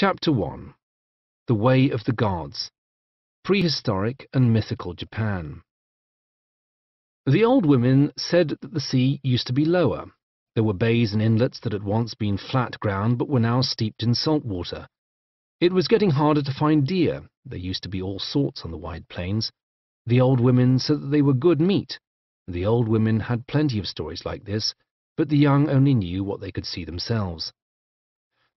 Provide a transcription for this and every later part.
Chapter 1. The Way of the Gods. Prehistoric and Mythical Japan. The old women said that the sea used to be lower. There were bays and inlets that had once been flat ground but were now steeped in salt water. It was getting harder to find deer. There used to be all sorts on the wide plains. The old women said that they were good meat. The old women had plenty of stories like this, but the young only knew what they could see themselves.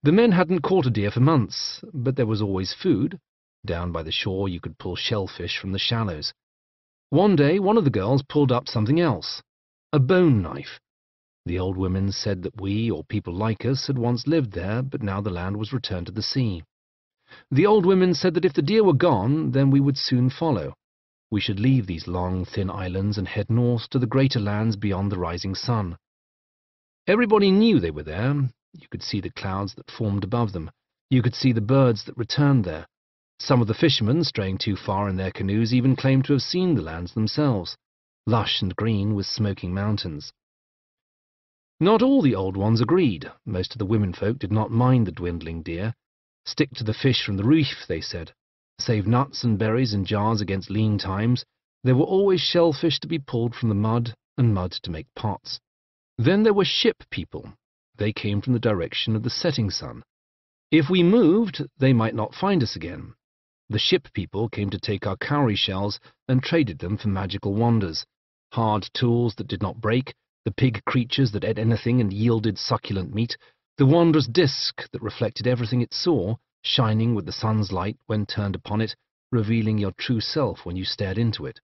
The men hadn't caught a deer for months, but there was always food. Down by the shore you could pull shellfish from the shallows. One day one of the girls pulled up something else, a bone knife. The old women said that we, or people like us, had once lived there, but now the land was returned to the sea. The old women said that if the deer were gone, then we would soon follow. We should leave these long, thin islands and head north to the greater lands beyond the rising sun. Everybody knew they were there. You could see the clouds that formed above them. You could see the birds that returned there. Some of the fishermen, straying too far in their canoes, even claimed to have seen the lands themselves, lush and green with smoking mountains. Not all the old ones agreed. Most of the womenfolk did not mind the dwindling deer. Stick to the fish from the reef, they said. Save nuts and berries in jars against lean times. There were always shellfish to be pulled from the mud, and mud to make pots. Then there were ship people. They came from the direction of the setting sun. If we moved, they might not find us again. The ship people came to take our cowrie shells and traded them for magical wonders, hard tools that did not break, the pig creatures that ate anything and yielded succulent meat, the wondrous disk that reflected everything it saw, shining with the sun's light when turned upon it, revealing your true self when you stared into it.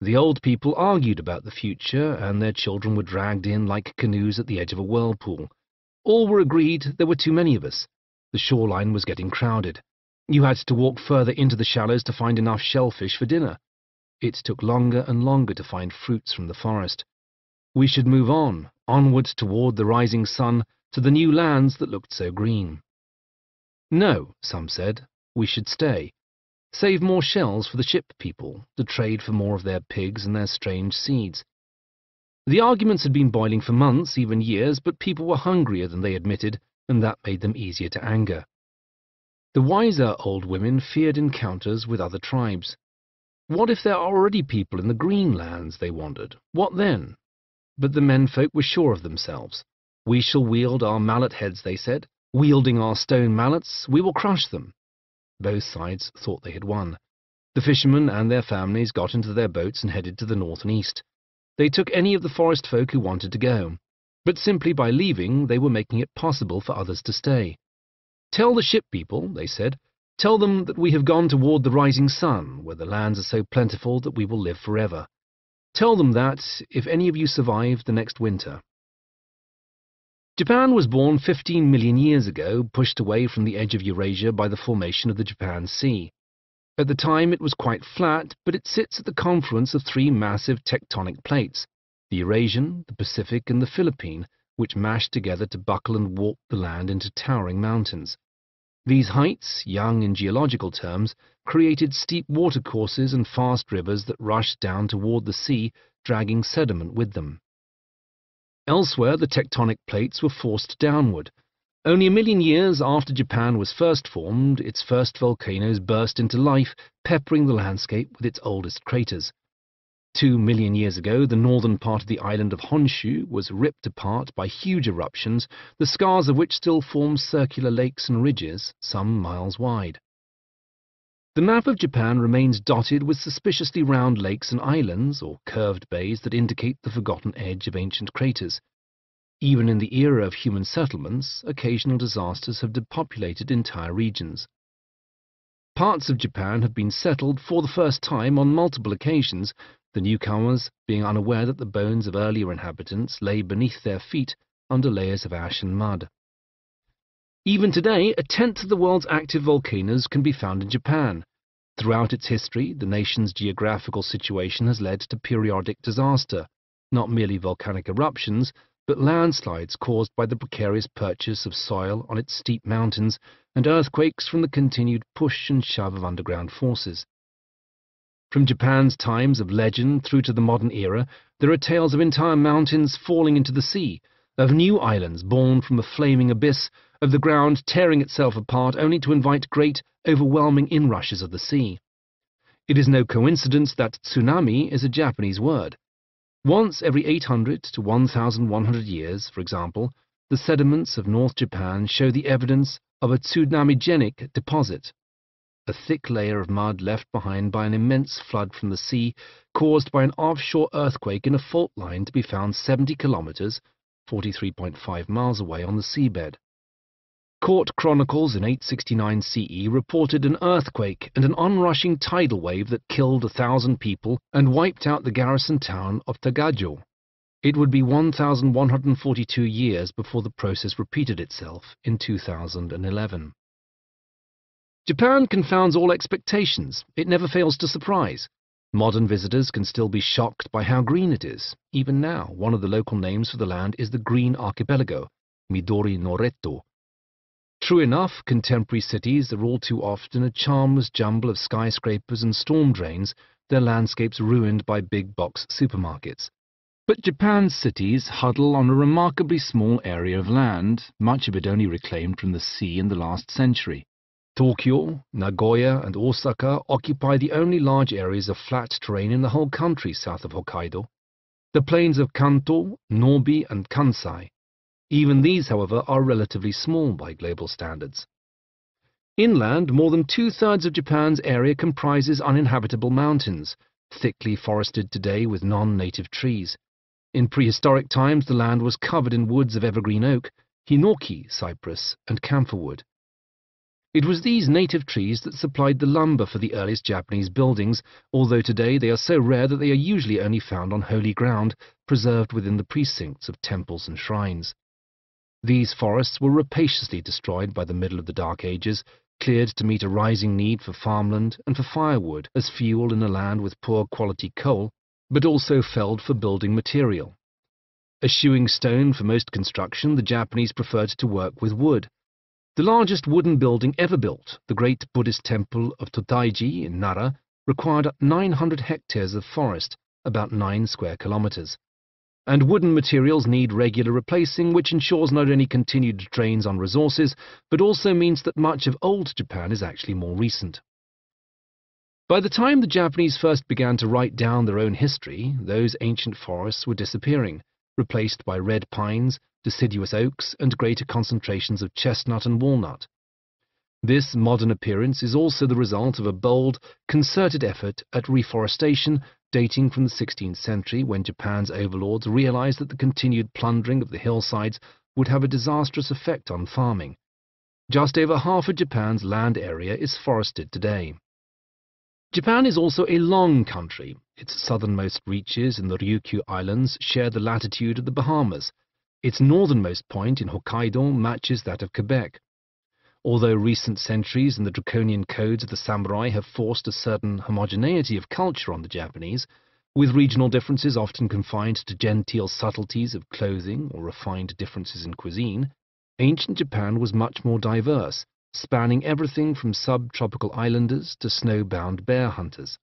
The old people argued about the future, and their children were dragged in like canoes at the edge of a whirlpool. All were agreed there were too many of us. The shoreline was getting crowded. You had to walk further into the shallows to find enough shellfish for dinner. It took longer and longer to find fruits from the forest. We should move on, onward toward the rising sun, to the new lands that looked so green. No, some said, we should stay. Save more shells for the ship people, to trade for more of their pigs and their strange seeds. The arguments had been boiling for months, even years, but people were hungrier than they admitted, and that made them easier to anger. The wiser old women feared encounters with other tribes. What if there are already people in the green lands, they wondered. What then? But the menfolk were sure of themselves. We shall wield our mallet heads, they said. Wielding our stone mallets, we will crush them. Both sides thought they had won. The fishermen and their families got into their boats and headed to the north and east. They took any of the forest folk who wanted to go, but simply by leaving they were making it possible for others to stay. Tell the ship people, they said, tell them that we have gone toward the rising sun, where the lands are so plentiful that we will live forever. Tell them that, if any of you survive the next winter. Japan was born 15 million years ago, pushed away from the edge of Eurasia by the formation of the Japan Sea. At the time it was quite flat, but it sits at the confluence of three massive tectonic plates, the Eurasian, the Pacific and the Philippine, which mashed together to buckle and warp the land into towering mountains. These heights, young in geological terms, created steep watercourses and fast rivers that rushed down toward the sea, dragging sediment with them. Elsewhere, the tectonic plates were forced downward. Only a million years after Japan was first formed, its first volcanoes burst into life, peppering the landscape with its oldest craters. 2 million years ago, the northern part of the island of Honshu was ripped apart by huge eruptions, the scars of which still form circular lakes and ridges, some miles wide. The map of Japan remains dotted with suspiciously round lakes and islands, or curved bays, that indicate the forgotten edge of ancient craters. Even in the era of human settlements, occasional disasters have depopulated entire regions. Parts of Japan have been settled for the first time on multiple occasions, the newcomers being unaware that the bones of earlier inhabitants lay beneath their feet under layers of ash and mud. Even today, a tenth of the world's active volcanoes can be found in Japan. Throughout its history, the nation's geographical situation has led to periodic disaster, not merely volcanic eruptions, but landslides caused by the precarious purchase of soil on its steep mountains and earthquakes from the continued push and shove of underground forces. From Japan's times of legend through to the modern era, there are tales of entire mountains falling into the sea, of new islands born from a flaming abyss, of the ground tearing itself apart only to invite great, overwhelming inrushes of the sea. It is no coincidence that tsunami is a Japanese word. Once every 800 to 1,100 years, for example, the sediments of North Japan show the evidence of a tsunamigenic deposit, a thick layer of mud left behind by an immense flood from the sea caused by an offshore earthquake in a fault line to be found 70 kilometers, 43.5 miles away on the seabed. Court chronicles in 869 CE reported an earthquake and an onrushing tidal wave that killed 1,000 people and wiped out the garrison town of Tagajo. It would be 1,142 years before the process repeated itself in 2011. Japan confounds all expectations. It never fails to surprise. Modern visitors can still be shocked by how green it is. Even now, one of the local names for the land is the Green Archipelago, Midori no Retto. True enough, contemporary cities are all too often a charmless jumble of skyscrapers and storm drains, their landscapes ruined by big box supermarkets. But Japan's cities huddle on a remarkably small area of land, much of it only reclaimed from the sea in the last century. Tokyo, Nagoya, and Osaka occupy the only large areas of flat terrain in the whole country south of Hokkaido. The plains of Kanto, Nobi, and Kansai. Even these, however, are relatively small by global standards. Inland, more than two-thirds of Japan's area comprises uninhabitable mountains, thickly forested today with non-native trees. In prehistoric times, the land was covered in woods of evergreen oak, hinoki cypress, and camphor wood. It was these native trees that supplied the lumber for the earliest Japanese buildings, although today they are so rare that they are usually only found on holy ground, preserved within the precincts of temples and shrines. These forests were rapaciously destroyed by the middle of the Dark Ages, cleared to meet a rising need for farmland and for firewood as fuel in a land with poor quality coal, but also felled for building material. Eschewing stone for most construction, the Japanese preferred to work with wood. The largest wooden building ever built, the great Buddhist temple of Todaiji in Nara, required 900 hectares of forest, about 9 square kilometers. And wooden materials need regular replacing, which ensures not only continued drains on resources, but also means that much of old Japan is actually more recent. By the time the Japanese first began to write down their own history, those ancient forests were disappearing, replaced by red pines, deciduous oaks, and greater concentrations of chestnut and walnut. This modern appearance is also the result of a bold, concerted effort at reforestation dating from the 16th century, when Japan's overlords realized that the continued plundering of the hillsides would have a disastrous effect on farming. Just over half of Japan's land area is forested today. Japan is also a long country. Its southernmost reaches in the Ryukyu Islands share the latitude of the Bahamas. Its northernmost point in Hokkaido matches that of Quebec. Although recent centuries and the draconian codes of the samurai have forced a certain homogeneity of culture on the Japanese, with regional differences often confined to genteel subtleties of clothing or refined differences in cuisine, ancient Japan was much more diverse, spanning everything from subtropical islanders to snow-bound bear hunters.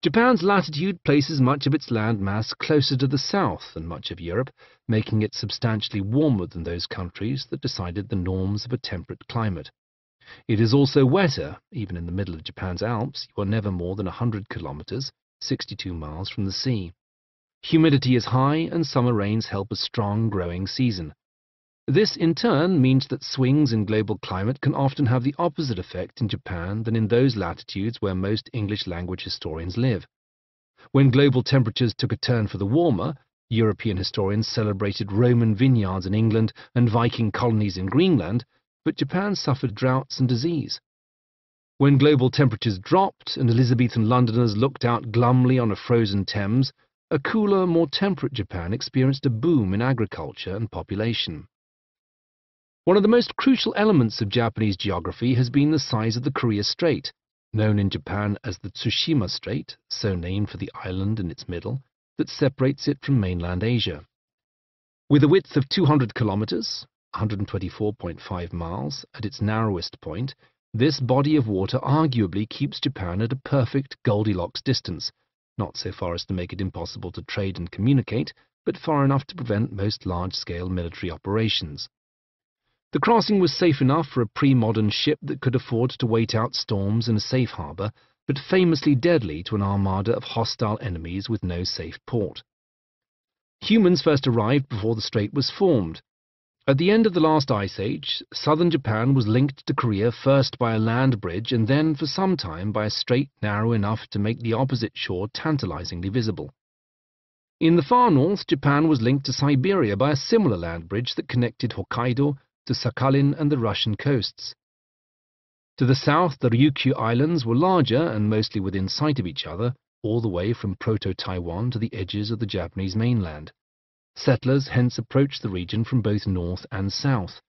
Japan's latitude places much of its land mass closer to the south than much of Europe, making it substantially warmer than those countries that decided the norms of a temperate climate. It is also wetter. Even in the middle of Japan's Alps, you are never more than 100 kilometers, 62 miles from the sea. Humidity is high, and summer rains help a strong growing season. This, in turn, means that swings in global climate can often have the opposite effect in Japan than in those latitudes where most English-language historians live. When global temperatures took a turn for the warmer, European historians celebrated Roman vineyards in England and Viking colonies in Greenland, but Japan suffered droughts and disease. When global temperatures dropped and Elizabethan Londoners looked out glumly on a frozen Thames, a cooler, more temperate Japan experienced a boom in agriculture and population. One of the most crucial elements of Japanese geography has been the size of the Korea Strait, known in Japan as the Tsushima Strait, so named for the island in its middle, that separates it from mainland Asia. With a width of 200 kilometers, 124.5 miles, at its narrowest point, this body of water arguably keeps Japan at a perfect Goldilocks distance, not so far as to make it impossible to trade and communicate, but far enough to prevent most large-scale military operations. The crossing was safe enough for a pre-modern ship that could afford to wait out storms in a safe harbour, but famously deadly to an armada of hostile enemies with no safe port. Humans first arrived before the strait was formed. At the end of the last ice age, southern Japan was linked to Korea first by a land bridge and then for some time by a strait narrow enough to make the opposite shore tantalizingly visible. In the far north, Japan was linked to Siberia by a similar land bridge that connected Hokkaido to Sakhalin and the Russian coasts. To the south, the Ryukyu Islands were larger and mostly within sight of each other, all the way from Proto-Taiwan to the edges of the Japanese mainland. Settlers hence approached the region from both north and south.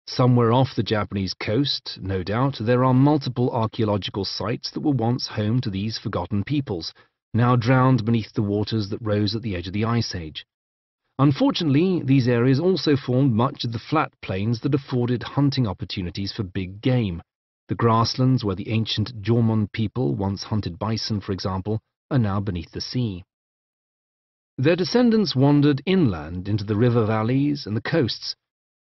Somewhere off the Japanese coast, no doubt, there are multiple archaeological sites that were once home to these forgotten peoples, now drowned beneath the waters that rose at the edge of the Ice Age. Unfortunately, these areas also formed much of the flat plains that afforded hunting opportunities for big game. The grasslands where the ancient Jomon people once hunted bison, for example, are now beneath the sea. Their descendants wandered inland into the river valleys and the coasts.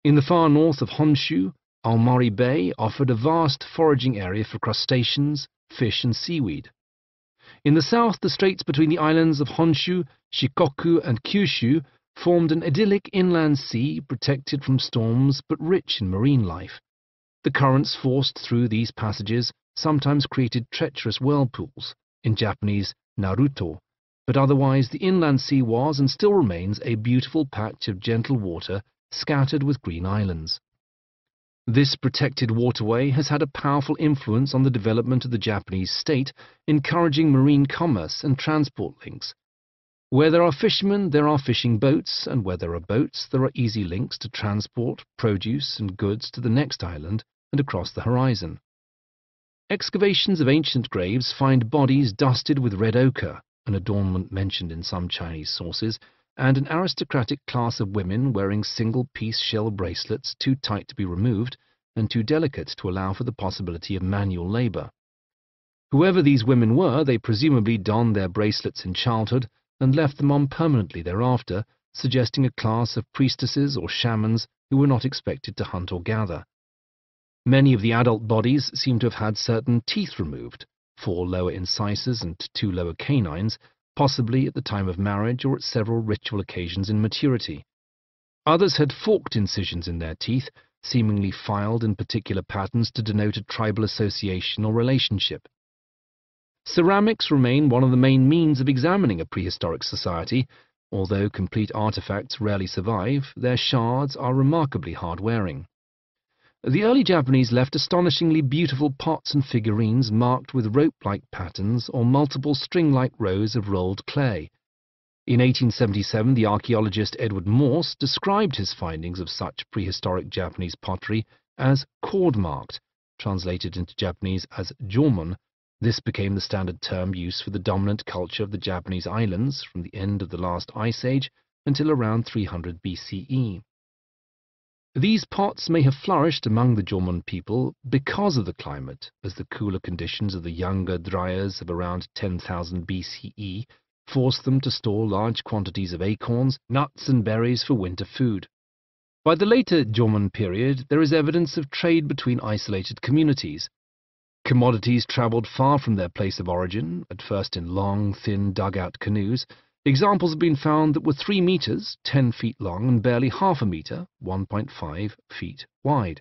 In the far north of Honshu, Aomori Bay offered a vast foraging area for crustaceans, fish and seaweed. In the south, the straits between the islands of Honshu, Shikoku and Kyushu formed an idyllic inland sea protected from storms but rich in marine life. The currents forced through these passages sometimes created treacherous whirlpools, in Japanese Naruto, but otherwise the inland sea was and still remains a beautiful patch of gentle water scattered with green islands. This protected waterway has had a powerful influence on the development of the Japanese state, encouraging marine commerce and transport links. Where there are fishermen, there are fishing boats, and where there are boats, there are easy links to transport produce and goods to the next island and across the horizon. Excavations of ancient graves find bodies dusted with red ochre, an adornment mentioned in some Chinese sources, and an aristocratic class of women wearing single-piece shell bracelets too tight to be removed and too delicate to allow for the possibility of manual labor. Whoever these women were, they presumably donned their bracelets in childhood and left them on permanently thereafter, suggesting a class of priestesses or shamans who were not expected to hunt or gather. Many of the adult bodies seem to have had certain teeth removed, 4 lower incisors and 2 lower canines, possibly at the time of marriage or at several ritual occasions in maturity. Others had forked incisions in their teeth, seemingly filed in particular patterns to denote a tribal association or relationship. Ceramics remain one of the main means of examining a prehistoric society. Although complete artifacts rarely survive, their shards are remarkably hard-wearing. The early Japanese left astonishingly beautiful pots and figurines marked with rope-like patterns or multiple string-like rows of rolled clay. In 1877, the archaeologist Edward Morse described his findings of such prehistoric Japanese pottery as cord-marked, translated into Japanese as jomon. This became the standard term used for the dominant culture of the Japanese islands from the end of the last ice age until around 300 BCE. These pots may have flourished among the Jomon people because of the climate, as the cooler conditions of the younger dryas of around 10,000 BCE forced them to store large quantities of acorns, nuts and berries for winter food. By the later Jomon period, there is evidence of trade between isolated communities. Commodities travelled far from their place of origin, at first in long, thin dugout canoes. Examples have been found that were 3 meters, 10 feet long, and barely half a meter, 1.5 feet wide.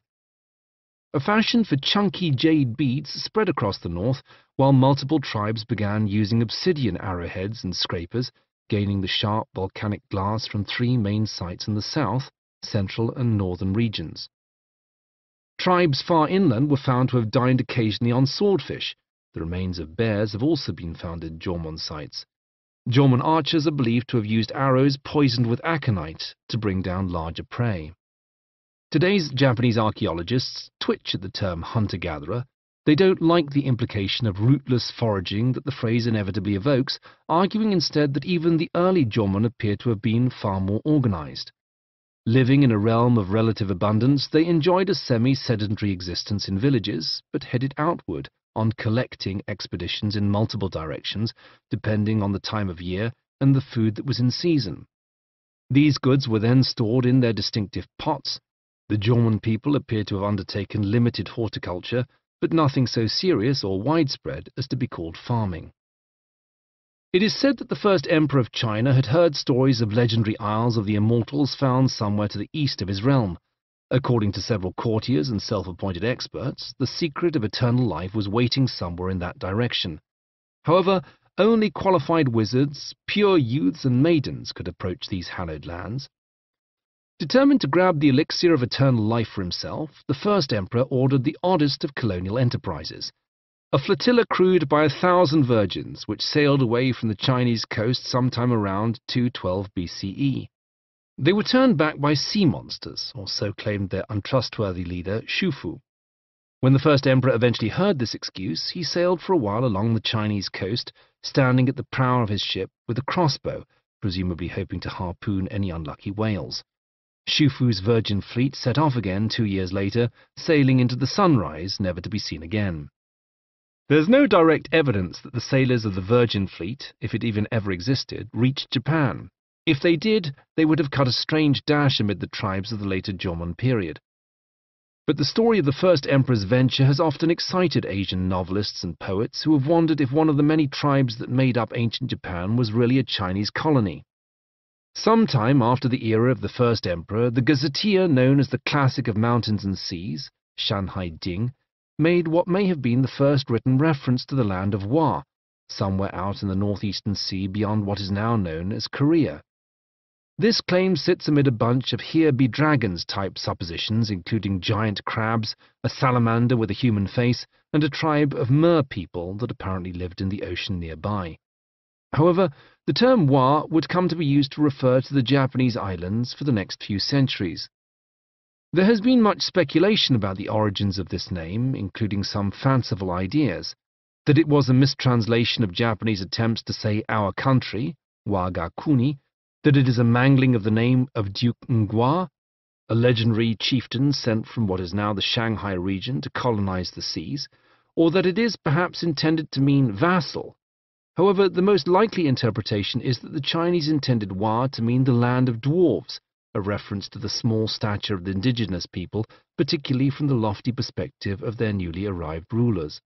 A fashion for chunky jade beads spread across the north, while multiple tribes began using obsidian arrowheads and scrapers, gaining the sharp volcanic glass from 3 main sites in the south, central and northern regions. Tribes far inland were found to have dined occasionally on swordfish. The remains of bears have also been found in Jomon sites. Jomon archers are believed to have used arrows poisoned with aconite to bring down larger prey. Today's Japanese archaeologists twitch at the term hunter-gatherer. They don't like the implication of rootless foraging that the phrase inevitably evokes, arguing instead that even the early Jomon appear to have been far more organized. Living in a realm of relative abundance, they enjoyed a semi-sedentary existence in villages, but headed outward on collecting expeditions in multiple directions, depending on the time of year and the food that was in season. These goods were then stored in their distinctive pots. The Jomon people appear to have undertaken limited horticulture, but nothing so serious or widespread as to be called farming. It is said that the first emperor of China had heard stories of legendary isles of the immortals found somewhere to the east of his realm. According to several courtiers and self-appointed experts, the secret of eternal life was waiting somewhere in that direction. However, only qualified wizards, pure youths and maidens could approach these hallowed lands. Determined to grab the elixir of eternal life for himself, the first emperor ordered the oddest of colonial enterprises. A flotilla crewed by 1,000 virgins, which sailed away from the Chinese coast sometime around 212 BCE. They were turned back by sea monsters, or so claimed their untrustworthy leader, Shufu. When the first emperor eventually heard this excuse, he sailed for a while along the Chinese coast, standing at the prow of his ship with a crossbow, presumably hoping to harpoon any unlucky whales. Shufu's virgin fleet set off again 2 years later, sailing into the sunrise, never to be seen again. There's no direct evidence that the sailors of the Virgin Fleet, if it even ever existed, reached Japan. If they did, they would have cut a strange dash amid the tribes of the later Jomon period. But the story of the first emperor's venture has often excited Asian novelists and poets who have wondered if one of the many tribes that made up ancient Japan was really a Chinese colony. Sometime after the era of the first emperor, the gazetteer known as the Classic of Mountains and Seas, Shanhai Ding, made what may have been the first written reference to the land of Hua, somewhere out in the northeastern sea beyond what is now known as Korea. This claim sits amid a bunch of here-be-dragons type suppositions, including giant crabs, a salamander with a human face, and a tribe of mer people that apparently lived in the ocean nearby. However, the term Hua would come to be used to refer to the Japanese islands for the next few centuries. There has been much speculation about the origins of this name, including some fanciful ideas, that it was a mistranslation of Japanese attempts to say our country, Waga Kuni, that it is a mangling of the name of Duke Ngwa, a legendary chieftain sent from what is now the Shanghai region to colonize the seas, or that it is perhaps intended to mean vassal. However, the most likely interpretation is that the Chinese intended Hua to mean the land of dwarves, a reference to the small stature of the indigenous people, particularly from the lofty perspective of their newly arrived rulers.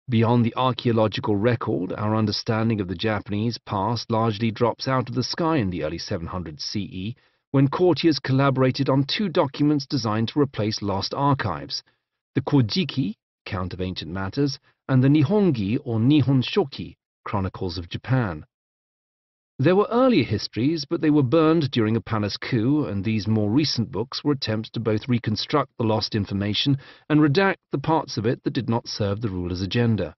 Beyond the archaeological record, our understanding of the Japanese past largely drops out of the sky in the early 700s CE, when courtiers collaborated on 2 documents designed to replace lost archives, the Kojiki, Account of Ancient Matters, and the Nihongi or Nihon Shoki, Chronicles of Japan. There were earlier histories, but they were burned during a palace coup, and these more recent books were attempts to both reconstruct the lost information and redact the parts of it that did not serve the ruler's agenda.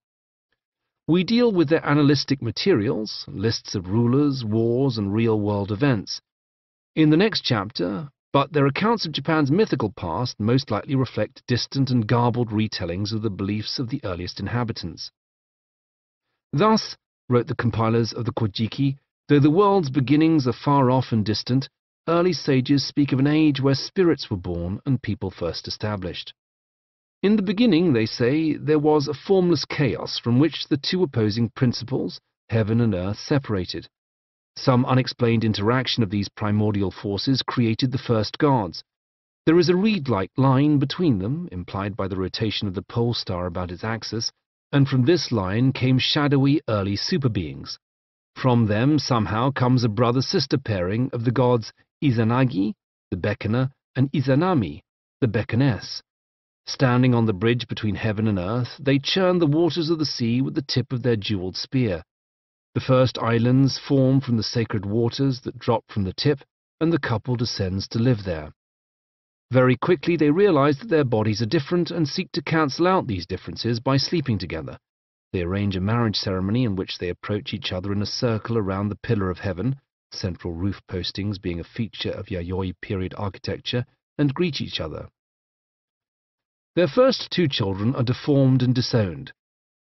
We deal with their analytic materials, lists of rulers, wars, and real-world events, in the next chapter, but their accounts of Japan's mythical past most likely reflect distant and garbled retellings of the beliefs of the earliest inhabitants. Thus, wrote the compilers of the Kojiki, though the world's beginnings are far off and distant, early sages speak of an age where spirits were born and people first established. In the beginning, they say, there was a formless chaos from which the 2 opposing principles, heaven and earth, separated. Some unexplained interaction of these primordial forces created the first gods. There is a reed-like line between them, implied by the rotation of the pole star about its axis, and from this line came shadowy early superbeings. From them somehow comes a brother-sister pairing of the gods Izanagi, the beckoner, and Izanami, the beckoness. Standing on the bridge between heaven and earth, they churn the waters of the sea with the tip of their jeweled spear. The first islands form from the sacred waters that drop from the tip, and the couple descends to live there. Very quickly they realize that their bodies are different and seek to cancel out these differences by sleeping together. They arrange a marriage ceremony in which they approach each other in a circle around the Pillar of Heaven, central roof postings being a feature of Yayoi period architecture, and greet each other. Their first 2 children are deformed and disowned.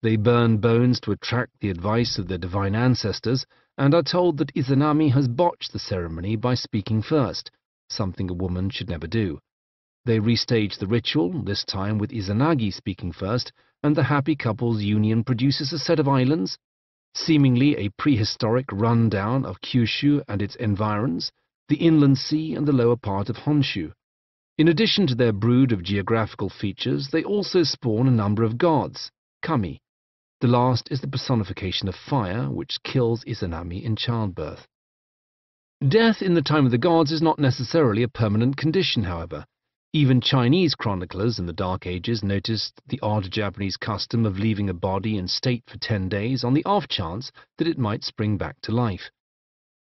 They burn bones to attract the advice of their divine ancestors, and are told that Izanami has botched the ceremony by speaking first, something a woman should never do. They restage the ritual, this time with Izanagi speaking first, and the happy couple's union produces a set of islands, seemingly a prehistoric rundown of Kyushu and its environs, the inland sea and the lower part of Honshu. In addition to their brood of geographical features, they also spawn a number of gods, kami. The last is the personification of fire, which kills Izanami in childbirth. Death in the time of the gods is not necessarily a permanent condition, however. Even Chinese chroniclers in the Dark Ages noticed the odd Japanese custom of leaving a body in state for 10 days on the off chance that it might spring back to life.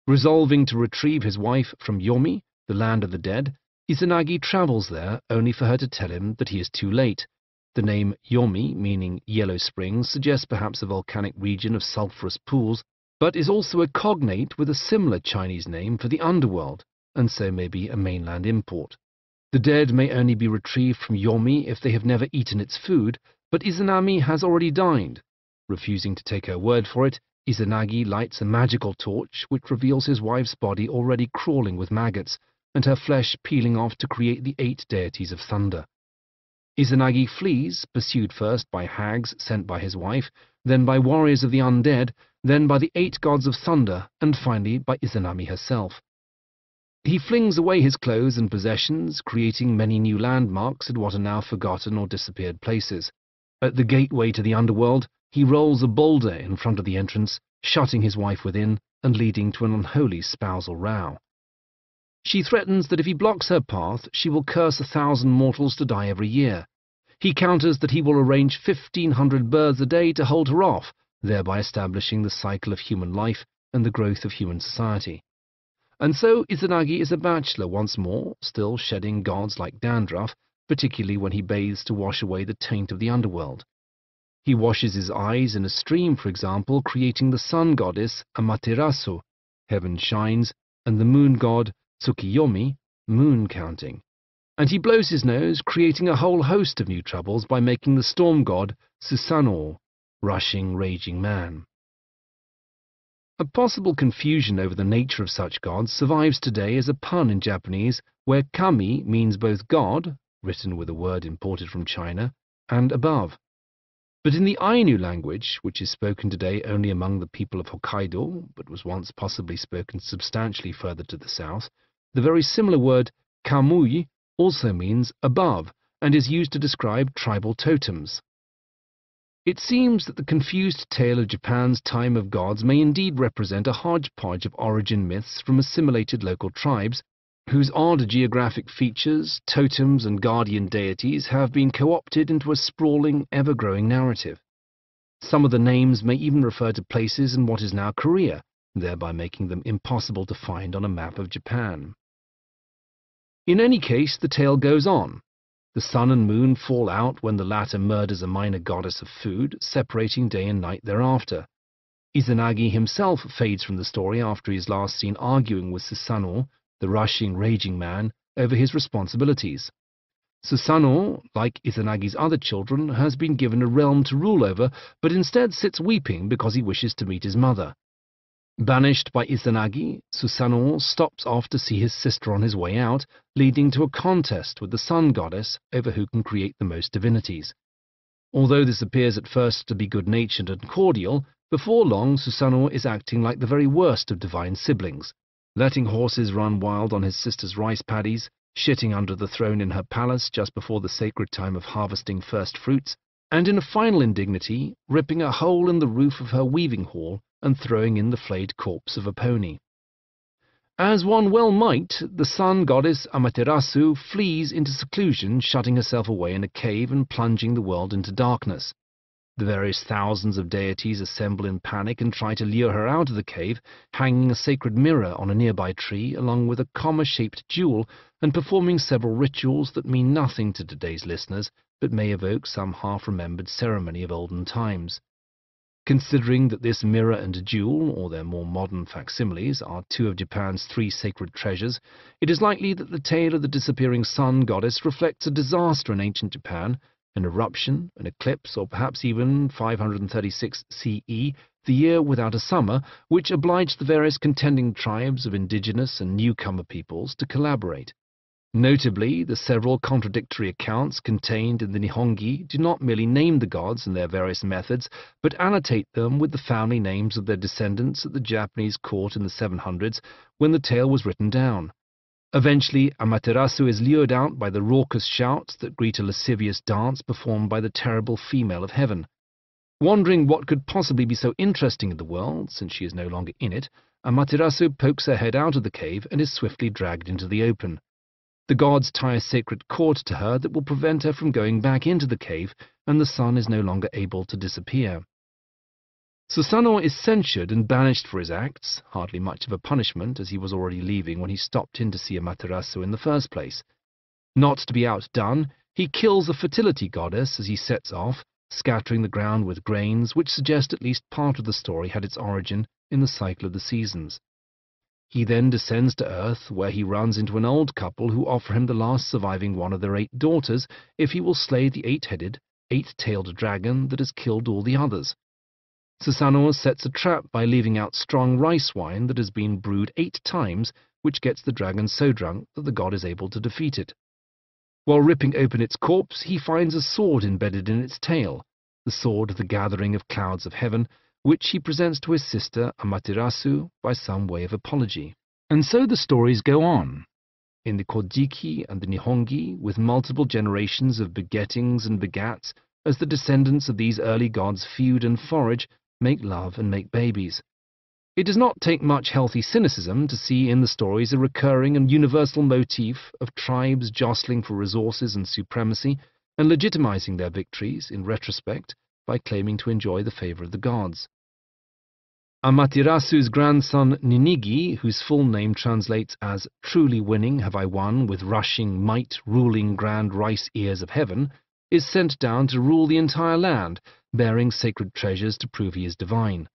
Resolving to retrieve his wife from Yomi, the land of the dead, Izanagi travels there only for her to tell him that he is too late. The name Yomi, meaning yellow springs, suggests perhaps a volcanic region of sulphurous pools, but is also a cognate with a similar Chinese name for the underworld, and so may be a mainland import. The dead may only be retrieved from Yomi if they have never eaten its food, but Izanami has already dined. Refusing to take her word for it, Izanagi lights a magical torch which reveals his wife's body already crawling with maggots, and her flesh peeling off to create the 8 deities of thunder. Izanagi flees, pursued first by hags sent by his wife, then by warriors of the undead, then by the 8 gods of thunder, and finally by Izanami herself. He flings away his clothes and possessions, creating many new landmarks at what are now forgotten or disappeared places. At the gateway to the underworld, he rolls a boulder in front of the entrance, shutting his wife within and leading to an unholy spousal row. She threatens that if he blocks her path, she will curse 1,000 mortals to die every year. He counters that he will arrange 1,500 births a day to hold her off, thereby establishing the cycle of human life and the growth of human society. And so Izanagi is a bachelor once more, still shedding gods like dandruff, particularly when he bathes to wash away the taint of the underworld. He washes his eyes in a stream, for example, creating the sun goddess Amaterasu, heaven shines, and the moon god Tsukiyomi, moon counting. And he blows his nose, creating a whole host of new troubles by making the storm god Susanoo, rushing, raging man. A possible confusion over the nature of such gods survives today as a pun in Japanese, where kami means both god, written with a word imported from China, and above. But in the Ainu language, which is spoken today only among the people of Hokkaido, but was once possibly spoken substantially further to the south, the very similar word kamui also means above, and is used to describe tribal totems. It seems that the confused tale of Japan's time of gods may indeed represent a hodgepodge of origin myths from assimilated local tribes, whose odd geographic features, totems, and guardian deities have been co-opted into a sprawling, ever-growing narrative. Some of the names may even refer to places in what is now Korea, thereby making them impossible to find on a map of Japan. In any case, the tale goes on. The sun and moon fall out when the latter murders a minor goddess of food, separating day and night thereafter. Izanagi himself fades from the story after he is last seen arguing with Susanoo, the rushing, raging man, over his responsibilities. Susanoo, like Izanagi's other children, has been given a realm to rule over, but instead sits weeping because he wishes to meet his mother. Banished by Izanagi, Susanoo stops off to see his sister on his way out, leading to a contest with the sun goddess over who can create the most divinities. Although this appears at first to be good-natured and cordial, before long Susanoo is acting like the very worst of divine siblings, letting horses run wild on his sister's rice paddies, shitting under the throne in her palace just before the sacred time of harvesting first fruits, and in a final indignity, ripping a hole in the roof of her weaving hall and throwing in the flayed corpse of a pony. As one well might, the sun goddess Amaterasu flees into seclusion, shutting herself away in a cave and plunging the world into darkness. The various thousands of deities assemble in panic and try to lure her out of the cave, hanging a sacred mirror on a nearby tree along with a comma-shaped jewel and performing several rituals that mean nothing to today's listeners but may evoke some half-remembered ceremony of olden times. Considering that this mirror and jewel, or their more modern facsimiles, are 2 of Japan's 3 sacred treasures, it is likely that the tale of the disappearing sun goddess reflects a disaster in ancient Japan, an eruption, an eclipse, or perhaps even 536 CE, the year without a summer, which obliged the various contending tribes of indigenous and newcomer peoples to collaborate. Notably, the several contradictory accounts contained in the Nihongi do not merely name the gods and their various methods, but annotate them with the family names of their descendants at the Japanese court in the 700s when the tale was written down. Eventually, Amaterasu is lured out by the raucous shouts that greet a lascivious dance performed by the terrible female of heaven. Wondering what could possibly be so interesting in the world, since she is no longer in it, Amaterasu pokes her head out of the cave and is swiftly dragged into the open. The gods tie a sacred cord to her that will prevent her from going back into the cave, and the sun is no longer able to disappear. Susanoo is censured and banished for his acts, hardly much of a punishment, as he was already leaving when he stopped in to see Amaterasu in the first place. Not to be outdone, he kills a fertility goddess as he sets off, scattering the ground with grains, which suggest at least part of the story had its origin in the cycle of the seasons. He then descends to Earth, where he runs into an old couple who offer him the last surviving one of their 8 daughters if he will slay the 8-headed, 8-tailed dragon that has killed all the others. Susanoo sets a trap by leaving out strong rice wine that has been brewed 8 times, which gets the dragon so drunk that the god is able to defeat it. While ripping open its corpse, he finds a sword embedded in its tail, the sword of the gathering of clouds of heaven, which he presents to his sister Amaterasu by some way of apology. And so the stories go on, in the Kojiki and the Nihongi, with multiple generations of begettings and begats, as the descendants of these early gods feud and forage, make love and make babies. It does not take much healthy cynicism to see in the stories a recurring and universal motif of tribes jostling for resources and supremacy, and legitimizing their victories, in retrospect, by claiming to enjoy the favor of the gods. Amaterasu's grandson Ninigi, whose full name translates as "Truly winning have I won with rushing might ruling grand rice ears of heaven," is sent down to rule the entire land, bearing sacred treasures to prove he is divine.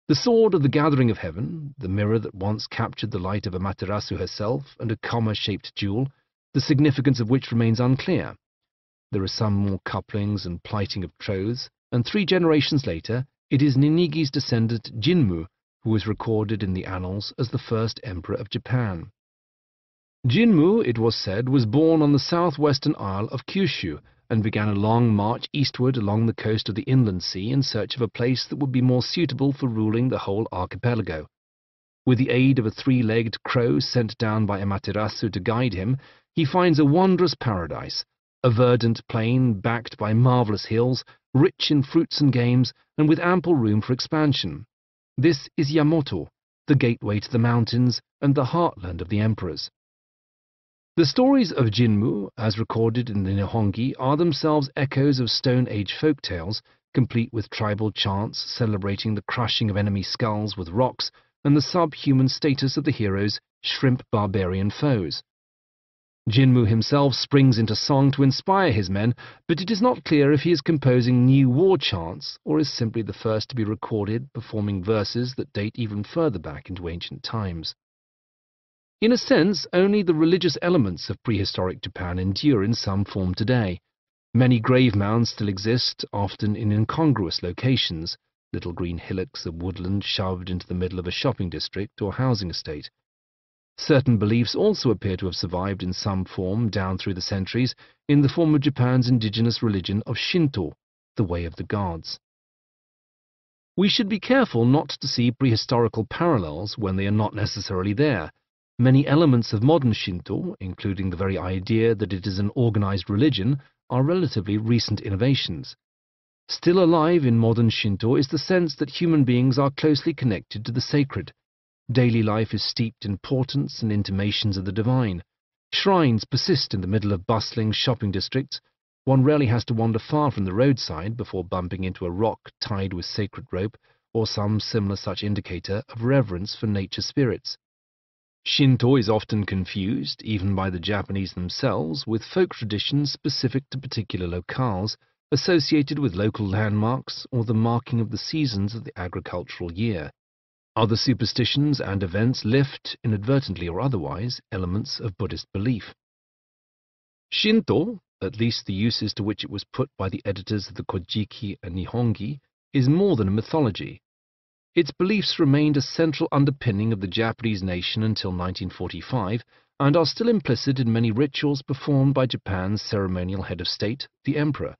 The sword of the gathering of heaven, the mirror that once captured the light of Amaterasu herself, and a comma-shaped jewel, the significance of which remains unclear. There are some more couplings and plighting of troths, and 3 generations later, it is Ninigi's descendant Jinmu who is recorded in the annals as the first emperor of Japan. Jinmu, it was said, was born on the southwestern isle of Kyushu, and began a long march eastward along the coast of the inland sea in search of a place that would be more suitable for ruling the whole archipelago. With the aid of a 3-legged crow sent down by Amaterasu to guide him, he finds a wondrous paradise, a verdant plain backed by marvelous hills, rich in fruits and games, and with ample room for expansion. This is Yamato, the gateway to the mountains and the heartland of the emperors. The stories of Jinmu, as recorded in the Nihongi, are themselves echoes of Stone Age folk tales, complete with tribal chants celebrating the crushing of enemy skulls with rocks and the subhuman status of the hero's shrimp barbarian foes. Jinmu himself springs into song to inspire his men, but it is not clear if he is composing new war chants or is simply the first to be recorded performing verses that date even further back into ancient times. In a sense, only the religious elements of prehistoric Japan endure in some form today. Many grave mounds still exist, often in incongruous locations, little green hillocks of woodland shoved into the middle of a shopping district or housing estate. Certain beliefs also appear to have survived in some form down through the centuries in the form of Japan's indigenous religion of Shinto, the way of the gods. We should be careful not to see prehistorical parallels when they are not necessarily there. Many elements of modern Shinto, including the very idea that it is an organized religion, are relatively recent innovations. Still alive in modern Shinto is the sense that human beings are closely connected to the sacred. Daily life is steeped in portents and intimations of the divine. Shrines persist in the middle of bustling shopping districts. One rarely has to wander far from the roadside before bumping into a rock tied with sacred rope or some similar such indicator of reverence for nature spirits. Shinto is often confused, even by the Japanese themselves, with folk traditions specific to particular locales, associated with local landmarks or the marking of the seasons of the agricultural year. Other superstitions and events lift, inadvertently or otherwise, elements of Buddhist belief. Shinto, at least the uses to which it was put by the editors of the Kojiki and Nihongi, is more than a mythology. Its beliefs remained a central underpinning of the Japanese nation until 1945, and are still implicit in many rituals performed by Japan's ceremonial head of state, the emperor.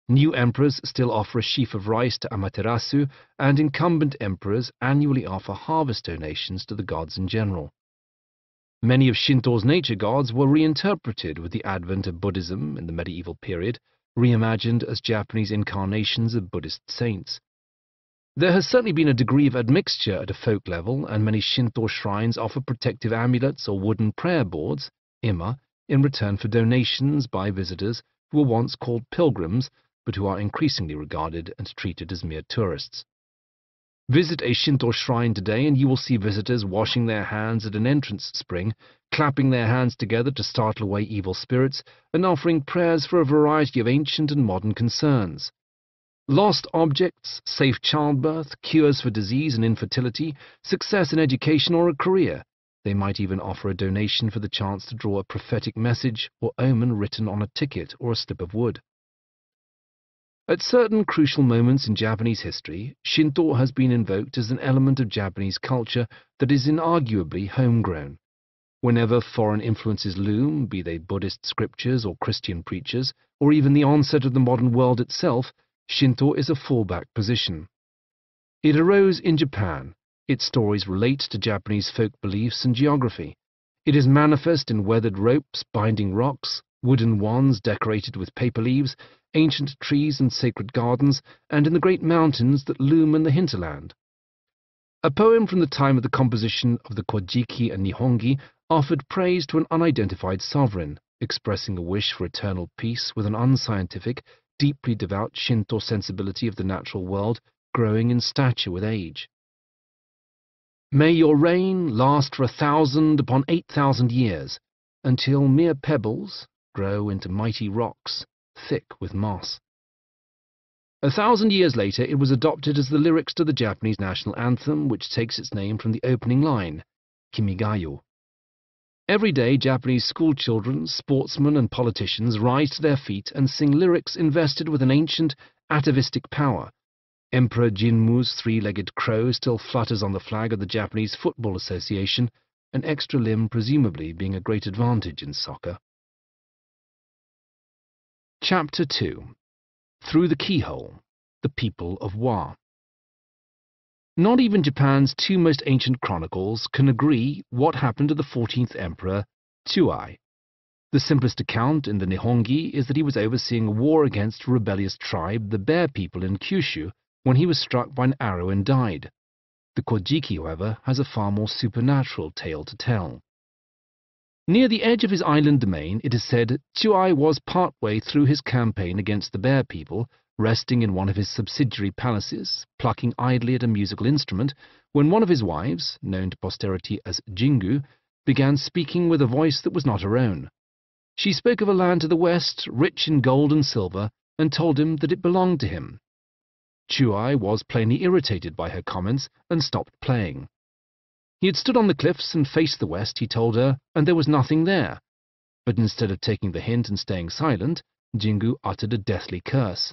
New emperors still offer a sheaf of rice to Amaterasu, and incumbent emperors annually offer harvest donations to the gods in general. Many of Shinto's nature gods were reinterpreted with the advent of Buddhism in the medieval period, reimagined as Japanese incarnations of Buddhist saints. There has certainly been a degree of admixture at a folk level, and many Shinto shrines offer protective amulets or wooden prayer boards, ima, in return for donations by visitors who were once called pilgrims, but who are increasingly regarded and treated as mere tourists. Visit a Shinto shrine today and you will see visitors washing their hands at an entrance spring, clapping their hands together to startle away evil spirits, and offering prayers for a variety of ancient and modern concerns. Lost objects, safe childbirth, cures for disease and infertility, success in education or a career. They might even offer a donation for the chance to draw a prophetic message or omen written on a ticket or a slip of wood. At certain crucial moments in Japanese history, Shinto has been invoked as an element of Japanese culture that is inarguably homegrown. Whenever foreign influences loom, be they Buddhist scriptures or Christian preachers, or even the onset of the modern world itself, Shinto is a fallback position. It arose in Japan. Its stories relate to Japanese folk beliefs and geography. It is manifest in weathered ropes binding rocks, wooden wands decorated with paper leaves, ancient trees and sacred gardens, and in the great mountains that loom in the hinterland. A poem from the time of the composition of the Kojiki and Nihongi offered praise to an unidentified sovereign, expressing a wish for eternal peace with an unscientific, deeply devout Shinto sensibility of the natural world growing in stature with age. May your reign last for 1,000 upon 8,000 years, until mere pebbles grow into mighty rocks, thick with moss. 1,000 years later, it was adopted as the lyrics to the Japanese national anthem, which takes its name from the opening line, Kimigayo. Every day, Japanese schoolchildren, sportsmen, and politicians rise to their feet and sing lyrics invested with an ancient, atavistic power. Emperor Jinmu's three-legged crow still flutters on the flag of the Japanese Football Association, an extra limb presumably being a great advantage in soccer. Chapter 2. Through the Keyhole, the People of Wa. Not even Japan's two most ancient chronicles can agree what happened to the 14th emperor, Chuai. The simplest account in the Nihongi is that he was overseeing a war against a rebellious tribe, the Bear people in Kyushu, when he was struck by an arrow and died. The Kojiki, however, has a far more supernatural tale to tell. Near the edge of his island domain, it is said, Chuai was part way through his campaign against the Bear people, resting in one of his subsidiary palaces, plucking idly at a musical instrument, when one of his wives, known to posterity as Jingu, began speaking with a voice that was not her own. She spoke of a land to the west, rich in gold and silver, and told him that it belonged to him. Chuai was plainly irritated by her comments and stopped playing. He had stood on the cliffs and faced the west, he told her, and there was nothing there. But instead of taking the hint and staying silent, Jingu uttered a deathly curse.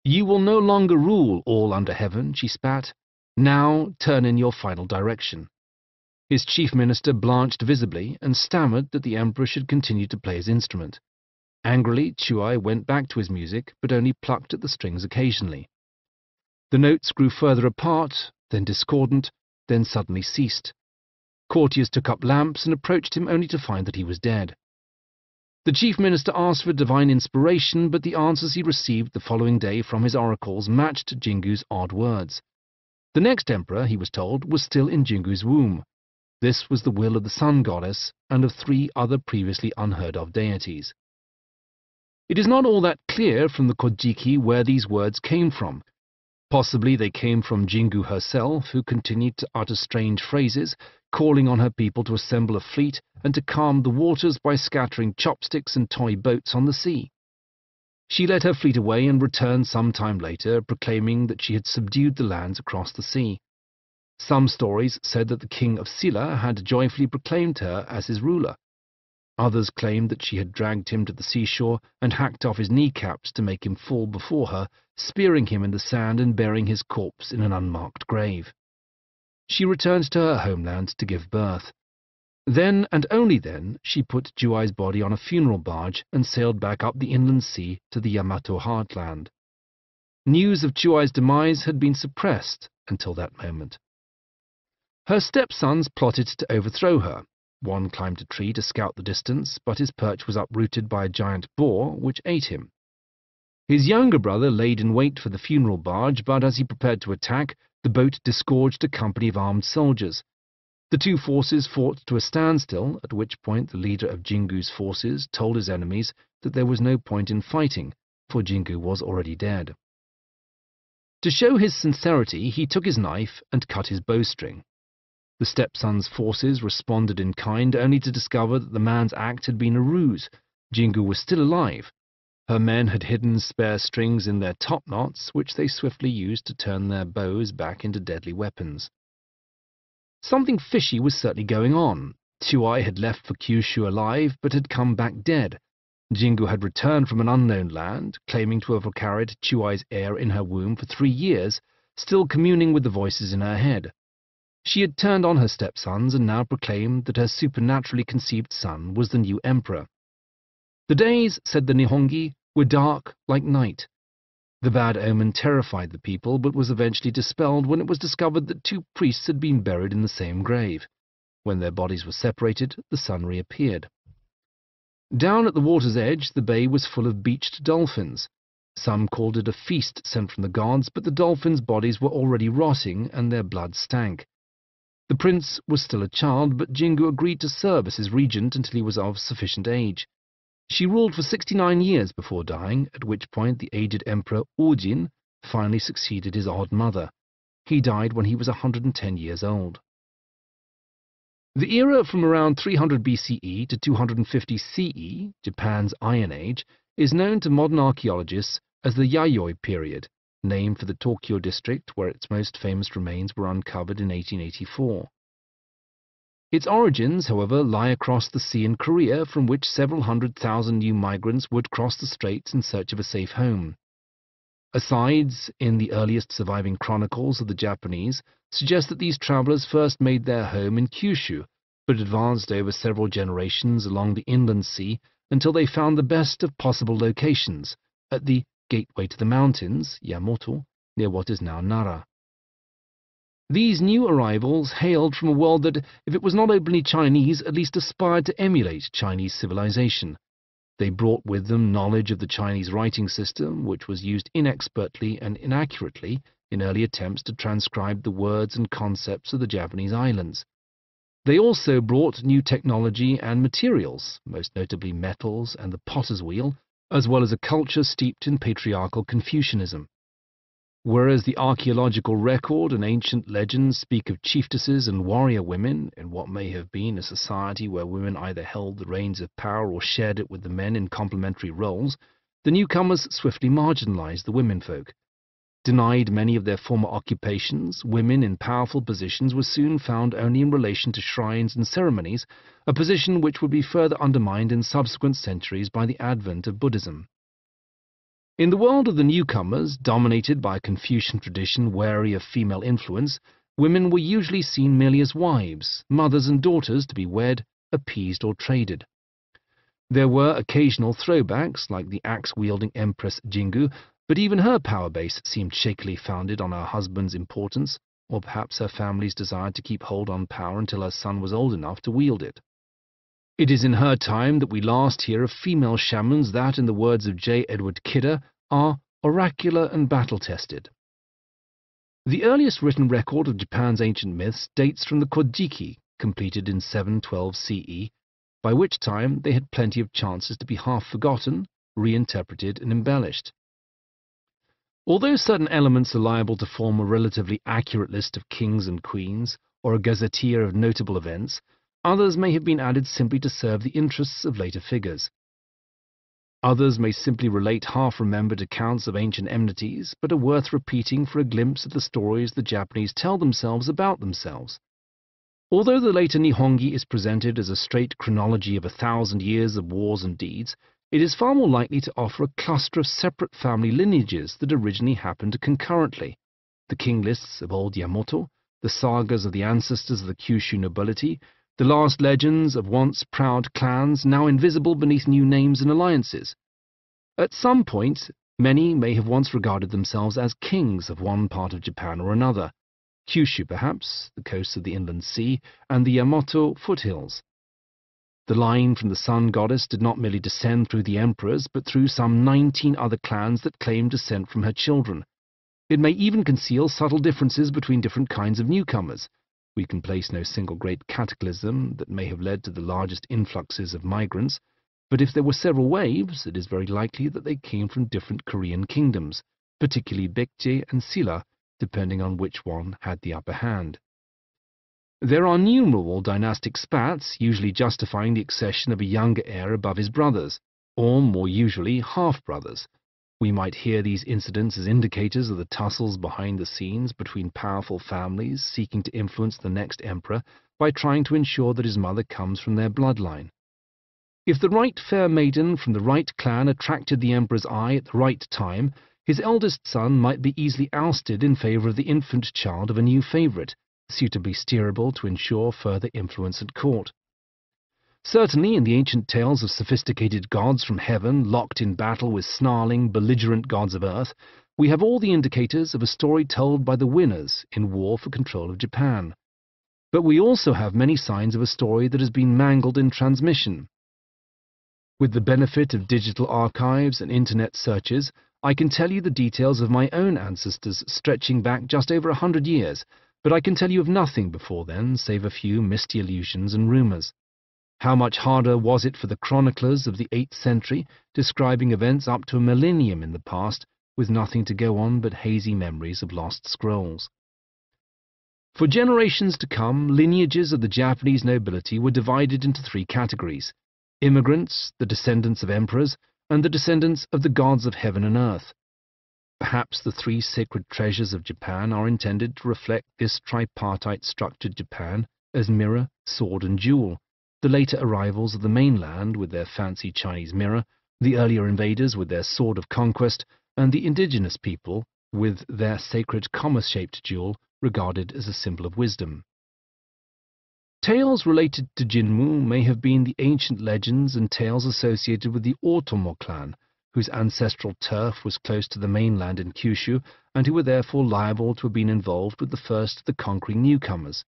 "You will no longer rule all under heaven," she spat. "Now turn in your final direction." His chief minister blanched visibly and stammered that the emperor should continue to play his instrument. Angrily, Chuai went back to his music, but only plucked at the strings occasionally. The notes grew further apart, then discordant, then suddenly ceased. Courtiers took up lamps and approached him only to find that he was dead. The chief minister asked for divine inspiration, but the answers he received the following day from his oracles matched Jingu's odd words. The next emperor, he was told, was still in Jingu's womb. This was the will of the sun goddess and of 3 other previously unheard-of deities. It is not all that clear from the Kojiki where these words came from. Possibly they came from Jingu herself, who continued to utter strange phrases, calling on her people to assemble a fleet and to calm the waters by scattering chopsticks and toy boats on the sea. She led her fleet away and returned some time later, proclaiming that she had subdued the lands across the sea. Some stories said that the king of Silla had joyfully proclaimed her as his ruler. Others claimed that she had dragged him to the seashore and hacked off his kneecaps to make him fall before her, spearing him in the sand and burying his corpse in an unmarked grave. She returned to her homeland to give birth. Then, and only then, she put Juai's body on a funeral barge and sailed back up the inland sea to the Yamato heartland. News of Juai's demise had been suppressed until that moment. Her stepsons plotted to overthrow her. One climbed a tree to scout the distance, but his perch was uprooted by a giant boar, which ate him. His younger brother laid in wait for the funeral barge, but as he prepared to attack, the boat disgorged a company of armed soldiers. The two forces fought to a standstill, at which point the leader of Jingu's forces told his enemies that there was no point in fighting, for Jingu was already dead. To show his sincerity, he took his knife and cut his bowstring. The stepson's forces responded in kind, only to discover that the man's act had been a ruse. Jingu was still alive. Her men had hidden spare strings in their topknots, which they swiftly used to turn their bows back into deadly weapons. Something fishy was certainly going on. Juai had left for Kyushu alive, but had come back dead. Jingu had returned from an unknown land, claiming to have carried Juai's heir in her womb for 3 years, still communing with the voices in her head. She had turned on her stepsons and now proclaimed that her supernaturally conceived son was the new emperor. The days, said the Nihongi, were dark like night. The bad omen terrified the people, but was eventually dispelled when it was discovered that 2 priests had been buried in the same grave. When their bodies were separated, the sun reappeared. Down at the water's edge, the bay was full of beached dolphins. Some called it a feast sent from the gods, but the dolphins' bodies were already rotting and their blood stank. The prince was still a child, but Jingu agreed to serve as his regent until he was of sufficient age. She ruled for 69 years before dying, at which point the aged emperor Ujin finally succeeded his odd mother. He died when he was 110 years old. The era from around 300 BCE to 250 CE, Japan's Iron Age, is known to modern archaeologists as the Yayoi period, named for the Tokyo district where its most famous remains were uncovered in 1884. Its origins, however, lie across the sea in Korea, from which several 100,000 new migrants would cross the straits in search of a safe home. Asides in the earliest surviving chronicles of the Japanese suggest that these travelers first made their home in Kyushu, but advanced over several generations along the inland sea until they found the best of possible locations at the gateway to the mountains, Yamato, near what is now Nara. These new arrivals hailed from a world that, if it was not openly Chinese, at least aspired to emulate Chinese civilization. They brought with them knowledge of the Chinese writing system, which was used inexpertly and inaccurately in early attempts to transcribe the words and concepts of the Japanese islands. They also brought new technology and materials, most notably metals and the potter's wheel, as well as a culture steeped in patriarchal Confucianism. Whereas the archaeological record and ancient legends speak of chieftesses and warrior women in what may have been a society where women either held the reins of power or shared it with the men in complementary roles, the newcomers swiftly marginalized the womenfolk. Denied many of their former occupations, women in powerful positions were soon found only in relation to shrines and ceremonies, a position which would be further undermined in subsequent centuries by the advent of Buddhism. In the world of the newcomers, dominated by a Confucian tradition wary of female influence, women were usually seen merely as wives, mothers and daughters to be wed, appeased or traded. There were occasional throwbacks, like the axe-wielding Empress Jingu, but even her power base seemed shakily founded on her husband's importance, or perhaps her family's desire to keep hold on power until her son was old enough to wield it. It is in her time that we last hear of female shamans that, in the words of J. Edward Kidder, are oracular and battle-tested. The earliest written record of Japan's ancient myths dates from the Kojiki, completed in 712 CE, by which time they had plenty of chances to be half forgotten, reinterpreted and embellished. Although certain elements are liable to form a relatively accurate list of kings and queens, or a gazetteer of notable events, others may have been added simply to serve the interests of later figures. Others may simply relate half-remembered accounts of ancient enmities, but are worth repeating for a glimpse of the stories the Japanese tell themselves about themselves. Although the later Nihongi is presented as a straight chronology of 1,000 years of wars and deeds, it is far more likely to offer a cluster of separate family lineages that originally happened concurrently. The king lists of old Yamato, the sagas of the ancestors of the Kyushu nobility, the last legends of once proud clans now invisible beneath new names and alliances. At some point, many may have once regarded themselves as kings of one part of Japan or another, Kyushu perhaps, the coasts of the inland sea, and the Yamato foothills. The line from the sun goddess did not merely descend through the emperors, but through some 19 other clans that claimed descent from her children. It may even conceal subtle differences between different kinds of newcomers. We can place no single great cataclysm that may have led to the largest influxes of migrants, but if there were several waves, it is very likely that they came from different Korean kingdoms, particularly Baekje and Silla, depending on which one had the upper hand. There are numerable dynastic spats, usually justifying the accession of a younger heir above his brothers, or more usually half-brothers. We might hear these incidents as indicators of the tussles behind the scenes between powerful families seeking to influence the next emperor by trying to ensure that his mother comes from their bloodline. If the right fair maiden from the right clan attracted the emperor's eye at the right time, his eldest son might be easily ousted in favor of the infant child of a new favorite, suitably steerable to ensure further influence at court. Certainly, in the ancient tales of sophisticated gods from heaven locked in battle with snarling, belligerent gods of earth, we have all the indicators of a story told by the winners in war for control of Japan. But we also have many signs of a story that has been mangled in transmission. With the benefit of digital archives and internet searches, I can tell you the details of my own ancestors stretching back just over 100 years, but I can tell you of nothing before then save a few misty allusions and rumors. How much harder was it for the chroniclers of the 8th century, describing events up to a millennium in the past, with nothing to go on but hazy memories of lost scrolls. For generations to come, lineages of the Japanese nobility were divided into 3 categories: immigrants, the descendants of emperors, and the descendants of the gods of heaven and earth. Perhaps the 3 sacred treasures of Japan are intended to reflect this tripartite-structured Japan as mirror, sword, and jewel, the later arrivals of the mainland with their fancy Chinese mirror, the earlier invaders with their sword of conquest, and the indigenous people with their sacred comma-shaped jewel regarded as a symbol of wisdom. Tales related to Jinmu may have been the ancient legends and tales associated with the Otomo clan, whose ancestral turf was close to the mainland in Kyushu, and who were therefore liable to have been involved with the first of the conquering newcomers.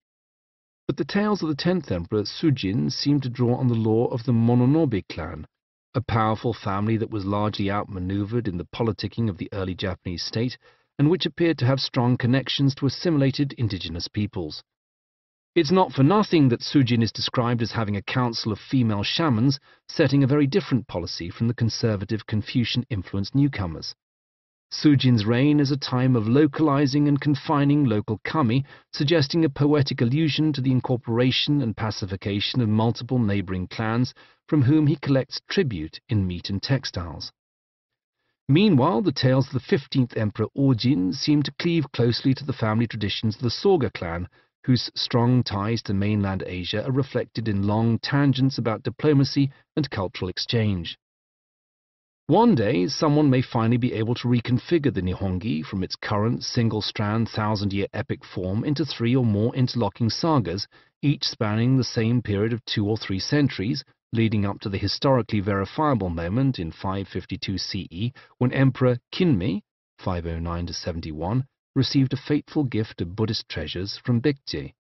But the tales of the 10th Emperor Sujin seem to draw on the lore of the Mononobe clan, a powerful family that was largely outmaneuvered in the politicking of the early Japanese state, and which appeared to have strong connections to assimilated indigenous peoples. It's not for nothing that Sujin is described as having a council of female shamans, setting a very different policy from the conservative Confucian-influenced newcomers. Sujin's reign is a time of localizing and confining local kami, suggesting a poetic allusion to the incorporation and pacification of multiple neighboring clans from whom he collects tribute in meat and textiles. Meanwhile, the tales of the 15th Emperor Ojin seem to cleave closely to the family traditions of the Soga clan, whose strong ties to mainland Asia are reflected in long tangents about diplomacy and cultural exchange. One day, someone may finally be able to reconfigure the Nihongi from its current single-strand 1,000-year epic form into 3 or more interlocking sagas, each spanning the same period of 2 or 3 centuries, leading up to the historically verifiable moment in 552 CE when Emperor Kinmei, 509–71, received a fateful gift of Buddhist treasures from Baekje.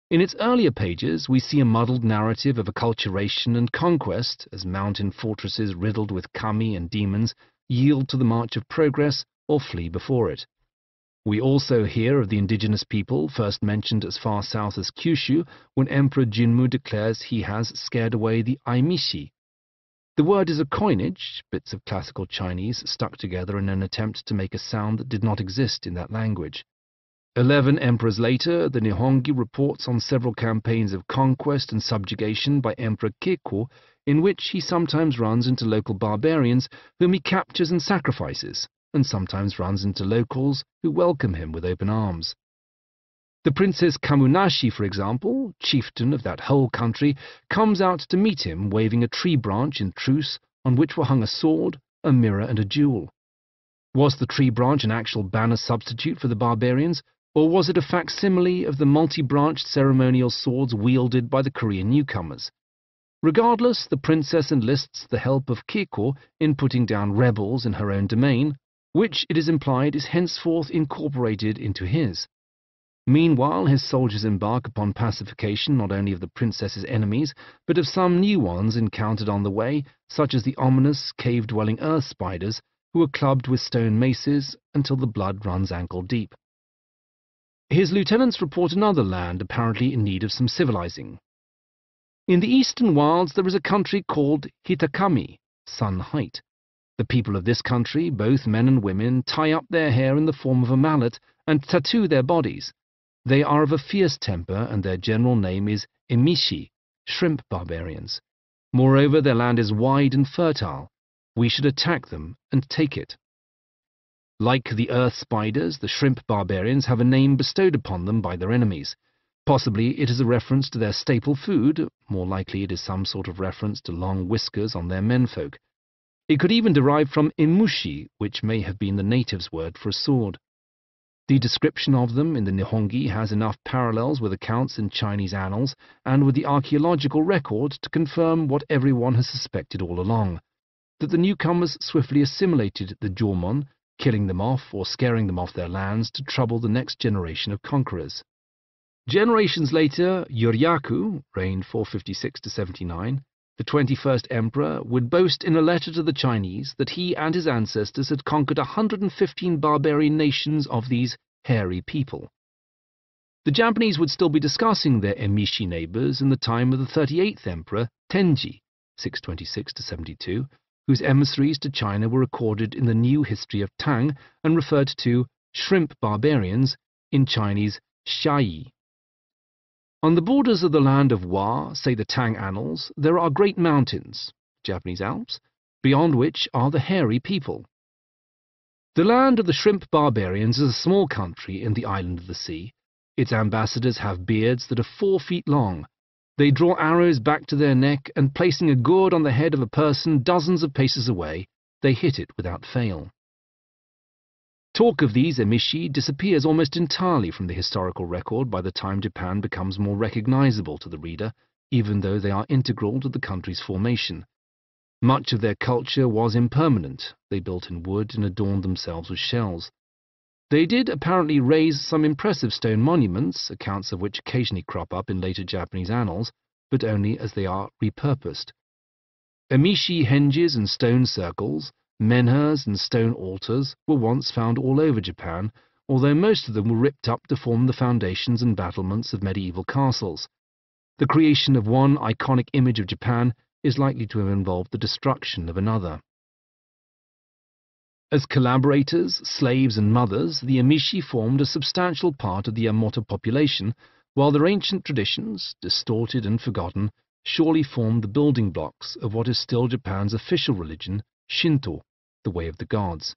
In its earlier pages, we see a muddled narrative of acculturation and conquest as mountain fortresses riddled with kami and demons yield to the march of progress or flee before it. We also hear of the indigenous people, first mentioned as far south as Kyushu, when Emperor Jinmu declares he has scared away the Aimishi. The word is a coinage, bits of classical Chinese stuck together in an attempt to make a sound that did not exist in that language. 11 emperors later, the Nihongi reports on several campaigns of conquest and subjugation by Emperor Keiko, in which he sometimes runs into local barbarians whom he captures and sacrifices, and sometimes runs into locals who welcome him with open arms. The Princess Kamunashi, for example, chieftain of that whole country, comes out to meet him waving a tree branch in truce on which were hung a sword, a mirror, and a jewel. Was the tree branch an actual banner substitute for the barbarians, Or was it a facsimile of the multi-branched ceremonial swords wielded by the Korean newcomers? Regardless, the princess enlists the help of Keiko in putting down rebels in her own domain, which it is implied is henceforth incorporated into his. Meanwhile, his soldiers embark upon pacification not only of the princess's enemies, but of some new ones encountered on the way, such as the ominous cave-dwelling earth spiders who are clubbed with stone maces until the blood runs ankle-deep. His lieutenants report another land apparently in need of some civilizing. In the eastern wilds there is a country called Hitakami, Sun Height. The people of this country, both men and women, tie up their hair in the form of a mallet and tattoo their bodies. They are of a fierce temper, and their general name is Emishi, shrimp barbarians. Moreover, their land is wide and fertile. We should attack them and take it. Like the earth spiders, the shrimp barbarians have a name bestowed upon them by their enemies. Possibly it is a reference to their staple food, more likely it is some sort of reference to long whiskers on their menfolk. It could even derive from imushi, which may have been the natives' word for a sword. The description of them in the Nihongi has enough parallels with accounts in Chinese annals and with the archaeological record to confirm what everyone has suspected all along, that the newcomers swiftly assimilated the Jomon, killing them off or scaring them off their lands to trouble the next generation of conquerors. Generations later, Yoryaku, reigned 456 to 79, the 21st emperor, would boast in a letter to the Chinese that he and his ancestors had conquered 115 barbarian nations of these hairy people. The Japanese would still be discussing their Emishi neighbors in the time of the 38th emperor, Tenji, 626 to 72, whose emissaries to China were recorded in the New History of Tang and referred to shrimp barbarians, in Chinese Xiayi. On the borders of the land of Wa, say the Tang Annals, there are great mountains, Japanese Alps, beyond which are the hairy people. The land of the shrimp barbarians is a small country in the island of the sea. Its ambassadors have beards that are 4 feet long. They draw arrows back to their neck, and placing a gourd on the head of a person dozens of paces away, they hit it without fail. Talk of these emishi disappears almost entirely from the historical record by the time Japan becomes more recognizable to the reader, even though they are integral to the country's formation. Much of their culture was impermanent. They built in wood and adorned themselves with shells. They did apparently raise some impressive stone monuments, accounts of which occasionally crop up in later Japanese annals, but only as they are repurposed. Emishi henges and stone circles, menhirs and stone altars were once found all over Japan, although most of them were ripped up to form the foundations and battlements of medieval castles. The creation of one iconic image of Japan is likely to have involved the destruction of another. As collaborators, slaves and mothers, the emishi formed a substantial part of the Yamato population, while their ancient traditions, distorted and forgotten, surely formed the building blocks of what is still Japan's official religion, Shinto, the way of the gods.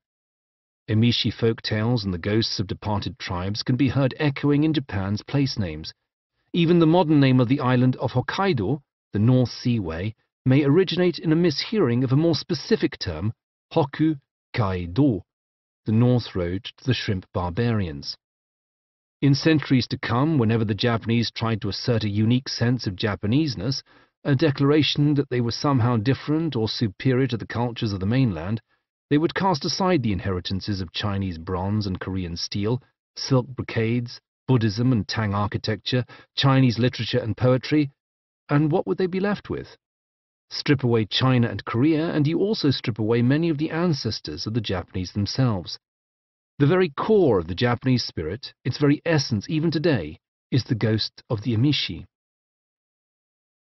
Emishi folk tales and the ghosts of departed tribes can be heard echoing in Japan's place names. Even the modern name of the island of Hokkaido, the North Seaway, may originate in a mishearing of a more specific term, Hoku-Kaido, the North Road to the shrimp barbarians. In centuries to come, whenever the Japanese tried to assert a unique sense of Japaneseness, a declaration that they were somehow different or superior to the cultures of the mainland, they would cast aside the inheritances of Chinese bronze and Korean steel, silk brocades, Buddhism and Tang architecture, Chinese literature and poetry, and what would they be left with? Strip away China and Korea, and you also strip away many of the ancestors of the Japanese themselves. The very core of the Japanese spirit, its very essence even today, is the ghost of the emishi.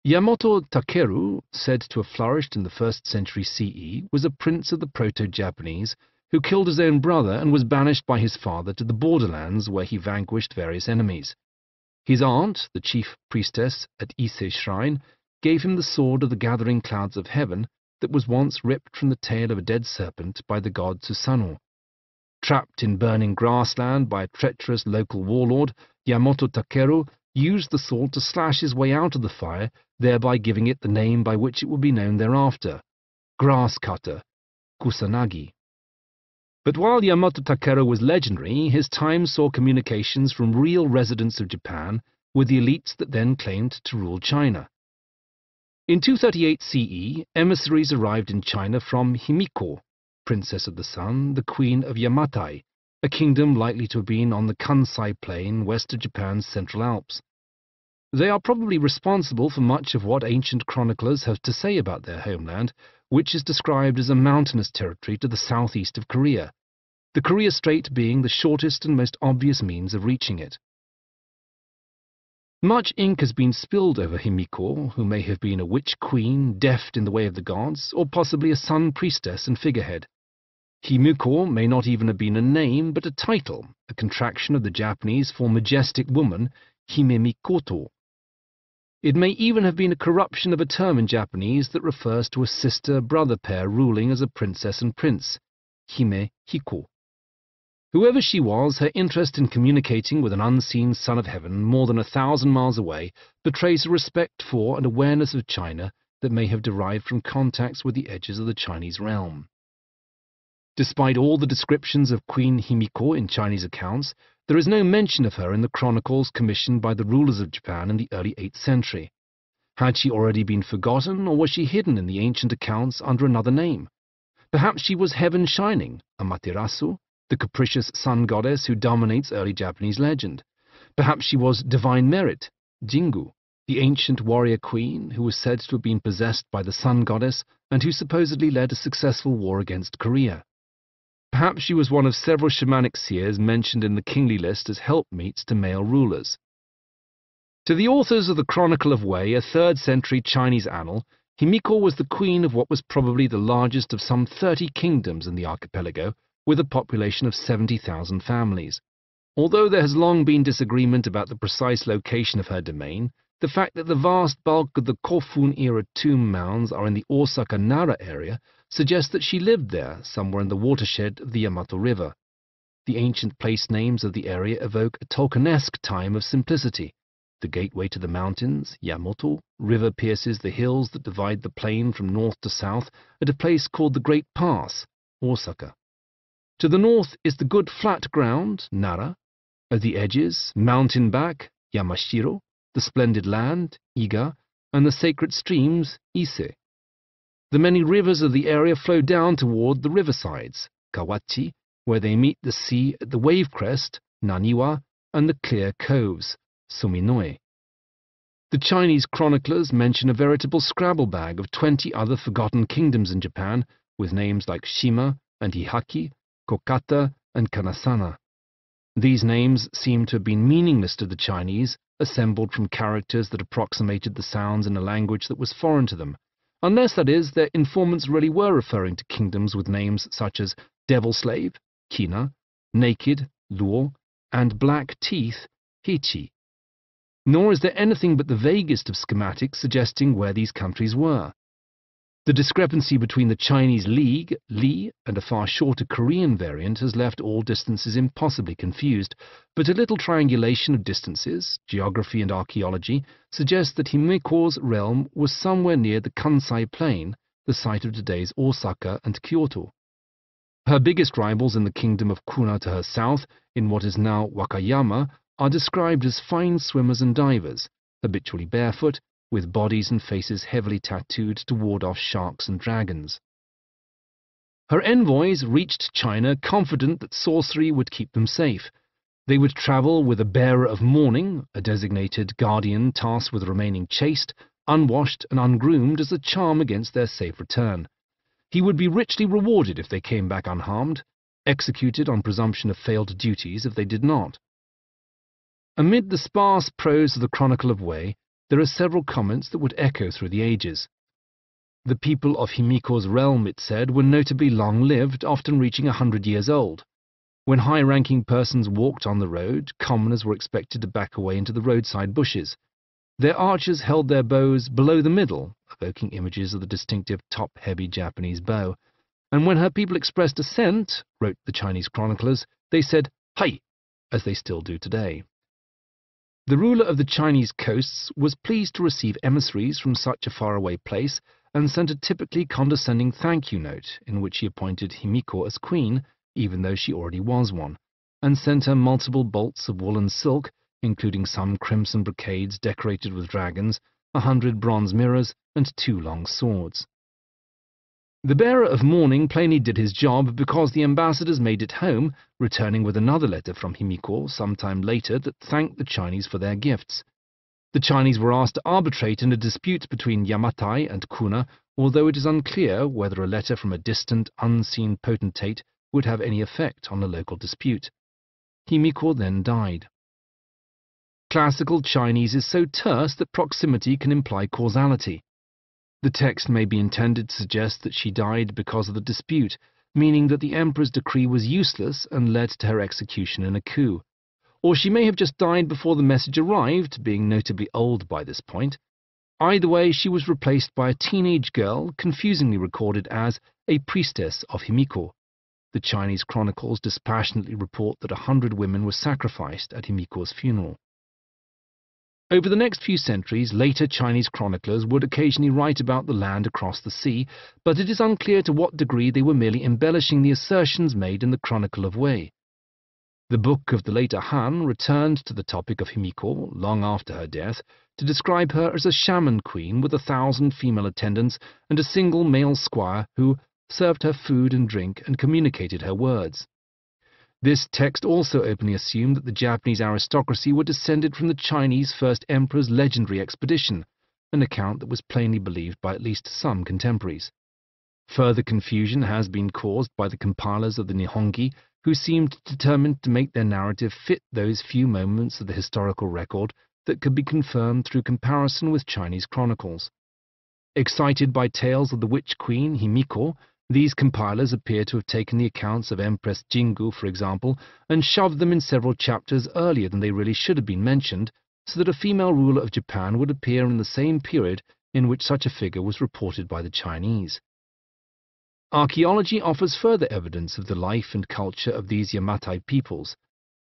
Yamato Takeru, said to have flourished in the 1st century CE, was a prince of the Proto-Japanese who killed his own brother and was banished by his father to the borderlands where he vanquished various enemies. His aunt, the chief priestess at Ise Shrine, gave him the sword of the gathering clouds of heaven that was once ripped from the tail of a dead serpent by the god Susanoo. Trapped in burning grassland by a treacherous local warlord, Yamato Takeru used the sword to slash his way out of the fire, thereby giving it the name by which it would be known thereafter, Grass Cutter, Kusanagi. But while Yamato Takeru was legendary, his time saw communications from real residents of Japan with the elites that then claimed to rule China. In 238 CE, emissaries arrived in China from Himiko, Princess of the Sun, the Queen of Yamatai, a kingdom likely to have been on the Kansai Plain west of Japan's Central Alps. They are probably responsible for much of what ancient chroniclers have to say about their homeland, which is described as a mountainous territory to the southeast of Korea, the Korea Strait being the shortest and most obvious means of reaching it. Much ink has been spilled over Himiko, who may have been a witch queen, deft in the way of the gods, or possibly a sun priestess and figurehead. Himiko may not even have been a name, but a title, a contraction of the Japanese for majestic woman, Himemikoto. It may even have been a corruption of a term in Japanese that refers to a sister-brother pair ruling as a princess and prince, Hime-hiko. Whoever she was, her interest in communicating with an unseen son of heaven more than 1,000 miles away betrays a respect for and awareness of China that may have derived from contacts with the edges of the Chinese realm. Despite all the descriptions of Queen Himiko in Chinese accounts, there is no mention of her in the chronicles commissioned by the rulers of Japan in the early 8th century. Had she already been forgotten, or was she hidden in the ancient accounts under another name? Perhaps she was Heaven Shining, Amaterasu, the capricious sun goddess who dominates early Japanese legend. Perhaps she was Divine Merit, Jingu, the ancient warrior queen who was said to have been possessed by the sun goddess and who supposedly led a successful war against Korea. Perhaps she was one of several shamanic seers mentioned in the kingly list as helpmeets to male rulers. To the authors of the Chronicle of Wei, a 3rd century Chinese annal, Himiko was the queen of what was probably the largest of some 30 kingdoms in the archipelago, with a population of 70,000 families. Although there has long been disagreement about the precise location of her domain, the fact that the vast bulk of the Kofun-era tomb mounds are in the Osaka-Nara area suggests that she lived there, somewhere in the watershed of the Yamato River. The ancient place names of the area evoke a Tolkienesque time of simplicity. The gateway to the mountains, Yamoto, river pierces the hills that divide the plain from north to south at a place called the Great Pass, Osaka. To the north is the good flat ground, Nara. At the edges, mountain back, Yamashiro, the splendid land, Iga, and the sacred streams, Ise. The many rivers of the area flow down toward the riversides, Kawachi, where they meet the sea at the wave crest, Naniwa, and the clear coves, Suminoe. The Chinese chroniclers mention a veritable Scrabble bag of 20 other forgotten kingdoms in Japan, with names like Shima and Hihaki, Kokata, and Kanasana. These names seem to have been meaningless to the Chinese, assembled from characters that approximated the sounds in a language that was foreign to them, unless, that is, their informants really were referring to kingdoms with names such as Devil Slave, Kina, Naked, Luo, and Black Teeth, Hichi. Nor is there anything but the vaguest of schematics suggesting where these countries were. The discrepancy between the Chinese League, Li, and a far shorter Korean variant has left all distances impossibly confused, but a little triangulation of distances, geography and archaeology, suggests that Himiko's realm was somewhere near the Kansai Plain, the site of today's Osaka and Kyoto. Her biggest rivals in the kingdom of Kuna to her south, in what is now Wakayama, are described as fine swimmers and divers, habitually barefoot, with bodies and faces heavily tattooed to ward off sharks and dragons. Her envoys reached China confident that sorcery would keep them safe. They would travel with a bearer of mourning, a designated guardian tasked with remaining chaste, unwashed and ungroomed as a charm against their safe return. He would be richly rewarded if they came back unharmed, executed on presumption of failed duties if they did not. Amid the sparse prose of the Chronicle of Wei, there are several comments that would echo through the ages. The people of Himiko's realm, it said, were notably long-lived, often reaching 100 years old. When high-ranking persons walked on the road, commoners were expected to back away into the roadside bushes. Their archers held their bows below the middle, evoking images of the distinctive top-heavy Japanese bow. And when her people expressed assent, wrote the Chinese chroniclers, they said, "Hai," as they still do today. The ruler of the Chinese coasts was pleased to receive emissaries from such a faraway place and sent a typically condescending thank-you note in which he appointed Himiko as queen even though she already was one, and sent her multiple bolts of wool and silk, including some crimson brocades decorated with dragons, 100 bronze mirrors, and 2 long swords. The bearer of mourning plainly did his job because the ambassadors made it home, returning with another letter from Himiko sometime later that thanked the Chinese for their gifts. The Chinese were asked to arbitrate in a dispute between Yamatai and Kuna, although it is unclear whether a letter from a distant, unseen potentate would have any effect on the local dispute. Himiko then died. Classical Chinese is so terse that proximity can imply causality. The text may be intended to suggest that she died because of the dispute, meaning that the emperor's decree was useless and led to her execution in a coup. Or she may have just died before the message arrived, being notably old by this point. Either way, she was replaced by a teenage girl, confusingly recorded as a priestess of Himiko. The Chinese chronicles dispassionately report that 100 women were sacrificed at Himiko's funeral. Over the next few centuries, later Chinese chroniclers would occasionally write about the land across the sea, but it is unclear to what degree they were merely embellishing the assertions made in the Chronicle of Wei. The book of the later Han returned to the topic of Himiko long after her death to describe her as a shaman queen with 1,000 female attendants and a single male squire who served her food and drink and communicated her words. This text also openly assumed that the Japanese aristocracy were descended from the Chinese first emperor's legendary expedition, an account that was plainly believed by at least some contemporaries. Further confusion has been caused by the compilers of the Nihongi, who seemed determined to make their narrative fit those few moments of the historical record that could be confirmed through comparison with Chinese chronicles. Excited by tales of the witch queen Himiko, these compilers appear to have taken the accounts of Empress Jingu, for example, and shoved them in several chapters earlier than they really should have been mentioned, so that a female ruler of Japan would appear in the same period in which such a figure was reported by the Chinese. Archaeology offers further evidence of the life and culture of these Yamatai peoples.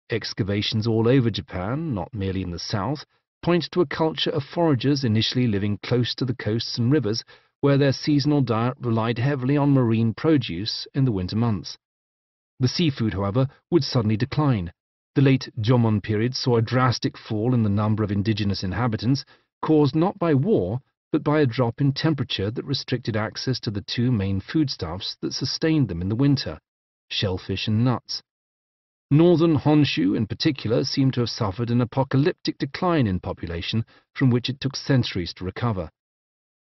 Excavations all over Japan, not merely in the south, point to a culture of foragers initially living close to the coasts and rivers, where their seasonal diet relied heavily on marine produce in the winter months. The seafood, however, would suddenly decline. The late Jomon period saw a drastic fall in the number of indigenous inhabitants, caused not by war, but by a drop in temperature that restricted access to the 2 main foodstuffs that sustained them in the winter, shellfish and nuts. Northern Honshu, in particular, seemed to have suffered an apocalyptic decline in population from which it took centuries to recover.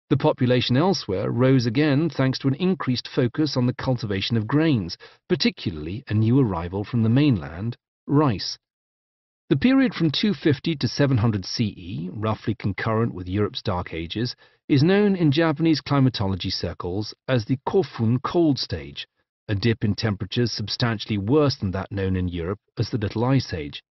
The population elsewhere rose again thanks to an increased focus on the cultivation of grains, particularly a new arrival from the mainland, rice. The period from 250 to 700 CE, roughly concurrent with Europe's Dark Ages, is known in Japanese climatology circles as the Kofun Cold Stage, a dip in temperatures substantially worse than that known in Europe as the Little Ice Age.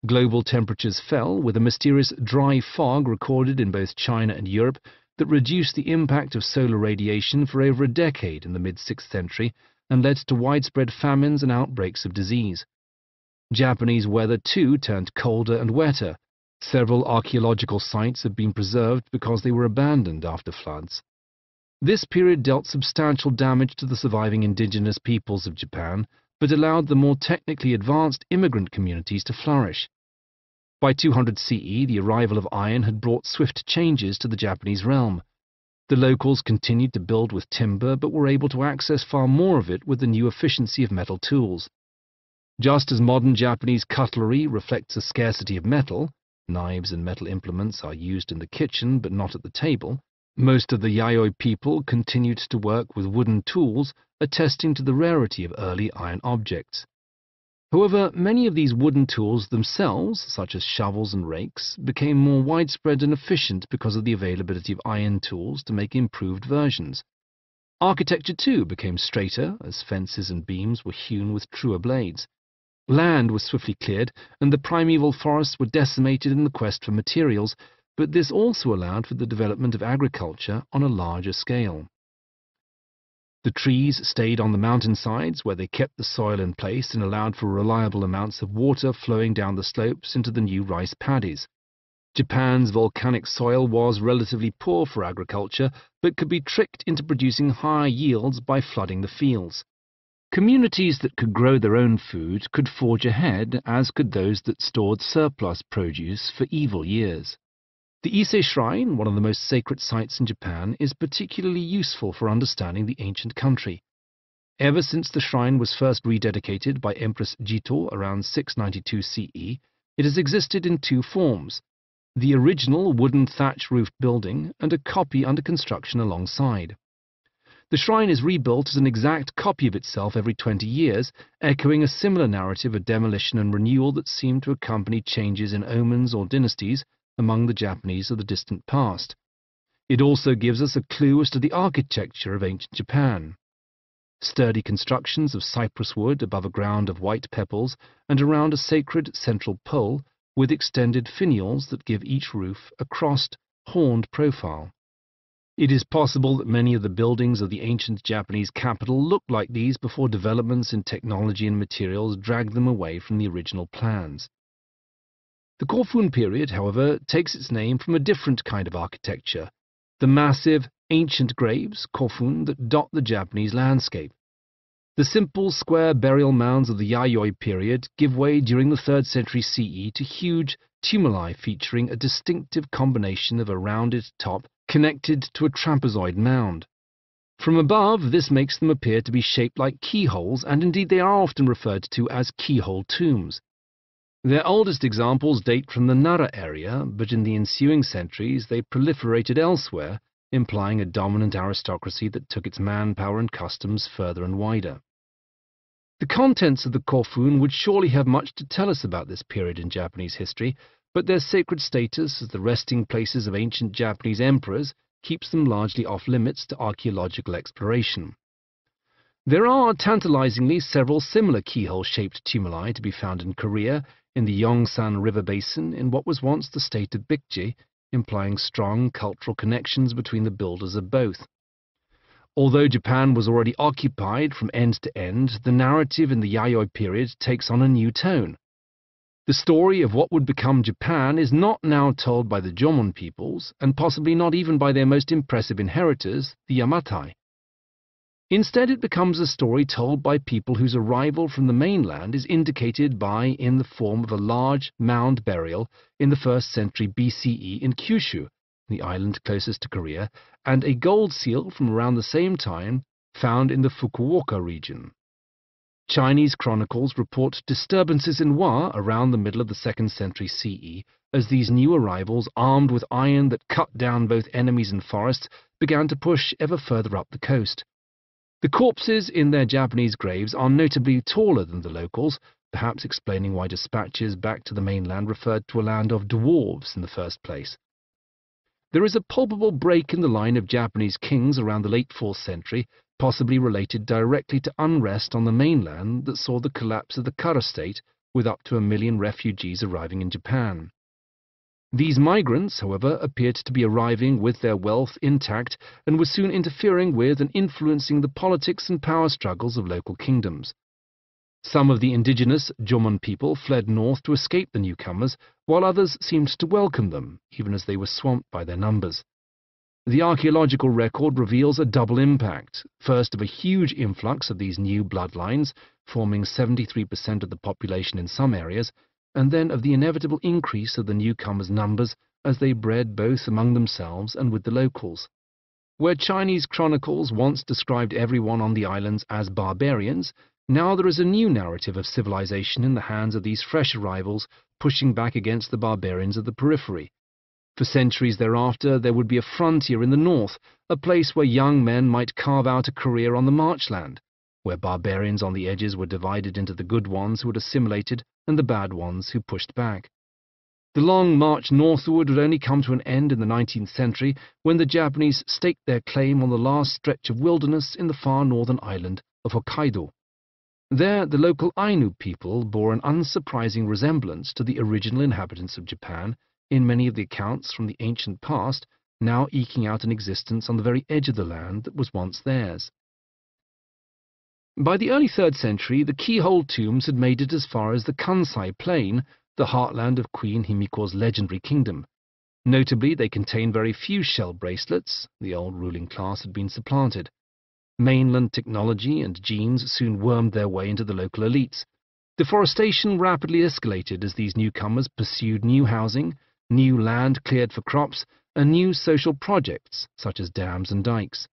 Global temperatures fell, with a mysterious dry fog recorded in both China and Europe that reduced the impact of solar radiation for over a decade in the mid-6th century and led to widespread famines and outbreaks of disease. Japanese weather, too, turned colder and wetter. Several archaeological sites have been preserved because they were abandoned after floods. This period dealt substantial damage to the surviving indigenous peoples of Japan, but allowed the more technically advanced immigrant communities to flourish. By 200 CE, the arrival of iron had brought swift changes to the Japanese realm. The locals continued to build with timber, but were able to access far more of it with the new efficiency of metal tools. Just as modern Japanese cutlery reflects a scarcity of metal, knives and metal implements are used in the kitchen but not at the table, most of the Yayoi people continued to work with wooden tools, attesting to the rarity of early iron objects. However, many of these wooden tools themselves, such as shovels and rakes, became more widespread and efficient because of the availability of iron tools to make improved versions. Architecture, too, became straighter, as fences and beams were hewn with truer blades. Land was swiftly cleared, and the primeval forests were decimated in the quest for materials, but this also allowed for the development of agriculture on a larger scale. The trees stayed on the mountainsides, where they kept the soil in place and allowed for reliable amounts of water flowing down the slopes into the new rice paddies. Japan's volcanic soil was relatively poor for agriculture, but could be tricked into producing higher yields by flooding the fields. Communities that could grow their own food could forge ahead, as could those that stored surplus produce for evil years. The Ise Shrine, one of the most sacred sites in Japan, is particularly useful for understanding the ancient country. Ever since the shrine was first rededicated by Empress Jito around 692 CE, it has existed in two forms: the original wooden thatch-roofed building and a copy under construction alongside. The shrine is rebuilt as an exact copy of itself every 20 years, echoing a similar narrative of demolition and renewal that seemed to accompany changes in omens or dynasties among the Japanese of the distant past. It also gives us a clue as to the architecture of ancient Japan. Sturdy constructions of cypress wood above a ground of white pebbles and around a sacred central pole with extended finials that give each roof a crossed, horned profile. It is possible that many of the buildings of the ancient Japanese capital looked like these before developments in technology and materials dragged them away from the original plans. The Kofun period, however, takes its name from a different kind of architecture, the massive, ancient graves, kofun, that dot the Japanese landscape. The simple, square burial mounds of the Yayoi period give way during the 3rd century CE to huge tumuli featuring a distinctive combination of a rounded top connected to a trapezoid mound. From above, this makes them appear to be shaped like keyholes, and indeed they are often referred to as keyhole tombs. Their oldest examples date from the Nara area, but in the ensuing centuries they proliferated elsewhere, implying a dominant aristocracy that took its manpower and customs further and wider. The contents of the kofun would surely have much to tell us about this period in Japanese history, but their sacred status as the resting places of ancient Japanese emperors keeps them largely off limits to archaeological exploration. There are, tantalizingly, several similar keyhole-shaped tumuli to be found in Korea, in the Yongsan River basin, in what was once the state of Bikji, implying strong cultural connections between the builders of both. Although Japan was already occupied from end to end, the narrative in the Yayoi period takes on a new tone. The story of what would become Japan is not now told by the Jomon peoples, and possibly not even by their most impressive inheritors, the Yamatai. Instead, it becomes a story told by people whose arrival from the mainland is indicated in the form of a large mound burial in the 1st century BCE in Kyushu, the island closest to Korea, and a gold seal from around the same time found in the Fukuoka region. Chinese chronicles report disturbances in Wa around the middle of the 2nd century CE, as these new arrivals, armed with iron that cut down both enemies and forests, began to push ever further up the coast. The corpses in their Japanese graves are notably taller than the locals, perhaps explaining why dispatches back to the mainland referred to a land of dwarves in the first place. There is a palpable break in the line of Japanese kings around the late 4th century, possibly related directly to unrest on the mainland that saw the collapse of the Kara state, with up to 1 million refugees arriving in Japan. These migrants, however, appeared to be arriving with their wealth intact and were soon interfering with and influencing the politics and power struggles of local kingdoms. Some of the indigenous Jomon people fled north to escape the newcomers, while others seemed to welcome them, even as they were swamped by their numbers. The archaeological record reveals a double impact, first of a huge influx of these new bloodlines, forming 73% of the population in some areas, and then of the inevitable increase of the newcomers' numbers as they bred both among themselves and with the locals. Where Chinese chronicles once described everyone on the islands as barbarians, now there is a new narrative of civilization in the hands of these fresh arrivals, pushing back against the barbarians of the periphery. For centuries thereafter, there would be a frontier in the north, a place where young men might carve out a career on the marchland, where barbarians on the edges were divided into the good ones who had assimilated and the bad ones who pushed back. The long march northward would only come to an end in the 19th century when the Japanese staked their claim on the last stretch of wilderness in the far northern island of Hokkaido. There, the local Ainu people bore an unsurprising resemblance to the original inhabitants of Japan in many of the accounts from the ancient past, now eking out an existence on the very edge of the land that was once theirs. By the early 3rd century, the keyhole tombs had made it as far as the Kansai plain, the heartland of Queen Himiko's legendary kingdom. Notably, they contain very few shell bracelets. The old ruling class had been supplanted. Mainland technology and genes soon wormed their way into the local elites. Deforestation rapidly escalated as these newcomers pursued new housing, new land cleared for crops, and new social projects such as dams and dikes.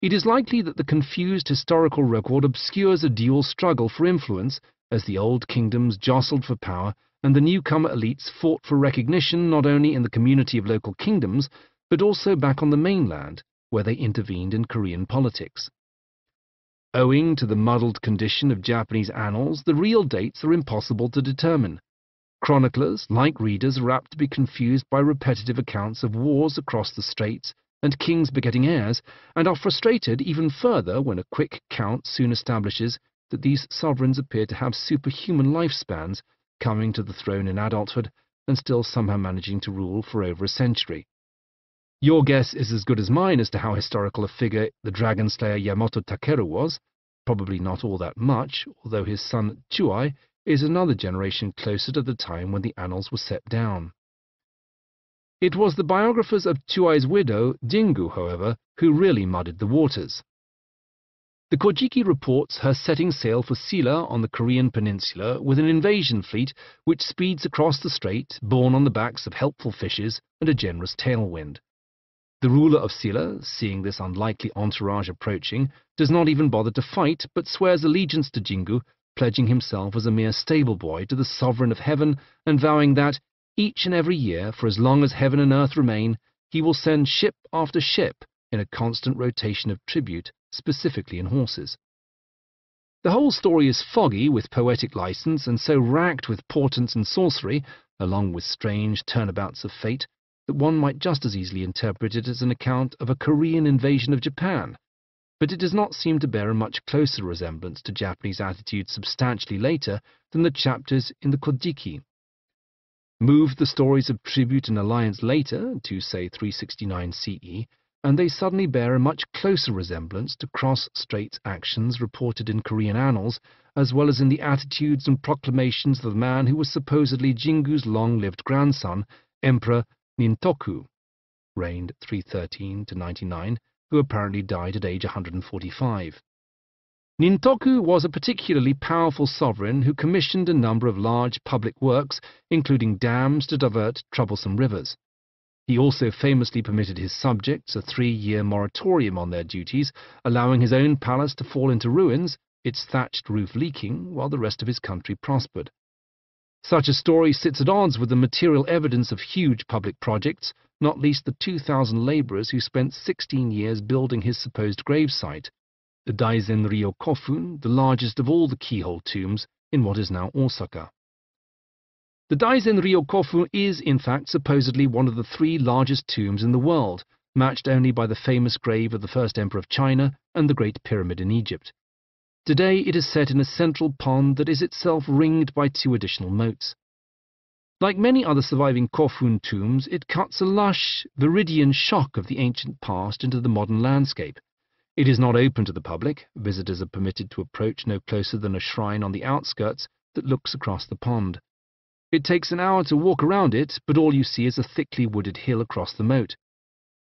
It is likely that the confused historical record obscures a dual struggle for influence as the old kingdoms jostled for power and the newcomer elites fought for recognition not only in the community of local kingdoms, but also back on the mainland, where they intervened in Korean politics. Owing to the muddled condition of Japanese annals, the real dates are impossible to determine. Chroniclers, like readers, are apt to be confused by repetitive accounts of wars across the straits and kings begetting heirs, and are frustrated even further when a quick count soon establishes that these sovereigns appear to have superhuman lifespans, coming to the throne in adulthood and still somehow managing to rule for over a century. Your guess is as good as mine as to how historical a figure the dragon slayer Yamato Takeru was, probably not all that much, although his son Chuai is another generation closer to the time when the annals were set down. It was the biographers of Chuai's widow, Jingu, however, who really muddied the waters. The Kojiki reports her setting sail for Silla on the Korean peninsula with an invasion fleet which speeds across the strait, borne on the backs of helpful fishes and a generous tailwind. The ruler of Silla, seeing this unlikely entourage approaching, does not even bother to fight, but swears allegiance to Jingu, pledging himself as a mere stable boy to the sovereign of heaven and vowing that, each and every year, for as long as heaven and earth remain, he will send ship after ship in a constant rotation of tribute, specifically in horses. The whole story is foggy with poetic license and so racked with portents and sorcery, along with strange turnabouts of fate, that one might just as easily interpret it as an account of a Korean invasion of Japan, but it does not seem to bear a much closer resemblance to Japanese attitudes substantially later than the chapters in the Kojiki. Move the stories of tribute and alliance later, to say 369 CE, and they suddenly bear a much closer resemblance to cross-straits actions reported in Korean annals, as well as in the attitudes and proclamations of the man who was supposedly Jingu's long-lived grandson, Emperor Nintoku, reigned 313 to 99, who apparently died at age 145. Nintoku was a particularly powerful sovereign who commissioned a number of large public works, including dams to divert troublesome rivers. He also famously permitted his subjects a 3-year moratorium on their duties, allowing his own palace to fall into ruins, its thatched roof leaking, while the rest of his country prospered. Such a story sits at odds with the material evidence of huge public projects, not least the 2,000 labourers who spent 16 years building his supposed gravesite, the Daizen-ryo Kofun, the largest of all the keyhole tombs in what is now Osaka. The Daizen-ryo Kofun is, in fact, supposedly one of the 3 largest tombs in the world, matched only by the famous grave of the first emperor of China and the Great Pyramid in Egypt. Today it is set in a central pond that is itself ringed by 2 additional moats. Like many other surviving Kofun tombs, it cuts a lush, viridian shock of the ancient past into the modern landscape. It is not open to the public. Visitors are permitted to approach no closer than a shrine on the outskirts that looks across the pond. It takes an hour to walk around it, but all you see is a thickly wooded hill across the moat.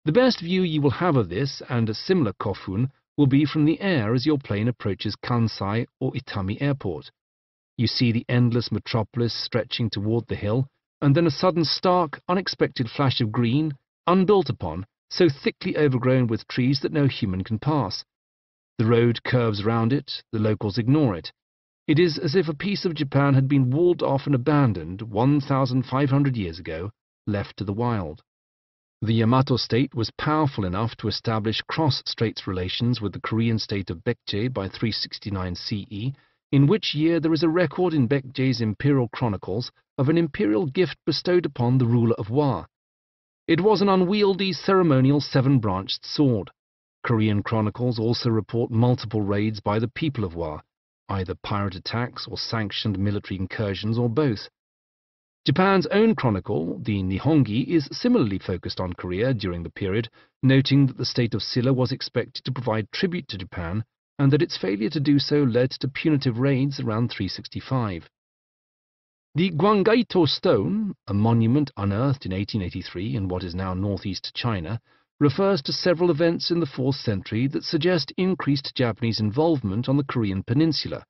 The best view you will have of this and a similar Kofun will be from the air as your plane approaches Kansai or Itami Airport. You see the endless metropolis stretching toward the hill, and then a sudden stark, unexpected flash of green, unbuilt upon, so thickly overgrown with trees that no human can pass. The road curves round it, the locals ignore it. It is as if a piece of Japan had been walled off and abandoned 1,500 years ago, left to the wild. The Yamato state was powerful enough to establish cross-straits relations with the Korean state of Baekje by 369 CE, in which year there is a record in Baekje's imperial chronicles of an imperial gift bestowed upon the ruler of Wa. It was an unwieldy ceremonial 7-branched sword. Korean chronicles also report multiple raids by the people of Wa, either pirate attacks or sanctioned military incursions or both. Japan's own chronicle, the Nihongi, is similarly focused on Korea during the period, noting that the state of Silla was expected to provide tribute to Japan and that its failure to do so led to punitive raids around 365. The Gwangaito stone, a monument unearthed in 1883 in what is now northeast China, refers to several events in the 4th century that suggest increased Japanese involvement on the Korean peninsula.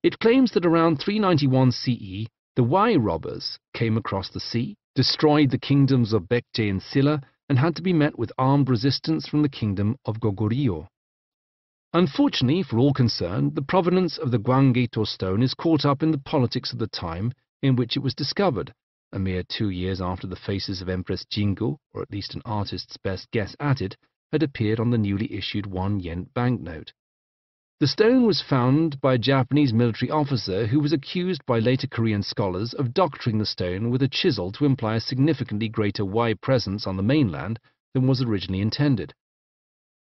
It claims that around 391 CE, the Wai robbers came across the sea, destroyed the kingdoms of Baekje and Silla, and had to be met with armed resistance from the kingdom of Goguryeo. Unfortunately for all concerned, the provenance of the Gwangeto stone is caught up in the politics of the time in which it was discovered, a mere 2 years after the faces of Empress Jingu, or at least an artist's best guess at it, had appeared on the newly issued 1-yen banknote. The stone was found by a Japanese military officer who was accused by later Korean scholars of doctoring the stone with a chisel to imply a significantly greater Wai presence on the mainland than was originally intended.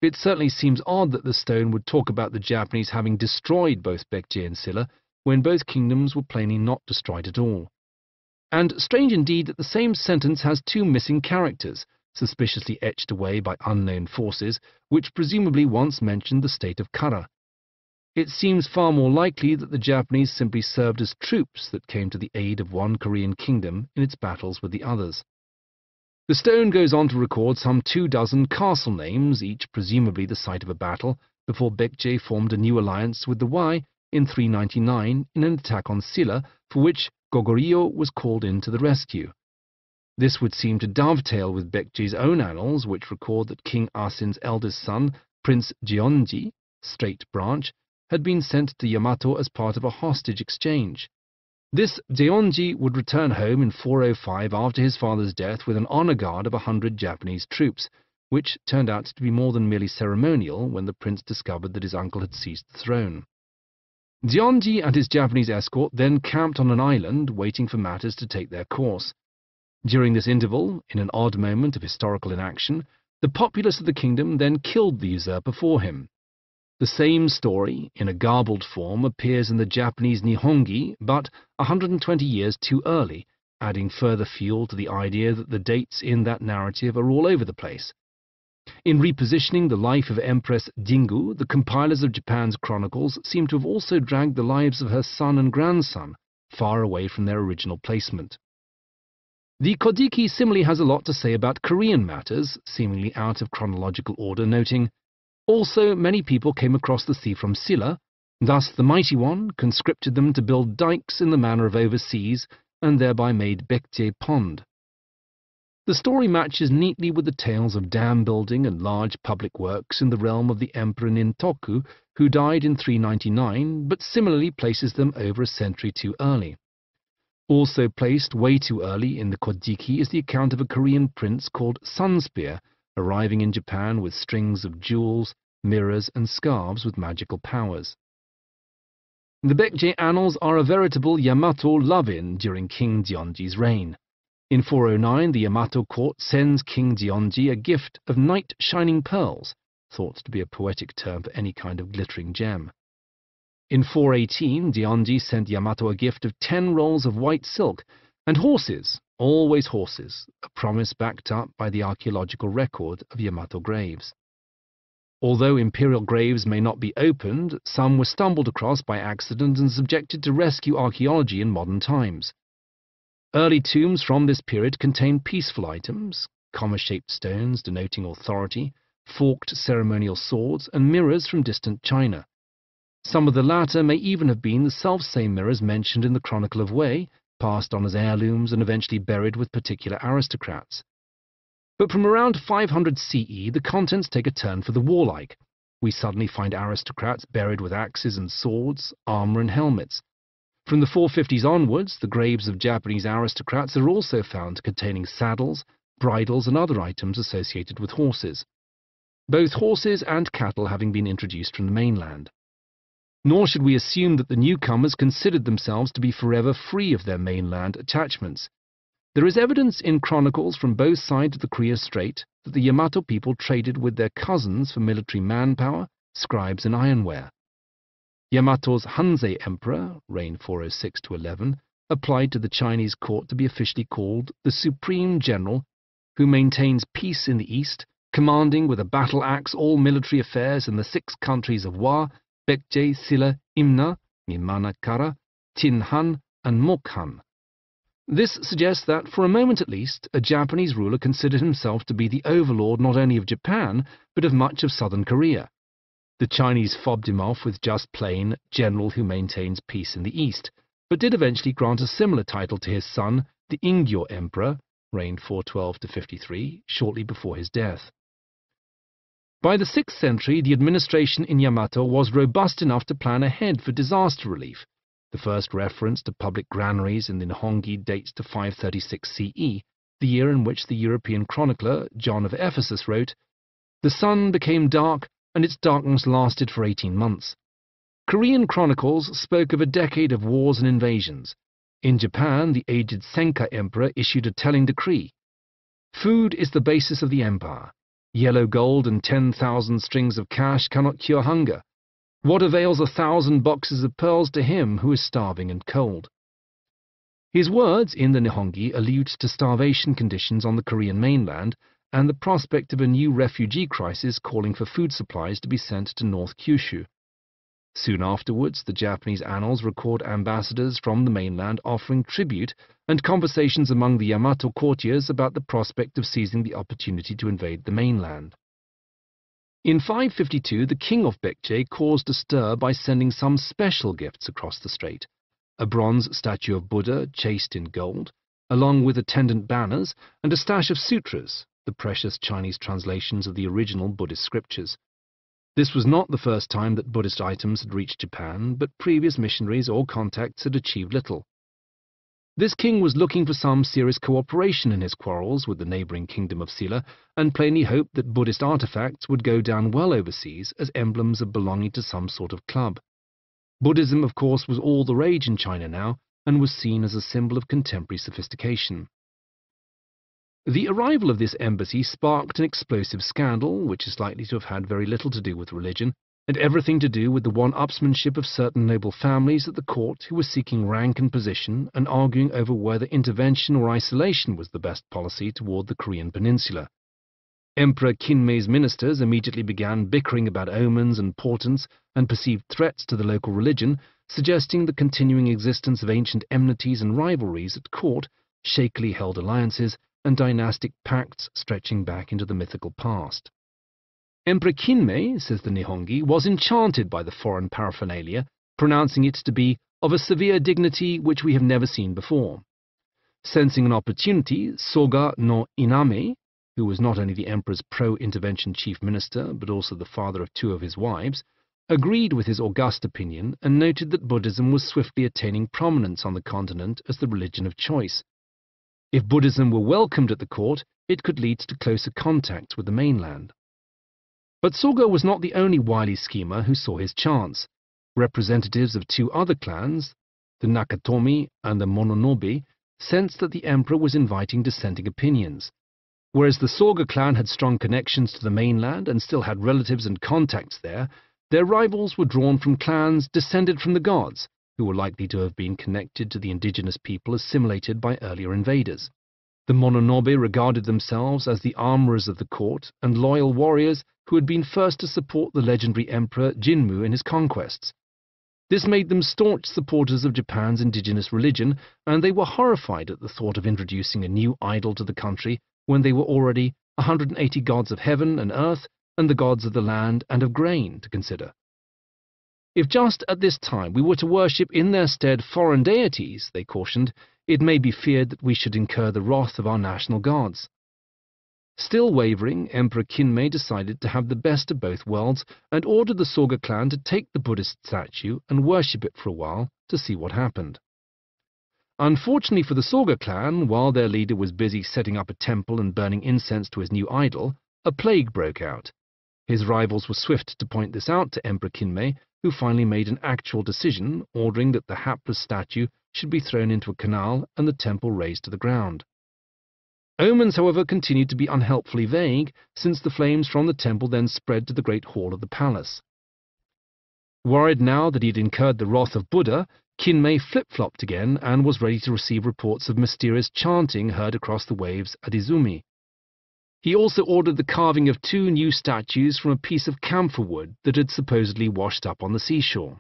It certainly seems odd that the stone would talk about the Japanese having destroyed both Baekje and Silla, when both kingdoms were plainly not destroyed at all. And strange indeed that the same sentence has 2 missing characters, suspiciously etched away by unknown forces, which presumably once mentioned the state of Kara. It seems far more likely that the Japanese simply served as troops that came to the aid of one Korean kingdom in its battles with the others. The stone goes on to record some 24 castle names, each presumably the site of a battle, before Baekje formed a new alliance with the Wai in 399 in an attack on Silla, for which Goguryeo was called in to the rescue. This would seem to dovetail with Baekje's own annals, which record that King Asin's eldest son, Prince Jeonji, Straight Branch, had been sent to Yamato as part of a hostage exchange. This Jeonji would return home in 405 after his father's death with an honor guard of 100 Japanese troops, which turned out to be more than merely ceremonial when the prince discovered that his uncle had seized the throne. Jeonji and his Japanese escort then camped on an island, waiting for matters to take their course. During this interval, in an odd moment of historical inaction, the populace of the kingdom then killed the usurper for him. The same story, in a garbled form, appears in the Japanese Nihongi, but 120 years too early, adding further fuel to the idea that the dates in that narrative are all over the place. In repositioning the life of Empress Jingu, the compilers of Japan's chronicles seem to have also dragged the lives of her son and grandson far away from their original placement. The Kodiki similarly has a lot to say about Korean matters, seemingly out of chronological order, noting, "Also, many people came across the sea from Silla, thus the Mighty One conscripted them to build dikes in the manner of overseas, and thereby made Baekje Pond." The story matches neatly with the tales of dam building and large public works in the realm of the Emperor Nintoku, who died in 399, but similarly places them over a century too early. Also placed way too early in the Kodiki is the account of a Korean prince called Sunspear, arriving in Japan with strings of jewels, mirrors, and scarves with magical powers. The Baekje annals are a veritable Yamato love-in during King Jeonji's reign. In 409, the Yamato court sends King Jeonji a gift of night shining pearls, thought to be a poetic term for any kind of glittering gem. In 418, Jeonji sent Yamato a gift of 10 rolls of white silk, and horses, always horses, a promise backed up by the archaeological record of Yamato graves. Although imperial graves may not be opened, some were stumbled across by accident and subjected to rescue archaeology in modern times. Early tombs from this period contain peaceful items, comma-shaped stones denoting authority, forked ceremonial swords, and mirrors from distant China. Some of the latter may even have been the self-same mirrors mentioned in the Chronicle of Wei, passed on as heirlooms and eventually buried with particular aristocrats. But from around 500 CE, the contents take a turn for the warlike. We suddenly find aristocrats buried with axes and swords, armor and helmets. From the 450s onwards, the graves of Japanese aristocrats are also found containing saddles, bridles, and other items associated with horses, both horses and cattle having been introduced from the mainland. Nor should we assume that the newcomers considered themselves to be forever free of their mainland attachments. There is evidence in chronicles from both sides of the Korea Strait that the Yamato people traded with their cousins for military manpower, scribes, and ironware. Yamato's Hanzei Emperor, reigned 406–11, applied to the Chinese court to be officially called the Supreme General, who maintains peace in the east, commanding with a battle axe all military affairs in the 6 countries of Wa, Baekje, Silla, Imna, Mimana Kara, Tinhan, and Mokhan. This suggests that, for a moment at least, a Japanese ruler considered himself to be the overlord not only of Japan, but of much of southern Korea. The Chinese fobbed him off with just plain general who maintains peace in the east, but did eventually grant a similar title to his son, the Ingyo Emperor, reigned 412–53, shortly before his death. By the 6th century, the administration in Yamato was robust enough to plan ahead for disaster relief. The first reference to public granaries in the Nihongi dates to 536 CE, the year in which the European chronicler John of Ephesus wrote, "The sun became dark, and its darkness lasted for 18 months. Korean chronicles spoke of a decade of wars and invasions. In Japan, the aged Senka Emperor issued a telling decree. Food is the basis of the empire. Yellow gold and 10,000 strings of cash cannot cure hunger. What avails 1,000 boxes of pearls to him who is starving and cold?" His words in the Nihongi allude to starvation conditions on the Korean mainland and the prospect of a new refugee crisis calling for food supplies to be sent to North Kyushu. Soon afterwards, the Japanese annals record ambassadors from the mainland offering tribute and conversations among the Yamato courtiers about the prospect of seizing the opportunity to invade the mainland. In 552, the king of Baekje caused a stir by sending some special gifts across the strait: a bronze statue of Buddha chased in gold, along with attendant banners, and a stash of sutras, the precious Chinese translations of the original Buddhist scriptures. This was not the first time that Buddhist items had reached Japan, but previous missionaries or contacts had achieved little. This king was looking for some serious cooperation in his quarrels with the neighbouring kingdom of Silla, and plainly hoped that Buddhist artifacts would go down well overseas as emblems of belonging to some sort of club. Buddhism, of course, was all the rage in China now, and was seen as a symbol of contemporary sophistication. The arrival of this embassy sparked an explosive scandal, which is likely to have had very little to do with religion, and everything to do with the one-upsmanship of certain noble families at the court who were seeking rank and position and arguing over whether intervention or isolation was the best policy toward the Korean peninsula. Emperor Kinmei's ministers immediately began bickering about omens and portents and perceived threats to the local religion, suggesting the continuing existence of ancient enmities and rivalries at court, shakily held alliances, and dynastic pacts stretching back into the mythical past. Emperor Kinmei, says the Nihongi, was enchanted by the foreign paraphernalia, pronouncing it to be of a severe dignity which we have never seen before. Sensing an opportunity, Soga no Iname, who was not only the emperor's pro-intervention chief minister, but also the father of 2 of his wives, agreed with his august opinion and noted that Buddhism was swiftly attaining prominence on the continent as the religion of choice. If Buddhism were welcomed at the court, it could lead to closer contacts with the mainland. But Soga was not the only wily schemer who saw his chance. Representatives of 2 other clans, the Nakatomi and the Mononobe, sensed that the emperor was inviting dissenting opinions. Whereas the Soga clan had strong connections to the mainland and still had relatives and contacts there, their rivals were drawn from clans descended from the gods, who were likely to have been connected to the indigenous people assimilated by earlier invaders. The Mononobe regarded themselves as the armourers of the court and loyal warriors who had been first to support the legendary emperor Jinmu in his conquests. This made them staunch supporters of Japan's indigenous religion, and they were horrified at the thought of introducing a new idol to the country when they were already 180 gods of heaven and earth and the gods of the land and of grain to consider. If just at this time we were to worship in their stead foreign deities, they cautioned, it may be feared that we should incur the wrath of our national gods. Still wavering, Emperor Kinmei decided to have the best of both worlds and ordered the Soga clan to take the Buddhist statue and worship it for a while to see what happened. Unfortunately for the Soga clan, while their leader was busy setting up a temple and burning incense to his new idol, a plague broke out. His rivals were swift to point this out to Emperor Kinmei, who finally made an actual decision, ordering that the hapless statue should be thrown into a canal and the temple razed to the ground. Omens, however, continued to be unhelpfully vague, since the flames from the temple then spread to the great hall of the palace. Worried now that he had incurred the wrath of Buddha, Kinmei flip-flopped again and was ready to receive reports of mysterious chanting heard across the waves at Izumi. He also ordered the carving of 2 new statues from a piece of camphor wood that had supposedly washed up on the seashore.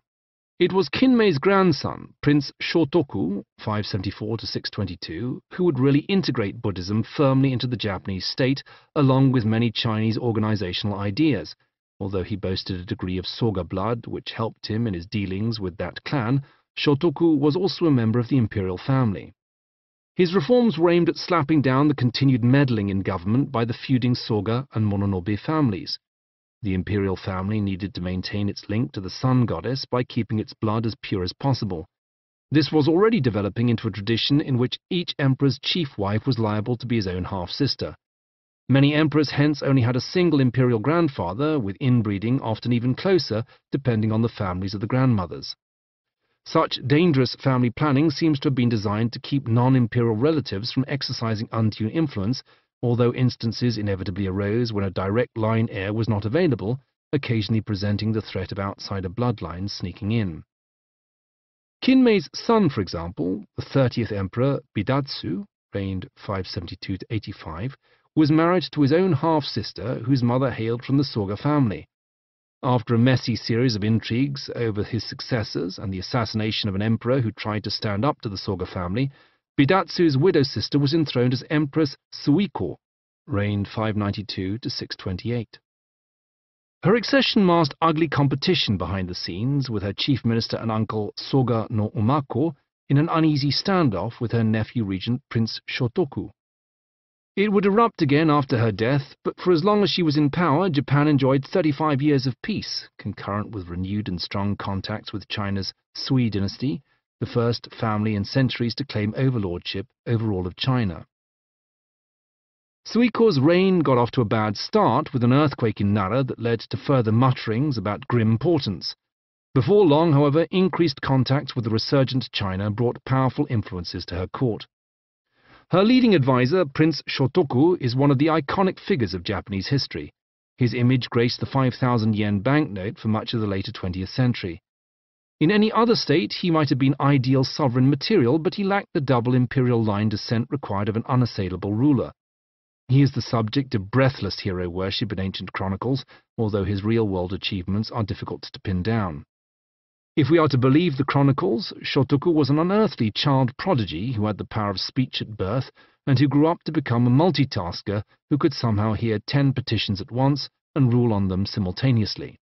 It was Kinmei's grandson, Prince Shotoku, 574 to 622, who would really integrate Buddhism firmly into the Japanese state, along with many Chinese organizational ideas. Although he boasted a degree of Soga blood, which helped him in his dealings with that clan, Shotoku was also a member of the imperial family. His reforms were aimed at slapping down the continued meddling in government by the feuding Soga and Mononobe families. The imperial family needed to maintain its link to the sun goddess by keeping its blood as pure as possible. This was already developing into a tradition in which each emperor's chief wife was liable to be his own half-sister. Many emperors hence only had a single imperial grandfather, with inbreeding often even closer, depending on the families of the grandmothers. Such dangerous family planning seems to have been designed to keep non-imperial relatives from exercising undue influence, although instances inevitably arose when a direct line heir was not available, occasionally presenting the threat of outsider bloodlines sneaking in. Kinmei's son, for example, the 30th Emperor Bidatsu, reigned 572 to 85, was married to his own half-sister, whose mother hailed from the Soga family. After a messy series of intrigues over his successors and the assassination of an emperor who tried to stand up to the Soga family, Bidatsu's widow sister was enthroned as Empress Suiko, reigned 592 to 628. Her accession masked ugly competition behind the scenes, with her chief minister and uncle Soga no Umako in an uneasy standoff with her nephew regent Prince Shotoku. It would erupt again after her death, but for as long as she was in power, Japan enjoyed 35 years of peace, concurrent with renewed and strong contacts with China's Sui dynasty, the first family in centuries to claim overlordship over all of China. Suiko's reign got off to a bad start with an earthquake in Nara that led to further mutterings about grim portents. Before long, however, increased contacts with the resurgent China brought powerful influences to her court. Her leading advisor, Prince Shotoku, is one of the iconic figures of Japanese history. His image graced the 5,000 yen banknote for much of the later 20th century. In any other state, he might have been ideal sovereign material, but he lacked the double imperial line descent required of an unassailable ruler. He is the subject of breathless hero worship in ancient chronicles, although his real-world achievements are difficult to pin down. If we are to believe the chronicles, Shotoku was an unearthly child prodigy who had the power of speech at birth and who grew up to become a multitasker who could somehow hear 10 petitions at once and rule on them simultaneously.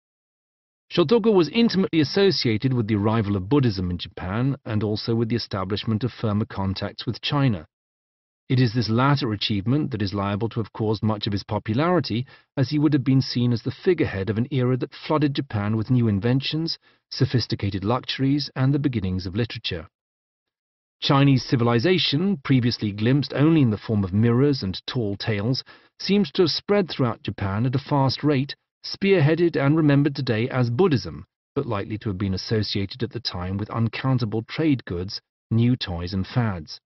Shotoku was intimately associated with the arrival of Buddhism in Japan and also with the establishment of firmer contacts with China. It is this latter achievement that is liable to have caused much of his popularity, as he would have been seen as the figurehead of an era that flooded Japan with new inventions, sophisticated luxuries, and the beginnings of literature. Chinese civilization, previously glimpsed only in the form of mirrors and tall tales, seems to have spread throughout Japan at a fast rate, spearheaded and remembered today as Buddhism, but likely to have been associated at the time with uncountable trade goods, new toys and fads.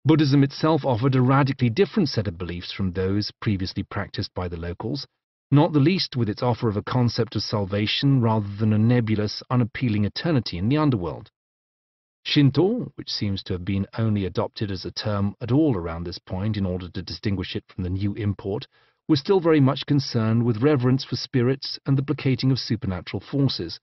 Buddhism itself offered a radically different set of beliefs from those previously practiced by the locals, not the least with its offer of a concept of salvation rather than a nebulous, unappealing eternity in the underworld. Shinto, which seems to have been only adopted as a term at all around this point in order to distinguish it from the new import, was still very much concerned with reverence for spirits and the placating of supernatural forces.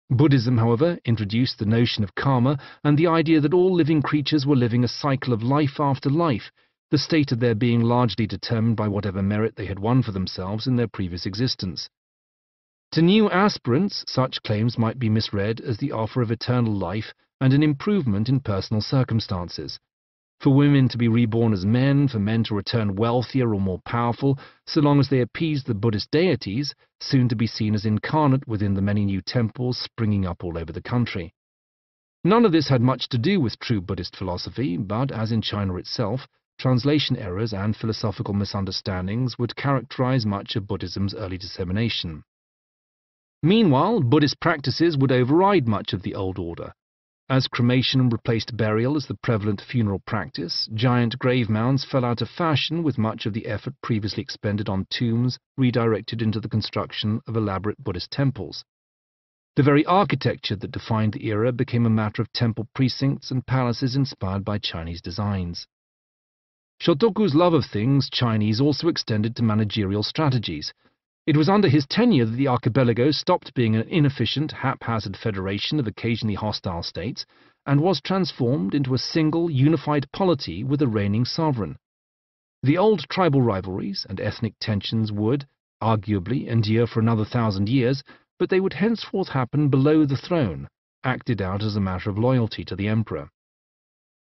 Buddhism, however, introduced the notion of karma and the idea that all living creatures were living a cycle of life after life, the state of their being largely determined by whatever merit they had won for themselves in their previous existence. To new aspirants, such claims might be misread as the offer of eternal life and an improvement in personal circumstances. For women to be reborn as men, for men to return wealthier or more powerful, so long as they appeased the Buddhist deities, soon to be seen as incarnate within the many new temples springing up all over the country. None of this had much to do with true Buddhist philosophy, but, as in China itself, translation errors and philosophical misunderstandings would characterize much of Buddhism's early dissemination. Meanwhile, Buddhist practices would override much of the old order. As cremation replaced burial as the prevalent funeral practice, giant grave mounds fell out of fashion, with much of the effort previously expended on tombs redirected into the construction of elaborate Buddhist temples. The very architecture that defined the era became a matter of temple precincts and palaces inspired by Chinese designs. Shotoku's love of things Chinese also extended to managerial strategies. It was under his tenure that the archipelago stopped being an inefficient, haphazard federation of occasionally hostile states and was transformed into a single, unified polity with a reigning sovereign. The old tribal rivalries and ethnic tensions would, arguably, endure for another 1,000 years, but they would henceforth happen below the throne, acted out as a matter of loyalty to the emperor.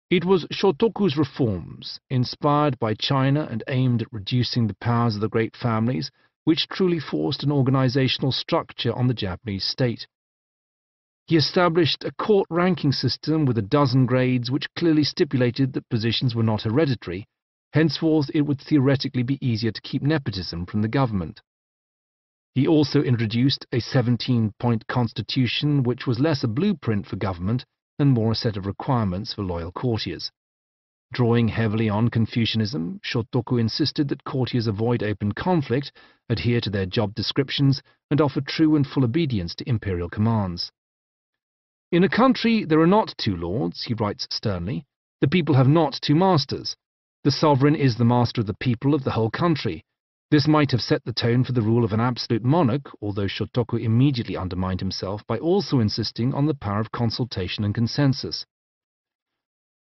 It was Shotoku's reforms, inspired by China and aimed at reducing the powers of the great families, which truly forced an organizational structure on the Japanese state. He established a court ranking system with a dozen grades which clearly stipulated that positions were not hereditary. Henceforth it would theoretically be easier to keep nepotism from the government. He also introduced a 17-point constitution which was less a blueprint for government and more a set of requirements for loyal courtiers. Drawing heavily on Confucianism, Shotoku insisted that courtiers avoid open conflict, adhere to their job descriptions, and offer true and full obedience to imperial commands. In a country there are not two lords, he writes sternly. The people have not two masters. The sovereign is the master of the people of the whole country. This might have set the tone for the rule of an absolute monarch, although Shotoku immediately undermined himself by also insisting on the power of consultation and consensus.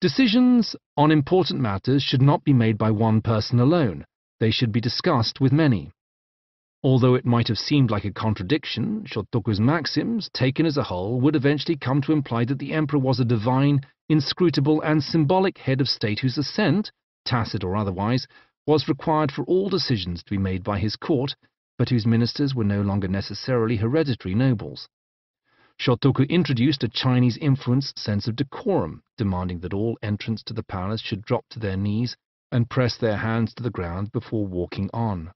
Decisions on important matters should not be made by one person alone. They should be discussed with many. Although it might have seemed like a contradiction, Shotoku's maxims, taken as a whole, would eventually come to imply that the emperor was a divine, inscrutable, and symbolic head of state whose assent, tacit or otherwise, was required for all decisions to be made by his court, but whose ministers were no longer necessarily hereditary nobles. Shotoku introduced a Chinese-influenced sense of decorum, demanding that all entrants to the palace should drop to their knees and press their hands to the ground before walking on.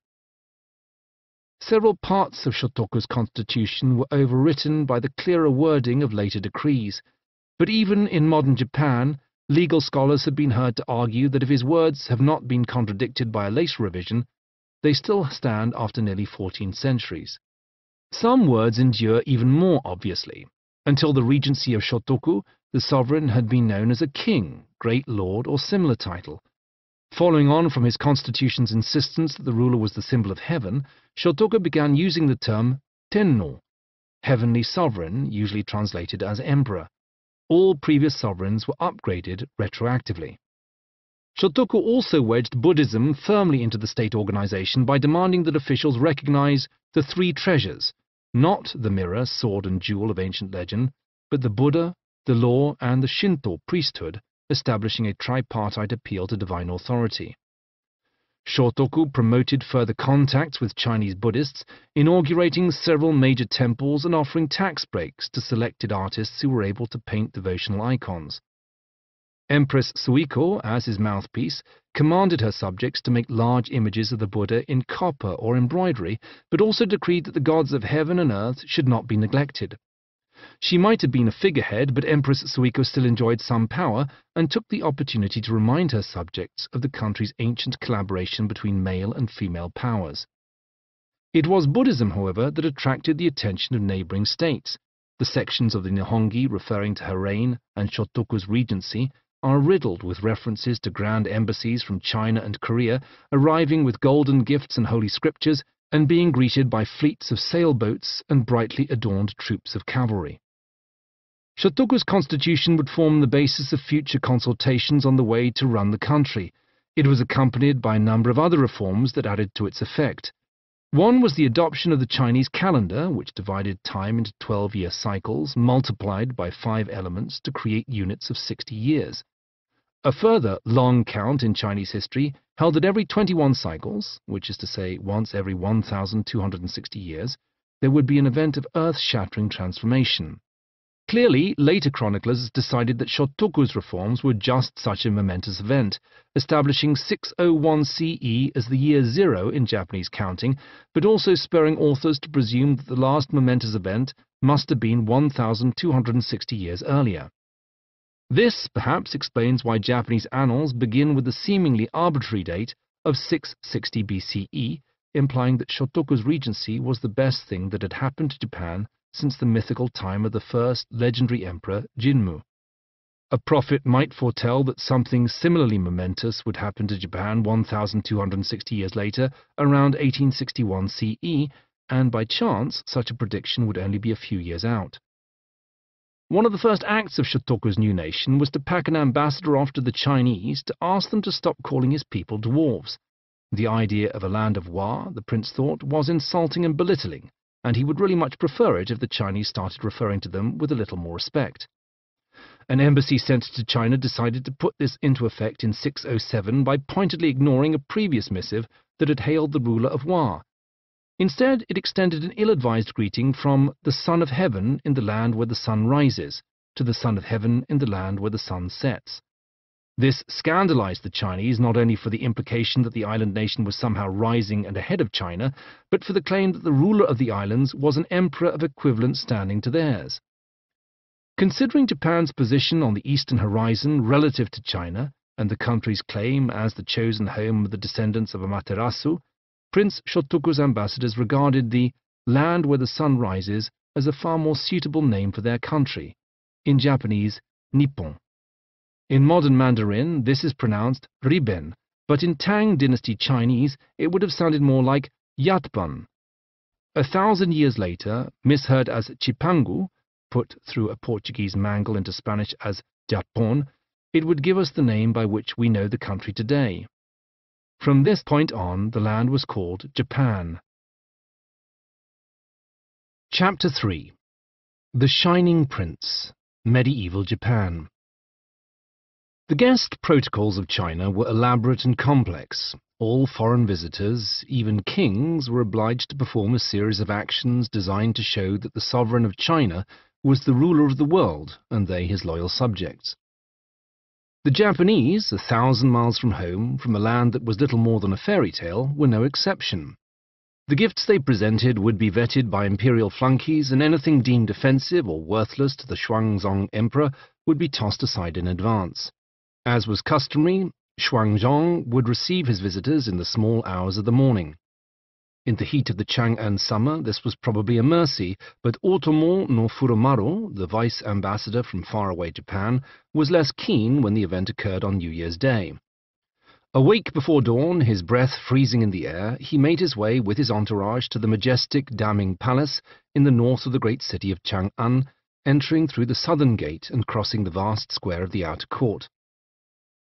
Several parts of Shotoku's constitution were overwritten by the clearer wording of later decrees, but even in modern Japan, legal scholars have been heard to argue that if his words have not been contradicted by a later revision, they still stand after nearly 14 centuries. Some words endure even more obviously. Until the regency of Shotoku, the sovereign had been known as a king, great lord, or similar title. Following on from his constitution's insistence that the ruler was the symbol of heaven, Shotoku began using the term tenno, heavenly sovereign, usually translated as emperor. All previous sovereigns were upgraded retroactively. Shotoku also wedged Buddhism firmly into the state organization by demanding that officials recognize the three treasures, not the mirror, sword, and jewel of ancient legend, but the Buddha, the law, and the Shinto priesthood, establishing a tripartite appeal to divine authority. Shotoku promoted further contacts with Chinese Buddhists, inaugurating several major temples and offering tax breaks to selected artists who were able to paint devotional icons. Empress Suiko, as his mouthpiece, commanded her subjects to make large images of the Buddha in copper or embroidery, but also decreed that the gods of heaven and earth should not be neglected. She might have been a figurehead, but Empress Suiko still enjoyed some power and took the opportunity to remind her subjects of the country's ancient collaboration between male and female powers. It was Buddhism, however, that attracted the attention of neighboring states. The sections of the Nihongi referring to her reign and Shotoku's regency are riddled with references to grand embassies from China and Korea arriving with golden gifts and holy scriptures and being greeted by fleets of sailboats and brightly adorned troops of cavalry. Shotoku's constitution would form the basis of future consultations on the way to run the country. It was accompanied by a number of other reforms that added to its effect. One was the adoption of the Chinese calendar, which divided time into 12-year cycles, multiplied by 5 elements to create units of 60 years. A further long count in Chinese history held that every 21 cycles, which is to say once every 1,260 years, there would be an event of earth-shattering transformation. Clearly, later chroniclers decided that Shotoku's reforms were just such a momentous event, establishing 601 CE as the year 0 in Japanese counting, but also spurring authors to presume that the last momentous event must have been 1,260 years earlier. This perhaps explains why Japanese annals begin with the seemingly arbitrary date of 660 BCE, implying that Shotoku's regency was the best thing that had happened to Japan since the mythical time of the first legendary emperor Jinmu. A prophet might foretell that something similarly momentous would happen to Japan 1,260 years later, around 1861 CE, and by chance such a prediction would only be a few years out. One of the first acts of Shotoku's new nation was to pack an ambassador off to the Chinese to ask them to stop calling his people dwarves. The idea of a land of Wa, the prince thought, was insulting and belittling, and he would really much prefer it if the Chinese started referring to them with a little more respect. An embassy sent to China decided to put this into effect in 607 by pointedly ignoring a previous missive that had hailed the ruler of Wa. Instead, it extended an ill-advised greeting from the Son of Heaven in the land where the sun rises to the Son of Heaven in the land where the sun sets. This scandalized the Chinese not only for the implication that the island nation was somehow rising and ahead of China, but for the claim that the ruler of the islands was an emperor of equivalent standing to theirs. Considering Japan's position on the eastern horizon relative to China, and the country's claim as the chosen home of the descendants of Amaterasu, Prince Shotoku's ambassadors regarded the land where the sun rises as a far more suitable name for their country, in Japanese, Nippon. In modern Mandarin, this is pronounced Riben, but in Tang Dynasty Chinese, it would have sounded more like Yatban. 1,000 years later, misheard as Chipangu, put through a Portuguese mangle into Spanish as Japon, it would give us the name by which we know the country today. From this point on, the land was called Japan. Chapter 3. The Shining Prince, Medieval Japan. The guest protocols of China were elaborate and complex. All foreign visitors, even kings, were obliged to perform a series of actions designed to show that the sovereign of China was the ruler of the world, and they his loyal subjects. The Japanese, 1,000 miles from home, from a land that was little more than a fairy tale, were no exception. The gifts they presented would be vetted by imperial flunkies, and anything deemed offensive or worthless to the Xuanzong emperor would be tossed aside in advance. As was customary, Xuanzong would receive his visitors in the small hours of the morning. In the heat of the Chang'an summer, this was probably a mercy, but Otomo no Furumaru, the vice-ambassador from faraway Japan, was less keen when the event occurred on New Year's Day. Awake before dawn, his breath freezing in the air, he made his way with his entourage to the majestic Daming Palace in the north of the great city of Chang'an, entering through the southern gate and crossing the vast square of the outer court.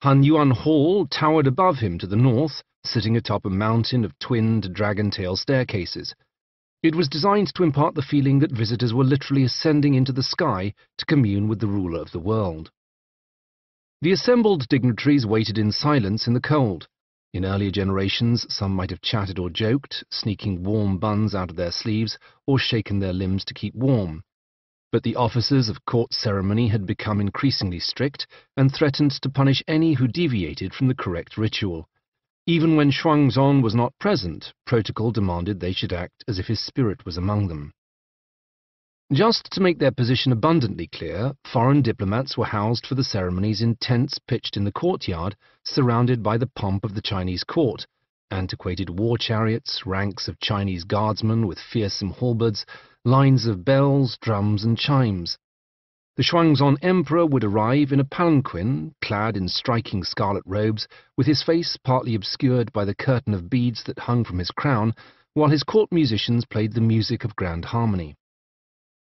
Hanyuan Hall towered above him to the north, sitting atop a mountain of twinned dragon-tail staircases. It was designed to impart the feeling that visitors were literally ascending into the sky to commune with the ruler of the world. The assembled dignitaries waited in silence in the cold. In earlier generations, some might have chatted or joked, sneaking warm buns out of their sleeves, or shaken their limbs to keep warm. But the officers of court ceremony had become increasingly strict and threatened to punish any who deviated from the correct ritual. Even when Xuanzong was not present, protocol demanded they should act as if his spirit was among them. Just to make their position abundantly clear, foreign diplomats were housed for the ceremonies in tents pitched in the courtyard, surrounded by the pomp of the Chinese court, antiquated war chariots, ranks of Chinese guardsmen with fearsome halberds, lines of bells, drums, and chimes. The Xuanzong emperor would arrive in a palanquin, clad in striking scarlet robes, with his face partly obscured by the curtain of beads that hung from his crown, while his court musicians played the music of grand harmony.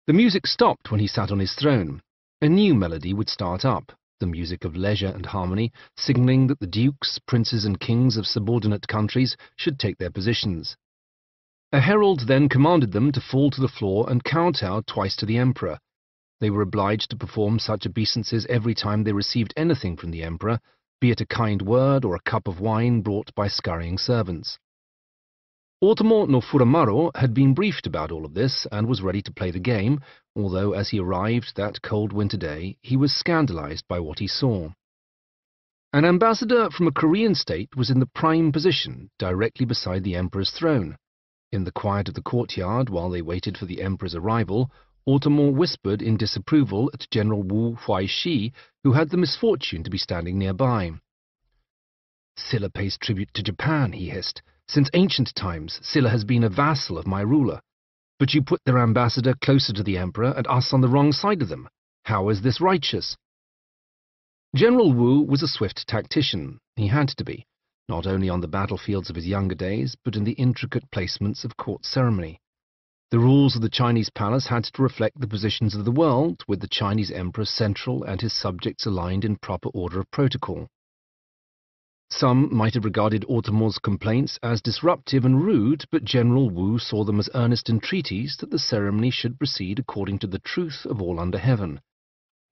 The music stopped when he sat on his throne. A new melody would start up, the music of leisure and harmony, signalling that the dukes, princes, and kings of subordinate countries should take their positions. A herald then commanded them to fall to the floor and kowtow twice to the emperor. They were obliged to perform such obeisances every time they received anything from the emperor, be it a kind word or a cup of wine brought by scurrying servants. Otomo no Furumaru had been briefed about all of this and was ready to play the game, although as he arrived that cold winter day, he was scandalized by what he saw. An ambassador from a Korean state was in the prime position, directly beside the emperor's throne. In the quiet of the courtyard, while they waited for the emperor's arrival, Otomo whispered in disapproval at General Wu Huaishi, who had the misfortune to be standing nearby. "Silla pays tribute to Japan," he hissed. "Since ancient times, Silla has been a vassal of my ruler. But you put their ambassador closer to the emperor and us on the wrong side of them. How is this righteous?" General Wu was a swift tactician. He had to be, not only on the battlefields of his younger days, but in the intricate placements of court ceremony. The rules of the Chinese palace had to reflect the positions of the world, with the Chinese emperor central and his subjects aligned in proper order of protocol. Some might have regarded Ortamor's complaints as disruptive and rude, but General Wu saw them as earnest entreaties that the ceremony should proceed according to the truth of all under heaven.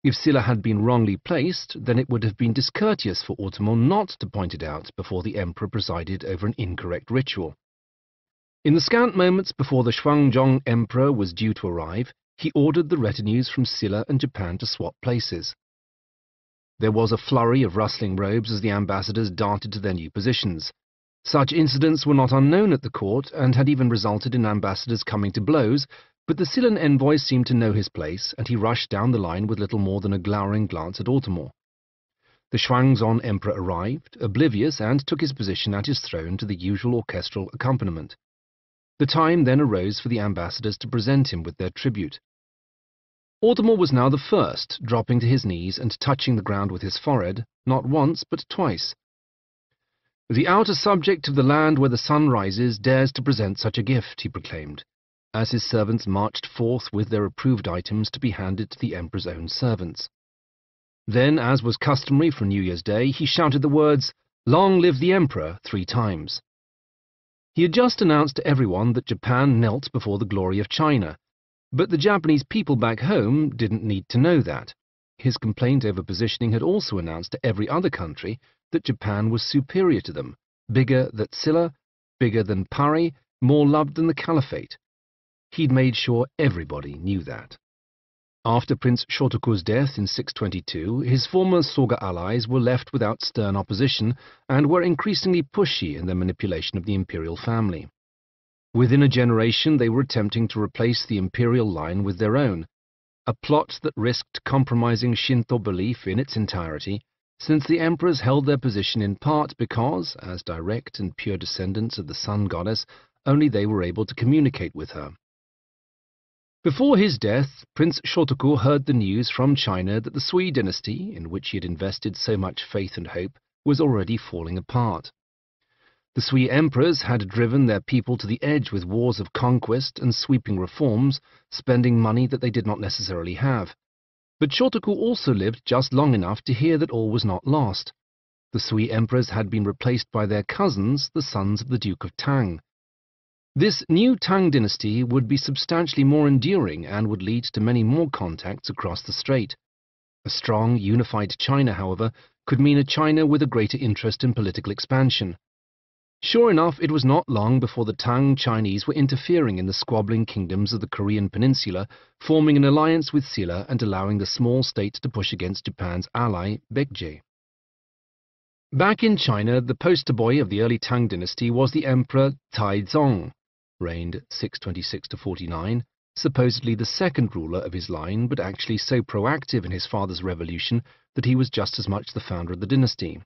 If Silla had been wrongly placed, then it would have been discourteous for Ortamor not to point it out before the emperor presided over an incorrect ritual. In the scant moments before the Xuanzong emperor was due to arrive, he ordered the retinues from Silla and Japan to swap places. There was a flurry of rustling robes as the ambassadors darted to their new positions. Such incidents were not unknown at the court, and had even resulted in ambassadors coming to blows, but the Sillan envoy seemed to know his place, and he rushed down the line with little more than a glowering glance at Ortamor. The Xuanzong emperor arrived, oblivious, and took his position at his throne to the usual orchestral accompaniment. The time then arose for the ambassadors to present him with their tribute. Ortamor was now the first, dropping to his knees and touching the ground with his forehead, not once but twice. "The outer subject of the land where the sun rises dares to present such a gift," he proclaimed, as his servants marched forth with their approved items to be handed to the emperor's own servants. Then, as was customary for New Year's Day, he shouted the words, "Long live the emperor," 3 times. He had just announced to everyone that Japan knelt before the glory of China, but the Japanese people back home didn't need to know that. His complaint over positioning had also announced to every other country that Japan was superior to them, bigger than Silla, bigger than Pari, more loved than the Caliphate. He'd made sure everybody knew that. After Prince Shotoku's death in 622, his former Soga allies were left without stern opposition and were increasingly pushy in their manipulation of the imperial family. Within a generation, they were attempting to replace the imperial line with their own, a plot that risked compromising Shinto belief in its entirety, since the emperors held their position in part because, as direct and pure descendants of the sun goddess, only they were able to communicate with her. Before his death, Prince Shotoku heard the news from China that the Sui dynasty, in which he had invested so much faith and hope, was already falling apart. The Sui emperors had driven their people to the edge with wars of conquest and sweeping reforms, spending money that they did not necessarily have. But Shotoku also lived just long enough to hear that all was not lost. The Sui emperors had been replaced by their cousins, the sons of the Duke of Tang. This new Tang dynasty would be substantially more enduring and would lead to many more contacts across the strait. A strong, unified China, however, could mean a China with a greater interest in political expansion. Sure enough, it was not long before the Tang Chinese were interfering in the squabbling kingdoms of the Korean peninsula, forming an alliance with Silla and allowing the small state to push against Japan's ally, Baekje. Back in China, the poster boy of the early Tang dynasty was the Emperor Taizong, reigned 626–49, supposedly the second ruler of his line, but actually so proactive in his father's revolution that he was just as much the founder of the dynasty.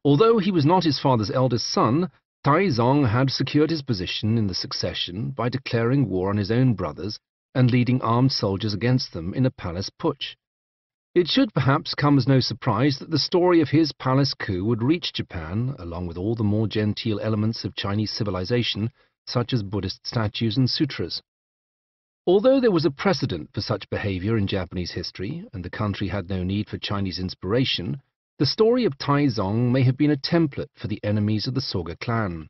Although he was not his father's eldest son, Taizong had secured his position in the succession by declaring war on his own brothers and leading armed soldiers against them in a palace putsch. It should perhaps come as no surprise that the story of his palace coup would reach Japan, along with all the more genteel elements of Chinese civilization, such as Buddhist statues and sutras. Although there was a precedent for such behavior in Japanese history, and the country had no need for Chinese inspiration, the story of Taizong may have been a template for the enemies of the Soga clan.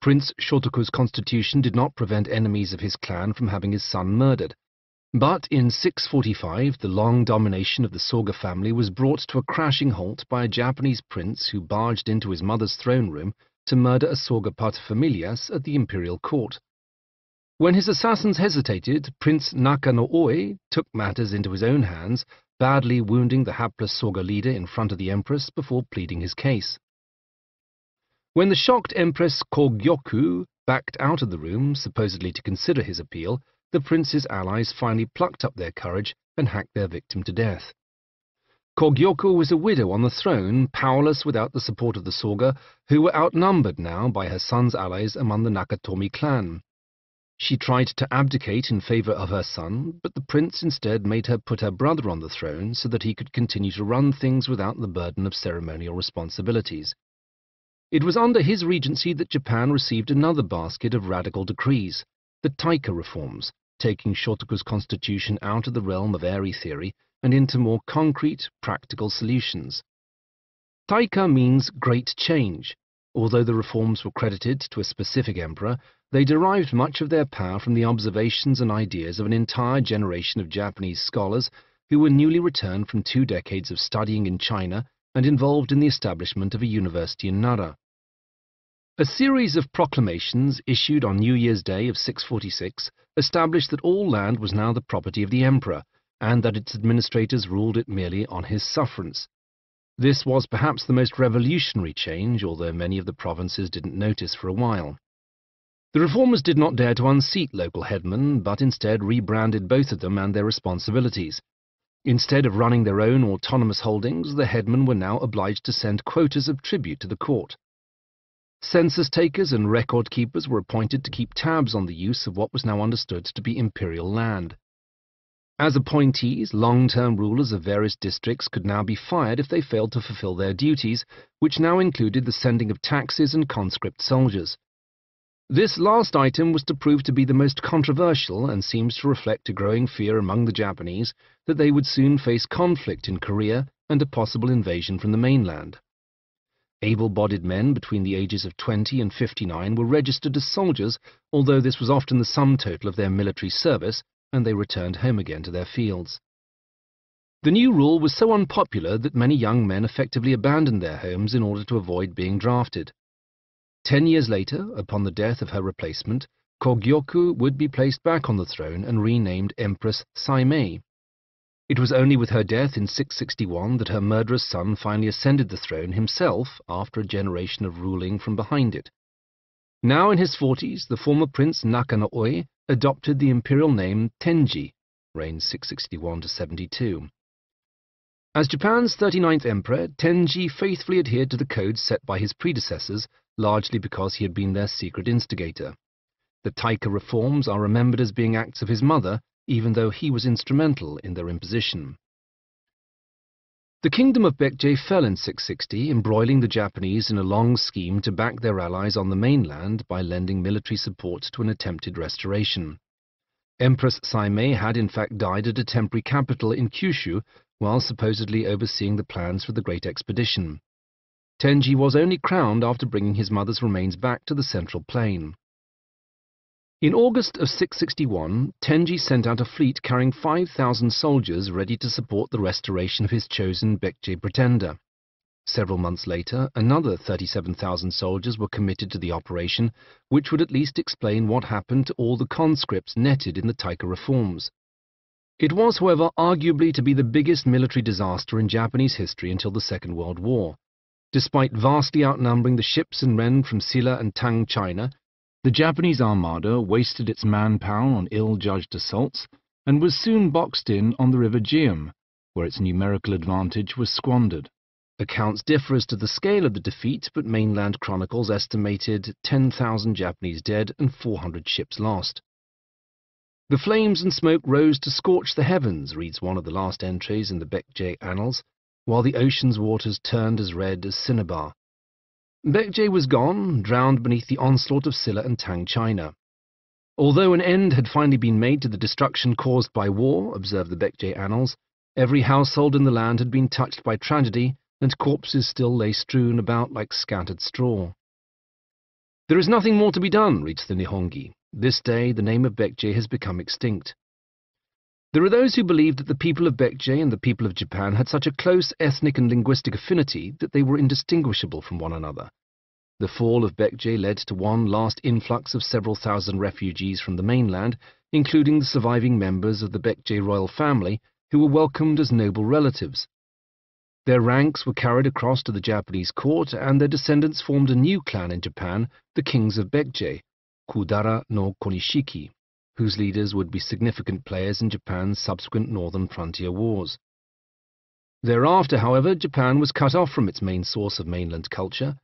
Prince Shotoku's constitution did not prevent enemies of his clan from having his son murdered, but in 645 the long domination of the Soga family was brought to a crashing halt by a Japanese prince who barged into his mother's throne room to murder a Soga paterfamilias at the imperial court. When his assassins hesitated, Prince Naka-no-Oe took matters into his own hands, badly wounding the hapless Soga leader in front of the empress before pleading his case. When the shocked Empress Kogyoku backed out of the room, supposedly to consider his appeal, the prince's allies finally plucked up their courage and hacked their victim to death. Kogyoku was a widow on the throne, powerless without the support of the Soga, who were outnumbered now by her son's allies among the Nakatomi clan. She tried to abdicate in favor of her son, but the prince instead made her put her brother on the throne so that he could continue to run things without the burden of ceremonial responsibilities. It was under his regency that Japan received another basket of radical decrees, the Taika reforms, taking Shotoku's constitution out of the realm of airy theory and into more concrete, practical solutions. Taika means great change. Although the reforms were credited to a specific emperor, they derived much of their power from the observations and ideas of an entire generation of Japanese scholars who were newly returned from 2 decades of studying in China and involved in the establishment of a university in Nara. A series of proclamations issued on New Year's Day of 646 established that all land was now the property of the emperor, and that its administrators ruled it merely on his sufferance. This was perhaps the most revolutionary change, although many of the provinces didn't notice for a while. The reformers did not dare to unseat local headmen, but instead rebranded both of them and their responsibilities. Instead of running their own autonomous holdings, the headmen were now obliged to send quotas of tribute to the court. Census takers and record keepers were appointed to keep tabs on the use of what was now understood to be imperial land. As appointees, long-term rulers of various districts could now be fired if they failed to fulfill their duties, which now included the sending of taxes and conscript soldiers. This last item was to prove to be the most controversial and seems to reflect a growing fear among the Japanese that they would soon face conflict in Korea and a possible invasion from the mainland. Able-bodied men between the ages of 20 and 59 were registered as soldiers, although this was often the sum total of their military service, and they returned home again to their fields. The new rule was so unpopular that many young men effectively abandoned their homes in order to avoid being drafted. 10 years later, upon the death of her replacement, Kogyoku would be placed back on the throne and renamed Empress Saimei. It was only with her death in 661 that her murderous son finally ascended the throne himself after a generation of ruling from behind it. Now in his 40s, the former Prince Nakano-Oi adopted the imperial name Tenji, reigned 661 to 72. As Japan's 39th emperor, Tenji faithfully adhered to the codes set by his predecessors, largely because he had been their secret instigator. The Taika reforms are remembered as being acts of his mother, even though he was instrumental in their imposition. The kingdom of Baekje fell in 660, embroiling the Japanese in a long scheme to back their allies on the mainland by lending military support to an attempted restoration. Empress Saimei had in fact died at a temporary capital in Kyushu while supposedly overseeing the plans for the Great Expedition. Tenji was only crowned after bringing his mother's remains back to the central plain. In August of 661, Tenji sent out a fleet carrying 5,000 soldiers ready to support the restoration of his chosen Baekje pretender. Several months later, another 37,000 soldiers were committed to the operation, which would at least explain what happened to all the conscripts netted in the Taika reforms. It was, however, arguably to be the biggest military disaster in Japanese history until the Second World War. Despite vastly outnumbering the ships and men from Silla and Tang China, the Japanese armada wasted its manpower on ill-judged assaults and was soon boxed in on the river Jium, where its numerical advantage was squandered. Accounts differ as to the scale of the defeat, but mainland chronicles estimated 10,000 Japanese dead and 400 ships lost. The flames and smoke rose to scorch the heavens, reads one of the last entries in the Baekje annals, while the ocean's waters turned as red as cinnabar. Baekje was gone, drowned beneath the onslaught of Silla and Tang China. Although an end had finally been made to the destruction caused by war, observe the Baekje annals, every household in the land had been touched by tragedy, and corpses still lay strewn about like scattered straw. There is nothing more to be done, reads the Nihongi. This day the name of Baekje has become extinct. There are those who believe that the people of Baekje and the people of Japan had such a close ethnic and linguistic affinity that they were indistinguishable from one another. The fall of Baekje led to one last influx of several thousand refugees from the mainland, including the surviving members of the Baekje royal family, who were welcomed as noble relatives. Their ranks were carried across to the Japanese court, and their descendants formed a new clan in Japan, the Kings of Baekje, Kudara no Konishiki, whose leaders would be significant players in Japan's subsequent northern frontier wars. Thereafter, however, Japan was cut off from its main source of mainland culture.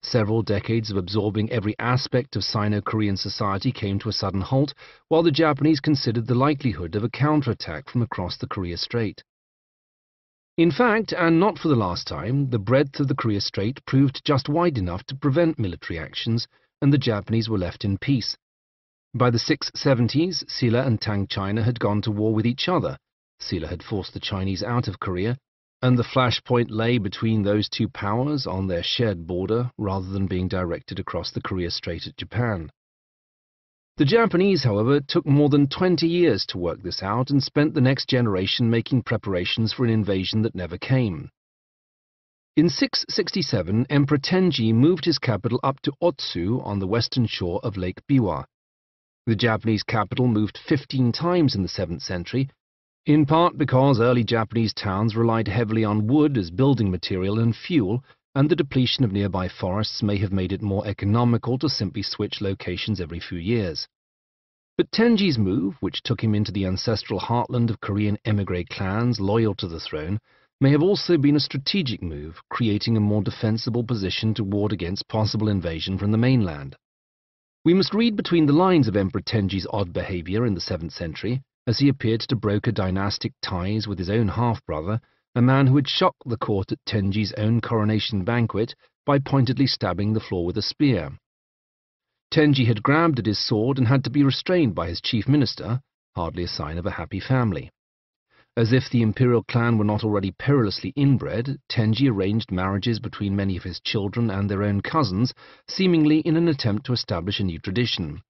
Several decades of absorbing every aspect of Sino-Korean society came to a sudden halt, while the Japanese considered the likelihood of a counterattack from across the Korea Strait. In fact, and not for the last time, the breadth of the Korea Strait proved just wide enough to prevent military actions, and the Japanese were left in peace. By the 670s, Silla and Tang China had gone to war with each other. Silla had forced the Chinese out of Korea, and the flashpoint lay between those two powers on their shared border rather than being directed across the Korea Strait at Japan. The Japanese, however, took more than 20 years to work this out and spent the next generation making preparations for an invasion that never came. In 667, Emperor Tenji moved his capital up to Otsu on the western shore of Lake Biwa. The Japanese capital moved 15 times in the 7th century, in part because early Japanese towns relied heavily on wood as building material and fuel, and the depletion of nearby forests may have made it more economical to simply switch locations every few years. But Tenji's move, which took him into the ancestral heartland of Korean émigré clans loyal to the throne, may have also been a strategic move, creating a more defensible position to ward against possible invasion from the mainland. We must read between the lines of Emperor Tenji's odd behavior in the 7th century, as he appeared to broker dynastic ties with his own half-brother, a man who had shocked the court at Tenji's own coronation banquet by pointedly stabbing the floor with a spear. Tenji had grabbed at his sword and had to be restrained by his chief minister, hardly a sign of a happy family. As if the imperial clan were not already perilously inbred, Tenji arranged marriages between many of his children and their own cousins, seemingly in an attempt to establish a new tradition.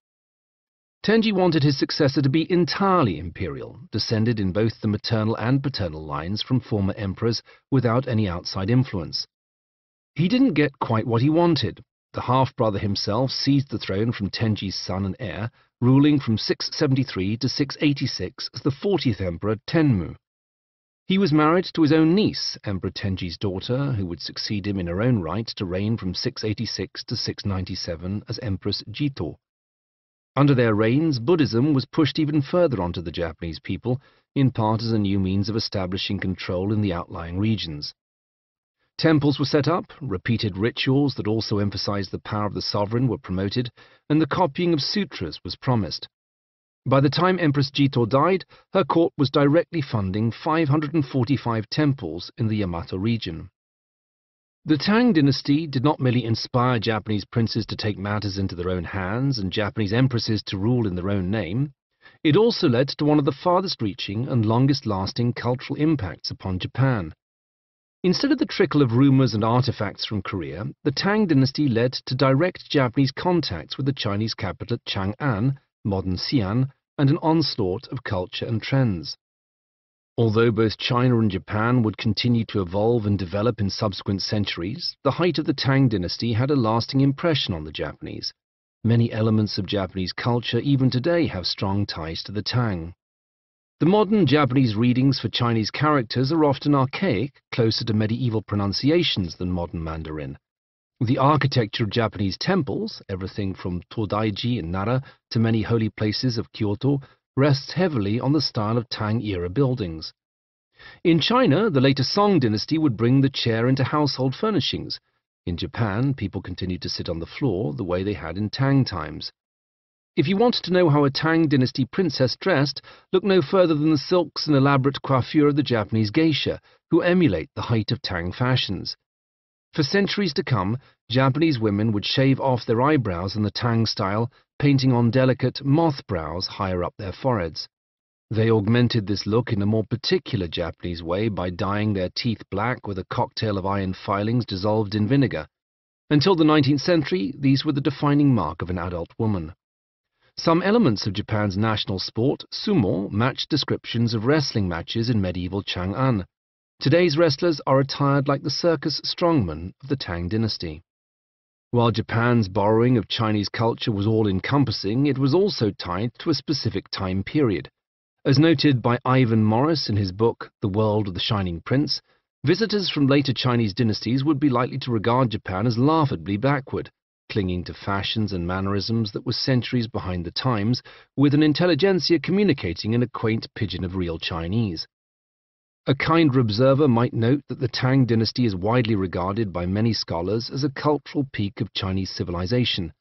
Tenji wanted his successor to be entirely imperial, descended in both the maternal and paternal lines from former emperors without any outside influence. He didn't get quite what he wanted. The half-brother himself seized the throne from Tenji's son and heir, ruling from 673 to 686 as the 40th Emperor Tenmu. He was married to his own niece, Emperor Tenji's daughter, who would succeed him in her own right to reign from 686 to 697 as Empress Jito. Under their reigns, Buddhism was pushed even further onto the Japanese people, in part as a new means of establishing control in the outlying regions. Temples were set up, repeated rituals that also emphasized the power of the sovereign were promoted, and the copying of sutras was promised. By the time Empress Jito died, her court was directly funding 545 temples in the Yamato region. The Tang dynasty did not merely inspire Japanese princes to take matters into their own hands and Japanese empresses to rule in their own name. It also led to one of the farthest-reaching and longest-lasting cultural impacts upon Japan. Instead of the trickle of rumors and artifacts from Korea, the Tang dynasty led to direct Japanese contacts with the Chinese capital at Chang'an, modern Xi'an, and an onslaught of culture and trends. Although both China and Japan would continue to evolve and develop in subsequent centuries, the height of the Tang dynasty had a lasting impression on the Japanese. Many elements of Japanese culture even today have strong ties to the Tang. The modern Japanese readings for Chinese characters are often archaic, closer to medieval pronunciations than modern Mandarin. The architecture of Japanese temples, everything from Todaiji in Nara to many holy places of Kyoto, rests heavily on the style of Tang-era buildings. In China, the later Song dynasty would bring the chair into household furnishings. In Japan, people continued to sit on the floor the way they had in Tang times. If you want to know how a Tang dynasty princess dressed, look no further than the silks and elaborate coiffure of the Japanese geisha, who emulate the height of Tang fashions. For centuries to come, Japanese women would shave off their eyebrows in the Tang style, painting on delicate moth brows higher up their foreheads. They augmented this look in a more particular Japanese way by dyeing their teeth black with a cocktail of iron filings dissolved in vinegar. Until the 19th century, these were the defining mark of an adult woman. Some elements of Japan's national sport, sumo, match descriptions of wrestling matches in medieval Chang'an. Today's wrestlers are attired like the circus strongmen of the Tang dynasty. While Japan's borrowing of Chinese culture was all-encompassing, it was also tied to a specific time period. As noted by Ivan Morris in his book The World of the Shining Prince, visitors from later Chinese dynasties would be likely to regard Japan as laughably backward, clinging to fashions and mannerisms that were centuries behind the times, with an intelligentsia communicating in a quaint pidgin of real Chinese. A kinder observer might note that the Tang dynasty is widely regarded by many scholars as a cultural peak of Chinese civilization.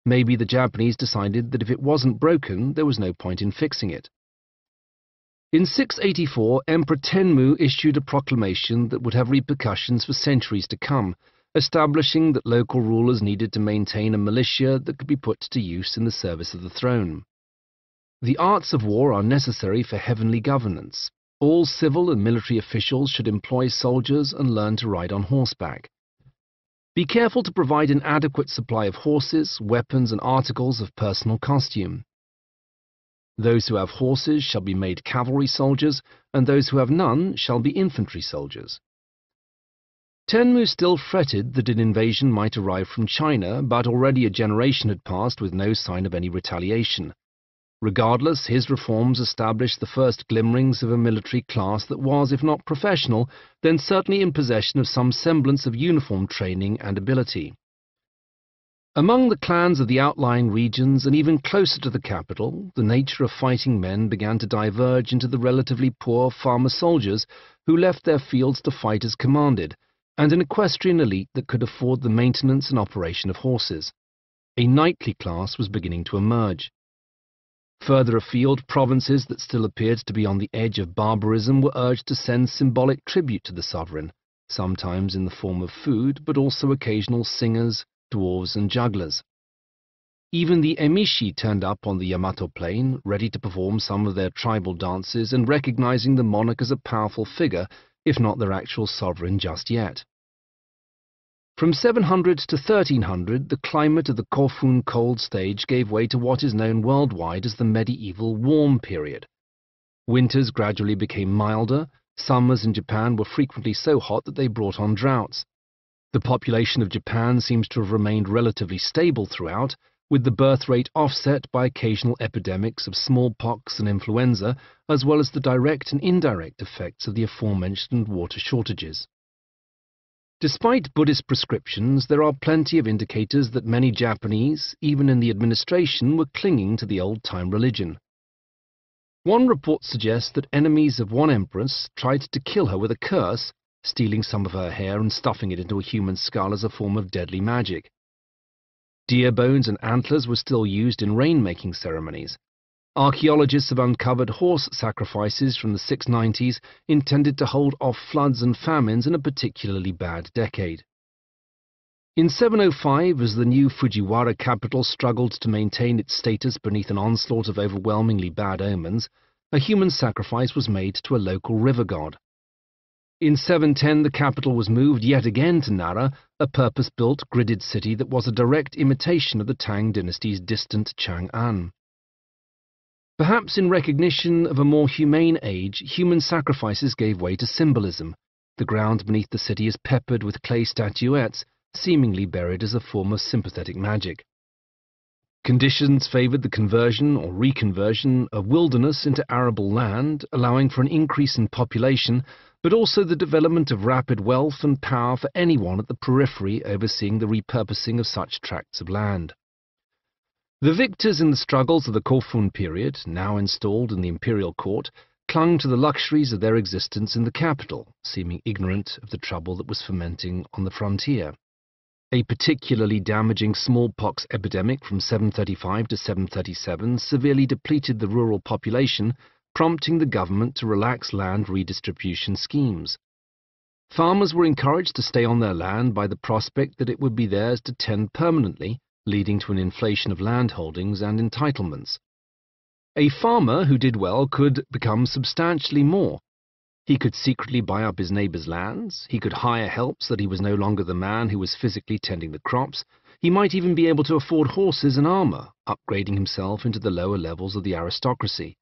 Maybe the Japanese decided that if it wasn't broken, there was no point in fixing it. In 684, Emperor Tenmu issued a proclamation that would have repercussions for centuries to come, establishing that local rulers needed to maintain a militia that could be put to use in the service of the throne. The arts of war are necessary for heavenly governance. All civil and military officials should employ soldiers and learn to ride on horseback. Be careful to provide an adequate supply of horses, weapons, and articles of personal costume. Those who have horses shall be made cavalry soldiers, and those who have none shall be infantry soldiers. Tenmu still fretted that an invasion might arrive from China, but already a generation had passed with no sign of any retaliation. Regardless, his reforms established the first glimmerings of a military class that was, if not professional, then certainly in possession of some semblance of uniform training and ability. Among the clans of the outlying regions, and even closer to the capital, the nature of fighting men began to diverge into the relatively poor farmer soldiers who left their fields to fight as commanded, and an equestrian elite that could afford the maintenance and operation of horses. A knightly class was beginning to emerge. Further afield, provinces that still appeared to be on the edge of barbarism were urged to send symbolic tribute to the sovereign, sometimes in the form of food, but also occasional singers, dwarves, and jugglers. Even the emishi turned up on the Yamato plain, ready to perform some of their tribal dances and recognizing the monarch as a powerful figure, if not their actual sovereign just yet. From 700 to 1300, the climate of the Kofun cold stage gave way to what is known worldwide as the medieval warm period. Winters gradually became milder. Summers in Japan were frequently so hot that they brought on droughts. The population of Japan seems to have remained relatively stable throughout, with the birth rate offset by occasional epidemics of smallpox and influenza, as well as the direct and indirect effects of the aforementioned water shortages. Despite Buddhist prescriptions, there are plenty of indicators that many Japanese, even in the administration, were clinging to the old-time religion. One report suggests that enemies of one empress tried to kill her with a curse, stealing some of her hair and stuffing it into a human skull as a form of deadly magic. Deer bones and antlers were still used in rain-making ceremonies. Archaeologists have uncovered horse sacrifices from the 690s intended to hold off floods and famines in a particularly bad decade. In 705, as the new Fujiwara capital struggled to maintain its status beneath an onslaught of overwhelmingly bad omens, a human sacrifice was made to a local river god. In 710, the capital was moved yet again to Nara, a purpose-built, gridded city that was a direct imitation of the Tang dynasty's distant Chang'an. Perhaps in recognition of a more humane age, human sacrifices gave way to symbolism. The ground beneath the city is peppered with clay statuettes, seemingly buried as a form of sympathetic magic. Conditions favored the conversion or reconversion of wilderness into arable land, allowing for an increase in population, but also the development of rapid wealth and power for anyone at the periphery overseeing the repurposing of such tracts of land. The victors in the struggles of the Kofun period, now installed in the imperial court, clung to the luxuries of their existence in the capital, seeming ignorant of the trouble that was fermenting on the frontier. A particularly damaging smallpox epidemic from 735 to 737 severely depleted the rural population, prompting the government to relax land redistribution schemes. Farmers were encouraged to stay on their land by the prospect that it would be theirs to tend permanently, leading to an inflation of land holdings and entitlements. A farmer who did well could become substantially more. He could secretly buy up his neighbor's lands, he could hire help so that he was no longer the man who was physically tending the crops, he might even be able to afford horses and armor, upgrading himself into the lower levels of the aristocracy.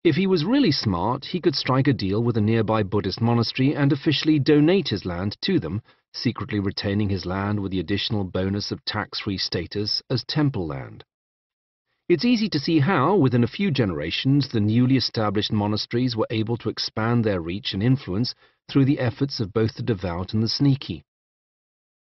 If he was really smart, he could strike a deal with a nearby Buddhist monastery and officially donate his land to them, secretly retaining his land with the additional bonus of tax-free status as temple land. It's easy to see how, within a few generations, the newly established monasteries were able to expand their reach and influence through the efforts of both the devout and the sneaky.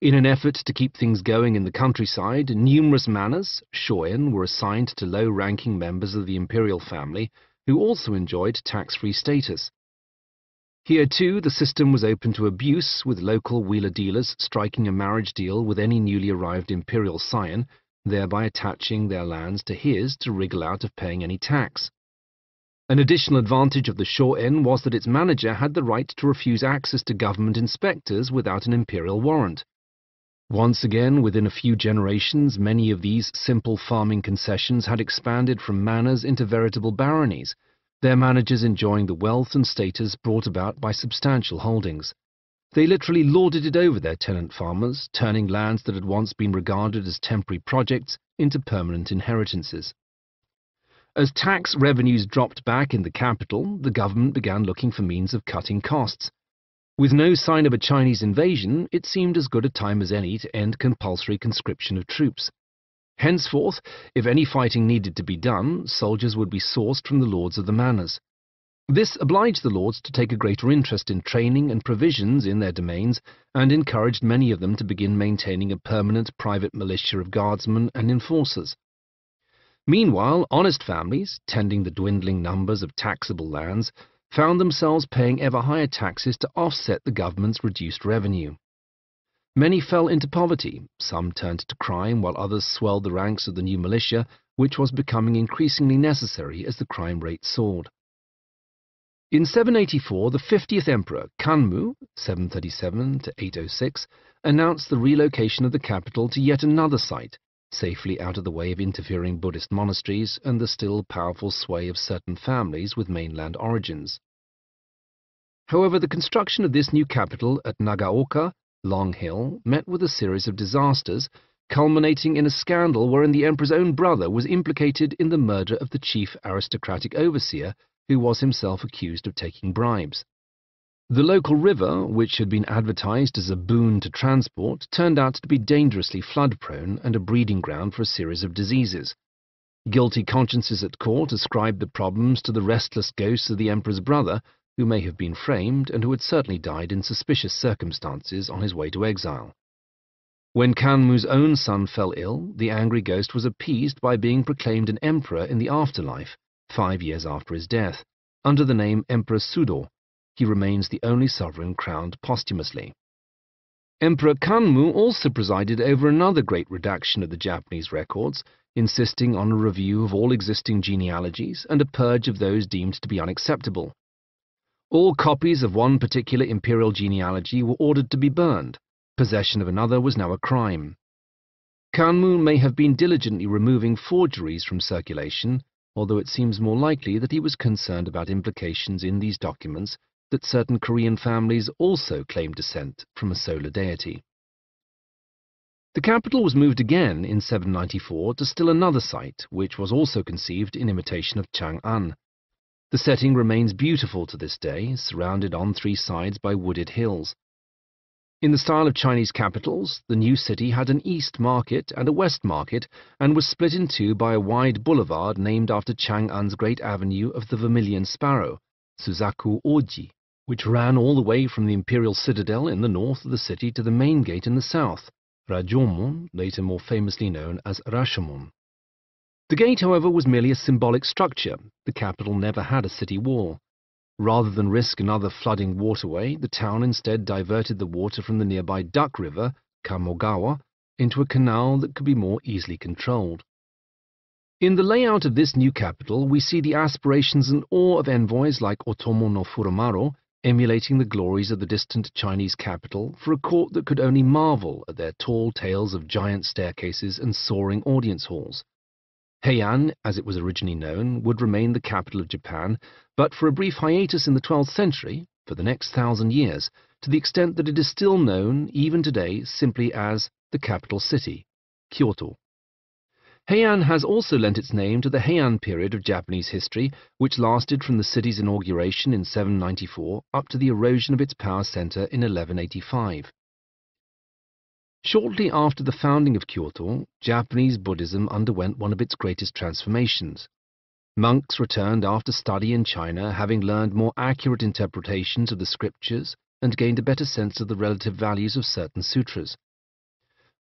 In an effort to keep things going in the countryside, numerous manors, shoin, were assigned to low-ranking members of the imperial family, who also enjoyed tax-free status. Here too, the system was open to abuse, with local wheeler dealers striking a marriage deal with any newly arrived imperial scion, thereby attaching their lands to his to wriggle out of paying any tax. An additional advantage of the shōen was that its manager had the right to refuse access to government inspectors without an imperial warrant. Once again, within a few generations, many of these simple farming concessions had expanded from manors into veritable baronies, their managers enjoying the wealth and status brought about by substantial holdings. They literally lorded it over their tenant farmers, turning lands that had once been regarded as temporary projects into permanent inheritances. As tax revenues dropped back in the capital, the government began looking for means of cutting costs. With no sign of a Chinese invasion, it seemed as good a time as any to end compulsory conscription of troops. Henceforth, if any fighting needed to be done, soldiers would be sourced from the lords of the manors. This obliged the lords to take a greater interest in training and provisions in their domains, and encouraged many of them to begin maintaining a permanent private militia of guardsmen and enforcers. Meanwhile, honest families, tending the dwindling numbers of taxable lands, found themselves paying ever higher taxes to offset the government's reduced revenue. Many fell into poverty, some turned to crime, while others swelled the ranks of the new militia, which was becoming increasingly necessary as the crime rate soared. In 784, the 50th emperor, Kanmu, 737 to 806, announced the relocation of the capital to yet another site, safely out of the way of interfering Buddhist monasteries and the still powerful sway of certain families with mainland origins. However, the construction of this new capital at Nagaoka, Long Hill, met with a series of disasters, culminating in a scandal wherein the emperor's own brother was implicated in the murder of the chief aristocratic overseer, who was himself accused of taking bribes. The local river, which had been advertised as a boon to transport, turned out to be dangerously flood-prone and a breeding ground for a series of diseases. Guilty consciences at court ascribed the problems to the restless ghosts of the emperor's brother, who may have been framed and who had certainly died in suspicious circumstances on his way to exile. When Kanmu's own son fell ill, the angry ghost was appeased by being proclaimed an emperor in the afterlife, 5 years after his death, under the name Emperor Sudo. He remains the only sovereign crowned posthumously. Emperor Kanmu also presided over another great redaction of the Japanese records, insisting on a review of all existing genealogies and a purge of those deemed to be unacceptable. All copies of one particular imperial genealogy were ordered to be burned. Possession of another was now a crime. Kanmu may have been diligently removing forgeries from circulation, although it seems more likely that he was concerned about implications in these documents that certain Korean families also claimed descent from a solar deity. The capital was moved again in 794 to still another site, which was also conceived in imitation of Chang'an. The setting remains beautiful to this day, surrounded on 3 sides by wooded hills. In the style of Chinese capitals, the new city had an east market and a west market, and was split in two by a wide boulevard named after Chang'an's great avenue of the Vermilion Sparrow, Suzaku Oji, which ran all the way from the imperial citadel in the north of the city to the main gate in the south, Rajomon, later more famously known as Rashomon. The gate, however, was merely a symbolic structure. The capital never had a city wall. Rather than risk another flooding waterway, the town instead diverted the water from the nearby duck river, Kamogawa, into a canal that could be more easily controlled. In the layout of this new capital, we see the aspirations and awe of envoys like Otomo no Furamaro, emulating the glories of the distant Chinese capital for a court that could only marvel at their tall tales of giant staircases and soaring audience halls. Heian, as it was originally known, would remain the capital of Japan, but for a brief hiatus in the 12th century, for the next 1,000 years, to the extent that it is still known, even today, simply as the capital city, Kyoto. Heian has also lent its name to the Heian period of Japanese history, which lasted from the city's inauguration in 794 up to the erosion of its power center in 1185. Shortly after the founding of Kyoto, Japanese Buddhism underwent one of its greatest transformations. Monks returned after study in China, having learned more accurate interpretations of the scriptures and gained a better sense of the relative values of certain sutras.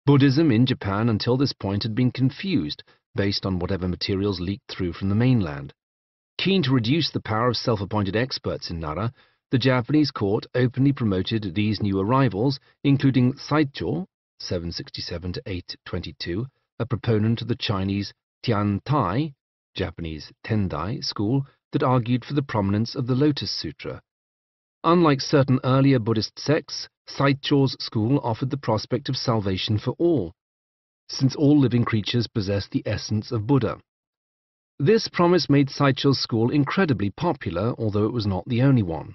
Buddhism in Japan until this point had been confused, based on whatever materials leaked through from the mainland. Keen to reduce the power of self-appointed experts in Nara, the Japanese court openly promoted these new arrivals, including Saicho, 767 to 822, a proponent of the Chinese Tiantai, Japanese Tendai, school that argued for the prominence of the Lotus Sutra. Unlike certain earlier Buddhist sects, Saicho's school offered the prospect of salvation for all, since all living creatures possess the essence of Buddha. This promise made Saicho's school incredibly popular, although it was not the only one.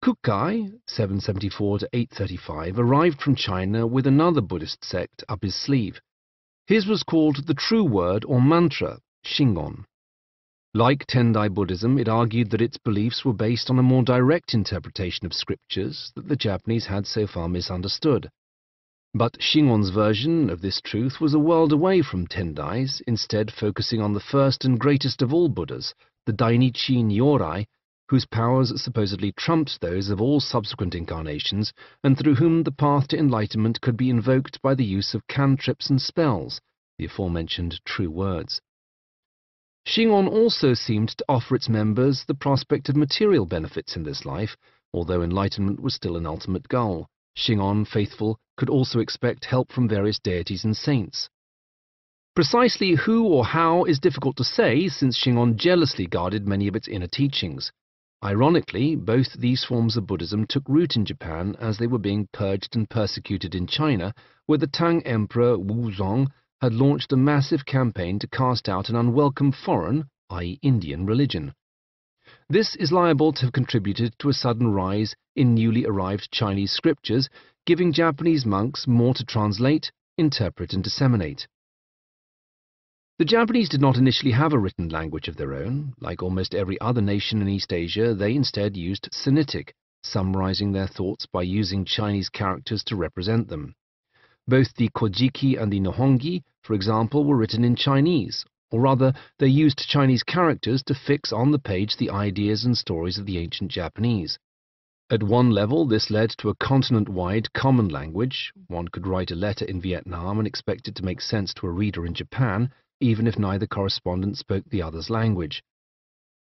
Kukai, 774 to 835, arrived from China with another Buddhist sect up his sleeve. His was called the True Word or Mantra, Shingon. Like Tendai Buddhism, it argued that its beliefs were based on a more direct interpretation of scriptures that the Japanese had so far misunderstood. But Shingon's version of this truth was a world away from Tendai's, instead focusing on the first and greatest of all Buddhas, the Dainichi Nyorai, whose powers supposedly trumped those of all subsequent incarnations, and through whom the path to enlightenment could be invoked by the use of cantrips and spells, the aforementioned true words. Shingon also seemed to offer its members the prospect of material benefits in this life, although enlightenment was still an ultimate goal. Shingon faithful could also expect help from various deities and saints. Precisely who or how is difficult to say, since Shingon jealously guarded many of its inner teachings. Ironically, both these forms of Buddhism took root in Japan as they were being purged and persecuted in China, where the Tang Emperor Wuzong had launched a massive campaign to cast out an unwelcome foreign, i.e. Indian, religion. This is liable to have contributed to a sudden rise in newly arrived Chinese scriptures, giving Japanese monks more to translate, interpret, and disseminate. The Japanese did not initially have a written language of their own. Like almost every other nation in East Asia, they instead used Sinitic, summarizing their thoughts by using Chinese characters to represent them. Both the Kojiki and the Nihongi, for example, were written in Chinese, or rather, they used Chinese characters to fix on the page the ideas and stories of the ancient Japanese. At one level, this led to a continent-wide common language. One could write a letter in Vietnam and expect it to make sense to a reader in Japan, even if neither correspondent spoke the other's language.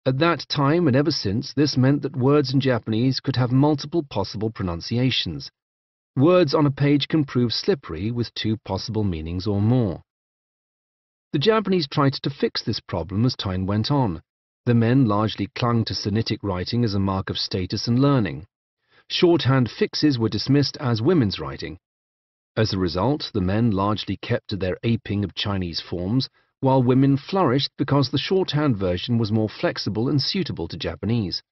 At that time, and ever since, this meant that words in Japanese could have multiple possible pronunciations. Words on a page can prove slippery with two possible meanings or more. The Japanese tried to fix this problem as time went on. The men largely clung to Sinitic writing as a mark of status and learning. Shorthand fixes were dismissed as women's writing. As a result, the men largely kept to their aping of Chinese forms, while women flourished because the shorthand version was more flexible and suitable to Japanese.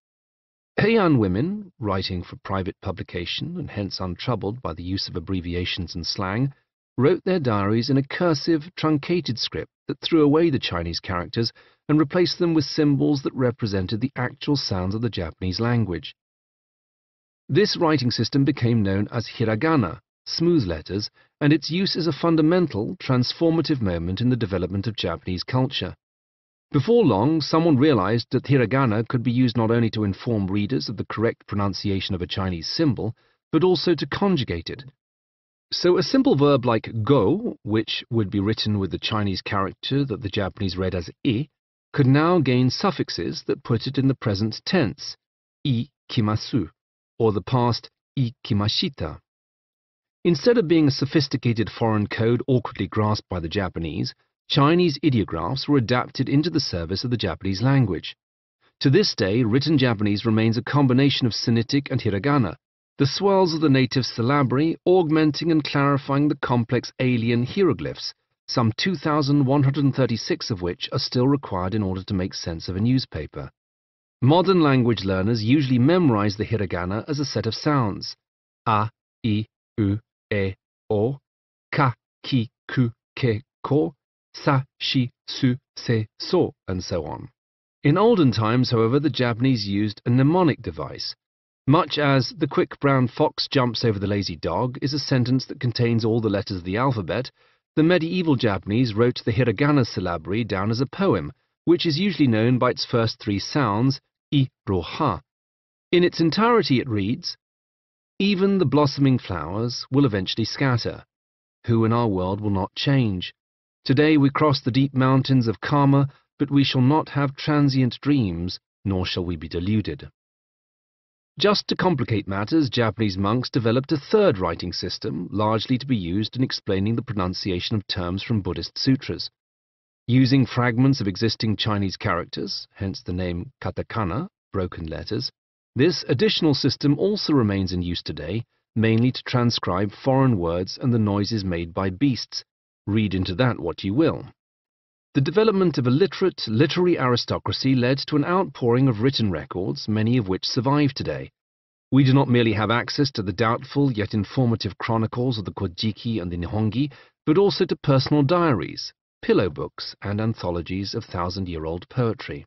Heian women, writing for private publication and hence untroubled by the use of abbreviations and slang, wrote their diaries in a cursive, truncated script that threw away the Chinese characters and replaced them with symbols that represented the actual sounds of the Japanese language. This writing system became known as hiragana, smooth letters, and its use is a fundamental, transformative moment in the development of Japanese culture. Before long, someone realized that hiragana could be used not only to inform readers of the correct pronunciation of a Chinese symbol, but also to conjugate it. So a simple verb like go, which would be written with the Chinese character that the Japanese read as I, could now gain suffixes that put it in the present tense, ikimasu, or the past ikimashita. Instead of being a sophisticated foreign code awkwardly grasped by the Japanese, Chinese ideographs were adapted into the service of the Japanese language. To this day, written Japanese remains a combination of Sinitic and hiragana, the swirls of the native syllabary augmenting and clarifying the complex alien hieroglyphs, some 2,136 of which are still required in order to make sense of a newspaper. Modern language learners usually memorize the hiragana as a set of sounds: a, I, u, e, o, ka, ki, ku, ke, ko, sa, shi, su, se, so, and so on. In olden times, however, the Japanese used a mnemonic device. Much as "the quick brown fox jumps over the lazy dog" is a sentence that contains all the letters of the alphabet, the medieval Japanese wrote the hiragana syllabary down as a poem, which is usually known by its first three sounds, I, ro, ha. In its entirety it reads, "Even the blossoming flowers will eventually scatter. Who in our world will not change? Today we cross the deep mountains of karma, but we shall not have transient dreams, nor shall we be deluded." Just to complicate matters, Japanese monks developed a third writing system, largely to be used in explaining the pronunciation of terms from Buddhist sutras. Using fragments of existing Chinese characters, hence the name katakana, broken letters, this additional system also remains in use today, mainly to transcribe foreign words and the noises made by beasts. Read into that what you will. The development of a literate, literary aristocracy led to an outpouring of written records, many of which survive today. We do not merely have access to the doubtful yet informative chronicles of the Kojiki and the Nihongi, but also to personal diaries, pillow books, and anthologies of thousand-year-old poetry.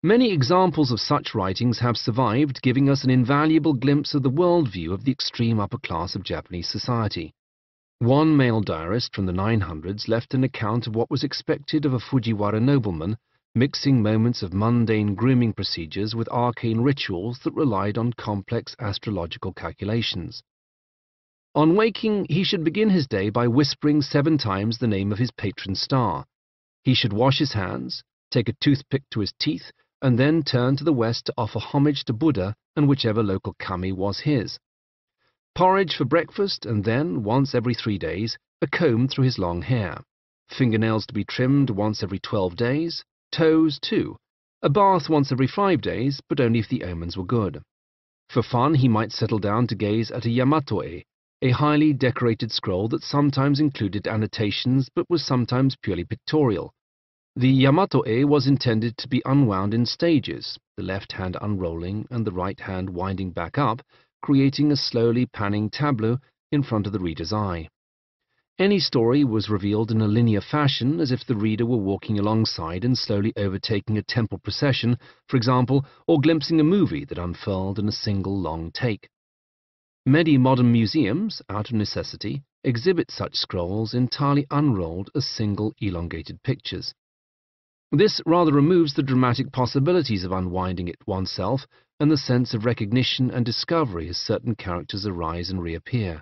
Many examples of such writings have survived, giving us an invaluable glimpse of the worldview of the extreme upper class of Japanese society. One male diarist from the 900s left an account of what was expected of a Fujiwara nobleman, mixing moments of mundane grooming procedures with arcane rituals that relied on complex astrological calculations. On waking, he should begin his day by whispering 7 times the name of his patron star. He should wash his hands, take a toothpick to his teeth, and then turn to the west to offer homage to Buddha and whichever local kami was his. Porridge for breakfast, and then, once every 3 days, a comb through his long hair. Fingernails to be trimmed once every 12 days, toes too. A bath once every 5 days, but only if the omens were good. For fun, he might settle down to gaze at a Yamato-e, a highly decorated scroll that sometimes included annotations but was sometimes purely pictorial. The Yamato-e was intended to be unwound in stages, the left hand unrolling and the right hand winding back up, creating a slowly panning tableau in front of the reader's eye. Any story was revealed in a linear fashion, as if the reader were walking alongside and slowly overtaking a temple procession, for example, or glimpsing a movie that unfurled in a single long take. Many modern museums, out of necessity, exhibit such scrolls entirely unrolled as single elongated pictures. This rather removes the dramatic possibilities of unwinding it oneself and the sense of recognition and discovery as certain characters arise and reappear.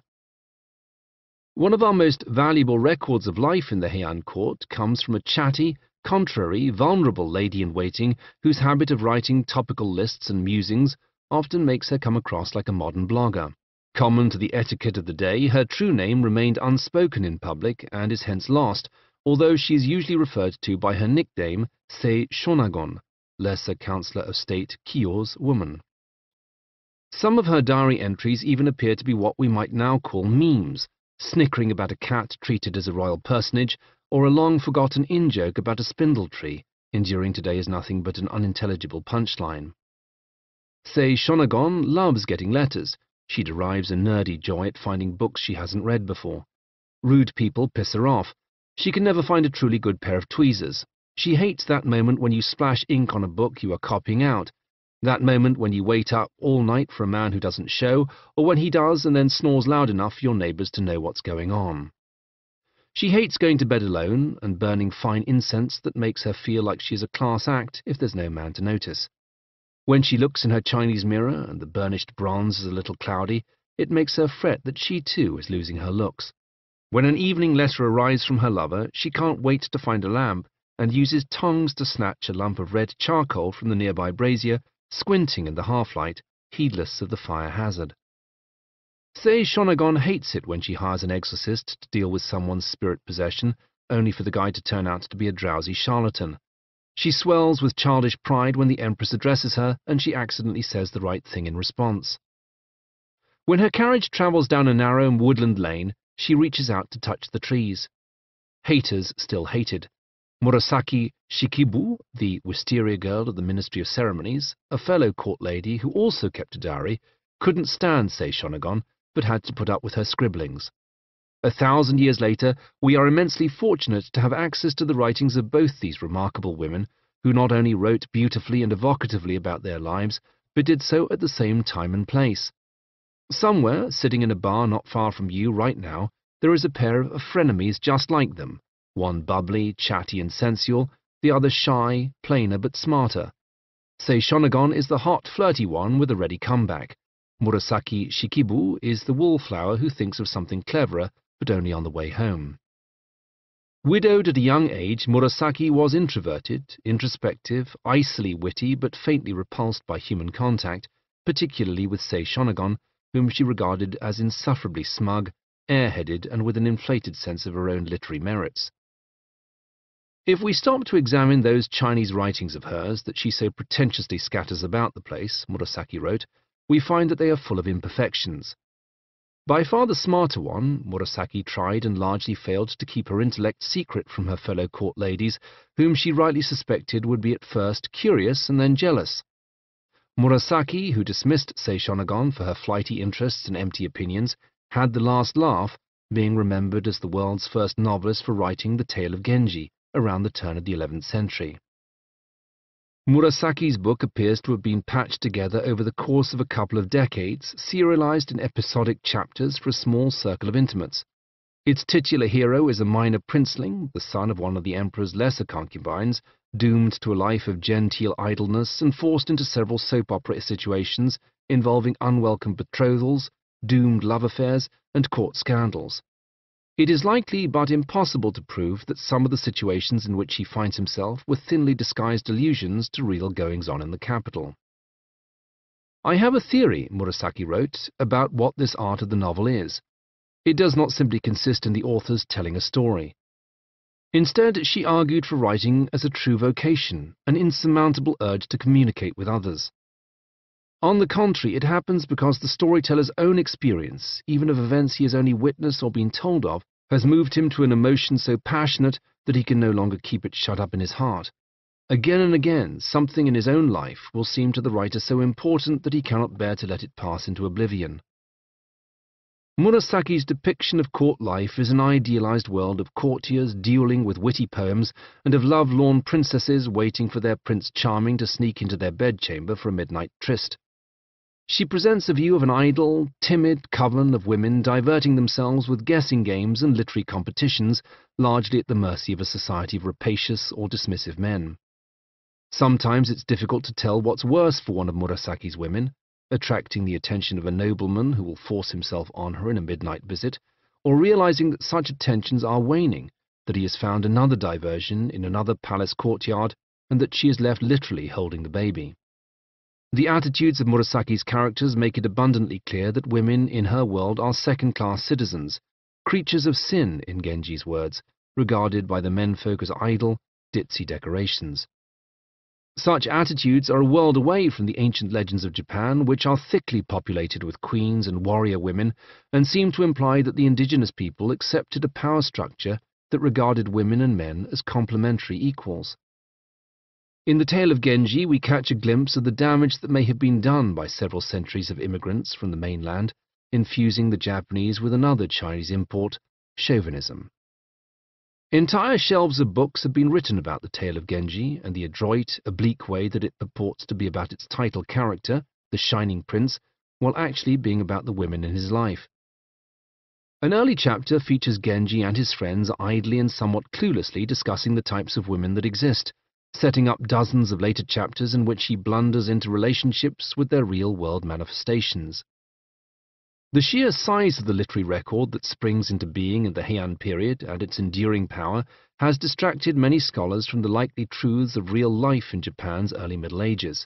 One of our most valuable records of life in the Heian court comes from a chatty, contrary, vulnerable lady-in-waiting whose habit of writing topical lists and musings often makes her come across like a modern blogger. Common to the etiquette of the day, her true name remained unspoken in public and is hence lost, although she is usually referred to by her nickname Sei Shonagon, Lesser Counselor of State Kyo's woman. Some of her diary entries even appear to be what we might now call memes, snickering about a cat treated as a royal personage, or a long-forgotten in-joke about a spindle tree, enduring today as nothing but an unintelligible punchline. Sei Shonagon loves getting letters. She derives a nerdy joy at finding books she hasn't read before. Rude people piss her off. She can never find a truly good pair of tweezers. She hates that moment when you splash ink on a book you are copying out, that moment when you wait up all night for a man who doesn't show, or when he does and then snores loud enough for your neighbours to know what's going on. She hates going to bed alone and burning fine incense that makes her feel like she is a class act if there's no man to notice. When she looks in her Chinese mirror and the burnished bronze is a little cloudy, it makes her fret that she too is losing her looks. When an evening letter arrives from her lover, she can't wait to find a lamp and uses tongs to snatch a lump of red charcoal from the nearby brazier, squinting in the half-light, heedless of the fire hazard. Sei Shonagon hates it when she hires an exorcist to deal with someone's spirit possession, only for the guy to turn out to be a drowsy charlatan. She swells with childish pride when the Empress addresses her and she accidentally says the right thing in response. When her carriage travels down a narrow woodland lane, she reaches out to touch the trees. Haters still hated. Murasaki Shikibu, the wisteria girl of the Ministry of Ceremonies, a fellow court lady who also kept a diary, couldn't stand Sei Shonagon, but had to put up with her scribblings. 1,000 years later, we are immensely fortunate to have access to the writings of both these remarkable women, who not only wrote beautifully and evocatively about their lives, but did so at the same time and place. Somewhere, sitting in a bar not far from you right now, there is a pair of frenemies just like them, one bubbly, chatty and sensual, the other shy, plainer but smarter. Sei Shonagon is the hot, flirty one with a ready comeback. Murasaki Shikibu is the wallflower who thinks of something cleverer, but only on the way home. Widowed at a young age, Murasaki was introverted, introspective, icily witty, but faintly repulsed by human contact, particularly with Sei Shonagon, whom she regarded as insufferably smug, airheaded, and with an inflated sense of her own literary merits. If we stop to examine those Chinese writings of hers that she so pretentiously scatters about the place, Murasaki wrote, we find that they are full of imperfections. By far the smarter one, Murasaki tried and largely failed to keep her intellect secret from her fellow court ladies, whom she rightly suspected would be at first curious and then jealous. Murasaki, who dismissed Sei Shonagon for her flighty interests and empty opinions, had the last laugh, being remembered as the world's first novelist for writing The Tale of Genji, around the turn of the 11th century. Murasaki's book appears to have been patched together over the course of a couple of decades, serialized in episodic chapters for a small circle of intimates. Its titular hero is a minor princeling, the son of one of the emperor's lesser concubines, doomed to a life of genteel idleness and forced into several soap opera situations involving unwelcome betrothals, doomed love affairs, and court scandals. It is likely but impossible to prove that some of the situations in which he finds himself were thinly disguised allusions to real goings-on in the capital. I have a theory, Murasaki wrote, about what this art of the novel is. It does not simply consist in the author's telling a story. Instead, she argued for writing as a true vocation, an insurmountable urge to communicate with others. On the contrary, it happens because the storyteller's own experience, even of events he has only witnessed or been told of, has moved him to an emotion so passionate that he can no longer keep it shut up in his heart. Again and again, something in his own life will seem to the writer so important that he cannot bear to let it pass into oblivion. Murasaki's depiction of court life is an idealized world of courtiers dueling with witty poems and of love-lorn princesses waiting for their Prince Charming to sneak into their bedchamber for a midnight tryst. She presents a view of an idle, timid coven of women diverting themselves with guessing games and literary competitions, largely at the mercy of a society of rapacious or dismissive men. Sometimes it's difficult to tell what's worse for one of Murasaki's women, attracting the attention of a nobleman who will force himself on her in a midnight visit, or realizing that such attentions are waning, that he has found another diversion in another palace courtyard, and that she is left literally holding the baby. The attitudes of Murasaki's characters make it abundantly clear that women in her world are second-class citizens, creatures of sin, in Genji's words, regarded by the menfolk as idle, ditzy decorations. Such attitudes are a world away from the ancient legends of Japan, which are thickly populated with queens and warrior women, and seem to imply that the indigenous people accepted a power structure that regarded women and men as complementary equals. In the tale of Genji, we catch a glimpse of the damage that may have been done by several centuries of immigrants from the mainland, infusing the Japanese with another Chinese import, chauvinism. Entire shelves of books have been written about the tale of Genji and the adroit, oblique way that it purports to be about its title character, the Shining Prince, while actually being about the women in his life. An early chapter features Genji and his friends idly and somewhat cluelessly discussing the types of women that exist, setting up dozens of later chapters in which he blunders into relationships with their real-world manifestations. The sheer size of the literary record that springs into being in the Heian period and its enduring power has distracted many scholars from the likely truths of real life in Japan's early Middle Ages.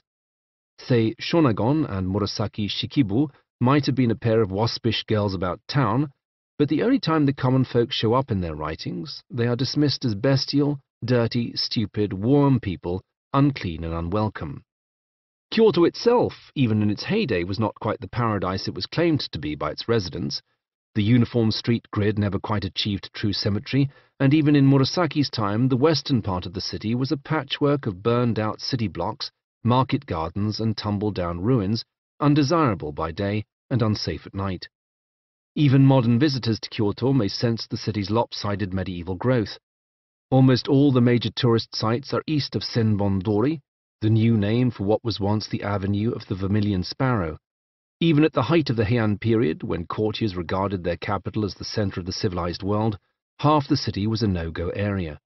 Sei Shonagon and Murasaki Shikibu might have been a pair of waspish girls about town, but the only time the common folk show up in their writings, they are dismissed as bestial, dirty, stupid, warm people, unclean and unwelcome. Kyoto itself, even in its heyday, was not quite the paradise it was claimed to be by its residents. The uniform street grid never quite achieved true symmetry, and even in Murasaki's time, the western part of the city was a patchwork of burned-out city blocks, market gardens, and tumble-down ruins, undesirable by day and unsafe at night. Even modern visitors to Kyoto may sense the city's lopsided medieval growth. Almost all the major tourist sites are east of Senbon-dori, the new name for what was once the Avenue of the Vermilion Sparrow. Even at the height of the Heian period, when courtiers regarded their capital as the center of the civilized world, half the city was a no-go area.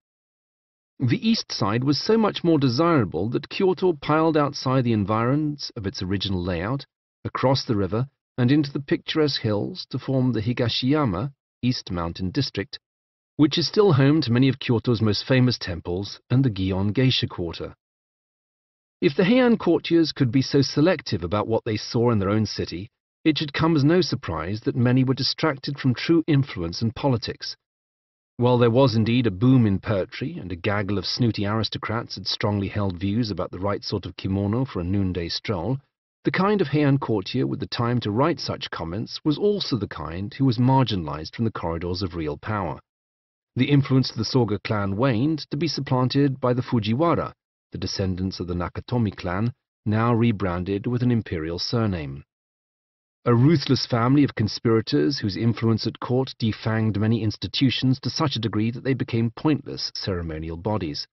The east side was so much more desirable that Kyoto piled outside the environs of its original layout, across the river, and into the picturesque hills to form the Higashiyama, East Mountain District, which is still home to many of Kyoto's most famous temples and the Gion Geisha Quarter. If the Heian courtiers could be so selective about what they saw in their own city, it should come as no surprise that many were distracted from true influence in politics. While there was indeed a boom in poetry, and a gaggle of snooty aristocrats had strongly held views about the right sort of kimono for a noonday stroll, the kind of Heian courtier with the time to write such comments was also the kind who was marginalized from the corridors of real power. The influence of the Soga clan waned, to be supplanted by the Fujiwara, the descendants of the Nakatomi clan, now rebranded with an imperial surname. A ruthless family of conspirators whose influence at court defanged many institutions to such a degree that they became pointless ceremonial bodies.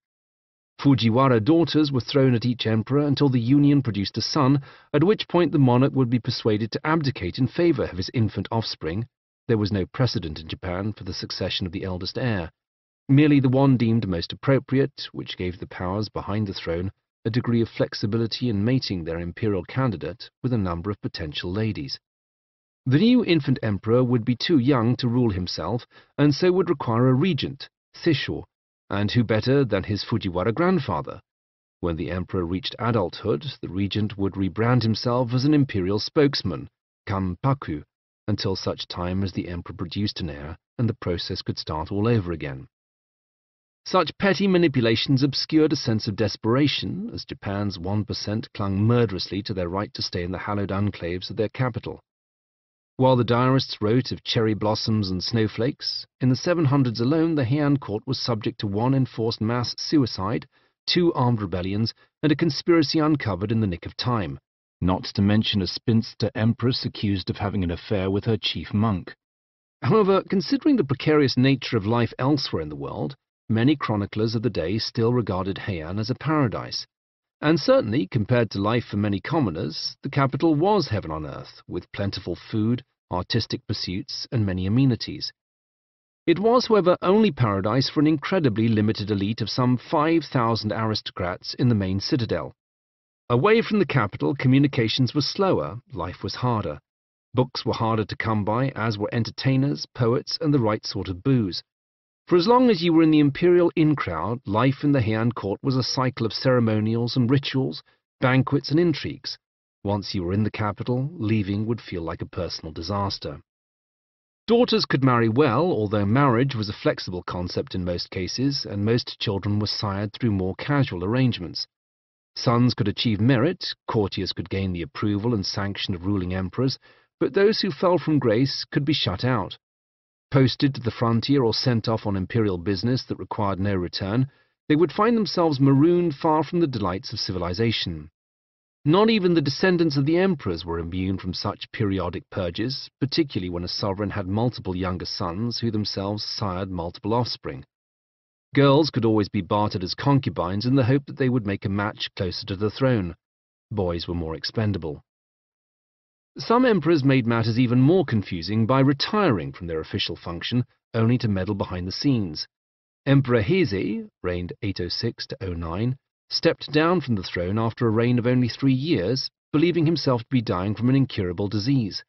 Fujiwara daughters were thrown at each emperor until the union produced a son, at which point the monarch would be persuaded to abdicate in favor of his infant offspring. There was no precedent in Japan for the succession of the eldest heir, merely the one deemed most appropriate, which gave the powers behind the throne a degree of flexibility in mating their imperial candidate with a number of potential ladies. The new infant emperor would be too young to rule himself, and so would require a regent, Sisho, and who better than his Fujiwara grandfather? When the emperor reached adulthood, the regent would rebrand himself as an imperial spokesman, Kanpaku, until such time as the emperor produced an heir and the process could start all over again. Such petty manipulations obscured a sense of desperation, as Japan's 1% clung murderously to their right to stay in the hallowed enclaves of their capital. While the diarists wrote of cherry blossoms and snowflakes, in the 700s alone the Heian court was subject to 1 enforced mass suicide, 2 armed rebellions, and a conspiracy uncovered in the nick of time, not to mention a spinster empress accused of having an affair with her chief monk. However, considering the precarious nature of life elsewhere in the world, many chroniclers of the day still regarded Heian as a paradise, and certainly, compared to life for many commoners, the capital was heaven on earth, with plentiful food, artistic pursuits, and many amenities. It was, however, only paradise for an incredibly limited elite of some 5,000 aristocrats in the main citadel. Away from the capital, communications were slower, life was harder. Books were harder to come by, as were entertainers, poets, and the right sort of booze. For as long as you were in the imperial in-crowd, life in the Heian court was a cycle of ceremonials and rituals, banquets and intrigues. Once you were in the capital, leaving would feel like a personal disaster. Daughters could marry well, although marriage was a flexible concept in most cases, and most children were sired through more casual arrangements. Sons could achieve merit, courtiers could gain the approval and sanction of ruling emperors, but those who fell from grace could be shut out. Posted to the frontier or sent off on imperial business that required no return, they would find themselves marooned far from the delights of civilization. Not even the descendants of the emperors were immune from such periodic purges, particularly when a sovereign had multiple younger sons who themselves sired multiple offspring. Girls could always be bartered as concubines in the hope that they would make a match closer to the throne. Boys were more expendable. Some emperors made matters even more confusing by retiring from their official function, only to meddle behind the scenes. Emperor Heizei, reigned 806 to 09, stepped down from the throne after a reign of only 3 years, believing himself to be dying from an incurable disease.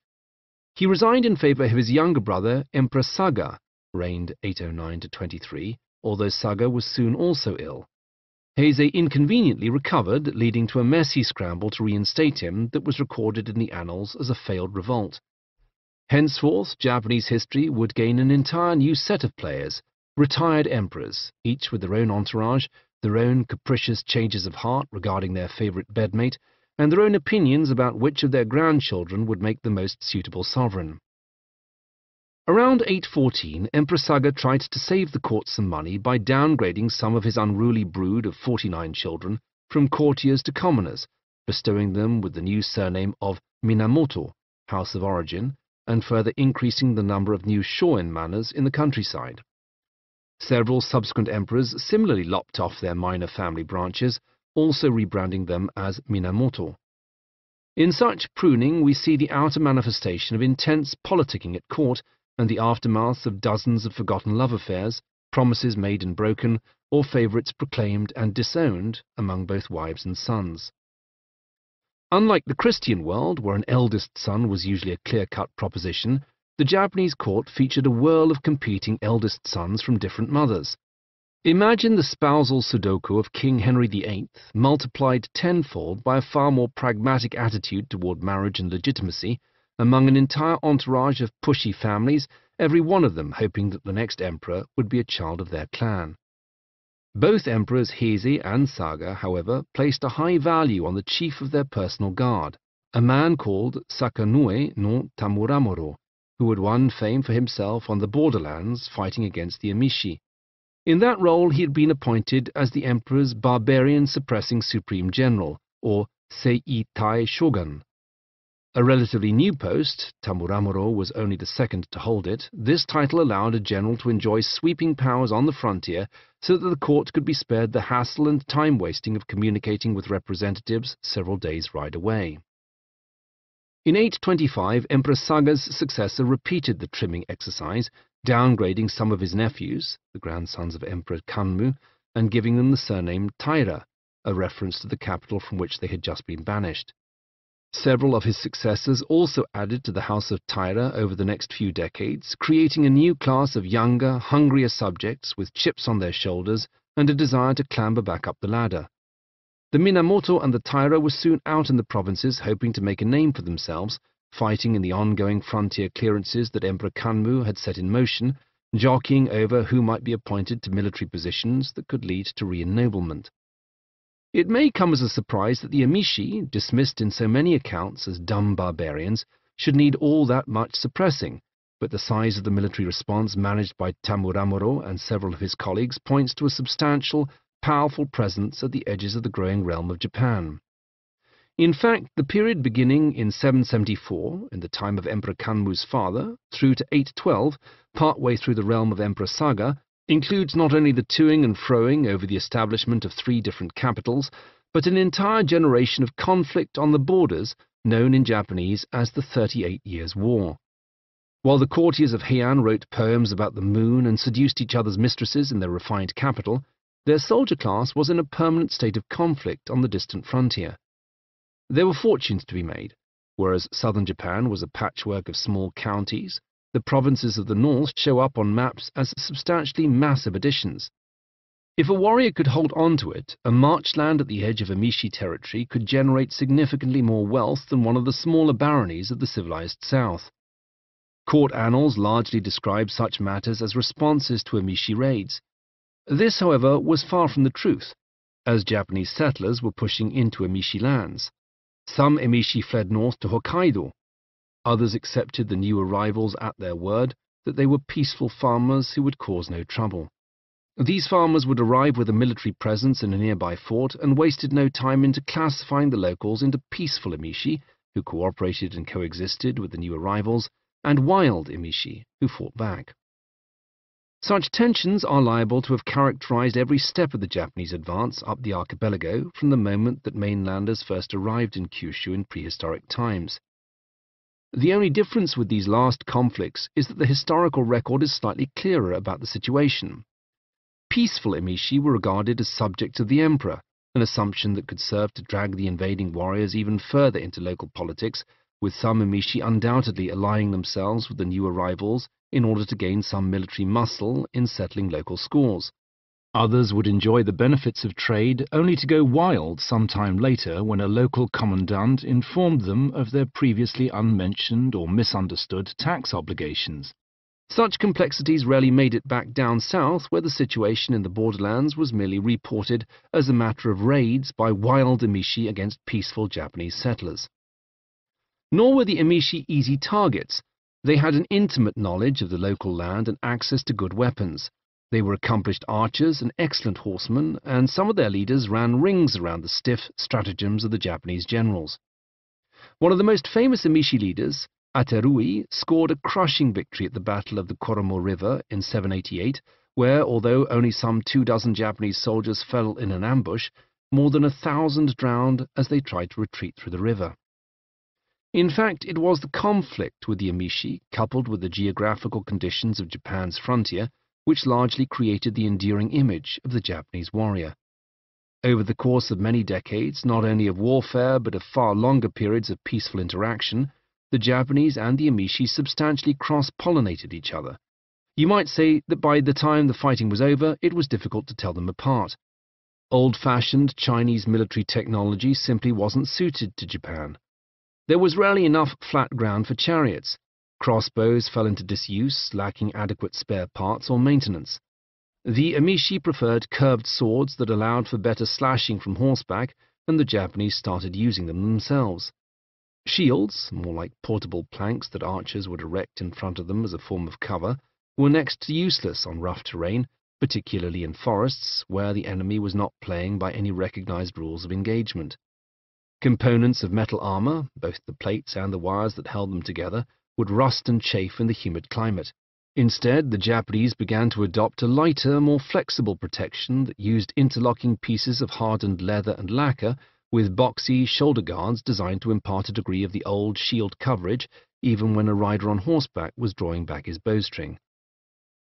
He resigned in favor of his younger brother, Emperor Saga, reigned 809 to 23, although Saga was soon also ill. Heizei inconveniently recovered, leading to a messy scramble to reinstate him that was recorded in the annals as a failed revolt. Henceforth, Japanese history would gain an entire new set of players, retired emperors, each with their own entourage, their own capricious changes of heart regarding their favorite bedmate, and their own opinions about which of their grandchildren would make the most suitable sovereign. Around 814, Emperor Saga tried to save the court some money by downgrading some of his unruly brood of 49 children from courtiers to commoners, bestowing them with the new surname of Minamoto, house of origin, and further increasing the number of new Shoin manors in the countryside. Several subsequent emperors similarly lopped off their minor family branches, also rebranding them as Minamoto. In such pruning, we see the outer manifestation of intense politicking at court and the aftermaths of dozens of forgotten love affairs, promises made and broken, or favourites proclaimed and disowned among both wives and sons. Unlike the Christian world, where an eldest son was usually a clear-cut proposition, the Japanese court featured a whirl of competing eldest sons from different mothers. Imagine the spousal Sudoku of King Henry VIII multiplied tenfold by a far more pragmatic attitude toward marriage and legitimacy among an entire entourage of pushy families, every one of them hoping that the next emperor would be a child of their clan. Both emperors Heise and Saga, however, placed a high value on the chief of their personal guard, a man called Sakanue no Tamuramoro, who had won fame for himself on the borderlands fighting against the Emishi. In that role he had been appointed as the emperor's barbarian-suppressing supreme general, or Seitai Shogun. A relatively new post, Tamuramoro was only the second to hold it. This title allowed a general to enjoy sweeping powers on the frontier so that the court could be spared the hassle and time-wasting of communicating with representatives several days' ride away. In 825, Emperor Saga's successor repeated the trimming exercise, downgrading some of his nephews, the grandsons of Emperor Kanmu, and giving them the surname Taira, a reference to the capital from which they had just been banished. Several of his successors also added to the House of Taira over the next few decades, creating a new class of younger, hungrier subjects with chips on their shoulders and a desire to clamber back up the ladder. The Minamoto and the Taira were soon out in the provinces hoping to make a name for themselves, fighting in the ongoing frontier clearances that Emperor Kanmu had set in motion, jockeying over who might be appointed to military positions that could lead to re-ennoblement. It may come as a surprise that the Emishi, dismissed in so many accounts as dumb barbarians, should need all that much suppressing, but the size of the military response managed by Tamuramoro and several of his colleagues points to a substantial, powerful presence at the edges of the growing realm of Japan. In fact, the period beginning in 774, in the time of Emperor Kanmu's father, through to 812, partway through the realm of Emperor Saga, includes not only the toing and froing over the establishment of 3 different capitals, but an entire generation of conflict on the borders, known in Japanese as the 38 Years' War. While the courtiers of Heian wrote poems about the moon and seduced each other's mistresses in their refined capital, their soldier class was in a permanent state of conflict on the distant frontier. There were fortunes to be made. Whereas southern Japan was a patchwork of small counties, the provinces of the north show up on maps as substantially massive additions. If a warrior could hold on to it, a marchland at the edge of Emishi territory could generate significantly more wealth than one of the smaller baronies of the civilized south. Court annals largely describe such matters as responses to Emishi raids. This, however, was far from the truth, as Japanese settlers were pushing into Emishi lands. Some Emishi fled north to Hokkaido. Others accepted the new arrivals at their word that they were peaceful farmers who would cause no trouble. These farmers would arrive with a military presence in a nearby fort and wasted no time into classifying the locals into peaceful Emishi, who cooperated and coexisted with the new arrivals, and wild Emishi, who fought back. Such tensions are liable to have characterized every step of the Japanese advance up the archipelago from the moment that mainlanders first arrived in Kyushu in prehistoric times. The only difference with these last conflicts is that the historical record is slightly clearer about the situation. Peaceful Emishi were regarded as subjects of the emperor, an assumption that could serve to drag the invading warriors even further into local politics, with some Emishi undoubtedly allying themselves with the new arrivals in order to gain some military muscle in settling local scores. Others would enjoy the benefits of trade only to go wild some time later when a local commandant informed them of their previously unmentioned or misunderstood tax obligations. Such complexities rarely made it back down south, where the situation in the borderlands was merely reported as a matter of raids by wild Emishi against peaceful Japanese settlers. Nor were the Emishi easy targets. They had an intimate knowledge of the local land and access to good weapons. They were accomplished archers and excellent horsemen, and some of their leaders ran rings around the stiff stratagems of the Japanese generals. One of the most famous Emishi leaders, Aterui, scored a crushing victory at the Battle of the Koromo River in 788, where, although only some 24 Japanese soldiers fell in an ambush, more than 1,000 drowned as they tried to retreat through the river. In fact, it was the conflict with the Emishi, coupled with the geographical conditions of Japan's frontier, which largely created the enduring image of the Japanese warrior. Over the course of many decades, not only of warfare but of far longer periods of peaceful interaction, the Japanese and the Emishi substantially cross-pollinated each other. You might say that by the time the fighting was over, it was difficult to tell them apart. Old-fashioned Chinese military technology simply wasn't suited to Japan. There was rarely enough flat ground for chariots. Crossbows fell into disuse, lacking adequate spare parts or maintenance. The emishi preferred curved swords that allowed for better slashing from horseback, and the Japanese started using them themselves. Shields, more like portable planks that archers would erect in front of them as a form of cover, were next to useless on rough terrain, particularly in forests where the enemy was not playing by any recognized rules of engagement. Components of metal armor, both the plates and the wires that held them together, would rust and chafe in the humid climate. Instead, the Japanese began to adopt a lighter, more flexible protection that used interlocking pieces of hardened leather and lacquer with boxy shoulder guards designed to impart a degree of the old shield coverage even when a rider on horseback was drawing back his bowstring.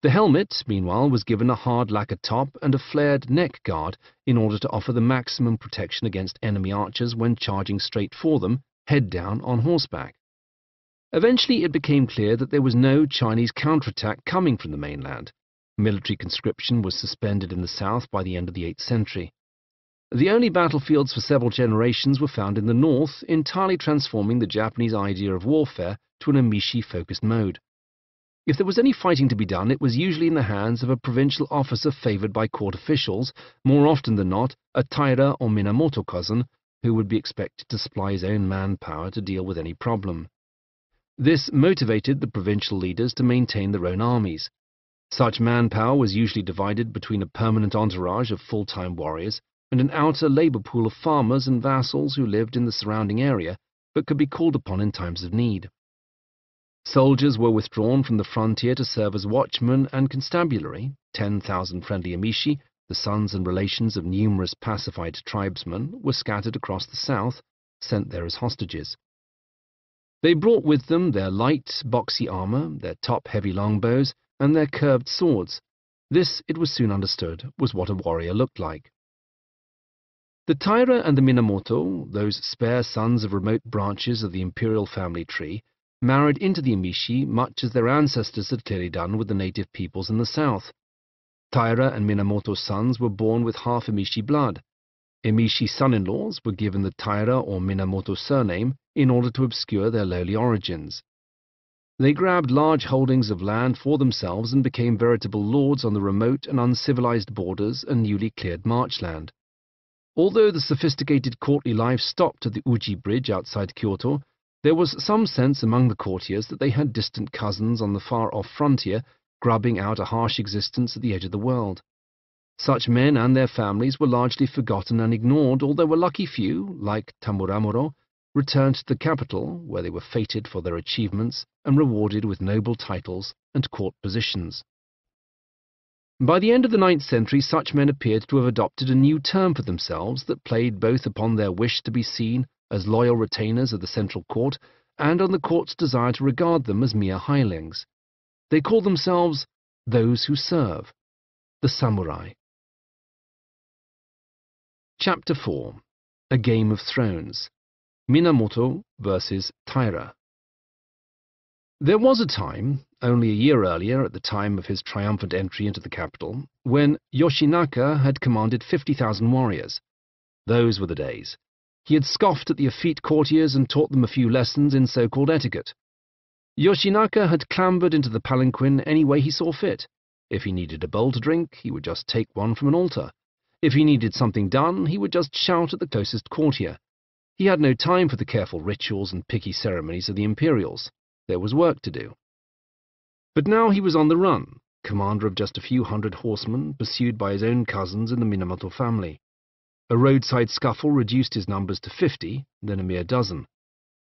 The helmet, meanwhile, was given a hard lacquer top and a flared neck guard in order to offer the maximum protection against enemy archers when charging straight for them, head down on horseback. Eventually it became clear that there was no Chinese counterattack coming from the mainland. Military conscription was suspended in the south by the end of the 8th century. The only battlefields for several generations were found in the north, entirely transforming the Japanese idea of warfare to an emishi-focused mode. If there was any fighting to be done, it was usually in the hands of a provincial officer favored by court officials, more often than not a taira or minamoto cousin, who would be expected to supply his own manpower to deal with any problem. This motivated the provincial leaders to maintain their own armies. Such manpower was usually divided between a permanent entourage of full-time warriors and an outer labor pool of farmers and vassals who lived in the surrounding area but could be called upon in times of need. Soldiers were withdrawn from the frontier to serve as watchmen and constabulary. 10,000 friendly emishi, the sons and relations of numerous pacified tribesmen, were scattered across the south, sent there as hostages. They brought with them their light, boxy armor, their top-heavy longbows, and their curved swords. This, it was soon understood, was what a warrior looked like. The taira and the minamoto, those spare sons of remote branches of the imperial family tree, married into the emishi much as their ancestors had clearly done with the native peoples in the south. Taira and minamoto sons were born with half emishi blood. Emishi son-in-laws were given the taira or minamoto surname in order to obscure their lowly origins. They grabbed large holdings of land for themselves and became veritable lords on the remote and uncivilized borders and newly cleared marchland. Although the sophisticated courtly life stopped at the Uji Bridge outside Kyoto, there was some sense among the courtiers that they had distant cousins on the far-off frontier grubbing out a harsh existence at the edge of the world. Such men and their families were largely forgotten and ignored, although a lucky few, like Tamuramuro, returned to the capital, where they were feted for their achievements and rewarded with noble titles and court positions. By the end of the 9th century, such men appeared to have adopted a new term for themselves that played both upon their wish to be seen as loyal retainers of the central court and on the court's desire to regard them as mere hirelings. They called themselves those who serve, the samurai. Chapter 4. A Game of Thrones. Minamoto versus Taira. There was a time, only a year earlier at the time of his triumphant entry into the capital, when Yoshinaka had commanded 50,000 warriors. Those were the days. He had scoffed at the effete courtiers and taught them a few lessons in so-called etiquette. Yoshinaka had clambered into the palanquin any way he saw fit. If he needed a bowl to drink, he would just take one from an altar. If he needed something done, he would just shout at the closest courtier. He had no time for the careful rituals and picky ceremonies of the Imperials. There was work to do. But now he was on the run, commander of just a few hundred horsemen, pursued by his own cousins in the Minamoto family. A roadside scuffle reduced his numbers to 50, then a mere dozen.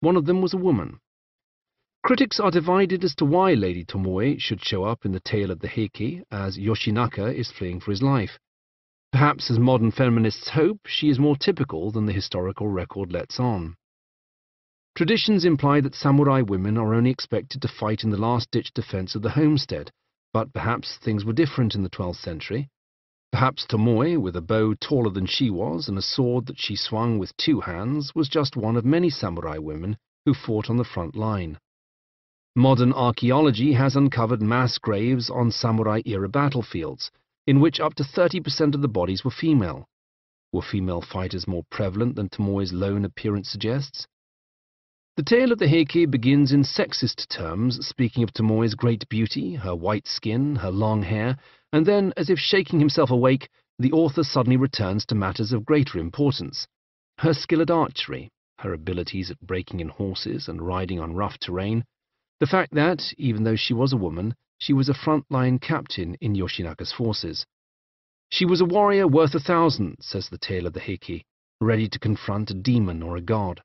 One of them was a woman. Critics are divided as to why Lady Tomoe should show up in the tale of the Heike as Yoshinaka is fleeing for his life. Perhaps, as modern feminists hope, she is more typical than the historical record lets on. Traditions imply that samurai women are only expected to fight in the last-ditch defense of the homestead, but perhaps things were different in the 12th century. Perhaps Tomoe, with a bow taller than she was and a sword that she swung with 2 hands, was just one of many samurai women who fought on the front line. Modern archaeology has uncovered mass graves on samurai-era battlefields, in which up to 30% of the bodies were female. Were female fighters more prevalent than Tomoe's lone appearance suggests? The tale of the Heike begins in sexist terms, speaking of Tomoe's great beauty, her white skin, her long hair, and then, as if shaking himself awake, the author suddenly returns to matters of greater importance. Her skill at archery, her abilities at breaking in horses and riding on rough terrain, the fact that, even though she was a woman, she was a front-line captain in Yoshinaka's forces. She was a warrior worth 1,000, says the tale of the Heike, ready to confront a demon or a god.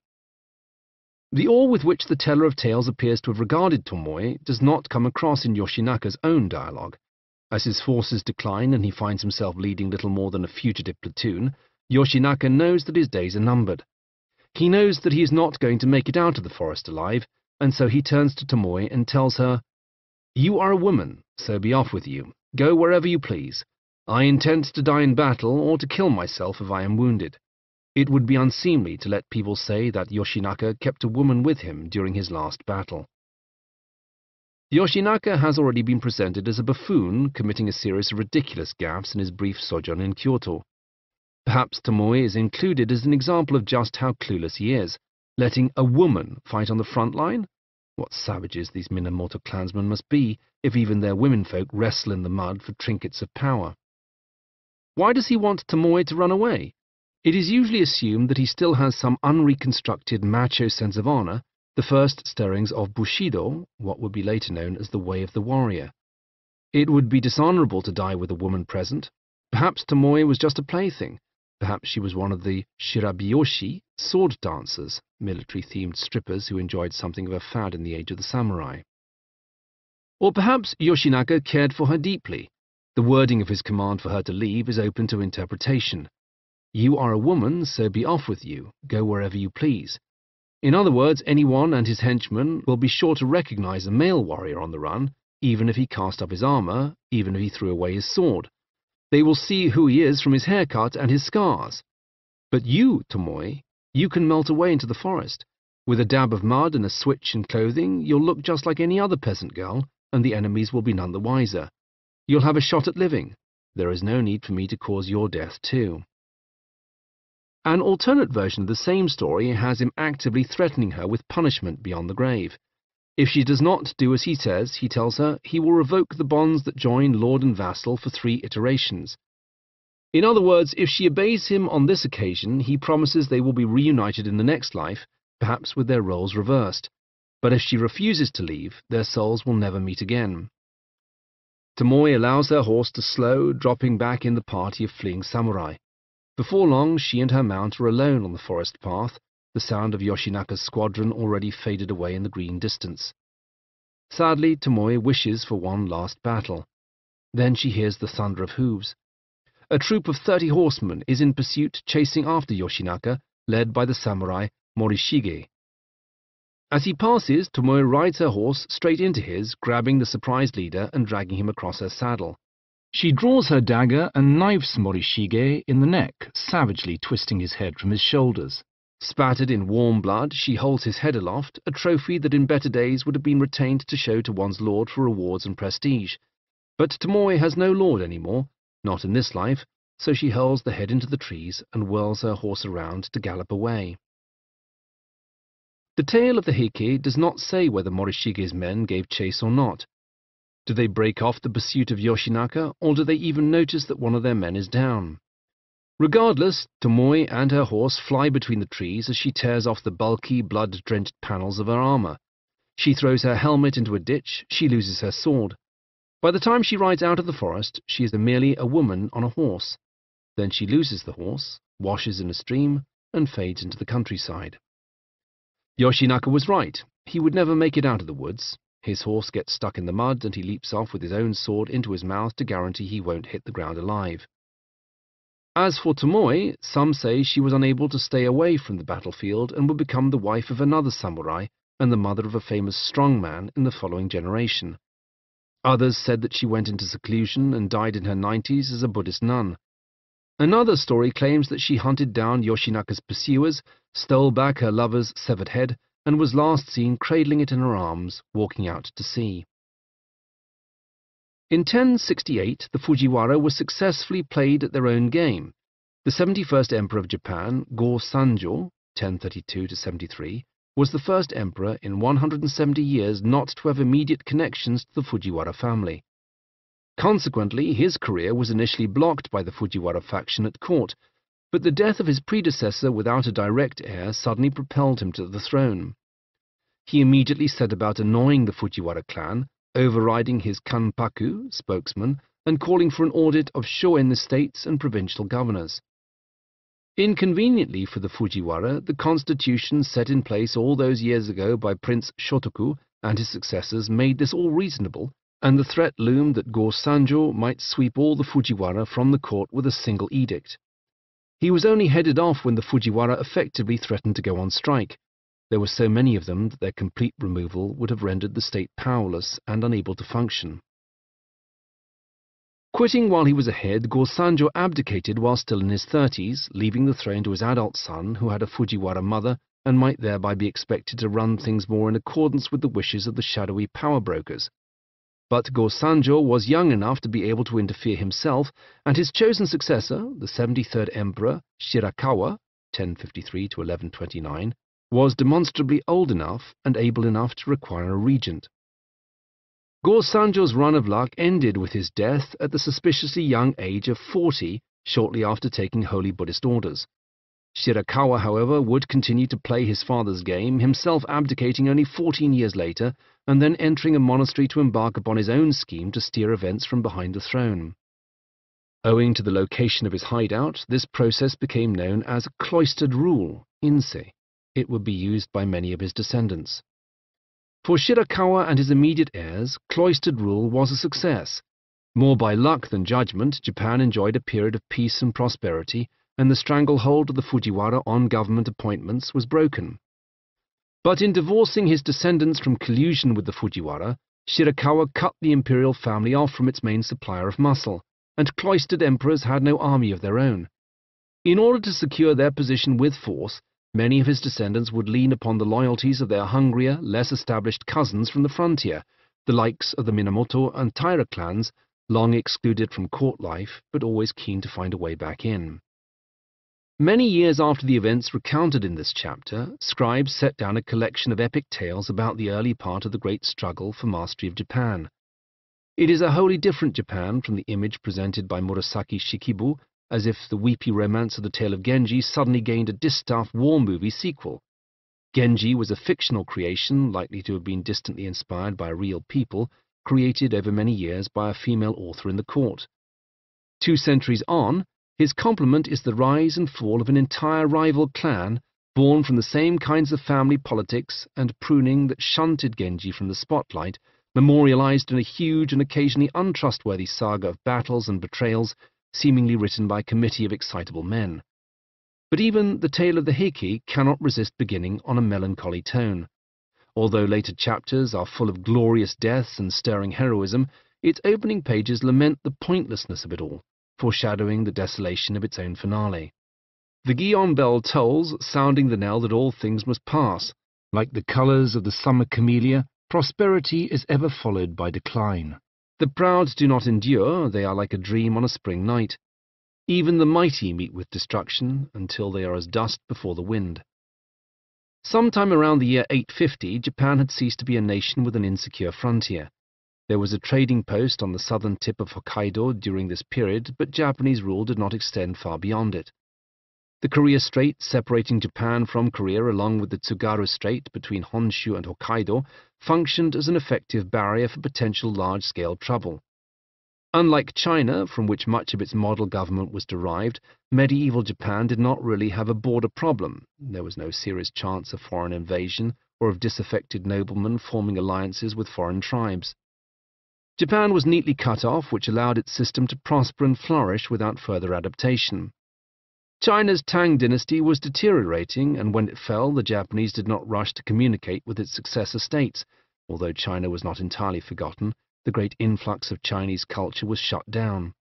The awe with which the teller of tales appears to have regarded Tomoe does not come across in Yoshinaka's own dialogue. As his forces decline and he finds himself leading little more than a fugitive platoon, Yoshinaka knows that his days are numbered. He knows that he is not going to make it out of the forest alive, and so he turns to Tomoe and tells her, "You are a woman, so be off with you. Go wherever you please. I intend to die in battle or to kill myself if I am wounded. It would be unseemly to let people say that Yoshinaka kept a woman with him during his last battle." Yoshinaka has already been presented as a buffoon committing a series of ridiculous gaffes in his brief sojourn in Kyoto. Perhaps Tomoe is included as an example of just how clueless he is, letting a woman fight on the front line? What savages these Minamoto clansmen must be, if even their womenfolk wrestle in the mud for trinkets of power. Why does he want Tomoe to run away? It is usually assumed that he still has some unreconstructed macho sense of honor, the first stirrings of Bushido, what would be later known as the Way of the Warrior. It would be dishonorable to die with a woman present. Perhaps Tomoe was just a plaything. Perhaps she was one of the shirabiyoshi, sword dancers, military-themed strippers who enjoyed something of a fad in the age of the samurai. Or perhaps Yoshinaka cared for her deeply. The wording of his command for her to leave is open to interpretation. You are a woman, so be off with you. Go wherever you please. In other words, anyone and his henchmen will be sure to recognize a male warrior on the run, even if he cast up his armor, even if he threw away his sword. They will see who he is from his haircut and his scars. But you, Tomoe, you can melt away into the forest. With a dab of mud and a switch in clothing, you'll look just like any other peasant girl, and the enemies will be none the wiser. You'll have a shot at living. There is no need for me to cause your death too. An alternate version of the same story has him actively threatening her with punishment beyond the grave. If she does not do as he says, he tells her, he will revoke the bonds that join lord and vassal for 3 iterations. In other words, if she obeys him on this occasion, he promises they will be reunited in the next life, perhaps with their roles reversed. But if she refuses to leave, their souls will never meet again. Tomoe allows her horse to slow, dropping back in the party of fleeing samurai. Before long, she and her mount are alone on the forest path, the sound of Yoshinaka's squadron already faded away in the green distance. Sadly, Tomoe wishes for one last battle. Then she hears the thunder of hooves. A troop of 30 horsemen is in pursuit, chasing after Yoshinaka, led by the samurai Morishige. As he passes, Tomoe rides her horse straight into his, grabbing the surprised leader and dragging him across her saddle. She draws her dagger and knifes Morishige in the neck, savagely twisting his head from his shoulders. Spattered in warm blood, she holds his head aloft, a trophy that in better days would have been retained to show to one's lord for rewards and prestige. But Tomoe has no lord anymore, not in this life, so she hurls the head into the trees and whirls her horse around to gallop away. The tale of the Heike does not say whether Morishige's men gave chase or not. Do they break off the pursuit of Yoshinaka, or do they even notice that one of their men is down? Regardless, Tomoe and her horse fly between the trees as she tears off the bulky, blood-drenched panels of her armor. She throws her helmet into a ditch, she loses her sword. By the time she rides out of the forest, she is merely a woman on a horse. Then she loses the horse, washes in a stream, and fades into the countryside. Yoshinaka was right. He would never make it out of the woods. His horse gets stuck in the mud, and he leaps off with his own sword into his mouth to guarantee he won't hit the ground alive. As for Tomoe, some say she was unable to stay away from the battlefield and would become the wife of another samurai and the mother of a famous strongman in the following generation. Others said that she went into seclusion and died in her 90s as a Buddhist nun. Another story claims that she hunted down Yoshinaka's pursuers, stole back her lover's severed head, and was last seen cradling it in her arms, walking out to sea. In 1068, the Fujiwara were successfully played at their own game. The 71st Emperor of Japan, Go-Sanjo, 1032–73, was the first emperor in 170 years not to have immediate connections to the Fujiwara family. Consequently, his career was initially blocked by the Fujiwara faction at court, but the death of his predecessor without a direct heir suddenly propelled him to the throne. He immediately set about annoying the Fujiwara clan, overriding his kanpaku, spokesman, and calling for an audit of shoin estates and provincial governors. Inconveniently for the Fujiwara, the constitution set in place all those years ago by Prince Shotoku and his successors made this all reasonable, and the threat loomed that Go-Sanjo might sweep all the Fujiwara from the court with a single edict. He was only headed off when the Fujiwara effectively threatened to go on strike. There were so many of them that their complete removal would have rendered the state powerless and unable to function. Quitting while he was ahead, Go-Sanjo abdicated while still in his 30s, leaving the throne to his adult son, who had a Fujiwara mother and might thereby be expected to run things more in accordance with the wishes of the shadowy power brokers. But Go-Sanjo was young enough to be able to interfere himself, and his chosen successor, the 73rd Emperor Shirakawa, 1053–1129, was demonstrably old enough and able enough to require a regent. Go-Sanjo's run of luck ended with his death at the suspiciously young age of 40, shortly after taking holy Buddhist orders. Shirakawa, however, would continue to play his father's game, himself abdicating only 14 years later, and then entering a monastery to embark upon his own scheme to steer events from behind the throne. Owing to the location of his hideout, this process became known as cloistered rule, inse. It would be used by many of his descendants. For Shirakawa and his immediate heirs, cloistered rule was a success. More by luck than judgment, Japan enjoyed a period of peace and prosperity, and the stranglehold of the Fujiwara on government appointments was broken. But in divorcing his descendants from collusion with the Fujiwara, Shirakawa cut the imperial family off from its main supplier of muscle, and cloistered emperors had no army of their own. In order to secure their position with force, many of his descendants would lean upon the loyalties of their hungrier, less established cousins from the frontier, the likes of the Minamoto and Taira clans, long excluded from court life, but always keen to find a way back in. Many years after the events recounted in this chapter, scribes set down a collection of epic tales about the early part of the great struggle for mastery of Japan. It is a wholly different Japan from the image presented by Murasaki Shikibu, as if the weepy romance of the tale of Genji suddenly gained a distaff war movie sequel. Genji was a fictional creation likely to have been distantly inspired by real people, created over many years by a female author in the court. 2 centuries on, his complement is the rise and fall of an entire rival clan, born from the same kinds of family politics and pruning that shunted Genji from the spotlight, memorialized in a huge and occasionally untrustworthy saga of battles and betrayals, seemingly written by a committee of excitable men. But even the tale of the Heike cannot resist beginning on a melancholy tone. Although later chapters are full of glorious deaths and stirring heroism, its opening pages lament the pointlessness of it all, foreshadowing the desolation of its own finale. The Gion bell tolls, sounding the knell that all things must pass. Like the colours of the summer camellia, prosperity is ever followed by decline. The proud do not endure, they are like a dream on a spring night. Even the mighty meet with destruction, until they are as dust before the wind. Sometime around the year 850, Japan had ceased to be a nation with an insecure frontier. There was a trading post on the southern tip of Hokkaido during this period, but Japanese rule did not extend far beyond it. The Korea Strait, separating Japan from Korea along with the Tsugaru Strait between Honshu and Hokkaido, functioned as an effective barrier for potential large-scale trouble. Unlike China, from which much of its model government was derived, medieval Japan did not really have a border problem. There was no serious chance of foreign invasion or of disaffected noblemen forming alliances with foreign tribes. Japan was neatly cut off, which allowed its system to prosper and flourish without further adaptation. China's Tang dynasty was deteriorating, and when it fell, the Japanese did not rush to communicate with its successor states. Although China was not entirely forgotten, the great influx of Chinese culture was shut down.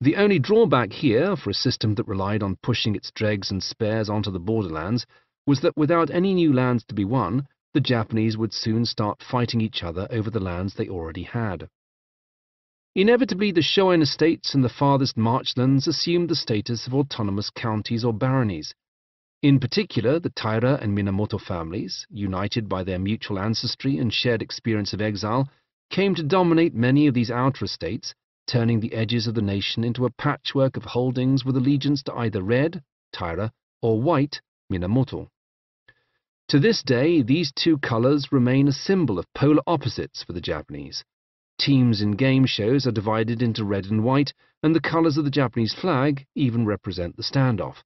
The only drawback here, for a system that relied on pushing its dregs and spares onto the borderlands, was that without any new lands to be won, the Japanese would soon start fighting each other over the lands they already had. Inevitably, the Shoen estates and the farthest marchlands assumed the status of autonomous counties or baronies. In particular, the Taira and Minamoto families, united by their mutual ancestry and shared experience of exile, came to dominate many of these outer estates, turning the edges of the nation into a patchwork of holdings with allegiance to either red, Taira, or white, Minamoto. To this day, these two colors remain a symbol of polar opposites for the Japanese. Teams in game shows are divided into red and white, and the colors of the Japanese flag even represent the standoff.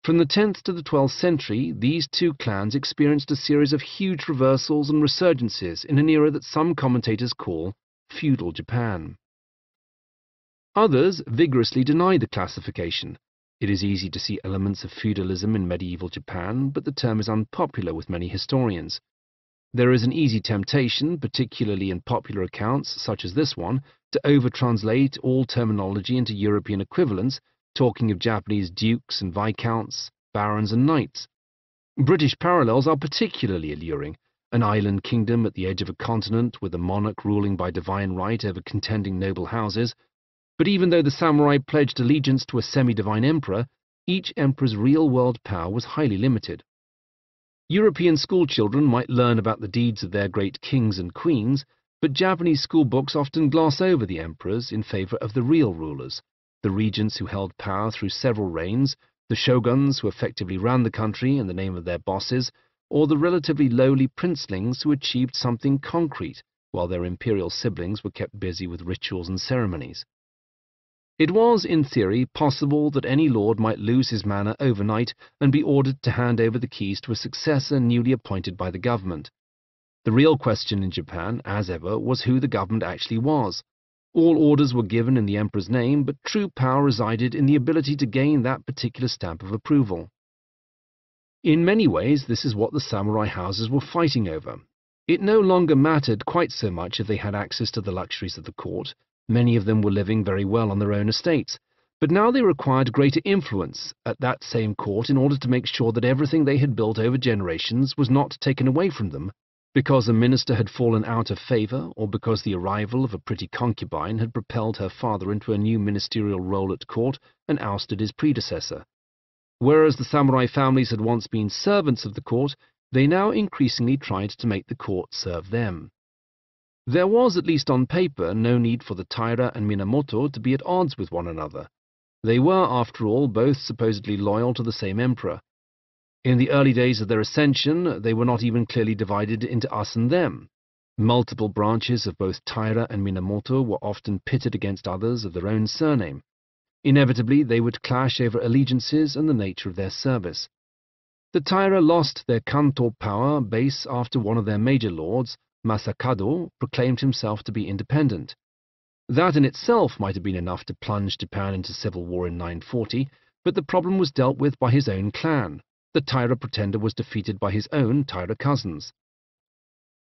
From the 10th to the 12th century, these two clans experienced a series of huge reversals and resurgences in an era that some commentators call feudal Japan. Others vigorously deny the classification. It is easy to see elements of feudalism in medieval Japan, but the term is unpopular with many historians. There is an easy temptation, particularly in popular accounts such as this one, to over-translate all terminology into European equivalents, talking of Japanese dukes and viscounts, barons and knights. British parallels are particularly alluring. An island kingdom at the edge of a continent with a monarch ruling by divine right over contending noble houses. But even though the samurai pledged allegiance to a semi-divine emperor, each emperor's real-world power was highly limited. European schoolchildren might learn about the deeds of their great kings and queens, but Japanese school books often gloss over the emperors in favor of the real rulers, the regents who held power through several reigns, the shoguns who effectively ran the country in the name of their bosses, or the relatively lowly princelings who achieved something concrete while their imperial siblings were kept busy with rituals and ceremonies. It was, in theory, possible that any lord might lose his manor overnight and be ordered to hand over the keys to a successor newly appointed by the government. The real question in Japan, as ever, was who the government actually was. All orders were given in the emperor's name, but true power resided in the ability to gain that particular stamp of approval. In many ways, this is what the samurai houses were fighting over. It no longer mattered quite so much if they had access to the luxuries of the court. Many of them were living very well on their own estates, but now they required greater influence at that same court in order to make sure that everything they had built over generations was not taken away from them, because a minister had fallen out of favor or because the arrival of a pretty concubine had propelled her father into a new ministerial role at court and ousted his predecessor. Whereas the samurai families had once been servants of the court, they now increasingly tried to make the court serve them. There was, at least on paper, no need for the Taira and Minamoto to be at odds with one another. They were, after all, both supposedly loyal to the same emperor. In the early days of their ascension, they were not even clearly divided into us and them. Multiple branches of both Taira and Minamoto were often pitted against others of their own surname. Inevitably, they would clash over allegiances and the nature of their service. The Taira lost their Kanto power base after one of their major lords, Masakado, proclaimed himself to be independent. That in itself might have been enough to plunge Japan into civil war in 940, but the problem was dealt with by his own clan. The Taira pretender was defeated by his own Taira cousins.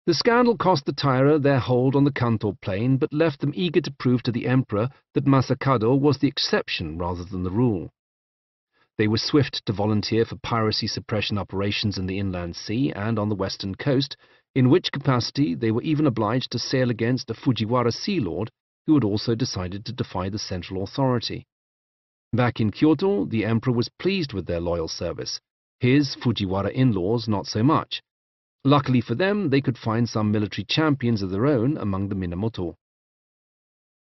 The scandal cost the Taira their hold on the Kanto plain, but left them eager to prove to the emperor that Masakado was the exception rather than the rule. They were swift to volunteer for piracy suppression operations in the inland sea and on the western coast, in which capacity they were even obliged to sail against a Fujiwara sea lord who had also decided to defy the central authority. Back in Kyoto, the emperor was pleased with their loyal service. His Fujiwara in-laws not so much. Luckily for them, they could find some military champions of their own among the Minamoto.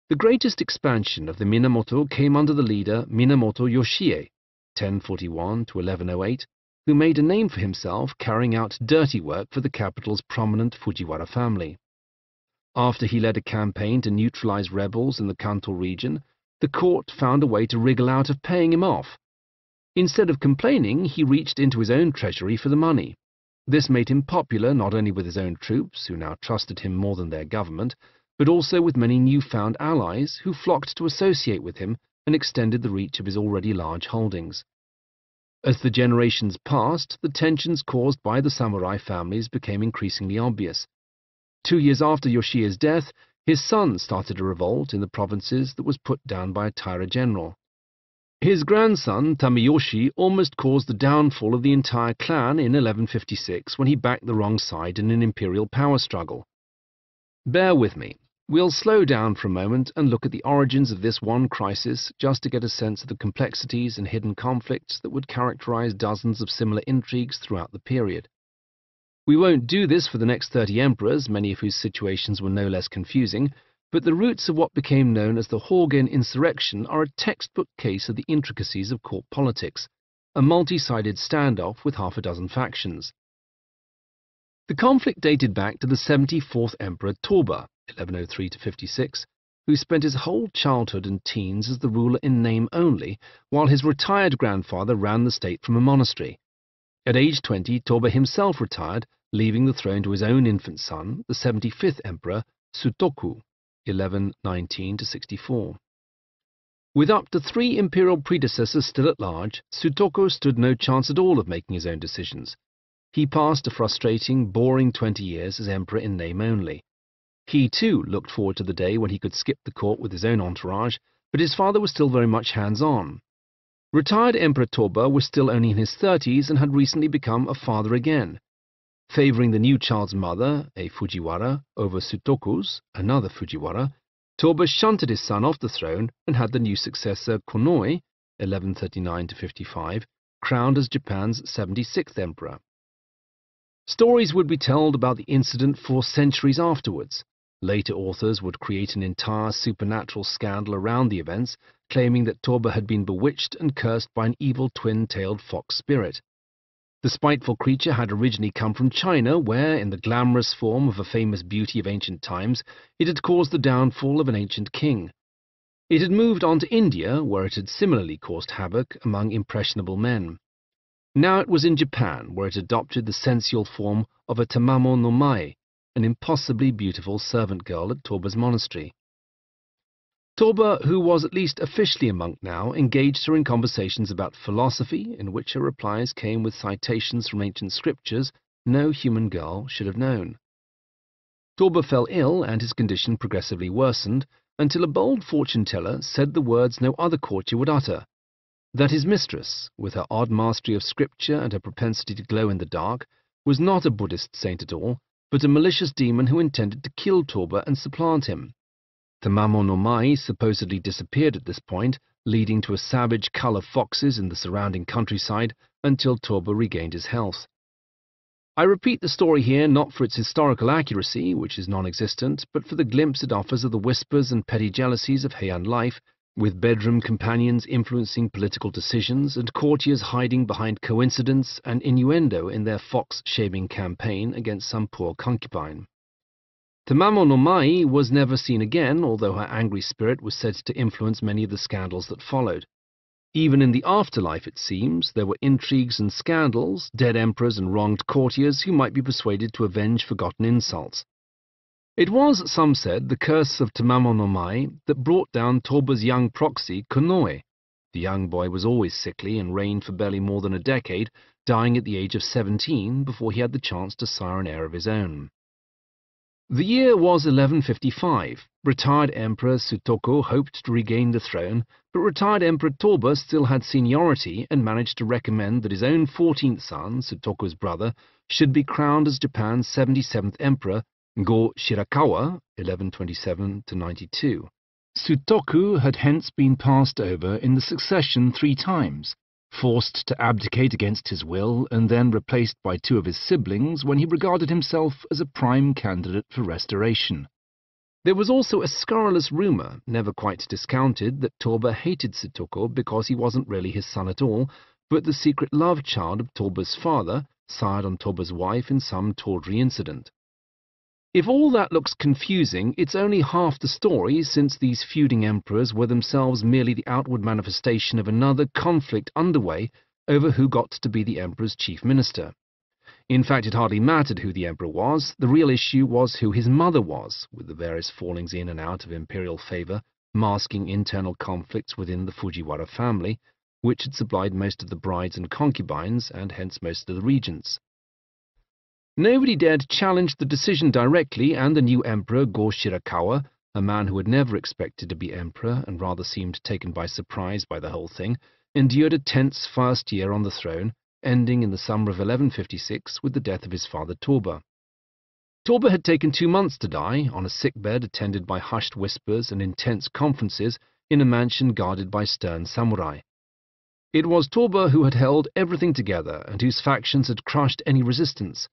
The greatest expansion of the Minamoto came under the leader Minamoto Yoshie, 1041 to 1108, who made a name for himself carrying out dirty work for the capital's prominent Fujiwara family. After he led a campaign to neutralize rebels in the Kanto region, the court found a way to wriggle out of paying him off. Instead of complaining, he reached into his own treasury for the money. This made him popular not only with his own troops, who now trusted him more than their government, but also with many newfound allies who flocked to associate with him and extended the reach of his already large holdings. As the generations passed, the tensions caused by the samurai families became increasingly obvious. 2 years after Yoshie's death, his son started a revolt in the provinces that was put down by a Taira general. His grandson, Tamayoshi, almost caused the downfall of the entire clan in 1156 when he backed the wrong side in an imperial power struggle. Bear with me. We'll slow down for a moment and look at the origins of this one crisis just to get a sense of the complexities and hidden conflicts that would characterize dozens of similar intrigues throughout the period. We won't do this for the next 30 emperors, many of whose situations were no less confusing, but the roots of what became known as the Horgen insurrection are a textbook case of the intricacies of court politics, a multi-sided standoff with half a dozen factions. The conflict dated back to the 74th Emperor Toba, 1103–56, who spent his whole childhood and teens as the ruler in name only, while his retired grandfather ran the state from a monastery. At age 20, Toba himself retired, leaving the throne to his own infant son, the 75th Emperor Sutoku, 1119–64. With up to 3 imperial predecessors still at large, Sutoku stood no chance at all of making his own decisions. He passed a frustrating, boring 20 years as emperor in name only. He, too, looked forward to the day when he could skip the court with his own entourage, but his father was still very much hands-on. Retired Emperor Toba was still only in his 30s and had recently become a father again. Favouring the new child's mother, a Fujiwara, over Sutoku's, another Fujiwara, Toba shunted his son off the throne and had the new successor Konoe, 1139–55, crowned as Japan's 76th emperor. Stories would be told about the incident for centuries afterwards. Later authors would create an entire supernatural scandal around the events, claiming that Toba had been bewitched and cursed by an evil twin-tailed fox spirit. The spiteful creature had originally come from China, where, in the glamorous form of a famous beauty of ancient times, it had caused the downfall of an ancient king. It had moved on to India, where it had similarly caused havoc among impressionable men. Now it was in Japan, where it adopted the sensual form of a tamamo no mae, an impossibly beautiful servant girl at Toba's monastery. Toba, who was at least officially a monk now, engaged her in conversations about philosophy, in which her replies came with citations from ancient scriptures no human girl should have known. Toba fell ill, and his condition progressively worsened, until a bold fortune-teller said the words no other courtier would utter, that his mistress, with her odd mastery of scripture and her propensity to glow in the dark, was not a Buddhist saint at all, but a malicious demon who intended to kill Toba and supplant him. Tamamo no Mai supposedly disappeared at this point, leading to a savage cull of foxes in the surrounding countryside until Toba regained his health. I repeat the story here not for its historical accuracy, which is non-existent, but for the glimpse it offers of the whispers and petty jealousies of Heian life, with bedroom companions influencing political decisions and courtiers hiding behind coincidence and innuendo in their fox-shaming campaign against some poor concubine. Tamamo no Mai was never seen again, although her angry spirit was said to influence many of the scandals that followed. Even in the afterlife, it seems, there were intrigues and scandals, dead emperors and wronged courtiers who might be persuaded to avenge forgotten insults. It was, some said, the curse of Tamamo no Mai that brought down Toba's young proxy, Konoe. The young boy was always sickly and reigned for barely more than a decade, dying at the age of 17 before he had the chance to sire an heir of his own. The year was 1155. Retired Emperor Sutoku hoped to regain the throne, but retired Emperor Toba still had seniority and managed to recommend that his own 14th son, Sutoku's brother, should be crowned as Japan's 77th Emperor, Go Shirakawa, 1127–92. Sutoku had hence been passed over in the succession 3 times, forced to abdicate against his will and then replaced by 2 of his siblings when he regarded himself as a prime candidate for restoration. There was also a scurrilous rumour, never quite discounted, that Toba hated Sutoku because he wasn't really his son at all, but the secret love child of Toba's father, sired on Toba's wife in some tawdry incident. If all that looks confusing, it's only half the story, since these feuding emperors were themselves merely the outward manifestation of another conflict underway over who got to be the emperor's chief minister. In fact, it hardly mattered who the emperor was. The real issue was who his mother was, with the various fallings in and out of imperial favour masking internal conflicts within the Fujiwara family, which had supplied most of the brides and concubines, and hence most of the regents. Nobody dared challenge the decision directly, and the new emperor, Go Shirakawa, a man who had never expected to be emperor and rather seemed taken by surprise by the whole thing, endured a tense first year on the throne, ending in the summer of 1156 with the death of his father Torba. Torba had taken 2 months to die, on a sickbed attended by hushed whispers and intense conferences in a mansion guarded by stern samurai. It was Torba who had held everything together and whose factions had crushed any resistance.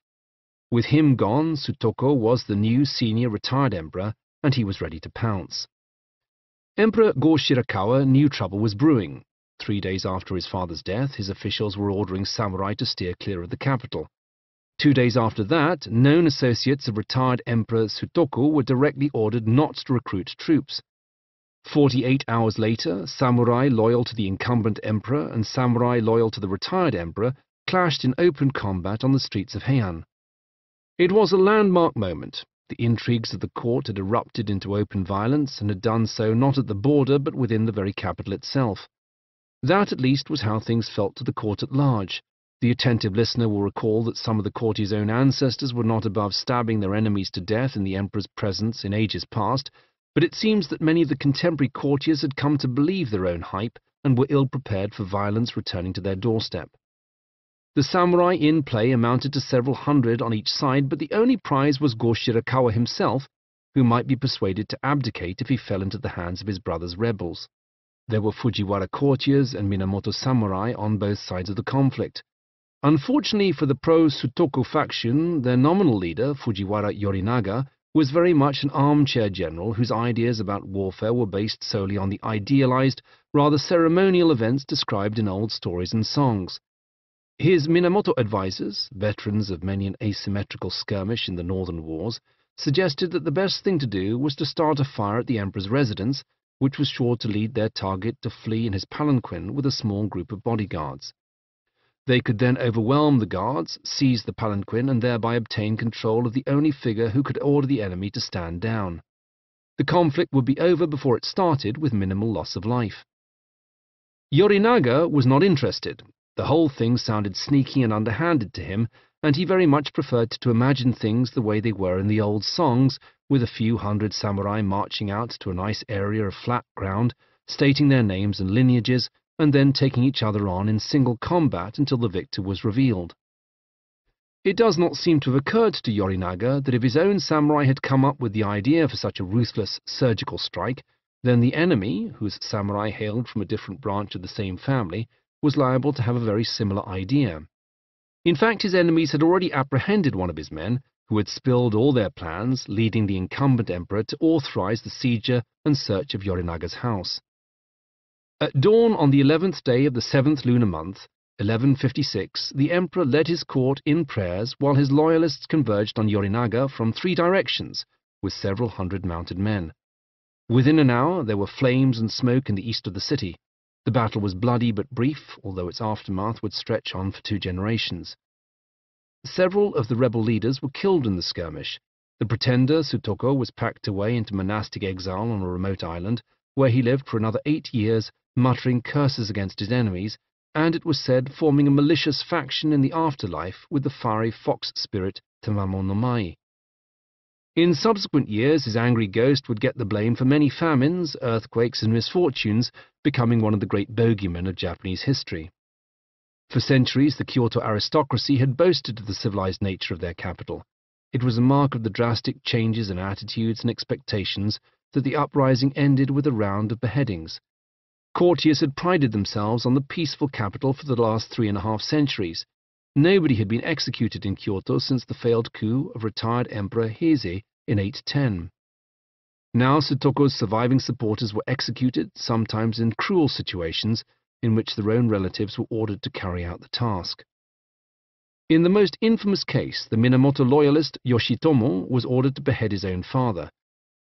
With him gone, Sutoko was the new senior retired emperor, and he was ready to pounce. Emperor Go-Shirakawa knew trouble was brewing. 3 days after his father's death, his officials were ordering samurai to steer clear of the capital. 2 days after that, known associates of retired Emperor Sutoko were directly ordered not to recruit troops. 48 hours later, samurai loyal to the incumbent emperor and samurai loyal to the retired emperor clashed in open combat on the streets of Heian. It was a landmark moment. The intrigues of the court had erupted into open violence and had done so not at the border but within the very capital itself. That at least was how things felt to the court at large. The attentive listener will recall that some of the courtiers' own ancestors were not above stabbing their enemies to death in the emperor's presence in ages past, but it seems that many of the contemporary courtiers had come to believe their own hype and were ill-prepared for violence returning to their doorstep. The samurai in play amounted to several hundred on each side, but the only prize was Go-Shirakawa himself, who might be persuaded to abdicate if he fell into the hands of his brother's rebels. There were Fujiwara courtiers and Minamoto samurai on both sides of the conflict. Unfortunately for the pro-Sutoko faction, their nominal leader, Fujiwara Yorinaga, was very much an armchair general whose ideas about warfare were based solely on the idealized, rather ceremonial events described in old stories and songs. His Minamoto advisors, veterans of many an asymmetrical skirmish in the northern wars, suggested that the best thing to do was to start a fire at the emperor's residence, which was sure to lead their target to flee in his palanquin with a small group of bodyguards. They could then overwhelm the guards, seize the palanquin, and thereby obtain control of the only figure who could order the enemy to stand down. The conflict would be over before it started with minimal loss of life. Yorinaga was not interested. The whole thing sounded sneaky and underhanded to him, and he very much preferred to imagine things the way they were in the old songs, with a few hundred samurai marching out to a nice area of flat ground, stating their names and lineages, and then taking each other on in single combat until the victor was revealed. It does not seem to have occurred to Yorinaga that if his own samurai had come up with the idea for such a ruthless surgical strike, then the enemy, whose samurai hailed from a different branch of the same family, was liable to have a very similar idea. In fact, his enemies had already apprehended one of his men, who had spilled all their plans, leading the incumbent emperor to authorize the siege and search of Yorinaga's house. At dawn on the 11th day of the 7th lunar month, 1156, the emperor led his court in prayers while his loyalists converged on Yorinaga from 3 directions, with several hundred mounted men. Within an hour there were flames and smoke in the east of the city. The battle was bloody but brief, although its aftermath would stretch on for 2 generations. Several of the rebel leaders were killed in the skirmish. The pretender, Sutoko, was packed away into monastic exile on a remote island, where he lived for another 8 years, muttering curses against his enemies, and it was said forming a malicious faction in the afterlife with the fiery fox spirit Tamamo no Mai. In subsequent years, his angry ghost would get the blame for many famines, earthquakes, and misfortunes, becoming one of the great bogeymen of Japanese history. For centuries, the Kyoto aristocracy had boasted of the civilized nature of their capital. It was a mark of the drastic changes in attitudes and expectations that the uprising ended with a round of beheadings. Courtiers had prided themselves on the peaceful capital for the last 3.5 centuries. Nobody had been executed in Kyoto since the failed coup of retired Emperor Heizei in 810. Now Sutoko's surviving supporters were executed, sometimes in cruel situations in which their own relatives were ordered to carry out the task. In the most infamous case, the Minamoto loyalist Yoshitomo was ordered to behead his own father.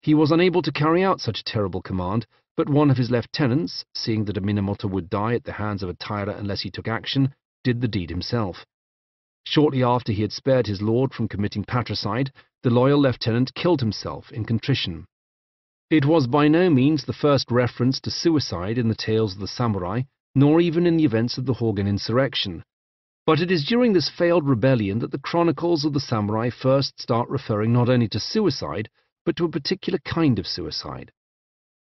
He was unable to carry out such a terrible command, but one of his lieutenants, seeing that a Minamoto would die at the hands of a Taira unless he took action, did the deed himself. Shortly after he had spared his lord from committing patricide, the loyal lieutenant killed himself in contrition. It was by no means the first reference to suicide in the tales of the samurai, nor even in the events of the Hogen insurrection. But it is during this failed rebellion that the chronicles of the samurai first start referring not only to suicide, but to a particular kind of suicide.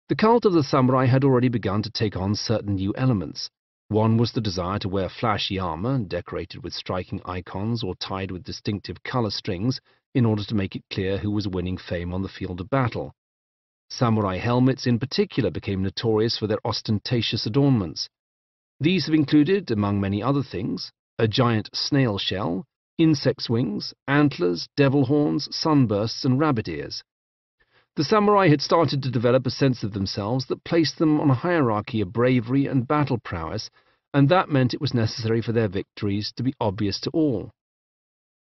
The cult of the samurai had already begun to take on certain new elements. One was the desire to wear flashy armor, decorated with striking icons or tied with distinctive color strings, in order to make it clear who was winning fame on the field of battle. Samurai helmets in particular became notorious for their ostentatious adornments. These have included, among many other things, a giant snail shell, insect's wings, antlers, devil horns, sunbursts, and rabbit ears. The samurai had started to develop a sense of themselves that placed them on a hierarchy of bravery and battle prowess, and that meant it was necessary for their victories to be obvious to all.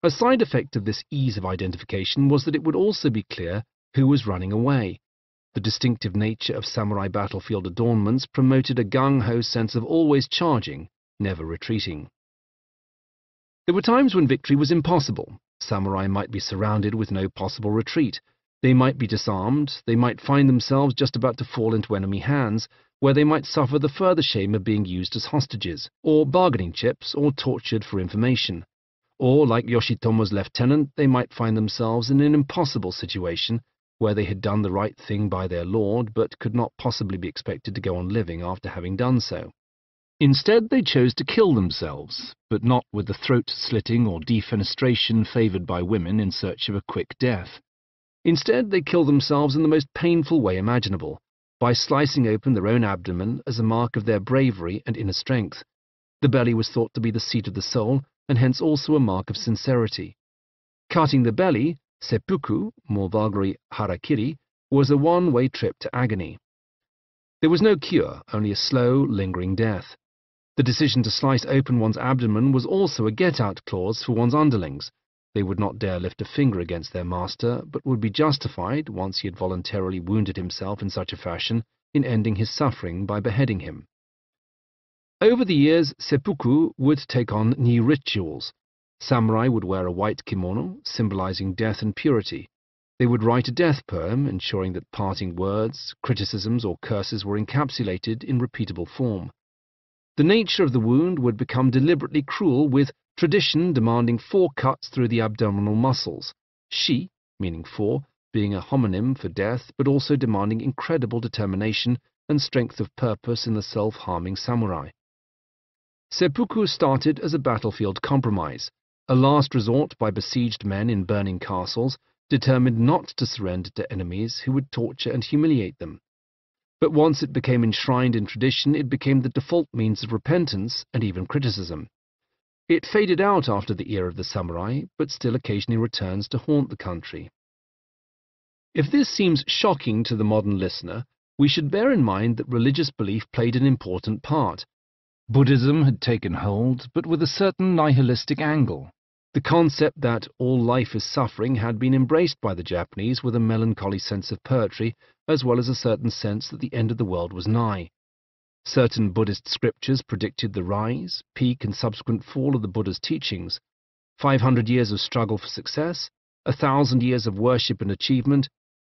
A side effect of this ease of identification was that it would also be clear who was running away. The distinctive nature of samurai battlefield adornments promoted a gung-ho sense of always charging, never retreating. There were times when victory was impossible. Samurai might be surrounded with no possible retreat. They might be disarmed, they might find themselves just about to fall into enemy hands, where they might suffer the further shame of being used as hostages, or bargaining chips, or tortured for information. Or, like Yoshitomo's lieutenant, they might find themselves in an impossible situation, where they had done the right thing by their lord, but could not possibly be expected to go on living after having done so. Instead, they chose to kill themselves, but not with the throat-slitting or defenestration favoured by women in search of a quick death. Instead, they killed themselves in the most painful way imaginable, by slicing open their own abdomen as a mark of their bravery and inner strength. The belly was thought to be the seat of the soul, and hence also a mark of sincerity. Cutting the belly, seppuku, more vulgarly harakiri, was a one-way trip to agony. There was no cure, only a slow, lingering death. The decision to slice open one's abdomen was also a get-out clause for one's underlings. They would not dare lift a finger against their master, but would be justified, once he had voluntarily wounded himself in such a fashion, in ending his suffering by beheading him. Over the years, seppuku would take on new rituals. Samurai would wear a white kimono, symbolizing death and purity. They would write a death poem, ensuring that parting words, criticisms, or curses were encapsulated in repeatable form. The nature of the wound would become deliberately cruel, with tradition demanding 4 cuts through the abdominal muscles, shi, meaning 4, being a homonym for death, but also demanding incredible determination and strength of purpose in the self-harming samurai. Seppuku started as a battlefield compromise, a last resort by besieged men in burning castles, determined not to surrender to enemies who would torture and humiliate them. But once it became enshrined in tradition, it became the default means of repentance and even criticism. It faded out after the era of the samurai, but still occasionally returns to haunt the country. If this seems shocking to the modern listener, we should bear in mind that religious belief played an important part. Buddhism had taken hold, but with a certain nihilistic angle. The concept that all life is suffering had been embraced by the Japanese with a melancholy sense of poetry, as well as a certain sense that the end of the world was nigh. Certain Buddhist scriptures predicted the rise, peak, and subsequent fall of the Buddha's teachings. 500 years of struggle for success, 1,000 years of worship and achievement,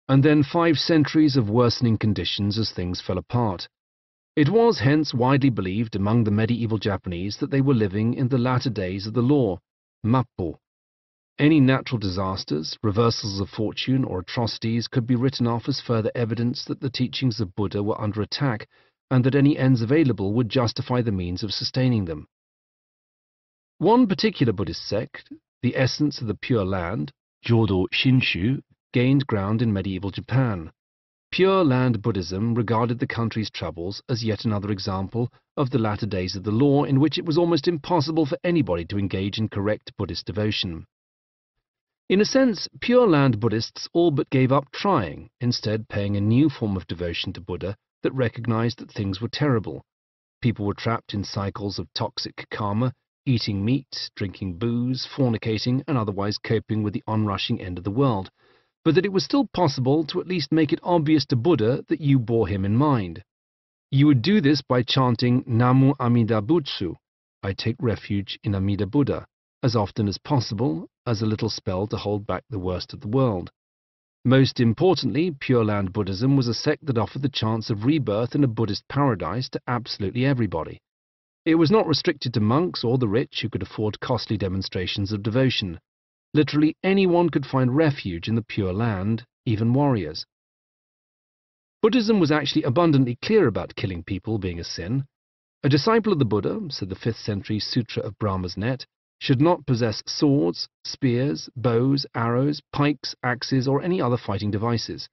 and then 5 centuries of worsening conditions as things fell apart. It was hence widely believed among the medieval Japanese that they were living in the latter days of the law, Mappo. Any natural disasters, reversals of fortune, or atrocities could be written off as further evidence that the teachings of Buddha were under attack, and that any ends available would justify the means of sustaining them. One particular Buddhist sect, the Essence of the Pure Land, Jodo Shinshu, gained ground in medieval Japan. Pure Land Buddhism regarded the country's troubles as yet another example of the latter days of the law, in which it was almost impossible for anybody to engage in correct Buddhist devotion. In a sense, Pure Land Buddhists all but gave up trying, instead paying a new form of devotion to Buddha that recognized that things were terrible. People were trapped in cycles of toxic karma, eating meat, drinking booze, fornicating, and otherwise coping with the onrushing end of the world, but that it was still possible to at least make it obvious to Buddha that you bore him in mind. You would do this by chanting Namu Amida Butsu, I take refuge in Amida Buddha, as often as possible, as a little spell to hold back the worst of the world. Most importantly, Pure Land Buddhism was a sect that offered the chance of rebirth in a Buddhist paradise to absolutely everybody. It was not restricted to monks or the rich who could afford costly demonstrations of devotion. Literally anyone could find refuge in the Pure Land even warriors. Buddhism was actually abundantly clear about killing people being a sin. A disciple of the Buddha, said the 5th century Sutra of Brahma's Net, should not possess swords, spears, bows, arrows, pikes, axes, or any other fighting devices.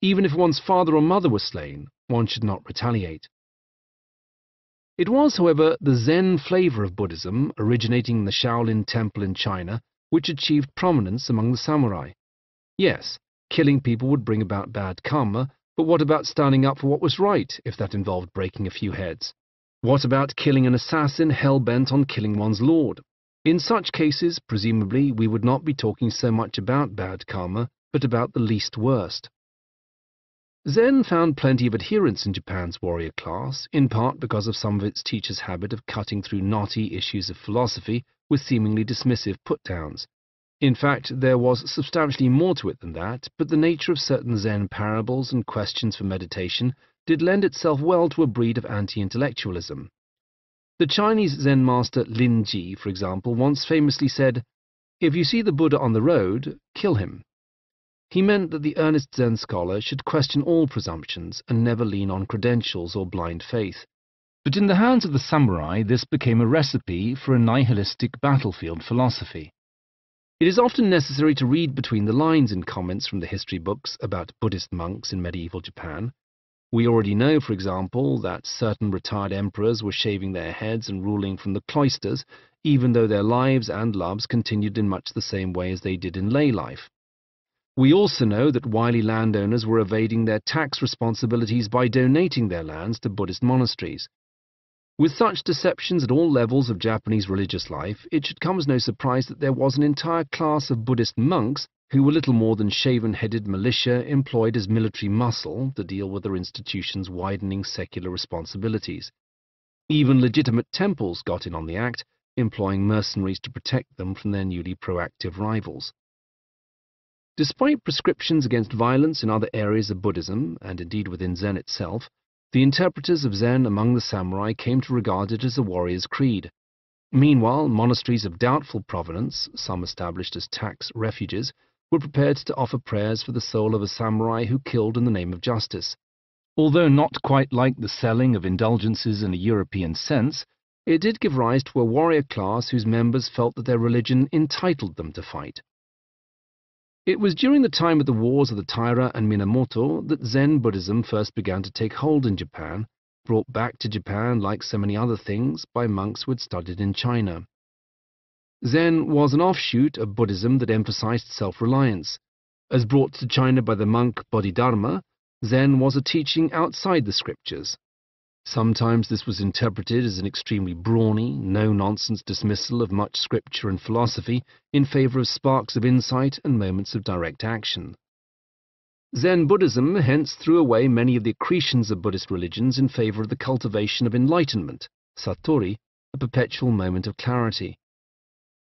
Even if one's father or mother were slain, one should not retaliate. It was, however, the Zen flavor of Buddhism, originating in the Shaolin Temple in China, which achieved prominence among the samurai. Yes, killing people would bring about bad karma, but what about standing up for what was right, if that involved breaking a few heads? What about killing an assassin hell-bent on killing one's lord? In such cases, presumably, we would not be talking so much about bad karma, but about the least worst. Zen found plenty of adherents in Japan's warrior class, in part because of some of its teachers' habit of cutting through knotty issues of philosophy with seemingly dismissive put-downs. In fact, there was substantially more to it than that, but the nature of certain Zen parables and questions for meditation did lend itself well to a breed of anti-intellectualism. The Chinese Zen master Lin Ji, for example, once famously said, "If you see the Buddha on the road, kill him." He meant that the earnest Zen scholar should question all presumptions and never lean on credentials or blind faith. But in the hands of the samurai, this became a recipe for a nihilistic battlefield philosophy. It is often necessary to read between the lines in comments from the history books about Buddhist monks in medieval Japan. We already know, for example, that certain retired emperors were shaving their heads and ruling from the cloisters, even though their lives and loves continued in much the same way as they did in lay life. We also know that wily landowners were evading their tax responsibilities by donating their lands to Buddhist monasteries. With such deceptions at all levels of Japanese religious life, it should come as no surprise that there was an entire class of Buddhist monks who were little more than shaven-headed militia employed as military muscle to deal with their institution's widening secular responsibilities. Even legitimate temples got in on the act, employing mercenaries to protect them from their newly proactive rivals. Despite prescriptions against violence in other areas of Buddhism, and indeed within Zen itself, the interpreters of Zen among the samurai came to regard it as a warrior's creed. Meanwhile, monasteries of doubtful provenance, some established as tax refuges, were prepared to offer prayers for the soul of a samurai who killed in the name of justice. Although not quite like the selling of indulgences in a European sense, it did give rise to a warrior class whose members felt that their religion entitled them to fight. It was during the time of the wars of the Taira and Minamoto that Zen Buddhism first began to take hold in Japan, brought back to Japan, like so many other things, by monks who had studied in China. Zen was an offshoot of Buddhism that emphasized self-reliance. As brought to China by the monk Bodhidharma, Zen was a teaching outside the scriptures. Sometimes this was interpreted as an extremely brawny, no-nonsense dismissal of much scripture and philosophy in favor of sparks of insight and moments of direct action. Zen Buddhism hence threw away many of the accretions of Buddhist religions in favor of the cultivation of enlightenment, satori, a perpetual moment of clarity.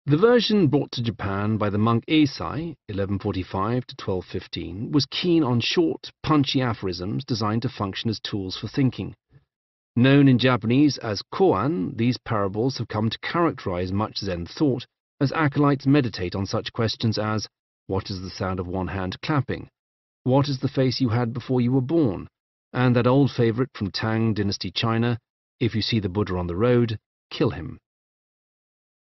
The version brought to Japan by the monk Eisai, 1145 to 1215, was keen on short, punchy aphorisms designed to function as tools for thinking. Known in Japanese as koan, these parables have come to characterize much Zen thought as acolytes meditate on such questions as, what is the sound of one hand clapping? What is the face you had before you were born? And that old favorite from Tang Dynasty China, if you see the Buddha on the road, kill him.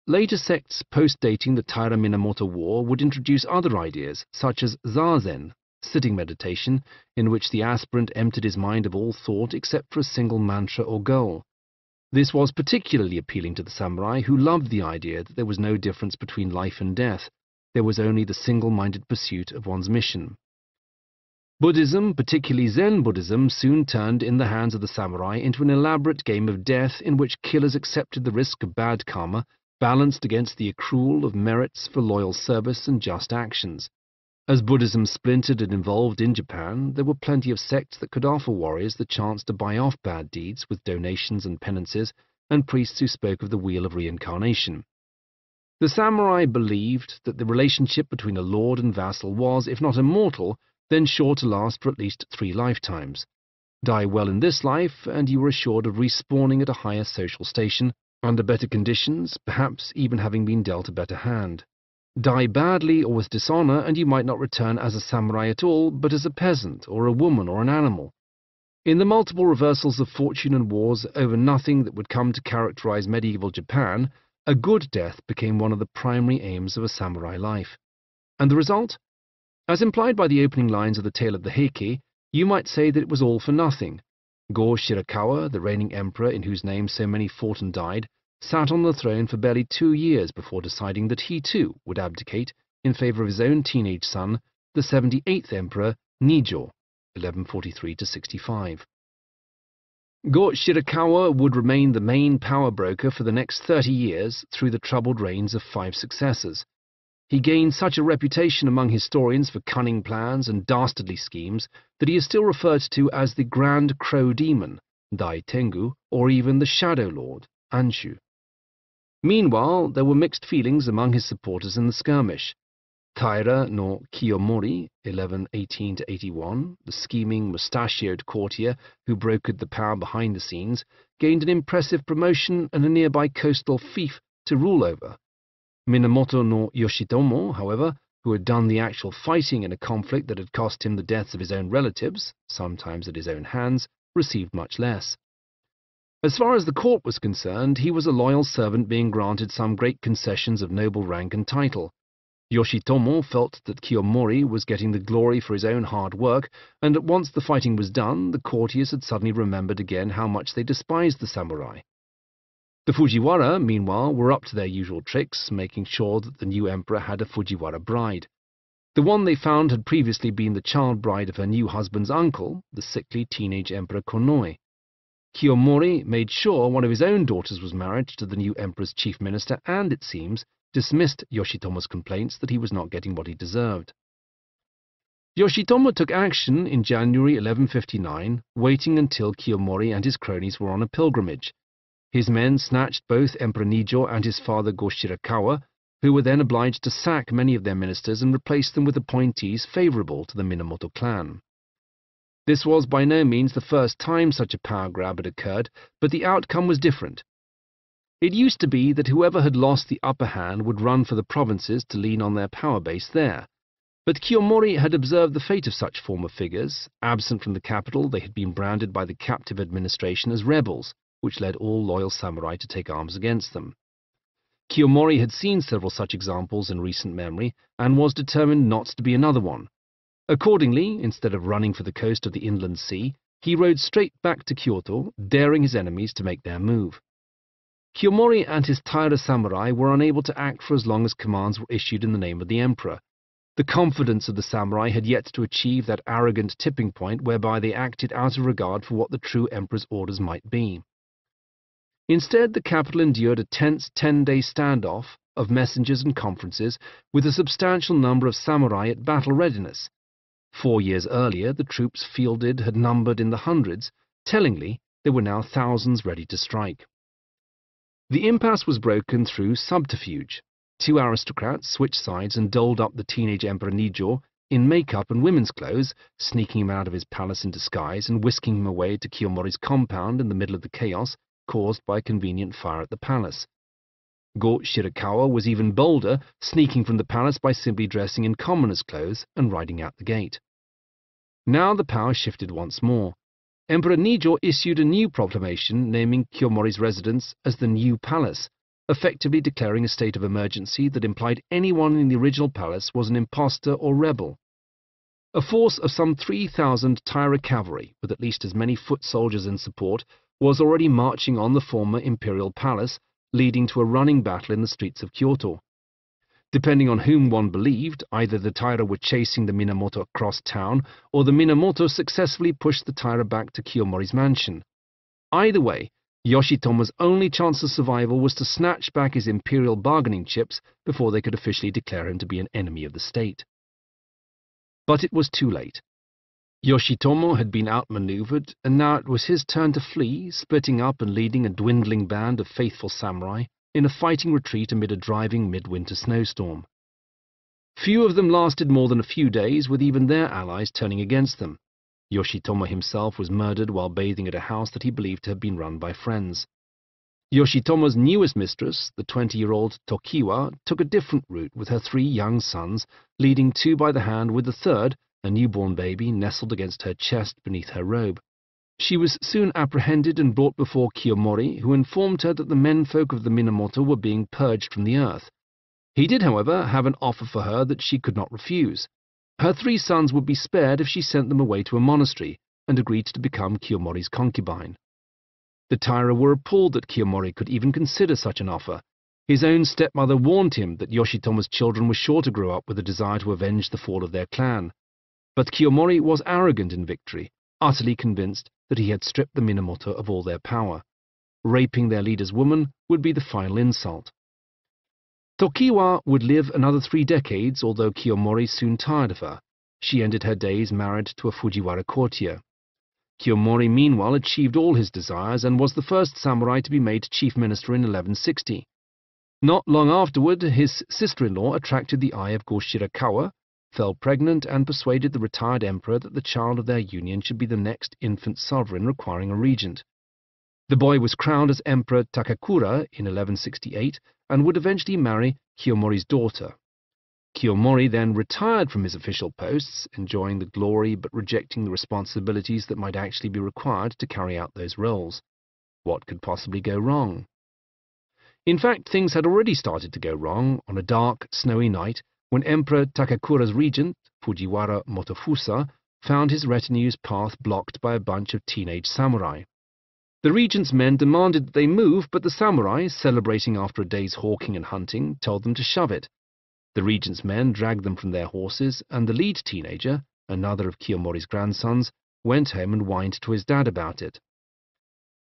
Later sects post-dating the Taira Minamoto War would introduce other ideas, such as zazen, sitting meditation, in which the aspirant emptied his mind of all thought except for a single mantra or goal. This was particularly appealing to the samurai, who loved the idea that there was no difference between life and death. There was only the single-minded pursuit of one's mission. Buddhism, particularly Zen Buddhism, soon turned in the hands of the samurai into an elaborate game of death in which killers accepted the risk of bad karma, balanced against the accrual of merits for loyal service and just actions. As Buddhism splintered and evolved in Japan, there were plenty of sects that could offer warriors the chance to buy off bad deeds with donations and penances, and priests who spoke of the wheel of reincarnation. The samurai believed that the relationship between a lord and vassal was, if not immortal, then sure to last for at least 3 lifetimes. Die well in this life, and you were assured of respawning at a higher social station, under better conditions, perhaps even having been dealt a better hand. Die badly or with dishonor, and you might not return as a samurai at all, but as a peasant, or a woman, or an animal. In the multiple reversals of fortune and wars over nothing that would come to characterize medieval Japan, a good death became one of the primary aims of a samurai life. And the result? As implied by the opening lines of the Tale of the Heike, you might say that it was all for nothing. Go Shirakawa, the reigning emperor in whose name so many fought and died, sat on the throne for barely 2 years before deciding that he too would abdicate in favor of his own teenage son, the 78th emperor Nijo, 1143–65. Go Shirakawa would remain the main power broker for the next 30 years through the troubled reigns of 5 successors. He gained such a reputation among historians for cunning plans and dastardly schemes that he is still referred to as the Grand Crow Demon, Dai Tengu, or even the Shadow Lord, Anshu. Meanwhile, there were mixed feelings among his supporters in the skirmish. Taira no Kiyomori, 1118–81, the scheming, mustachioed courtier who brokered the power behind the scenes, gained an impressive promotion and a nearby coastal fief to rule over. Minamoto no Yoshitomo, however, who had done the actual fighting in a conflict that had cost him the deaths of his own relatives, sometimes at his own hands, received much less. As far as the court was concerned, he was a loyal servant being granted some great concessions of noble rank and title. Yoshitomo felt that Kiyomori was getting the glory for his own hard work, and that once the fighting was done, the courtiers had suddenly remembered again how much they despised the samurai. The Fujiwara, meanwhile, were up to their usual tricks, making sure that the new emperor had a Fujiwara bride. The one they found had previously been the child bride of her new husband's uncle, the sickly teenage Emperor Konoe. Kiyomori made sure one of his own daughters was married to the new emperor's chief minister and, it seems, dismissed Yoshitomo's complaints that he was not getting what he deserved. Yoshitomo took action in January 1159, waiting until Kiyomori and his cronies were on a pilgrimage. His men snatched both Emperor Nijo and his father Go Shirakawa, who were then obliged to sack many of their ministers and replace them with appointees favorable to the Minamoto clan. This was by no means the first time such a power grab had occurred, but the outcome was different. It used to be that whoever had lost the upper hand would run for the provinces to lean on their power base there. But Kiyomori had observed the fate of such former figures. Absent from the capital, they had been branded by the captive administration as rebels, which led all loyal samurai to take arms against them. Kiyomori had seen several such examples in recent memory, and was determined not to be another one. Accordingly, instead of running for the coast of the inland sea, he rode straight back to Kyoto, daring his enemies to make their move. Kiyomori and his Taira samurai were unable to act for as long as commands were issued in the name of the emperor. The confidence of the samurai had yet to achieve that arrogant tipping point whereby they acted out of regard for what the true emperor's orders might be. Instead, the capital endured a tense 10-day standoff of messengers and conferences with a substantial number of samurai at battle readiness. 4 years earlier, the troops fielded had numbered in the hundreds. Tellingly, there were now thousands ready to strike. The impasse was broken through subterfuge. 2 aristocrats switched sides and doled up the teenage Emperor Nijo in makeup and women's clothes, sneaking him out of his palace in disguise and whisking him away to Kiyomori's compound in the middle of the chaos caused by a convenient fire at the palace. Go Shirakawa was even bolder, sneaking from the palace by simply dressing in commoner's clothes and riding out the gate. Now the power shifted once more. Emperor Nijo issued a new proclamation naming Kiyomori's residence as the New Palace, effectively declaring a state of emergency that implied anyone in the original palace was an impostor or rebel. A force of some 3,000 Taira cavalry, with at least as many foot soldiers in support, was already marching on the former imperial palace, leading to a running battle in the streets of Kyoto. Depending on whom one believed, either the Taira were chasing the Minamoto across town, or the Minamoto successfully pushed the Taira back to Kiyomori's mansion. Either way, Yoshitomo's only chance of survival was to snatch back his imperial bargaining chips before they could officially declare him to be an enemy of the state. But it was too late. Yoshitomo had been outmaneuvered, and now it was his turn to flee, splitting up and leading a dwindling band of faithful samurai in a fighting retreat amid a driving midwinter snowstorm. Few of them lasted more than a few days, with even their allies turning against them. Yoshitomo himself was murdered while bathing at a house that he believed to have been run by friends. Yoshitomo's newest mistress, the 20-year-old Tokiwa, took a different route with her 3 young sons, leading 2 by the hand with the third, a newborn baby, nestled against her chest beneath her robe. She was soon apprehended and brought before Kiyomori, who informed her that the menfolk of the Minamoto were being purged from the earth. He did, however, have an offer for her that she could not refuse. Her 3 sons would be spared if she sent them away to a monastery, and agreed to become Kiyomori's concubine. The Taira were appalled that Kiyomori could even consider such an offer. His own stepmother warned him that Yoshitomo's children were sure to grow up with a desire to avenge the fall of their clan. But Kiyomori was arrogant in victory, utterly convinced that he had stripped the Minamoto of all their power. Raping their leader's woman would be the final insult. Tokiwa would live another 3 decades, although Kiyomori soon tired of her. She ended her days married to a Fujiwara courtier. Kiyomori meanwhile achieved all his desires and was the first samurai to be made chief minister in 1160. Not long afterward, his sister-in-law attracted the eye of Go-Shirakawa, fell pregnant, and persuaded the retired emperor that the child of their union should be the next infant sovereign requiring a regent. The boy was crowned as Emperor Takakura in 1168 and would eventually marry Kiyomori's daughter. Kiyomori then retired from his official posts, enjoying the glory but rejecting the responsibilities that might actually be required to carry out those roles. What could possibly go wrong? In fact, things had already started to go wrong on a dark, snowy night when Emperor Takakura's regent, Fujiwara Motofusa, found his retinue's path blocked by a bunch of teenage samurai. The regent's men demanded that they move, but the samurai, celebrating after a day's hawking and hunting, told them to shove it. The regent's men dragged them from their horses, and the lead teenager, another of Kiyomori's grandsons, went home and whined to his dad about it.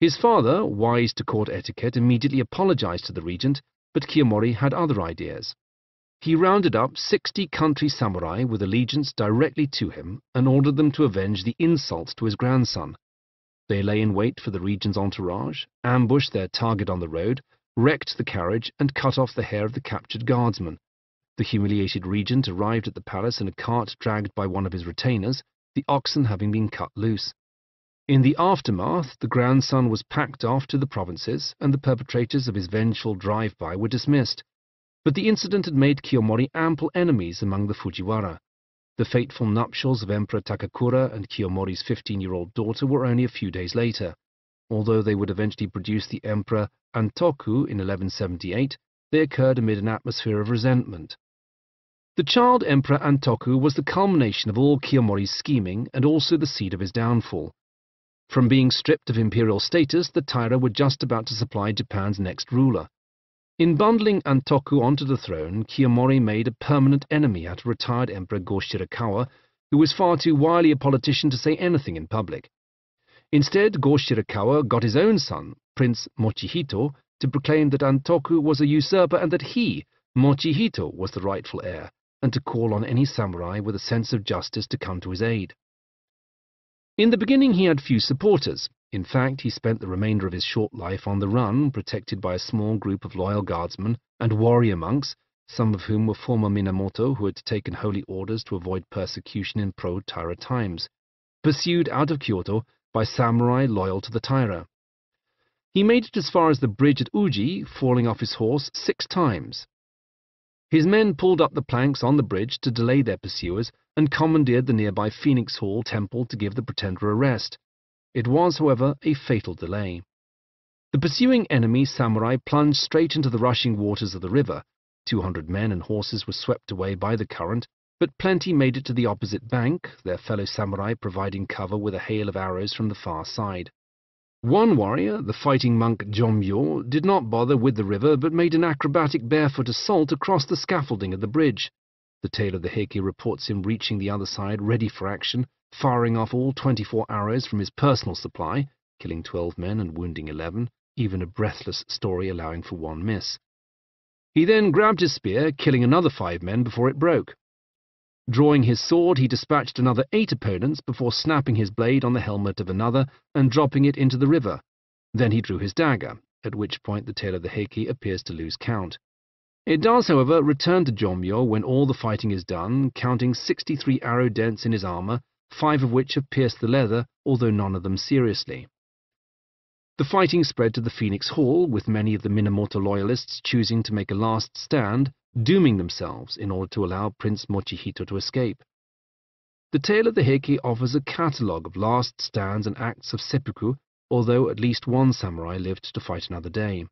His father, wise to court etiquette, immediately apologized to the regent, but Kiyomori had other ideas. He rounded up 60 country samurai with allegiance directly to him and ordered them to avenge the insult to his grandson. They lay in wait for the regent's entourage, ambushed their target on the road, wrecked the carriage, and cut off the hair of the captured guardsman. The humiliated regent arrived at the palace in a cart dragged by one of his retainers, the oxen having been cut loose. In the aftermath, the grandson was packed off to the provinces, and the perpetrators of his vengeful drive-by were dismissed. But the incident had made Kiyomori ample enemies among the Fujiwara. The fateful nuptials of Emperor Takakura and Kiyomori's 15-year-old daughter were only a few days later. Although they would eventually produce the Emperor Antoku in 1178, they occurred amid an atmosphere of resentment. The child Emperor Antoku was the culmination of all Kiyomori's scheming and also the seed of his downfall. From being stripped of imperial status, the Taira were just about to supply Japan's next ruler. In bundling Antoku onto the throne, Kiyomori made a permanent enemy out of retired Emperor Go-Shirakawa, who was far too wily a politician to say anything in public. Instead, Go-Shirakawa got his own son, Prince Mochihito, to proclaim that Antoku was a usurper and that he, Mochihito, was the rightful heir, and to call on any samurai with a sense of justice to come to his aid. In the beginning he had few supporters. In fact, he spent the remainder of his short life on the run, protected by a small group of loyal guardsmen and warrior monks, some of whom were former Minamoto who had taken holy orders to avoid persecution in pro-Taira times, pursued out of Kyoto by samurai loyal to the Taira. He made it as far as the bridge at Uji, falling off his horse 6 times. His men pulled up the planks on the bridge to delay their pursuers and commandeered the nearby Phoenix Hall temple to give the pretender a rest. It was, however, a fatal delay. The pursuing enemy samurai plunged straight into the rushing waters of the river. 200 men and horses were swept away by the current, but plenty made it to the opposite bank, their fellow samurai providing cover with a hail of arrows from the far side. One warrior, the fighting monk Jomyo, did not bother with the river but made an acrobatic barefoot assault across the scaffolding of the bridge. The tale of the Heike reports him reaching the other side ready for action, firing off all 24 arrows from his personal supply, killing 12 men and wounding 11, even a breathless story allowing for 1 miss. He then grabbed his spear, killing another 5 men before it broke. Drawing his sword, he dispatched another 8 opponents before snapping his blade on the helmet of another and dropping it into the river. Then he drew his dagger, at which point the tale of the Heike appears to lose count. It does, however, return to Jomyo when all the fighting is done, counting 63 arrow dents in his armor, 5 of which have pierced the leather, although none of them seriously. The fighting spread to the Phoenix Hall, with many of the Minamoto loyalists choosing to make a last stand, dooming themselves in order to allow Prince Mochihito to escape. The tale of the Heike offers a catalogue of last stands and acts of seppuku, although at least one samurai lived to fight another day.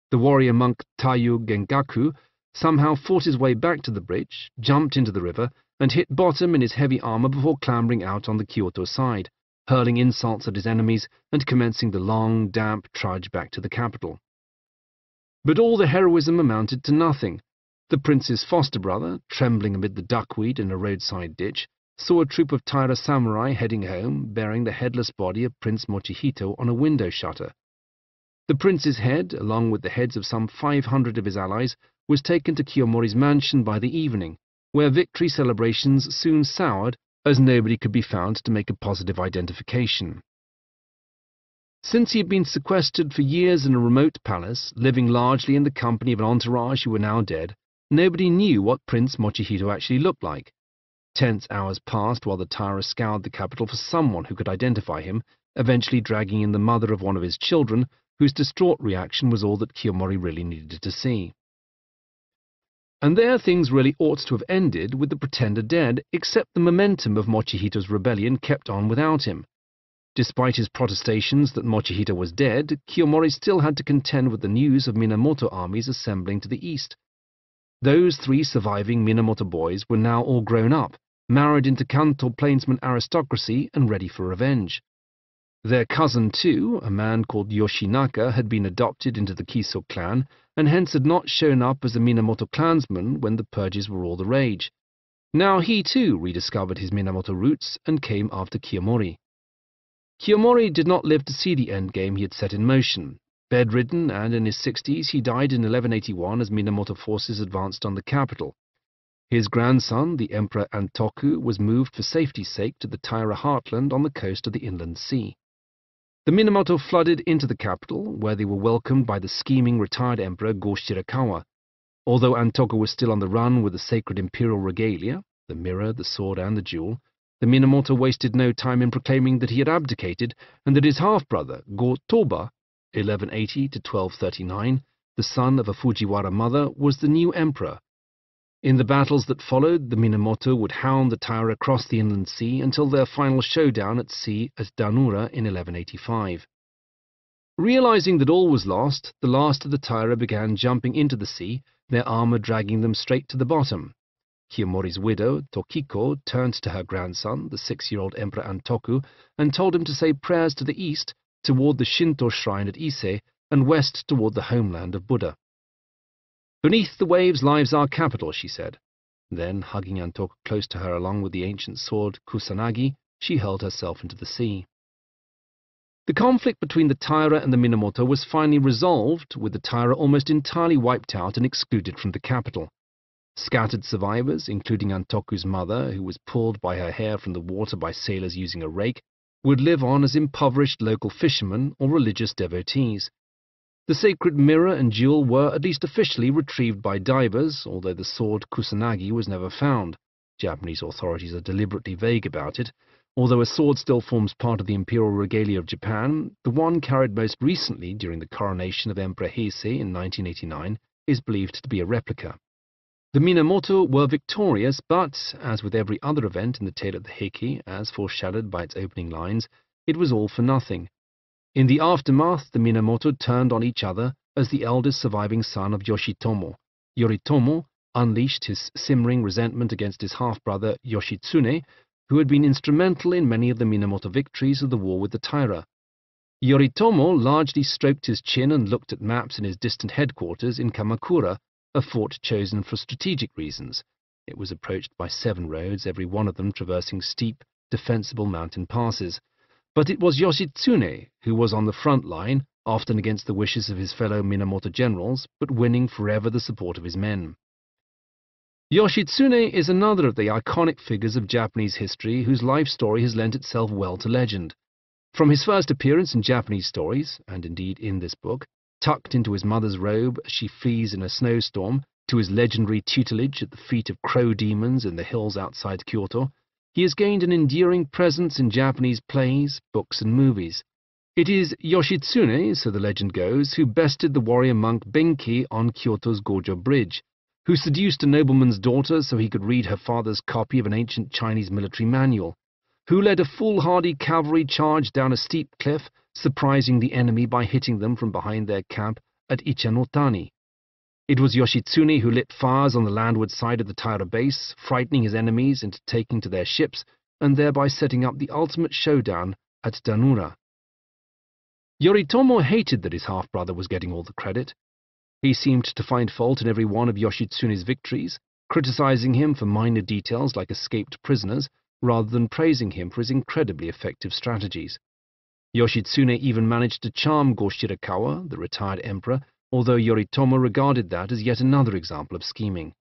The warrior monk Taiyu Gengaku somehow fought his way back to the bridge, jumped into the river, and hit bottom in his heavy armor before clambering out on the Kyoto side, hurling insults at his enemies and commencing the long, damp trudge back to the capital. But all the heroism amounted to nothing. The prince's foster brother, trembling amid the duckweed in a roadside ditch, saw a troop of Taira samurai heading home, bearing the headless body of Prince Mochihito on a window shutter. The prince's head, along with the heads of some 500 of his allies, was taken to Kiyomori's mansion by the evening, where victory celebrations soon soured, as nobody could be found to make a positive identification. Since he had been sequestered for years in a remote palace, living largely in the company of an entourage who were now dead, nobody knew what Prince Mochihito actually looked like. Tense hours passed while the Taira scoured the capital for someone who could identify him, eventually dragging in the mother of one of his children, whose distraught reaction was all that Kiyomori really needed to see. And there things really ought to have ended with the pretender dead, except the momentum of Mochihito's rebellion kept on without him. Despite his protestations that Mochihito was dead, Kiyomori still had to contend with the news of Minamoto armies assembling to the east. Those 3 surviving Minamoto boys were now all grown up, married into Kanto plainsman aristocracy and ready for revenge. Their cousin, too, a man called Yoshinaka, had been adopted into the Kiso clan, and hence had not shown up as a Minamoto clansman when the purges were all the rage. Now he, too, rediscovered his Minamoto roots and came after Kiyomori. Kiyomori did not live to see the endgame he had set in motion. Bedridden and in his 60s, he died in 1181 as Minamoto forces advanced on the capital. His grandson, the Emperor Antoku, was moved for safety's sake to the Taira heartland on the coast of the inland sea. The Minamoto flooded into the capital, where they were welcomed by the scheming retired Emperor Go Shirakawa. Although Antoku was still on the run with the sacred imperial regalia, the mirror, the sword, and the jewel, the Minamoto wasted no time in proclaiming that he had abdicated and that his half-brother, Go Toba, 1180 to 1239, the son of a Fujiwara mother, was the new emperor. In the battles that followed, the Minamoto would hound the Taira across the inland sea until their final showdown at sea at Danura in 1185. Realizing that all was lost, the last of the Taira began jumping into the sea, their armor dragging them straight to the bottom. Kiyomori's widow, Tokiko, turned to her grandson, the 6-year-old Emperor Antoku, and told him to say prayers to the east, toward the Shinto shrine at Ise, and west toward the homeland of Buddha. "Beneath the waves lies our capital," she said. Then, hugging Antoku close to her along with the ancient sword Kusanagi, she hurled herself into the sea. The conflict between the Taira and the Minamoto was finally resolved, with the Taira almost entirely wiped out and excluded from the capital. Scattered survivors, including Antoku's mother, who was pulled by her hair from the water by sailors using a rake, would live on as impoverished local fishermen or religious devotees. The sacred mirror and jewel were, at least officially, retrieved by divers, although the sword Kusanagi was never found. Japanese authorities are deliberately vague about it. Although a sword still forms part of the imperial regalia of Japan, the one carried most recently during the coronation of Emperor Heisei in 1989 is believed to be a replica. The Minamoto were victorious, but, as with every other event in the tale of the Heike, as foreshadowed by its opening lines, it was all for nothing. In the aftermath, the Minamoto turned on each other as the eldest surviving son of Yoshitomo. Yoritomo unleashed his simmering resentment against his half-brother Yoshitsune, who had been instrumental in many of the Minamoto victories of the war with the Taira. Yoritomo largely stroked his chin and looked at maps in his distant headquarters in Kamakura, a fort chosen for strategic reasons. It was approached by 7 roads, every one of them traversing steep, defensible mountain passes. But it was Yoshitsune who was on the front line, often against the wishes of his fellow Minamoto generals, but winning forever the support of his men. Yoshitsune is another of the iconic figures of Japanese history whose life story has lent itself well to legend. From his first appearance in Japanese stories, and indeed in this book, tucked into his mother's robe as she flees in a snowstorm, to his legendary tutelage at the feet of crow demons in the hills outside Kyoto, he has gained an enduring presence in Japanese plays, books, and movies. It is Yoshitsune, so the legend goes, who bested the warrior monk Benki on Kyoto's Gojo Bridge, who seduced a nobleman's daughter so he could read her father's copy of an ancient Chinese military manual, who led a foolhardy cavalry charge down a steep cliff, surprising the enemy by hitting them from behind their camp at Ichanotani. It was Yoshitsune who lit fires on the landward side of the Taira base, frightening his enemies into taking to their ships, and thereby setting up the ultimate showdown at Danura. Yoritomo hated that his half-brother was getting all the credit. He seemed to find fault in every one of Yoshitsune's victories, criticizing him for minor details like escaped prisoners, rather than praising him for his incredibly effective strategies. Yoshitsune even managed to charm Go-Shirakawa, the retired emperor, although Yoritomo regarded that as yet another example of scheming.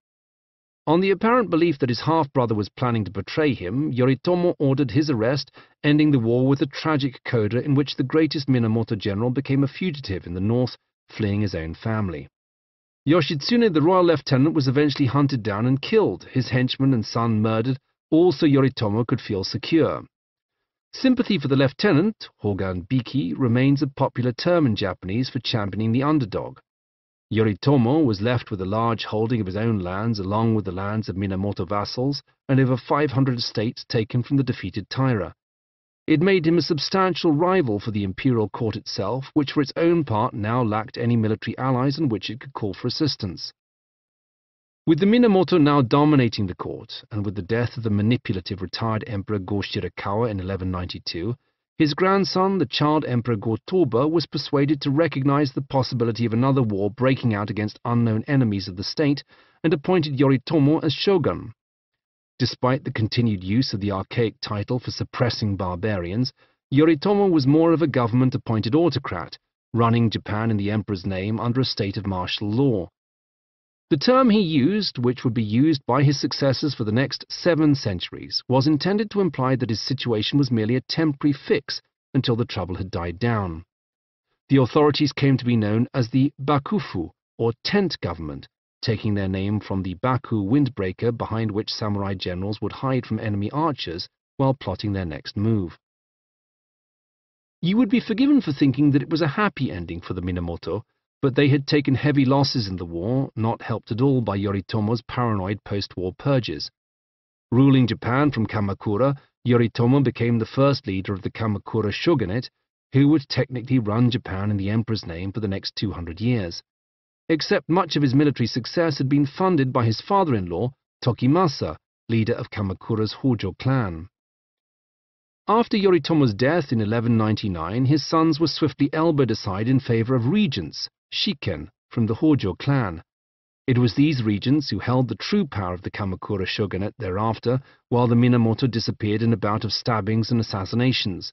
On the apparent belief that his half-brother was planning to betray him, Yoritomo ordered his arrest, ending the war with a tragic coda in which the greatest Minamoto general became a fugitive in the north, fleeing his own family. Yoshitsune, the royal lieutenant, was eventually hunted down and killed, his henchman and son murdered, all so Yoritomo could feel secure. Sympathy for the lieutenant, Hogan Biki, remains a popular term in Japanese for championing the underdog. Yoritomo was left with a large holding of his own lands along with the lands of Minamoto vassals and over 500 estates taken from the defeated Taira. It made him a substantial rival for the imperial court itself, which for its own part now lacked any military allies on which it could call for assistance. With the Minamoto now dominating the court, and with the death of the manipulative retired Emperor Go-Shirakawa in 1192, his grandson, the child Emperor Go-Toba, was persuaded to recognize the possibility of another war breaking out against unknown enemies of the state, and appointed Yoritomo as shogun. Despite the continued use of the archaic title for suppressing barbarians, Yoritomo was more of a government-appointed autocrat, running Japan in the emperor's name under a state of martial law. The term he used, which would be used by his successors for the next 7 centuries, was intended to imply that his situation was merely a temporary fix until the trouble had died down. The authorities came to be known as the Bakufu, or tent government, taking their name from the Baku windbreaker behind which samurai generals would hide from enemy archers while plotting their next move. You would be forgiven for thinking that it was a happy ending for the Minamoto, but they had taken heavy losses in the war, not helped at all by Yoritomo's paranoid post-war purges. Ruling Japan from Kamakura, Yoritomo became the first leader of the Kamakura shogunate, who would technically run Japan in the emperor's name for the next 200 years. Except much of his military success had been funded by his father-in-law, Tokimasa, leader of Kamakura's Hojo clan. After Yoritomo's death in 1199, his sons were swiftly elbowed aside in favor of regents, shiken, from the Hojo clan. It was these regents who held the true power of the Kamakura shogunate thereafter, while the Minamoto disappeared in a bout of stabbings and assassinations.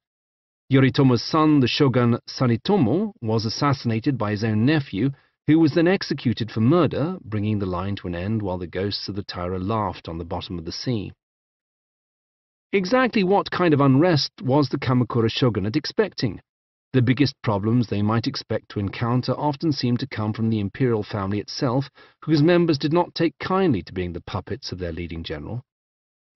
Yoritomo's son, the shogun Sanetomo, was assassinated by his own nephew, who was then executed for murder, bringing the line to an end while the ghosts of the Taira laughed on the bottom of the sea. Exactly what kind of unrest was the Kamakura shogunate expecting? The biggest problems they might expect to encounter often seemed to come from the imperial family itself, whose members did not take kindly to being the puppets of their leading general.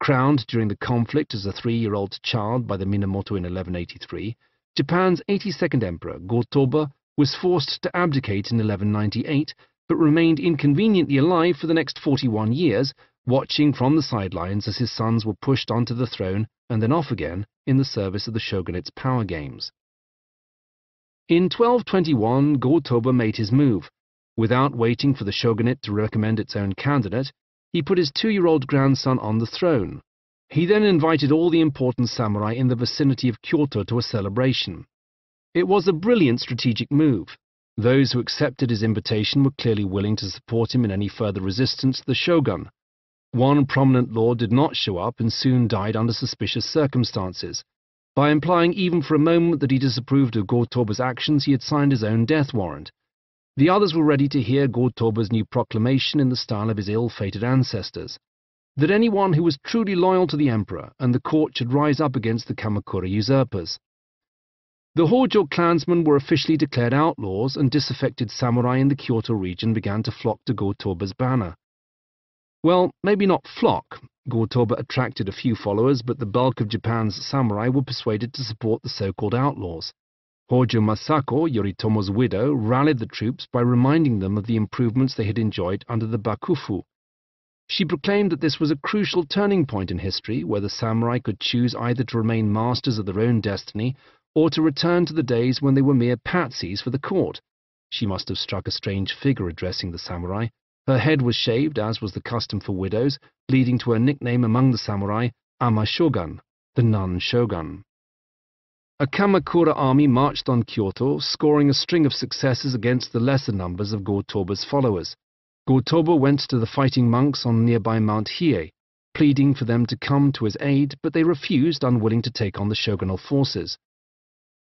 Crowned during the conflict as a 3-year-old child by the Minamoto in 1183, Japan's 82nd emperor, Go-Toba, was forced to abdicate in 1198, but remained inconveniently alive for the next 41 years, watching from the sidelines as his sons were pushed onto the throne and then off again in the service of the shogunate's power games. In 1221, Go-Toba made his move. Without waiting for the shogunate to recommend its own candidate, he put his 2-year-old grandson on the throne. He then invited all the important samurai in the vicinity of Kyoto to a celebration. It was a brilliant strategic move. Those who accepted his invitation were clearly willing to support him in any further resistance to the shogun. One prominent lord did not show up and soon died under suspicious circumstances. By implying even for a moment that he disapproved of Go-Toba's actions, he had signed his own death warrant. The others were ready to hear Go-Toba's new proclamation in the style of his ill-fated ancestors, that anyone who was truly loyal to the emperor and the court should rise up against the Kamakura usurpers. The Hojo clansmen were officially declared outlaws, and disaffected samurai in the Kyoto region began to flock to Go-Toba's banner. Well, maybe not flock. Go-Toba attracted a few followers, but the bulk of Japan's samurai were persuaded to support the so-called outlaws. Hojo Masako, Yoritomo's widow, rallied the troops by reminding them of the improvements they had enjoyed under the Bakufu. She proclaimed that this was a crucial turning point in history where the samurai could choose either to remain masters of their own destiny or to return to the days when they were mere patsies for the court. She must have struck a strange figure addressing the samurai. Her head was shaved, as was the custom for widows, leading to her nickname among the samurai, Ama Shogun, the nun shogun. A Kamakura army marched on Kyoto, scoring a string of successes against the lesser numbers of Go-Toba's followers. Go-Toba went to the fighting monks on nearby Mount Hiei, pleading for them to come to his aid, but they refused, unwilling to take on the shogunal forces.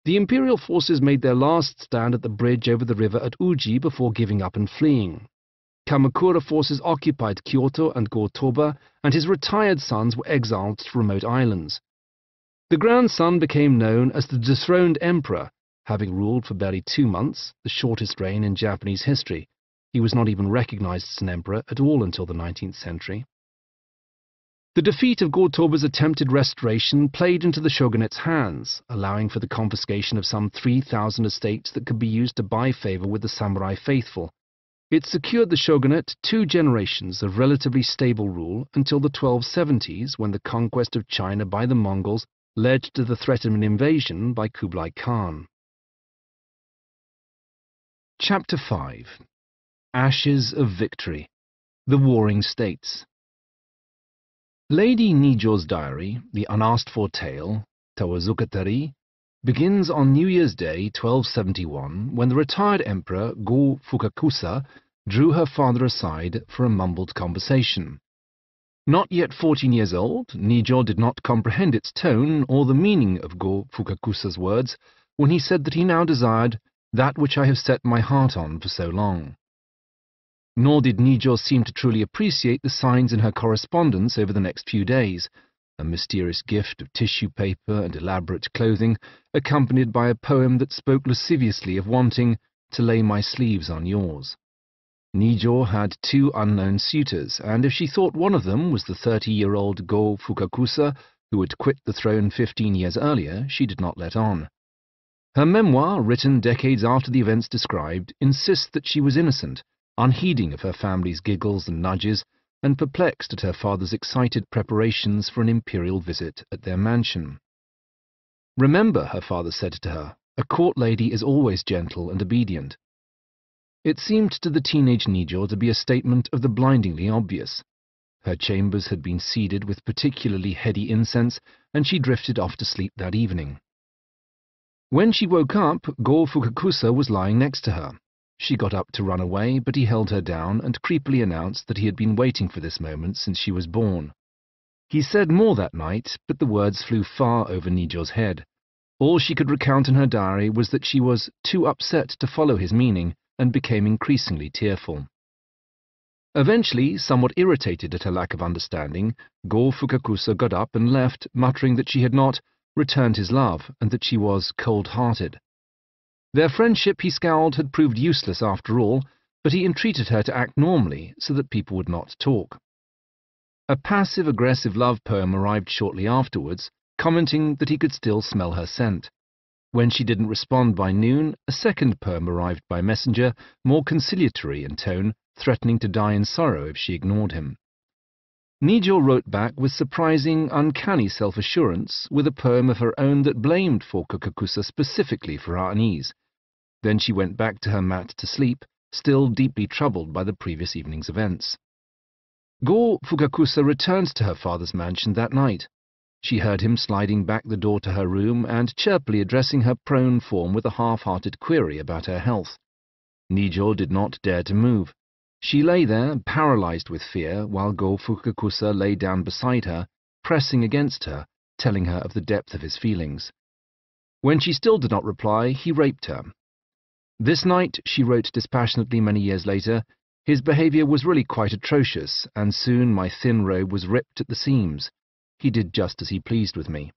The imperial forces made their last stand at the bridge over the river at Uji before giving up and fleeing. Kamakura forces occupied Kyoto and Go-Toba, and his retired sons were exiled to remote islands. The grandson became known as the dethroned emperor, having ruled for barely 2 months, the shortest reign in Japanese history. He was not even recognized as an emperor at all until the 19th century. The defeat of Go-Toba's attempted restoration played into the shogunate's hands, allowing for the confiscation of some 3,000 estates that could be used to buy favor with the samurai faithful. It secured the shogunate 2 generations of relatively stable rule until the 1270s, when the conquest of China by the Mongols led to the threat of an invasion by Kublai Khan. Chapter 5. Ashes of Victory. The Warring States. Lady Nijo's diary, the unasked-for tale, Tawazukatari, begins on New Year's Day 1271, when the retired emperor Go Fukakusa drew her father aside for a mumbled conversation. Not yet 14 years old, Nijo did not comprehend its tone or the meaning of Go Fukakusa's words when he said that he now desired that which I have set my heart on for so long. Nor did Nijo seem to truly appreciate the signs in her correspondence over the next few days, a mysterious gift of tissue paper and elaborate clothing, accompanied by a poem that spoke lasciviously of wanting to lay my sleeves on yours. Nijo had 2 unknown suitors, and if she thought one of them was the 30-year-old Go Fukakusa, who had quit the throne 15 years earlier, she did not let on. Her memoir, written decades after the events described, insists that she was innocent, unheeding of her family's giggles and nudges, and perplexed at her father's excited preparations for an imperial visit at their mansion. "Remember," her father said to her, "a court lady is always gentle and obedient." It seemed to the teenage Nijo to be a statement of the blindingly obvious. Her chambers had been seeded with particularly heady incense, and she drifted off to sleep that evening. When she woke up, Go Fukakusa was lying next to her. She got up to run away, but he held her down and creepily announced that he had been waiting for this moment since she was born. He said more that night, but the words flew far over Nijo's head. All she could recount in her diary was that she was too upset to follow his meaning, and became increasingly tearful. Eventually, somewhat irritated at her lack of understanding, Go Fukakusa got up and left, muttering that she had not returned his love and that she was cold-hearted. Their friendship, he scowled, had proved useless after all, but he entreated her to act normally so that people would not talk. A passive-aggressive love poem arrived shortly afterwards, commenting that he could still smell her scent. When she didn't respond by noon, a second poem arrived by messenger, more conciliatory in tone, threatening to die in sorrow if she ignored him. Nijo wrote back with surprising, uncanny self-assurance, with a poem of her own that blamed Fukakusa specifically for her unease. Then she went back to her mat to sleep, still deeply troubled by the previous evening's events. Go Fukakusa returned to her father's mansion that night. She heard him sliding back the door to her room and chirpily addressing her prone form with a half-hearted query about her health. Nijo did not dare to move. She lay there, paralyzed with fear, while Go Fukakusa lay down beside her, pressing against her, telling her of the depth of his feelings. When she still did not reply, he raped her. This night, she wrote dispassionately many years later, his behavior was really quite atrocious, and soon my thin robe was ripped at the seams. He did just as he pleased with me.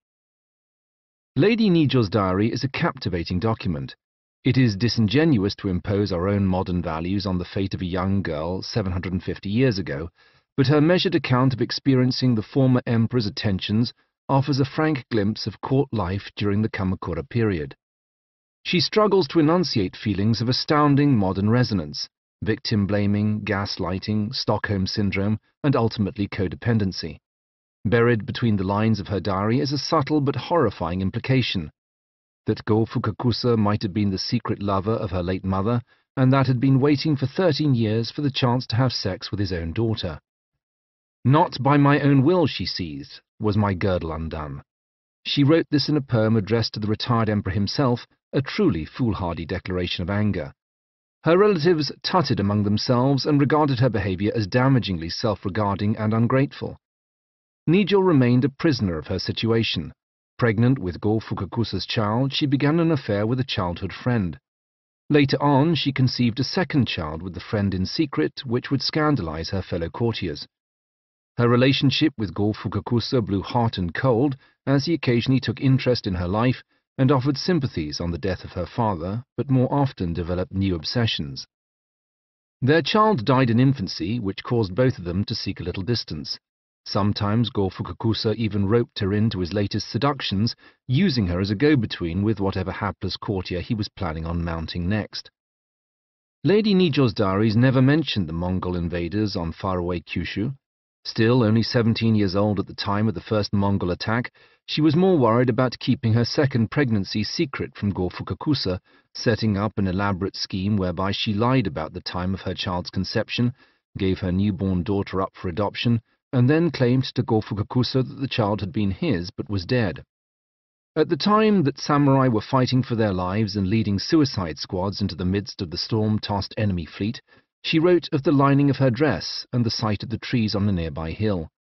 Lady Nijo's diary is a captivating document. It is disingenuous to impose our own modern values on the fate of a young girl 750 years ago, but her measured account of experiencing the former emperor's attentions offers a frank glimpse of court life during the Kamakura period. She struggles to enunciate feelings of astounding modern resonance: victim-blaming, gaslighting, Stockholm Syndrome, and ultimately codependency. Buried between the lines of her diary is a subtle but horrifying implication: that Go Fukakusa might have been the secret lover of her late mother, and that had been waiting for 13 years for the chance to have sex with his own daughter. "Not by my own will," she seized, "was my girdle undone." She wrote this in a poem addressed to the retired emperor himself, a truly foolhardy declaration of anger. Her relatives tutted among themselves and regarded her behavior as damagingly self-regarding and ungrateful. Nijo remained a prisoner of her situation. Pregnant with Go Fukakusa's child, she began an affair with a childhood friend. Later on, she conceived a second child with the friend in secret, which would scandalize her fellow courtiers. Her relationship with Go Fukakusa blew hot and cold as he occasionally took interest in her life and offered sympathies on the death of her father, but more often developed new obsessions. Their child died in infancy, which caused both of them to seek a little distance. Sometimes Go Fukakusa even roped her into his latest seductions, using her as a go-between with whatever hapless courtier he was planning on mounting next. Lady Nijo's diaries never mentioned the Mongol invaders on faraway Kyushu. Still only 17 years old at the time of the first Mongol attack, she was more worried about keeping her second pregnancy secret from Go Fukakusa, setting up an elaborate scheme whereby she lied about the time of her child's conception, gave her newborn daughter up for adoption, and then claimed to Go Fukakusa that the child had been his but was dead. At the time that samurai were fighting for their lives and leading suicide squads into the midst of the storm-tossed enemy fleet, she wrote of the lining of her dress and the sight of the trees on a nearby hill.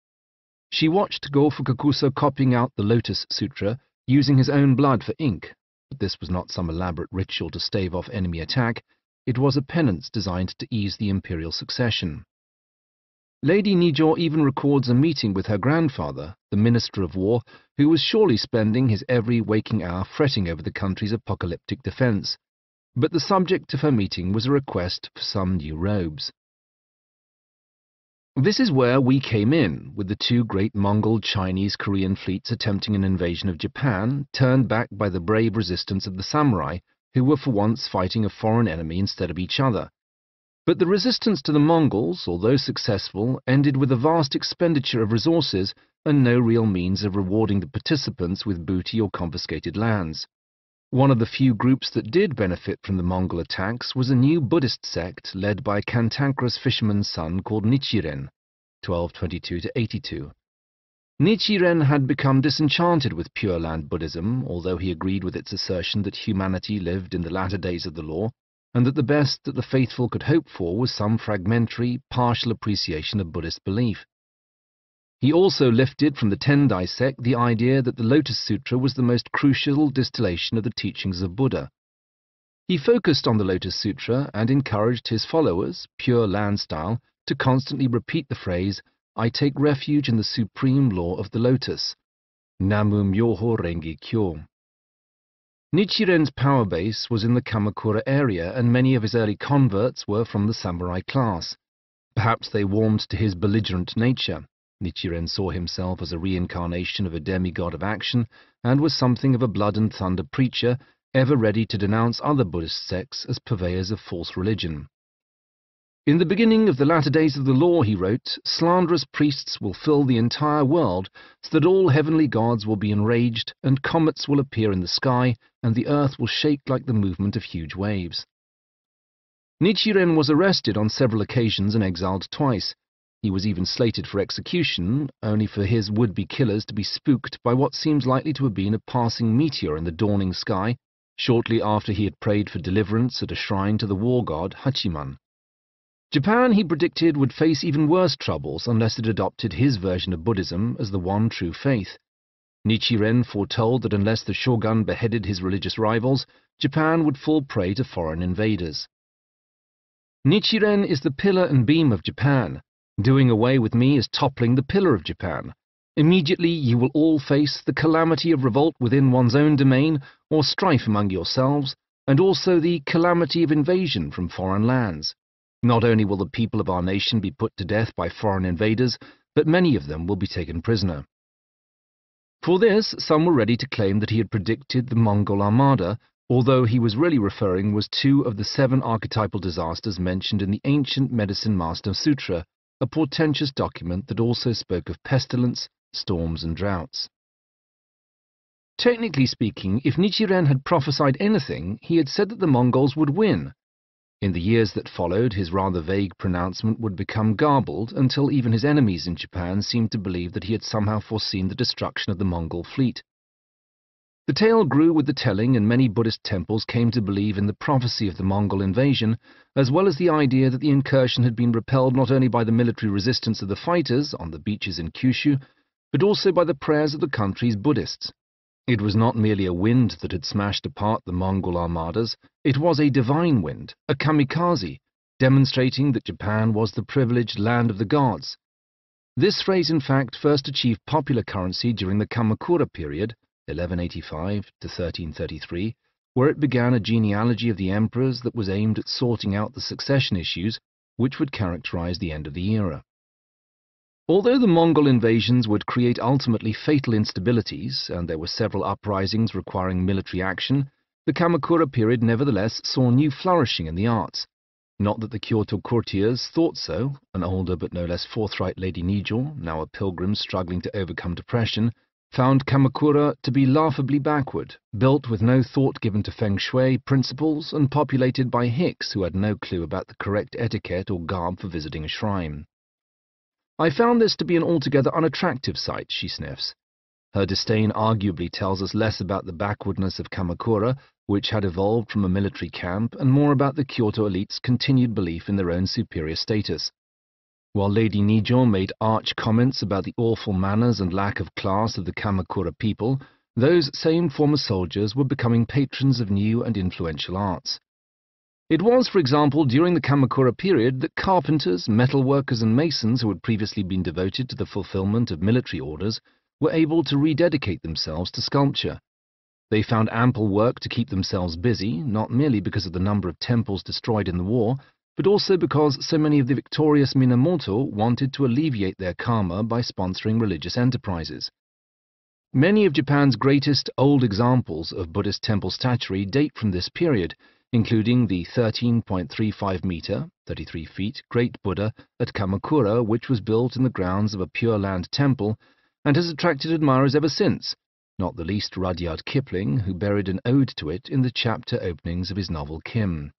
She watched Go Fukakusa copying out the Lotus Sutra, using his own blood for ink, but this was not some elaborate ritual to stave off enemy attack. It was a penance designed to ease the imperial succession. Lady Nijo even records a meeting with her grandfather, the Minister of War, who was surely spending his every waking hour fretting over the country's apocalyptic defense. But the subject of her meeting was a request for some new robes. This is where we came in, with the two great Mongol, Chinese, Korean fleets attempting an invasion of Japan, turned back by the brave resistance of the samurai, who were for once fighting a foreign enemy instead of each other. But the resistance to the Mongols, although successful, ended with a vast expenditure of resources and no real means of rewarding the participants with booty or confiscated lands. One of the few groups that did benefit from the Mongol attacks was a new Buddhist sect led by a cantankerous fisherman's son called Nichiren, 1222–82. Nichiren had become disenchanted with Pure Land Buddhism, although he agreed with its assertion that humanity lived in the latter days of the law, and that the best that the faithful could hope for was some fragmentary, partial appreciation of Buddhist belief. He also lifted from the Tendai sect the idea that the Lotus Sutra was the most crucial distillation of the teachings of Buddha. He focused on the Lotus Sutra and encouraged his followers, Pure Land style, to constantly repeat the phrase, "I take refuge in the supreme law of the Lotus," Namu Myoho Renge Kyo. Nichiren's power base was in the Kamakura area, and many of his early converts were from the samurai class. Perhaps they warmed to his belligerent nature. Nichiren saw himself as a reincarnation of a demigod of action, and was something of a blood and thunder preacher, ever ready to denounce other Buddhist sects as purveyors of false religion. "In the beginning of the latter days of the law," he wrote, "slanderous priests will fill the entire world, so that all heavenly gods will be enraged, and comets will appear in the sky, and the earth will shake like the movement of huge waves." Nichiren was arrested on several occasions and exiled twice. He was even slated for execution, only for his would-be killers to be spooked by what seems likely to have been a passing meteor in the dawning sky, shortly after he had prayed for deliverance at a shrine to the war god Hachiman. Japan, he predicted, would face even worse troubles unless it adopted his version of Buddhism as the one true faith. Nichiren foretold that unless the shogun beheaded his religious rivals, Japan would fall prey to foreign invaders. "Nichiren is the pillar and beam of Japan. Doing away with me is toppling the pillar of Japan. Immediately you will all face the calamity of revolt within one's own domain, or strife among yourselves, and also the calamity of invasion from foreign lands. Not only will the people of our nation be put to death by foreign invaders, but many of them will be taken prisoner." For this, some were ready to claim that he had predicted the Mongol Armada, although he was really referring was 2 of the 7 archetypal disasters mentioned in the ancient Medicine Master Sutra, a portentous document that also spoke of pestilence, storms and droughts. Technically speaking, if Nichiren had prophesied anything, he had said that the Mongols would win. In the years that followed, his rather vague pronouncement would become garbled until even his enemies in Japan seemed to believe that he had somehow foreseen the destruction of the Mongol fleet. The tale grew with the telling, and many Buddhist temples came to believe in the prophecy of the Mongol invasion, as well as the idea that the incursion had been repelled not only by the military resistance of the fighters on the beaches in Kyushu, but also by the prayers of the country's Buddhists. It was not merely a wind that had smashed apart the Mongol armadas, it was a divine wind, a kamikaze, demonstrating that Japan was the privileged land of the gods. This phrase, in fact, first achieved popular currency during the Kamakura period, 1185 to 1333, where it began a genealogy of the emperors that was aimed at sorting out the succession issues which would characterize the end of the era. Although the Mongol invasions would create ultimately fatal instabilities, and there were several uprisings requiring military action, the Kamakura period nevertheless saw new flourishing in the arts. Not that the Kyoto courtiers thought so. An older but no less forthright Lady Nijo, now a pilgrim struggling to overcome depression, found Kamakura to be laughably backward, built with no thought given to feng shui principles, and populated by hicks who had no clue about the correct etiquette or garb for visiting a shrine. I found this to be an altogether unattractive sight, she sniffs. Her disdain arguably tells us less about the backwardness of Kamakura, which had evolved from a military camp, and more about the Kyoto elite's continued belief in their own superior status. While Lady Nijo made arch comments about the awful manners and lack of class of the Kamakura people, those same former soldiers were becoming patrons of new and influential arts. It was, for example, during the Kamakura period that carpenters, metalworkers and masons who had previously been devoted to the fulfillment of military orders were able to rededicate themselves to sculpture. They found ample work to keep themselves busy, not merely because of the number of temples destroyed in the war, but also because so many of the victorious Minamoto wanted to alleviate their karma by sponsoring religious enterprises. Many of Japan's greatest old examples of Buddhist temple statuary date from this period, including the 13.35-meter, 33 feet, Great Buddha at Kamakura, which was built in the grounds of a Pure Land temple and has attracted admirers ever since, not the least Rudyard Kipling, who buried an ode to it in the chapter openings of his novel Kim.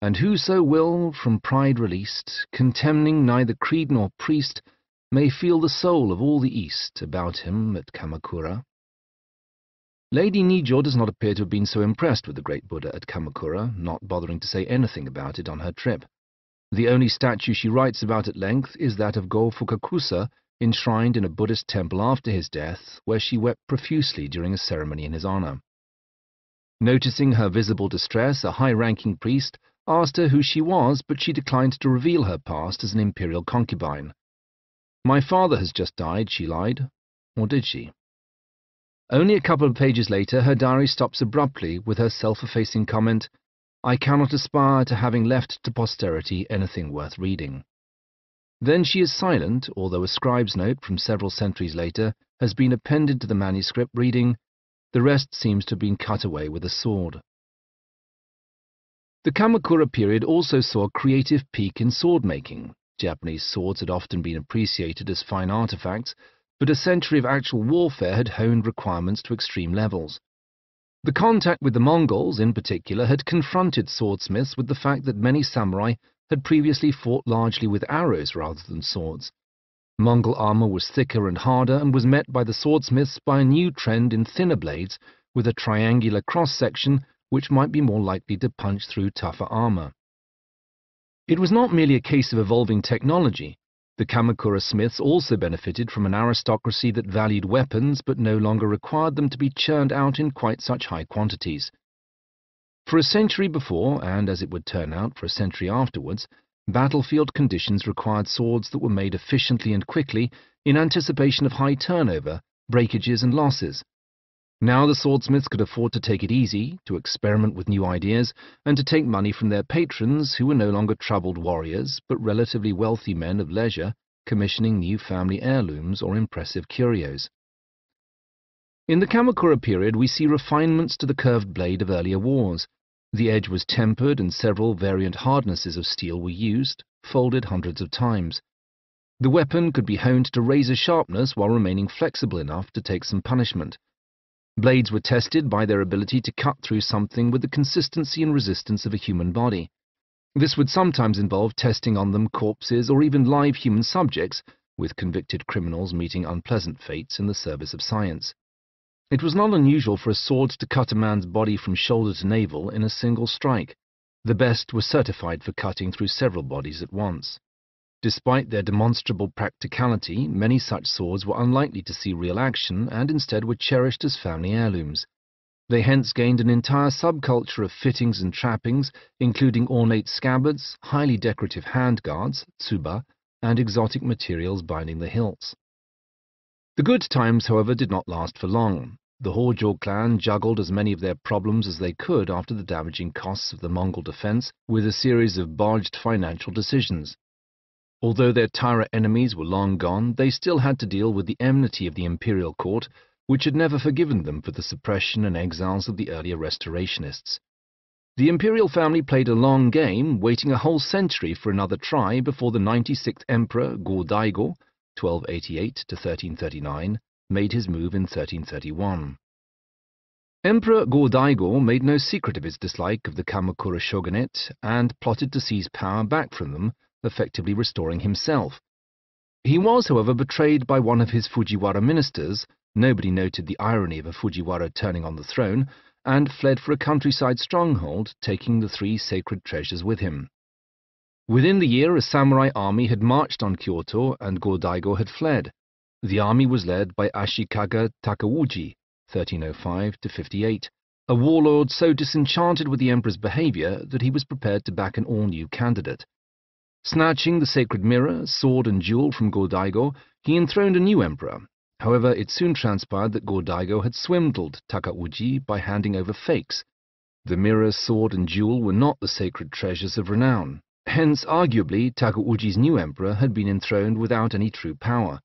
And whoso will, from pride released, contemning neither creed nor priest, may feel the soul of all the East about him at Kamakura. Lady Nijo does not appear to have been so impressed with the great Buddha at Kamakura, not bothering to say anything about it on her trip. The only statue she writes about at length is that of Go Fukakusa, enshrined in a Buddhist temple after his death, where she wept profusely during a ceremony in his honor. Noticing her visible distress, a high-ranking priest asked her who she was, but she declined to reveal her past as an imperial concubine. "My father has just died," she lied. Or did she? Only a couple of pages later, her diary stops abruptly with her self-effacing comment, "I cannot aspire to having left to posterity anything worth reading." Then she is silent, although a scribe's note from several centuries later has been appended to the manuscript reading, "The rest seems to have been cut away with a sword." The Kamakura period also saw a creative peak in sword-making. Japanese swords had often been appreciated as fine artifacts, but a century of actual warfare had honed requirements to extreme levels. The contact with the Mongols, in particular, had confronted swordsmiths with the fact that many samurai had previously fought largely with arrows rather than swords. Mongol armor was thicker and harder and was met by the swordsmiths by a new trend in thinner blades with a triangular cross-section which might be more likely to punch through tougher armor. It was not merely a case of evolving technology. The Kamakura smiths also benefited from an aristocracy that valued weapons but no longer required them to be churned out in quite such high quantities. For a century before, and as it would turn out for a century afterwards, battlefield conditions required swords that were made efficiently and quickly in anticipation of high turnover, breakages and losses. Now the swordsmiths could afford to take it easy, to experiment with new ideas, and to take money from their patrons, who were no longer troubled warriors, but relatively wealthy men of leisure, commissioning new family heirlooms or impressive curios. In the Kamakura period, we see refinements to the curved blade of earlier wars. The edge was tempered and several variant hardnesses of steel were used, folded hundreds of times. The weapon could be honed to razor sharpness while remaining flexible enough to take some punishment. Blades were tested by their ability to cut through something with the consistency and resistance of a human body. This would sometimes involve testing on them corpses or even live human subjects, with convicted criminals meeting unpleasant fates in the service of science. It was not unusual for a sword to cut a man's body from shoulder to navel in a single strike. The best were certified for cutting through several bodies at once. Despite their demonstrable practicality, many such swords were unlikely to see real action and instead were cherished as family heirlooms. They hence gained an entire subculture of fittings and trappings, including ornate scabbards, highly decorative handguards, tsuba, and exotic materials binding the hilts. The good times, however, did not last for long. The Hojo clan juggled as many of their problems as they could after the damaging costs of the Mongol defense with a series of bodged financial decisions. Although their Taira enemies were long gone, they still had to deal with the enmity of the imperial court, which had never forgiven them for the suppression and exiles of the earlier restorationists. The imperial family played a long game, waiting a whole century for another try before the 96th emperor, Go-Daigo, 1288 to 1339, made his move in 1331. Emperor Go-Daigo made no secret of his dislike of the Kamakura shogunate and plotted to seize power back from them, effectively restoring himself. He was, however, betrayed by one of his Fujiwara ministers. Nobody noted the irony of a Fujiwara turning on the throne, and fled for a countryside stronghold, taking the 3 sacred treasures with him. Within the year, a samurai army had marched on Kyoto, and Go-Daigo had fled. The army was led by Ashikaga Takauji, 1305 to 58, a warlord so disenchanted with the emperor's behavior that he was prepared to back an all-new candidate. Snatching the sacred mirror, sword and jewel from Go-Daigo, he enthroned a new emperor. However, it soon transpired that Go-Daigo had swindled Takauji by handing over fakes. The mirror, sword and jewel were not the sacred treasures of renown. Hence, arguably, Takauji's new emperor had been enthroned without any true power.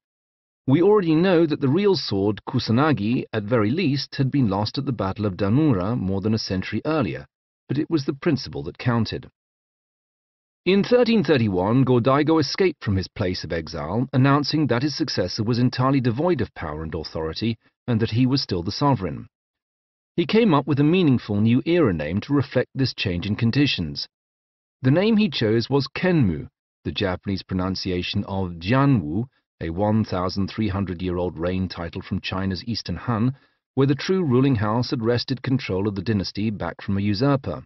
We already know that the real sword, Kusanagi, at very least, had been lost at the Battle of Danura more than a century earlier, but it was the principle that counted. In 1331, Go-Daigo escaped from his place of exile, announcing that his successor was entirely devoid of power and authority, and that he was still the sovereign. He came up with a meaningful new era name to reflect this change in conditions. The name he chose was Kenmu, the Japanese pronunciation of Jianwu, a 1,300-year-old reign title from China's Eastern Han, where the true ruling house had wrested control of the dynasty back from a usurper.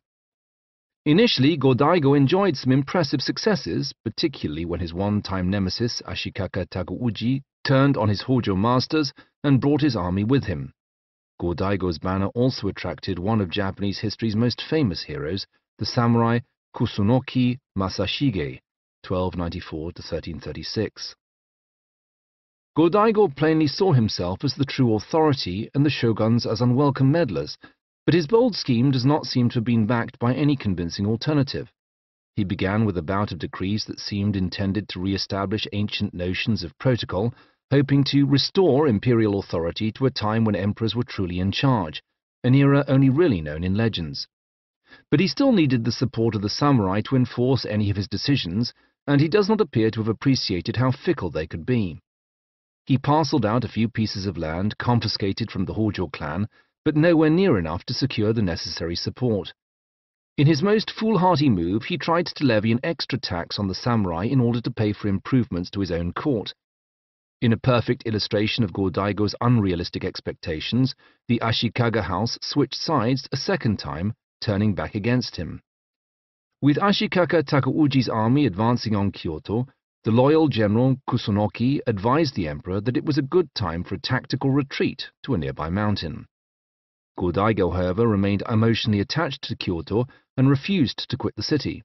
Initially, Go-Daigo enjoyed some impressive successes, particularly when his one-time nemesis, Ashikaga Takauji, turned on his Hojo masters and brought his army with him. Go-Daigo's banner also attracted one of Japanese history's most famous heroes, the samurai Kusunoki Masashige, 1294 to 1336. Go-Daigo plainly saw himself as the true authority and the shoguns as unwelcome meddlers, but his bold scheme does not seem to have been backed by any convincing alternative. He began with a bout of decrees that seemed intended to re-establish ancient notions of protocol, hoping to restore imperial authority to a time when emperors were truly in charge, an era only really known in legends. But he still needed the support of the samurai to enforce any of his decisions, and he does not appear to have appreciated how fickle they could be. He parceled out a few pieces of land confiscated from the Hojo clan, but nowhere near enough to secure the necessary support. In his most foolhardy move, he tried to levy an extra tax on the samurai in order to pay for improvements to his own court. In a perfect illustration of Go-Daigo's unrealistic expectations, the Ashikaga house switched sides a second time, turning back against him. With Ashikaga Takauji's army advancing on Kyoto, the loyal general Kusunoki advised the emperor that it was a good time for a tactical retreat to a nearby mountain. Go-Daigo, however, remained emotionally attached to Kyoto and refused to quit the city.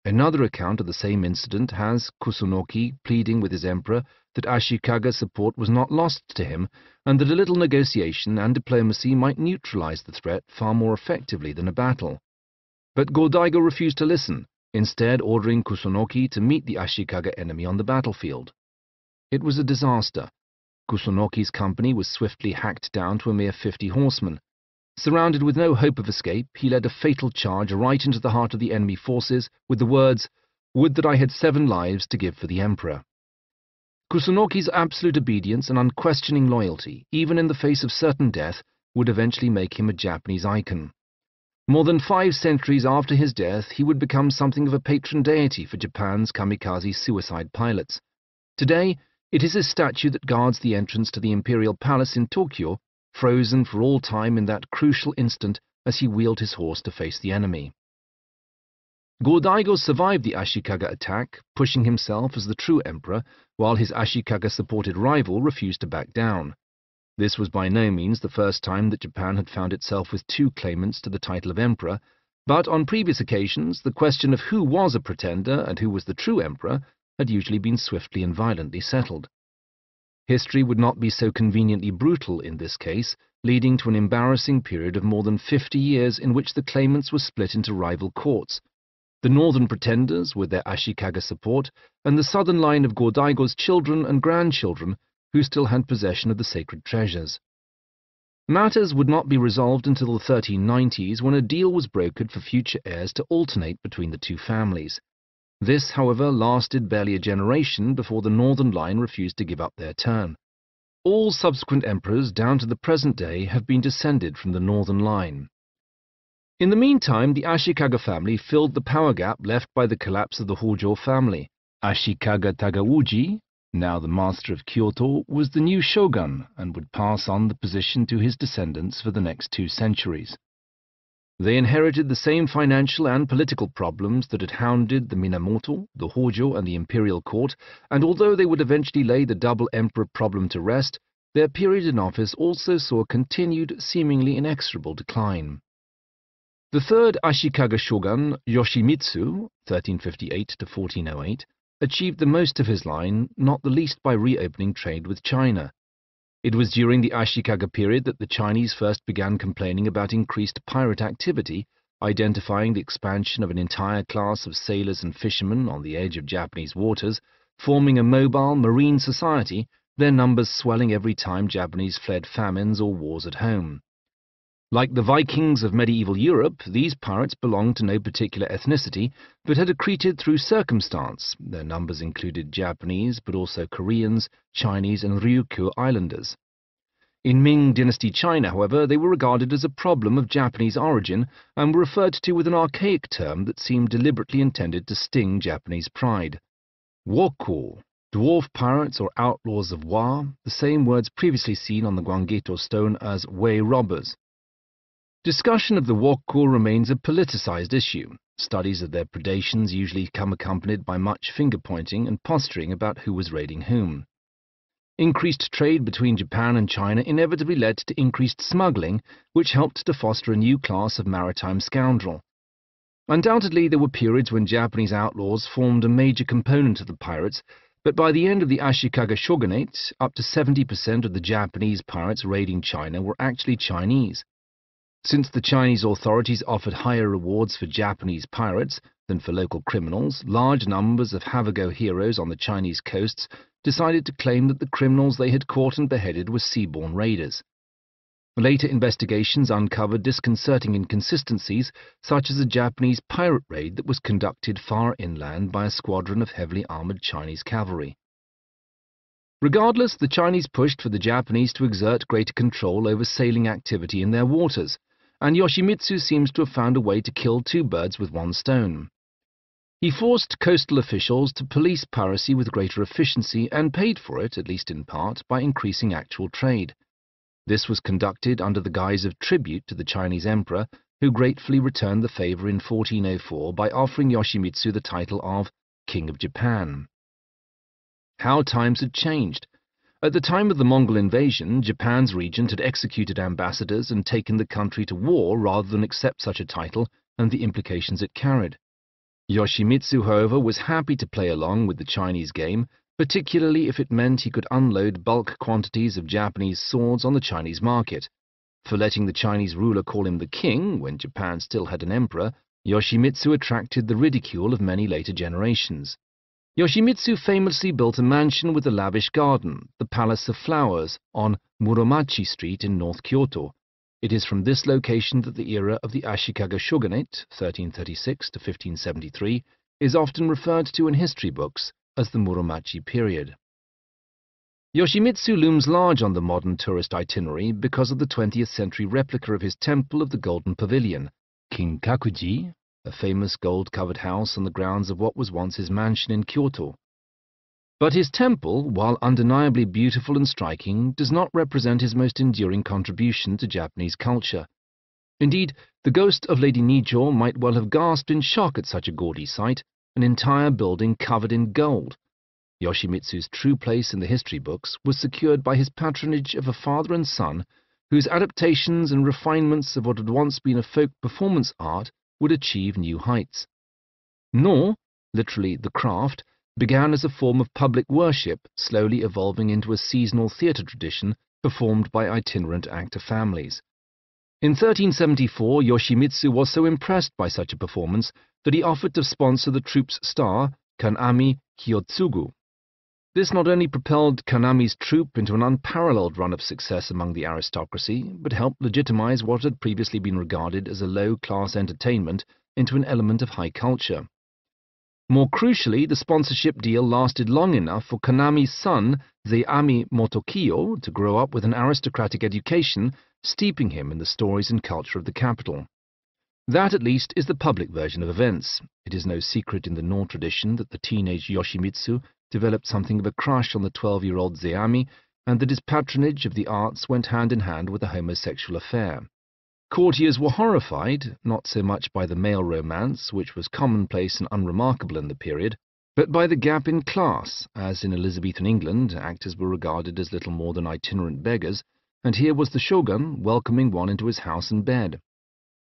Another account of the same incident has Kusunoki pleading with his emperor that Ashikaga's support was not lost to him, and that a little negotiation and diplomacy might neutralize the threat far more effectively than a battle. But Go-Daigo refused to listen, instead ordering Kusunoki to meet the Ashikaga enemy on the battlefield. It was a disaster. Kusunoki's company was swiftly hacked down to a mere 50 horsemen. Surrounded with no hope of escape, he led a fatal charge right into the heart of the enemy forces with the words, "Would that I had 7 lives to give for the Emperor." Kusunoki's absolute obedience and unquestioning loyalty, even in the face of certain death, would eventually make him a Japanese icon. More than 5 centuries after his death, he would become something of a patron deity for Japan's kamikaze suicide pilots. Today, it is his statue that guards the entrance to the Imperial Palace in Tokyo, frozen for all time in that crucial instant as he wheeled his horse to face the enemy. Go-Daigo survived the Ashikaga attack, pushing himself as the true emperor, while his Ashikaga-supported rival refused to back down. This was by no means the first time that Japan had found itself with 2 claimants to the title of emperor, but on previous occasions the question of who was a pretender and who was the true emperor had usually been swiftly and violently settled. History would not be so conveniently brutal in this case, leading to an embarrassing period of more than 50 years in which the claimants were split into rival courts. The northern pretenders, with their Ashikaga support, and the southern line of Go-Daigo's children and grandchildren, who still had possession of the sacred treasures. Matters would not be resolved until the 1390s, when a deal was brokered for future heirs to alternate between the 2 families. This, however, lasted barely a generation before the northern line refused to give up their turn. All subsequent emperors, down to the present day, have been descended from the northern line. In the meantime, the Ashikaga family filled the power gap left by the collapse of the Hojo family. Ashikaga Tagauji, now the master of Kyoto, was the new shogun and would pass on the position to his descendants for the next 2 centuries. They inherited the same financial and political problems that had hounded the Minamoto, the Hojo, and the imperial court, and although they would eventually lay the double emperor problem to rest, their period in office also saw a continued, seemingly inexorable decline. The third Ashikaga shogun, Yoshimitsu, 1358 to 1408, achieved the most of his line, not the least by reopening trade with China. It was during the Ashikaga period that the Chinese first began complaining about increased pirate activity, identifying the expansion of an entire class of sailors and fishermen on the edge of Japanese waters, forming a mobile marine society, their numbers swelling every time Japanese fled famines or wars at home. Like the Vikings of medieval Europe, these pirates belonged to no particular ethnicity, but had accreted through circumstance. Their numbers included Japanese, but also Koreans, Chinese, and Ryukyu islanders. In Ming Dynasty China, however, they were regarded as a problem of Japanese origin and were referred to with an archaic term that seemed deliberately intended to sting Japanese pride. Woko, dwarf pirates or outlaws of Wa, the same words previously seen on the Guangeto stone as Wei robbers. Discussion of the Woko remains a politicized issue. Studies of their predations usually come accompanied by much finger-pointing and posturing about who was raiding whom. Increased trade between Japan and China inevitably led to increased smuggling, which helped to foster a new class of maritime scoundrel. Undoubtedly, there were periods when Japanese outlaws formed a major component of the pirates, but by the end of the Ashikaga shogunate, up to 70% of the Japanese pirates raiding China were actually Chinese. Since the Chinese authorities offered higher rewards for Japanese pirates than for local criminals, large numbers of Havago heroes on the Chinese coasts decided to claim that the criminals they had caught and beheaded were seaborne raiders. Later investigations uncovered disconcerting inconsistencies, such as a Japanese pirate raid that was conducted far inland by a squadron of heavily armored Chinese cavalry. Regardless, the Chinese pushed for the Japanese to exert greater control over sailing activity in their waters, and Yoshimitsu seems to have found a way to kill 2 birds with 1 stone. He forced coastal officials to police piracy with greater efficiency and paid for it, at least in part, by increasing actual trade. This was conducted under the guise of tribute to the Chinese emperor, who gratefully returned the favor in 1404 by offering Yoshimitsu the title of King of Japan. How times had changed. At the time of the Mongol invasion, Japan's regent had executed ambassadors and taken the country to war rather than accept such a title and the implications it carried. Yoshimitsu, however, was happy to play along with the Chinese game, particularly if it meant he could unload bulk quantities of Japanese swords on the Chinese market. For letting the Chinese ruler call him the king, when Japan still had an emperor, Yoshimitsu attracted the ridicule of many later generations. Yoshimitsu famously built a mansion with a lavish garden, the Palace of Flowers, on Muromachi Street in North Kyoto. It is from this location that the era of the Ashikaga Shogunate, 1336 to 1573, is often referred to in history books as the Muromachi period. Yoshimitsu looms large on the modern tourist itinerary because of the 20th century replica of his temple of the Golden Pavilion, Kinkakuji, a famous gold-covered house on the grounds of what was once his mansion in Kyoto. But his temple, while undeniably beautiful and striking, does not represent his most enduring contribution to Japanese culture. Indeed, the ghost of Lady Nijo might well have gasped in shock at such a gaudy sight, an entire building covered in gold. Yoshimitsu's true place in the history books was secured by his patronage of a father and son whose adaptations and refinements of what had once been a folk performance art would achieve new heights. No, literally the craft, began as a form of public worship, slowly evolving into a seasonal theatre tradition performed by itinerant actor families. In 1374, Yoshimitsu was so impressed by such a performance that he offered to sponsor the troupe's star, Kanami Kiyotsugu. This not only propelled Kanami's troupe into an unparalleled run of success among the aristocracy, but helped legitimize what had previously been regarded as a low-class entertainment into an element of high culture. More crucially, the sponsorship deal lasted long enough for Kanami's son, Zeami Motokiyo, to grow up with an aristocratic education, steeping him in the stories and culture of the capital. That, at least, is the public version of events. It is no secret in the Noh tradition that the teenage Yoshimitsu developed something of a crush on the 12-year-old Zeami, and that his patronage of the arts went hand in hand with a homosexual affair. Courtiers were horrified, not so much by the male romance, which was commonplace and unremarkable in the period, but by the gap in class, as in Elizabethan England actors were regarded as little more than itinerant beggars, and here was the shogun welcoming one into his house and bed.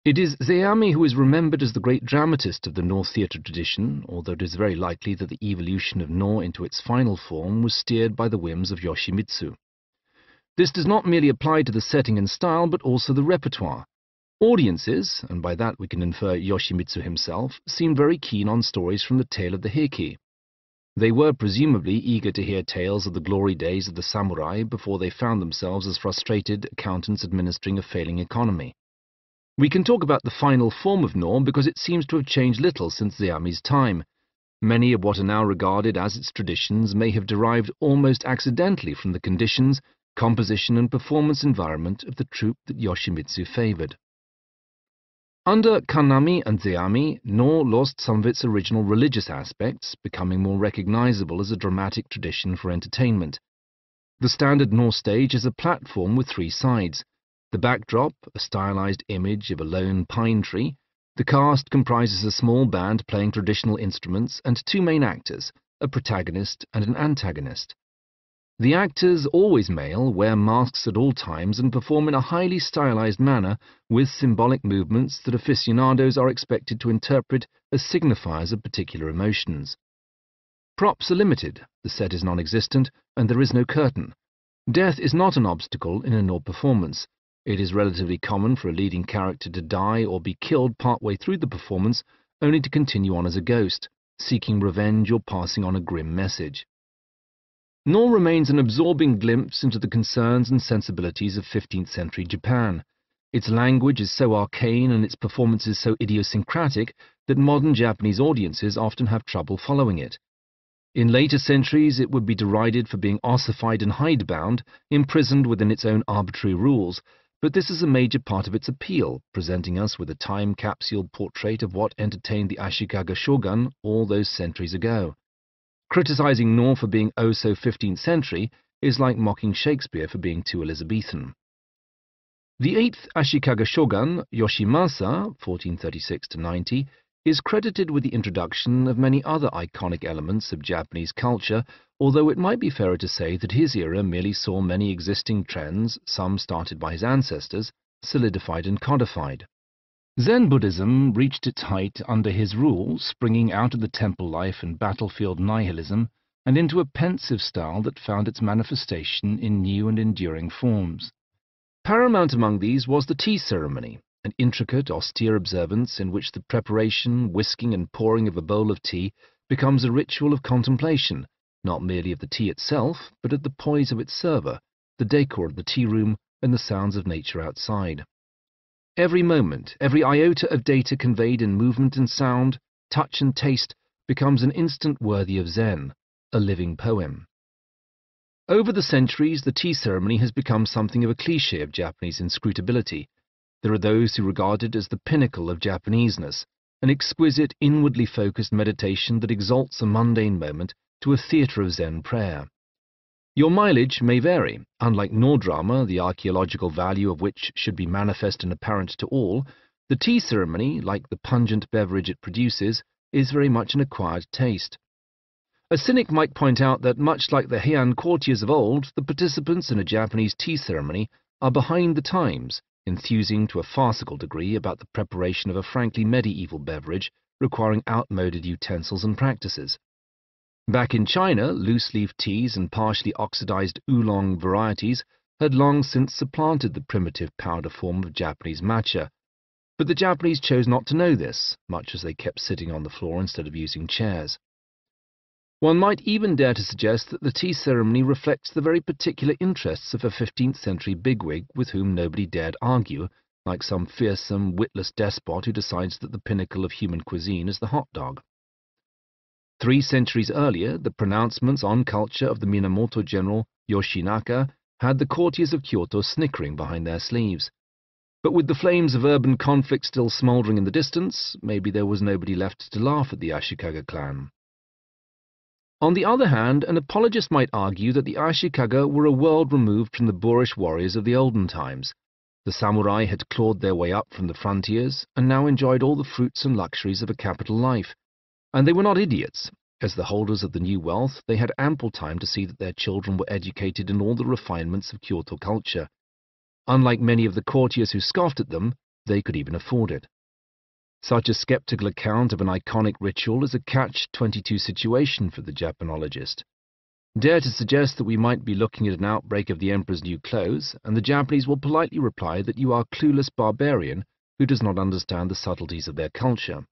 It is Zeami who is remembered as the great dramatist of the Noh theatre tradition, although it is very likely that the evolution of Noh into its final form was steered by the whims of Yoshimitsu. This does not merely apply to the setting and style, but also the repertoire. Audiences, and by that we can infer Yoshimitsu himself, seemed very keen on stories from the tale of the Heike. They were presumably eager to hear tales of the glory days of the samurai before they found themselves as frustrated accountants administering a failing economy. We can talk about the final form of Noh because it seems to have changed little since Zeami's time. Many of what are now regarded as its traditions may have derived almost accidentally from the conditions, composition and performance environment of the troupe that Yoshimitsu favored. Under Kanami and Zeami, Noh lost some of its original religious aspects, becoming more recognizable as a dramatic tradition for entertainment. The standard Noh stage is a platform with three sides. The backdrop, a stylized image of a lone pine tree. The cast comprises a small band playing traditional instruments and two main actors, a protagonist and an antagonist. The actors, always male, wear masks at all times and perform in a highly stylized manner with symbolic movements that aficionados are expected to interpret as signifiers of particular emotions. Props are limited, the set is non-existent, and there is no curtain. Death is not an obstacle in a Noh performance. It is relatively common for a leading character to die or be killed partway through the performance, only to continue on as a ghost, seeking revenge or passing on a grim message. Noh remains an absorbing glimpse into the concerns and sensibilities of 15th century Japan. Its language is so arcane and its performances so idiosyncratic that modern Japanese audiences often have trouble following it. In later centuries it would be derided for being ossified and hidebound, imprisoned within its own arbitrary rules, but this is a major part of its appeal, presenting us with a time capsule portrait of what entertained the Ashikaga shogun all those centuries ago. Criticizing Noh for being oh so 15th century is like mocking Shakespeare for being too Elizabethan. The 8th Ashikaga shogun, Yoshimasa, 1436–90, is credited with the introduction of many other iconic elements of Japanese culture, although it might be fairer to say that his era merely saw many existing trends, some started by his ancestors, solidified and codified. Zen Buddhism reached its height under his rule, springing out of the temple life and battlefield nihilism, and into a pensive style that found its manifestation in new and enduring forms. Paramount among these was the tea ceremony, an intricate, austere observance in which the preparation, whisking and pouring of a bowl of tea becomes a ritual of contemplation, not merely of the tea itself, but of the poise of its server, the decor of the tea room, and the sounds of nature outside. Every moment, every iota of data conveyed in movement and sound, touch and taste, becomes an instant worthy of Zen, a living poem. Over the centuries, the tea ceremony has become something of a cliché of Japanese inscrutability. There are those who regard it as the pinnacle of Japaneseness, an exquisite, inwardly focused meditation that exalts a mundane moment to a theatre of Zen prayer. Your mileage may vary. Unlike Nor-drama, the archaeological value of which should be manifest and apparent to all, the tea ceremony, like the pungent beverage it produces, is very much an acquired taste. A cynic might point out that, much like the Heian courtiers of old, the participants in a Japanese tea ceremony are behind the times, enthusing to a farcical degree about the preparation of a frankly medieval beverage requiring outmoded utensils and practices. Back in China, loose-leaf teas and partially oxidized oolong varieties had long since supplanted the primitive powder form of Japanese matcha, but the Japanese chose not to know this, much as they kept sitting on the floor instead of using chairs. One might even dare to suggest that the tea ceremony reflects the very particular interests of a 15th century bigwig with whom nobody dared argue, like some fearsome, witless despot who decides that the pinnacle of human cuisine is the hot dog. 3 centuries earlier, the pronouncements on culture of the Minamoto general Yoshinaka had the courtiers of Kyoto snickering behind their sleeves. But with the flames of urban conflict still smouldering in the distance, maybe there was nobody left to laugh at the Ashikaga clan. On the other hand, an apologist might argue that the Ashikaga were a world removed from the boorish warriors of the olden times. The samurai had clawed their way up from the frontiers and now enjoyed all the fruits and luxuries of a capital life. And they were not idiots. As the holders of the new wealth, they had ample time to see that their children were educated in all the refinements of Kyoto culture. Unlike many of the courtiers who scoffed at them, they could even afford it. Such a skeptical account of an iconic ritual is a catch-22 situation for the Japanologist. Dare to suggest that we might be looking at an outbreak of the emperor's new clothes, and the Japanese will politely reply that you are a clueless barbarian who does not understand the subtleties of their culture.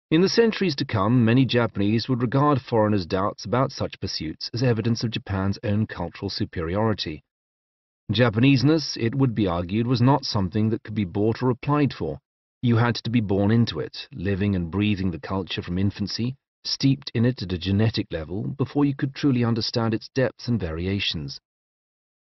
In the centuries to come, many Japanese would regard foreigners' doubts about such pursuits as evidence of Japan's own cultural superiority. Japaneseness, it would be argued, was not something that could be bought or applied for. You had to be born into it, living and breathing the culture from infancy, steeped in it at a genetic level, before you could truly understand its depths and variations.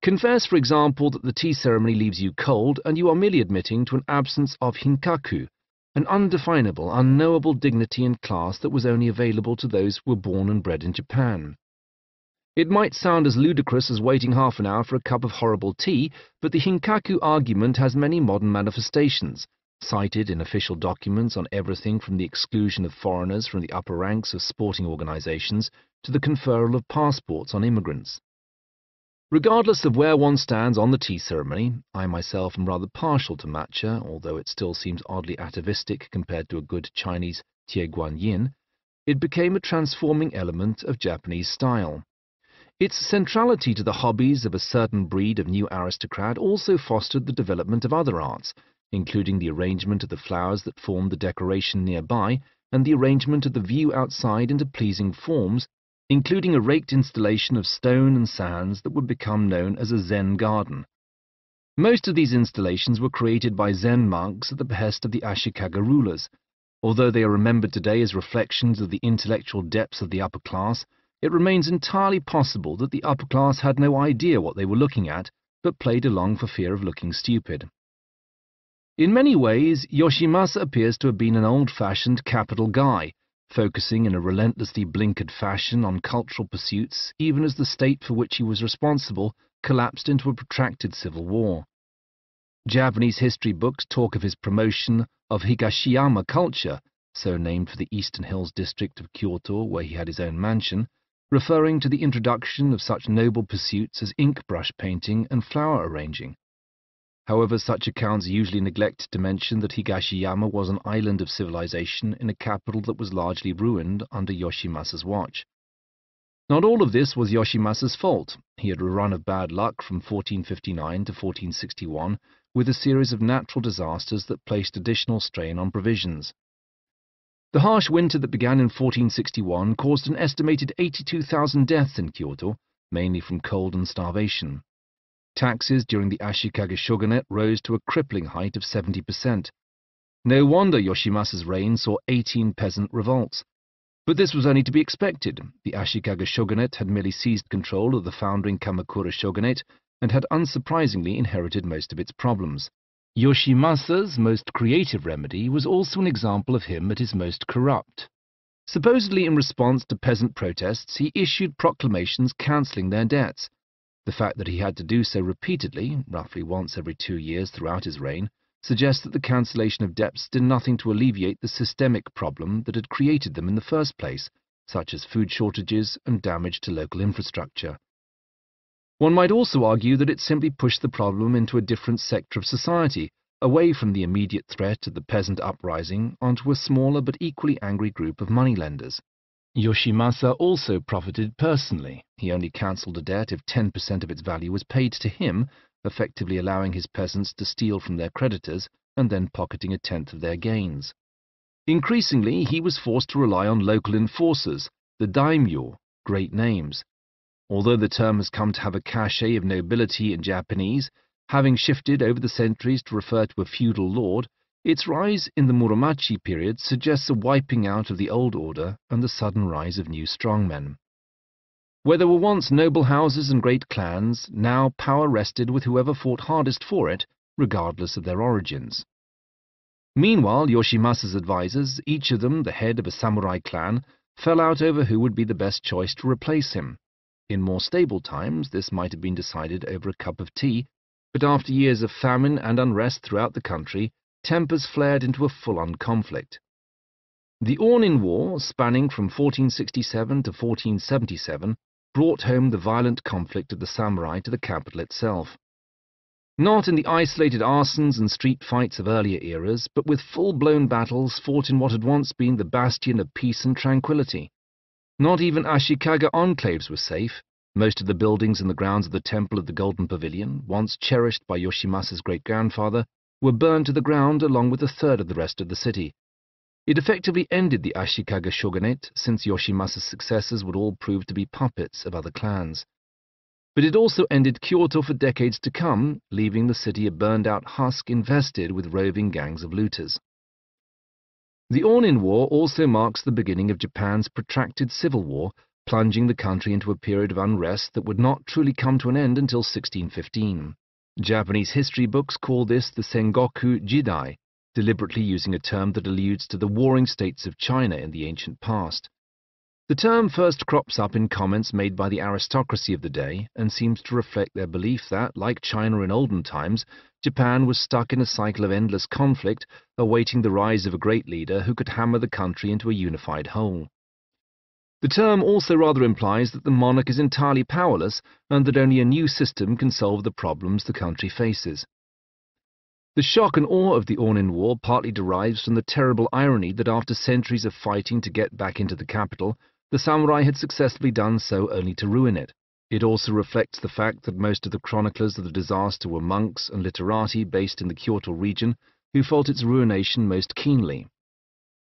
Confess, for example, that the tea ceremony leaves you cold, and you are merely admitting to an absence of hinkaku, an undefinable, unknowable dignity and class that was only available to those who were born and bred in Japan. It might sound as ludicrous as waiting half an hour for a cup of horrible tea, but the hinkaku argument has many modern manifestations, cited in official documents on everything from the exclusion of foreigners from the upper ranks of sporting organizations to the conferral of passports on immigrants. Regardless of where one stands on the tea ceremony, I myself am rather partial to matcha, although it still seems oddly atavistic compared to a good Chinese tie guan yin. It became a transforming element of Japanese style. Its centrality to the hobbies of a certain breed of new aristocrat also fostered the development of other arts, including the arrangement of the flowers that formed the decoration nearby and the arrangement of the view outside into pleasing forms, including a raked installation of stone and sands that would become known as a Zen garden. Most of these installations were created by Zen monks at the behest of the Ashikaga rulers. Although they are remembered today as reflections of the intellectual depths of the upper class, it remains entirely possible that the upper class had no idea what they were looking at, but played along for fear of looking stupid. In many ways, Yoshimasa appears to have been an old-fashioned capital guy, focusing in a relentlessly blinkered fashion on cultural pursuits, even as the state for which he was responsible collapsed into a protracted civil war. Japanese history books talk of his promotion of Higashiyama culture, so named for the Eastern Hills district of Kyoto where he had his own mansion, referring to the introduction of such noble pursuits as ink brush painting and flower arranging. However, such accounts usually neglect to mention that Higashiyama was an island of civilization in a capital that was largely ruined under Yoshimasa's watch. Not all of this was Yoshimasa's fault. He had a run of bad luck from 1459 to 1461, with a series of natural disasters that placed additional strain on provisions. The harsh winter that began in 1461 caused an estimated 82,000 deaths in Kyoto, mainly from cold and starvation. Taxes during the Ashikaga shogunate rose to a crippling height of 70%. No wonder Yoshimasa's reign saw 18 peasant revolts. But this was only to be expected. The Ashikaga shogunate had merely seized control of the foundering Kamakura shogunate and had unsurprisingly inherited most of its problems. Yoshimasa's most creative remedy was also an example of him at his most corrupt. Supposedly in response to peasant protests, he issued proclamations cancelling their debts. The fact that he had to do so repeatedly, roughly once every 2 years throughout his reign, suggests that the cancellation of debts did nothing to alleviate the systemic problem that had created them in the first place, such as food shortages and damage to local infrastructure. One might also argue that it simply pushed the problem into a different sector of society, away from the immediate threat of the peasant uprising onto a smaller but equally angry group of moneylenders. Yoshimasa also profited personally. He only cancelled a debt if 10% of its value was paid to him, effectively allowing his peasants to steal from their creditors and then pocketing a tenth of their gains. Increasingly, he was forced to rely on local enforcers, the daimyo, great names. Although the term has come to have a cachet of nobility in Japanese, having shifted over the centuries to refer to a feudal lord, its rise in the Muromachi period suggests a wiping out of the old order and the sudden rise of new strongmen. Where there were once noble houses and great clans, now power rested with whoever fought hardest for it, regardless of their origins. Meanwhile, Yoshimasa's advisors, each of them the head of a samurai clan, fell out over who would be the best choice to replace him. In more stable times, this might have been decided over a cup of tea, but after years of famine and unrest throughout the country, tempers flared into a full-on conflict. The Ornin War, spanning from 1467 to 1477, brought home the violent conflict of the samurai to the capital itself. Not in the isolated arsons and street fights of earlier eras, but with full-blown battles fought in what had once been the bastion of peace and tranquility. Not even Ashikaga enclaves were safe. Most of the buildings in the grounds of the Temple of the Golden Pavilion, once cherished by Yoshimasa's great-grandfather, were burned to the ground along with a third of the rest of the city. It effectively ended the Ashikaga shogunate, since Yoshimasa's successors would all prove to be puppets of other clans. But it also ended Kyoto for decades to come, leaving the city a burned-out husk infested with roving gangs of looters. The Ornin War also marks the beginning of Japan's protracted civil war, plunging the country into a period of unrest that would not truly come to an end until 1615. Japanese history books call this the Sengoku Jidai, deliberately using a term that alludes to the warring states of China in the ancient past. The term first crops up in comments made by the aristocracy of the day and seems to reflect their belief that, like China in olden times, Japan was stuck in a cycle of endless conflict, awaiting the rise of a great leader who could hammer the country into a unified whole. The term also rather implies that the monarch is entirely powerless and that only a new system can solve the problems the country faces. The shock and awe of the Ornin War partly derives from the terrible irony that after centuries of fighting to get back into the capital, the samurai had successfully done so only to ruin it. It also reflects the fact that most of the chroniclers of the disaster were monks and literati based in the Kyoto region who felt its ruination most keenly.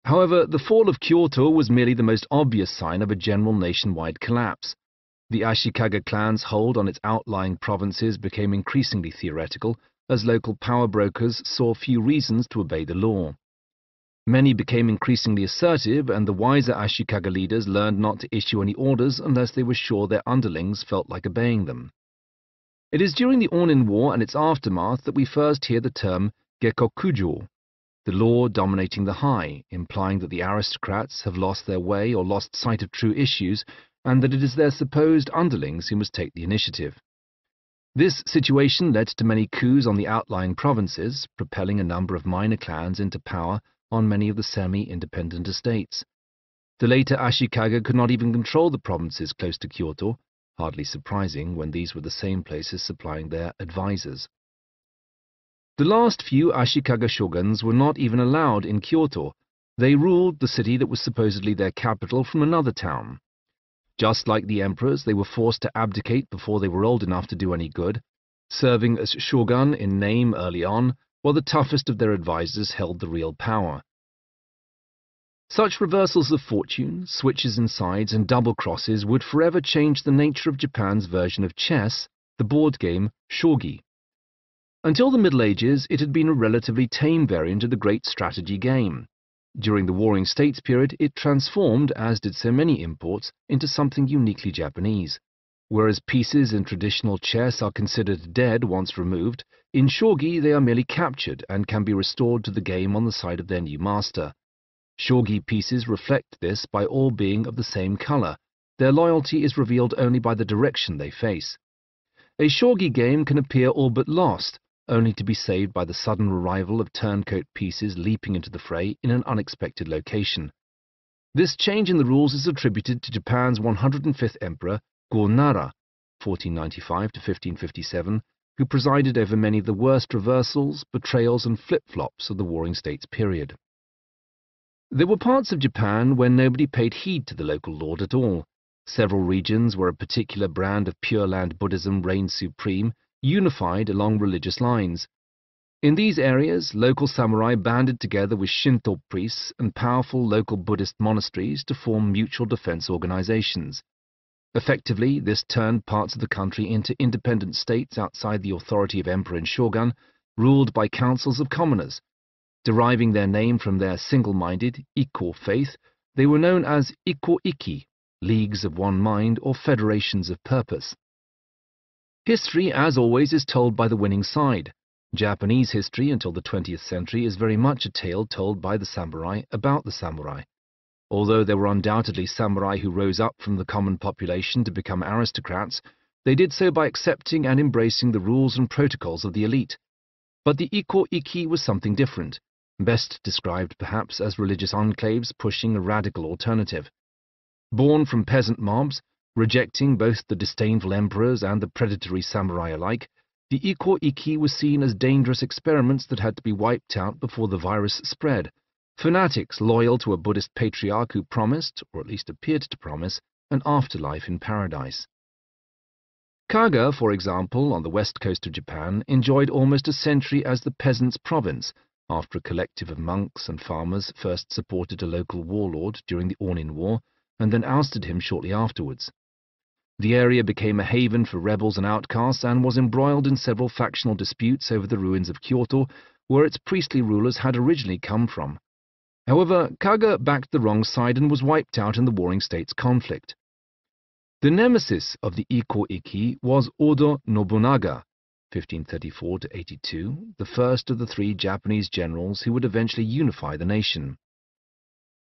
However, the fall of Kyoto was merely the most obvious sign of a general nationwide collapse. The Ashikaga clan's hold on its outlying provinces became increasingly theoretical, as local power brokers saw few reasons to obey the law. Many became increasingly assertive, and the wiser Ashikaga leaders learned not to issue any orders unless they were sure their underlings felt like obeying them. It is during the Ornin War and its aftermath that we first hear the term Gekkokujo, the law dominating the high, implying that the aristocrats have lost their way or lost sight of true issues, and that it is their supposed underlings who must take the initiative. This situation led to many coups on the outlying provinces, propelling a number of minor clans into power on many of the semi-independent estates. The later Ashikaga could not even control the provinces close to Kyoto, hardly surprising when these were the same places supplying their advisors. The last few Ashikaga shoguns were not even allowed in Kyoto. They ruled the city that was supposedly their capital from another town. Just like the emperors, they were forced to abdicate before they were old enough to do any good, serving as shogun in name early on, while the toughest of their advisors held the real power. Such reversals of fortune, switches in sides, and double crosses would forever change the nature of Japan's version of chess, the board game shogi. Until the Middle Ages, it had been a relatively tame variant of the great strategy game. During the Warring States period, it transformed, as did so many imports, into something uniquely Japanese. Whereas pieces in traditional chess are considered dead once removed, in shogi they are merely captured and can be restored to the game on the side of their new master. Shogi pieces reflect this by all being of the same color. Their loyalty is revealed only by the direction they face. A shogi game can appear all but lost, only to be saved by the sudden arrival of turncoat pieces leaping into the fray in an unexpected location. This change in the rules is attributed to Japan's 105th emperor, Go-Nara, 1495 to 1557, who presided over many of the worst reversals, betrayals, and flip-flops of the Warring States period. There were parts of Japan where nobody paid heed to the local lord at all. Several regions where a particular brand of Pure Land Buddhism reigned supreme, unified along religious lines. In these areas, local samurai banded together with Shinto priests and powerful local Buddhist monasteries to form mutual defense organizations. Effectively, this turned parts of the country into independent states outside the authority of emperor and shogun, ruled by councils of commoners. Deriving their name from their single-minded, Ikko faith, they were known as Ikko-Iki, leagues of one mind or federations of purpose. History, as always, is told by the winning side. Japanese history until the 20th century is very much a tale told by the samurai about the samurai. Although there were undoubtedly samurai who rose up from the common population to become aristocrats, they did so by accepting and embracing the rules and protocols of the elite. But the Ikko-Iki was something different, best described perhaps as religious enclaves pushing a radical alternative. Born from peasant mobs, rejecting both the disdainful emperors and the predatory samurai alike, the Ikko-Iki was seen as dangerous experiments that had to be wiped out before the virus spread. Fanatics loyal to a Buddhist patriarch who promised, or at least appeared to promise, an afterlife in paradise. Kaga, for example, on the west coast of Japan, enjoyed almost a century as the peasants' province, after a collective of monks and farmers first supported a local warlord during the Onin War, and then ousted him shortly afterwards. The area became a haven for rebels and outcasts and was embroiled in several factional disputes over the ruins of Kyoto, where its priestly rulers had originally come from. However, Kaga backed the wrong side and was wiped out in the Warring States conflict. The nemesis of the Ikko-Iki was Oda Nobunaga, 1534–82, the first of the three Japanese generals who would eventually unify the nation.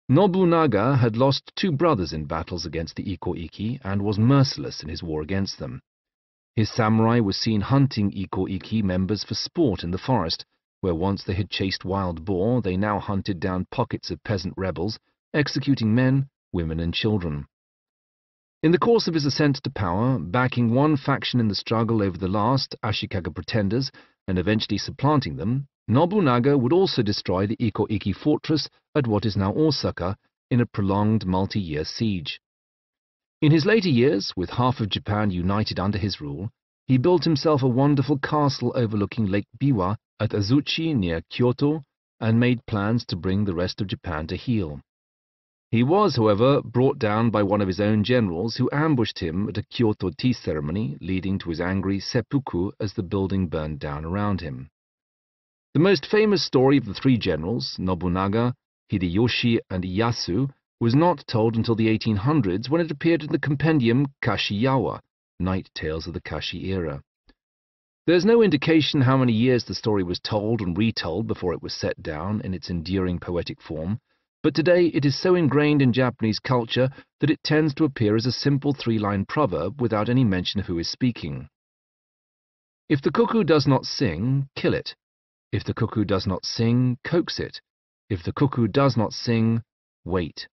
Nobunaga had lost two brothers in battles against the Ikko-Iki and was merciless in his war against them. His samurai were seen hunting Ikko-Iki members for sport in the forest, where once they had chased wild boar, they now hunted down pockets of peasant rebels, executing men, women, and children. In the course of his ascent to power, backing one faction in the struggle over the last Ashikaga pretenders and eventually supplanting them, Nobunaga would also destroy the Ikko-Iki fortress at what is now Osaka in a prolonged multi-year siege. In his later years, with half of Japan united under his rule, he built himself a wonderful castle overlooking Lake Biwa at Azuchi near Kyoto and made plans to bring the rest of Japan to heel. He was, however, brought down by one of his own generals who ambushed him at a Kyoto tea ceremony, leading to his angry seppuku as the building burned down around him. The most famous story of the three generals, Nobunaga, Hideyoshi, and Ieyasu, was not told until the 1800s when it appeared in the compendium Kashiyawa, Night Tales of the Kashi era. There is no indication how many years the story was told and retold before it was set down in its enduring poetic form, but today it is so ingrained in Japanese culture that it tends to appear as a simple three-line proverb without any mention of who is speaking. If the cuckoo does not sing, kill it. If the cuckoo does not sing, coax it. If the cuckoo does not sing, wait.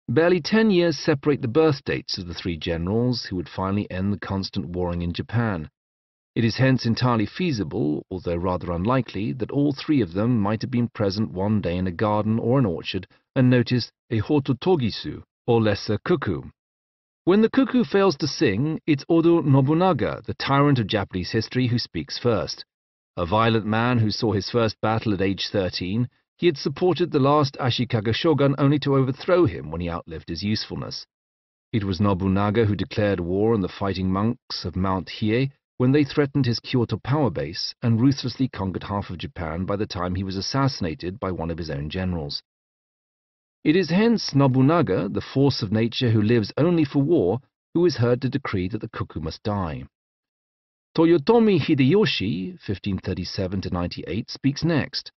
Barely 10 years separate the birth dates of the three generals who would finally end the constant warring in Japan. It is hence entirely feasible, although rather unlikely, that all three of them might have been present one day in a garden or an orchard and noticed a hototogisu, or lesser cuckoo. When the cuckoo fails to sing, it's Oda Nobunaga, the tyrant of Japanese history, who speaks first. A violent man who saw his first battle at age 13, He had supported the last Ashikaga shogun only to overthrow him when he outlived his usefulness. It was Nobunaga who declared war on the fighting monks of Mount Hiei when they threatened his Kyoto power base and ruthlessly conquered half of Japan by the time he was assassinated by one of his own generals. It is hence Nobunaga, the force of nature who lives only for war, who is heard to decree that the cuckoo must die. Toyotomi Hideyoshi, 1537–98, speaks next.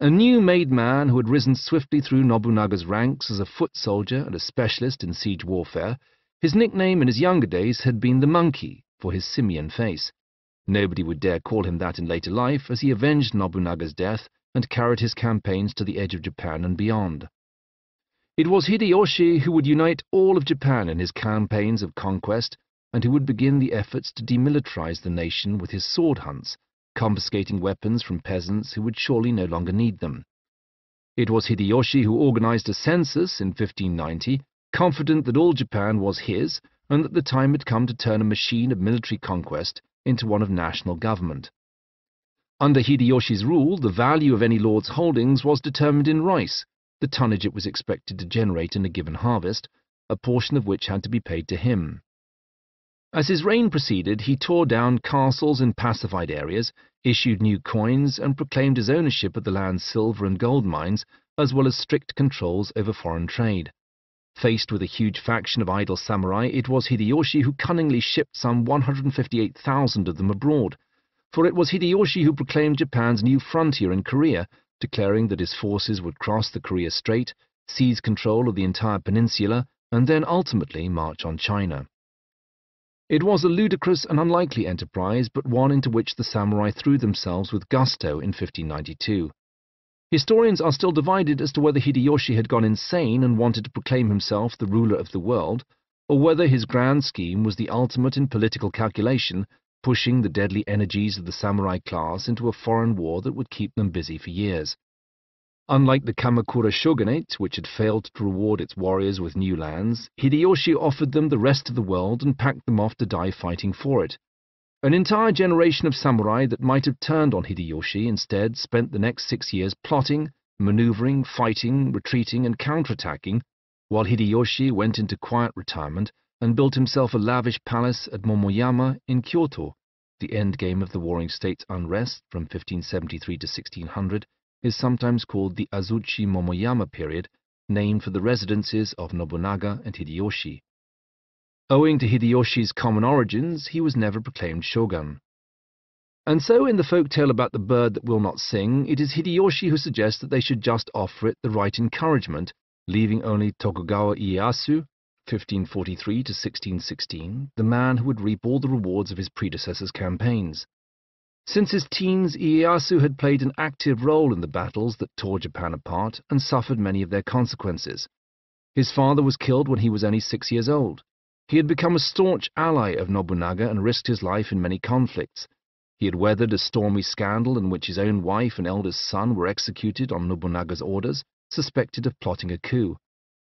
A new-made man who had risen swiftly through Nobunaga's ranks as a foot soldier and a specialist in siege warfare, his nickname in his younger days had been the Monkey, for his simian face. Nobody would dare call him that in later life, as he avenged Nobunaga's death and carried his campaigns to the edge of Japan and beyond. It was Hideyoshi who would unite all of Japan in his campaigns of conquest, and who would begin the efforts to demilitarize the nation with his sword hunts, confiscating weapons from peasants who would surely no longer need them. It was Hideyoshi who organized a census in 1590, confident that all Japan was his and that the time had come to turn a machine of military conquest into one of national government. Under Hideyoshi's rule, the value of any lord's holdings was determined in rice, the tonnage it was expected to generate in a given harvest, a portion of which had to be paid to him. As his reign proceeded, he tore down castles in pacified areas, issued new coins, and proclaimed his ownership of the land's silver and gold mines, as well as strict controls over foreign trade. Faced with a huge faction of idle samurai, it was Hideyoshi who cunningly shipped some 158,000 of them abroad, for it was Hideyoshi who proclaimed Japan's new frontier in Korea, declaring that his forces would cross the Korea Strait, seize control of the entire peninsula, and then ultimately march on China. It was a ludicrous and unlikely enterprise, but one into which the samurai threw themselves with gusto in 1592. Historians are still divided as to whether Hideyoshi had gone insane and wanted to proclaim himself the ruler of the world, or whether his grand scheme was the ultimate in political calculation, pushing the deadly energies of the samurai class into a foreign war that would keep them busy for years. Unlike the Kamakura shogunate, which had failed to reward its warriors with new lands, Hideyoshi offered them the rest of the world and packed them off to die fighting for it. An entire generation of samurai that might have turned on Hideyoshi instead spent the next 6 years plotting, maneuvering, fighting, retreating, and counterattacking, while Hideyoshi went into quiet retirement and built himself a lavish palace at Momoyama in Kyoto. The endgame of the Warring States unrest from 1573 to 1600 is sometimes called the Azuchi Momoyama period, named for the residences of Nobunaga and Hideyoshi. Owing to Hideyoshi's common origins, he was never proclaimed shogun. And so in the folk tale about the bird that will not sing, it is Hideyoshi who suggests that they should just offer it the right encouragement, leaving only Tokugawa Ieyasu, 1543 to 1616, the man who would reap all the rewards of his predecessor's campaigns. Since his teens, Ieyasu had played an active role in the battles that tore Japan apart and suffered many of their consequences. His father was killed when he was only 6 years old. He had become a staunch ally of Nobunaga and risked his life in many conflicts. He had weathered a stormy scandal in which his own wife and eldest son were executed on Nobunaga's orders, suspected of plotting a coup.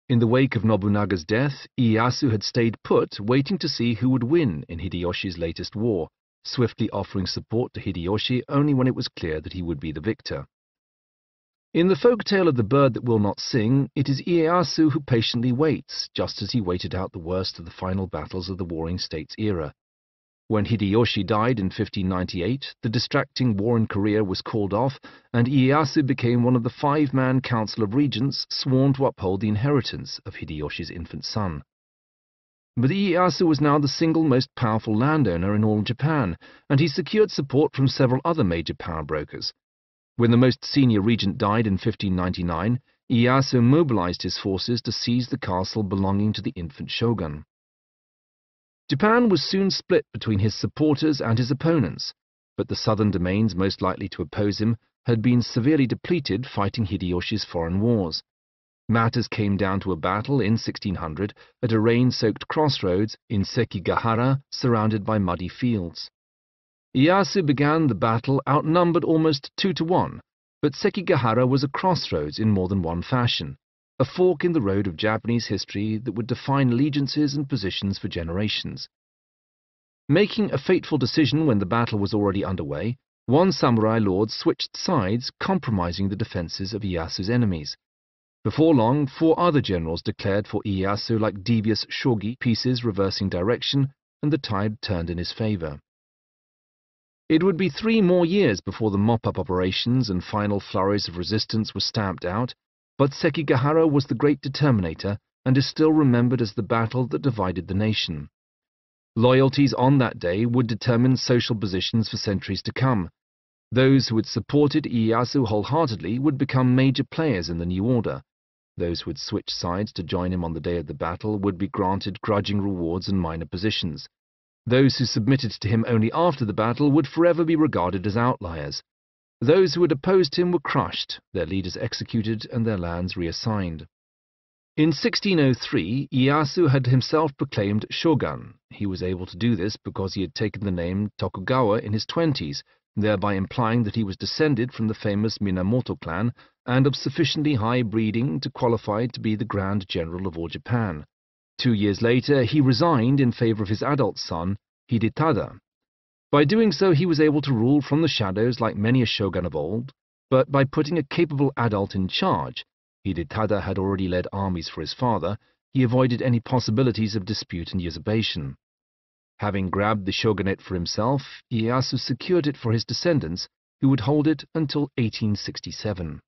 In the wake of Nobunaga's death, Ieyasu had stayed put, waiting to see who would win in Hideyoshi's latest war, swiftly offering support to Hideyoshi only when it was clear that he would be the victor. In the folk tale of the bird that will not sing, it is Ieyasu who patiently waits, just as he waited out the worst of the final battles of the Warring States era. When Hideyoshi died in 1598, the distracting war in Korea was called off, and Ieyasu became one of the 5-man council of regents sworn to uphold the inheritance of Hideyoshi's infant son. But Ieyasu was now the single most powerful landowner in all Japan, and he secured support from several other major power brokers. When the most senior regent died in 1599, Ieyasu mobilized his forces to seize the castle belonging to the infant shogun. Japan was soon split between his supporters and his opponents, but the southern domains most likely to oppose him had been severely depleted fighting Hideyoshi's foreign wars. Matters came down to a battle in 1600 at a rain-soaked crossroads in Sekigahara, surrounded by muddy fields. Ieyasu began the battle outnumbered almost 2-1, but Sekigahara was a crossroads in more than one fashion, a fork in the road of Japanese history that would define allegiances and positions for generations. Making a fateful decision when the battle was already underway, One samurai lord switched sides, compromising the defenses of Ieyasu's enemies. Before long, 4 other generals declared for Ieyasu like devious shogi pieces reversing direction, and the tide turned in his favor. It would be 3 more years before the mop-up operations and final flurries of resistance were stamped out, but Sekigahara was the great determinator and is still remembered as the battle that divided the nation. Loyalties on that day would determine social positions for centuries to come. Those who had supported Ieyasu wholeheartedly would become major players in the new order. Those who had switched sides to join him on the day of the battle would be granted grudging rewards and minor positions. Those who submitted to him only after the battle would forever be regarded as outliers. Those who had opposed him were crushed, their leaders executed, and their lands reassigned. In 1603, Ieyasu had himself proclaimed shogun. He was able to do this because he had taken the name Tokugawa in his 20s, thereby implying that he was descended from the famous Minamoto clan and of sufficiently high breeding to qualify to be the Grand General of all Japan. 2 years later, he resigned in favor of his adult son, Hidetada. By doing so, he was able to rule from the shadows like many a shogun of old, but by putting a capable adult in charge, Hidetada had already led armies for his father, he avoided any possibilities of dispute and usurpation. Having grabbed the shogunate for himself, Ieyasu secured it for his descendants, who would hold it until 1867.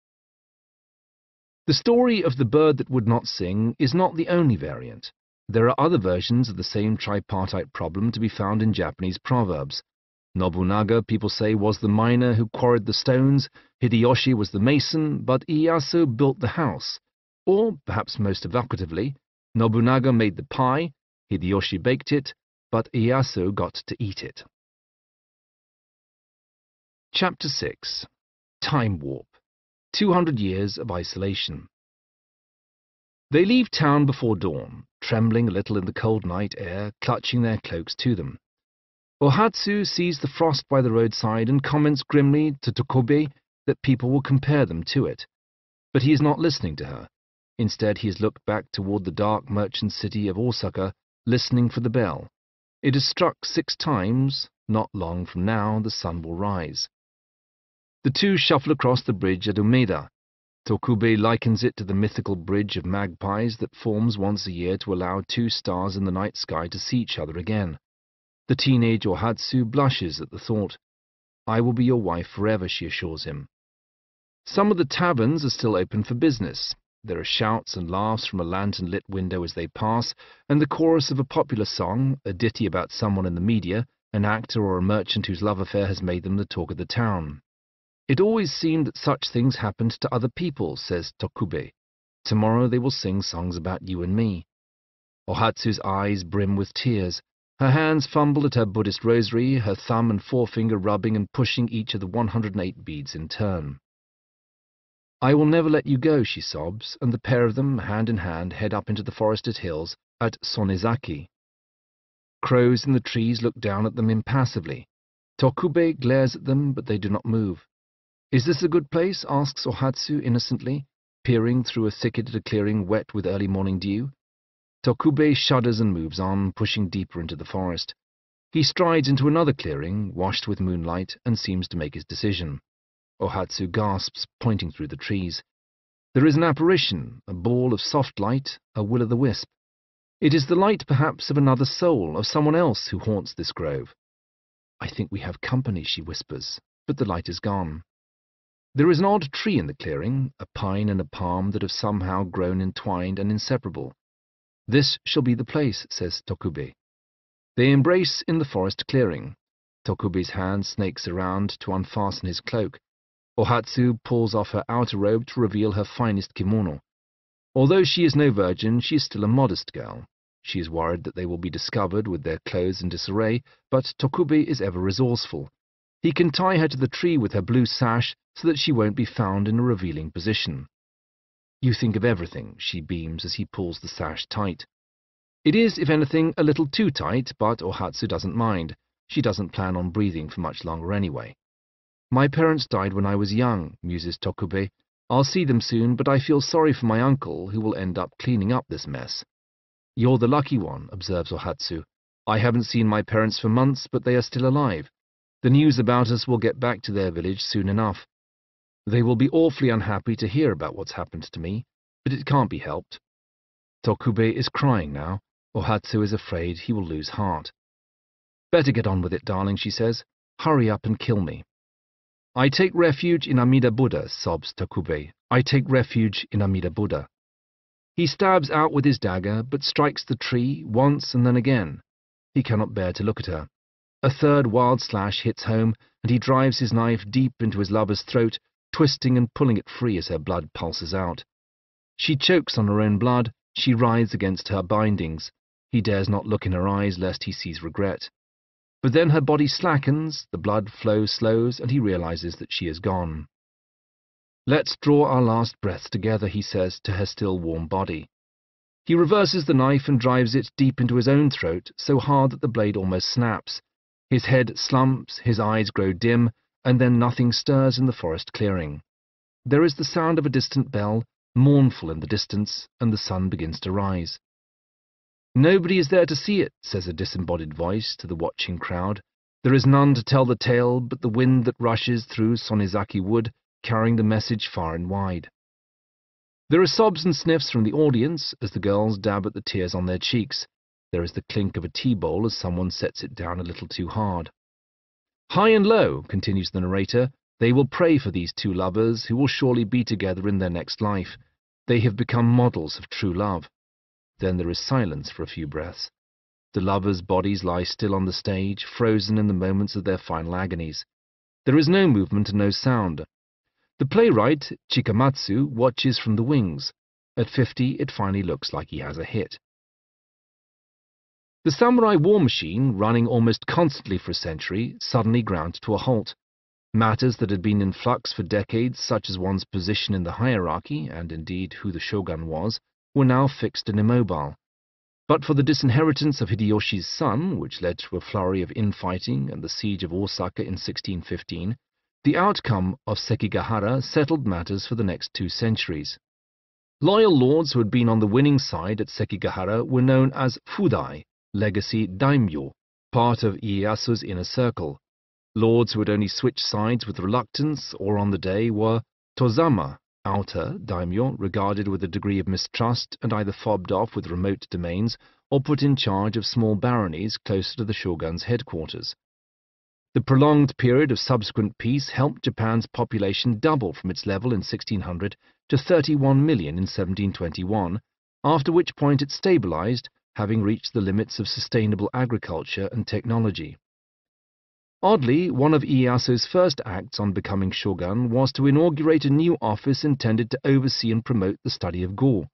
The story of the bird that would not sing is not the only variant. There are other versions of the same tripartite problem to be found in Japanese proverbs. Nobunaga, people say, was the miner who quarried the stones, Hideyoshi was the mason, but Ieyasu built the house. Or, perhaps most evocatively, Nobunaga made the pie, Hideyoshi baked it, but Ieyasu got to eat it. Chapter 6. Time Warp. 200 Years of Isolation. They leave town before dawn, trembling a little in the cold night air, clutching their cloaks to them. Ohatsu sees the frost by the roadside and comments grimly to Tokobe that people will compare them to it. But he is not listening to her. Instead, he has looked back toward the dark merchant city of Osaka, listening for the bell. It has struck 6 times. Not long from now, the sun will rise. The two shuffle across the bridge at Umeda. Tokube likens it to the mythical bridge of magpies that forms once a year to allow 2 stars in the night sky to see each other again. The teenage Ohatsu blushes at the thought. I will be your wife forever, she assures him. Some of the taverns are still open for business. There are shouts and laughs from a lantern-lit window as they pass, and the chorus of a popular song, a ditty about someone in the media, an actor or a merchant whose love affair has made them the talk of the town. It always seemed that such things happened to other people, says Tokube. Tomorrow they will sing songs about you and me. Ohatsu's eyes brim with tears. Her hands fumble at her Buddhist rosary, her thumb and forefinger rubbing and pushing each of the 108 beads in turn. I will never let you go, she sobs, and the pair of them, hand in hand, head up into the forested hills at Sonezaki. Crows in the trees look down at them impassively. Tokube glares at them, but they do not move. Is this a good place? Asks Ohatsu innocently, peering through a thicket at a clearing wet with early morning dew. Tokube shudders and moves on, pushing deeper into the forest. He strides into another clearing, washed with moonlight, and seems to make his decision. Ohatsu gasps, pointing through the trees. There is an apparition, a ball of soft light, a will-o'-the-wisp. It is the light, perhaps, of another soul, of someone else who haunts this grove. I think we have company, she whispers, but the light is gone. There is an odd tree in the clearing, a pine and a palm that have somehow grown entwined and inseparable. This shall be the place, says Tokube. They embrace in the forest clearing. Tokube's hand snakes around to unfasten his cloak. Ohatsu pulls off her outer robe to reveal her finest kimono. Although she is no virgin, she is still a modest girl. She is worried that they will be discovered with their clothes in disarray, but Tokube is ever resourceful. He can tie her to the tree with her blue sash so that she won't be found in a revealing position. You think of everything, she beams as he pulls the sash tight. It is, if anything, a little too tight, but Ohatsu doesn't mind. She doesn't plan on breathing for much longer anyway. My parents died when I was young, muses Tokube. I'll see them soon, but I feel sorry for my uncle, who will end up cleaning up this mess. You're the lucky one, observes Ohatsu. I haven't seen my parents for months, but they are still alive. The news about us will get back to their village soon enough. They will be awfully unhappy to hear about what's happened to me, but it can't be helped. Tokube is crying now. Ohatsu is afraid he will lose heart. Better get on with it, darling, she says. Hurry up and kill me. I take refuge in Amida Buddha, sobs Tokube. I take refuge in Amida Buddha. He stabs out with his dagger, but strikes the tree once and then again. He cannot bear to look at her. A third wild slash hits home, and he drives his knife deep into his lover's throat, twisting and pulling it free as her blood pulses out. She chokes on her own blood. She writhes against her bindings. He dares not look in her eyes lest he sees regret. But then her body slackens, the blood flow slows, and he realizes that she is gone. Let's draw our last breaths together, he says to her still warm body. He reverses the knife and drives it deep into his own throat, so hard that the blade almost snaps. His head slumps, his eyes grow dim, and then nothing stirs in the forest clearing. There is the sound of a distant bell, mournful in the distance, and the sun begins to rise. Nobody is there to see it, says a disembodied voice to the watching crowd. There is none to tell the tale but the wind that rushes through Sonizaki Wood, carrying the message far and wide. There are sobs and sniffs from the audience as the girls dab at the tears on their cheeks. There is the clink of a tea bowl as someone sets it down a little too hard. High and low, continues the narrator, they will pray for these two lovers who will surely be together in their next life. They have become models of true love. Then there is silence for a few breaths. The lovers' bodies lie still on the stage, frozen in the moments of their final agonies. There is no movement and no sound. The playwright, Chikamatsu, watches from the wings. At 50, it finally looks like he has a hit. The samurai war machine, running almost constantly for a century, suddenly ground to a halt. Matters that had been in flux for decades, such as one's position in the hierarchy, and indeed who the shogun was, were now fixed and immobile. But for the disinheritance of Hideyoshi's son, which led to a flurry of infighting and the siege of Osaka in 1615, the outcome of Sekigahara settled matters for the next 2 centuries. Loyal lords who had been on the winning side at Sekigahara were known as Fudai, legacy daimyo, part of Ieyasu's inner circle. Lords who had only switched sides with reluctance or on the day were Tozama, outer daimyo, regarded with a degree of mistrust and either fobbed off with remote domains or put in charge of small baronies closer to the shogun's headquarters. The prolonged period of subsequent peace helped Japan's population double from its level in 1600 to 31 million in 1721, after which point it stabilized, having reached the limits of sustainable agriculture and technology. Oddly, one of Ieyasu's first acts on becoming shogun was to inaugurate a new office intended to oversee and promote the study of Go.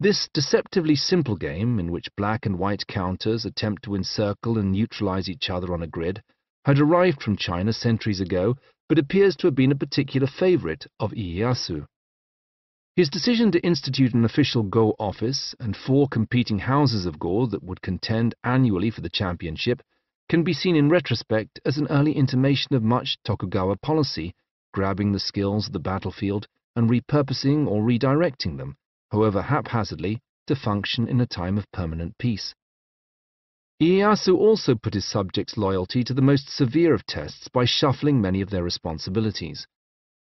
This deceptively simple game, in which black and white counters attempt to encircle and neutralize each other on a grid, had arrived from China centuries ago, but appears to have been a particular favorite of Ieyasu. His decision to institute an official Go office and 4 competing houses of Go that would contend annually for the championship can be seen in retrospect as an early intimation of much Tokugawa policy, grabbing the skills of the battlefield and repurposing or redirecting them, however haphazardly, to function in a time of permanent peace. Ieyasu also put his subjects' loyalty to the most severe of tests by shuffling many of their responsibilities.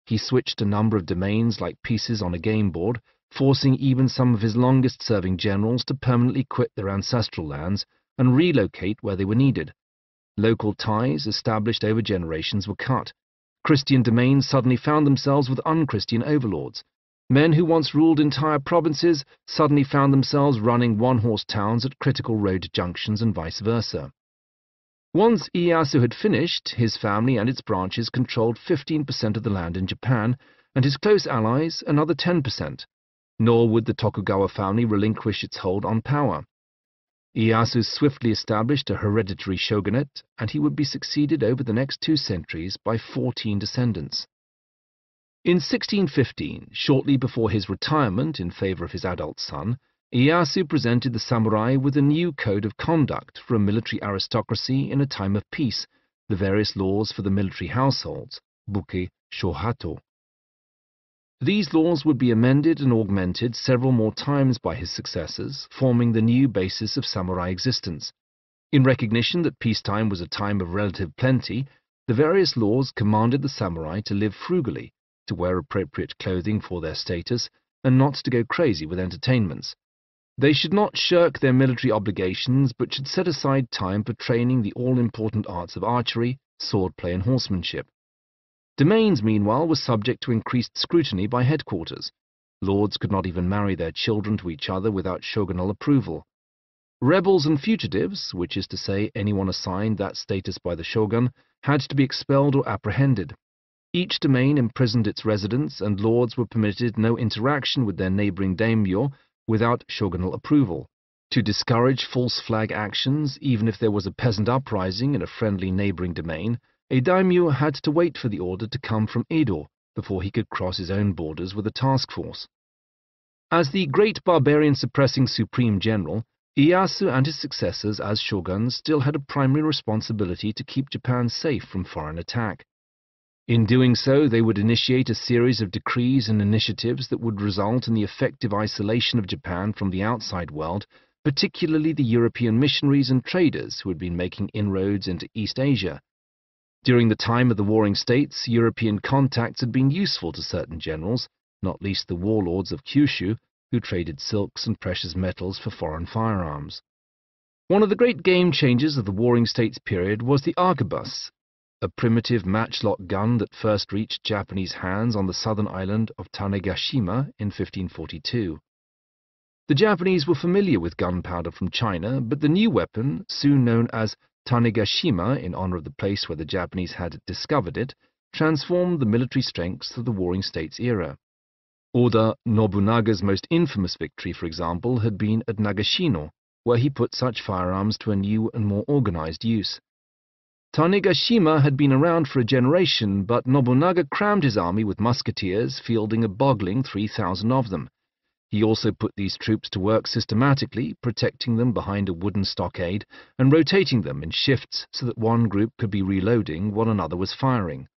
He switched a number of domains like pieces on a game board, forcing even some of his longest-serving generals to permanently quit their ancestral lands and relocate where they were needed. Local ties established over generations were cut. Christian domains suddenly found themselves with unchristian overlords. Men who once ruled entire provinces suddenly found themselves running one-horse towns at critical road junctions and vice versa. Once Ieyasu had finished, his family and its branches controlled 15% of the land in Japan, and his close allies another 10%. Nor would the Tokugawa family relinquish its hold on power. Ieyasu swiftly established a hereditary shogunate, and he would be succeeded over the next 2 centuries by 14 descendants. In 1615, shortly before his retirement in favor of his adult son, Ieyasu presented the samurai with a new code of conduct for a military aristocracy in a time of peace, the various laws for the military households, buke shohato. These laws would be amended and augmented several more times by his successors, forming the new basis of samurai existence. In recognition that peacetime was a time of relative plenty, the various laws commanded the samurai to live frugally, to wear appropriate clothing for their status, and not to go crazy with entertainments. They should not shirk their military obligations, but should set aside time for training the all-important arts of archery, swordplay, and horsemanship. Domains, meanwhile, were subject to increased scrutiny by headquarters. Lords could not even marry their children to each other without shogunal approval. Rebels and fugitives, which is to say anyone assigned that status by the shogun, had to be expelled or apprehended. Each domain imprisoned its residents, and lords were permitted no interaction with their neighboring daimyo without shogunal approval. To discourage false flag actions, even if there was a peasant uprising in a friendly neighboring domain, a daimyo had to wait for the order to come from Edo before he could cross his own borders with a task force. As the great barbarian-suppressing supreme general, Ieyasu and his successors as shoguns still had a primary responsibility to keep Japan safe from foreign attack. In doing so, they would initiate a series of decrees and initiatives that would result in the effective isolation of Japan from the outside world, particularly the European missionaries and traders who had been making inroads into East Asia. During the time of the Warring States, European contacts had been useful to certain generals, not least the warlords of Kyushu, who traded silks and precious metals for foreign firearms. One of the great game-changers of the Warring States period was the arquebus, a primitive matchlock gun that first reached Japanese hands on the southern island of Tanegashima in 1542. The Japanese were familiar with gunpowder from China, but the new weapon, soon known as Tanegashima in honor of the place where the Japanese had discovered it, transformed the military strengths of the Warring States era. Oda Nobunaga's most infamous victory, for example, had been at Nagashino, where he put such firearms to a new and more organized use. Tanegashima had been around for a generation, but Nobunaga crammed his army with musketeers, fielding a boggling 3,000 of them. He also put these troops to work systematically, protecting them behind a wooden stockade and rotating them in shifts so that one group could be reloading while another was firing.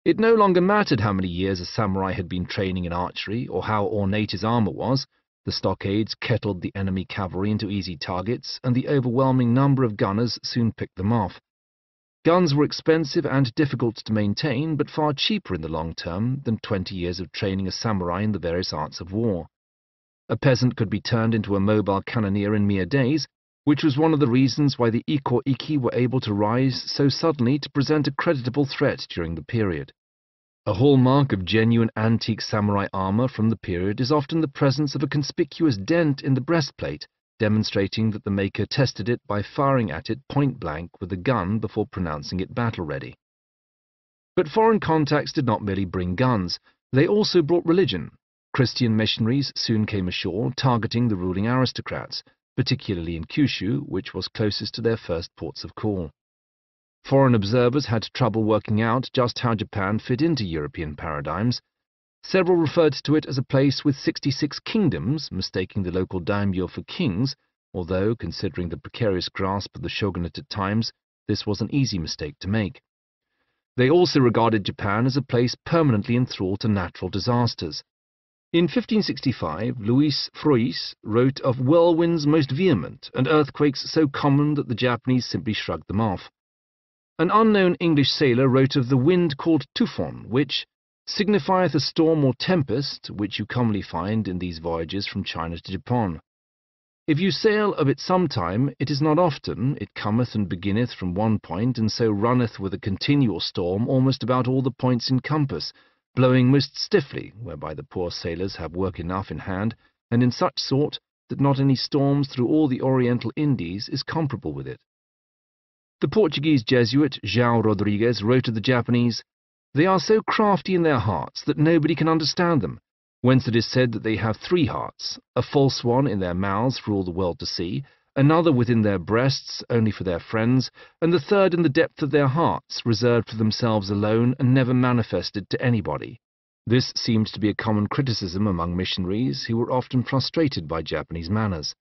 It no longer mattered how many years a samurai had been training in archery or how ornate his armor was. The stockades kettled the enemy cavalry into easy targets, and the overwhelming number of gunners soon picked them off. Guns were expensive and difficult to maintain, but far cheaper in the long term than 20 years of training a samurai in the various arts of war. A peasant could be turned into a mobile cannoneer in mere days, which was one of the reasons why the Iko-Iki were able to rise so suddenly to present a creditable threat during the period. A hallmark of genuine antique samurai armor from the period is often the presence of a conspicuous dent in the breastplate, demonstrating that the maker tested it by firing at it point-blank with a gun before pronouncing it battle-ready. But foreign contacts did not merely bring guns, they also brought religion. Christian missionaries soon came ashore, targeting the ruling aristocrats, particularly in Kyushu, which was closest to their first ports of call. Foreign observers had trouble working out just how Japan fit into European paradigms. Several referred to it as a place with 66 kingdoms, mistaking the local daimyo for kings, although, considering the precarious grasp of the shogunate at times, this was an easy mistake to make. They also regarded Japan as a place permanently enthralled to natural disasters. In 1565, Louis Frois wrote of whirlwinds most vehement and earthquakes so common that the Japanese simply shrugged them off. An unknown English sailor wrote of the wind called tufon, which signifieth a storm or tempest, which you commonly find in these voyages from China to Japan. If you sail of it sometime, it is not often, it cometh and beginneth from one point, and so runneth with a continual storm almost about all the points in compass, blowing most stiffly, whereby the poor sailors have work enough in hand, and in such sort that not any storms through all the Oriental Indies is comparable with it. The Portuguese Jesuit João Rodrigues wrote of the Japanese, "They are so crafty in their hearts that nobody can understand them, whence it is said that they have 3 hearts, a false one in their mouths for all the world to see, another within their breasts only for their friends, and the third in the depth of their hearts, reserved for themselves alone and never manifested to anybody." This seemed to be a common criticism among missionaries, who were often frustrated by Japanese manners.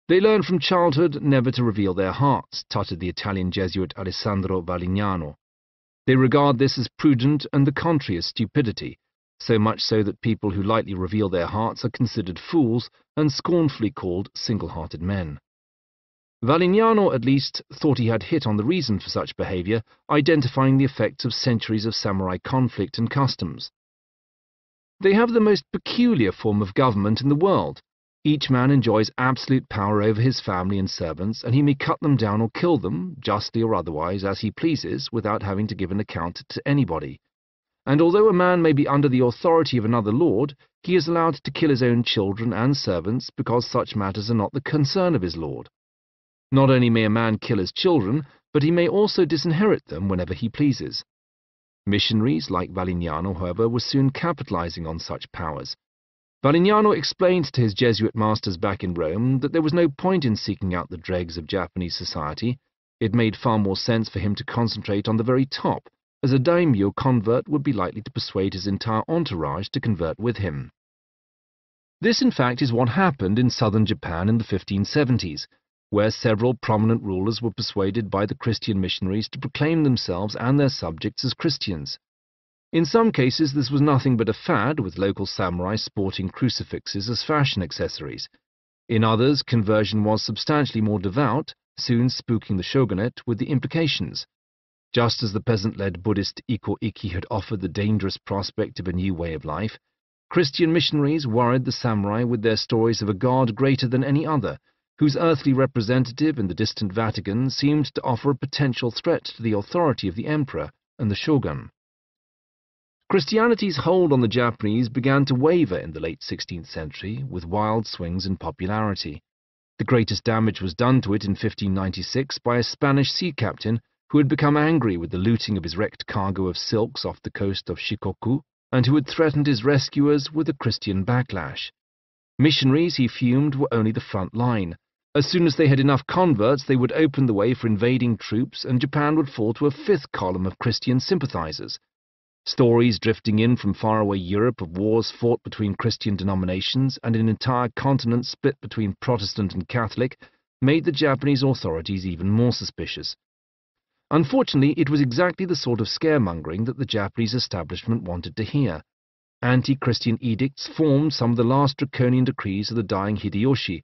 "They learn from childhood never to reveal their hearts," tutted the Italian Jesuit Alessandro Valignano. "They regard this as prudent and the contrary as stupidity, so much so that people who lightly reveal their hearts are considered fools and scornfully called single-hearted men." Valignano at least thought he had hit on the reason for such behavior, identifying the effects of centuries of samurai conflict and customs. They have the most peculiar form of government in the world. Each man enjoys absolute power over his family and servants, and he may cut them down or kill them, justly or otherwise, as he pleases, without having to give an account to anybody. And although a man may be under the authority of another lord, he is allowed to kill his own children and servants because such matters are not the concern of his lord. Not only may a man kill his children, but he may also disinherit them whenever he pleases. Missionaries like Valignano, however, were soon capitalizing on such powers. Valignano explained to his Jesuit masters back in Rome that there was no point in seeking out the dregs of Japanese society. It made far more sense for him to concentrate on the very top, as a daimyo convert would be likely to persuade his entire entourage to convert with him. This, in fact, is what happened in southern Japan in the 1570s, where several prominent rulers were persuaded by the Christian missionaries to proclaim themselves and their subjects as Christians. In some cases this was nothing but a fad, with local samurai sporting crucifixes as fashion accessories. In others, conversion was substantially more devout, soon spooking the shogunate with the implications. Just as the peasant-led Buddhist Iko-Iki had offered the dangerous prospect of a new way of life, Christian missionaries worried the samurai with their stories of a god greater than any other, whose earthly representative in the distant Vatican seemed to offer a potential threat to the authority of the emperor and the shogun. Christianity's hold on the Japanese began to waver in the late 16th century, with wild swings in popularity. The greatest damage was done to it in 1596 by a Spanish sea captain who had become angry with the looting of his wrecked cargo of silks off the coast of Shikoku, and who had threatened his rescuers with a Christian backlash. Missionaries, he fumed, were only the front line. As soon as they had enough converts, they would open the way for invading troops, and Japan would fall to a fifth column of Christian sympathizers. Stories drifting in from faraway Europe of wars fought between Christian denominations and an entire continent split between Protestant and Catholic made the Japanese authorities even more suspicious. Unfortunately, it was exactly the sort of scaremongering that the Japanese establishment wanted to hear. Anti-Christian edicts formed some of the last draconian decrees of the dying Hideyoshi,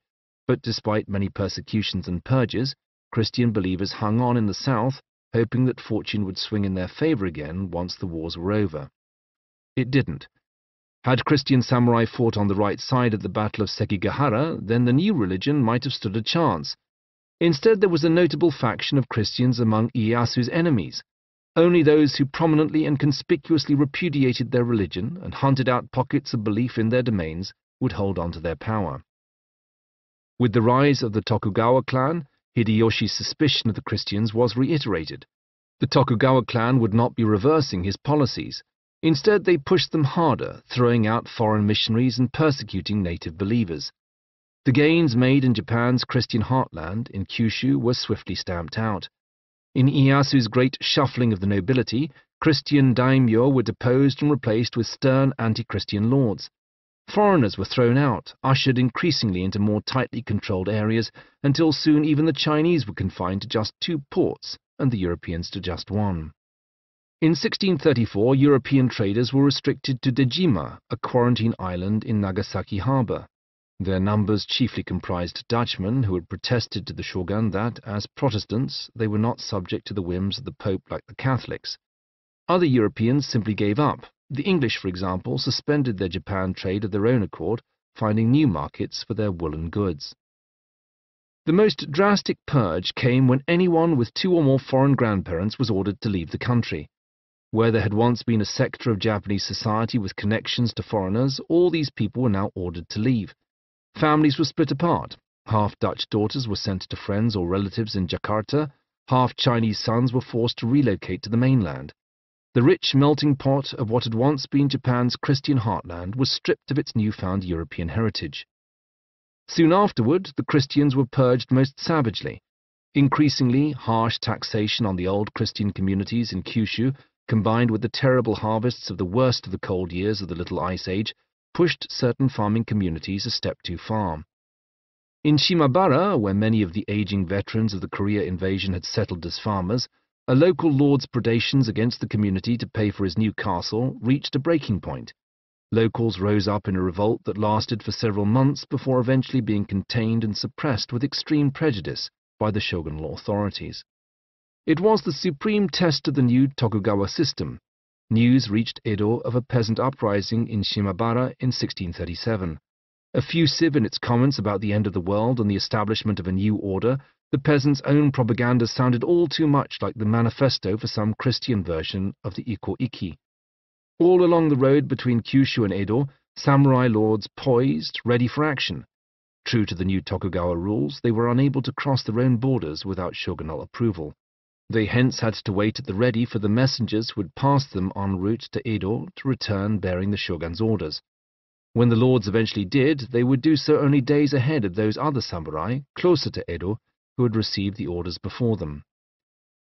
but despite many persecutions and purges, Christian believers hung on in the south, hoping that fortune would swing in their favor again once the wars were over. It didn't. Had Christian samurai fought on the right side at the Battle of Sekigahara, then the new religion might have stood a chance. Instead, there was a notable faction of Christians among Ieyasu's enemies. Only those who prominently and conspicuously repudiated their religion and hunted out pockets of belief in their domains would hold on to their power. With the rise of the Tokugawa clan, Hideyoshi's suspicion of the Christians was reiterated. The Tokugawa clan would not be reversing his policies. Instead, they pushed them harder, throwing out foreign missionaries and persecuting native believers. The gains made in Japan's Christian heartland, in Kyushu, were swiftly stamped out. In Ieyasu's great shuffling of the nobility, Christian daimyo were deposed and replaced with stern anti-Christian lords. Foreigners were thrown out, ushered increasingly into more tightly controlled areas, until soon even the Chinese were confined to just 2 ports, and the Europeans to just 1. In 1634, European traders were restricted to Dejima, a quarantine island in Nagasaki harbor. Their numbers chiefly comprised Dutchmen who had protested to the shogun that, as Protestants, they were not subject to the whims of the Pope like the Catholics. Other Europeans simply gave up. The English, for example, suspended their Japan trade of their own accord, finding new markets for their woolen goods. The most drastic purge came when anyone with 2 or more foreign grandparents was ordered to leave the country. Where there had once been a sector of Japanese society with connections to foreigners, all these people were now ordered to leave. Families were split apart. Half Dutch daughters were sent to friends or relatives in Jakarta, half Chinese sons were forced to relocate to the mainland. The rich melting pot of what had once been Japan's Christian heartland was stripped of its newfound European heritage. Soon afterward, the Christians were purged most savagely. Increasingly harsh taxation on the old Christian communities in Kyushu, combined with the terrible harvests of the worst of the cold years of the Little Ice Age, pushed certain farming communities a step too far. In Shimabara, where many of the aging veterans of the Korea invasion had settled as farmers, a local lord's predations against the community to pay for his new castle reached a breaking point. Locals rose up in a revolt that lasted for several months before eventually being contained and suppressed with extreme prejudice by the shogunal authorities. It was the supreme test of the new Tokugawa system. News reached Edo of a peasant uprising in Shimabara in 1637. Effusive in its comments about the end of the world and the establishment of a new order, the peasants' own propaganda sounded all too much like the manifesto for some Christian version of the Iko-Iki. All along the road between Kyushu and Edo, samurai lords poised, ready for action. True to the new Tokugawa rules, they were unable to cross their own borders without shogunal approval. They hence had to wait at the ready for the messengers who would pass them en route to Edo to return bearing the shogun's orders. When the lords eventually did, they would do so only days ahead of those other samurai, closer to Edo, who had received the orders before them.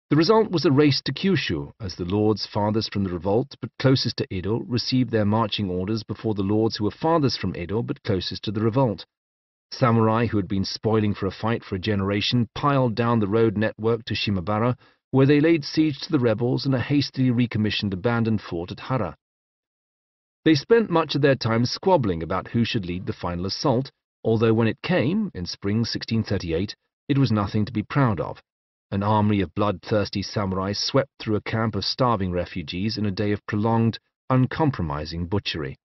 The result was a race to Kyushu, as the lords farthest from the revolt but closest to Edo received their marching orders before the lords who were farthest from Edo but closest to the revolt. Samurai who had been spoiling for a fight for a generation piled down the road network to Shimabara, where they laid siege to the rebels in a hastily recommissioned abandoned fort at Hara. They spent much of their time squabbling about who should lead the final assault, although when it came, in spring 1638, it was nothing to be proud of. An army of bloodthirsty samurai swept through a camp of starving refugees in a day of prolonged, uncompromising butchery.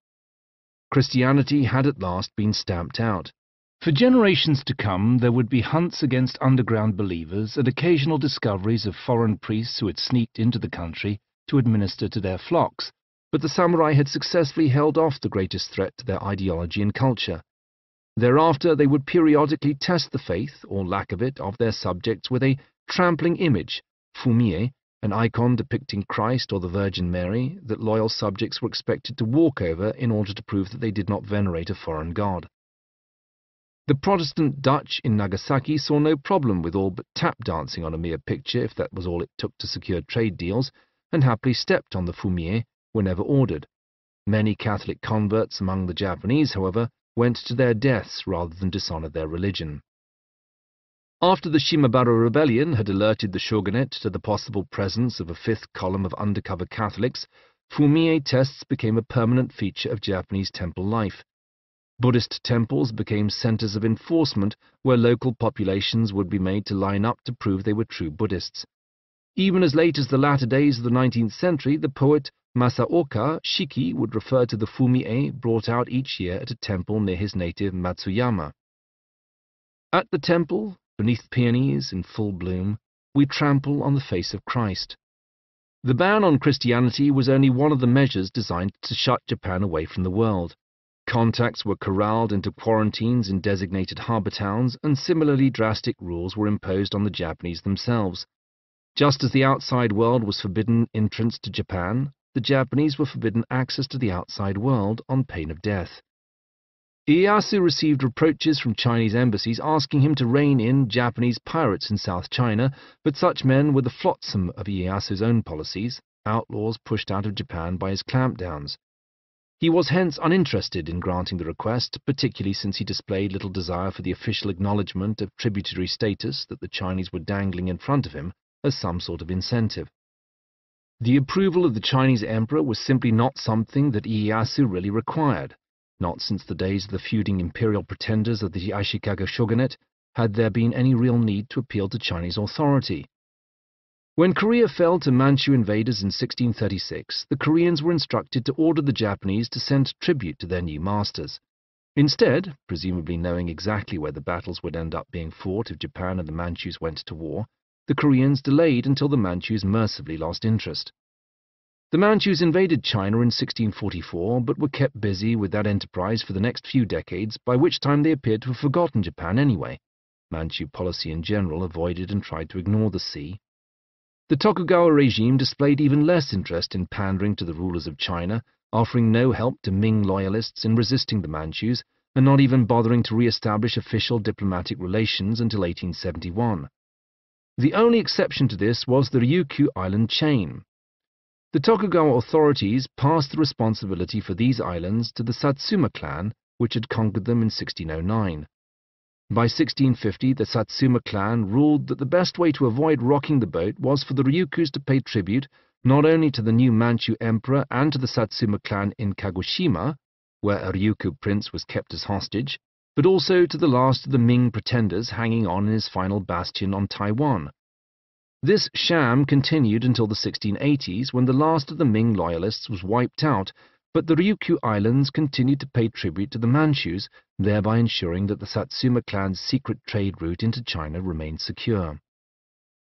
Christianity had at last been stamped out. For generations to come, there would be hunts against underground believers and occasional discoveries of foreign priests who had sneaked into the country to administer to their flocks, but the samurai had successfully held off the greatest threat to their ideology and culture. Thereafter, they would periodically test the faith, or lack of it, of their subjects with a trampling image, fumie, an icon depicting Christ or the Virgin Mary, that loyal subjects were expected to walk over in order to prove that they did not venerate a foreign god. The Protestant Dutch in Nagasaki saw no problem with all but tap dancing on a mere picture if that was all it took to secure trade deals, and happily stepped on the fumie whenever ordered. Many Catholic converts among the Japanese, however, went to their deaths rather than dishonor their religion. After the Shimabara Rebellion had alerted the shogunate to the possible presence of a fifth column of undercover Catholics, fumie tests became a permanent feature of Japanese temple life. Buddhist temples became centers of enforcement where local populations would be made to line up to prove they were true Buddhists. Even as late as the latter days of the 19th century, the poet Masaoka Shiki would refer to the fumie brought out each year at a temple near his native Matsuyama. At the temple, beneath peonies in full bloom, we trample on the face of Christ. The ban on Christianity was only one of the measures designed to shut Japan away from the world. Contacts were corralled into quarantines in designated harbor towns, and similarly drastic rules were imposed on the Japanese themselves. Just as the outside world was forbidden entrance to Japan, the Japanese were forbidden access to the outside world on pain of death. Ieyasu received reproaches from Chinese embassies asking him to rein in Japanese pirates in South China, but such men were the flotsam of Ieyasu's own policies, outlaws pushed out of Japan by his clampdowns. He was hence uninterested in granting the request, particularly since he displayed little desire for the official acknowledgement of tributary status that the Chinese were dangling in front of him as some sort of incentive. The approval of the Chinese emperor was simply not something that Ieyasu really required. Not since the days of the feuding imperial pretenders of the Ashikaga shogunate had there been any real need to appeal to Chinese authority. When Korea fell to Manchu invaders in 1636, the Koreans were instructed to order the Japanese to send tribute to their new masters. Instead, presumably knowing exactly where the battles would end up being fought if Japan and the Manchus went to war, the Koreans delayed until the Manchus mercifully lost interest. The Manchus invaded China in 1644, but were kept busy with that enterprise for the next few decades, by which time they appeared to have forgotten Japan anyway. Manchu policy in general avoided and tried to ignore the sea. The Tokugawa regime displayed even less interest in pandering to the rulers of China, offering no help to Ming loyalists in resisting the Manchus, and not even bothering to re-establish official diplomatic relations until 1871. The only exception to this was the Ryukyu Island chain. The Tokugawa authorities passed the responsibility for these islands to the Satsuma clan, which had conquered them in 1609. By 1650, the Satsuma clan ruled that the best way to avoid rocking the boat was for the Ryukyus to pay tribute not only to the new Manchu emperor and to the Satsuma clan in Kagoshima, where a Ryukyu prince was kept as hostage, but also to the last of the Ming pretenders hanging on in his final bastion on Taiwan. This sham continued until the 1680s, when the last of the Ming loyalists was wiped out, but the Ryukyu Islands continued to pay tribute to the Manchus, thereby ensuring that the Satsuma clan's secret trade route into China remained secure.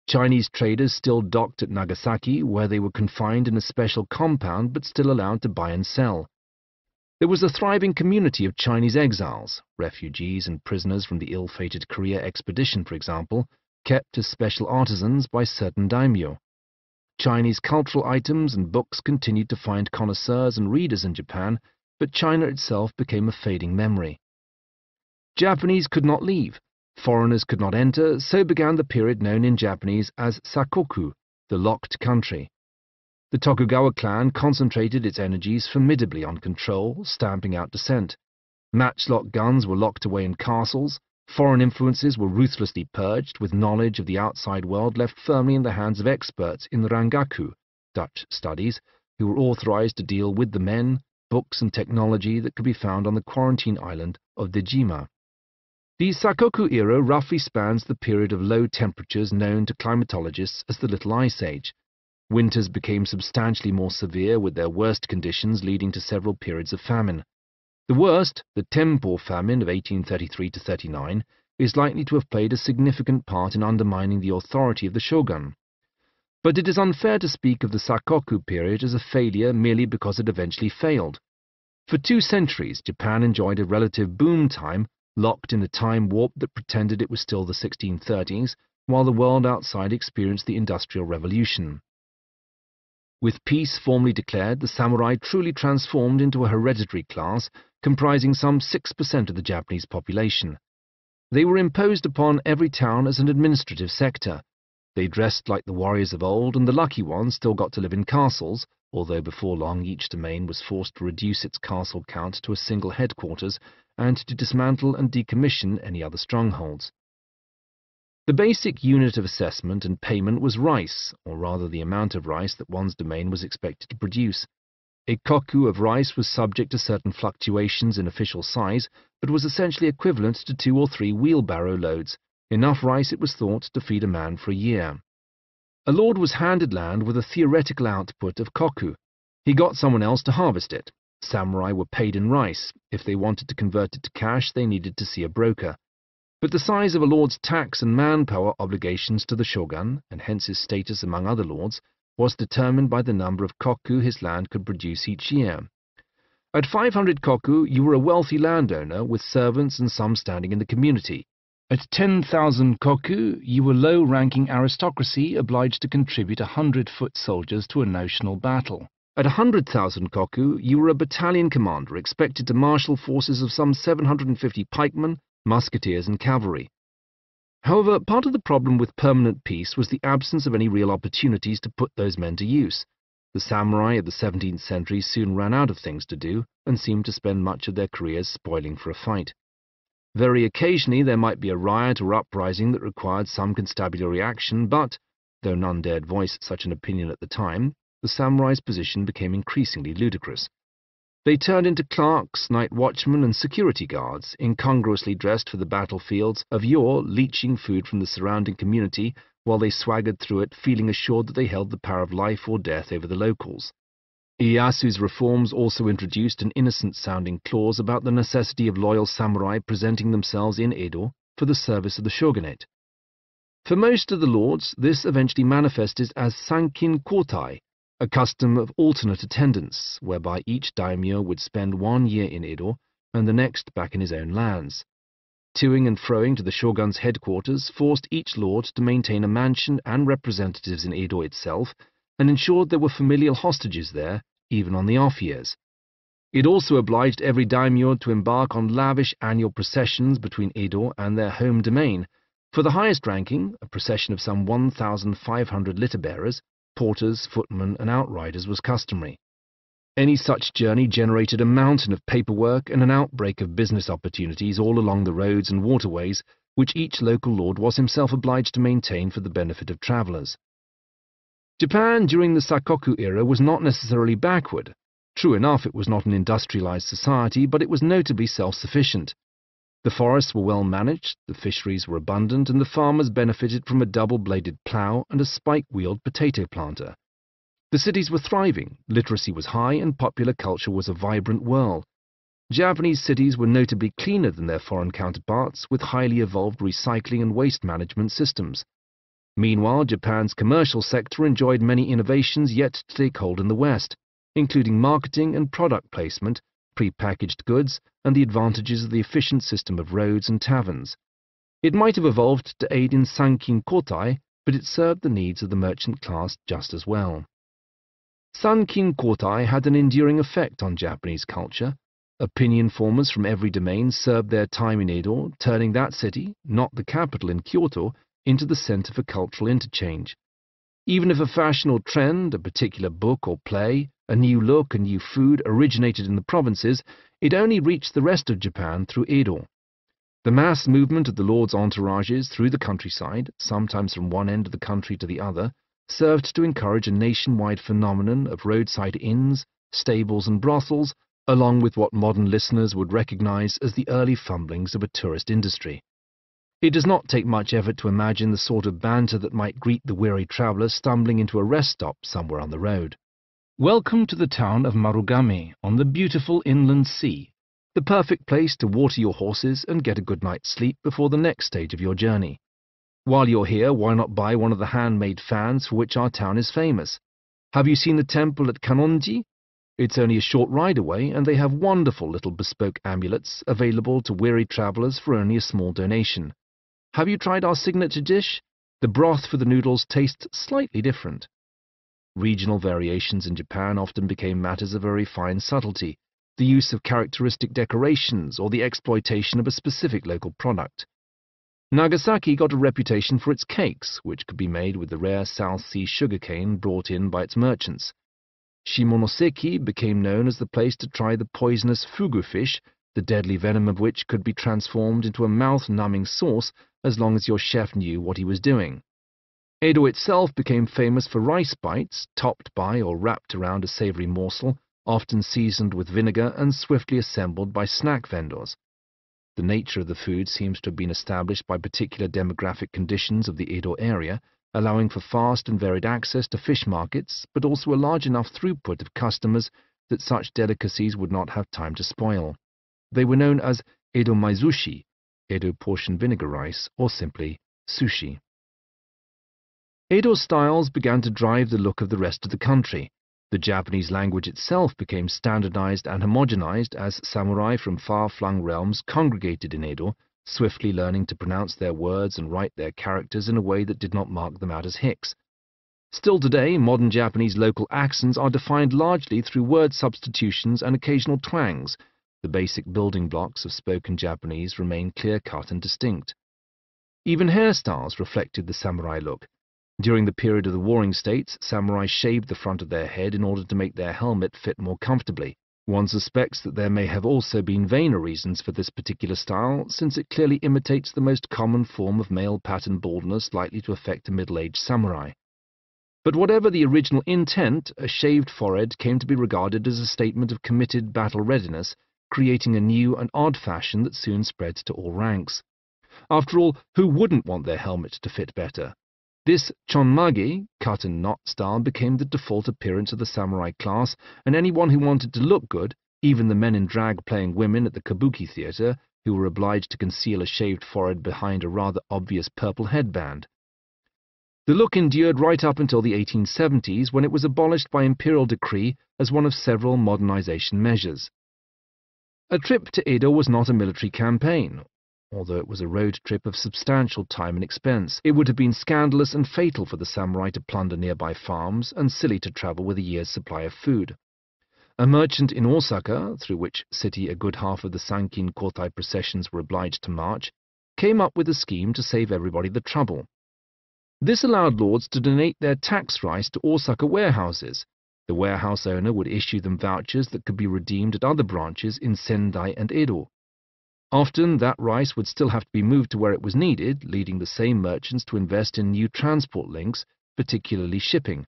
Chinese traders still docked at Nagasaki, where they were confined in a special compound but still allowed to buy and sell. There was a thriving community of Chinese exiles, refugees and prisoners from the ill-fated Korea expedition, for example, kept as special artisans by certain daimyo. Chinese cultural items and books continued to find connoisseurs and readers in Japan, but China itself became a fading memory. Japanese could not leave, foreigners could not enter, so began the period known in Japanese as Sakoku, the locked country. The Tokugawa clan concentrated its energies formidably on control, stamping out dissent. Matchlock guns were locked away in castles, foreign influences were ruthlessly purged, with knowledge of the outside world left firmly in the hands of experts in the Rangaku, Dutch studies, who were authorized to deal with the men, books and technology that could be found on the quarantine island of Dejima. The Sakoku era roughly spans the period of low temperatures known to climatologists as the Little Ice Age. Winters became substantially more severe, with their worst conditions leading to several periods of famine. The worst, the Tempo famine of 1833–39, is likely to have played a significant part in undermining the authority of the shogun. But it is unfair to speak of the Sakoku period as a failure merely because it eventually failed. For 2 centuries, Japan enjoyed a relative boom time, locked in a time warp that pretended it was still the 1630s, while the world outside experienced the Industrial Revolution. With peace formally declared, the samurai truly transformed into a hereditary class comprising some 6% of the Japanese population. They were imposed upon every town as an administrative sector. They dressed like the warriors of old, and the lucky ones still got to live in castles, although before long each domain was forced to reduce its castle count to a single headquarters and to dismantle and decommission any other strongholds. The basic unit of assessment and payment was rice, or rather the amount of rice that one's domain was expected to produce. A koku of rice was subject to certain fluctuations in official size, but was essentially equivalent to 2 or 3 wheelbarrow loads, enough rice, it was thought, to feed a man for a year. A lord was handed land with a theoretical output of koku. He got someone else to harvest it. Samurai were paid in rice. If they wanted to convert it to cash, they needed to see a broker. But the size of a lord's tax and manpower obligations to the shogun, and hence his status among other lords, was determined by the number of koku his land could produce each year. At 500 koku, you were a wealthy landowner with servants and some standing in the community. At 10,000 koku, you were low-ranking aristocracy obliged to contribute 100-foot soldiers to a notional battle. At 100,000 koku, you were a battalion commander expected to marshal forces of some 750 pikemen, musketeers and cavalry. However, part of the problem with permanent peace was the absence of any real opportunities to put those men to use. The samurai of the 17th century soon ran out of things to do and seemed to spend much of their careers spoiling for a fight. Very occasionally there might be a riot or uprising that required some constabulary action, but, though none dared voice such an opinion at the time, the samurai's position became increasingly ludicrous. They turned into clerks, night watchmen, and security guards, incongruously dressed for the battlefields of yore, leeching food from the surrounding community while they swaggered through it, feeling assured that they held the power of life or death over the locals. Ieyasu's reforms also introduced an innocent-sounding clause about the necessity of loyal samurai presenting themselves in Edo for the service of the shogunate. For most of the lords, this eventually manifested as sankin kotai, a custom of alternate attendance, whereby each daimyo would spend 1 year in Edo and the next back in his own lands. Toing and froing to the shogun's headquarters forced each lord to maintain a mansion and representatives in Edo itself, and ensured there were familial hostages there, even on the off years. It also obliged every daimyo to embark on lavish annual processions between Edo and their home domain. For the highest ranking, a procession of some 1,500 litter-bearers, porters, footmen, and outriders was customary. Any such journey generated a mountain of paperwork and an outbreak of business opportunities all along the roads and waterways, which each local lord was himself obliged to maintain for the benefit of travellers. Japan during the Sakoku era was not necessarily backward. True enough, it was not an industrialized society, but it was notably self-sufficient. The forests were well managed, the fisheries were abundant, and the farmers benefited from a double-bladed plough and a spike-wheeled potato planter. The cities were thriving, literacy was high, and popular culture was a vibrant whirl. Japanese cities were notably cleaner than their foreign counterparts, with highly evolved recycling and waste management systems. Meanwhile, Japan's commercial sector enjoyed many innovations yet to take hold in the West, including marketing and product placement, pre-packaged goods, and the advantages of the efficient system of roads and taverns. It might have evolved to aid in Sankin Kotai, but it served the needs of the merchant class just as well. Sankin Kotai had an enduring effect on Japanese culture. Opinion formers from every domain served their time in Edo, turning that city, not the capital in Kyoto, into the center for cultural interchange. Even if a fashion or trend, a particular book or play, a new look, a new food originated in the provinces, it only reached the rest of Japan through Edo. The mass movement of the lords' entourages through the countryside, sometimes from one end of the country to the other, served to encourage a nationwide phenomenon of roadside inns, stables and brothels, along with what modern listeners would recognize as the early fumblings of a tourist industry. It does not take much effort to imagine the sort of banter that might greet the weary traveler stumbling into a rest stop somewhere on the road. Welcome to the town of Marugame on the beautiful inland sea, the perfect place to water your horses and get a good night's sleep before the next stage of your journey. While you're here, why not buy one of the handmade fans for which our town is famous? Have you seen the temple at Kanonji? It's only a short ride away, and they have wonderful little bespoke amulets available to weary travelers for only a small donation. Have you tried our signature dish? The broth for the noodles tastes slightly different. Regional variations in Japan often became matters of very fine subtlety, the use of characteristic decorations or the exploitation of a specific local product. Nagasaki got a reputation for its cakes, which could be made with the rare South Sea sugarcane brought in by its merchants. Shimonoseki became known as the place to try the poisonous fugu fish, the deadly venom of which could be transformed into a mouth-numbing sauce as long as your chef knew what he was doing. Edo itself became famous for rice bites, topped by or wrapped around a savory morsel, often seasoned with vinegar and swiftly assembled by snack vendors. The nature of the food seems to have been established by particular demographic conditions of the Edo area, allowing for fast and varied access to fish markets, but also a large enough throughput of customers that such delicacies would not have time to spoil. They were known as Edo maizushi, Edo portion vinegar rice, or simply sushi. Edo styles began to drive the look of the rest of the country. The Japanese language itself became standardized and homogenized as samurai from far-flung realms congregated in Edo, swiftly learning to pronounce their words and write their characters in a way that did not mark them out as hicks. Still today, modern Japanese local accents are defined largely through word substitutions and occasional twangs. The basic building blocks of spoken Japanese remain clear-cut and distinct. Even hairstyles reflected the samurai look. During the period of the warring states, samurai shaved the front of their head in order to make their helmet fit more comfortably. One suspects that there may have also been vainer reasons for this particular style, since it clearly imitates the most common form of male pattern baldness likely to affect a middle-aged samurai. But whatever the original intent, a shaved forehead came to be regarded as a statement of committed battle readiness, creating a new and odd fashion that soon spread to all ranks. After all, who wouldn't want their helmet to fit better? This chonmage, cut and knot style, became the default appearance of the samurai class, and anyone who wanted to look good, even the men in drag playing women at the kabuki theatre, who were obliged to conceal a shaved forehead behind a rather obvious purple headband. The look endured right up until the 1870s, when it was abolished by imperial decree as one of several modernization measures. A trip to Edo was not a military campaign. Although it was a road trip of substantial time and expense, it would have been scandalous and fatal for the samurai to plunder nearby farms, and silly to travel with a year's supply of food. A merchant in Osaka, through which city a good half of the Sankin Kotai processions were obliged to march, came up with a scheme to save everybody the trouble. This allowed lords to donate their tax rice to Osaka warehouses. The warehouse owner would issue them vouchers that could be redeemed at other branches in Sendai and Edo. Often that rice would still have to be moved to where it was needed, leading the same merchants to invest in new transport links, particularly shipping.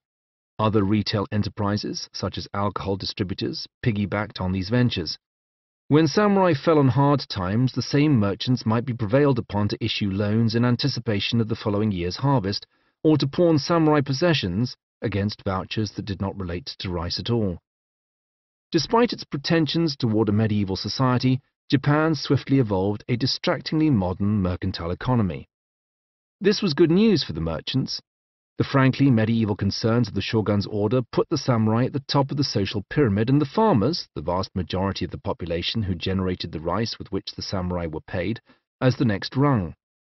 Other retail enterprises, such as alcohol distributors, piggybacked on these ventures. When samurai fell on hard times, the same merchants might be prevailed upon to issue loans in anticipation of the following year's harvest, or to pawn samurai possessions against vouchers that did not relate to rice at all. Despite its pretensions toward a medieval society, Japan swiftly evolved a distractingly modern mercantile economy. This was good news for the merchants. The frankly medieval concerns of the shogun's order put the samurai at the top of the social pyramid, and the farmers, the vast majority of the population who generated the rice with which the samurai were paid, as the next rung.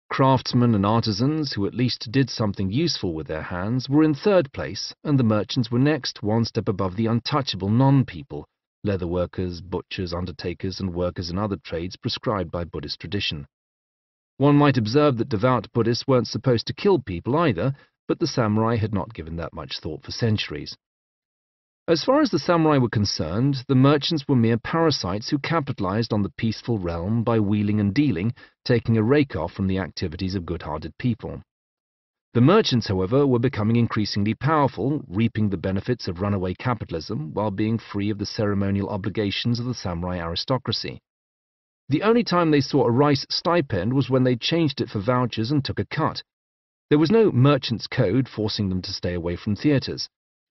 Craftsmen and artisans, who at least did something useful with their hands, were in third place, and the merchants were next, one step above the untouchable non-people, leather workers, butchers, undertakers, and workers in other trades prescribed by Buddhist tradition. One might observe that devout Buddhists weren't supposed to kill people either, but the samurai had not given that much thought for centuries. As far as the samurai were concerned, the merchants were mere parasites who capitalized on the peaceful realm by wheeling and dealing, taking a rake off from the activities of good-hearted people. The merchants, however, were becoming increasingly powerful, reaping the benefits of runaway capitalism while being free of the ceremonial obligations of the samurai aristocracy. The only time they saw a rice stipend was when they changed it for vouchers and took a cut. There was no merchant's code forcing them to stay away from theatres.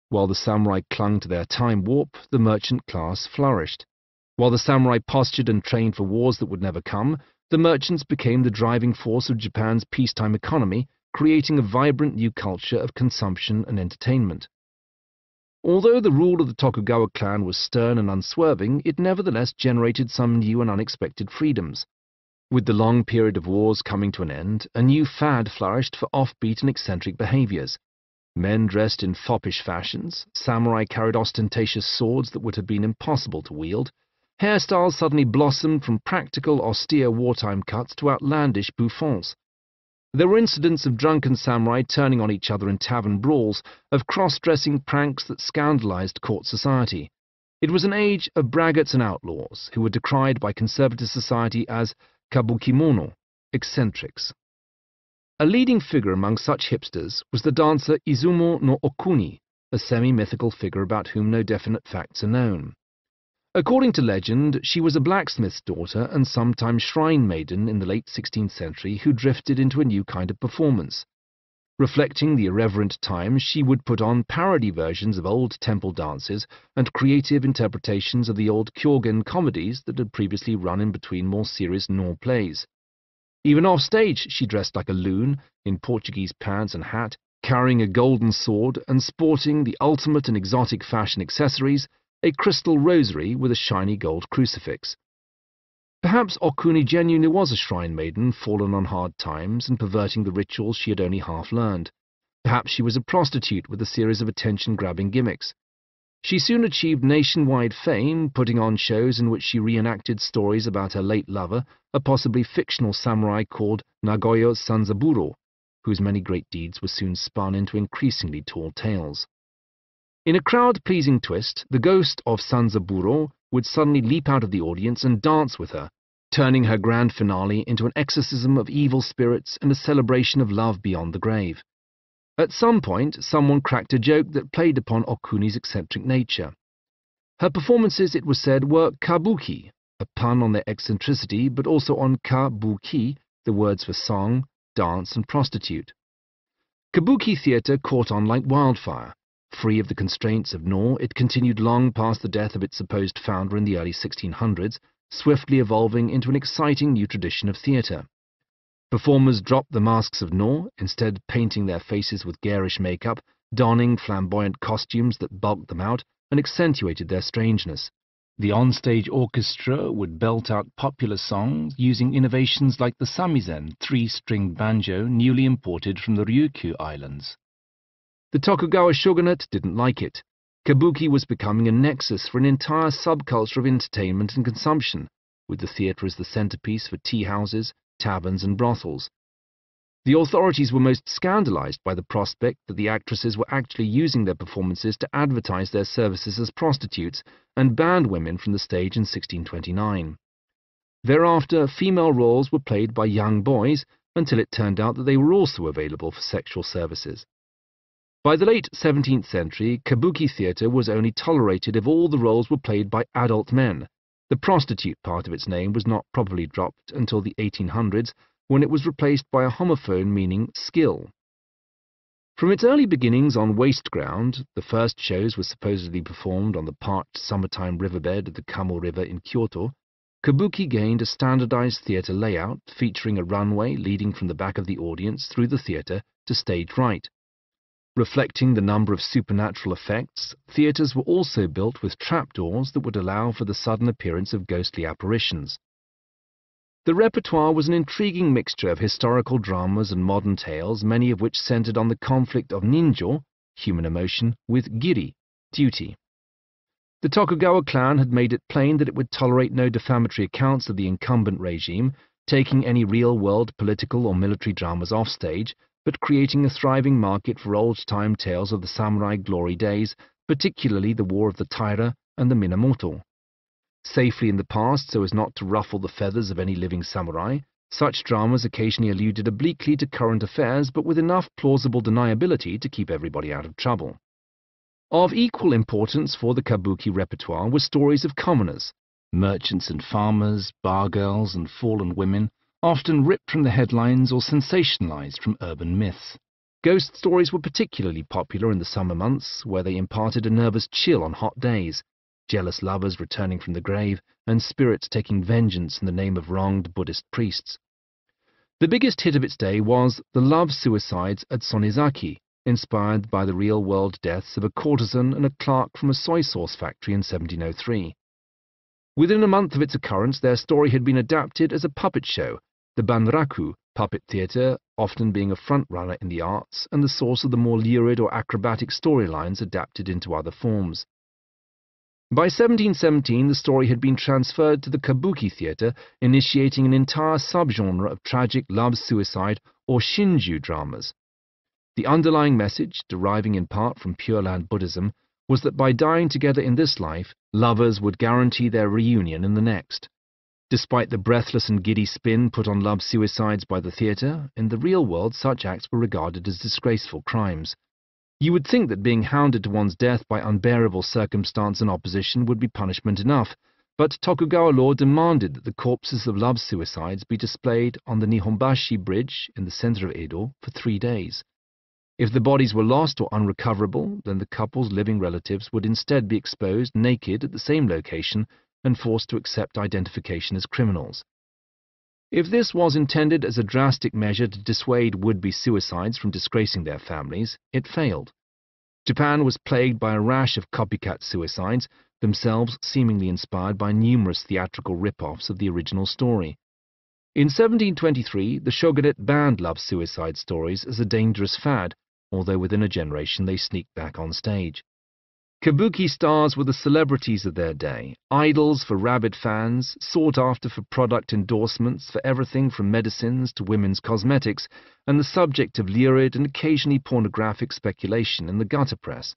While the samurai clung to their time warp, the merchant class flourished. While the samurai postured and trained for wars that would never come, the merchants became the driving force of Japan's peacetime economy, creating a vibrant new culture of consumption and entertainment. Although the rule of the Tokugawa clan was stern and unswerving, it nevertheless generated some new and unexpected freedoms. With the long period of wars coming to an end, a new fad flourished for offbeat and eccentric behaviors. Men dressed in foppish fashions, samurai carried ostentatious swords that would have been impossible to wield, hairstyles suddenly blossomed from practical, austere wartime cuts to outlandish bouffants. There were incidents of drunken samurai turning on each other in tavern brawls, of cross-dressing pranks that scandalized court society. It was an age of braggarts and outlaws, who were decried by conservative society as kabukimono, eccentrics. A leading figure among such hipsters was the dancer Izumo no Okuni, a semi-mythical figure about whom no definite facts are known. According to legend, she was a blacksmith's daughter and sometime shrine maiden in the late 16th century who drifted into a new kind of performance. Reflecting the irreverent times, she would put on parody versions of old temple dances and creative interpretations of the old Kyogen comedies that had previously run in between more serious Noh plays. Even off stage, she dressed like a loon, in Portuguese pants and hat, carrying a golden sword and sporting the ultimate in exotic fashion accessories, a crystal rosary with a shiny gold crucifix. Perhaps Okuni genuinely was a shrine maiden fallen on hard times and perverting the rituals she had only half learned. Perhaps she was a prostitute with a series of attention-grabbing gimmicks. She soon achieved nationwide fame, putting on shows in which she reenacted stories about her late lover, a possibly fictional samurai called Nagoyo Sanzaburo, whose many great deeds were soon spun into increasingly tall tales. In a crowd-pleasing twist, the ghost of Sanzaburo would suddenly leap out of the audience and dance with her, turning her grand finale into an exorcism of evil spirits and a celebration of love beyond the grave. At some point, someone cracked a joke that played upon Okuni's eccentric nature. Her performances, it was said, were kabuki, a pun on their eccentricity, but also on kabuki, the words for song, dance, and prostitute. Kabuki theatre caught on like wildfire. Free of the constraints of Noh, it continued long past the death of its supposed founder in the early 1600s, swiftly evolving into an exciting new tradition of theatre. Performers dropped the masks of Noh, instead painting their faces with garish makeup, donning flamboyant costumes that bulked them out and accentuated their strangeness. The onstage orchestra would belt out popular songs using innovations like the samisen, three-stringed banjo newly imported from the Ryukyu Islands. The Tokugawa shogunate didn't like it. Kabuki was becoming a nexus for an entire subculture of entertainment and consumption, with the theatre as the centerpiece for tea-houses, taverns, and brothels. The authorities were most scandalized by the prospect that the actresses were actually using their performances to advertise their services as prostitutes, and banned women from the stage in 1629. Thereafter, female roles were played by young boys until it turned out that they were also available for sexual services. By the late 17th century, kabuki theatre was only tolerated if all the roles were played by adult men, The prostitute part of its name was not properly dropped until the 1800s, when it was replaced by a homophone meaning skill. From its early beginnings on waste ground, the first shows were supposedly performed on the parched summertime riverbed of the Kamo River in Kyoto, kabuki gained a standardized theater layout featuring a runway leading from the back of the audience through the theater to stage right. Reflecting the number of supernatural effects, theaters were also built with trapdoors that would allow for the sudden appearance of ghostly apparitions. The repertoire was an intriguing mixture of historical dramas and modern tales, many of which centered on the conflict of ninjo, human emotion, with giri, duty. The Tokugawa clan had made it plain that it would tolerate no defamatory accounts of the incumbent regime, taking any real-world political or military dramas offstage, but creating a thriving market for old-time tales of the samurai glory days, particularly the War of the Taira and the Minamoto. Safely in the past so as not to ruffle the feathers of any living samurai, such dramas occasionally alluded obliquely to current affairs, but with enough plausible deniability to keep everybody out of trouble. Of equal importance for the kabuki repertoire were stories of commoners, merchants and farmers, bar girls and fallen women, often ripped from the headlines or sensationalized from urban myths. Ghost stories were particularly popular in the summer months, where they imparted a nervous chill on hot days, jealous lovers returning from the grave, and spirits taking vengeance in the name of wronged Buddhist priests. The biggest hit of its day was The Love Suicides at Sonizaki, inspired by the real-world deaths of a courtesan and a clerk from a soy sauce factory in 1703. Within a month of its occurrence, their story had been adapted as a puppet show, the Banraku puppet theatre often being a front-runner in the arts and the source of the more lurid or acrobatic storylines adapted into other forms. By 1717, the story had been transferred to the kabuki theatre, initiating an entire subgenre of tragic love-suicide or shinju dramas. The underlying message, deriving in part from Pure Land Buddhism, was that by dying together in this life, lovers would guarantee their reunion in the next. Despite the breathless and giddy spin put on love-suicides by the theatre, in the real world such acts were regarded as disgraceful crimes. You would think that being hounded to one's death by unbearable circumstance and opposition would be punishment enough, but Tokugawa law demanded that the corpses of love-suicides be displayed on the Nihonbashi Bridge in the center of Edo for 3 days. If the bodies were lost or unrecoverable, then the couple's living relatives would instead be exposed naked at the same location and forced to accept identification as criminals. If this was intended as a drastic measure to dissuade would-be suicides from disgracing their families, it failed. Japan was plagued by a rash of copycat suicides, themselves seemingly inspired by numerous theatrical rip-offs of the original story. In 1723, the shogunate banned love-suicide stories as a dangerous fad, although within a generation they sneaked back on stage. Kabuki stars were the celebrities of their day, idols for rabid fans, sought after for product endorsements for everything from medicines to women's cosmetics, and the subject of lurid and occasionally pornographic speculation in the gutter press.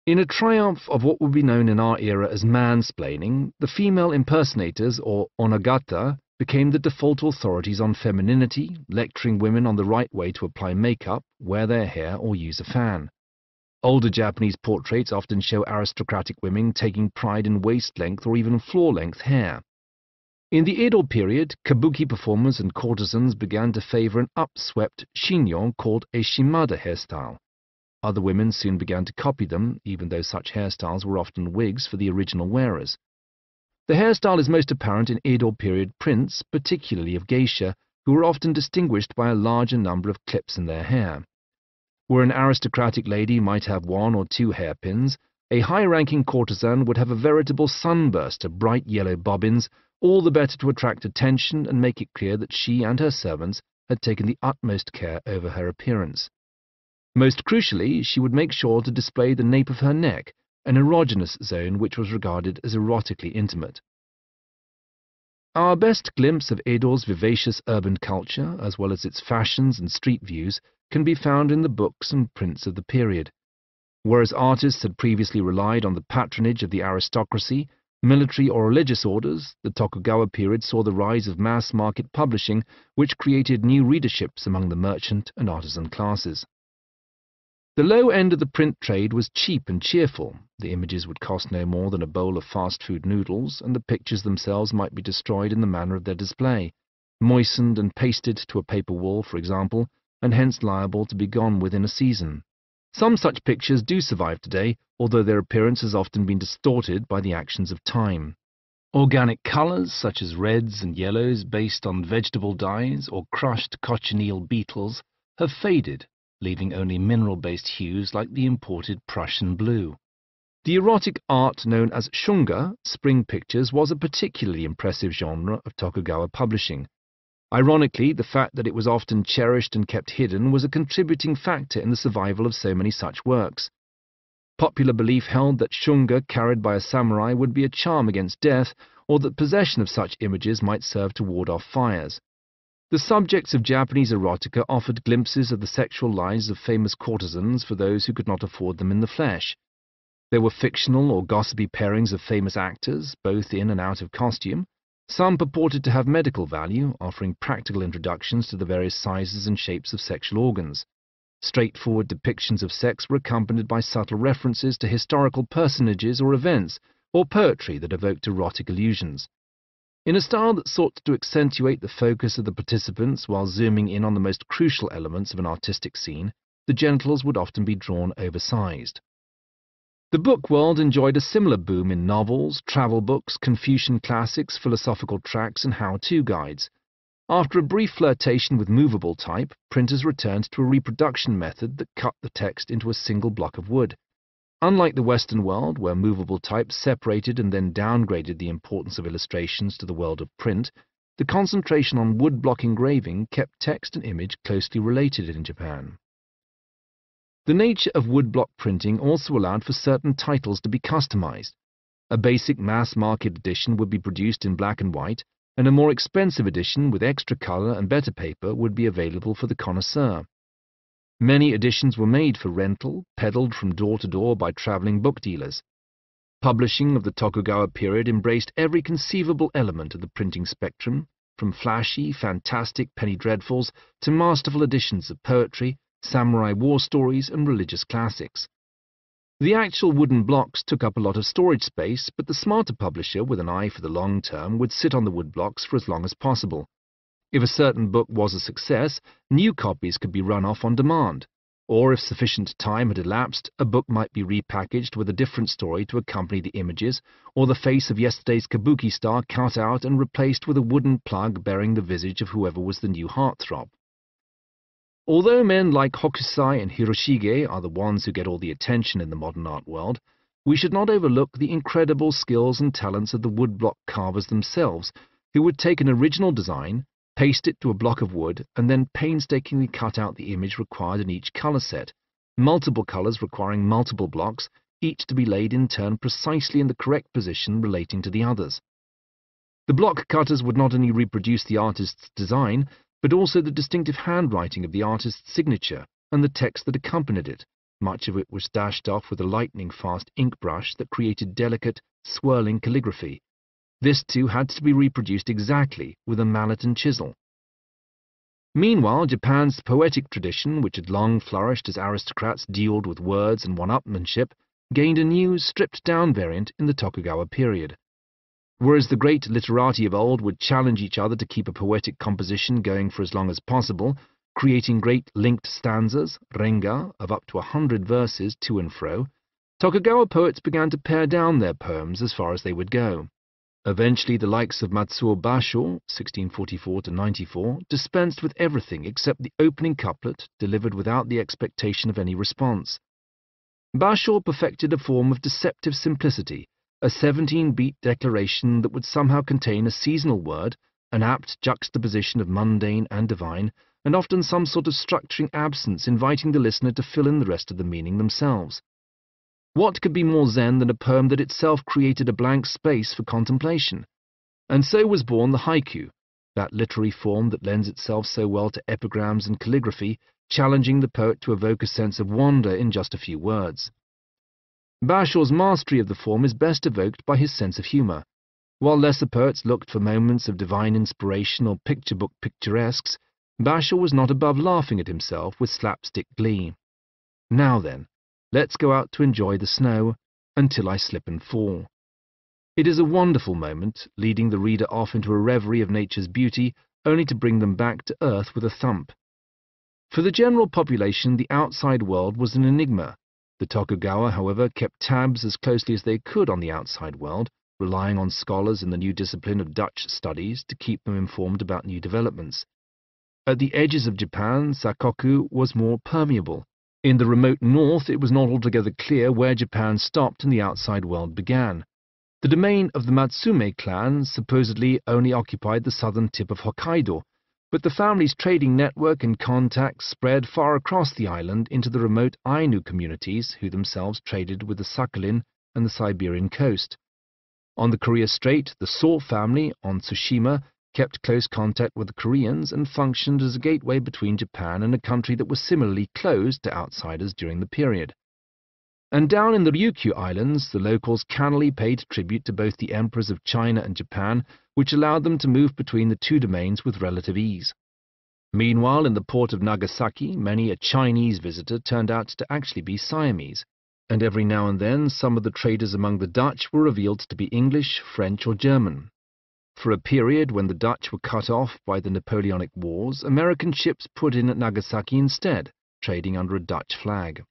In a triumph of what would be known in our era as mansplaining, the female impersonators, or onagata, became the default authorities on femininity, lecturing women on the right way to apply makeup, wear their hair, or use a fan. Older Japanese portraits often show aristocratic women taking pride in waist-length or even floor-length hair. In the Edo period, kabuki performers and courtesans began to favor an upswept chignon called a shimada hairstyle. Other women soon began to copy them, even though such hairstyles were often wigs for the original wearers. The hairstyle is most apparent in Edo period prints, particularly of geisha, who were often distinguished by a larger number of clips in their hair. Where an aristocratic lady might have 1 or 2 hairpins, a high-ranking courtesan would have a veritable sunburst of bright yellow bobbins, all the better to attract attention and make it clear that she and her servants had taken the utmost care over her appearance. Most crucially, she would make sure to display the nape of her neck, an erogenous zone which was regarded as erotically intimate. Our best glimpse of Edo's vivacious urban culture, as well as its fashions and street views, can be found in the books and prints of the period. Whereas artists had previously relied on the patronage of the aristocracy, military or religious orders, the Tokugawa period saw the rise of mass-market publishing, which created new readerships among the merchant and artisan classes. The low end of the print trade was cheap and cheerful. The images would cost no more than a bowl of fast food noodles, and the pictures themselves might be destroyed in the manner of their display, moistened and pasted to a paper wall, for example, and hence liable to be gone within a season. Some such pictures do survive today, although their appearance has often been distorted by the actions of time. Organic colours, such as reds and yellows based on vegetable dyes or crushed cochineal beetles, have faded, leaving only mineral-based hues like the imported Prussian blue. The erotic art known as shunga, spring pictures, was a particularly impressive genre of Tokugawa publishing. Ironically, the fact that it was often cherished and kept hidden was a contributing factor in the survival of so many such works. Popular belief held that shunga carried by a samurai would be a charm against death, or that possession of such images might serve to ward off fires. The subjects of Japanese erotica offered glimpses of the sexual lives of famous courtesans for those who could not afford them in the flesh. There were fictional or gossipy pairings of famous actors, both in and out of costume. Some purported to have medical value, offering practical introductions to the various sizes and shapes of sexual organs. Straightforward depictions of sex were accompanied by subtle references to historical personages or events, or poetry that evoked erotic illusions. In a style that sought to accentuate the focus of the participants while zooming in on the most crucial elements of an artistic scene, the genitals would often be drawn oversized. The book world enjoyed a similar boom in novels, travel books, Confucian classics, philosophical tracts, and how-to guides. After a brief flirtation with movable type, printers returned to a reproduction method that cut the text into a single block of wood. Unlike the Western world, where movable type separated and then downgraded the importance of illustrations to the world of print, the concentration on woodblock engraving kept text and image closely related in Japan. The nature of woodblock printing also allowed for certain titles to be customized. A basic mass-market edition would be produced in black and white, and a more expensive edition with extra color and better paper would be available for the connoisseur. Many editions were made for rental, peddled from door to door by traveling book dealers. Publishing of the Tokugawa period embraced every conceivable element of the printing spectrum, from flashy, fantastic penny dreadfuls to masterful editions of poetry, samurai war stories, and religious classics. The actual wooden blocks took up a lot of storage space, but the smarter publisher, with an eye for the long term, would sit on the wood blocks for as long as possible. If a certain book was a success, new copies could be run off on demand, or if sufficient time had elapsed, a book might be repackaged with a different story to accompany the images, or the face of yesterday's kabuki star cut out and replaced with a wooden plug bearing the visage of whoever was the new heartthrob. Although men like Hokusai and Hiroshige are the ones who get all the attention in the modern art world, we should not overlook the incredible skills and talents of the woodblock carvers themselves, who would take an original design, paste it to a block of wood, and then painstakingly cut out the image required in each color set, multiple colors requiring multiple blocks, each to be laid in turn precisely in the correct position relating to the others. The block cutters would not only reproduce the artist's design, but also the distinctive handwriting of the artist's signature and the text that accompanied it. Much of it was dashed off with a lightning-fast ink brush that created delicate, swirling calligraphy. This too had to be reproduced exactly with a mallet and chisel. Meanwhile, Japan's poetic tradition, which had long flourished as aristocrats duelled with words and one-upmanship, gained a new, stripped-down variant in the Tokugawa period. Whereas the great literati of old would challenge each other to keep a poetic composition going for as long as possible, creating great linked stanzas, renga, of up to 100 verses to and fro, Tokugawa poets began to pare down their poems as far as they would go. Eventually, the likes of Matsuo Basho, 1644–94, dispensed with everything except the opening couplet, delivered without the expectation of any response. Basho perfected a form of deceptive simplicity, a 17-beat declaration that would somehow contain a seasonal word, an apt juxtaposition of mundane and divine, and often some sort of structuring absence inviting the listener to fill in the rest of the meaning themselves. What could be more Zen than a poem that itself created a blank space for contemplation? And so was born the haiku, that literary form that lends itself so well to epigrams and calligraphy, challenging the poet to evoke a sense of wonder in just a few words. Basho's mastery of the form is best evoked by his sense of humor. While lesser poets looked for moments of divine inspiration or picture-book picturesques, Basho was not above laughing at himself with slapstick glee. Now then, let's go out to enjoy the snow until I slip and fall. It is a wonderful moment, leading the reader off into a reverie of nature's beauty, only to bring them back to earth with a thump. For the general population, the outside world was an enigma. The Tokugawa, however, kept tabs as closely as they could on the outside world, relying on scholars in the new discipline of Dutch studies to keep them informed about new developments. At the edges of Japan, Sakoku was more permeable. In the remote north, it was not altogether clear where Japan stopped and the outside world began. The domain of the Matsume clan supposedly only occupied the southern tip of Hokkaido, but the family's trading network and contacts spread far across the island into the remote Ainu communities, who themselves traded with the Sakhalin and the Siberian coast. On the Korea Strait, the Saw family on Tsushima kept close contact with the Koreans and functioned as a gateway between Japan and a country that was similarly closed to outsiders during the period. And down in the Ryukyu Islands, the locals cannily paid tribute to both the emperors of China and Japan, which allowed them to move between the two domains with relative ease. Meanwhile, in the port of Nagasaki, many a Chinese visitor turned out to actually be Siamese, and every now and then some of the traders among the Dutch were revealed to be English, French, or German. For a period when the Dutch were cut off by the Napoleonic Wars, American ships put in at Nagasaki instead, trading under a Dutch flag.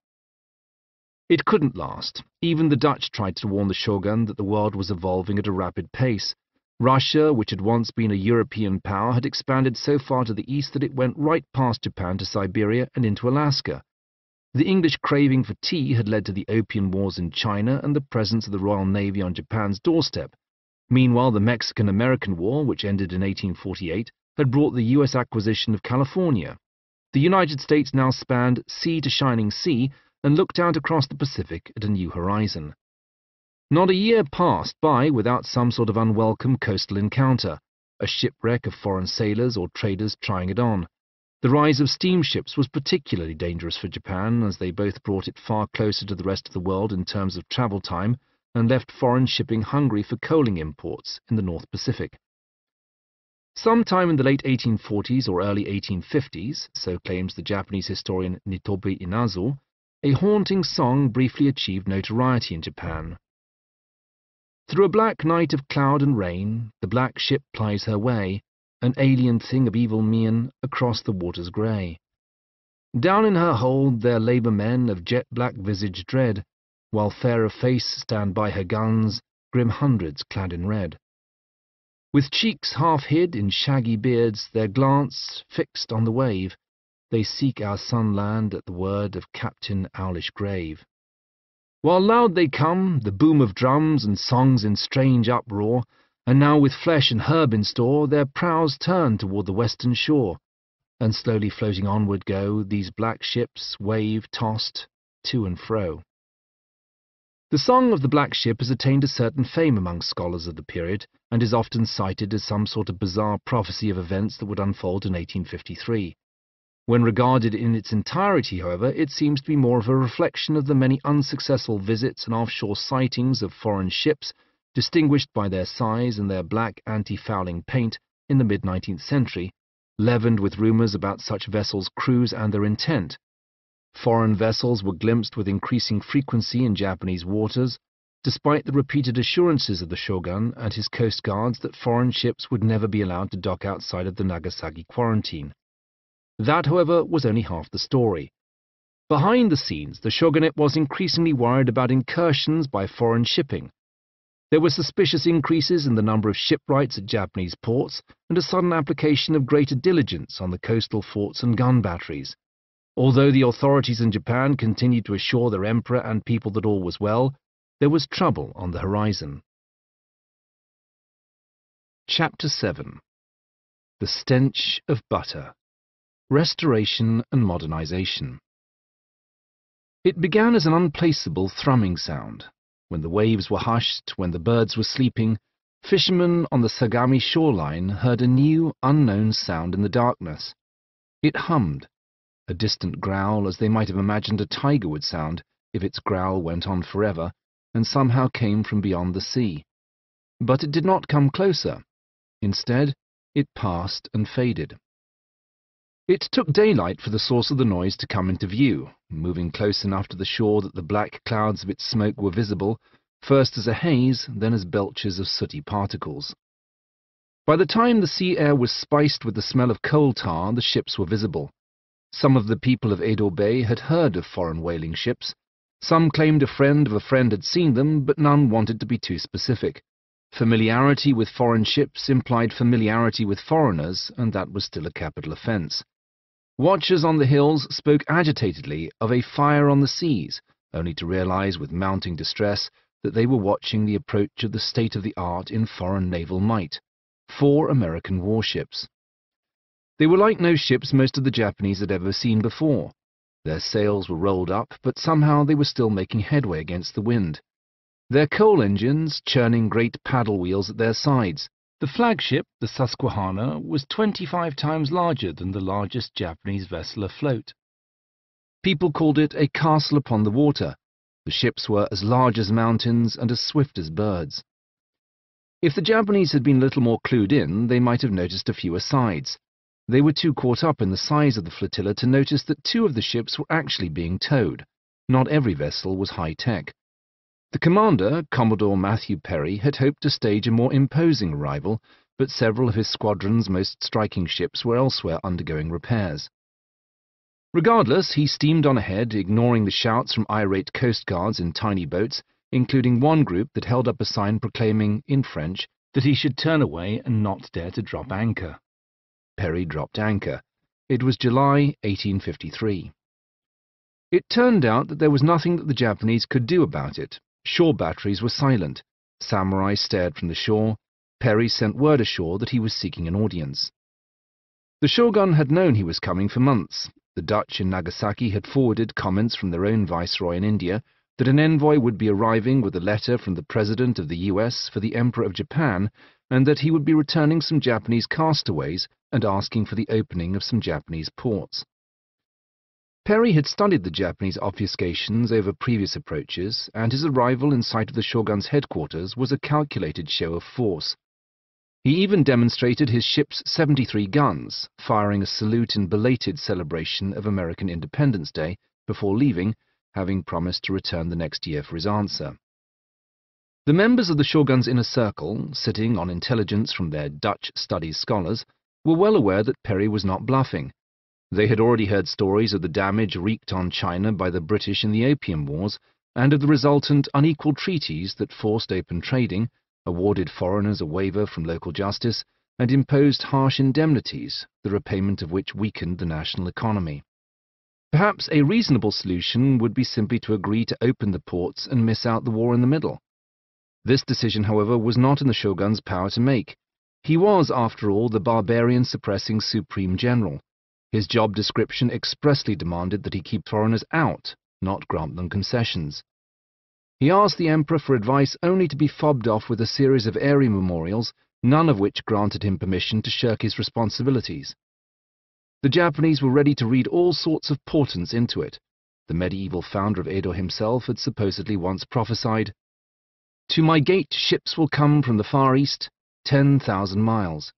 It couldn't last. Even the Dutch tried to warn the shogun that the world was evolving at a rapid pace. Russia, which had once been a European power, had expanded so far to the east that it went right past Japan to Siberia and into Alaska. The English craving for tea had led to the Opium Wars in China and the presence of the Royal Navy on Japan's doorstep. Meanwhile, the Mexican-American War, which ended in 1848, had brought the U.S. acquisition of California. The United States now spanned sea to shining sea and looked out across the Pacific at a new horizon. Not a year passed by without some sort of unwelcome coastal encounter, a shipwreck of foreign sailors or traders trying it on. The rise of steamships was particularly dangerous for Japan, as they both brought it far closer to the rest of the world in terms of travel time and left foreign shipping hungry for coaling imports in the North Pacific. Sometime in the late 1840s or early 1850s, so claims the Japanese historian Nitobe Inazu, a haunting song briefly achieved notoriety in Japan. Through a black night of cloud and rain, the black ship plies her way, an alien thing of evil mien, across the waters grey. Down in her hold there labour men of jet-black visage dread, while fair of face stand by her guns, grim hundreds clad in red. With cheeks half hid in shaggy beards, their glance fixed on the wave, they seek our sunland at the word of Captain Owlish Grave. While loud they come, the boom of drums and songs in strange uproar, and now with flesh and herb in store, their prows turn toward the western shore, and slowly floating onward go these black ships, wave-tossed to and fro. The song of the black ship has attained a certain fame among scholars of the period, and is often cited as some sort of bizarre prophecy of events that would unfold in 1853. When regarded in its entirety, however, it seems to be more of a reflection of the many unsuccessful visits and offshore sightings of foreign ships, distinguished by their size and their black anti-fouling paint in the mid-19th century, leavened with rumours about such vessels' crews and their intent. Foreign vessels were glimpsed with increasing frequency in Japanese waters, despite the repeated assurances of the shogun and his coast guards that foreign ships would never be allowed to dock outside of the Nagasaki quarantine. That, however, was only half the story. Behind the scenes, the shogunate was increasingly worried about incursions by foreign shipping. There were suspicious increases in the number of shipwrights at Japanese ports and a sudden application of greater diligence on the coastal forts and gun batteries. Although the authorities in Japan continued to assure their emperor and people that all was well, there was trouble on the horizon. Chapter 7. The Stench of Butter. Restoration and Modernization. It began as an unplaceable thrumming sound. When the waves were hushed, when the birds were sleeping, fishermen on the Sagami shoreline heard a new, unknown sound in the darkness. It hummed, a distant growl, as they might have imagined a tiger would sound if its growl went on forever and somehow came from beyond the sea. But it did not come closer. Instead, it passed and faded. It took daylight for the source of the noise to come into view, moving close enough to the shore that the black clouds of its smoke were visible, first as a haze, then as belches of sooty particles. By the time the sea air was spiced with the smell of coal tar, the ships were visible. Some of the people of Edo Bay had heard of foreign whaling ships. Some claimed a friend of a friend had seen them, but none wanted to be too specific. Familiarity with foreign ships implied familiarity with foreigners, and that was still a capital offence. Watchers on the hills spoke agitatedly of a fire on the seas, only to realize with mounting distress that they were watching the approach of the state-of-the-art in foreign naval might, 4 American warships. They were like no ships most of the Japanese had ever seen before. Their sails were rolled up, but somehow they were still making headway against the wind. Their coal engines churning great paddle wheels at their sides. The flagship, the Susquehanna, was 25 times larger than the largest Japanese vessel afloat. People called it a castle upon the water. The ships were as large as mountains and as swift as birds. If the Japanese had been a little more clued in, they might have noticed a few asides. They were too caught up in the size of the flotilla to notice that 2 of the ships were actually being towed. Not every vessel was high-tech. The commander, Commodore Matthew Perry, had hoped to stage a more imposing arrival, but several of his squadron's most striking ships were elsewhere undergoing repairs. Regardless, he steamed on ahead, ignoring the shouts from irate coast guards in tiny boats, including one group that held up a sign proclaiming, in French, that he should turn away and not dare to drop anchor. Perry dropped anchor. It was July 1853. It turned out that there was nothing that the Japanese could do about it. Shore batteries were silent. Samurai stared from the shore. Perry sent word ashore that he was seeking an audience. The shogun had known he was coming for months. The Dutch in Nagasaki had forwarded comments from their own viceroy in India that an envoy would be arriving with a letter from the President of the US for the Emperor of Japan, and that he would be returning some Japanese castaways and asking for the opening of some Japanese ports. Perry had studied the Japanese obfuscations over previous approaches, and his arrival in sight of the shogun's headquarters was a calculated show of force. He even demonstrated his ship's 73 guns, firing a salute in belated celebration of American Independence Day before leaving, having promised to return the next year for his answer. The members of the shogun's inner circle, sitting on intelligence from their Dutch studies scholars, were well aware that Perry was not bluffing. They had already heard stories of the damage wreaked on China by the British in the Opium Wars, and of the resultant unequal treaties that forced open trading, awarded foreigners a waiver from local justice, and imposed harsh indemnities, the repayment of which weakened the national economy. Perhaps a reasonable solution would be simply to agree to open the ports and miss out the war in the middle. This decision, however, was not in the shogun's power to make. He was, after all, the barbarian-suppressing Supreme General. His job description expressly demanded that he keep foreigners out, not grant them concessions. He asked the emperor for advice only to be fobbed off with a series of airy memorials, none of which granted him permission to shirk his responsibilities. The Japanese were ready to read all sorts of portents into it. The medieval founder of Edo himself had supposedly once prophesied, "To my gate ships will come from the far east, 10,000 miles."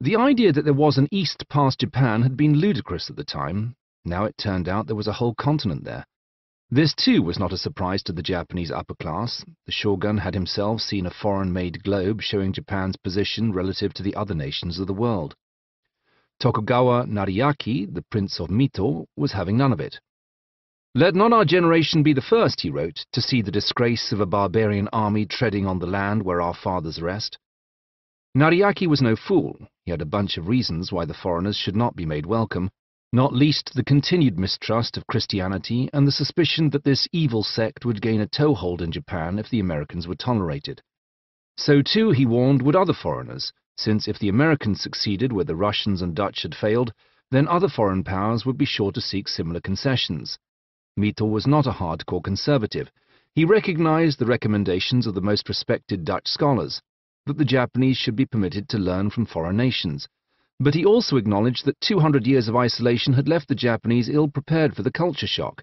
The idea that there was an east past Japan had been ludicrous at the time. Now it turned out there was a whole continent there. This too was not a surprise to the Japanese upper class. The shogun had himself seen a foreign-made globe showing Japan's position relative to the other nations of the world. Tokugawa Nariaki, the Prince of Mito, was having none of it. "Let not our generation be the first," he wrote, "to see the disgrace of a barbarian army treading on the land where our fathers rest." Nariaki was no fool. He had a bunch of reasons why the foreigners should not be made welcome, not least the continued mistrust of Christianity and the suspicion that this evil sect would gain a toehold in Japan if the Americans were tolerated. So too, he warned, would other foreigners, since if the Americans succeeded where the Russians and Dutch had failed, then other foreign powers would be sure to seek similar concessions. Mito was not a hardcore conservative. He recognized the recommendations of the most respected Dutch scholars, that the Japanese should be permitted to learn from foreign nations. But he also acknowledged that 200 years of isolation had left the Japanese ill-prepared for the culture shock.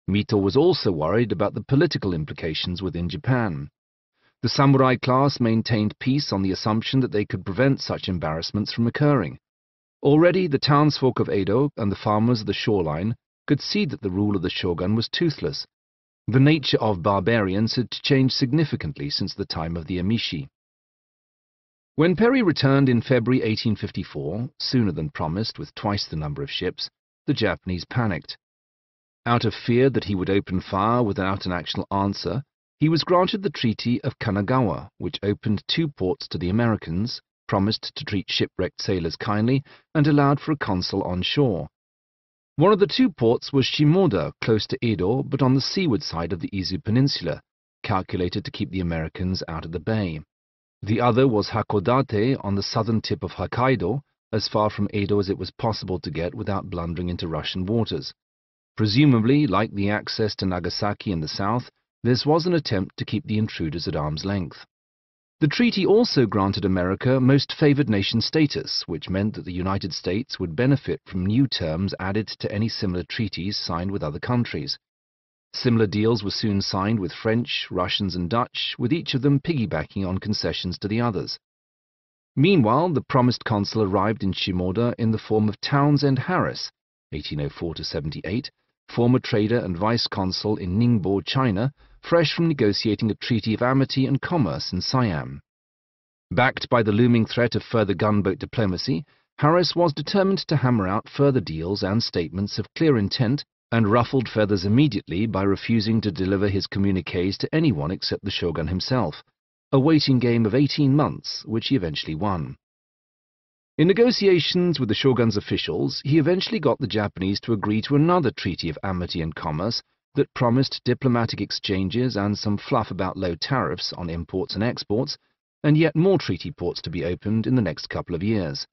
Mito was also worried about the political implications within Japan. The samurai class maintained peace on the assumption that they could prevent such embarrassments from occurring. Already the townsfolk of Edo and the farmers of the shoreline could see that the rule of the shogun was toothless. The nature of barbarians had changed significantly since the time of the Emishi. When Perry returned in February 1854, sooner than promised with twice the number of ships, the Japanese panicked. Out of fear that he would open fire without an actual answer, he was granted the Treaty of Kanagawa, which opened 2 ports to the Americans, promised to treat shipwrecked sailors kindly, and allowed for a consul on shore. One of the 2 ports was Shimoda, close to Edo, but on the seaward side of the Izu Peninsula, calculated to keep the Americans out of the bay. The other was Hakodate on the southern tip of Hokkaido, as far from Edo as it was possible to get without blundering into Russian waters. Presumably, like the access to Nagasaki in the south, this was an attempt to keep the intruders at arm's length. The treaty also granted America most favored nation status, which meant that the United States would benefit from new terms added to any similar treaties signed with other countries. Similar deals were soon signed with French, Russians, and Dutch, with each of them piggybacking on concessions to the others. Meanwhile, the promised consul arrived in Shimoda in the form of Townsend Harris, 1804–78, former trader and vice-consul in Ningbo, China, fresh from negotiating a treaty of amity and commerce in Siam. Backed by the looming threat of further gunboat diplomacy, Harris was determined to hammer out further deals and statements of clear intent, and ruffled feathers immediately by refusing to deliver his communiques to anyone except the shogun himself, a waiting game of 18 months, which he eventually won. In negotiations with the shogun's officials, he eventually got the Japanese to agree to another treaty of amity and commerce that promised diplomatic exchanges and some fluff about low tariffs on imports and exports, and yet more treaty ports to be opened in the next couple of years.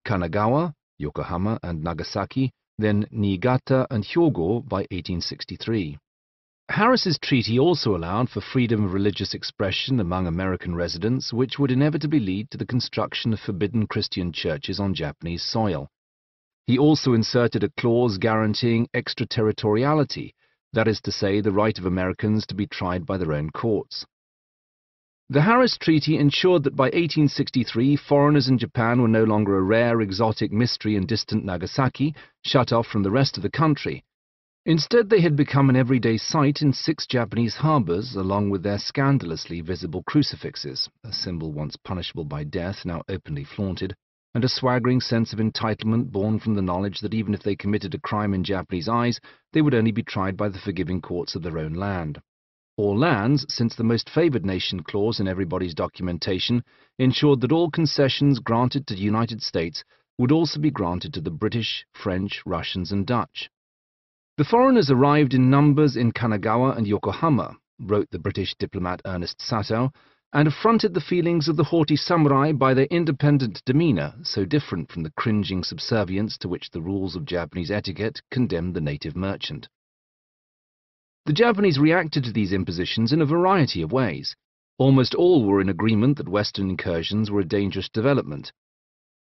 Kanagawa, Yokohama, and Nagasaki, then Niigata and Hyogo by 1863. Harris's treaty also allowed for freedom of religious expression among American residents, which would inevitably lead to the construction of forbidden Christian churches on Japanese soil. He also inserted a clause guaranteeing extraterritoriality, that is to say, the right of Americans to be tried by their own courts. The Harris Treaty ensured that by 1863 foreigners in Japan were no longer a rare, exotic mystery in distant Nagasaki, shut off from the rest of the country. Instead, they had become an everyday sight in 6 Japanese harbors, along with their scandalously visible crucifixes, a symbol once punishable by death, now openly flaunted, and a swaggering sense of entitlement born from the knowledge that even if they committed a crime in Japanese eyes, they would only be tried by the forgiving courts of their own land. Or lands, since the most favored nation clause in everybody's documentation ensured that all concessions granted to the United States would also be granted to the British, French, Russians, and Dutch. The foreigners arrived in numbers in Kanagawa and Yokohama, wrote the British diplomat Ernest Satow, and affronted the feelings of the haughty samurai by their independent demeanor, so different from the cringing subservience to which the rules of Japanese etiquette condemned the native merchant. The Japanese reacted to these impositions in a variety of ways. Almost all were in agreement that Western incursions were a dangerous development.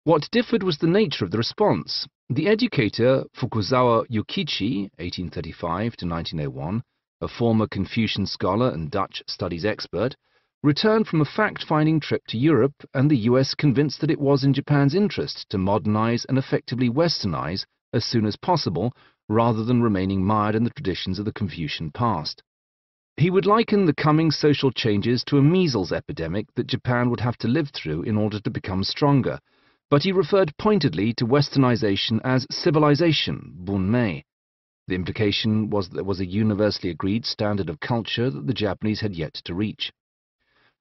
What differed was the nature of the response. The educator Fukuzawa Yukichi, 1835–1901, a former Confucian scholar and Dutch studies expert, returned from a fact-finding trip to Europe and the US convinced that it was in Japan's interest to modernize and effectively westernize as soon as possible, rather than remaining mired in the traditions of the Confucian past. He would liken the coming social changes to a measles epidemic that Japan would have to live through in order to become stronger, but he referred pointedly to westernization as civilization, bunmei. The implication was that there was a universally agreed standard of culture that the Japanese had yet to reach.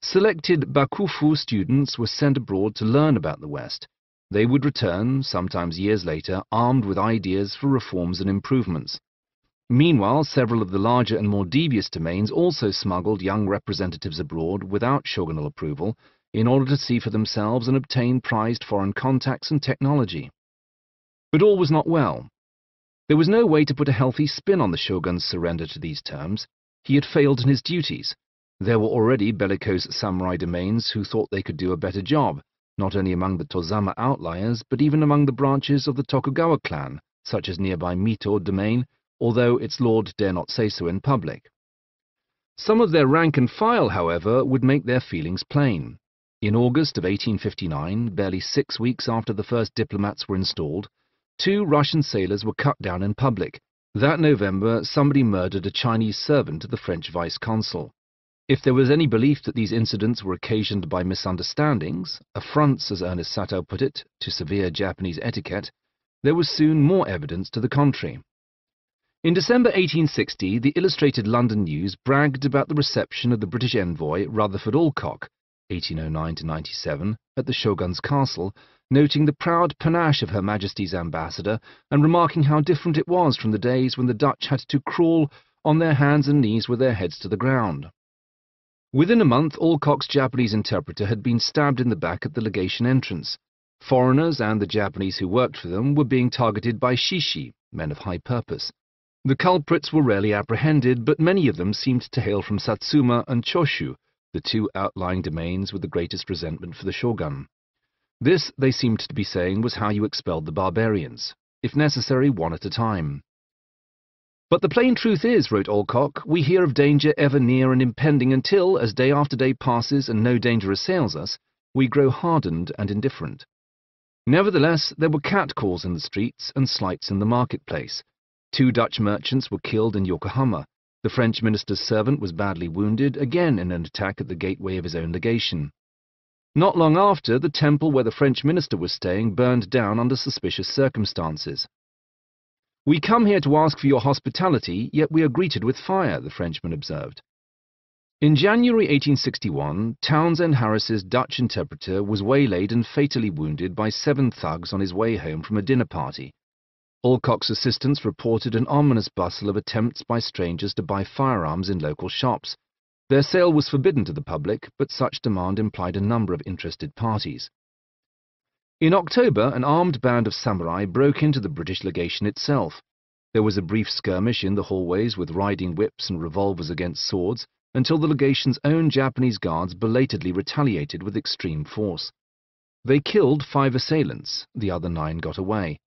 Selected bakufu students were sent abroad to learn about the West. They would return, sometimes years later, armed with ideas for reforms and improvements. Meanwhile, several of the larger and more devious domains also smuggled young representatives abroad without shogunal approval in order to see for themselves and obtain prized foreign contacts and technology. But all was not well. There was no way to put a healthy spin on the shogun's surrender to these terms. He had failed in his duties. There were already bellicose samurai domains who thought they could do a better job, not only among the Tozama outliers, but even among the branches of the Tokugawa clan, such as nearby Mito domain, although its lord dare not say so in public. Some of their rank and file, however, would make their feelings plain. In August of 1859, barely 6 weeks after the first diplomats were installed, 2 Russian sailors were cut down in public. That November, somebody murdered a Chinese servant of the French vice-consul. If there was any belief that these incidents were occasioned by misunderstandings, affronts, as Ernest Satow put it, to severe Japanese etiquette, there was soon more evidence to the contrary. In December 1860, the Illustrated London News bragged about the reception of the British envoy Rutherford Alcock, 1809–97, at the Shogun's castle, noting the proud panache of Her Majesty's ambassador and remarking how different it was from the days when the Dutch had to crawl on their hands and knees with their heads to the ground. Within a month, Alcock's Japanese interpreter had been stabbed in the back at the legation entrance. Foreigners and the Japanese who worked for them were being targeted by shishi, men of high purpose. The culprits were rarely apprehended, but many of them seemed to hail from Satsuma and Choshu, the 2 outlying domains with the greatest resentment for the shogun. This, they seemed to be saying, was how you expelled the barbarians, if necessary, one at a time. But the plain truth is, wrote Alcock, we hear of danger ever near and impending until, as day after day passes and no danger assails us, we grow hardened and indifferent. Nevertheless, there were catcalls in the streets and slights in the marketplace. 2 Dutch merchants were killed in Yokohama. The French minister's servant was badly wounded, again in an attack at the gateway of his own legation. Not long after, the temple where the French minister was staying burned down under suspicious circumstances. "We come here to ask for your hospitality, yet we are greeted with fire," the Frenchman observed. In January 1861, Townsend Harris's Dutch interpreter was waylaid and fatally wounded by 7 thugs on his way home from a dinner party. Alcock's assistants reported an ominous bustle of attempts by strangers to buy firearms in local shops. Their sale was forbidden to the public, but such demand implied a number of interested parties. In October, an armed band of samurai broke into the British legation itself. There was a brief skirmish in the hallways with riding whips and revolvers against swords, until the legation's own Japanese guards belatedly retaliated with extreme force. They killed 5 assailants, the other 9 got away.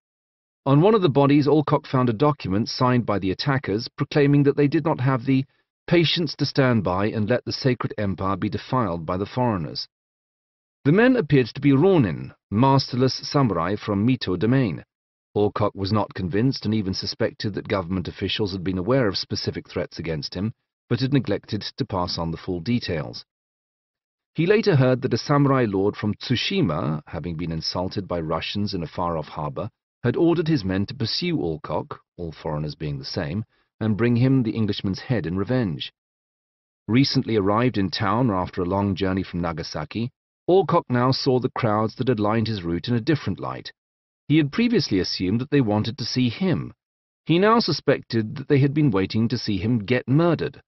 On one of the bodies, Alcock found a document signed by the attackers proclaiming that they did not have the patience to stand by and let the sacred empire be defiled by the foreigners. The men appeared to be ronin, masterless samurai from Mito domain. Alcock was not convinced and even suspected that government officials had been aware of specific threats against him, but had neglected to pass on the full details. He later heard that a samurai lord from Tsushima, having been insulted by Russians in a far-off harbour, had ordered his men to pursue Alcock, all foreigners being the same, and bring him the Englishman's head in revenge. Recently arrived in town after a long journey from Nagasaki, Alcock now saw the crowds that had lined his route in a different light. He had previously assumed that they wanted to see him. He now suspected that they had been waiting to see him get murdered.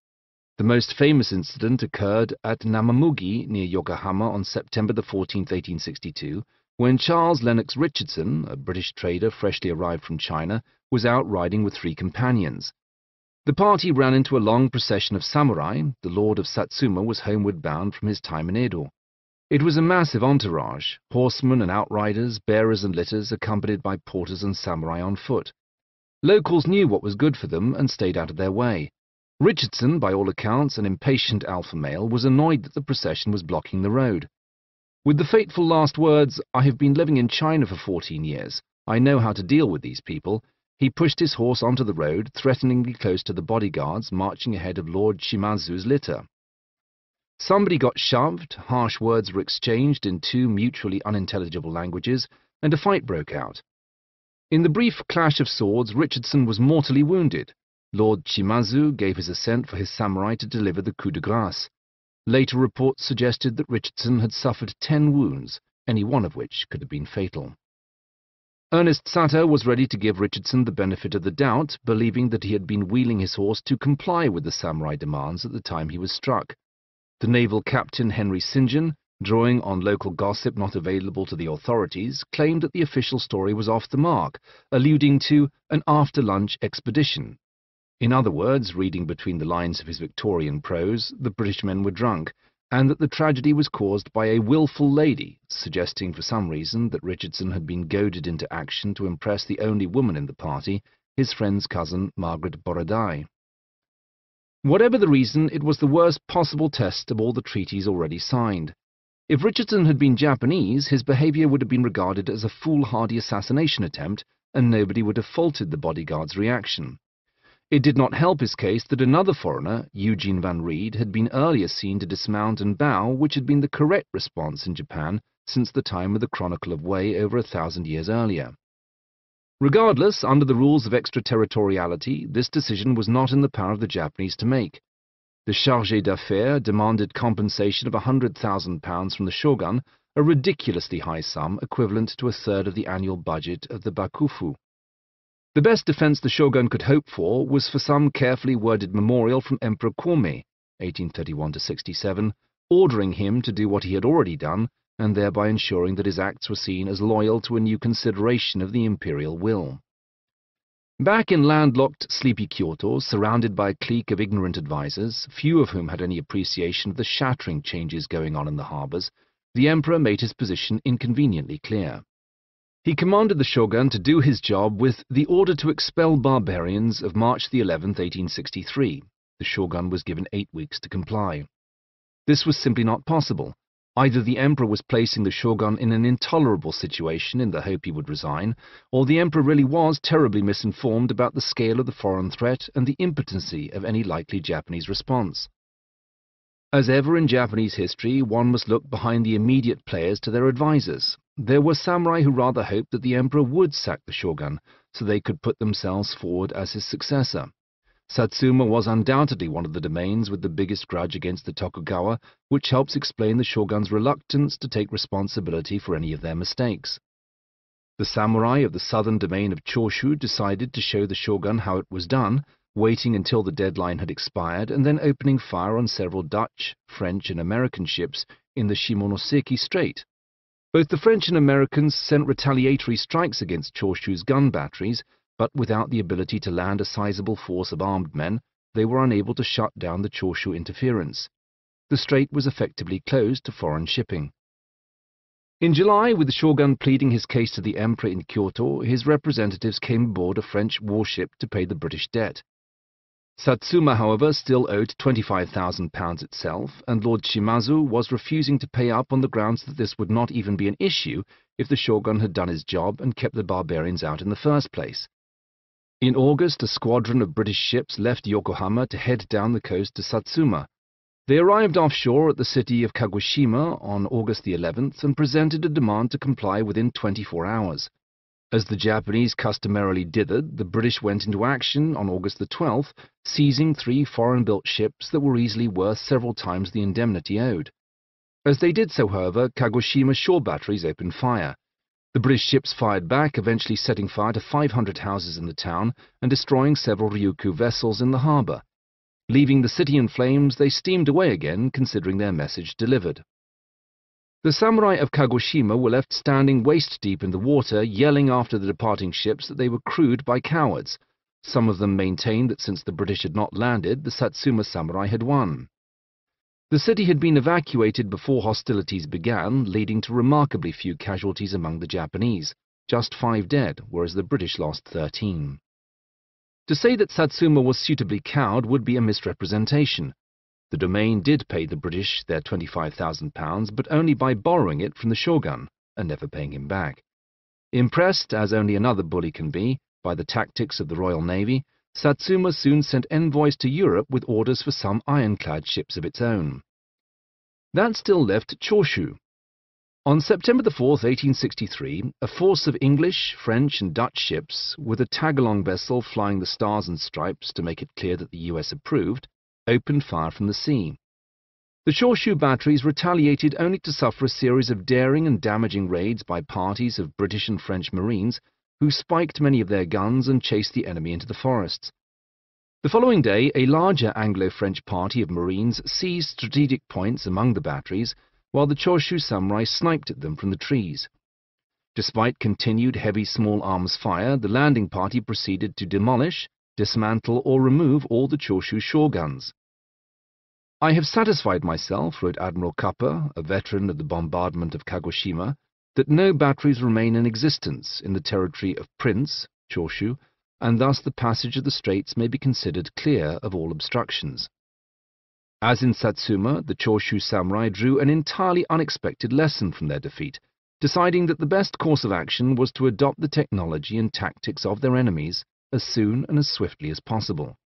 The most famous incident occurred at Namamugi near Yokohama on September 14, 1862, when Charles Lennox Richardson, a British trader freshly arrived from China, was out riding with 3 companions. The party ran into a long procession of samurai. The Lord of Satsuma was homeward bound from his time in Edo. It was a massive entourage, horsemen and outriders, bearers and litters, accompanied by porters and samurai on foot. Locals knew what was good for them and stayed out of their way. Richardson, by all accounts an impatient alpha male, was annoyed that the procession was blocking the road. With the fateful last words, "I have been living in China for 14 years. I know how to deal with these people," he pushed his horse onto the road, threateningly close to the bodyguards marching ahead of Lord Shimazu's litter. Somebody got shoved, harsh words were exchanged in 2 mutually unintelligible languages, and a fight broke out. In the brief clash of swords, Richardson was mortally wounded. Lord Shimazu gave his assent for his samurai to deliver the coup de grâce. Later reports suggested that Richardson had suffered 10 wounds, any one of which could have been fatal. Ernest Satow was ready to give Richardson the benefit of the doubt, believing that he had been wheeling his horse to comply with the samurai demands at the time he was struck. The naval captain Henry St. John, drawing on local gossip not available to the authorities, claimed that the official story was off the mark, alluding to an after-lunch expedition. In other words, reading between the lines of his Victorian prose, the British men were drunk, and that the tragedy was caused by a wilful lady, suggesting for some reason that Richardson had been goaded into action to impress the only woman in the party, his friend's cousin Margaret Borodai. Whatever the reason, it was the worst possible test of all the treaties already signed. If Richardson had been Japanese, his behavior would have been regarded as a foolhardy assassination attempt, and nobody would have faulted the bodyguard's reaction. It did not help his case that another foreigner, Eugene Van Reed, had been earlier seen to dismount and bow, which had been the correct response in Japan since the time of the Chronicle of Wei over 1,000 years earlier. Regardless, under the rules of extraterritoriality, this decision was not in the power of the Japanese to make. The chargé d'affaires demanded compensation of £100,000 from the shogun, a ridiculously high sum equivalent to a third of the annual budget of the bakufu. The best defense the shogun could hope for was for some carefully worded memorial from Emperor Kome, 1831–67, ordering him to do what he had already done, and thereby ensuring that his acts were seen as loyal to a new consideration of the imperial will. Back in landlocked, sleepy Kyoto, surrounded by a clique of ignorant advisers, few of whom had any appreciation of the shattering changes going on in the harbours, the emperor made his position inconveniently clear. He commanded the shogun to do his job with the order to expel barbarians of March the 11th, 1863. The shogun was given 8 weeks to comply. This was simply not possible. Either the emperor was placing the shogun in an intolerable situation in the hope he would resign, or the emperor really was terribly misinformed about the scale of the foreign threat and the impotency of any likely Japanese response. As ever in Japanese history, one must look behind the immediate players to their advisers. There were samurai who rather hoped that the emperor would sack the shogun, so they could put themselves forward as his successor. Satsuma was undoubtedly one of the domains with the biggest grudge against the Tokugawa, which helps explain the shogun's reluctance to take responsibility for any of their mistakes. The samurai of the southern domain of Choshu decided to show the shogun how it was done, waiting until the deadline had expired and then opening fire on several Dutch, French and American ships in the Shimonoseki Strait. Both the French and Americans sent retaliatory strikes against Choshu's gun batteries, but without the ability to land a sizable force of armed men, they were unable to shut down the Choshu interference. The strait was effectively closed to foreign shipping. In July, with the shogun pleading his case to the emperor in Kyoto, his representatives came aboard a French warship to pay the British debt. Satsuma, however, still owed £25,000 itself, and Lord Shimazu was refusing to pay up on the grounds that this would not even be an issue if the shogun had done his job and kept the barbarians out in the first place. In August, a squadron of British ships left Yokohama to head down the coast to Satsuma. They arrived offshore at the city of Kagoshima on August the 11th and presented a demand to comply within 24 hours. As the Japanese customarily dithered, the British went into action on August the 12th, seizing 3 foreign-built ships that were easily worth several times the indemnity owed. As they did so, however, Kagoshima shore batteries opened fire. The British ships fired back, eventually setting fire to 500 houses in the town and destroying several Ryukyu vessels in the harbour. Leaving the city in flames, they steamed away again, considering their message delivered. The samurai of Kagoshima were left standing waist-deep in the water, yelling after the departing ships that they were crewed by cowards. Some of them maintained that since the British had not landed, the Satsuma samurai had won. The city had been evacuated before hostilities began, leading to remarkably few casualties among the Japanese, just 5 dead, whereas the British lost 13. To say that Satsuma was suitably cowed would be a misrepresentation. The domain did pay the British their £25,000, but only by borrowing it from the shogun, and never paying him back. Impressed, as only another bully can be, by the tactics of the Royal Navy, Satsuma soon sent envoys to Europe with orders for some ironclad ships of its own. That still left Choshu. On September the 4th, 1863, a force of English, French and Dutch ships, with a tag-along vessel flying the Stars and Stripes to make it clear that the US approved, opened fire from the sea. The Choshu batteries retaliated only to suffer a series of daring and damaging raids by parties of British and French Marines, who spiked many of their guns and chased the enemy into the forests. The following day, a larger Anglo-French party of Marines seized strategic points among the batteries, while the Choshu samurai sniped at them from the trees. Despite continued heavy small arms fire, the landing party proceeded to demolish, dismantle or remove all the Choshu shore guns. "I have satisfied myself," wrote Admiral Kupper, a veteran of the bombardment of Kagoshima, "that no batteries remain in existence in the territory of Prince, Choshu, and thus the passage of the straits may be considered clear of all obstructions." As in Satsuma, the Choshu samurai drew an entirely unexpected lesson from their defeat, deciding that the best course of action was to adopt the technology and tactics of their enemies as soon and as swiftly as possible.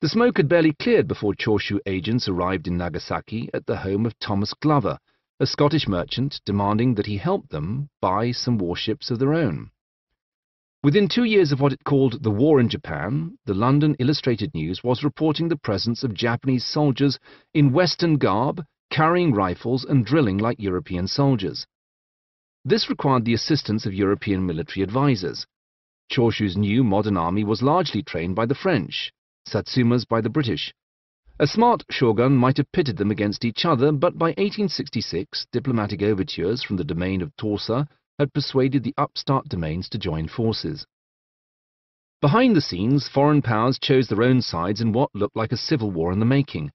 The smoke had barely cleared before Choshu agents arrived in Nagasaki at the home of Thomas Glover, a Scottish merchant, demanding that he help them buy some warships of their own. Within 2 years of what it called the War in Japan, the London Illustrated News was reporting the presence of Japanese soldiers in Western garb, carrying rifles and drilling like European soldiers. This required the assistance of European military advisors. Choshu's new modern army was largely trained by the French, Satsuma's by the British. A smart shogun might have pitted them against each other, but by 1866 diplomatic overtures from the domain of Tosa had persuaded the upstart domains to join forces. Behind the scenes, foreign powers chose their own sides in what looked like a civil war in the making,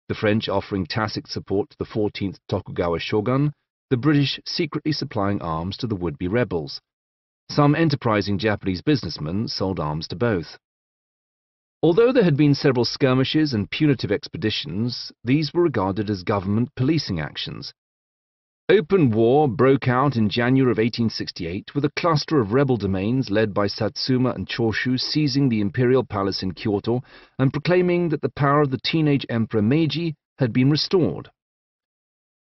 the French offering tacit support to the 14th Tokugawa shogun, the British secretly supplying arms to the would-be rebels. Some enterprising Japanese businessmen sold arms to both. Although there had been several skirmishes and punitive expeditions, these were regarded as government policing actions. Open war broke out in January of 1868 with a cluster of rebel domains led by Satsuma and Choshu seizing the imperial palace in Kyoto and proclaiming that the power of the teenage Emperor Meiji had been restored.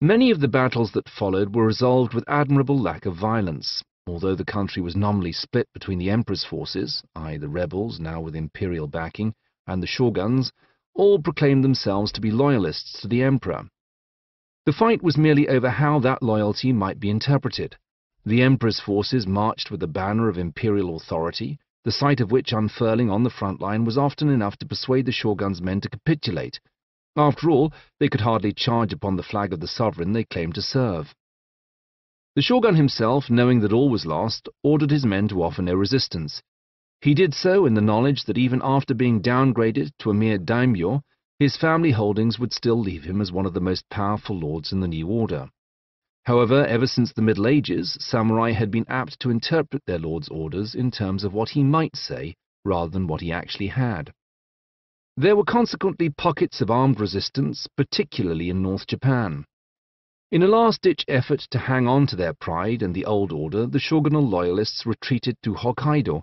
Many of the battles that followed were resolved with admirable lack of violence, although the country was nominally split between the emperor's forces, i.e. the rebels, now with imperial backing, and the shoguns. All proclaimed themselves to be loyalists to the emperor. The fight was merely over how that loyalty might be interpreted. The emperor's forces marched with the banner of imperial authority, the sight of which unfurling on the front line was often enough to persuade the shogun's men to capitulate. After all, they could hardly charge upon the flag of the sovereign they claimed to serve. The shogun himself, knowing that all was lost, ordered his men to offer no resistance. He did so in the knowledge that even after being downgraded to a mere daimyo, his family holdings would still leave him as one of the most powerful lords in the new order. However, ever since the Middle Ages, samurai had been apt to interpret their lord's orders in terms of what he might say, rather than what he actually had. There were consequently pockets of armed resistance, particularly in North Japan. In a last-ditch effort to hang on to their pride and the old order, the shogunal loyalists retreated to Hokkaido,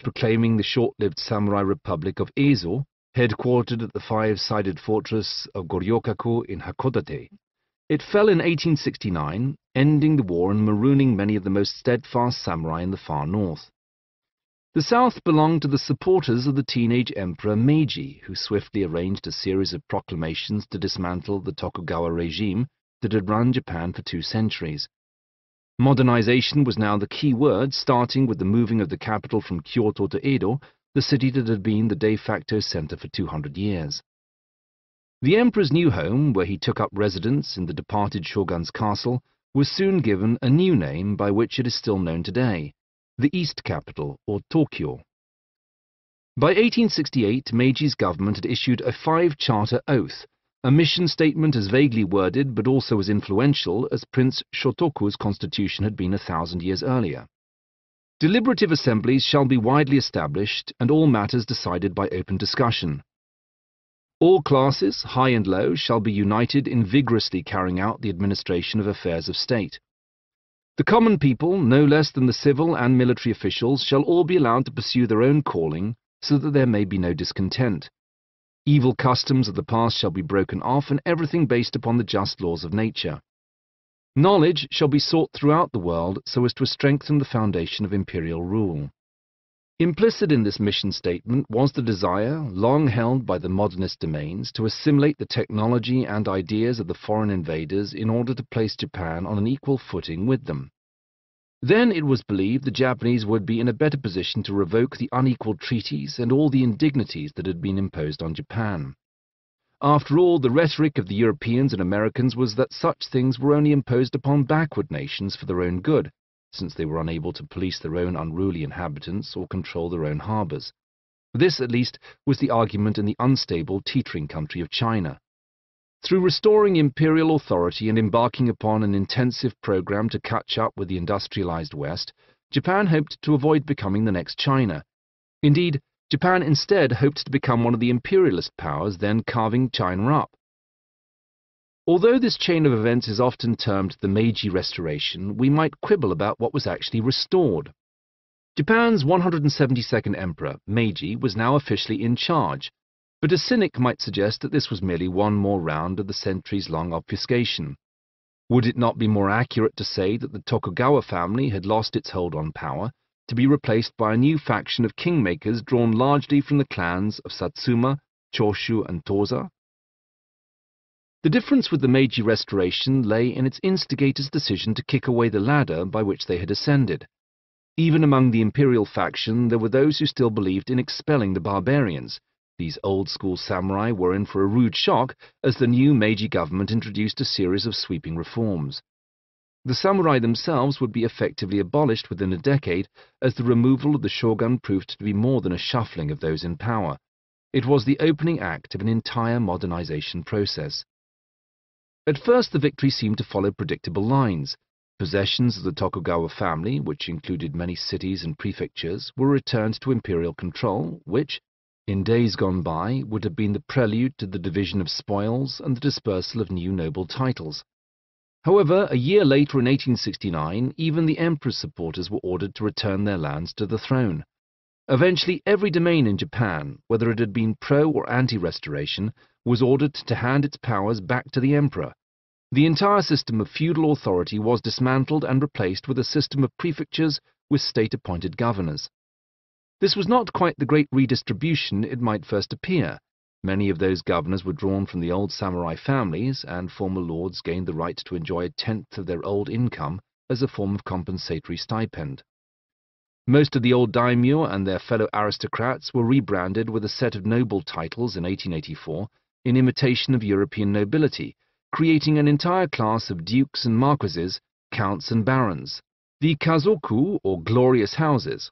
proclaiming the short-lived samurai republic of Ezo, headquartered at the five-sided fortress of Goryokaku in Hakodate. It fell in 1869, ending the war and marooning many of the most steadfast samurai in the far north. The south belonged to the supporters of the teenage Emperor Meiji, who swiftly arranged a series of proclamations to dismantle the Tokugawa regime that had run Japan for 2 centuries. Modernization was now the key word, starting with the moving of the capital from Kyoto to Edo, the city that had been the de facto center for 200 years. The emperor's new home, where he took up residence in the departed shogun's castle, was soon given a new name by which it is still known today, the East Capital, or Tokyo. By 1868, Meiji's government had issued a 5-charter oath, a mission statement as vaguely worded but also as influential as Prince Shotoku's constitution had been 1,000 years earlier. Deliberative assemblies shall be widely established and all matters decided by open discussion. All classes, high and low, shall be united in vigorously carrying out the administration of affairs of state. The common people, no less than the civil and military officials, shall all be allowed to pursue their own calling so that there may be no discontent. Evil customs of the past shall be broken off and everything based upon the just laws of nature. Knowledge shall be sought throughout the world so as to strengthen the foundation of imperial rule. Implicit in this mission statement was the desire, long held by the modernist domains, to assimilate the technology and ideas of the foreign invaders in order to place Japan on an equal footing with them. Then it was believed the Japanese would be in a better position to revoke the unequal treaties and all the indignities that had been imposed on Japan. After all, the rhetoric of the Europeans and Americans was that such things were only imposed upon backward nations for their own good, since they were unable to police their own unruly inhabitants or control their own harbors. This, at least, was the argument in the unstable, teetering country of China. Through restoring imperial authority and embarking upon an intensive program to catch up with the industrialized West, Japan hoped to avoid becoming the next China. Indeed, Japan instead hoped to become one of the imperialist powers, then carving China up. Although this chain of events is often termed the Meiji Restoration, we might quibble about what was actually restored. Japan's 172nd emperor, Meiji, was now officially in charge, but a cynic might suggest that this was merely one more round of the centuries-long obfuscation. Would it not be more accurate to say that the Tokugawa family had lost its hold on power, to be replaced by a new faction of kingmakers drawn largely from the clans of Satsuma, Choshu, and Tosa? The difference with the Meiji Restoration lay in its instigators' decision to kick away the ladder by which they had ascended. Even among the imperial faction, there were those who still believed in expelling the barbarians. These old-school samurai were in for a rude shock as the new Meiji government introduced a series of sweeping reforms. The samurai themselves would be effectively abolished within a decade, as the removal of the shogun proved to be more than a shuffling of those in power. It was the opening act of an entire modernization process. At first, the victory seemed to follow predictable lines. Possessions of the Tokugawa family, which included many cities and prefectures, were returned to imperial control, which, in days gone by, would have been the prelude to the division of spoils and the dispersal of new noble titles. However, a year later in 1869, even the emperor's supporters were ordered to return their lands to the throne. Eventually, every domain in Japan, whether it had been pro- or anti-restoration, was ordered to hand its powers back to the emperor. The entire system of feudal authority was dismantled and replaced with a system of prefectures with state-appointed governors. This was not quite the great redistribution it might first appear. Many of those governors were drawn from the old samurai families, and former lords gained the right to enjoy a tenth of their old income as a form of compensatory stipend. Most of the old daimyo and their fellow aristocrats were rebranded with a set of noble titles in 1884 in imitation of European nobility, creating an entire class of dukes and marquises, counts and barons, the kazoku, or glorious houses.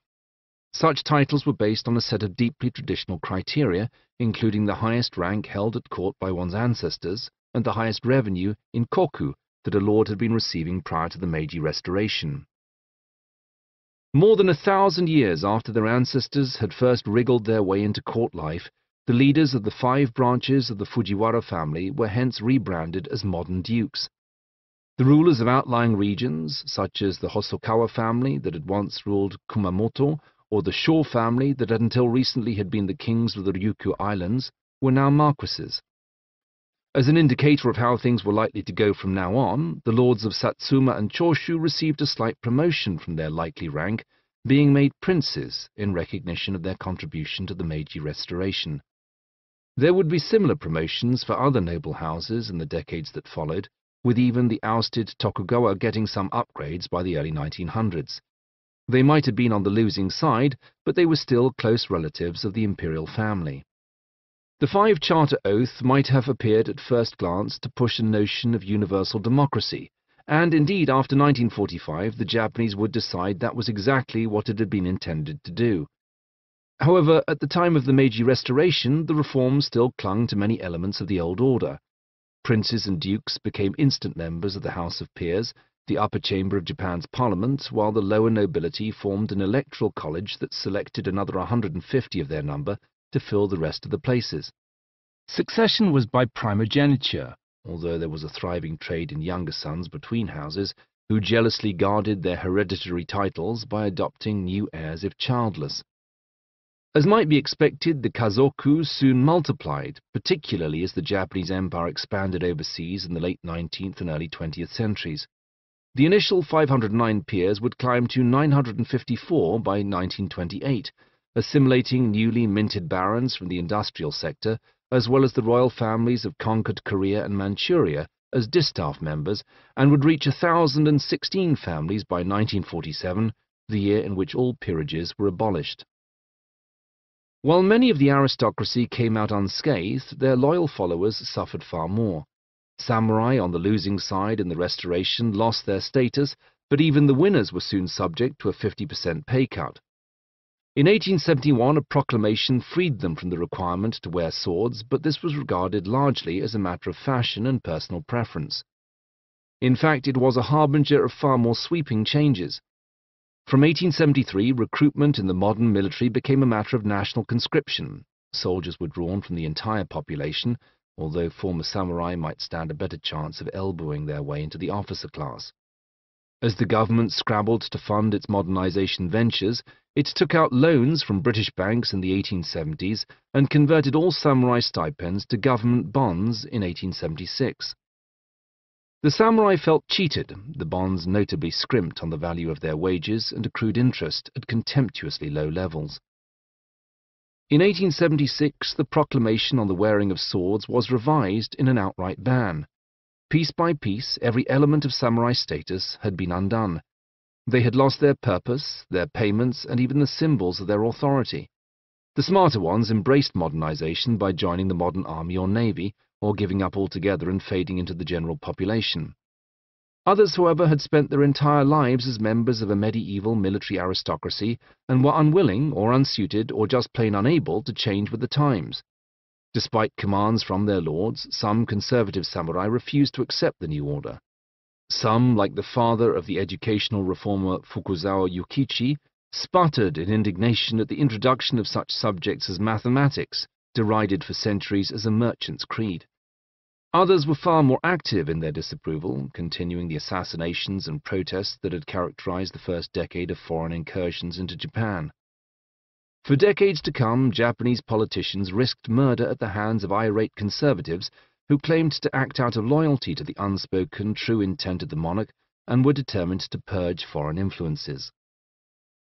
Such titles were based on a set of deeply traditional criteria, including the highest rank held at court by one's ancestors and the highest revenue in koku that a lord had been receiving prior to the Meiji Restoration. More than 1,000 years after their ancestors had first wriggled their way into court life, the leaders of the 5 branches of the Fujiwara family were hence rebranded as modern dukes. The rulers of outlying regions, such as the Hosokawa family that had once ruled Kumamoto, or the Sho family that until recently had been the kings of the Ryukyu Islands, were now marquises. As an indicator of how things were likely to go from now on, the lords of Satsuma and Choshu received a slight promotion from their likely rank, being made princes in recognition of their contribution to the Meiji Restoration. There would be similar promotions for other noble houses in the decades that followed, with even the ousted Tokugawa getting some upgrades by the early 1900s. They might have been on the losing side, but they were still close relatives of the imperial family. The 5 Charter Oath might have appeared at first glance to push a notion of universal democracy, and indeed after 1945 the Japanese would decide that was exactly what it had been intended to do. However, at the time of the Meiji Restoration, the reforms still clung to many elements of the old order. Princes and dukes became instant members of the House of Peers, the upper chamber of Japan's parliament, while the lower nobility formed an electoral college that selected another 150 of their number to fill the rest of the places. Succession was by primogeniture, although there was a thriving trade in younger sons between houses who jealously guarded their hereditary titles by adopting new heirs if childless. As might be expected, the kazoku soon multiplied, particularly as the Japanese Empire expanded overseas in the late 19th and early 20th centuries. The initial 509 peers would climb to 954 by 1928, assimilating newly minted barons from the industrial sector, as well as the royal families of conquered Korea and Manchuria as distaff members, and would reach 1,016 families by 1947, the year in which all peerages were abolished. While many of the aristocracy came out unscathed, their loyal followers suffered far more. Samurai on the losing side in the Restoration lost their status, but even the winners were soon subject to a 50% pay cut. In 1871, a proclamation freed them from the requirement to wear swords, but this was regarded largely as a matter of fashion and personal preference. In fact, it was a harbinger of far more sweeping changes. From 1873, recruitment in the modern military became a matter of national conscription. Soldiers were drawn from the entire population, although former samurai might stand a better chance of elbowing their way into the officer class. As the government scrabbled to fund its modernization ventures, it took out loans from British banks in the 1870s and converted all samurai stipends to government bonds in 1876. The samurai felt cheated. The bonds notably scrimped on the value of their wages and accrued interest at contemptuously low levels. In 1876, the proclamation on the wearing of swords was revised in an outright ban. Piece by piece, every element of samurai status had been undone. They had lost their purpose, their payments, and even the symbols of their authority. The smarter ones embraced modernization by joining the modern army or navy, or giving up altogether and fading into the general population. Others, however, had spent their entire lives as members of a medieval military aristocracy and were unwilling or unsuited or just plain unable to change with the times. Despite commands from their lords, some conservative samurai refused to accept the new order. Some, like the father of the educational reformer Fukuzawa Yukichi, sputtered in indignation at the introduction of such subjects as mathematics, derided for centuries as a merchant's creed. Others were far more active in their disapproval, continuing the assassinations and protests that had characterized the first decade of foreign incursions into Japan. For decades to come, Japanese politicians risked murder at the hands of irate conservatives who claimed to act out of loyalty to the unspoken true intent of the monarch and were determined to purge foreign influences.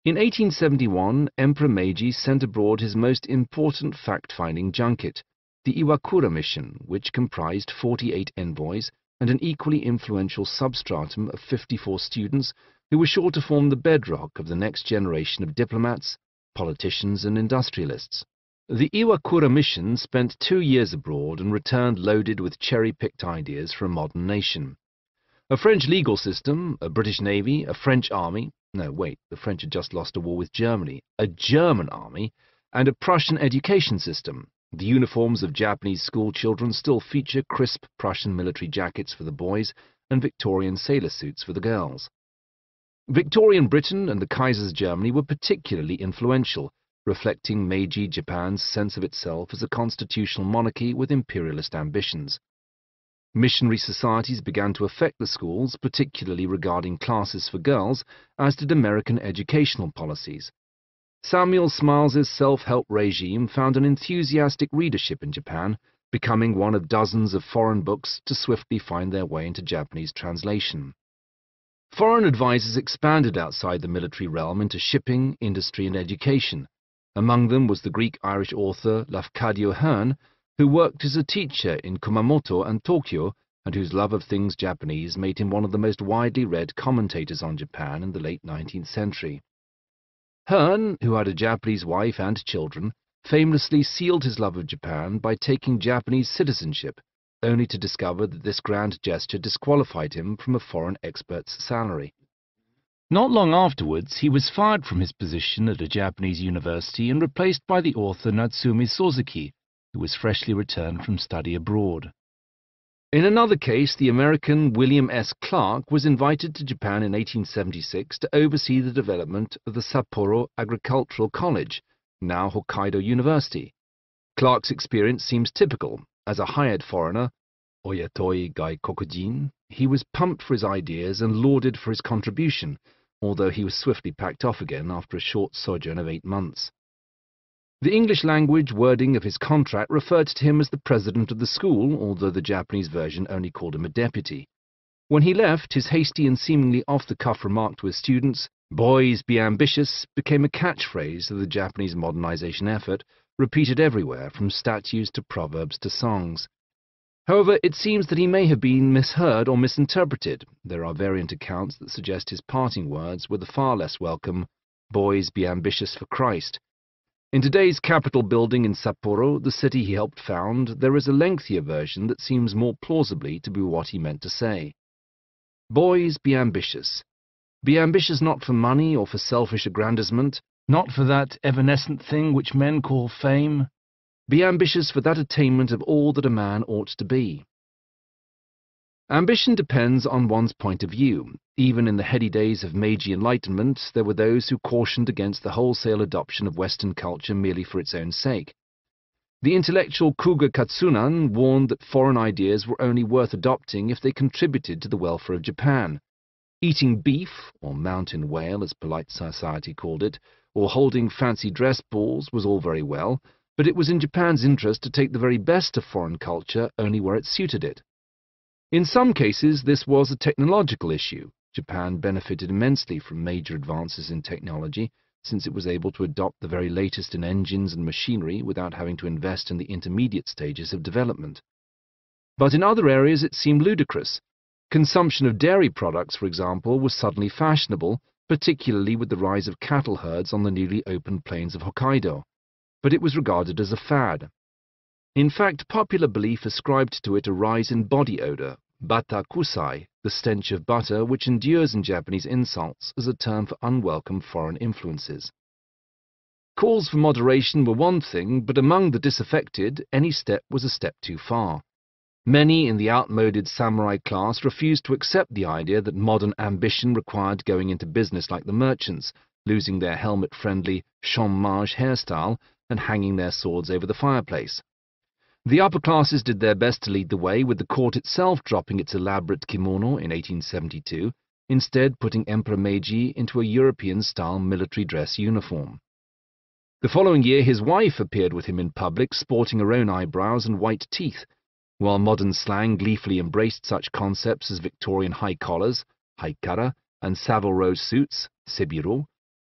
In 1871, Emperor Meiji sent abroad his most important fact-finding junket, the Iwakura mission, which comprised 48 envoys and an equally influential substratum of 54 students who were sure to form the bedrock of the next generation of diplomats, politicians, and industrialists. The Iwakura mission spent 2 years abroad and returned loaded with cherry-picked ideas for a modern nation. A French legal system, a British navy, a French army — no, wait, the French had just lost a war with Germany — a German army, and a Prussian education system. The uniforms of Japanese school children still feature crisp Prussian military jackets for the boys and Victorian sailor suits for the girls. Victorian Britain and the Kaiser's Germany were particularly influential, reflecting Meiji Japan's sense of itself as a constitutional monarchy with imperialist ambitions. Missionary societies began to affect the schools, particularly regarding classes for girls, as did American educational policies. Samuel Smiles's self-help regime found an enthusiastic readership in Japan, becoming one of dozens of foreign books to swiftly find their way into Japanese translation. Foreign advisors expanded outside the military realm into shipping, industry, and education. Among them was the Greek-Irish author Lafcadio Hearn, who worked as a teacher in Kumamoto and Tokyo, and whose love of things Japanese made him one of the most widely read commentators on Japan in the late 19th century. Hearn, who had a Japanese wife and children, famously sealed his love of Japan by taking Japanese citizenship, only to discover that this grand gesture disqualified him from a foreign expert's salary. Not long afterwards, he was fired from his position at a Japanese university and replaced by the author Natsumi Soseki, who was freshly returned from study abroad. In another case, the American William S. Clark was invited to Japan in 1876 to oversee the development of the Sapporo Agricultural College, now Hokkaido University. Clark's experience seems typical. As a hired foreigner, oyatoi gaikokujin, he was pumped for his ideas and lauded for his contribution, although he was swiftly packed off again after a short sojourn of 8 months. The English-language wording of his contract referred to him as the president of the school, although the Japanese version only called him a deputy. When he left, his hasty and seemingly off-the-cuff remark to his students, "Boys, be ambitious," became a catchphrase of the Japanese modernization effort, repeated everywhere, from statues to proverbs to songs. However, it seems that he may have been misheard or misinterpreted. There are variant accounts that suggest his parting words were the far less welcome, "Boys, be ambitious for Christ." In today's Capitol building in Sapporo, the city he helped found, there is a lengthier version that seems more plausibly to be what he meant to say. Boys, be ambitious. Be ambitious not for money or for selfish aggrandizement, not for that evanescent thing which men call fame. Be ambitious for that attainment of all that a man ought to be. Ambition depends on one's point of view. Even in the heady days of Meiji Enlightenment, there were those who cautioned against the wholesale adoption of Western culture merely for its own sake. The intellectual Kuga Katsunan warned that foreign ideas were only worth adopting if they contributed to the welfare of Japan. Eating beef, or mountain whale as polite society called it, or holding fancy dress balls was all very well, but it was in Japan's interest to take the very best of foreign culture only where it suited it. In some cases, this was a technological issue. Japan benefited immensely from major advances in technology, since it was able to adopt the very latest in engines and machinery without having to invest in the intermediate stages of development. But in other areas it seemed ludicrous. Consumption of dairy products, for example, was suddenly fashionable, particularly with the rise of cattle herds on the newly opened plains of Hokkaido, but it was regarded as a fad. In fact, popular belief ascribed to it a rise in body odor, bata kusai, the stench of butter, which endures in Japanese insults as a term for unwelcome foreign influences. Calls for moderation were one thing, but among the disaffected, any step was a step too far. Many in the outmoded samurai class refused to accept the idea that modern ambition required going into business like the merchants, losing their helmet-friendly chômage hairstyle and hanging their swords over the fireplace. The upper classes did their best to lead the way, with the court itself dropping its elaborate kimono in 1872, instead putting Emperor Meiji into a European-style military dress uniform. The following year his wife appeared with him in public, sporting her own eyebrows and white teeth, while modern slang gleefully embraced such concepts as Victorian high collars, haikara, and Savile Row suits, sibiro.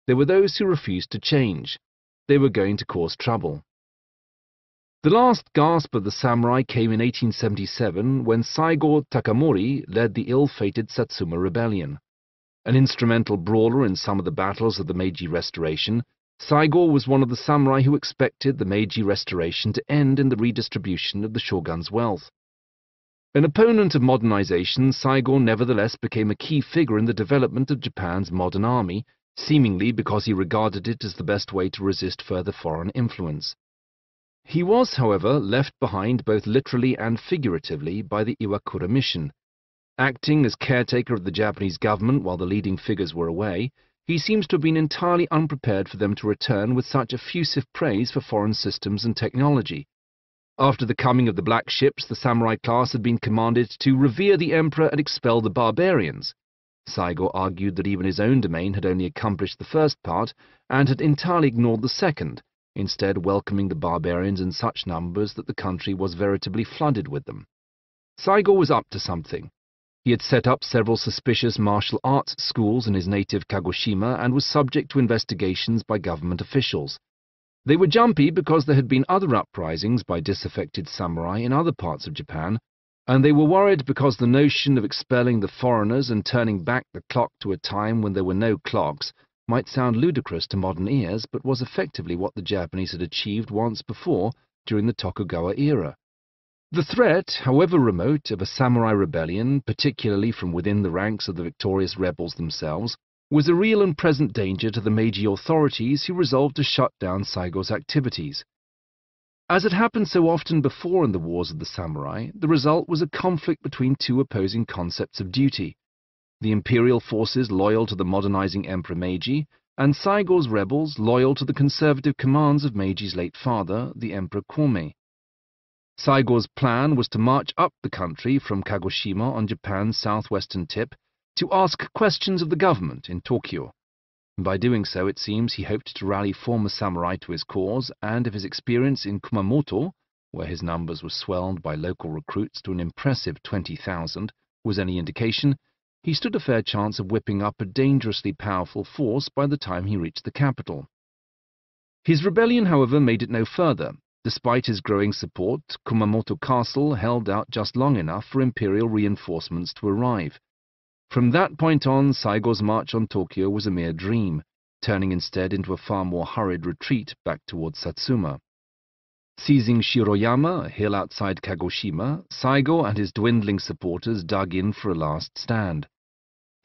There were those who refused to change. They were going to cause trouble. The last gasp of the samurai came in 1877 when Saigo Takamori led the ill-fated Satsuma Rebellion. An instrumental brawler in some of the battles of the Meiji Restoration, Saigo was one of the samurai who expected the Meiji Restoration to end in the redistribution of the shogun's wealth. An opponent of modernization, Saigo nevertheless became a key figure in the development of Japan's modern army, seemingly because he regarded it as the best way to resist further foreign influence. He was, however, left behind both literally and figuratively by the Iwakura mission. Acting as caretaker of the Japanese government while the leading figures were away, he seems to have been entirely unprepared for them to return with such effusive praise for foreign systems and technology. After the coming of the black ships, the samurai class had been commanded to revere the emperor and expel the barbarians. Saigo argued that even his own domain had only accomplished the first part and had entirely ignored the second, instead welcoming the barbarians in such numbers that the country was veritably flooded with them. Saigo was up to something. He had set up several suspicious martial arts schools in his native Kagoshima and was subject to investigations by government officials. They were jumpy because there had been other uprisings by disaffected samurai in other parts of Japan, and they were worried because the notion of expelling the foreigners and turning back the clock to a time when there were no clocks might sound ludicrous to modern ears, but was effectively what the Japanese had achieved once before during the Tokugawa era. The threat, however remote, of a samurai rebellion, particularly from within the ranks of the victorious rebels themselves, was a real and present danger to the Meiji authorities, who resolved to shut down Saigo's activities. As had happened so often before in the wars of the samurai, the result was a conflict between two opposing concepts of duty: the imperial forces loyal to the modernizing Emperor Meiji, and Saigo's rebels loyal to the conservative commands of Meiji's late father, the Emperor Komei. Saigo's plan was to march up the country from Kagoshima on Japan's southwestern tip to ask questions of the government in Tokyo. By doing so, it seems, he hoped to rally former samurai to his cause, and if his experience in Kumamoto, where his numbers were swelled by local recruits to an impressive 20,000, was any indication, he stood a fair chance of whipping up a dangerously powerful force by the time he reached the capital. His rebellion, however, made it no further. Despite his growing support, Kumamoto Castle held out just long enough for imperial reinforcements to arrive. From that point on, Saigo's march on Tokyo was a mere dream, turning instead into a far more hurried retreat back towards Satsuma. Seizing Shiroyama, a hill outside Kagoshima, Saigo and his dwindling supporters dug in for a last stand.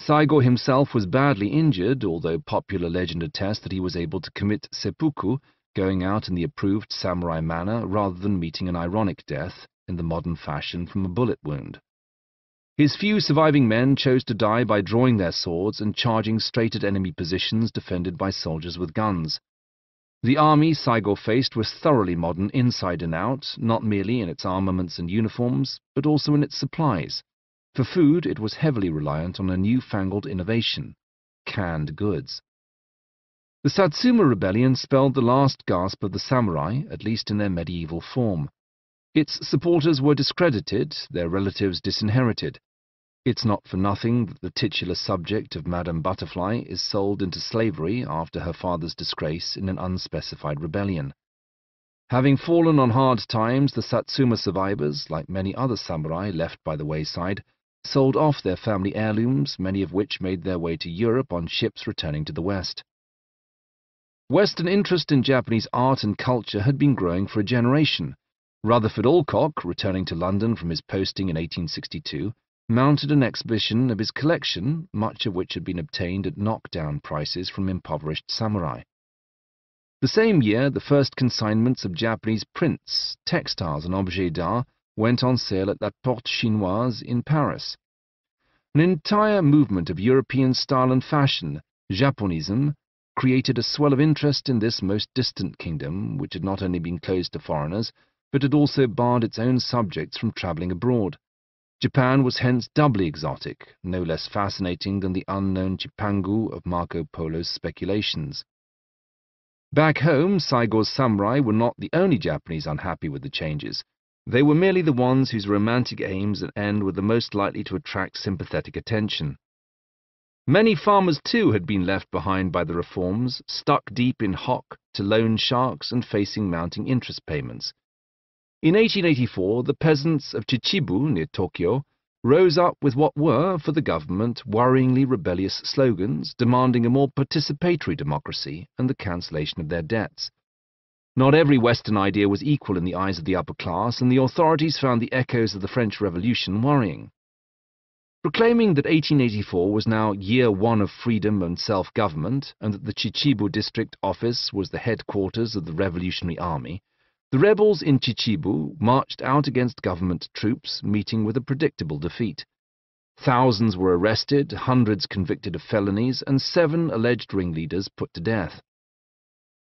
Saigo himself was badly injured, although popular legend attests that he was able to commit seppuku, going out in the approved samurai manner rather than meeting an ironic death in the modern fashion from a bullet wound. His few surviving men chose to die by drawing their swords and charging straight at enemy positions defended by soldiers with guns. The army Saigo faced was thoroughly modern inside and out, not merely in its armaments and uniforms, but also in its supplies. For food, it was heavily reliant on a newfangled innovation: canned goods. The Satsuma Rebellion spelled the last gasp of the samurai, at least in their medieval form. Its supporters were discredited, their relatives disinherited. It's not for nothing that the titular subject of Madame Butterfly is sold into slavery after her father's disgrace in an unspecified rebellion. Having fallen on hard times, the Satsuma survivors, like many other samurai left by the wayside, sold off their family heirlooms, many of which made their way to Europe on ships returning to the West. Western interest in Japanese art and culture had been growing for a generation. Rutherford Alcock, returning to London from his posting in 1862, mounted an exhibition of his collection, much of which had been obtained at knockdown prices from impoverished samurai. The same year, the first consignments of Japanese prints, textiles and objets d'art went on sale at La Porte Chinoise in Paris. An entire movement of European style and fashion, Japonism, created a swell of interest in this most distant kingdom, which had not only been closed to foreigners, but had also barred its own subjects from travelling abroad. Japan was hence doubly exotic, no less fascinating than the unknown Chipangu of Marco Polo's speculations. Back home, Saigo's samurai were not the only Japanese unhappy with the changes. They were merely the ones whose romantic aims and end were the most likely to attract sympathetic attention. Many farmers, too, had been left behind by the reforms, stuck deep in hock to loan sharks and facing mounting interest payments. In 1884, the peasants of Chichibu, near Tokyo, rose up with what were, for the government, worryingly rebellious slogans demanding a more participatory democracy and the cancellation of their debts. Not every Western idea was equal in the eyes of the upper class, and the authorities found the echoes of the French Revolution worrying. Proclaiming that 1884 was now year one of freedom and self-government, and that the Chichibu district office was the headquarters of the Revolutionary Army, the rebels in Chichibu marched out against government troops, meeting with a predictable defeat. Thousands were arrested, hundreds convicted of felonies, and 7 alleged ringleaders put to death.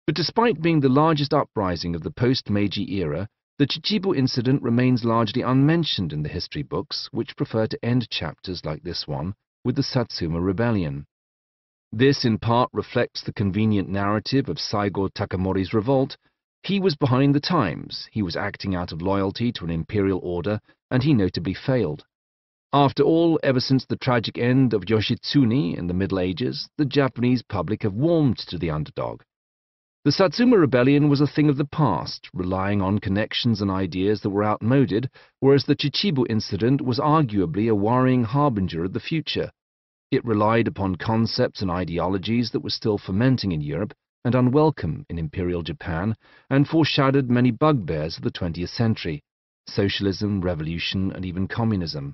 But despite being the largest uprising of the post-Meiji era, the Chichibu incident remains largely unmentioned in the history books, which prefer to end chapters like this one with the Satsuma Rebellion. This in part reflects the convenient narrative of Saigo Takamori's revolt. He was behind the times, he was acting out of loyalty to an imperial order, and he notably failed. After all, ever since the tragic end of Yoshitsune in the Middle Ages, the Japanese public have warmed to the underdog. The Satsuma Rebellion was a thing of the past, relying on connections and ideas that were outmoded, whereas the Chichibu incident was arguably a worrying harbinger of the future. It relied upon concepts and ideologies that were still fermenting in Europe and unwelcome in Imperial Japan, and foreshadowed many bugbears of the 20th century: socialism, revolution, and even communism.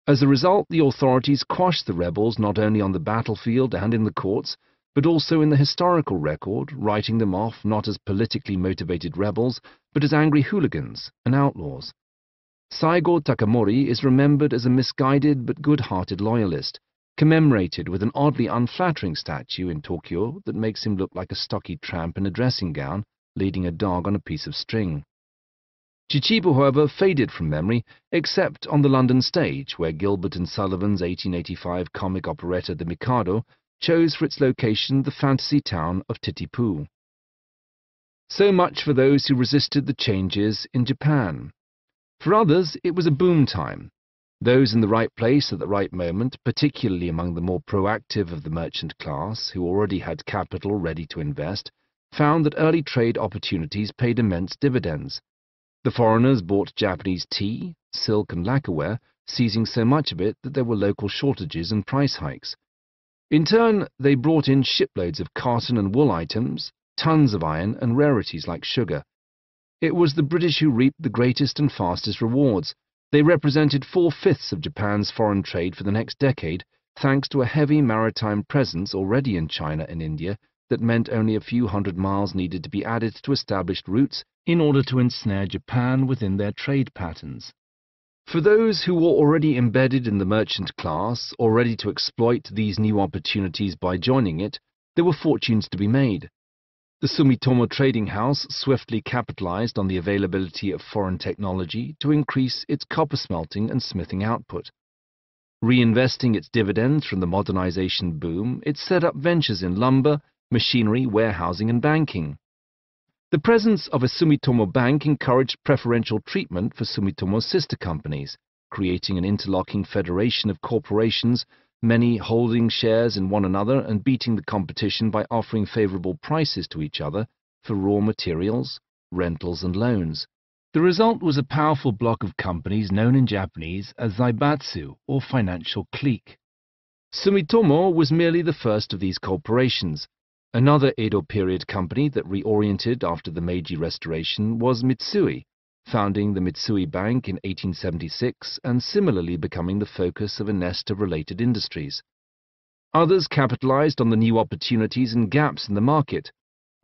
As a result, the authorities quashed the rebels not only on the battlefield and in the courts, but also in the historical record, writing them off not as politically motivated rebels, but as angry hooligans and outlaws. Saigo Takamori is remembered as a misguided but good-hearted loyalist, commemorated with an oddly unflattering statue in Tokyo that makes him look like a stocky tramp in a dressing gown, leading a dog on a piece of string. Chichibu, however, faded from memory, except on the London stage, where Gilbert and Sullivan's 1885 comic operetta The Mikado chose for its location the fantasy town of Titipu. So much for those who resisted the changes in Japan. For others, it was a boom time. Those in the right place at the right moment, particularly among the more proactive of the merchant class, who already had capital ready to invest, found that early trade opportunities paid immense dividends. The foreigners bought Japanese tea, silk and lacquerware, seizing so much of it that there were local shortages and price hikes. In turn, they brought in shiploads of cotton and wool items, tons of iron, and rarities like sugar. It was the British who reaped the greatest and fastest rewards. They represented 4/5 of Japan's foreign trade for the next decade, thanks to a heavy maritime presence already in China and India that meant only a few hundred miles needed to be added to established routes in order to ensnare Japan within their trade patterns. For those who were already embedded in the merchant class or ready to exploit these new opportunities by joining it, there were fortunes to be made. The Sumitomo trading house swiftly capitalized on the availability of foreign technology to increase its copper smelting and smithing output. Reinvesting its dividends from the modernization boom, it set up ventures in lumber, machinery, warehousing, and banking. The presence of a Sumitomo bank encouraged preferential treatment for Sumitomo's sister companies, creating an interlocking federation of corporations, many holding shares in one another and beating the competition by offering favorable prices to each other for raw materials, rentals, and loans. The result was a powerful block of companies known in Japanese as zaibatsu, or financial clique. Sumitomo was merely the first of these corporations. Another Edo period company that reoriented after the Meiji Restoration was Mitsui, founding the Mitsui Bank in 1876 and similarly becoming the focus of a nest of related industries. Others capitalized on the new opportunities and gaps in the market.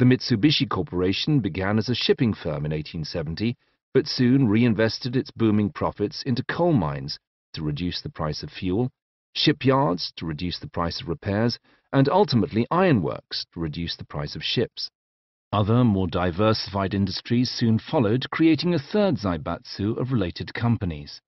The Mitsubishi Corporation began as a shipping firm in 1870, but soon reinvested its booming profits into coal mines to reduce the price of fuel, shipyards to reduce the price of repairs, and ultimately ironworks to reduce the price of ships. Other, more diversified industries soon followed, creating a third zaibatsu of related companies.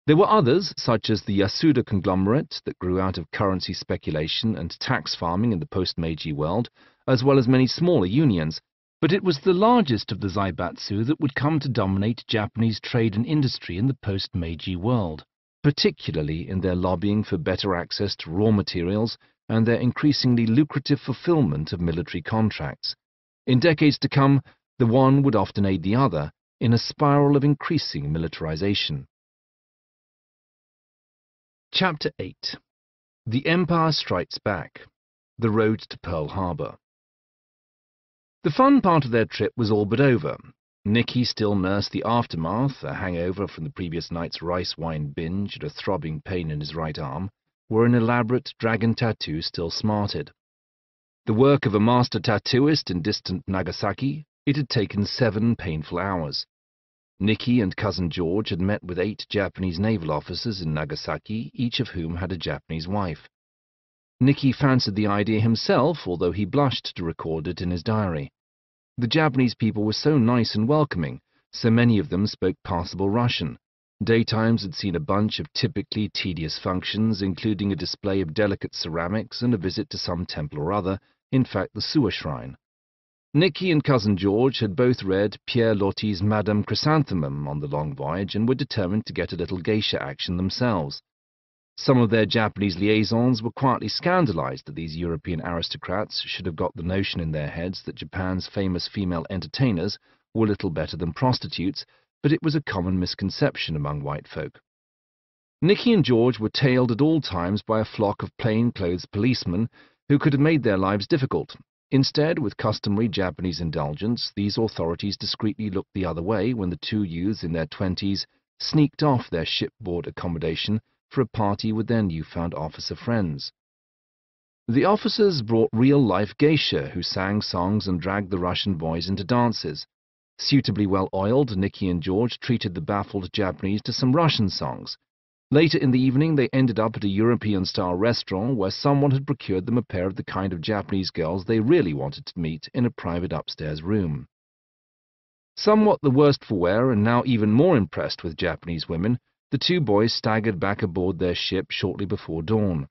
There were others, such as the Yasuda conglomerate that grew out of currency speculation and tax farming in the post-Meiji world, as well as many smaller unions, but it was the largest of the zaibatsu that would come to dominate Japanese trade and industry in the post-Meiji world, particularly in their lobbying for better access to raw materials and their increasingly lucrative fulfillment of military contracts. In decades to come, the one would often aid the other in a spiral of increasing militarization. Chapter 8. The Empire Strikes Back. The Road to Pearl Harbor. The fun part of their trip was all but over. Nicky still nursed the aftermath, a hangover from the previous night's rice wine binge and a throbbing pain in his right arm, where an elaborate dragon tattoo still smarted. The work of a master tattooist in distant Nagasaki, it had taken 7 painful hours. Nicky and Cousin George had met with 8 Japanese naval officers in Nagasaki, each of whom had a Japanese wife. Nicky fancied the idea himself, although he blushed to record it in his diary. The Japanese people were so nice and welcoming, so many of them spoke passable Russian. Daytimes had seen a bunch of typically tedious functions, including a display of delicate ceramics and a visit to some temple or other, in fact the sewer shrine. Nicky and Cousin George had both read Pierre Loti's Madame Chrysanthemum on the long voyage and were determined to get a little geisha action themselves. Some of their Japanese liaisons were quietly scandalized that these European aristocrats should have got the notion in their heads that Japan's famous female entertainers were little better than prostitutes, but it was a common misconception among white folk. Nicky and George were tailed at all times by a flock of plain-clothes policemen who could have made their lives difficult. Instead, with customary Japanese indulgence, these authorities discreetly looked the other way when the 2 youths in their 20s sneaked off their shipboard accommodation for a party with their newfound officer friends. The officers brought real-life geisha who sang songs and dragged the Russian boys into dances. Suitably well-oiled, Nicky and George treated the baffled Japanese to some Russian songs. Later in the evening, they ended up at a European-style restaurant where someone had procured them a pair of the kind of Japanese girls they really wanted to meet in a private upstairs room. Somewhat the worst for wear and now even more impressed with Japanese women, the 2 boys staggered back aboard their ship shortly before dawn.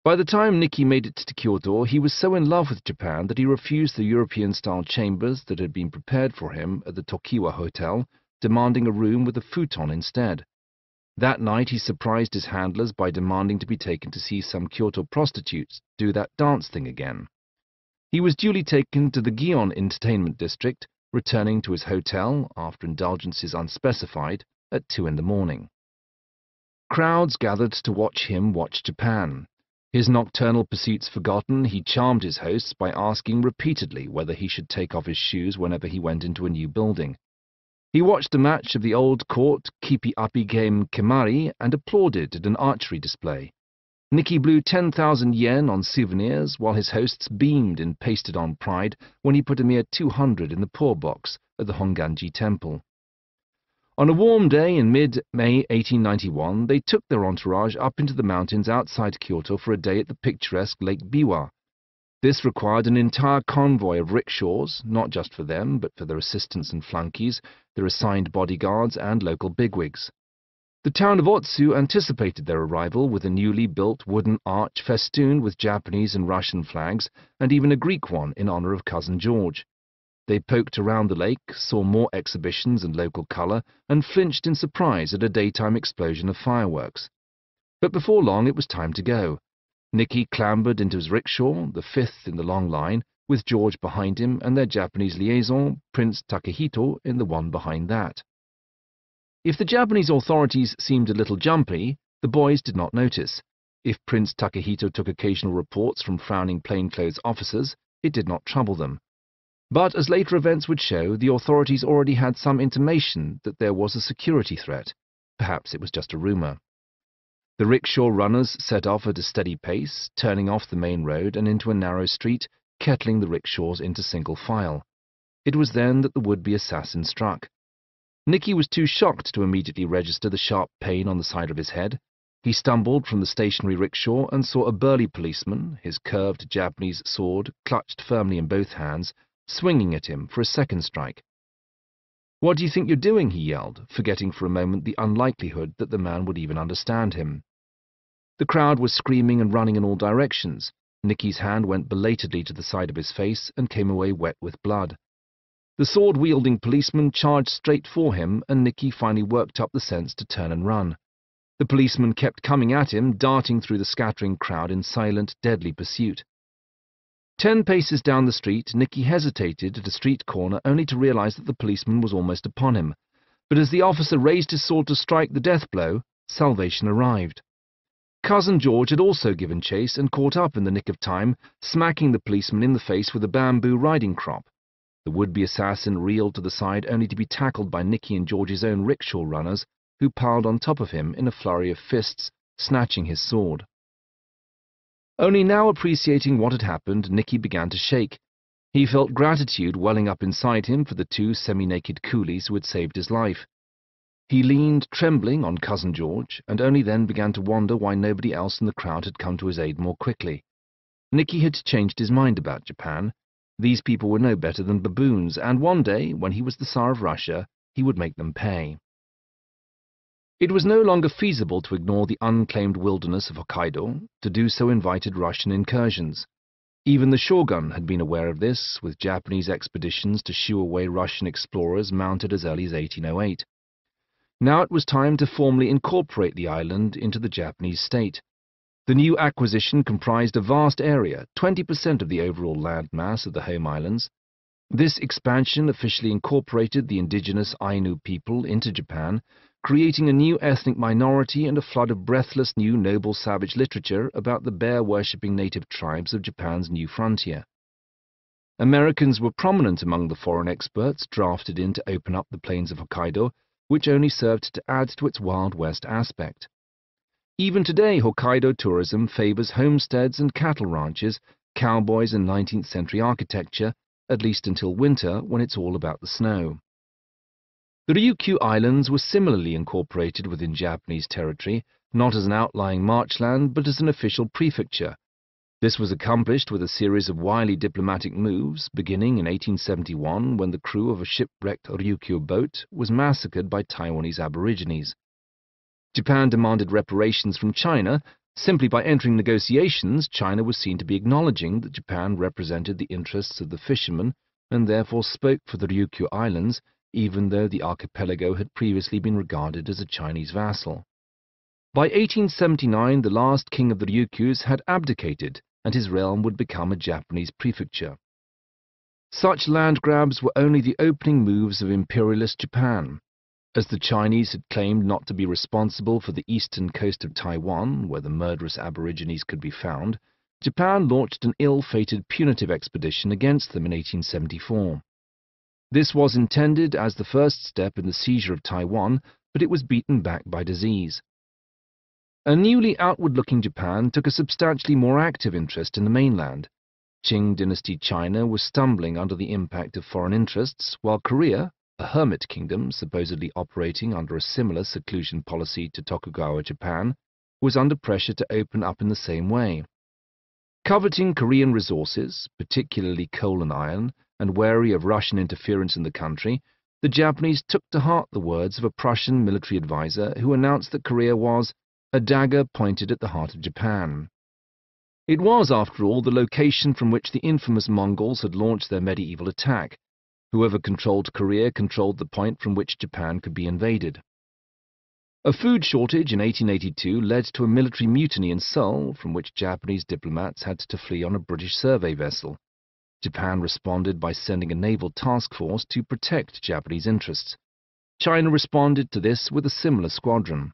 By the time Nicky made it to Kyoto, he was so in love with Japan that he refused the European-style chambers that had been prepared for him at the Tokiwa Hotel, demanding a room with a futon instead. That night he surprised his handlers by demanding to be taken to see some Kyoto prostitutes do that dance thing again. He was duly taken to the Gion Entertainment District, returning to his hotel, after indulgences unspecified, at 2 in the morning. Crowds gathered to watch him watch Japan. His nocturnal pursuits forgotten, he charmed his hosts by asking repeatedly whether he should take off his shoes whenever he went into a new building. He watched a match of the old court kipi-api game Kemari and applauded at an archery display. Nicky blew 10,000 yen on souvenirs, while his hosts beamed in pasted-on pride when he put a mere 200 in the poor box at the Honganji Temple. On a warm day in mid-May 1891, they took their entourage up into the mountains outside Kyoto for a day at the picturesque Lake Biwa. This required an entire convoy of rickshaws, not just for them, but for their assistants and flunkies, their assigned bodyguards, and local bigwigs. The town of Otsu anticipated their arrival with a newly built wooden arch festooned with Japanese and Russian flags, and even a Greek one in honor of Cousin George. They poked around the lake, saw more exhibitions and local color, and flinched in surprise at a daytime explosion of fireworks. But before long it was time to go. Nicky clambered into his rickshaw, the fifth in the long line, with George behind him and their Japanese liaison, Prince Takehito, in the one behind that. If the Japanese authorities seemed a little jumpy, the boys did not notice. If Prince Takehito took occasional reports from frowning plainclothes officers, it did not trouble them. But as later events would show, the authorities already had some intimation that there was a security threat. Perhaps it was just a rumor. The rickshaw runners set off at a steady pace, turning off the main road and into a narrow street, kettling the rickshaws into single file. It was then that the would-be assassin struck. Nicky was too shocked to immediately register the sharp pain on the side of his head. He stumbled from the stationary rickshaw and saw a burly policeman, his curved Japanese sword clutched firmly in both hands, swinging at him for a second strike. "What do you think you're doing?" he yelled, forgetting for a moment the unlikelihood that the man would even understand him. The crowd was screaming and running in all directions. Nicky's hand went belatedly to the side of his face and came away wet with blood. The sword-wielding policeman charged straight for him, and Nicky finally worked up the sense to turn and run. The policeman kept coming at him, darting through the scattering crowd in silent, deadly pursuit. 10 paces down the street, Nicky hesitated at a street corner only to realize that the policeman was almost upon him. But as the officer raised his sword to strike the death blow, salvation arrived. Cousin George had also given chase and caught up in the nick of time, smacking the policeman in the face with a bamboo riding crop. The would-be assassin reeled to the side only to be tackled by Nicky and George's own rickshaw runners, who piled on top of him in a flurry of fists, snatching his sword. Only now appreciating what had happened, Nicky began to shake. He felt gratitude welling up inside him for the 2 semi-naked coolies who had saved his life. He leaned, trembling, on Cousin George, and only then began to wonder why nobody else in the crowd had come to his aid more quickly. Nicky had changed his mind about Japan. These people were no better than baboons, and one day, when he was the Tsar of Russia, he would make them pay. It was no longer feasible to ignore the unclaimed wilderness of Hokkaido. To do so invited Russian incursions. Even the shogun had been aware of this, with Japanese expeditions to shoo away Russian explorers mounted as early as 1808. Now it was time to formally incorporate the island into the Japanese state. The new acquisition comprised a vast area, 20% of the overall land mass of the home islands. This expansion officially incorporated the indigenous Ainu people into Japan, creating a new ethnic minority and a flood of breathless new noble savage literature about the bear-worshipping native tribes of Japan's new frontier. Americans were prominent among the foreign experts drafted in to open up the plains of Hokkaido, which only served to add to its Wild West aspect. Even today, Hokkaido tourism favors homesteads and cattle ranches, cowboys and 19th century architecture, at least until winter, when it's all about the snow. The Ryukyu Islands were similarly incorporated within Japanese territory, not as an outlying marchland, but as an official prefecture. This was accomplished with a series of wily diplomatic moves, beginning in 1871 when the crew of a shipwrecked Ryukyu boat was massacred by Taiwanese aborigines. Japan demanded reparations from China. Simply by entering negotiations, China was seen to be acknowledging that Japan represented the interests of the fishermen and therefore spoke for the Ryukyu Islands, even though the archipelago had previously been regarded as a Chinese vassal. By 1879, the last king of the Ryukyus had abdicated, and his realm would become a Japanese prefecture. Such land grabs were only the opening moves of imperialist Japan. As the Chinese had claimed not to be responsible for the eastern coast of Taiwan, where the murderous aborigines could be found, Japan launched an ill-fated punitive expedition against them in 1874. This was intended as the first step in the seizure of Taiwan, but it was beaten back by disease. A newly outward-looking Japan took a substantially more active interest in the mainland. Qing dynasty China was stumbling under the impact of foreign interests, while Korea, a hermit kingdom supposedly operating under a similar seclusion policy to Tokugawa Japan, was under pressure to open up in the same way. Coveting Korean resources, particularly coal and iron, and wary of Russian interference in the country, the Japanese took to heart the words of a Prussian military advisor who announced that Korea was a dagger pointed at the heart of Japan. It was, after all, the location from which the infamous Mongols had launched their medieval attack. Whoever controlled Korea controlled the point from which Japan could be invaded. A food shortage in 1882 led to a military mutiny in Seoul, from which Japanese diplomats had to flee on a British survey vessel. Japan responded by sending a naval task force to protect Japanese interests. China responded to this with a similar squadron.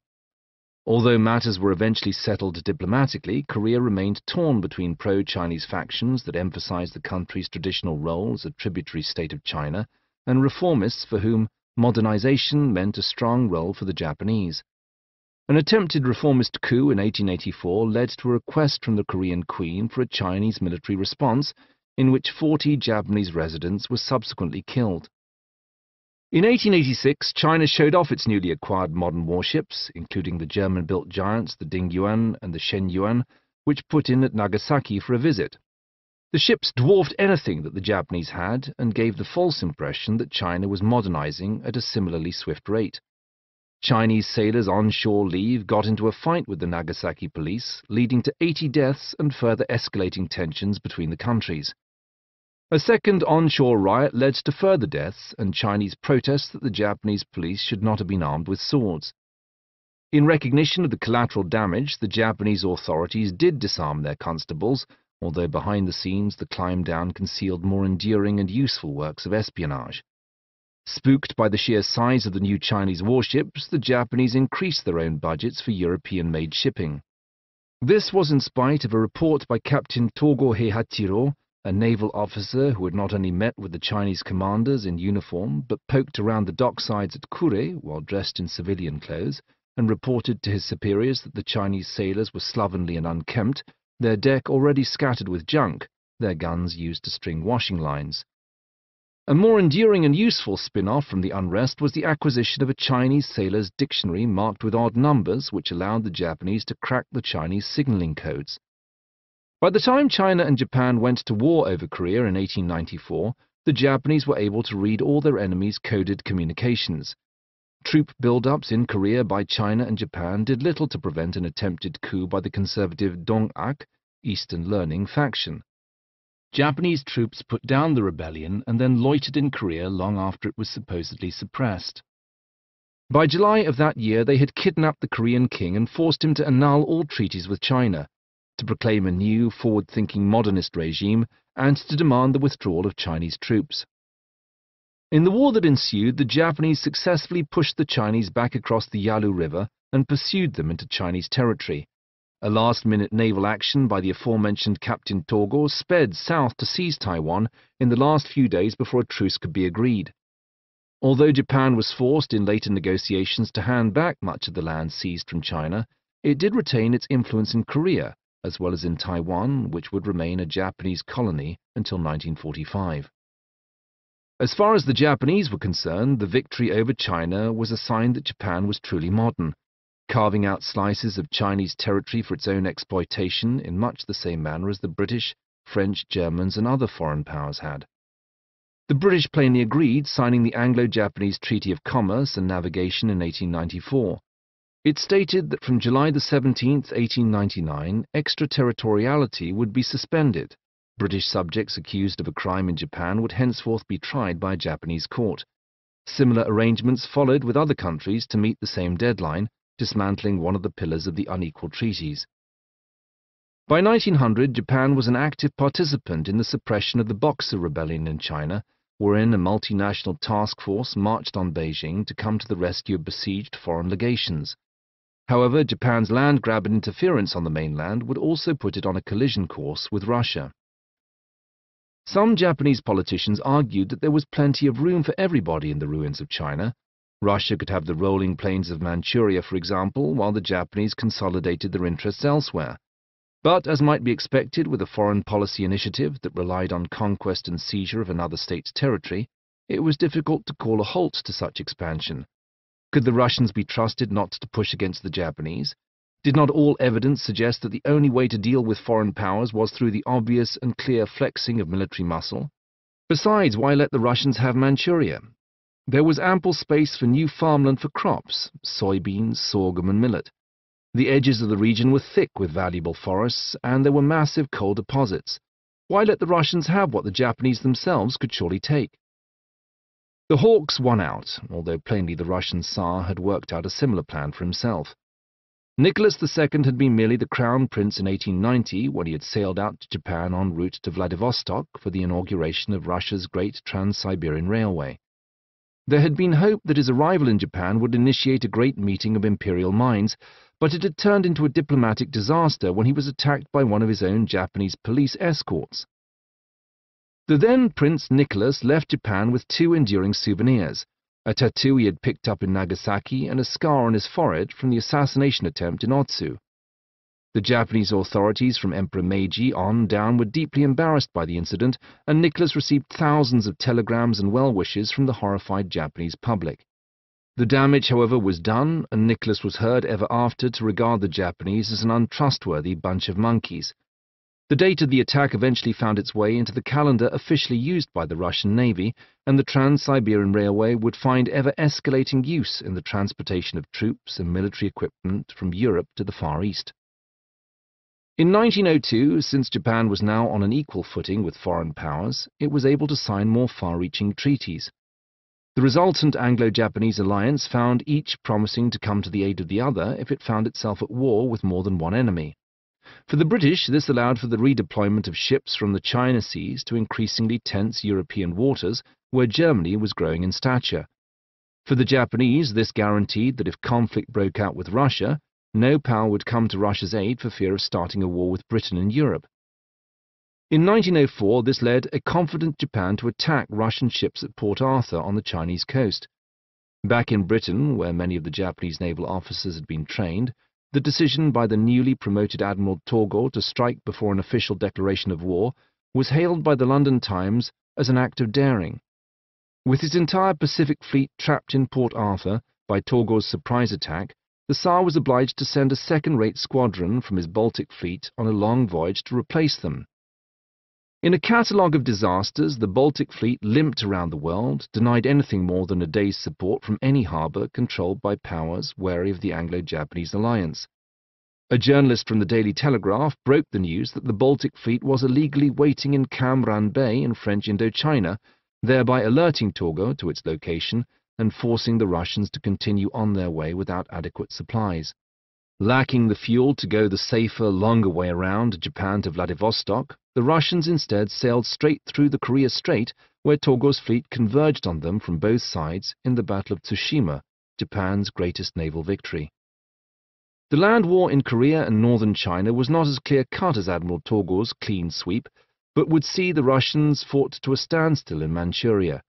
Although matters were eventually settled diplomatically, Korea remained torn between pro-Chinese factions that emphasized the country's traditional role as a tributary state of China and reformists for whom modernization meant a strong role for the Japanese. An attempted reformist coup in 1884 led to a request from the Korean Queen for a Chinese military response, in which 40 Japanese residents were subsequently killed. In 1886, China showed off its newly acquired modern warships, including the German-built giants the Dingyuan and the Shenyuan, which put in at Nagasaki for a visit. The ships dwarfed anything that the Japanese had and gave the false impression that China was modernizing at a similarly swift rate. Chinese sailors on shore leave got into a fight with the Nagasaki police, leading to 80 deaths and further escalating tensions between the countries. A second onshore riot led to further deaths and Chinese protests that the Japanese police should not have been armed with swords. In recognition of the collateral damage, the Japanese authorities did disarm their constables, although behind the scenes the climb down concealed more enduring and useful works of espionage. Spooked by the sheer size of the new Chinese warships, the Japanese increased their own budgets for European-made shipping. This was in spite of a report by Captain Togo Heihachiro, a naval officer who had not only met with the Chinese commanders in uniform, but poked around the docksides at Kure while dressed in civilian clothes, and reported to his superiors that the Chinese sailors were slovenly and unkempt, their deck already scattered with junk, their guns used to string washing lines. A more enduring and useful spin-off from the unrest was the acquisition of a Chinese sailor's dictionary marked with odd numbers, which allowed the Japanese to crack the Chinese signaling codes. By the time China and Japan went to war over Korea in 1894, the Japanese were able to read all their enemies' coded communications. Troop build-ups in Korea by China and Japan did little to prevent an attempted coup by the conservative Dong-ak, Eastern Learning faction. Japanese troops put down the rebellion and then loitered in Korea long after it was supposedly suppressed. By July of that year, they had kidnapped the Korean king and forced him to annul all treaties with China, to proclaim a new, forward-thinking modernist regime, and to demand the withdrawal of Chinese troops. In the war that ensued, the Japanese successfully pushed the Chinese back across the Yalu River and pursued them into Chinese territory. A last-minute naval action by the aforementioned Captain Togo sped south to seize Taiwan in the last few days before a truce could be agreed. Although Japan was forced in later negotiations to hand back much of the land seized from China, it did retain its influence in Korea, as well as in Taiwan, which would remain a Japanese colony until 1945. As far as the Japanese were concerned, the victory over China was a sign that Japan was truly modern, carving out slices of Chinese territory for its own exploitation in much the same manner as the British, French, Germans, and other foreign powers had. The British plainly agreed, signing the Anglo-Japanese Treaty of Commerce and Navigation in 1894. It stated that from July 17, 1899, extraterritoriality would be suspended. British subjects accused of a crime in Japan would henceforth be tried by a Japanese court. Similar arrangements followed with other countries to meet the same deadline, dismantling one of the pillars of the unequal treaties. By 1900, Japan was an active participant in the suppression of the Boxer Rebellion in China, wherein a multinational task force marched on Beijing to come to the rescue of besieged foreign legations. However, Japan's land grab and interference on the mainland would also put it on a collision course with Russia. Some Japanese politicians argued that there was plenty of room for everybody in the ruins of China. Russia could have the rolling plains of Manchuria, for example, while the Japanese consolidated their interests elsewhere. But, as might be expected with a foreign policy initiative that relied on conquest and seizure of another state's territory, it was difficult to call a halt to such expansion. Could the Russians be trusted not to push against the Japanese? Did not all evidence suggest that the only way to deal with foreign powers was through the obvious and clear flexing of military muscle? Besides, why let the Russians have Manchuria? There was ample space for new farmland for crops, soybeans, sorghum and millet. The edges of the region were thick with valuable forests, and there were massive coal deposits. Why let the Russians have what the Japanese themselves could surely take? The Hawks won out, although plainly the Russian Tsar had worked out a similar plan for himself. Nicholas II had been merely the crown prince in 1890 when he had sailed out to Japan en route to Vladivostok for the inauguration of Russia's great Trans-Siberian Railway. There had been hope that his arrival in Japan would initiate a great meeting of imperial minds, but it had turned into a diplomatic disaster when he was attacked by one of his own Japanese police escorts. The then Prince Nicholas left Japan with two enduring souvenirs: a tattoo he had picked up in Nagasaki and a scar on his forehead from the assassination attempt in Otsu. The Japanese authorities from Emperor Meiji on down were deeply embarrassed by the incident, and Nicholas received thousands of telegrams and well-wishes from the horrified Japanese public. The damage, however, was done, and Nicholas was heard ever after to regard the Japanese as an untrustworthy bunch of monkeys. The date of the attack eventually found its way into the calendar officially used by the Russian Navy, and the Trans-Siberian Railway would find ever-escalating use in the transportation of troops and military equipment from Europe to the Far East. In 1902, since Japan was now on an equal footing with foreign powers, it was able to sign more far-reaching treaties. The resultant Anglo-Japanese alliance found each promising to come to the aid of the other if it found itself at war with more than one enemy. For the British, this allowed for the redeployment of ships from the China Seas to increasingly tense European waters, where Germany was growing in stature. For the Japanese, this guaranteed that if conflict broke out with Russia, no power would come to Russia's aid for fear of starting a war with Britain and Europe. In 1904, this led a confident Japan to attack Russian ships at Port Arthur on the Chinese coast. Back in Britain, where many of the Japanese naval officers had been trained, the decision by the newly promoted Admiral Togo to strike before an official declaration of war was hailed by the London Times as an act of daring. With his entire Pacific fleet trapped in Port Arthur by Togo's surprise attack, the Tsar was obliged to send a second-rate squadron from his Baltic fleet on a long voyage to replace them. In a catalogue of disasters, the Baltic fleet limped around the world, denied anything more than a day's support from any harbour controlled by powers wary of the Anglo-Japanese alliance. A journalist from the Daily Telegraph broke the news that the Baltic fleet was illegally waiting in Cam Ranh Bay in French Indochina, thereby alerting Togo to its location and forcing the Russians to continue on their way without adequate supplies. Lacking the fuel to go the safer, longer way around Japan to Vladivostok, the Russians instead sailed straight through the Korea Strait, where Togo's fleet converged on them from both sides in the Battle of Tsushima, Japan's greatest naval victory. The land war in Korea and northern China was not as clear-cut as Admiral Togo's clean sweep, but would see the Russians fought to a standstill in Manchuria.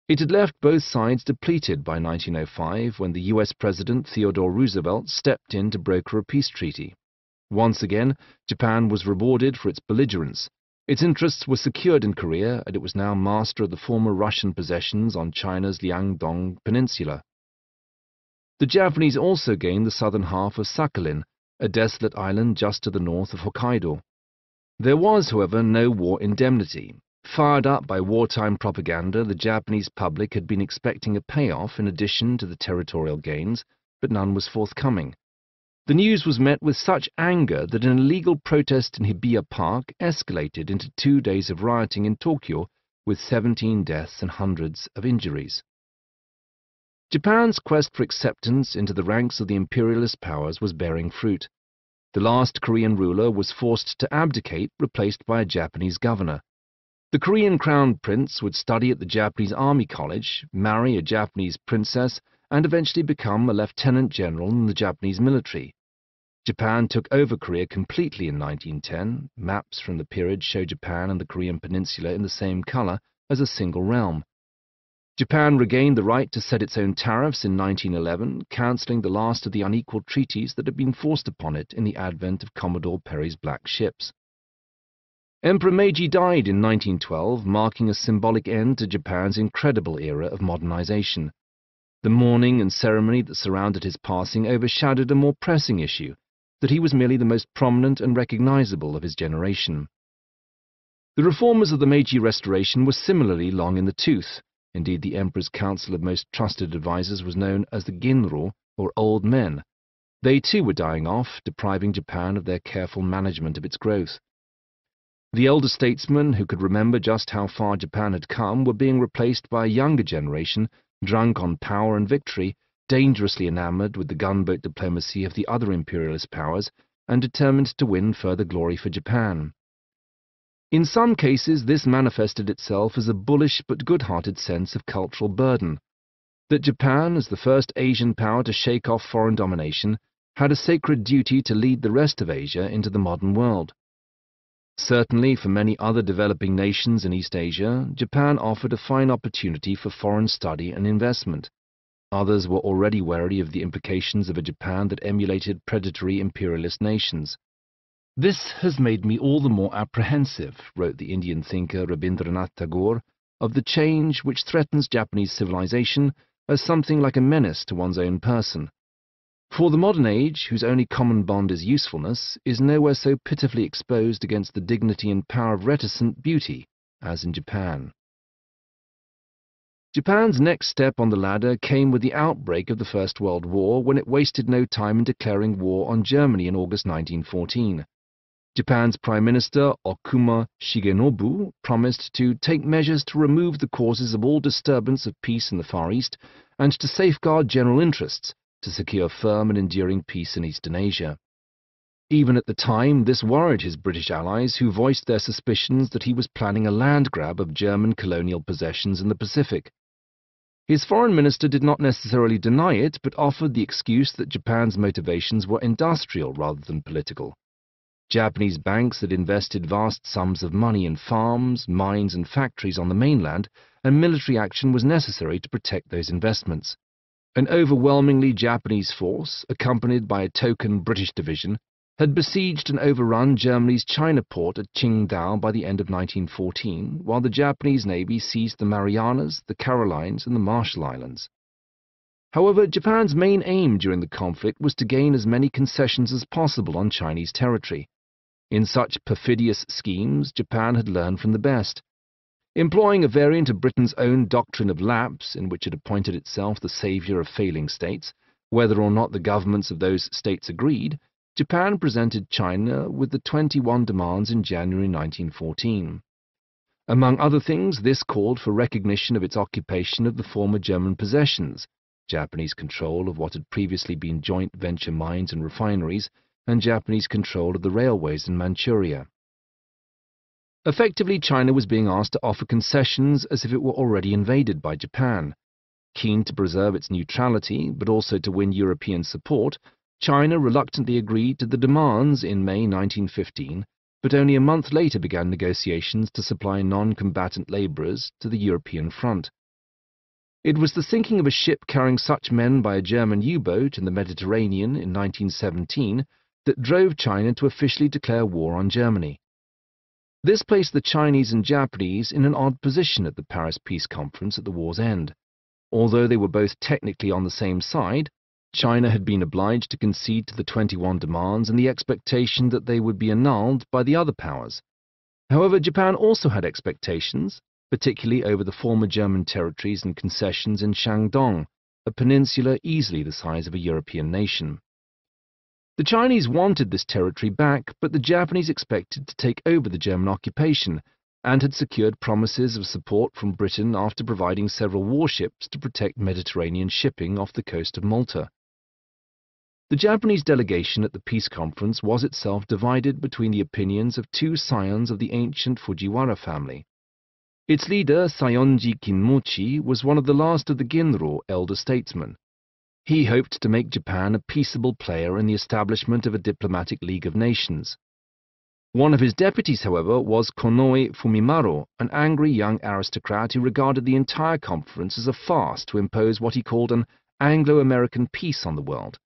It had left both sides depleted by 1905 when the US President Theodore Roosevelt stepped in to broker a peace treaty. Once again, Japan was rewarded for its belligerence. Its interests were secured in Korea, and it was now master of the former Russian possessions on China's Liaodong Peninsula. The Japanese also gained the southern half of Sakhalin, a desolate island just to the north of Hokkaido. There was, however, no war indemnity. Fired up by wartime propaganda, the Japanese public had been expecting a payoff in addition to the territorial gains, but none was forthcoming. The news was met with such anger that an illegal protest in Hibiya Park escalated into 2 days of rioting in Tokyo, with 17 deaths and hundreds of injuries. Japan's quest for acceptance into the ranks of the imperialist powers was bearing fruit. The last Korean ruler was forced to abdicate, replaced by a Japanese governor. The Korean crown prince would study at the Japanese Army College, marry a Japanese princess, and eventually become a lieutenant general in the Japanese military. Japan took over Korea completely in 1910. Maps from the period show Japan and the Korean peninsula in the same color as a single realm. Japan regained the right to set its own tariffs in 1911, cancelling the last of the unequal treaties that had been forced upon it in the advent of Commodore Perry's black ships. Emperor Meiji died in 1912, marking a symbolic end to Japan's incredible era of modernization. The mourning and ceremony that surrounded his passing overshadowed a more pressing issue, that he was merely the most prominent and recognizable of his generation. The reformers of the Meiji Restoration were similarly long in the tooth. Indeed, the emperor's council of most trusted advisers was known as the Ginro, or old men. They too were dying off, depriving Japan of their careful management of its growth. The elder statesmen, who could remember just how far Japan had come, were being replaced by a younger generation, drunk on power and victory, dangerously enamored with the gunboat diplomacy of the other imperialist powers, and determined to win further glory for Japan. In some cases, this manifested itself as a bullish but good-hearted sense of cultural burden, that Japan, as the first Asian power to shake off foreign domination, had a sacred duty to lead the rest of Asia into the modern world. Certainly, for many other developing nations in East Asia, Japan offered a fine opportunity for foreign study and investment. Others were already wary of the implications of a Japan that emulated predatory imperialist nations. "This has made me all the more apprehensive," wrote the Indian thinker Rabindranath Tagore, "of the change which threatens Japanese civilization as something like a menace to one's own person. For the modern age, whose only common bond is usefulness, is nowhere so pitifully exposed against the dignity and power of reticent beauty as in Japan." Japan's next step on the ladder came with the outbreak of the First World War, when it wasted no time in declaring war on Germany in August 1914. Japan's Prime Minister Okuma Shigenobu promised to take measures to remove the causes of all disturbance of peace in the Far East and to safeguard general interests, to secure firm and enduring peace in Eastern Asia. Even at the time, this worried his British allies, who voiced their suspicions that he was planning a land grab of German colonial possessions in the Pacific. His foreign minister did not necessarily deny it, but offered the excuse that Japan's motivations were industrial rather than political. Japanese banks had invested vast sums of money in farms, mines and factories on the mainland, and military action was necessary to protect those investments. An overwhelmingly Japanese force, accompanied by a token British division, had besieged and overrun Germany's China port at Qingdao by the end of 1914, while the Japanese Navy seized the Marianas, the Carolines, and the Marshall Islands. However, Japan's main aim during the conflict was to gain as many concessions as possible on Chinese territory. In such perfidious schemes, Japan had learned from the best. Employing a variant of Britain's own doctrine of lapse, in which it appointed itself the saviour of failing states, whether or not the governments of those states agreed, Japan presented China with the 21 demands in January 1914. Among other things, this called for recognition of its occupation of the former German possessions, Japanese control of what had previously been joint venture mines and refineries, and Japanese control of the railways in Manchuria. Effectively, China was being asked to offer concessions as if it were already invaded by Japan. Keen to preserve its neutrality, but also to win European support, China reluctantly agreed to the demands in May 1915, but only a month later began negotiations to supply non-combatant labourers to the European front. It was the sinking of a ship carrying such men by a German U-boat in the Mediterranean in 1917 that drove China to officially declare war on Germany. This placed the Chinese and Japanese in an odd position at the Paris Peace Conference at the war's end. Although they were both technically on the same side, China had been obliged to concede to the 21 demands in the expectation that they would be annulled by the other powers. However, Japan also had expectations, particularly over the former German territories and concessions in Shandong, a peninsula easily the size of a European nation. The Chinese wanted this territory back, but the Japanese expected to take over the German occupation, and had secured promises of support from Britain after providing several warships to protect Mediterranean shipping off the coast of Malta. The Japanese delegation at the peace conference was itself divided between the opinions of two scions of the ancient Fujiwara family. Its leader, Sayonji Kinmochi, was one of the last of the Ginro elder statesmen. He hoped to make Japan a peaceable player in the establishment of a diplomatic League of Nations. One of his deputies, however, was Konoe Fumimaro, an angry young aristocrat who regarded the entire conference as a farce to impose what he called an Anglo-American peace on the world.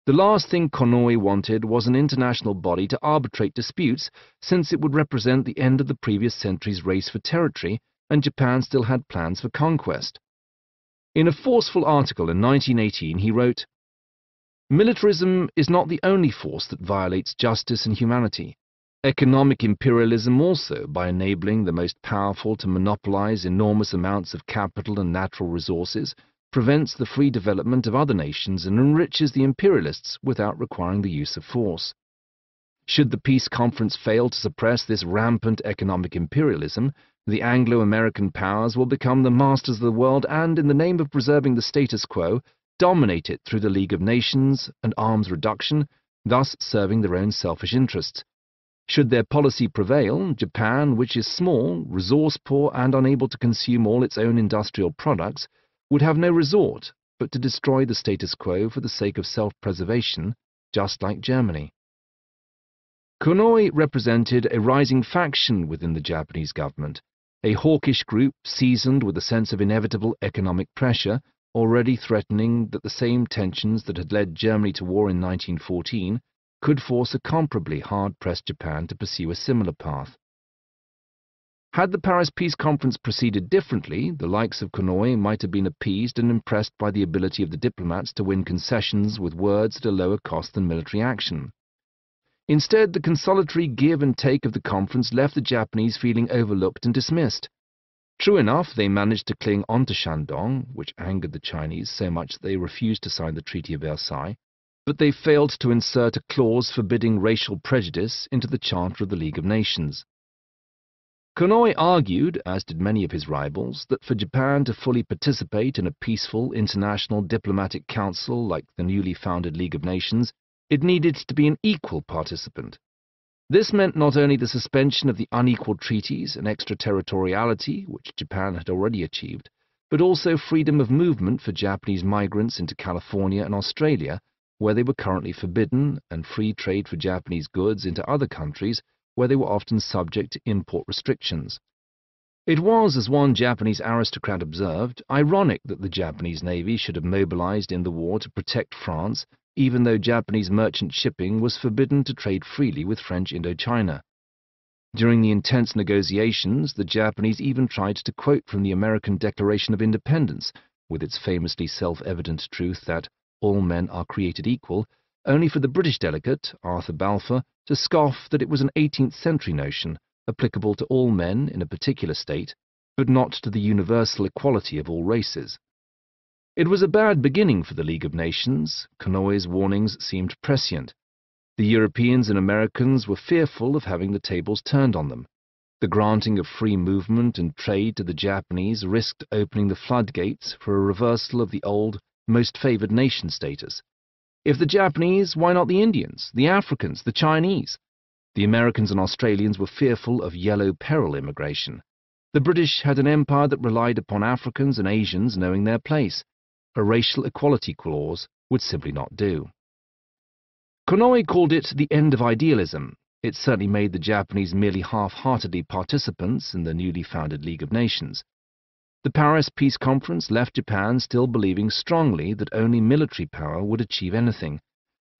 The last thing Konoe wanted was an international body to arbitrate disputes, since it would represent the end of the previous century's race for territory, and Japan still had plans for conquest. In a forceful article in 1918, he wrote, "Militarism is not the only force that violates justice and humanity. Economic imperialism also, by enabling the most powerful to monopolize enormous amounts of capital and natural resources, prevents the free development of other nations and enriches the imperialists without requiring the use of force. Should the peace conference fail to suppress this rampant economic imperialism, the Anglo-American powers will become the masters of the world and, in the name of preserving the status quo, dominate it through the League of Nations and arms reduction, thus serving their own selfish interests. Should their policy prevail, Japan, which is small, resource-poor, and unable to consume all its own industrial products, would have no resort but to destroy the status quo for the sake of self-preservation, just like Germany." Konoe represented a rising faction within the Japanese government, a hawkish group seasoned with a sense of inevitable economic pressure, already threatening that the same tensions that had led Germany to war in 1914 could force a comparably hard-pressed Japan to pursue a similar path. Had the Paris Peace Conference proceeded differently, the likes of Konoe might have been appeased and impressed by the ability of the diplomats to win concessions with words at a lower cost than military action. Instead, the consolatory give and take of the conference left the Japanese feeling overlooked and dismissed. True enough, they managed to cling on to Shandong, which angered the Chinese so much that they refused to sign the Treaty of Versailles, but they failed to insert a clause forbidding racial prejudice into the Charter of the League of Nations. Konoe argued, as did many of his rivals, that for Japan to fully participate in a peaceful international diplomatic council like the newly founded League of Nations, it needed to be an equal participant. This meant not only the suspension of the unequal treaties and extraterritoriality which Japan had already achieved, but also freedom of movement for Japanese migrants into California and Australia, where they were currently forbidden, and free trade for Japanese goods into other countries where they were often subject to import restrictions. It was, as one Japanese aristocrat observed, ironic that the Japanese Navy should have mobilized in the war to protect France, even though Japanese merchant shipping was forbidden to trade freely with French Indochina. During the intense negotiations, the Japanese even tried to quote from the American Declaration of Independence, with its famously self-evident truth that all men are created equal, only for the British delegate, Arthur Balfour, to scoff that it was an 18th century notion, applicable to all men in a particular state, but not to the universal equality of all races. It was a bad beginning for the League of Nations. Konoe's warnings seemed prescient. The Europeans and Americans were fearful of having the tables turned on them. The granting of free movement and trade to the Japanese risked opening the floodgates for a reversal of the old, most favored nation status. If the Japanese, why not the Indians, the Africans, the Chinese? The Americans and Australians were fearful of yellow peril immigration. The British had an empire that relied upon Africans and Asians knowing their place. A racial equality clause would simply not do. Konoe called it the end of idealism. It certainly made the Japanese merely half-heartedly participants in the newly founded League of Nations. The Paris Peace Conference left Japan still believing strongly that only military power would achieve anything,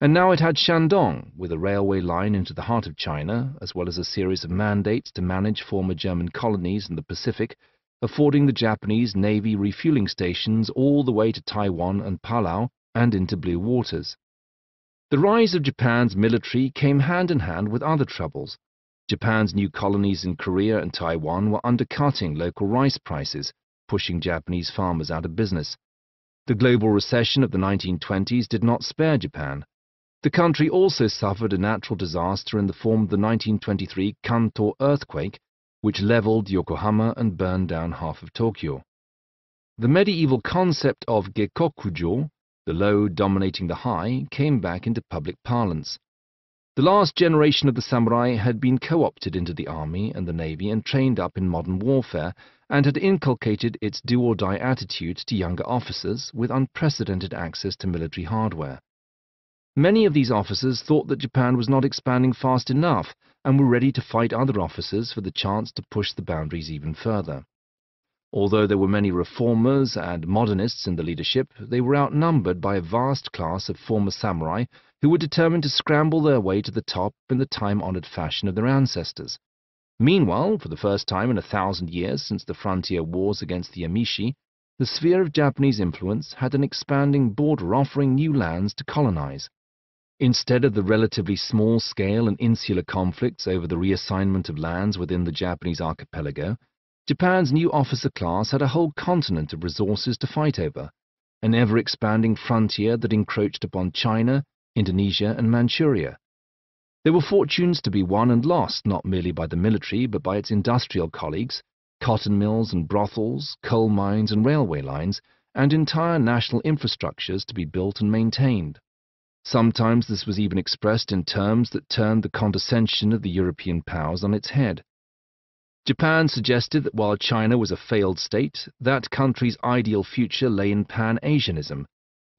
and now it had Shandong, with a railway line into the heart of China, as well as a series of mandates to manage former German colonies in the Pacific, affording the Japanese Navy refueling stations all the way to Taiwan and Palau and into blue waters. The rise of Japan's military came hand in hand with other troubles. Japan's new colonies in Korea and Taiwan were undercutting local rice prices, pushing Japanese farmers out of business. The global recession of the 1920s did not spare Japan. The country also suffered a natural disaster in the form of the 1923 Kanto earthquake, which leveled Yokohama and burned down half of Tokyo. The medieval concept of Gekkokujo, the low dominating the high, came back into public parlance. The last generation of the samurai had been co-opted into the army and the navy and trained up in modern warfare, and had inculcated its do-or-die attitude to younger officers with unprecedented access to military hardware. Many of these officers thought that Japan was not expanding fast enough and were ready to fight other officers for the chance to push the boundaries even further. Although there were many reformers and modernists in the leadership, they were outnumbered by a vast class of former samurai who were determined to scramble their way to the top in the time-honored fashion of their ancestors. Meanwhile, for the first time in 1,000 years since the frontier wars against the Emishi, the sphere of Japanese influence had an expanding border offering new lands to colonize. Instead of the relatively small-scale and insular conflicts over the reassignment of lands within the Japanese archipelago, Japan's new officer class had a whole continent of resources to fight over, an ever-expanding frontier that encroached upon China, Indonesia, and Manchuria. There were fortunes to be won and lost not merely by the military but by its industrial colleagues, cotton mills and brothels, coal mines and railway lines, and entire national infrastructures to be built and maintained. Sometimes this was even expressed in terms that turned the condescension of the European powers on its head. Japan suggested that while China was a failed state, that country's ideal future lay in Pan-Asianism,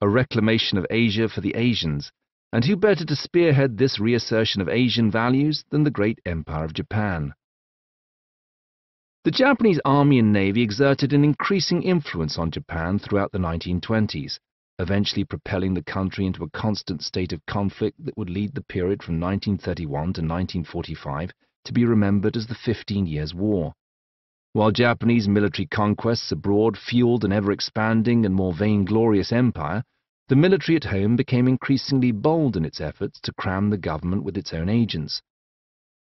a reclamation of Asia for the Asians, and who better to spearhead this reassertion of Asian values than the great Empire of Japan? The Japanese Army and Navy exerted an increasing influence on Japan throughout the 1920s, eventually propelling the country into a constant state of conflict that would lead the period from 1931 to 1945 to be remembered as the 15 Years' War. While Japanese military conquests abroad fueled an ever-expanding and more vainglorious empire, the military at home became increasingly bold in its efforts to cram the government with its own agents.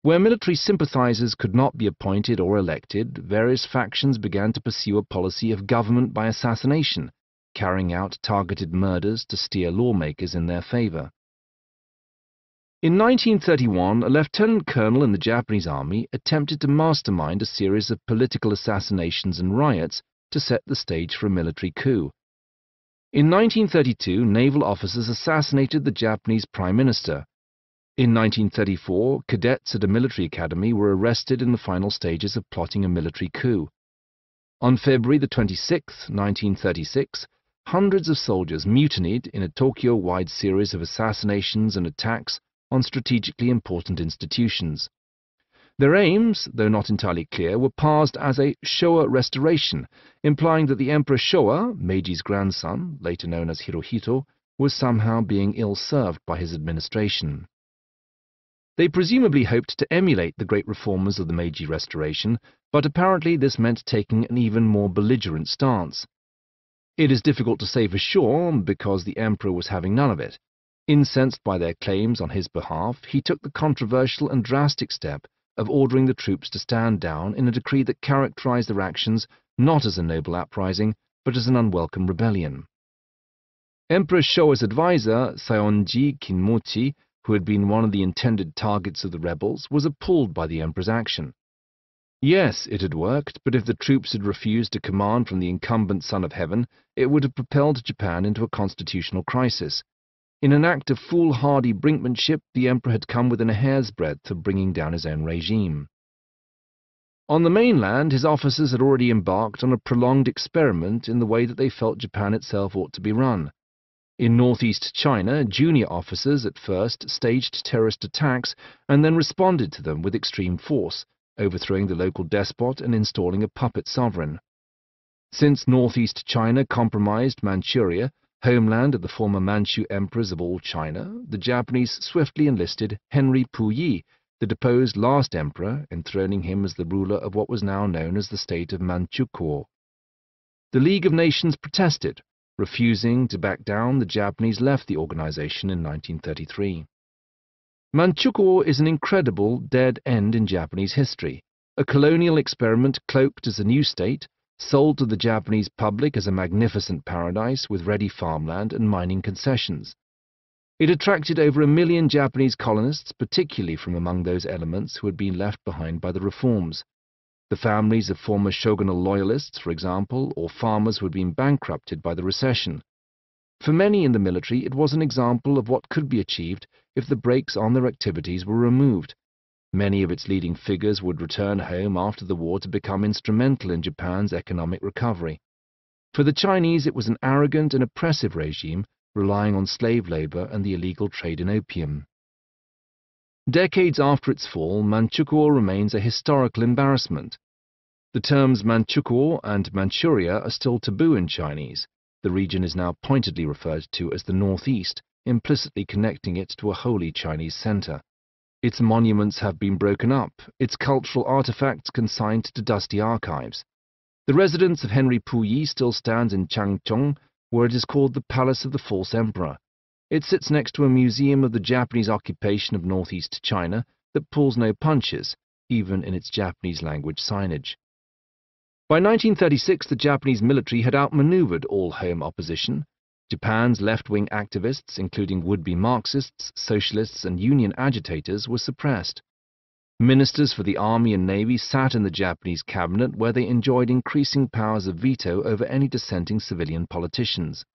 Where military sympathizers could not be appointed or elected, various factions began to pursue a policy of government by assassination, carrying out targeted murders to steer lawmakers in their favor. In 1931, a lieutenant colonel in the Japanese army attempted to mastermind a series of political assassinations and riots to set the stage for a military coup. In 1932, naval officers assassinated the Japanese Prime Minister. In 1934, cadets at a military academy were arrested in the final stages of plotting a military coup. On February 26, 1936, hundreds of soldiers mutinied in a Tokyo-wide series of assassinations and attacks on strategically important institutions. Their aims, though not entirely clear, were parsed as a Showa restoration, implying that the Emperor Showa, Meiji's grandson, later known as Hirohito, was somehow being ill-served by his administration. They presumably hoped to emulate the great reformers of the Meiji Restoration, but apparently this meant taking an even more belligerent stance. It is difficult to say for sure, because the Emperor was having none of it. Incensed by their claims on his behalf, he took the controversial and drastic step of ordering the troops to stand down in a decree that characterized their actions not as a noble uprising, but as an unwelcome rebellion. Emperor Showa's advisor, Saionji Kinmochi, who had been one of the intended targets of the rebels, was appalled by the emperor's action. Yes, it had worked, but if the troops had refused to command from the incumbent son of heaven, it would have propelled Japan into a constitutional crisis. In an act of foolhardy brinkmanship, the emperor had come within a hair's breadth of bringing down his own regime. On the mainland, his officers had already embarked on a prolonged experiment in the way that they felt Japan itself ought to be run. In northeast China, junior officers at first staged terrorist attacks and then responded to them with extreme force, overthrowing the local despot and installing a puppet sovereign. Since northeast China compromised Manchuria, homeland of the former Manchu emperors of all China, the Japanese swiftly enlisted Henry Puyi, the deposed last emperor, enthroning him as the ruler of what was now known as the state of Manchukuo. The League of Nations protested. Refusing to back down, the Japanese left the organization in 1933. Manchukuo is an incredible dead end in Japanese history, a colonial experiment cloaked as a new state, sold to the Japanese public as a magnificent paradise with ready farmland and mining concessions. It attracted over 1 million Japanese colonists, particularly from among those elements who had been left behind by the reforms. The families of former shogunal loyalists, for example, or farmers who had been bankrupted by the recession. For many in the military, it was an example of what could be achieved if the brakes on their activities were removed. Many of its leading figures would return home after the war to become instrumental in Japan's economic recovery. For the Chinese, it was an arrogant and oppressive regime relying on slave labor and the illegal trade in opium. Decades after its fall, Manchukuo remains a historical embarrassment. The terms Manchukuo and Manchuria are still taboo in Chinese. The region is now pointedly referred to as the Northeast, implicitly connecting it to a wholly Chinese center. Its monuments have been broken up, its cultural artifacts consigned to dusty archives. The residence of Henry Puyi still stands in Changchong, where it is called the Palace of the False Emperor. It sits next to a museum of the Japanese occupation of northeast China that pulls no punches, even in its Japanese language signage. By 1936, the Japanese military had outmaneuvered all home opposition. Japan's left-wing activists, including would-be Marxists, socialists, and union agitators, were suppressed. Ministers for the army and navy sat in the Japanese cabinet, where they enjoyed increasing powers of veto over any dissenting civilian politicians.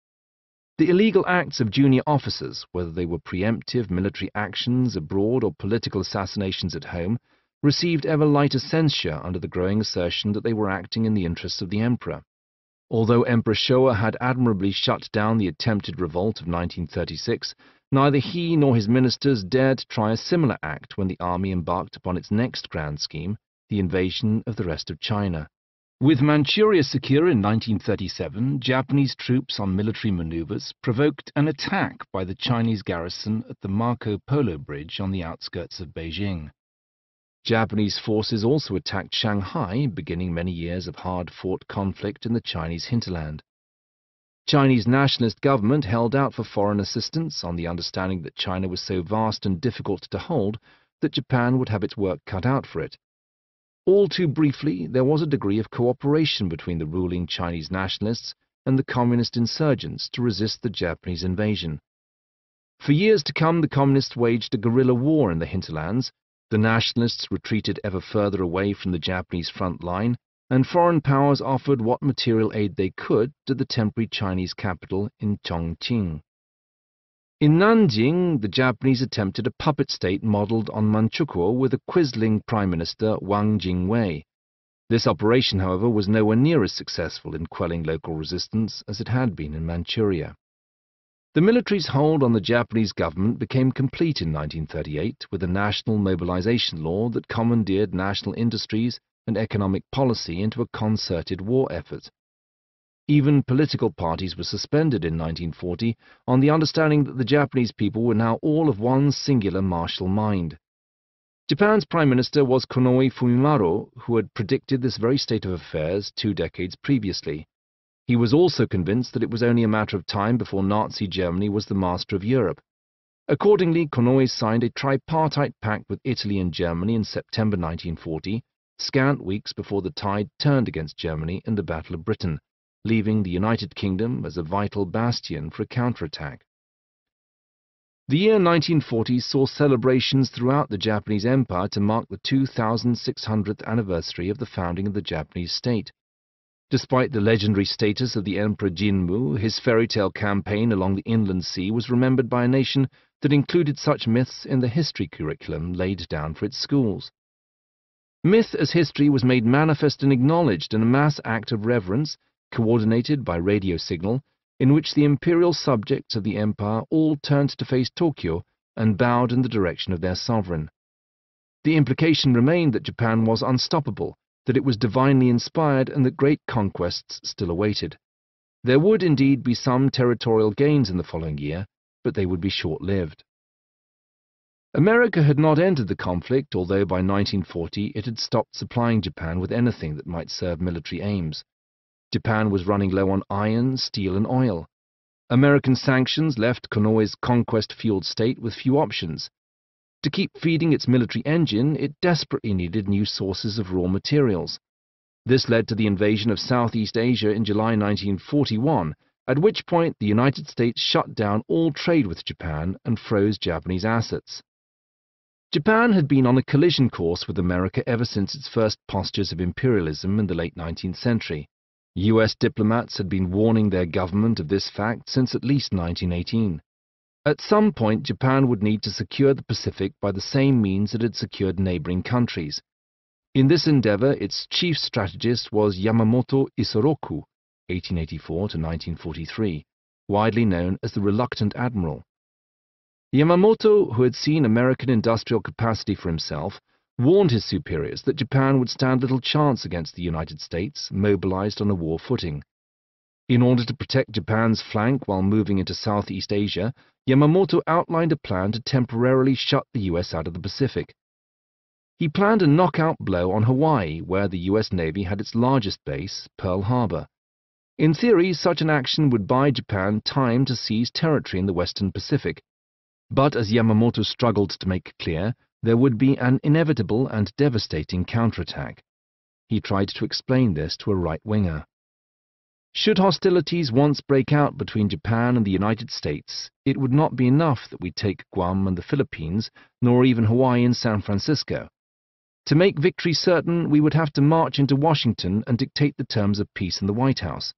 The illegal acts of junior officers, whether they were preemptive military actions abroad or political assassinations at home, received ever lighter censure under the growing assertion that they were acting in the interests of the emperor. Although Emperor Showa had admirably shut down the attempted revolt of 1936, neither he nor his ministers dared to try a similar act when the army embarked upon its next grand scheme, the invasion of the rest of China. With Manchuria secure in 1937, Japanese troops on military maneuvers provoked an attack by the Chinese garrison at the Marco Polo Bridge on the outskirts of Beijing. Japanese forces also attacked Shanghai, beginning many years of hard-fought conflict in the Chinese hinterland. Chinese nationalist government held out for foreign assistance on the understanding that China was so vast and difficult to hold that Japan would have its work cut out for it. All too briefly, there was a degree of cooperation between the ruling Chinese nationalists and the communist insurgents to resist the Japanese invasion. For years to come, the communists waged a guerrilla war in the hinterlands. The nationalists retreated ever further away from the Japanese front line, and foreign powers offered what material aid they could to the temporary Chinese capital in Chongqing. In Nanjing, the Japanese attempted a puppet state modeled on Manchukuo with a quisling Prime Minister Wang Jingwei. This operation, however, was nowhere near as successful in quelling local resistance as it had been in Manchuria. The military's hold on the Japanese government became complete in 1938 with a national mobilization law that commandeered national industries and economic policy into a concerted war effort. Even political parties were suspended in 1940 on the understanding that the Japanese people were now all of one singular martial mind. Japan's Prime Minister was Konoe Fumimaro, who had predicted this very state of affairs 2 decades previously. He was also convinced that it was only a matter of time before Nazi Germany was the master of Europe. Accordingly, Konoe signed a tripartite pact with Italy and Germany in September 1940, scant weeks before the tide turned against Germany in the Battle of Britain, leaving the United Kingdom as a vital bastion for a counterattack. The year 1940 saw celebrations throughout the Japanese Empire to mark the 2600th anniversary of the founding of the Japanese state. Despite the legendary status of the Emperor Jinmu, his fairy tale campaign along the inland sea was remembered by a nation that included such myths in the history curriculum laid down for its schools. Myth as history was made manifest and acknowledged in a mass act of reverence, coordinated by radio signal, in which the imperial subjects of the empire all turned to face Tokyo and bowed in the direction of their sovereign. The implication remained that Japan was unstoppable, that it was divinely inspired, and that great conquests still awaited. There would indeed be some territorial gains in the following year, but they would be short-lived. America had not entered the conflict, although by 1940 it had stopped supplying Japan with anything that might serve military aims. Japan was running low on iron, steel, and oil. American sanctions left Konoe's conquest-fueled state with few options. To keep feeding its military engine, it desperately needed new sources of raw materials. This led to the invasion of Southeast Asia in July 1941, at which point the United States shut down all trade with Japan and froze Japanese assets. Japan had been on a collision course with America ever since its first postures of imperialism in the late 19th century. U.S. diplomats had been warning their government of this fact since at least 1918. At some point, Japan would need to secure the Pacific by the same means it had secured neighboring countries. In this endeavor, its chief strategist was Yamamoto Isoroku, 1884 to 1943, widely known as the Reluctant Admiral. Yamamoto, who had seen American industrial capacity for himself, warned his superiors that Japan would stand little chance against the United States, mobilized on a war footing. In order to protect Japan's flank while moving into Southeast Asia, Yamamoto outlined a plan to temporarily shut the US out of the Pacific. He planned a knockout blow on Hawaii, where the US Navy had its largest base, Pearl Harbor. In theory, such an action would buy Japan time to seize territory in the Western Pacific. But as Yamamoto struggled to make clear, there would be an inevitable and devastating counterattack. He tried to explain this to a right-winger. Should hostilities once break out between Japan and the United States, it would not be enough that we take Guam and the Philippines, nor even Hawaii and San Francisco. To make victory certain, we would have to march into Washington and dictate the terms of peace in the White House.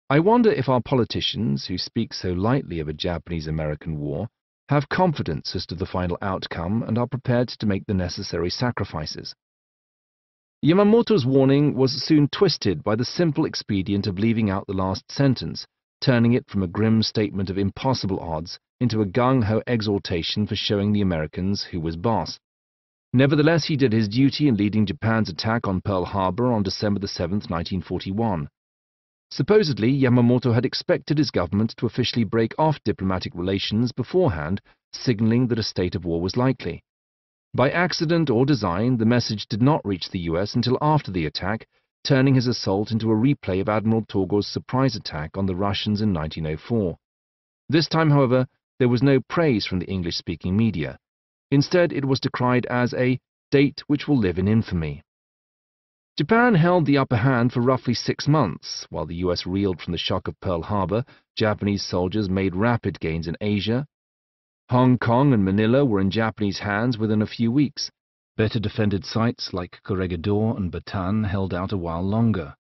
I wonder if our politicians, who speak so lightly of a Japanese-American war, have confidence as to the final outcome and are prepared to make the necessary sacrifices. Yamamoto's warning was soon twisted by the simple expedient of leaving out the last sentence, turning it from a grim statement of impossible odds into a gung-ho exhortation for showing the Americans who was boss. Nevertheless, he did his duty in leading Japan's attack on Pearl Harbor on December 7, 1941. Supposedly, Yamamoto had expected his government to officially break off diplomatic relations beforehand, signaling that a state of war was likely. By accident or design, the message did not reach the US until after the attack, turning his assault into a replay of Admiral Togo's surprise attack on the Russians in 1904. This time, however, there was no praise from the English-speaking media. Instead, it was decried as a date which will live in infamy. Japan held the upper hand for roughly 6 months. While the US reeled from the shock of Pearl Harbor, Japanese soldiers made rapid gains in Asia. Hong Kong and Manila were in Japanese hands within a few weeks. Better defended sites like Corregidor and Bataan held out a while longer.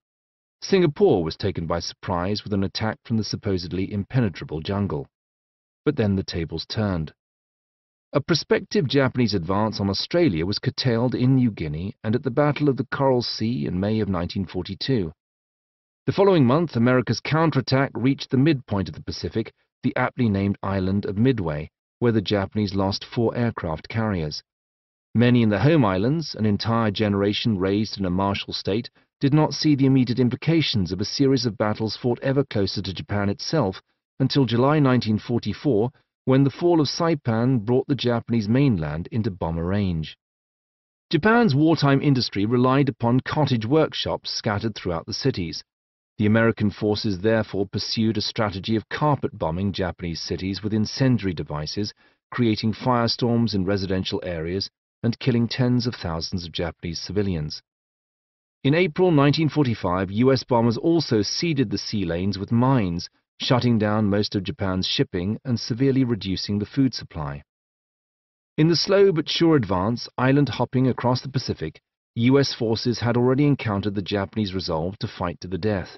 Singapore was taken by surprise with an attack from the supposedly impenetrable jungle. But then the tables turned. A prospective Japanese advance on Australia was curtailed in New Guinea and at the Battle of the Coral Sea in May of 1942. The following month, America's counterattack reached the midpoint of the Pacific, the aptly named island of Midway, where the Japanese lost 4 aircraft carriers. Many in the home islands, an entire generation raised in a martial state, did not see the immediate implications of a series of battles fought ever closer to Japan itself until July 1944, when the fall of Saipan brought the Japanese mainland into bomber range. Japan's wartime industry relied upon cottage workshops scattered throughout the cities. The American forces therefore pursued a strategy of carpet bombing Japanese cities with incendiary devices, creating firestorms in residential areas and killing tens of thousands of Japanese civilians. In April 1945, US bombers also seeded the sea lanes with mines, shutting down most of Japan's shipping and severely reducing the food supply. In the slow but sure advance, island hopping across the Pacific, US forces had already encountered the Japanese resolve to fight to the death.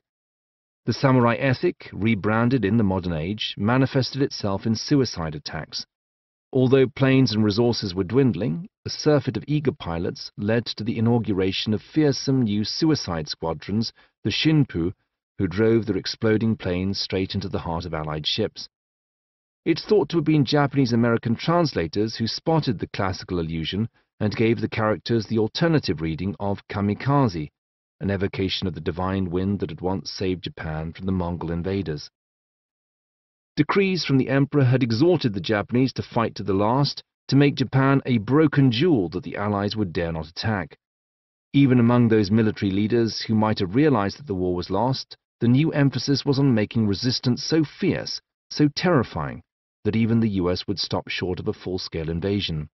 The samurai ethic, rebranded in the modern age, manifested itself in suicide attacks. Although planes and resources were dwindling, a surfeit of eager pilots led to the inauguration of fearsome new suicide squadrons, the Shinpu, who drove their exploding planes straight into the heart of Allied ships. It's thought to have been Japanese-American translators who spotted the classical allusion and gave the characters the alternative reading of kamikaze, an evocation of the divine wind that had once saved Japan from the Mongol invaders. Decrees from the emperor had exhorted the Japanese to fight to the last, to make Japan a broken jewel that the Allies would dare not attack. Even among those military leaders who might have realized that the war was lost, the new emphasis was on making resistance so fierce, so terrifying, that even the US would stop short of a full-scale invasion.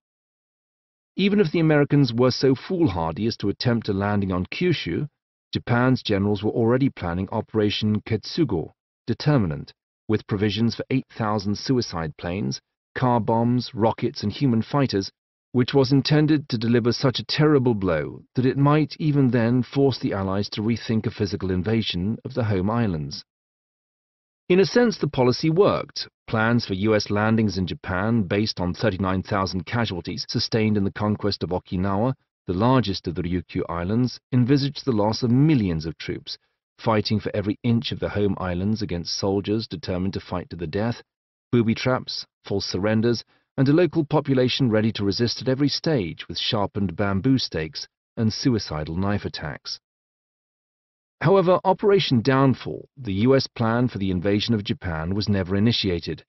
Even if the Americans were so foolhardy as to attempt a landing on Kyushu, Japan's generals were already planning Operation Ketsugo, determinant, with provisions for 8,000 suicide planes, car bombs, rockets, and human fighters, which was intended to deliver such a terrible blow that it might even then force the Allies to rethink a physical invasion of the home islands. In a sense, the policy worked. Plans for US landings in Japan, based on 39,000 casualties sustained in the conquest of Okinawa, the largest of the Ryukyu Islands, envisaged the loss of millions of troops, fighting for every inch of the home islands against soldiers determined to fight to the death, booby traps, false surrenders, and a local population ready to resist at every stage with sharpened bamboo stakes and suicidal knife attacks. However, Operation Downfall, the US plan for the invasion of Japan, was never initiated.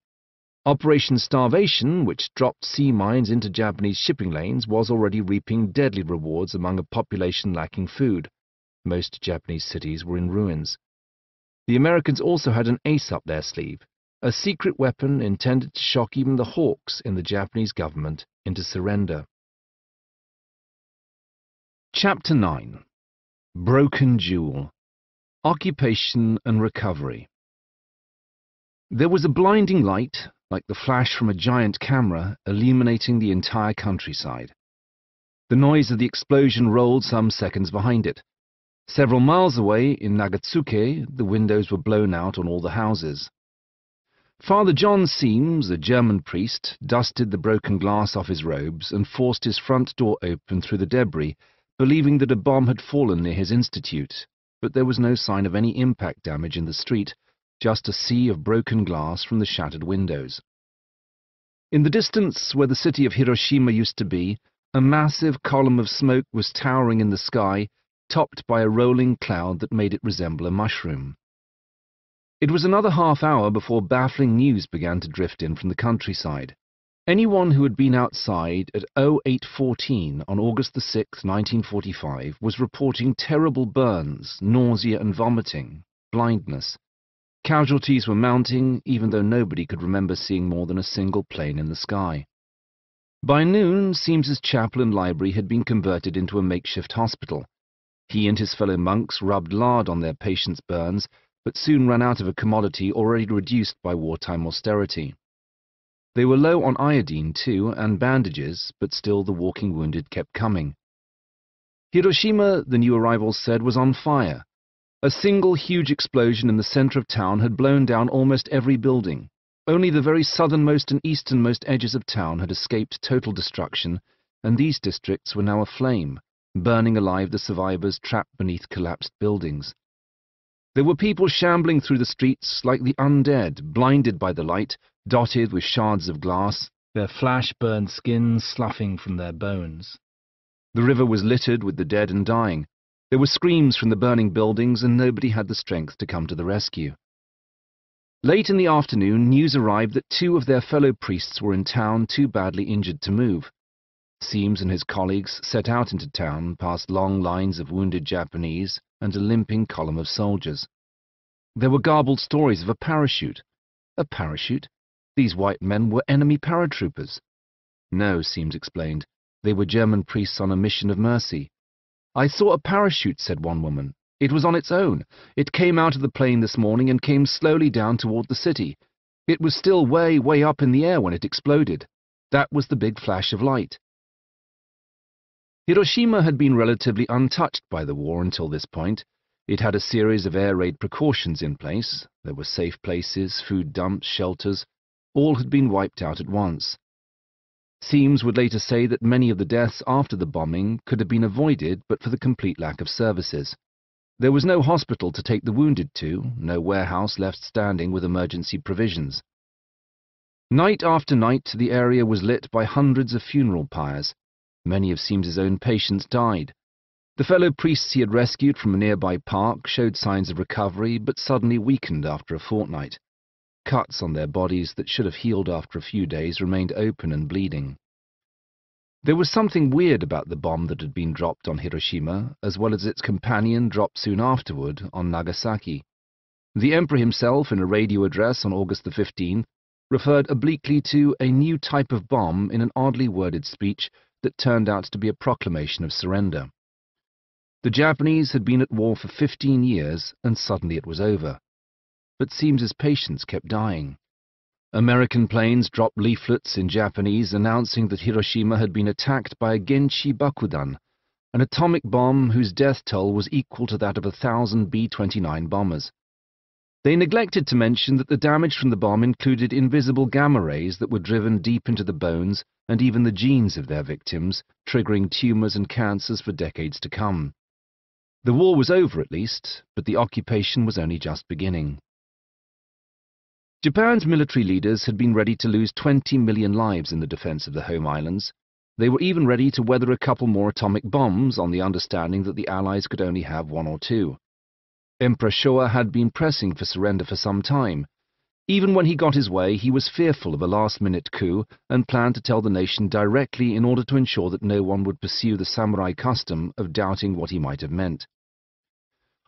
Operation Starvation, which dropped sea mines into Japanese shipping lanes, was already reaping deadly rewards among a population lacking food. Most Japanese cities were in ruins. The Americans also had an ace up their sleeve, a secret weapon intended to shock even the hawks in the Japanese government into surrender. Chapter 9. Broken Jewel. Occupation and Recovery. There was a blinding light, like the flash from a giant camera, illuminating the entire countryside. The noise of the explosion rolled some seconds behind it. Several miles away, in Nagatsuke, the windows were blown out on all the houses. Father John Seames, a German priest, dusted the broken glass off his robes and forced his front door open through the debris, believing that a bomb had fallen near his institute, but there was no sign of any impact damage in the street, just a sea of broken glass from the shattered windows. In the distance, where the city of Hiroshima used to be, a massive column of smoke was towering in the sky, topped by a rolling cloud that made it resemble a mushroom. It was another half-hour before baffling news began to drift in from the countryside. Anyone who had been outside at 08:14 on August 6, 1945, was reporting terrible burns, nausea and vomiting, blindness. Casualties were mounting, even though nobody could remember seeing more than a single plane in the sky. By noon, Seames's chapel and library had been converted into a makeshift hospital. He and his fellow monks rubbed lard on their patients' burns, but soon ran out of a commodity already reduced by wartime austerity. They were low on iodine, too, and bandages, but still the walking wounded kept coming. Hiroshima, the new arrivals said, was on fire. A single huge explosion in the center of town had blown down almost every building. Only the very southernmost and easternmost edges of town had escaped total destruction, and these districts were now aflame, burning alive the survivors trapped beneath collapsed buildings. There were people shambling through the streets like the undead, blinded by the light, dotted with shards of glass, their flash-burned skins sloughing from their bones. The river was littered with the dead and dying. There were screams from the burning buildings, and nobody had the strength to come to the rescue. Late in the afternoon, news arrived that 2 of their fellow priests were in town, too badly injured to move. Seames and his colleagues set out into town, past long lines of wounded Japanese and a limping column of soldiers. There were garbled stories of a parachute. A parachute? These white men were enemy paratroopers. No, Seames explained. They were German priests on a mission of mercy. I saw a parachute, said one woman. It was on its own. It came out of the plane this morning and came slowly down toward the city. It was still way, way up in the air when it exploded. That was the big flash of light. Hiroshima had been relatively untouched by the war until this point. It had a series of air raid precautions in place. There were safe places, food dumps, shelters. All had been wiped out at once. Seames would later say that many of the deaths after the bombing could have been avoided but for the complete lack of services. There was no hospital to take the wounded to, no warehouse left standing with emergency provisions. Night after night, the area was lit by hundreds of funeral pyres. Many of Seames's own patients died. The fellow priests he had rescued from a nearby park showed signs of recovery, but suddenly weakened after a fortnight. Cuts on their bodies that should have healed after a few days remained open and bleeding. There was something weird about the bomb that had been dropped on Hiroshima, as well as its companion dropped soon afterward on Nagasaki. The Emperor himself, in a radio address on August the 15th, referred obliquely to a new type of bomb in an oddly worded speech that turned out to be a proclamation of surrender. The Japanese had been at war for 15 years, and suddenly it was over. But Seames's patients kept dying. American planes dropped leaflets in Japanese announcing that Hiroshima had been attacked by a Genshi Bakudan, an atomic bomb whose death toll was equal to that of 1,000 B-29 bombers. They neglected to mention that the damage from the bomb included invisible gamma rays that were driven deep into the bones and even the genes of their victims, triggering tumors and cancers for decades to come. The war was over at least, but the occupation was only just beginning. Japan's military leaders had been ready to lose 20 million lives in the defense of the home islands. They were even ready to weather a couple more atomic bombs on the understanding that the Allies could only have one or two. Emperor Showa had been pressing for surrender for some time. Even when he got his way, he was fearful of a last-minute coup and planned to tell the nation directly in order to ensure that no one would pursue the samurai custom of doubting what he might have meant.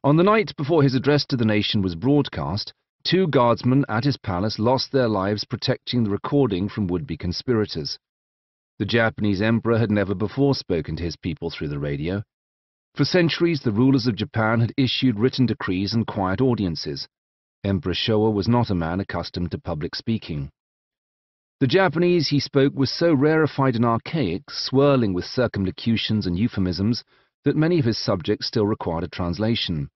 On the night before his address to the nation was broadcast, 2 guardsmen at his palace lost their lives protecting the recording from would-be conspirators. The Japanese emperor had never before spoken to his people through the radio. For centuries, the rulers of Japan had issued written decrees and quiet audiences. Emperor Showa was not a man accustomed to public speaking. The Japanese he spoke was so rarefied and archaic, swirling with circumlocutions and euphemisms, that many of his subjects still required a translation.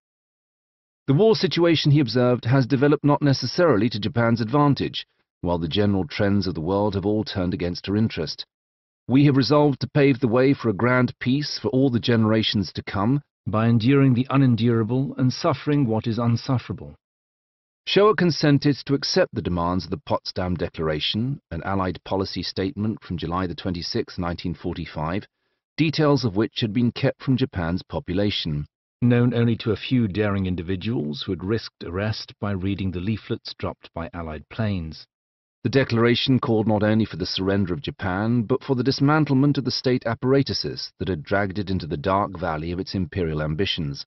The war situation, he observed, has developed not necessarily to Japan's advantage, while the general trends of the world have all turned against her interest. We have resolved to pave the way for a grand peace for all the generations to come by enduring the unendurable and suffering what is unsufferable. Showa consented to accept the demands of the Potsdam Declaration, an Allied policy statement from July 26, 1945, details of which had been kept from Japan's population, known only to a few daring individuals who had risked arrest by reading the leaflets dropped by Allied planes. The declaration called not only for the surrender of Japan, but for the dismantlement of the state apparatuses that had dragged it into the dark valley of its imperial ambitions.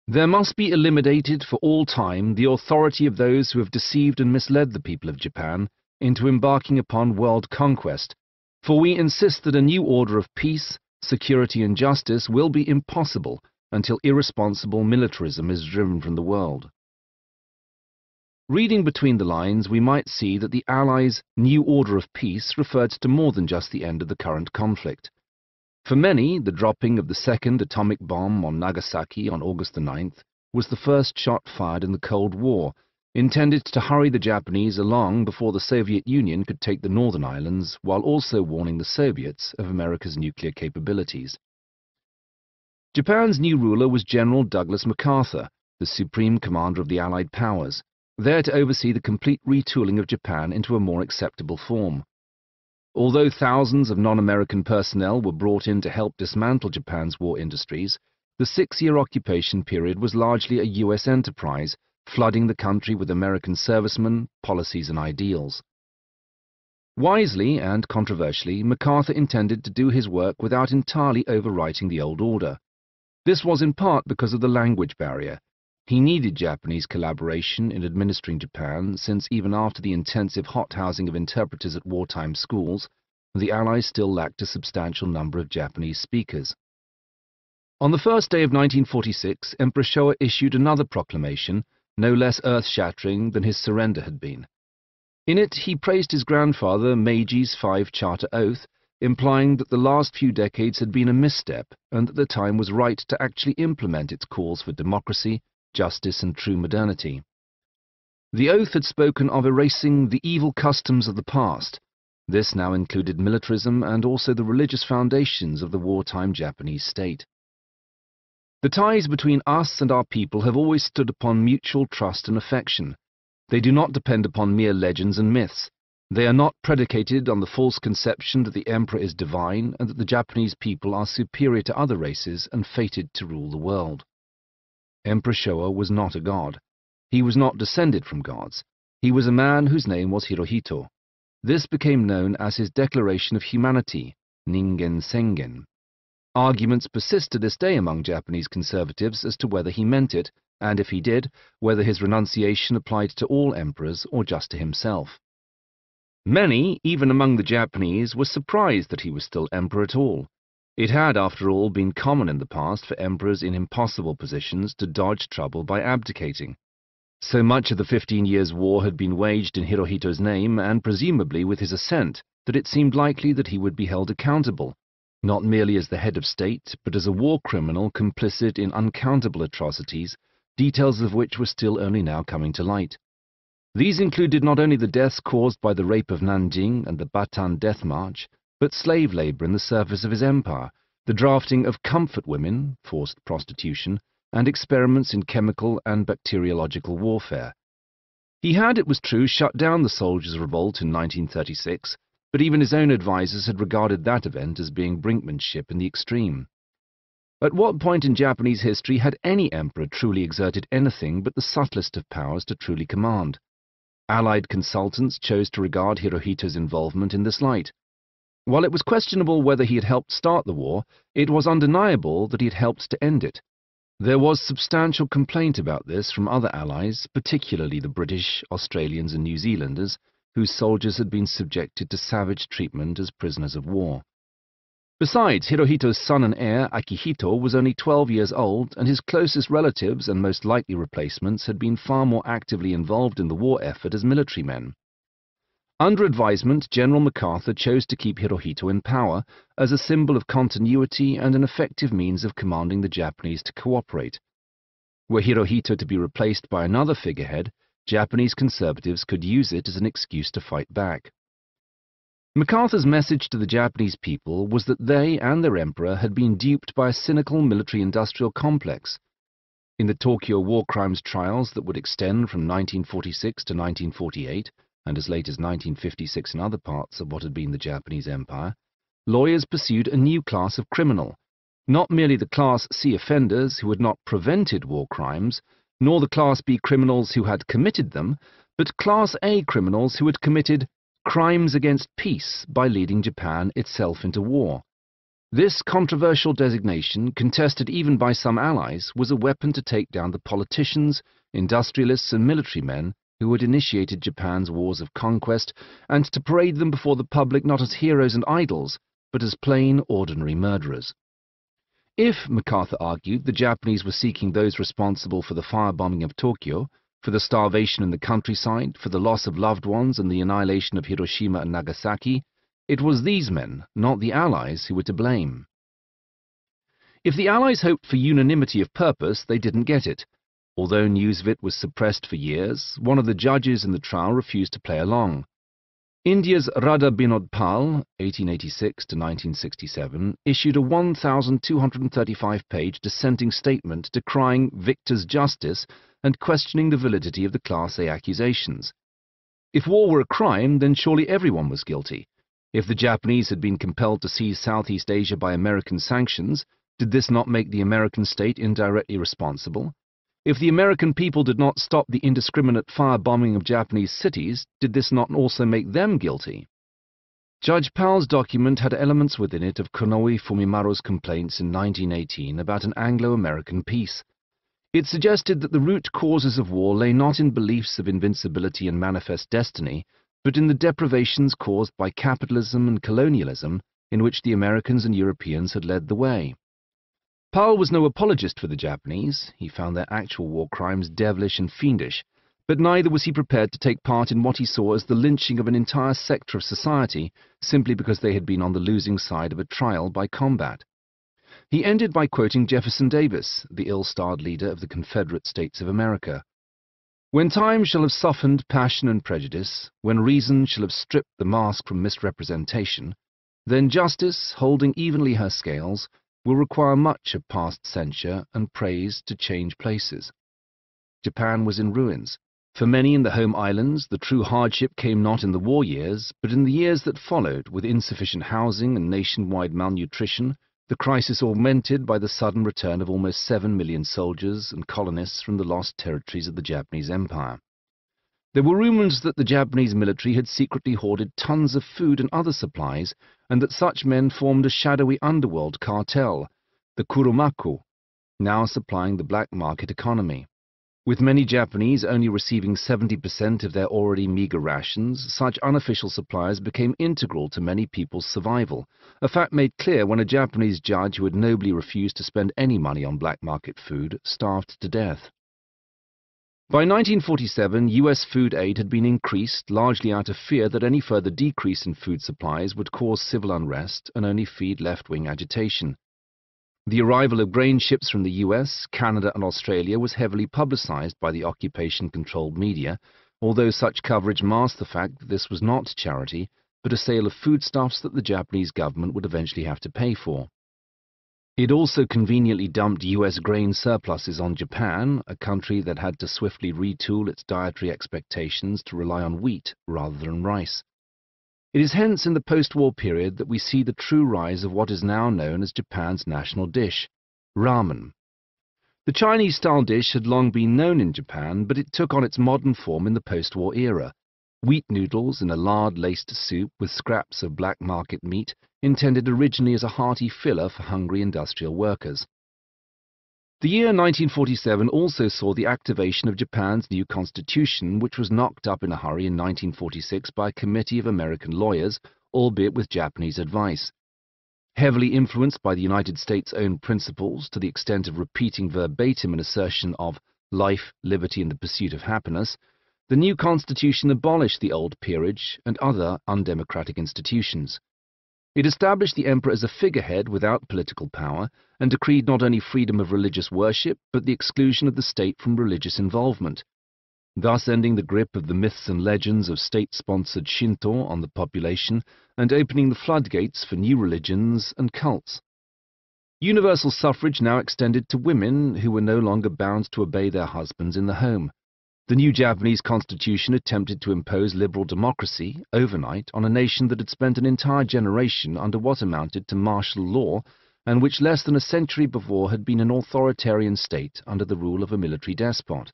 There must be eliminated for all time the authority of those who have deceived and misled the people of Japan into embarking upon world conquest, for we insist that a new order of peace, security and justice will be impossible until irresponsible militarism is driven from the world. Reading between the lines, we might see that the Allies' new order of peace referred to more than just the end of the current conflict. For many, the dropping of the second atomic bomb on Nagasaki on August the 9th was the first shot fired in the Cold War, intended to hurry the Japanese along before the Soviet Union could take the Northern Islands, while also warning the Soviets of America's nuclear capabilities. Japan's new ruler was General Douglas MacArthur, the supreme commander of the Allied powers, there to oversee the complete retooling of Japan into a more acceptable form. Although thousands of non-American personnel were brought in to help dismantle Japan's war industries, the 6-year occupation period was largely a U.S. enterprise, flooding the country with American servicemen, policies and ideals. Wisely and controversially, MacArthur intended to do his work without entirely overwriting the old order. This was in part because of the language barrier. He needed Japanese collaboration in administering Japan, since even after the intensive hot-housing of interpreters at wartime schools, the Allies still lacked a substantial number of Japanese speakers. On the first day of 1946, Emperor Showa issued another proclamation, no less earth-shattering than his surrender had been. In it, he praised his grandfather Meiji's 5-charter oath, implying that the last few decades had been a misstep and that the time was right to actually implement its calls for democracy, justice and true modernity. The oath had spoken of erasing the evil customs of the past. This now included militarism and also the religious foundations of the wartime Japanese state. The ties between us and our people have always stood upon mutual trust and affection. They do not depend upon mere legends and myths. They are not predicated on the false conception that the emperor is divine and that the Japanese people are superior to other races and fated to rule the world. Emperor Showa was not a god. He was not descended from gods. He was a man whose name was Hirohito. This became known as his Declaration of Humanity, Ningen Sengen. Arguments persist to this day among Japanese conservatives as to whether he meant it, and if he did, whether his renunciation applied to all emperors or just to himself. Many, even among the Japanese, were surprised that he was still emperor at all. It had, after all, been common in the past for emperors in impossible positions to dodge trouble by abdicating. So much of the 15 Years' War had been waged in Hirohito's name, and presumably with his assent, that it seemed likely that he would be held accountable, not merely as the head of state, but as a war criminal complicit in uncountable atrocities, details of which were still only now coming to light. These included not only the deaths caused by the rape of Nanjing and the Bataan Death March, but slave labor in the service of his empire, the drafting of comfort women, forced prostitution, and experiments in chemical and bacteriological warfare. He had, it was true, shut down the soldiers' revolt in 1936, but even his own advisers had regarded that event as being brinkmanship in the extreme. At what point in Japanese history had any emperor truly exerted anything but the subtlest of powers to truly command? Allied consultants chose to regard Hirohito's involvement in this light. While it was questionable whether he had helped start the war, it was undeniable that he had helped to end it. There was substantial complaint about this from other allies, particularly the British, Australians and New Zealanders, whose soldiers had been subjected to savage treatment as prisoners of war. Besides, Hirohito's son and heir, Akihito, was only 12 years old, and his closest relatives and most likely replacements had been far more actively involved in the war effort as military men. Under advisement, General MacArthur chose to keep Hirohito in power as a symbol of continuity and an effective means of commanding the Japanese to cooperate. Were Hirohito to be replaced by another figurehead, Japanese conservatives could use it as an excuse to fight back. MacArthur's message to the Japanese people was that they and their emperor had been duped by a cynical military-industrial complex. In the Tokyo war crimes trials that would extend from 1946 to 1948, and as late as 1956 in other parts of what had been the Japanese Empire, lawyers pursued a new class of criminal, not merely the Class C offenders who had not prevented war crimes, nor the Class B criminals who had committed them, but Class A criminals who had committed crimes against peace by leading Japan itself into war. This controversial designation, contested even by some allies, was a weapon to take down the politicians, industrialists and military men who had initiated Japan's wars of conquest, and to parade them before the public not as heroes and idols, but as plain, ordinary murderers. If, MacArthur argued, the Japanese were seeking those responsible for the firebombing of Tokyo, for the starvation in the countryside, for the loss of loved ones and the annihilation of Hiroshima and Nagasaki, it was these men, not the Allies, who were to blame. If the Allies hoped for unanimity of purpose, they didn't get it. Although news of it was suppressed for years, one of the judges in the trial refused to play along. India's Radha Binod Pal, 1886 to 1967, issued a 1,235-page dissenting statement decrying Victor's justice and questioning the validity of the Class A accusations. If war were a crime, then surely everyone was guilty. If the Japanese had been compelled to seize Southeast Asia by American sanctions, did this not make the American state indirectly responsible? If the American people did not stop the indiscriminate firebombing of Japanese cities, did this not also make them guilty? Judge Powell's document had elements within it of Konoe Fumimaru's complaints in 1918 about an Anglo-American peace. It suggested that the root causes of war lay not in beliefs of invincibility and manifest destiny, but in the deprivations caused by capitalism and colonialism in which the Americans and Europeans had led the way. Powell was no apologist for the Japanese. He found their actual war crimes devilish and fiendish, but neither was he prepared to take part in what he saw as the lynching of an entire sector of society simply because they had been on the losing side of a trial by combat. He ended by quoting Jefferson Davis, the ill-starred leader of the Confederate States of America. "When time shall have softened passion and prejudice, when reason shall have stripped the mask from misrepresentation, then justice, holding evenly her scales, will require much of past censure and praise to change places." Japan was in ruins. For many in the home islands, the true hardship came not in the war years, but in the years that followed, with insufficient housing and nationwide malnutrition, the crisis augmented by the sudden return of almost 7 million soldiers and colonists from the lost territories of the Japanese Empire. There were rumors that the Japanese military had secretly hoarded tons of food and other supplies, and that such men formed a shadowy underworld cartel, the Kuromaku, now supplying the black market economy. With many Japanese only receiving 70% of their already meager rations, such unofficial supplies became integral to many people's survival, a fact made clear when a Japanese judge who had nobly refused to spend any money on black market food starved to death. By 1947, U.S. food aid had been increased, largely out of fear that any further decrease in food supplies would cause civil unrest and only feed left-wing agitation. The arrival of grain ships from the US, Canada and Australia was heavily publicized by the occupation-controlled media, although such coverage masked the fact that this was not charity, but a sale of foodstuffs that the Japanese government would eventually have to pay for. It also conveniently dumped US grain surpluses on Japan, a country that had to swiftly retool its dietary expectations to rely on wheat rather than rice. It is hence in the post-war period that we see the true rise of what is now known as Japan's national dish, ramen. The Chinese-style dish had long been known in Japan, but it took on its modern form in the post-war era. Wheat noodles in a lard-laced soup with scraps of black market meat, intended originally as a hearty filler for hungry industrial workers. The year 1947 also saw the activation of Japan's new constitution, which was knocked up in a hurry in 1946 by a committee of American lawyers, albeit with Japanese advice. Heavily influenced by the United States' own principles to the extent of repeating verbatim an assertion of life, liberty, and the pursuit of happiness, the new constitution abolished the old peerage and other undemocratic institutions. It established the emperor as a figurehead without political power and decreed not only freedom of religious worship but the exclusion of the state from religious involvement, thus ending the grip of the myths and legends of state-sponsored Shinto on the population and opening the floodgates for new religions and cults. Universal suffrage now extended to women who were no longer bound to obey their husbands in the home. The new Japanese constitution attempted to impose liberal democracy overnight on a nation that had spent an entire generation under what amounted to martial law and which less than a century before had been an authoritarian state under the rule of a military despot.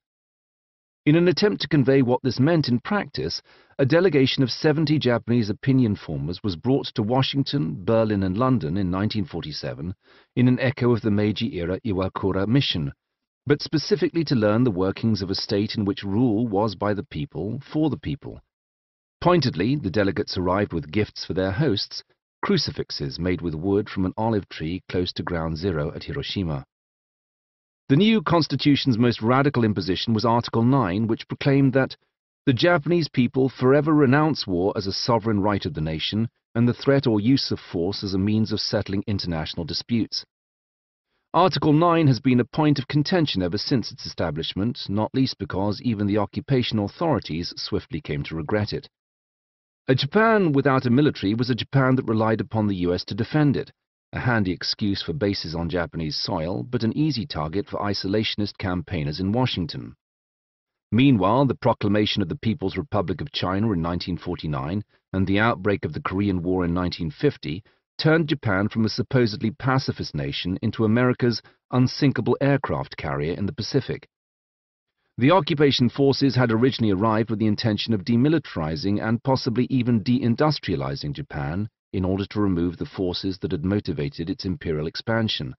In an attempt to convey what this meant in practice, a delegation of 70 Japanese opinion formers was brought to Washington, Berlin, and London in 1947 in an echo of the Meiji-era Iwakura mission, but specifically to learn the workings of a state in which rule was by the people, for the people. Pointedly, the delegates arrived with gifts for their hosts, crucifixes made with wood from an olive tree close to Ground Zero at Hiroshima. The new constitution's most radical imposition was Article 9, which proclaimed that the Japanese people forever renounce war as a sovereign right of the nation and the threat or use of force as a means of settling international disputes. Article 9 has been a point of contention ever since its establishment, not least because even the occupation authorities swiftly came to regret it. A Japan without a military was a Japan that relied upon the US to defend it, a handy excuse for bases on Japanese soil, but an easy target for isolationist campaigners in Washington. Meanwhile, the proclamation of the People's Republic of China in 1949 and the outbreak of the Korean War in 1950 turned Japan from a supposedly pacifist nation into America's unsinkable aircraft carrier in the Pacific. The occupation forces had originally arrived with the intention of demilitarizing and possibly even deindustrializing Japan in order to remove the forces that had motivated its imperial expansion.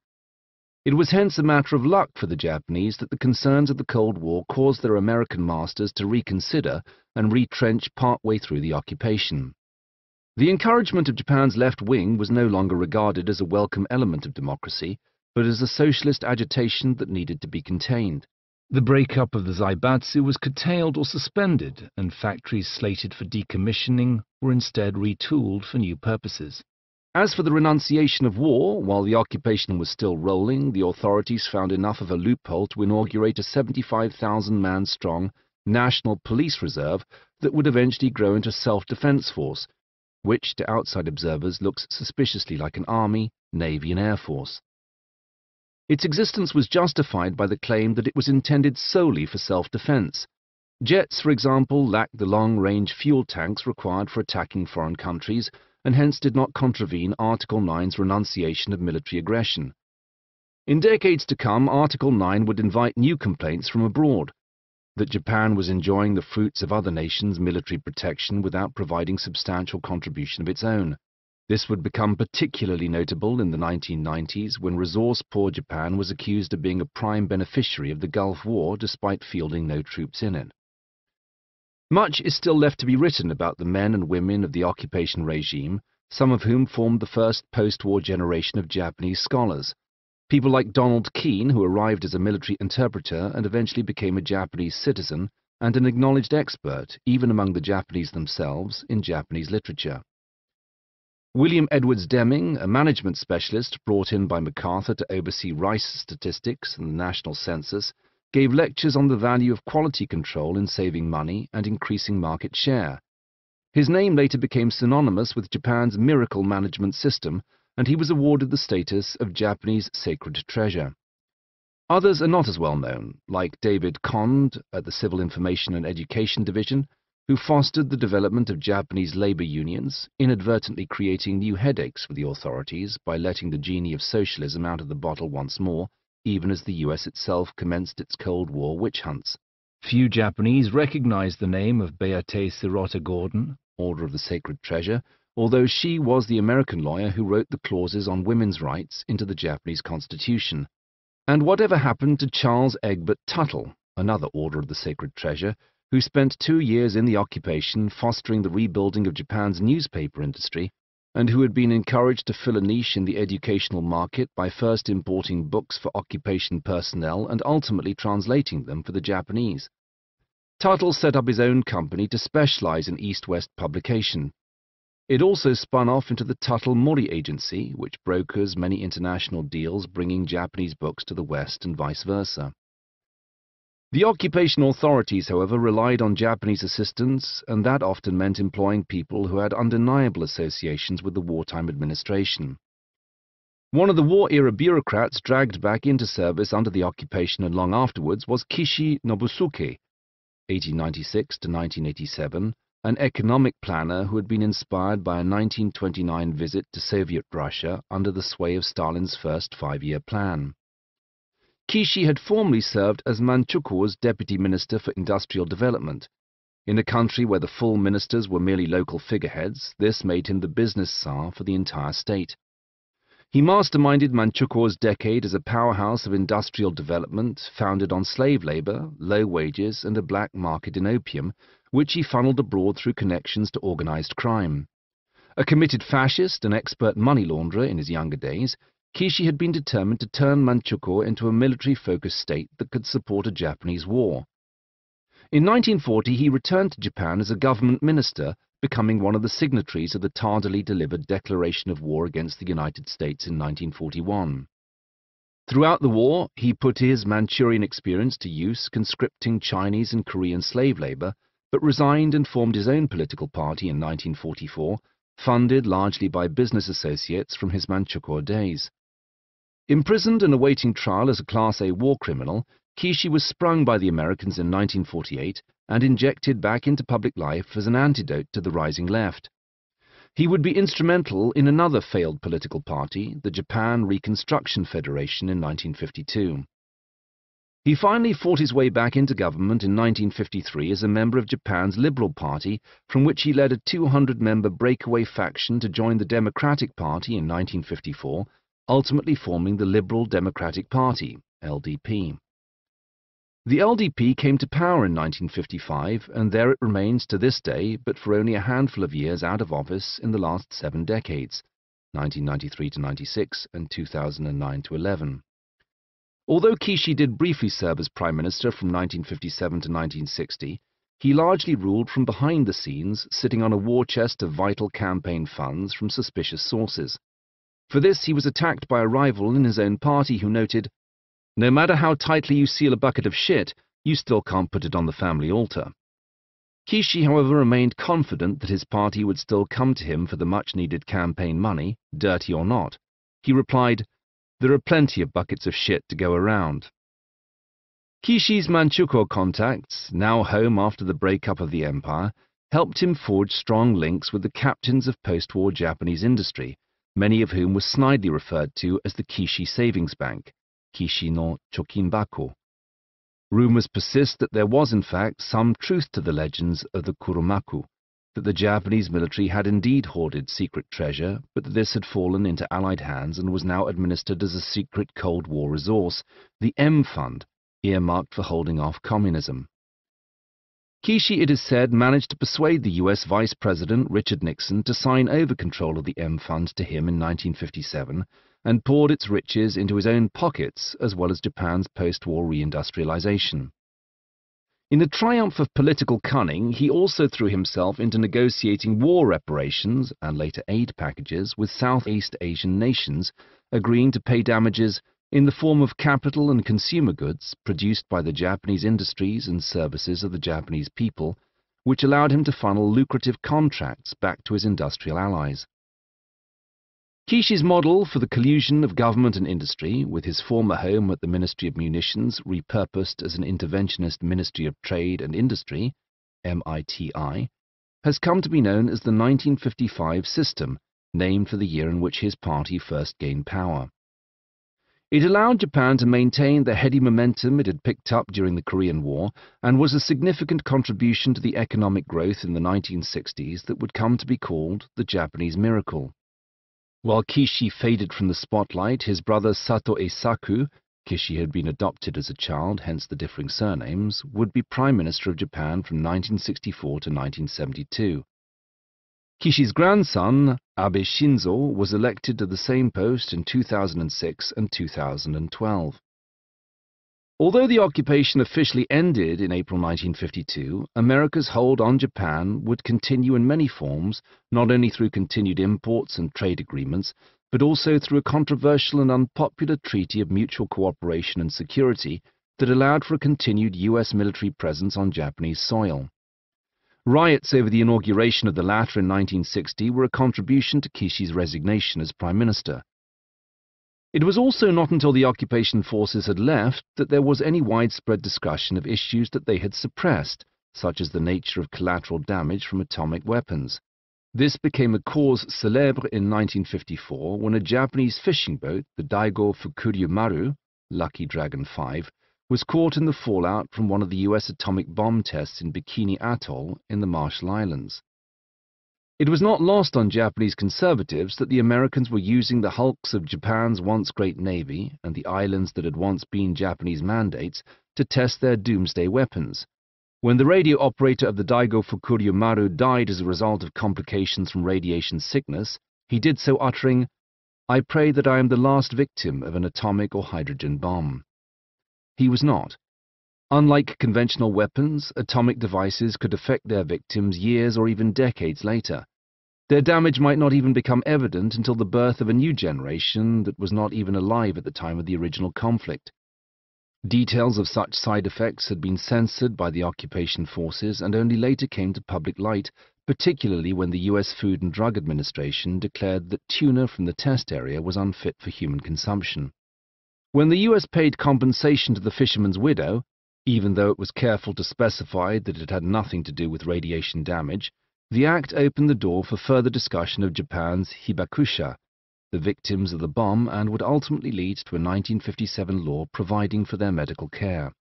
It was hence a matter of luck for the Japanese that the concerns of the Cold War caused their American masters to reconsider and retrench partway through the occupation. The encouragement of Japan's left wing was no longer regarded as a welcome element of democracy, but as a socialist agitation that needed to be contained. The breakup of the Zaibatsu was curtailed or suspended, and factories slated for decommissioning were instead retooled for new purposes. As for the renunciation of war, while the occupation was still rolling, the authorities found enough of a loophole to inaugurate a 75,000-man strong National Police Reserve that would eventually grow into a self-defense force, which to outside observers looks suspiciously like an army, navy, and air force. Its existence was justified by the claim that it was intended solely for self-defense. Jets, for example, lacked the long-range fuel tanks required for attacking foreign countries, and hence did not contravene Article 9's renunciation of military aggression. In decades to come, Article 9 would invite new complaints from abroad, that Japan was enjoying the fruits of other nations' military protection without providing substantial contribution of its own. This would become particularly notable in the 1990s when resource-poor Japan was accused of being a prime beneficiary of the Gulf War despite fielding no troops in it. Much is still left to be written about the men and women of the occupation regime, some of whom formed the first post-war generation of Japanese scholars. People like Donald Keene, who arrived as a military interpreter and eventually became a Japanese citizen and an acknowledged expert, even among the Japanese themselves, in Japanese literature. William Edwards Deming, a management specialist brought in by MacArthur to oversee rice statistics and the national census, gave lectures on the value of quality control in saving money and increasing market share. His name later became synonymous with Japan's miracle management system, and he was awarded the status of Japanese sacred treasure. Others are not as well known, like David Cond at the Civil Information and Education Division, who fostered the development of Japanese labor unions, inadvertently creating new headaches for the authorities by letting the genie of socialism out of the bottle once more, even as the US itself commenced its Cold War witch hunts. Few Japanese recognized the name of Beate Sirota Gordon, Order of the Sacred Treasure, although she was the American lawyer who wrote the clauses on women's rights into the Japanese Constitution. And whatever happened to Charles Egbert Tuttle, another Order of the Sacred Treasure, who spent 2 years in the occupation fostering the rebuilding of Japan's newspaper industry, and who had been encouraged to fill a niche in the educational market by first importing books for occupation personnel and ultimately translating them for the Japanese. Tuttle set up his own company to specialize in East-West publication. It also spun off into the Tuttle-Mori Agency, which brokers many international deals bringing Japanese books to the West and vice versa. The occupation authorities, however, relied on Japanese assistance, and that often meant employing people who had undeniable associations with the wartime administration. One of the war-era bureaucrats dragged back into service under the occupation and long afterwards was Kishi Nobusuke, 1896 to 1987, an economic planner who had been inspired by a 1929 visit to Soviet Russia under the sway of Stalin's first 5-year plan. Kishi had formerly served as Manchukuo's deputy minister for industrial development. In a country where the full ministers were merely local figureheads, this made him the business czar for the entire state. He masterminded Manchukuo's decade as a powerhouse of industrial development founded on slave labor, low wages, and a black market in opium, which he funneled abroad through connections to organized crime. A committed fascist and expert money launderer in his younger days, Kishi had been determined to turn Manchukuo into a military-focused state that could support a Japanese war. In 1940, he returned to Japan as a government minister, becoming one of the signatories of the tardily delivered declaration of war against the United States in 1941. Throughout the war, he put his Manchurian experience to use conscripting Chinese and Korean slave labor, but resigned and formed his own political party in 1944, funded largely by business associates from his Manchukuo days. Imprisoned and awaiting trial as a Class A war criminal, Kishi was sprung by the Americans in 1948 and injected back into public life as an antidote to the rising left. He would be instrumental in another failed political party, the Japan Reconstruction Federation, in 1952. He finally fought his way back into government in 1953 as a member of Japan's Liberal Party, from which he led a 200-member breakaway faction to join the Democratic Party in 1954, ultimately forming the Liberal Democratic Party, LDP. The LDP came to power in 1955, and there it remains to this day, but for only a handful of years out of office in the last 7 decades, 1993 to 96 and 2009 to 11. Although Kishi did briefly serve as Prime Minister from 1957 to 1960, he largely ruled from behind the scenes, sitting on a war chest of vital campaign funds from suspicious sources. For this, he was attacked by a rival in his own party who noted, "No matter how tightly you seal a bucket of shit, you still can't put it on the family altar." Kishi, however, remained confident that his party would still come to him for the much-needed campaign money, dirty or not. He replied, "There are plenty of buckets of shit to go around." Kishi's Manchukuo contacts, now home after the breakup of the empire, helped him forge strong links with the captains of post-war Japanese industry, many of whom were snidely referred to as the Kishi Savings Bank, Kishi no Chokinbako. Rumors persist that there was in fact some truth to the legends of the Kuromaku, that the Japanese military had indeed hoarded secret treasure, but that this had fallen into Allied hands and was now administered as a secret Cold War resource, the M Fund, earmarked for holding off communism. Kishi, it is said, managed to persuade the US Vice President Richard Nixon to sign over control of the M Fund to him in 1957 and poured its riches into his own pockets as well as Japan's post-war reindustrialization. In a triumph of political cunning, he also threw himself into negotiating war reparations and later aid packages with Southeast Asian nations, agreeing to pay damages in the form of capital and consumer goods produced by the Japanese industries and services of the Japanese people, which allowed him to funnel lucrative contracts back to his industrial allies. Kishi's model for the collusion of government and industry, with his former home at the Ministry of Munitions repurposed as an interventionist Ministry of Trade and Industry, MITI, has come to be known as the 1955 system, named for the year in which his party first gained power. It allowed Japan to maintain the heady momentum it had picked up during the Korean War and was a significant contribution to the economic growth in the 1960s that would come to be called the Japanese miracle. While Kishi faded from the spotlight, his brother Sato Eisaku, Kishi had been adopted as a child, hence the differing surnames, would be Prime Minister of Japan from 1964 to 1972. Kishi's grandson, Abe Shinzo, was elected to the same post in 2006 and 2012. Although the occupation officially ended in April 1952, America's hold on Japan would continue in many forms, not only through continued imports and trade agreements, but also through a controversial and unpopular treaty of mutual cooperation and security that allowed for a continued U.S. military presence on Japanese soil. Riots over the inauguration of the latter in 1960 were a contribution to Kishi's resignation as Prime Minister. It was also not until the occupation forces had left that there was any widespread discussion of issues that they had suppressed, such as the nature of collateral damage from atomic weapons. This became a cause célèbre in 1954 when a Japanese fishing boat, the Daigo Fukuryu Maru, Lucky Dragon 5, was caught in the fallout from one of the U.S. atomic bomb tests in Bikini Atoll in the Marshall Islands. It was not lost on Japanese conservatives that the Americans were using the hulks of Japan's once great navy and the islands that had once been Japanese mandates to test their doomsday weapons. When the radio operator of the Daigo Fukuryu Maru died as a result of complications from radiation sickness, he did so uttering, "I pray that I am the last victim of an atomic or hydrogen bomb." He was not. Unlike conventional weapons, atomic devices could affect their victims years or even decades later. Their damage might not even become evident until the birth of a new generation that was not even alive at the time of the original conflict. Details of such side effects had been censored by the occupation forces and only later came to public light, particularly when the U.S. Food and Drug Administration declared that tuna from the test area was unfit for human consumption. When the U.S. paid compensation to the fisherman's widow, even though it was careful to specify that it had nothing to do with radiation damage, the act opened the door for further discussion of Japan's hibakusha, the victims of the bomb, and would ultimately lead to a 1957 law providing for their medical care.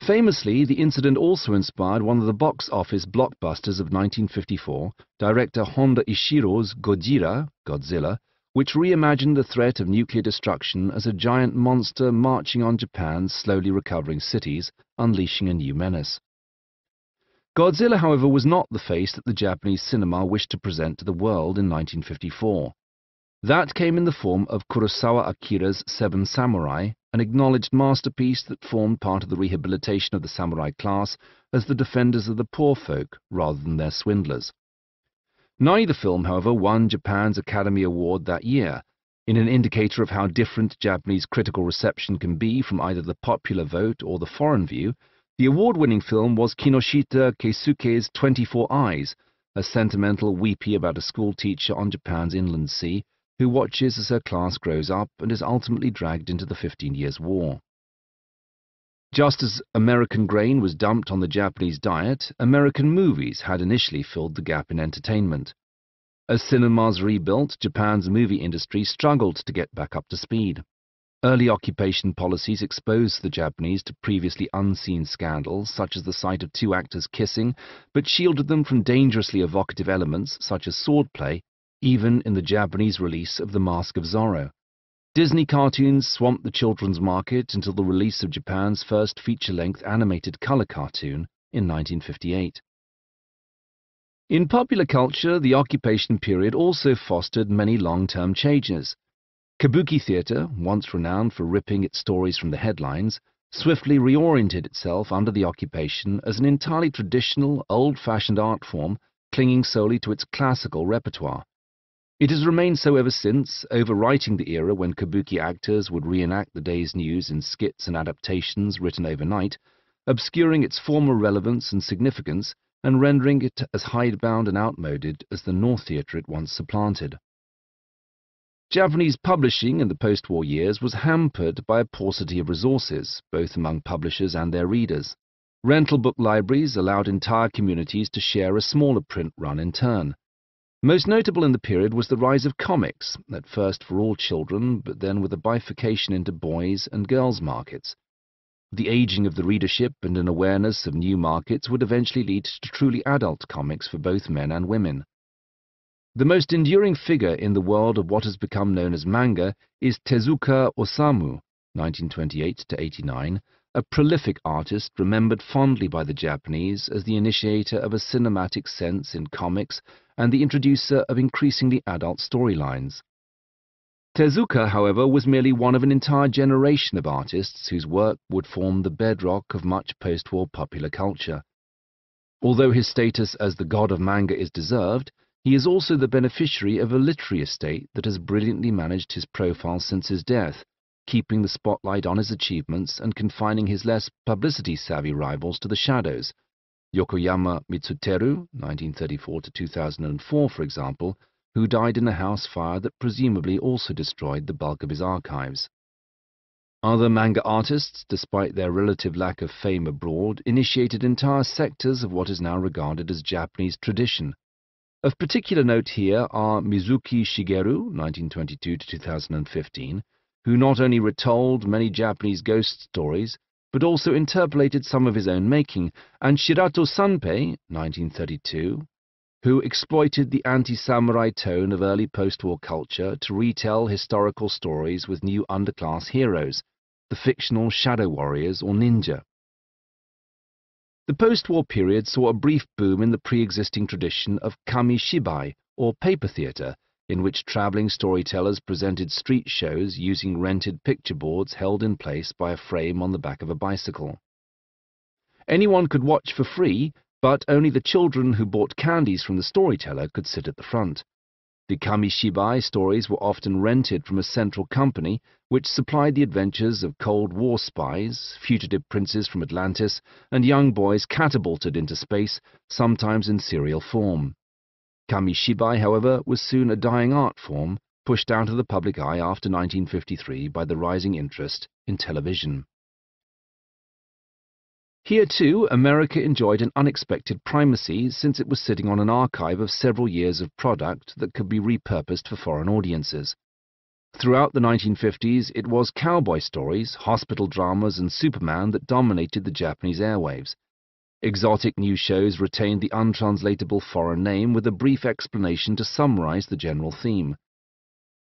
Famously, the incident also inspired one of the box office blockbusters of 1954, director Honda Ishiro's Godzilla, which reimagined the threat of nuclear destruction as a giant monster marching on Japan's slowly recovering cities, unleashing a new menace. Godzilla, however, was not the face that the Japanese cinema wished to present to the world in 1954. That came in the form of Kurosawa Akira's Seven Samurai, an acknowledged masterpiece that formed part of the rehabilitation of the samurai class as the defenders of the poor folk rather than their swindlers. Neither film, however, won Japan's Academy Award that year. In an indicator of how different Japanese critical reception can be from either the popular vote or the foreign view, the award-winning film was Kinoshita Keisuke's 24 Eyes, a sentimental weepy about a schoolteacher on Japan's inland sea who watches as her class grows up and is ultimately dragged into the 15 Years' War. Just as American grain was dumped on the Japanese diet, American movies had initially filled the gap in entertainment. As cinemas rebuilt, Japan's movie industry struggled to get back up to speed. Early occupation policies exposed the Japanese to previously unseen scandals, such as the sight of two actors kissing, but shielded them from dangerously evocative elements such as swordplay, even in the Japanese release of The Mask of Zorro. Disney cartoons swamped the children's market until the release of Japan's first feature-length animated color cartoon in 1958. In popular culture, the occupation period also fostered many long-term changes. Kabuki theater, once renowned for ripping its stories from the headlines, swiftly reoriented itself under the occupation as an entirely traditional, old-fashioned art form clinging solely to its classical repertoire. It has remained so ever since, overwriting the era when kabuki actors would reenact the day's news in skits and adaptations written overnight, obscuring its former relevance and significance and rendering it as hidebound and outmoded as the North Theatre it once supplanted. Japanese publishing in the post-war years was hampered by a paucity of resources, both among publishers and their readers. Rental book libraries allowed entire communities to share a smaller print run in turn. Most notable in the period was the rise of comics, at first for all children, but then with a bifurcation into boys' and girls' markets. The aging of the readership and an awareness of new markets would eventually lead to truly adult comics for both men and women. The most enduring figure in the world of what has become known as manga is Tezuka Osamu, 1928–89, a prolific artist remembered fondly by the Japanese as the initiator of a cinematic sense in comics and the introducer of increasingly adult storylines. Tezuka, however, was merely one of an entire generation of artists whose work would form the bedrock of much post-war popular culture. Although his status as the god of manga is deserved, he is also the beneficiary of a literary estate that has brilliantly managed his profile since his death, keeping the spotlight on his achievements and confining his less publicity-savvy rivals to the shadows. Yokoyama Mitsuteru, 1934–2004, for example, who died in a house fire that presumably also destroyed the bulk of his archives. Other manga artists, despite their relative lack of fame abroad, initiated entire sectors of what is now regarded as Japanese tradition. Of particular note here are Mizuki Shigeru, 1922–2015, who not only retold many Japanese ghost stories, but also interpolated some of his own making, and Shirato Sanpei, 1932, who exploited the anti-samurai tone of early post-war culture to retell historical stories with new underclass heroes, the fictional shadow warriors or ninja. The post-war period saw a brief boom in the pre-existing tradition of kamishibai, or paper theatre, in which travelling storytellers presented street shows using rented picture boards held in place by a frame on the back of a bicycle. Anyone could watch for free, but only the children who bought candies from the storyteller could sit at the front. The kamishibai stories were often rented from a central company which supplied the adventures of Cold War spies, fugitive princes from Atlantis, and young boys catapulted into space, sometimes in serial form. Kamishibai, however, was soon a dying art form, pushed out of the public eye after 1953 by the rising interest in television. Here, too, America enjoyed an unexpected primacy since it was sitting on an archive of several years of product that could be repurposed for foreign audiences. Throughout the 1950s, it was cowboy stories, hospital dramas, and Superman that dominated the Japanese airwaves. Exotic new shows retained the untranslatable foreign name with a brief explanation to summarize the general theme.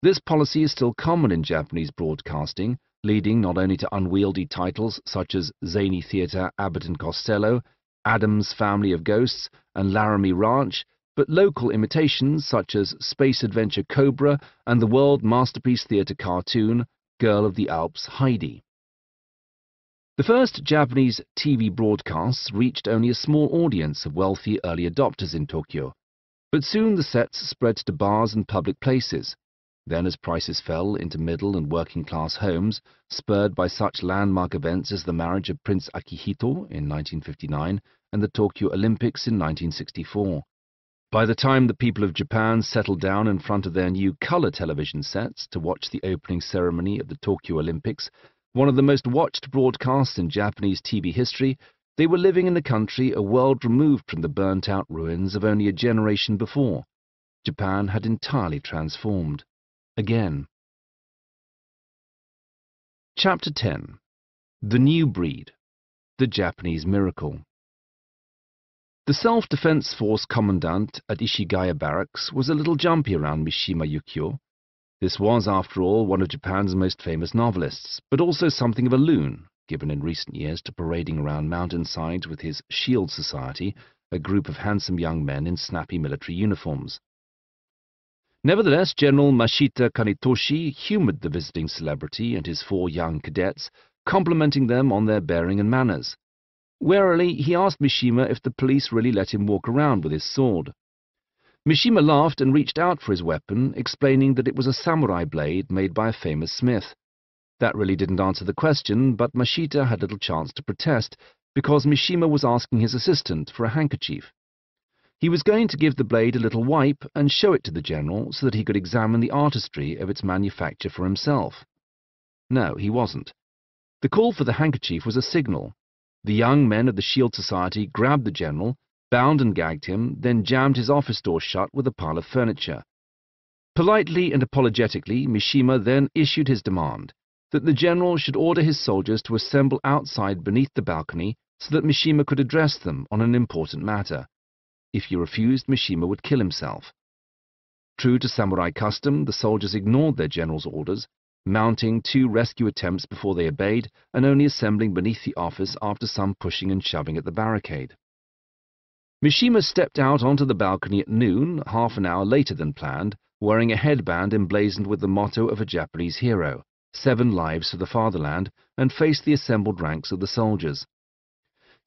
This policy is still common in Japanese broadcasting, leading not only to unwieldy titles such as Zany Theatre Abbott and Costello, Adam's Family of Ghosts, and Laramie Ranch, but local imitations such as Space Adventure Cobra and the world masterpiece theatre cartoon Girl of the Alps Heidi. The first Japanese TV broadcasts reached only a small audience of wealthy early adopters in Tokyo, but soon the sets spread to bars and public places. Then, as prices fell into middle and working-class homes, spurred by such landmark events as the marriage of Prince Akihito in 1959 and the Tokyo Olympics in 1964. By the time the people of Japan settled down in front of their new color television sets to watch the opening ceremony of the Tokyo Olympics, one of the most watched broadcasts in Japanese TV history, they were living in a country a world removed from the burnt-out ruins of only a generation before. Japan had entirely transformed. Again. Chapter 10. The New Breed. The Japanese Miracle. The Self-Defense Force Commandant at Ishigaya Barracks was a little jumpy around Mishima Yukio. This was, after all, one of Japan's most famous novelists, but also something of a loon, given in recent years to parading around mountainsides with his Shield Society, a group of handsome young men in snappy military uniforms. Nevertheless, General Mashita Kanetoshi humoured the visiting celebrity and his 4 young cadets, complimenting them on their bearing and manners. Warily, he asked Mishima if the police really let him walk around with his sword. Mishima laughed and reached out for his weapon, explaining that it was a samurai blade made by a famous smith. That really didn't answer the question, but Mashita had little chance to protest, because Mishima was asking his assistant for a handkerchief. He was going to give the blade a little wipe and show it to the general so that he could examine the artistry of its manufacture for himself. No, he wasn't. The call for the handkerchief was a signal. The young men of the Shield Society grabbed the general, bound and gagged him, then jammed his office door shut with a pile of furniture. Politely and apologetically, Mishima then issued his demand that the general should order his soldiers to assemble outside beneath the balcony so that Mishima could address them on an important matter. If he refused, Mishima would kill himself. True to samurai custom, the soldiers ignored their general's orders, mounting 2 rescue attempts before they obeyed and only assembling beneath the office after some pushing and shoving at the barricade. Mishima stepped out onto the balcony at noon, half an hour later than planned, wearing a headband emblazoned with the motto of a Japanese hero, 7 lives for the fatherland, and faced the assembled ranks of the soldiers.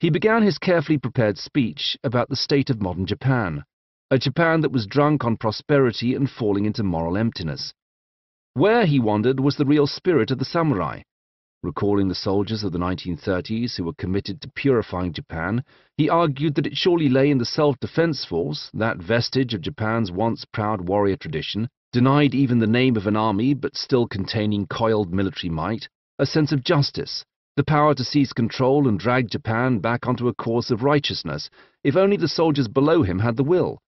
He began his carefully prepared speech about the state of modern Japan, a Japan that was drunk on prosperity and falling into moral emptiness. Where, he wondered, was the real spirit of the samurai? Recalling the soldiers of the 1930s who were committed to purifying Japan, he argued that it surely lay in the self-defense force, that vestige of Japan's once proud warrior tradition, denied even the name of an army but still containing coiled military might, a sense of justice, the power to seize control and drag Japan back onto a course of righteousness, if only the soldiers below him had the will.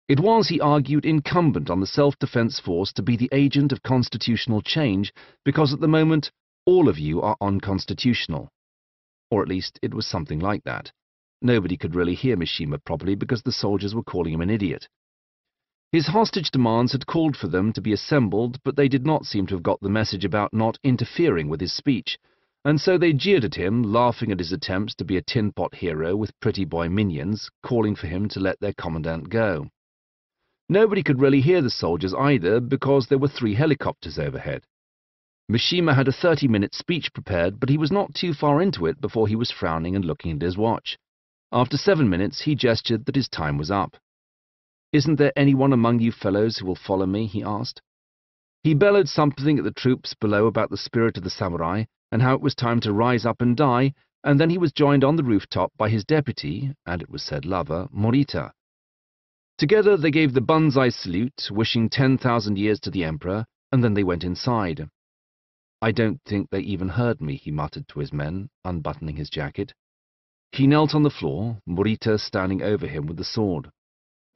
It was, he argued, incumbent on the self-defense force to be the agent of constitutional change, because at the moment all of you are unconstitutional. Or at least it was something like that. Nobody could really hear Mishima properly because the soldiers were calling him an idiot. His hostage demands had called for them to be assembled, but they did not seem to have got the message about not interfering with his speech, and so they jeered at him, laughing at his attempts to be a tin-pot hero with pretty boy minions, calling for him to let their commandant go. Nobody could really hear the soldiers either because there were 3 helicopters overhead. Mishima had a 30-minute speech prepared, but he was not too far into it before he was frowning and looking at his watch. After 7 minutes, he gestured that his time was up. "Isn't there anyone among you fellows who will follow me?" he asked. He bellowed something at the troops below about the spirit of the samurai and how it was time to rise up and die, and then he was joined on the rooftop by his deputy, and it was said lover, Morita. Together they gave the banzai salute, wishing 10,000 years to the emperor, and then they went inside. "I don't think they even heard me," he muttered to his men, unbuttoning his jacket. He knelt on the floor, Morita standing over him with the sword.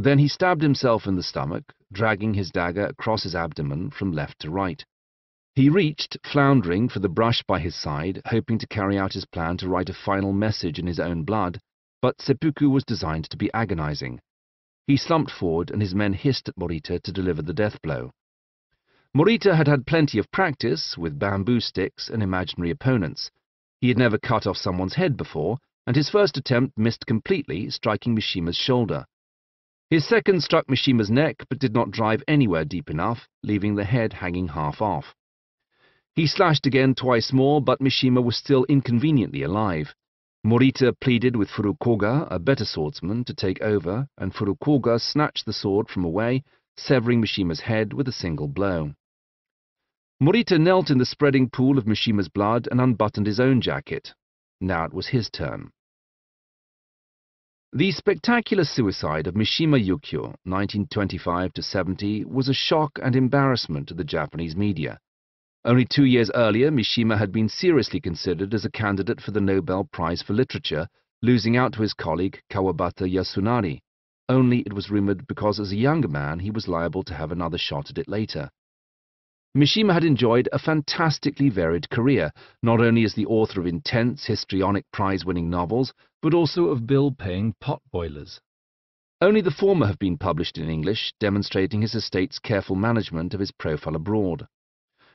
Then he stabbed himself in the stomach, dragging his dagger across his abdomen from left to right. He reached, floundering, for the brush by his side, hoping to carry out his plan to write a final message in his own blood, but seppuku was designed to be agonizing. He slumped forward, and his men hissed at Morita to deliver the death blow. Morita had had plenty of practice with bamboo sticks and imaginary opponents. He had never cut off someone's head before, and his first attempt missed completely, striking Mishima's shoulder. His second struck Mishima's neck, but did not drive anywhere deep enough, leaving the head hanging half off. He slashed again twice more, but Mishima was still inconveniently alive. Morita pleaded with Furukoga, a better swordsman, to take over, and Furukoga snatched the sword from away, severing Mishima's head with a single blow. Morita knelt in the spreading pool of Mishima's blood and unbuttoned his own jacket. Now it was his turn. The spectacular suicide of Mishima Yukio, 1925–70, was a shock and embarrassment to the Japanese media. Only 2 years earlier, Mishima had been seriously considered as a candidate for the Nobel Prize for Literature, losing out to his colleague Kawabata Yasunari. Only it was rumored because as a younger man he was liable to have another shot at it later. Mishima had enjoyed a fantastically varied career, not only as the author of intense, histrionic prize-winning novels, but also of bill-paying potboilers. Only the former have been published in English, demonstrating his estate's careful management of his profile abroad.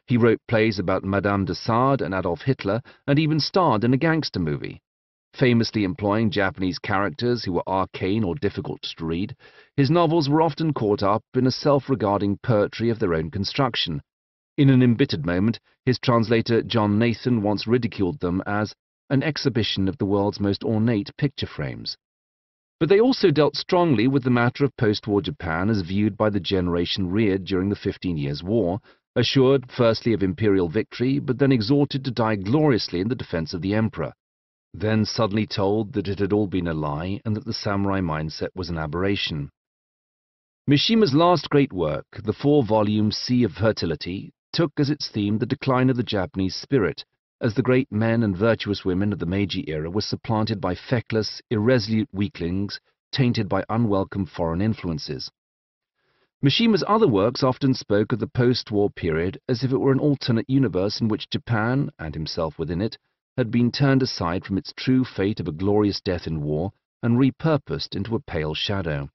He wrote plays about Madame de Sade and Adolf Hitler, and even starred in a gangster movie. Famously employing Japanese characters who were arcane or difficult to read, his novels were often caught up in a self-regarding poetry of their own construction. In an embittered moment, his translator John Nathan once ridiculed them as an exhibition of the world's most ornate picture frames. But they also dealt strongly with the matter of post-war Japan as viewed by the generation reared during the 15 Years' War, assured firstly of imperial victory, but then exhorted to die gloriously in the defense of the emperor. then suddenly told that it had all been a lie and that the samurai mindset was an aberration. Mishima's last great work, the 4-volume Sea of Fertility, took as its theme the decline of the Japanese spirit, as the great men and virtuous women of the Meiji era were supplanted by feckless, irresolute weaklings tainted by unwelcome foreign influences. Mishima's other works often spoke of the post-war period as if it were an alternate universe in which Japan, and himself within it, had been turned aside from its true fate of a glorious death in war and repurposed into a pale shadow.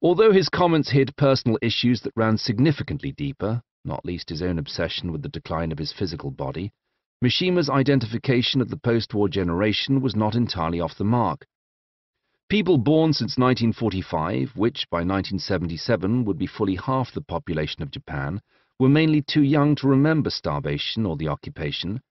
Although his comments hid personal issues that ran significantly deeper, not least his own obsession with the decline of his physical body, Mishima's identification of the post-war generation was not entirely off the mark. People born since 1945, which by 1977 would be fully half the population of Japan, were mainly too young to remember starvation or the occupation.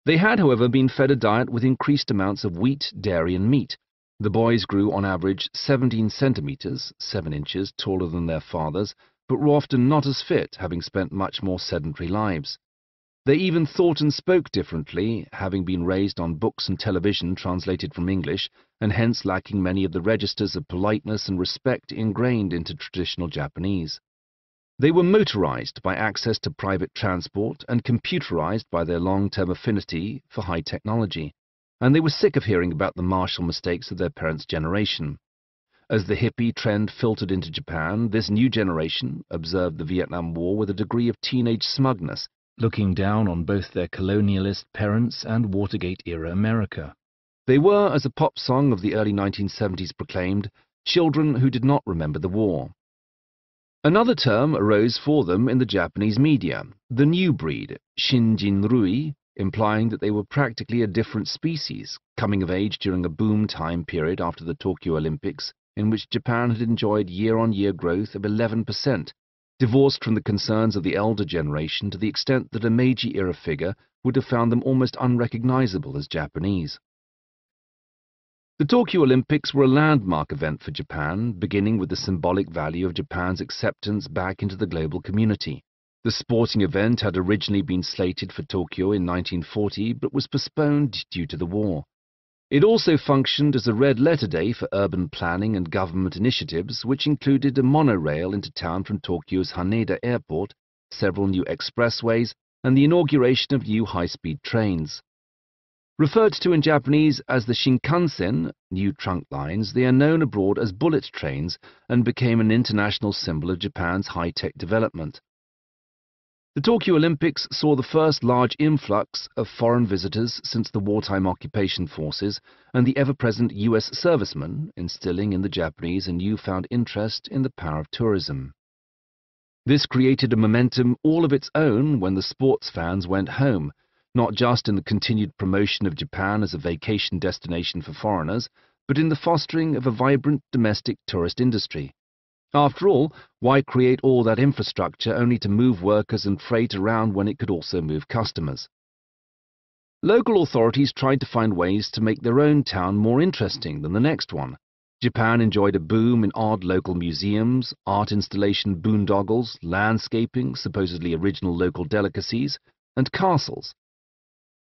They had, however, been fed a diet with increased amounts of wheat, dairy, and meat. The boys grew on average 17 centimeters, 7 inches, taller than their fathers, but were often not as fit, having spent much more sedentary lives. They even thought and spoke differently, having been raised on books and television translated from English, and hence lacking many of the registers of politeness and respect ingrained into traditional Japanese. They were motorized by access to private transport and computerized by their long-term affinity for high technology, and they were sick of hearing about the martial mistakes of their parents' generation. As the hippie trend filtered into Japan, this new generation observed the Vietnam War with a degree of teenage smugness, looking down on both their colonialist parents and Watergate-era America. They were, as a pop song of the early 1970s proclaimed, children who did not remember the war. Another term arose for them in the Japanese media, the new breed, Shinjin-rui, implying that they were practically a different species, coming of age during a boom time period after the Tokyo Olympics, in which Japan had enjoyed year-on-year growth of 11%, divorced from the concerns of the elder generation to the extent that a Meiji-era figure would have found them almost unrecognizable as Japanese. The Tokyo Olympics were a landmark event for Japan, beginning with the symbolic value of Japan's acceptance back into the global community. The sporting event had originally been slated for Tokyo in 1940, but was postponed due to the war. It also functioned as a red-letter day for urban planning and government initiatives, which included a monorail into town from Tokyo's Haneda Airport, several new expressways, and the inauguration of new high-speed trains. Referred to in Japanese as the Shinkansen, new trunk lines, they are known abroad as bullet trains and became an international symbol of Japan's high-tech development. The Tokyo Olympics saw the first large influx of foreign visitors since the wartime occupation forces and the ever-present US servicemen, instilling in the Japanese a newfound interest in the power of tourism. This created a momentum all of its own when the sports fans went home, not just in the continued promotion of Japan as a vacation destination for foreigners, but in the fostering of a vibrant domestic tourist industry. After all, why create all that infrastructure only to move workers and freight around when it could also move customers? Local authorities tried to find ways to make their own town more interesting than the next one. Japan enjoyed a boom in odd local museums, art installation boondoggles, landscaping, supposedly original local delicacies, and castles.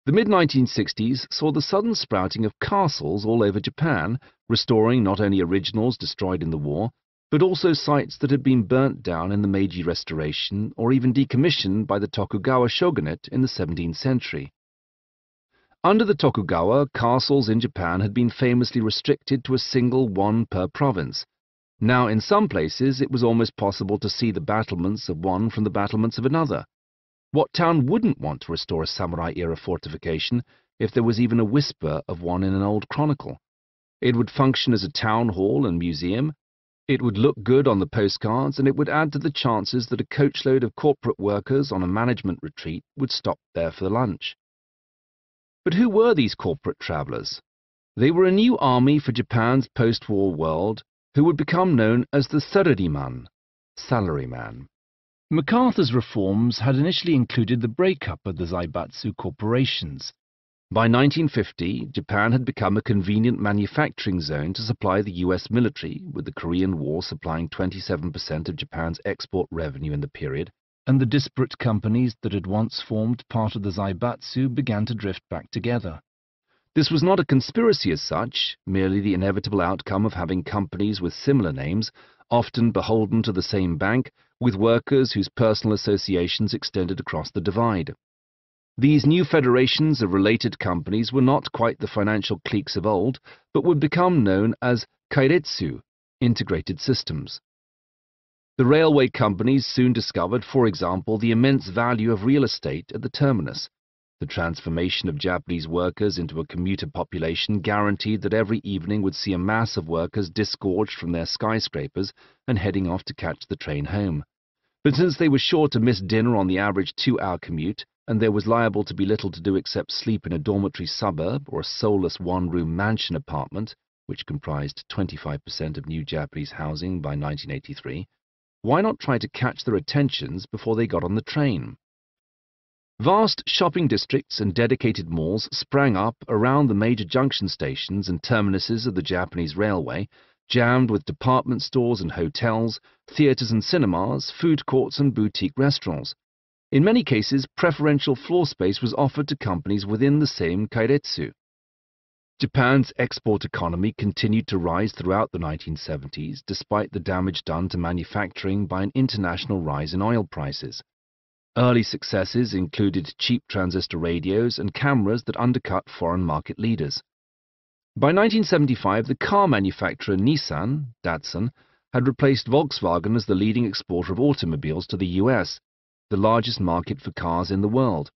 The mid-1960s saw the sudden sprouting of castles all over Japan, restoring not only originals destroyed in the war, but also sites that had been burnt down in the Meiji Restoration or even decommissioned by the Tokugawa shogunate in the 17th century. Under the Tokugawa, castles in Japan had been famously restricted to a single one per province. Now, in some places, it was almost possible to see the battlements of one from the battlements of another. What town wouldn't want to restore a samurai-era fortification if there was even a whisper of one in an old chronicle? It would function as a town hall and museum. It would look good on the postcards, and it would add to the chances that a coachload of corporate workers on a management retreat would stop there for lunch. But who were these corporate travelers? They were a new army for Japan's post-war world who would become known as the Sarariman, salaryman. MacArthur's reforms had initially included the breakup of the Zaibatsu corporations. By 1950, Japan had become a convenient manufacturing zone to supply the US military, with the Korean War supplying 27% of Japan's export revenue in the period, and the disparate companies that had once formed part of the Zaibatsu began to drift back together. This was not a conspiracy as such, merely the inevitable outcome of having companies with similar names, often beholden to the same bank, with workers whose personal associations extended across the divide. These new federations of related companies were not quite the financial cliques of old, but would become known as keiretsu, integrated systems. The railway companies soon discovered, for example, the immense value of real estate at the terminus. The transformation of Japanese workers into a commuter population guaranteed that every evening would see a mass of workers disgorged from their skyscrapers and heading off to catch the train home. But since they were sure to miss dinner on the average 2-hour commute, and there was liable to be little to do except sleep in a dormitory suburb or a soulless one-room mansion apartment, which comprised 25% of new Japanese housing by 1983, why not try to catch their attentions before they got on the train? Vast shopping districts and dedicated malls sprang up around the major junction stations and terminuses of the Japanese railway, jammed with department stores and hotels, theaters and cinemas, food courts and boutique restaurants. In many cases, preferential floor space was offered to companies within the same keiretsu. Japan's export economy continued to rise throughout the 1970s, despite the damage done to manufacturing by an international rise in oil prices. Early successes included cheap transistor radios and cameras that undercut foreign market leaders. By 1975, the car manufacturer Nissan, Datsun, had replaced Volkswagen as the leading exporter of automobiles to the US, the largest market for cars in the world.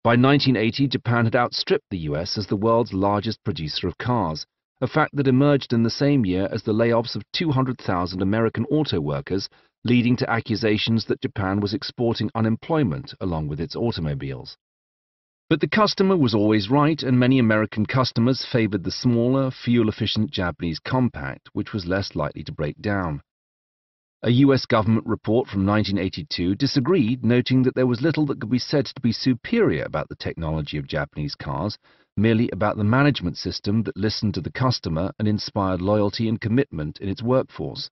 By 1980, Japan had outstripped the US as the world's largest producer of cars, a fact that emerged in the same year as the layoffs of 200,000 American auto workers, leading to accusations that Japan was exporting unemployment along with its automobiles. But the customer was always right, and many American customers favored the smaller, fuel-efficient Japanese compact, which was less likely to break down. A US government report from 1982 disagreed, noting that there was little that could be said to be superior about the technology of Japanese cars, merely about the management system that listened to the customer and inspired loyalty and commitment in its workforce.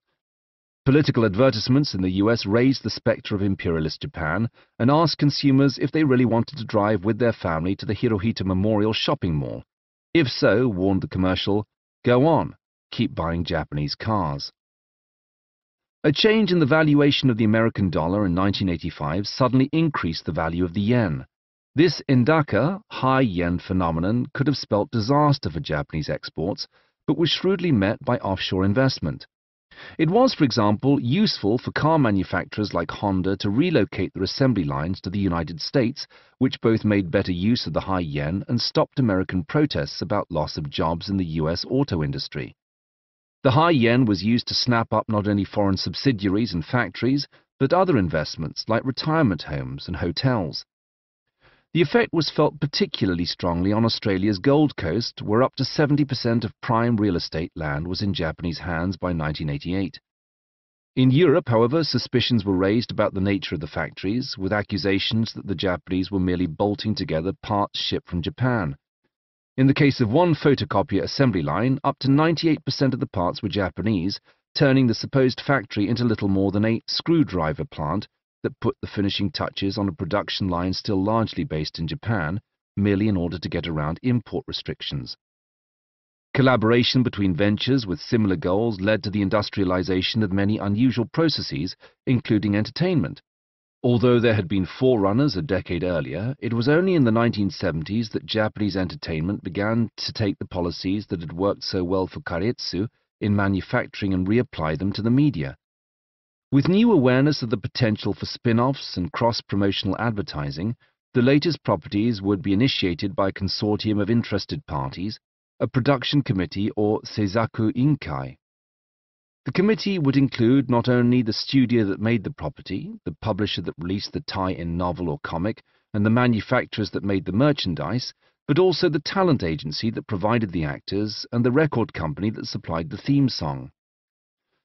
Political advertisements in the US raised the specter of imperialist Japan and asked consumers if they really wanted to drive with their family to the Hirohito Memorial Shopping Mall. If so, warned the commercial, go on, keep buying Japanese cars. A change in the valuation of the American dollar in 1985 suddenly increased the value of the yen. This indaka, high yen phenomenon could have spelt disaster for Japanese exports, but was shrewdly met by offshore investment. It was, for example, useful for car manufacturers like Honda to relocate their assembly lines to the United States, which both made better use of the high yen and stopped American protests about loss of jobs in the US auto industry. The high yen was used to snap up not only foreign subsidiaries and factories, but other investments like retirement homes and hotels. The effect was felt particularly strongly on Australia's Gold Coast, where up to 70% of prime real estate land was in Japanese hands by 1988. In Europe, however, suspicions were raised about the nature of the factories, with accusations that the Japanese were merely bolting together parts shipped from Japan. In the case of one photocopier assembly line, up to 98% of the parts were Japanese, turning the supposed factory into little more than a screwdriver plant that put the finishing touches on a production line still largely based in Japan, merely in order to get around import restrictions. Collaboration between ventures with similar goals led to the industrialization of many unusual processes, including entertainment. Although there had been forerunners a decade earlier, it was only in the 1970s that Japanese entertainment began to take the policies that had worked so well for keiretsu in manufacturing and reapply them to the media. With new awareness of the potential for spin-offs and cross-promotional advertising, the latest properties would be initiated by a consortium of interested parties, a production committee or Seizaku Inkai. The committee would include not only the studio that made the property, the publisher that released the tie-in novel or comic, and the manufacturers that made the merchandise, but also the talent agency that provided the actors and the record company that supplied the theme song.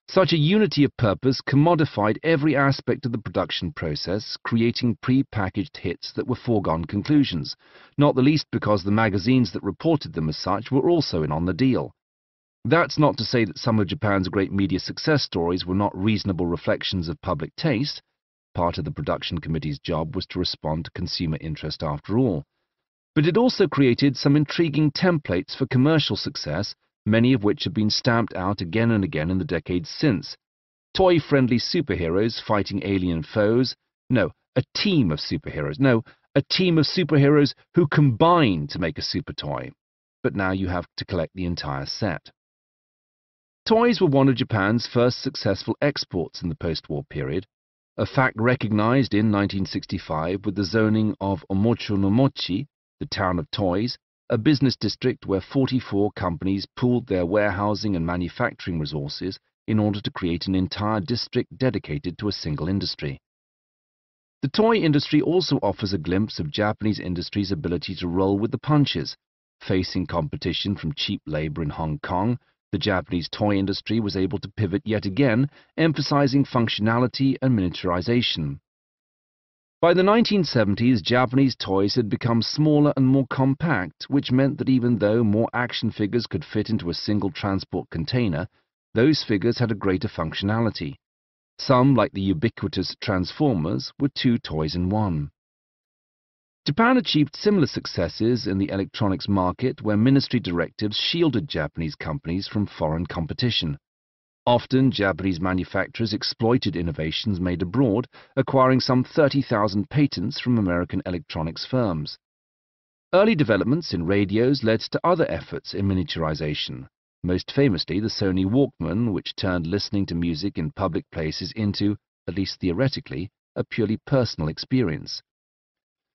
Such a unity of purpose commodified every aspect of the production process, creating pre-packaged hits that were foregone conclusions, not the least because the magazines that reported them as such were also in on the deal. That's not to say that some of Japan's great media success stories were not reasonable reflections of public taste. Part of the production committee's job was to respond to consumer interest after all. But it also created some intriguing templates for commercial success, many of which have been stamped out again and again in the decades since. Toy-friendly superheroes fighting alien foes. No, a team of superheroes. No, a team of superheroes who combine to make a super toy. But now you have to collect the entire set. Toys were one of Japan's first successful exports in the post-war period, a fact recognized in 1965 with the zoning of Omocho no Mochi, the town of toys, a business district where 44 companies pooled their warehousing and manufacturing resources in order to create an entire district dedicated to a single industry. The toy industry also offers a glimpse of Japanese industry's ability to roll with the punches. Facing competition from cheap labor in Hong Kong, the Japanese toy industry was able to pivot yet again, emphasizing functionality and miniaturization. By the 1970s, Japanese toys had become smaller and more compact, which meant that even though more action figures could fit into a single transport container, those figures had a greater functionality. Some, like the ubiquitous Transformers, were 2 toys in 1. Japan achieved similar successes in the electronics market, where ministry directives shielded Japanese companies from foreign competition. Often, Japanese manufacturers exploited innovations made abroad, acquiring some 30,000 patents from American electronics firms. Early developments in radios led to other efforts in miniaturization, most famously the Sony Walkman, which turned listening to music in public places into, at least theoretically, a purely personal experience.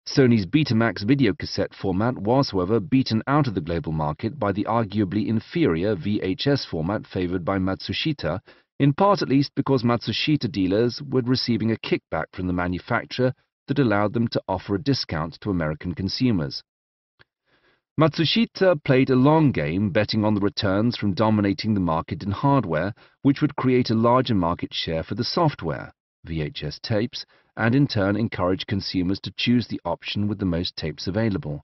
Sony's Betamax videocassette format was, however, beaten out of the global market by the arguably inferior VHS format favored by Matsushita, in part at least because Matsushita dealers were receiving a kickback from the manufacturer that allowed them to offer a discount to American consumers. Matsushita played a long game, betting on the returns from dominating the market in hardware, which would create a larger market share for the software, VHS tapes, and in turn encourage consumers to choose the option with the most tapes available.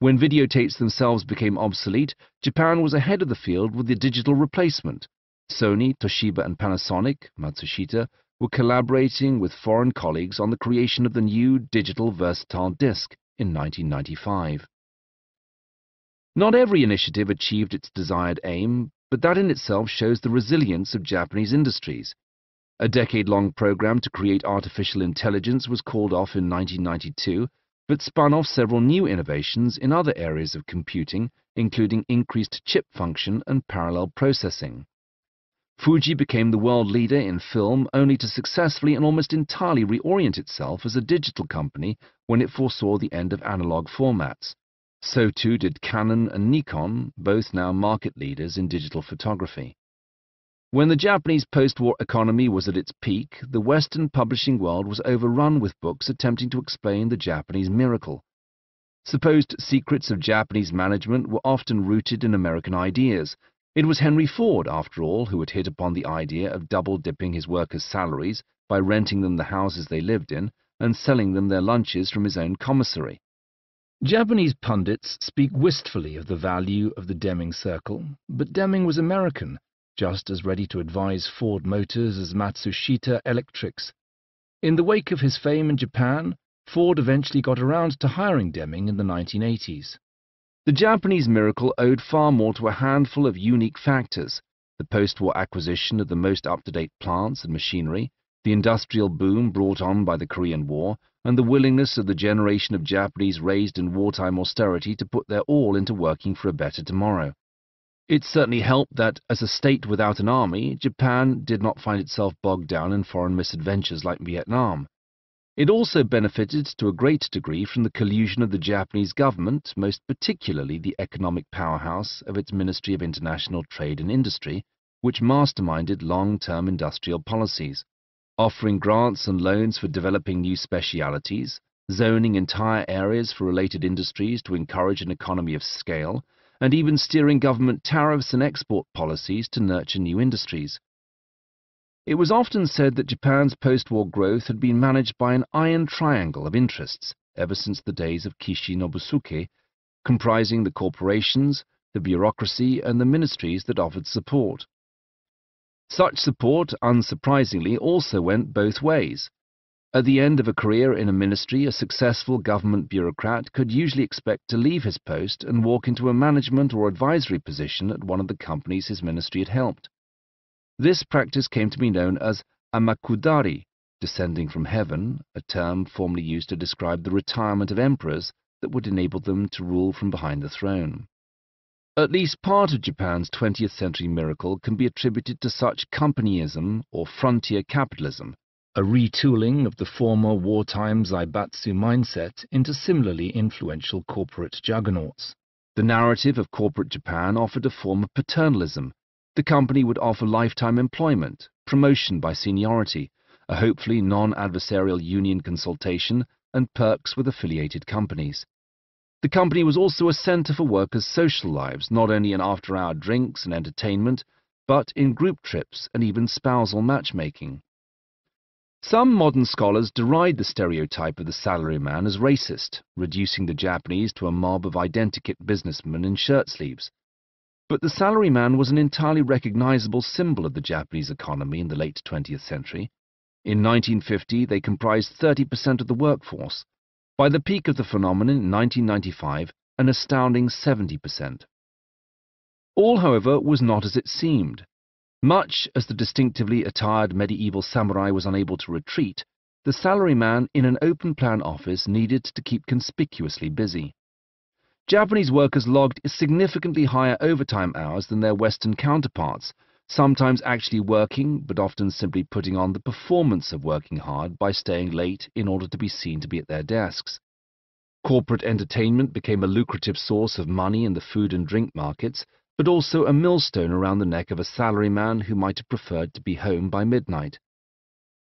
When videotapes themselves became obsolete, Japan was ahead of the field with the digital replacement. Sony, Toshiba and Panasonic, Matsushita, were collaborating with foreign colleagues on the creation of the new digital versatile disc in 1995. Not every initiative achieved its desired aim, but that in itself shows the resilience of Japanese industries. A decade-long program to create artificial intelligence was called off in 1992, but spun off several new innovations in other areas of computing, including increased chip function and parallel processing. Fuji became the world leader in film only to successfully and almost entirely reorient itself as a digital company when it foresaw the end of analog formats. So too did Canon and Nikon, both now market leaders in digital photography. When the Japanese post-war economy was at its peak, the Western publishing world was overrun with books attempting to explain the Japanese miracle. Supposed secrets of Japanese management were often rooted in American ideas. It was Henry Ford, after all, who had hit upon the idea of double-dipping his workers' salaries by renting them the houses they lived in and selling them their lunches from his own commissary. Japanese pundits speak wistfully of the value of the Deming Circle, but Deming was American, just as ready to advise Ford Motors as Matsushita Electrics. In the wake of his fame in Japan, Ford eventually got around to hiring Deming in the 1980s. The Japanese miracle owed far more to a handful of unique factors: the post-war acquisition of the most up-to-date plants and machinery, the industrial boom brought on by the Korean War, and the willingness of the generation of Japanese raised in wartime austerity to put their all into working for a better tomorrow. It certainly helped that, as a state without an army, Japan did not find itself bogged down in foreign misadventures like Vietnam. It also benefited to a great degree from the collusion of the Japanese government, most particularly the economic powerhouse of its Ministry of International Trade and Industry, which masterminded long-term industrial policies, offering grants and loans for developing new specialities, zoning entire areas for related industries to encourage an economy of scale, and even steering government tariffs and export policies to nurture new industries. It was often said that Japan's post-war growth had been managed by an iron triangle of interests ever since the days of Kishi Nobusuke, comprising the corporations, the bureaucracy, and the ministries that offered support. Such support, unsurprisingly, also went both ways. At the end of a career in a ministry, a successful government bureaucrat could usually expect to leave his post and walk into a management or advisory position at one of the companies his ministry had helped. This practice came to be known as amakudari, descending from heaven, a term formerly used to describe the retirement of emperors that would enable them to rule from behind the throne. At least part of Japan's 20th century miracle can be attributed to such companyism or frontier capitalism, a retooling of the former wartime zaibatsu mindset into similarly influential corporate juggernauts. The narrative of corporate Japan offered a form of paternalism. The company would offer lifetime employment, promotion by seniority, a hopefully non-adversarial union consultation, and perks with affiliated companies. The company was also a center for workers' social lives, not only in after-hour drinks and entertainment, but in group trips and even spousal matchmaking. Some modern scholars deride the stereotype of the salaryman as racist, reducing the Japanese to a mob of identikit businessmen in shirt sleeves. But the salaryman was an entirely recognizable symbol of the Japanese economy in the late 20th century. In 1950, they comprised 30% of the workforce. By the peak of the phenomenon in 1995, an astounding 70%. All, however, was not as it seemed. Much as the distinctively attired medieval samurai was unable to retreat, the salaryman in an open-plan office needed to keep conspicuously busy. Japanese workers logged significantly higher overtime hours than their Western counterparts, sometimes actually working, but often simply putting on the performance of working hard by staying late in order to be seen to be at their desks. Corporate entertainment became a lucrative source of money in the food and drink markets, but also a millstone around the neck of a salaryman who might have preferred to be home by midnight.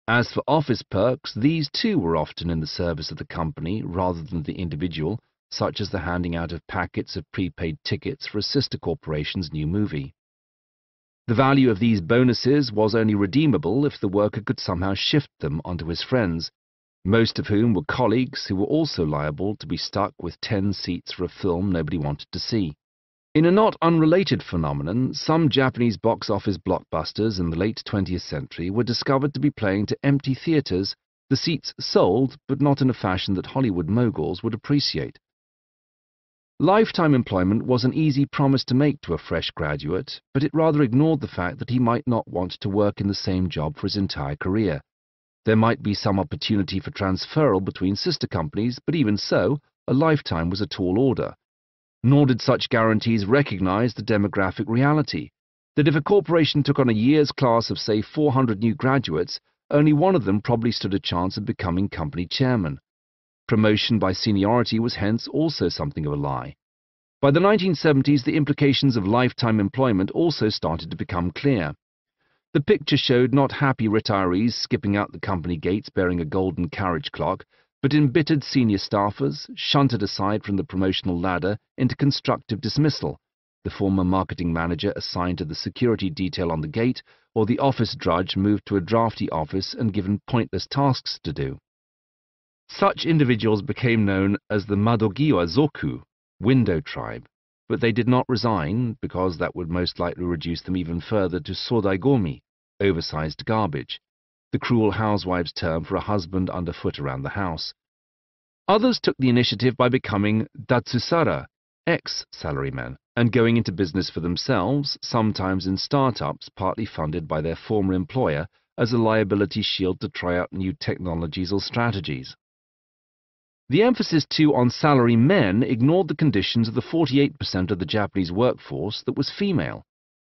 As for office perks, these too were often in the service of the company rather than the individual, such as the handing out of packets of prepaid tickets for a sister corporation's new movie. The value of these bonuses was only redeemable if the worker could somehow shift them onto his friends, most of whom were colleagues who were also liable to be stuck with 10 seats for a film nobody wanted to see. In a not unrelated phenomenon, some Japanese box office blockbusters in the late 20th century were discovered to be playing to empty theaters, the seats sold, but not in a fashion that Hollywood moguls would appreciate. Lifetime employment was an easy promise to make to a fresh graduate, but it rather ignored the fact that he might not want to work in the same job for his entire career. There might be some opportunity for transferal between sister companies, but even so, a lifetime was a tall order. Nor did such guarantees recognize the demographic reality, that if a corporation took on a year's class of, say, 400 new graduates, only one of them probably stood a chance of becoming company chairman. Promotion by seniority was hence also something of a lie. By the 1970s, the implications of lifetime employment also started to become clear. The picture showed not happy retirees skipping out the company gates bearing a golden carriage clock, but embittered senior staffers, shunted aside from the promotional ladder into constructive dismissal, the former marketing manager assigned to the security detail on the gate, or the office drudge moved to a drafty office and given pointless tasks to do. Such individuals became known as the Madogiwa Zoku, window tribe, but they did not resign because that would most likely reduce them even further to sodaigomi, oversized garbage, the cruel housewife's term for a husband underfoot around the house. Others took the initiative by becoming datsusara, ex-salarymen, and going into business for themselves, sometimes in startups partly funded by their former employer as a liability shield to try out new technologies or strategies. The emphasis too on salary men ignored the conditions of the 48% of the Japanese workforce that was female.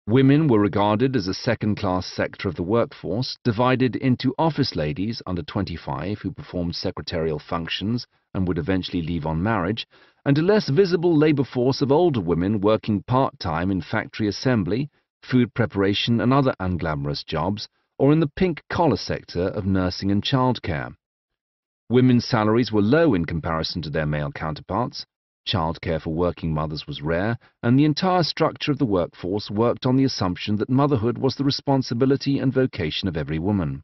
Women were regarded as a second-class sector of the workforce, divided into office ladies under 25 who performed secretarial functions and would eventually leave on marriage, and a less visible labor force of older women working part-time in factory assembly, food preparation and other unglamorous jobs, or in the pink-collar sector of nursing and childcare. Women's salaries were low in comparison to their male counterparts. Childcare for working mothers was rare, and the entire structure of the workforce worked on the assumption that motherhood was the responsibility and vocation of every woman.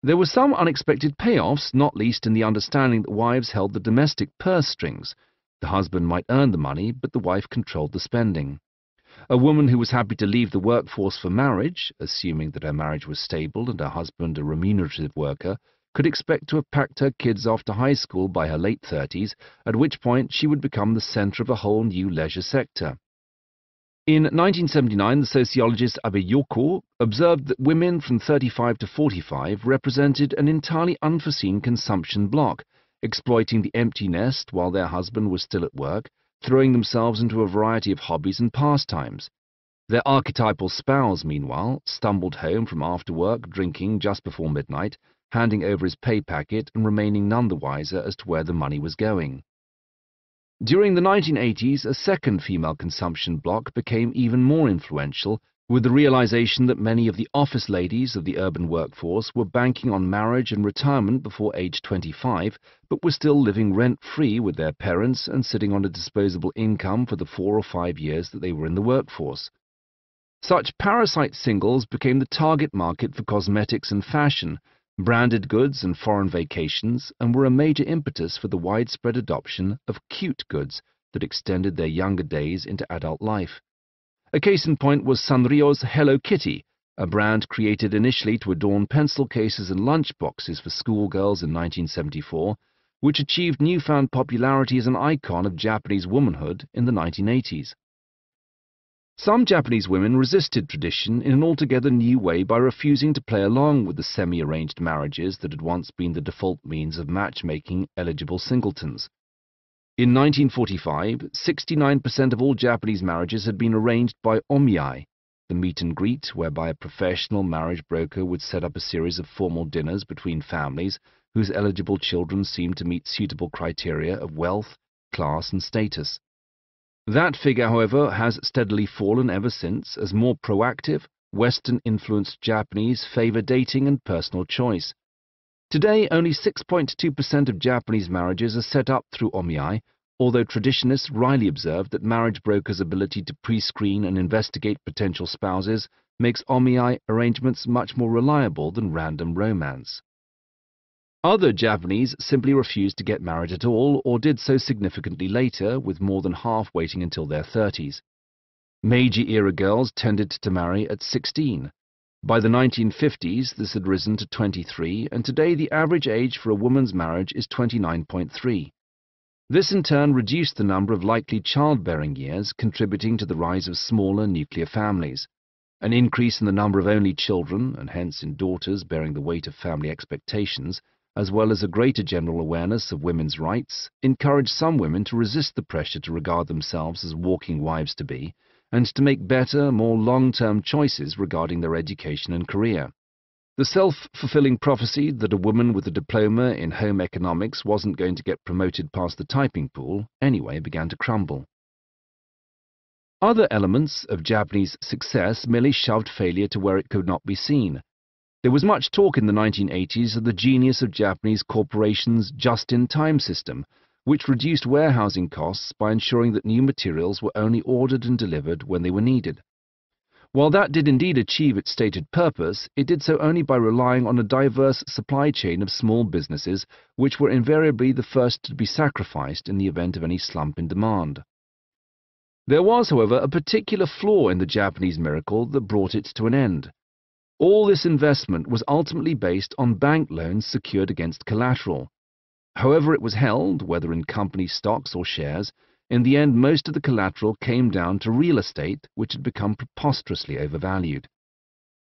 There were some unexpected payoffs, not least in the understanding that wives held the domestic purse strings. The husband might earn the money, but the wife controlled the spending. A woman who was happy to leave the workforce for marriage, assuming that her marriage was stable and her husband a remunerative worker, could expect to have packed her kids off to high school by her late 30s, at which point she would become the center of a whole new leisure sector. In 1979, the sociologist Abe Yoko observed that women from 35 to 45 represented an entirely unforeseen consumption block, exploiting the empty nest while their husband was still at work, throwing themselves into a variety of hobbies and pastimes. Their archetypal spouse, meanwhile, stumbled home from after work, drinking just before midnight, handing over his pay packet and remaining none the wiser as to where the money was going. During the 1980s, a second female consumption block became even more influential, with the realization that many of the office ladies of the urban workforce were banking on marriage and retirement before age 25, but were still living rent-free with their parents and sitting on a disposable income for the 4 or 5 years that they were in the workforce. Such parasite singles became the target market for cosmetics and fashion, branded goods and foreign vacations, and were a major impetus for the widespread adoption of cute goods that extended their younger days into adult life. A case in point was Sanrio's Hello Kitty, a brand created initially to adorn pencil cases and lunch boxes for schoolgirls in 1974, which achieved newfound popularity as an icon of Japanese womanhood in the 1980s. Some Japanese women resisted tradition in an altogether new way by refusing to play along with the semi-arranged marriages that had once been the default means of matchmaking eligible singletons. In 1945, 69% of all Japanese marriages had been arranged by omiai, the meet and greet whereby a professional marriage broker would set up a series of formal dinners between families whose eligible children seemed to meet suitable criteria of wealth, class, and status. That figure, however, has steadily fallen ever since as more proactive, Western-influenced Japanese favor dating and personal choice. Today, only 6.2% of Japanese marriages are set up through omiai, although traditionists wryly observe that marriage brokers' ability to pre-screen and investigate potential spouses makes omiai arrangements much more reliable than random romance. Other Japanese simply refused to get married at all, or did so significantly later, with more than half waiting until their 30s. Meiji-era girls tended to marry at 16. By the 1950s, this had risen to 23, and today the average age for a woman's marriage is 29.3. This in turn reduced the number of likely childbearing years, contributing to the rise of smaller nuclear families. An increase in the number of only children, and hence in daughters bearing the weight of family expectations, as well as a greater general awareness of women's rights, encouraged some women to resist the pressure to regard themselves as walking wives-to-be, and to make better, more long-term choices regarding their education and career. The self-fulfilling prophecy that a woman with a diploma in home economics wasn't going to get promoted past the typing pool anyway began to crumble. Other elements of Japanese success merely shoved failure to where it could not be seen. There was much talk in the 1980s of the genius of Japanese corporations' just-in-time system, which reduced warehousing costs by ensuring that new materials were only ordered and delivered when they were needed. While that did indeed achieve its stated purpose, it did so only by relying on a diverse supply chain of small businesses, which were invariably the first to be sacrificed in the event of any slump in demand. There was, however, a particular flaw in the Japanese miracle that brought it to an end. All this investment was ultimately based on bank loans secured against collateral. However it was held, whether in company stocks or shares, in the end most of the collateral came down to real estate, which had become preposterously overvalued.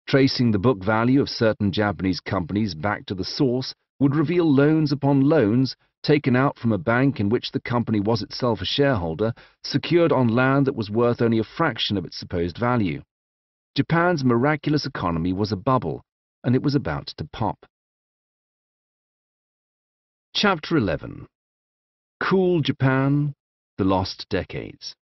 Tracing the book value of certain Japanese companies back to the source would reveal loans upon loans taken out from a bank in which the company was itself a shareholder, secured on land that was worth only a fraction of its supposed value. Japan's miraculous economy was a bubble, and it was about to pop. Chapter 11. Cool Japan, The Lost Decades.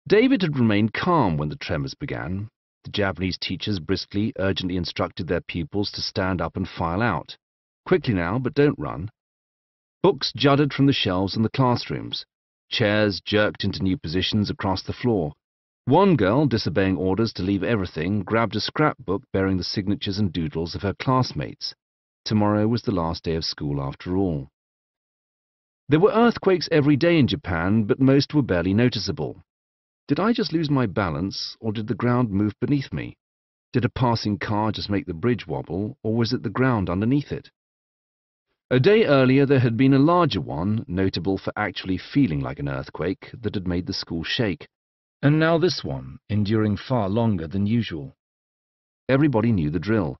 David had remained calm when the tremors began. The Japanese teachers briskly, urgently instructed their pupils to stand up and file out. Quickly now, but don't run. Books juddered from the shelves in the classrooms. Chairs jerked into new positions across the floor. One girl, disobeying orders to leave everything, grabbed a scrapbook bearing the signatures and doodles of her classmates. Tomorrow was the last day of school after all. There were earthquakes every day in Japan, but most were barely noticeable. Did I just lose my balance, or did the ground move beneath me? Did a passing car just make the bridge wobble, or was it the ground underneath it? A day earlier there had been a larger one, notable for actually feeling like an earthquake, that had made the school shake, and now this one, enduring far longer than usual. Everybody knew the drill.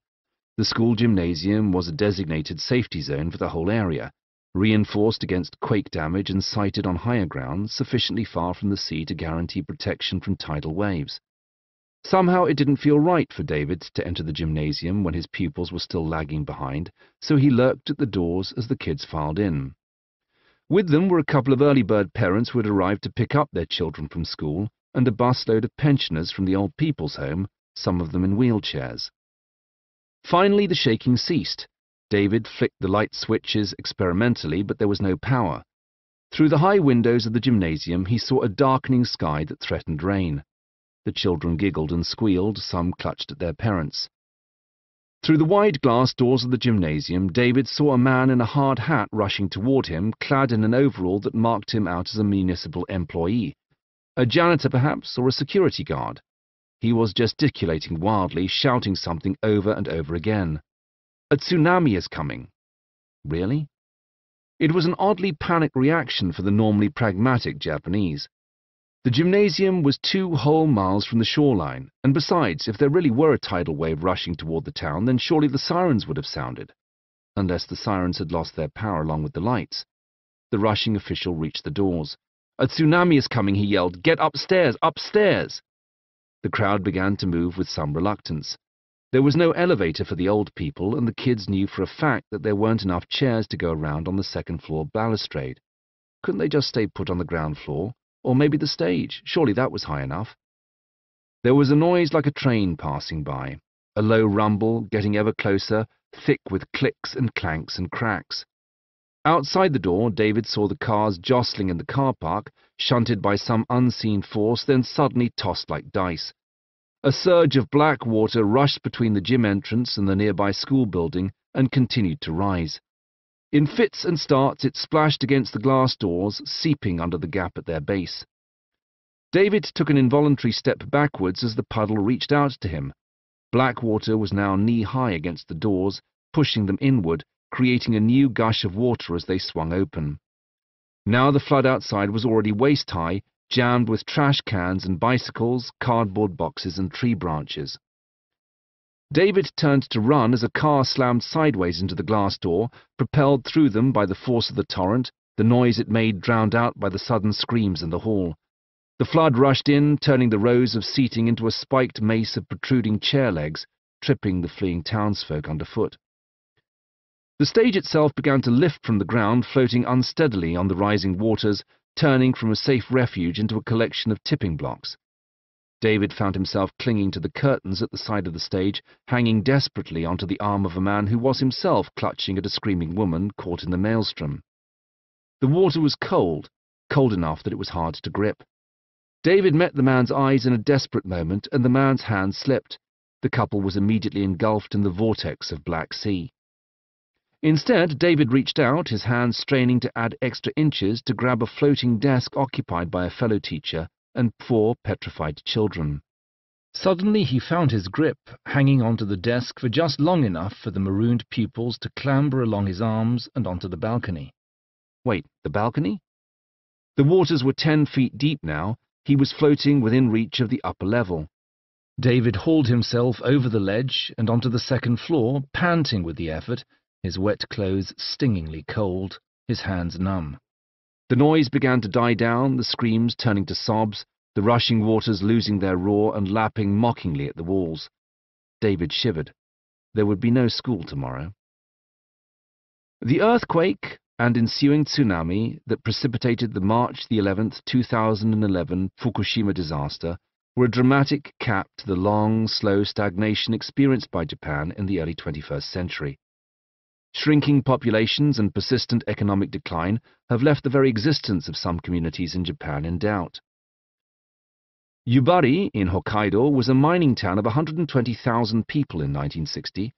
The school gymnasium was a designated safety zone for the whole area, reinforced against quake damage and sited on higher ground sufficiently far from the sea to guarantee protection from tidal waves. Somehow it didn't feel right for David to enter the gymnasium when his pupils were still lagging behind, so he lurked at the doors as the kids filed in. With them were a couple of early bird parents who had arrived to pick up their children from school, and a busload of pensioners from the old people's home, some of them in wheelchairs. Finally the shaking ceased. David flicked the light switches experimentally, but there was no power. Through the high windows of the gymnasium he saw a darkening sky that threatened rain. The children giggled and squealed, some clutched at their parents. Through the wide glass doors of the gymnasium, David saw a man in a hard hat rushing toward him, clad in an overall that marked him out as a municipal employee. A janitor, perhaps, or a security guard. He was gesticulating wildly, shouting something over and over again. "A tsunami is coming." Really? It was an oddly panicked reaction for the normally pragmatic Japanese. The gymnasium was 2 whole miles from the shoreline, and besides, if there really were a tidal wave rushing toward the town, then surely the sirens would have sounded. Unless the sirens had lost their power along with the lights. The rushing official reached the doors. "A tsunami is coming," he yelled. "Get upstairs, upstairs!" The crowd began to move with some reluctance. There was no elevator for the old people, and the kids knew for a fact that there weren't enough chairs to go around on the second-floor balustrade. Couldn't they just stay put on the ground floor? Or maybe the stage. Surely that was high enough. There was a noise like a train passing by, a low rumble getting ever closer, thick with clicks and clanks and cracks. Outside the door, David saw the cars jostling in the car park, shunted by some unseen force, then suddenly tossed like dice. A surge of black water rushed between the gym entrance and the nearby school building and continued to rise. In fits and starts it splashed against the glass doors, seeping under the gap at their base. David took an involuntary step backwards as the puddle reached out to him. Black water was now knee-high against the doors, pushing them inward, creating a new gush of water as they swung open. Now the flood outside was already waist-high, jammed with trash cans and bicycles, cardboard boxes and tree branches. David turned to run as a car slammed sideways into the glass door, propelled through them by the force of the torrent, the noise it made drowned out by the sudden screams in the hall. The flood rushed in, turning the rows of seating into a spiked mace of protruding chair legs, tripping the fleeing townsfolk underfoot. The stage itself began to lift from the ground, floating unsteadily on the rising waters, turning from a safe refuge into a collection of tipping blocks. David found himself clinging to the curtains at the side of the stage, hanging desperately onto the arm of a man who was himself clutching at a screaming woman caught in the maelstrom. The water was cold, cold enough that it was hard to grip. David met the man's eyes in a desperate moment, and the man's hand slipped. The couple was immediately engulfed in the vortex of Black Sea. Instead, David reached out, his hands straining to add extra inches to grab a floating desk occupied by a fellow teacher and 4 petrified children. Suddenly he found his grip, hanging onto the desk for just long enough for the marooned pupils to clamber along his arms and onto the balcony. Wait, the balcony? The waters were 10 feet deep now. He was floating within reach of the upper level. David hauled himself over the ledge and onto the second floor, panting with the effort, his wet clothes stingingly cold, his hands numb. The noise began to die down, the screams turning to sobs, the rushing waters losing their roar and lapping mockingly at the walls. David shivered. There would be no school tomorrow. The earthquake and ensuing tsunami that precipitated the March 11th, 2011 Fukushima disaster were a dramatic cap to the long, slow stagnation experienced by Japan in the early 21st century. Shrinking populations and persistent economic decline have left the very existence of some communities in Japan in doubt. Yubari, in Hokkaido, was a mining town of 120,000 people in 1960.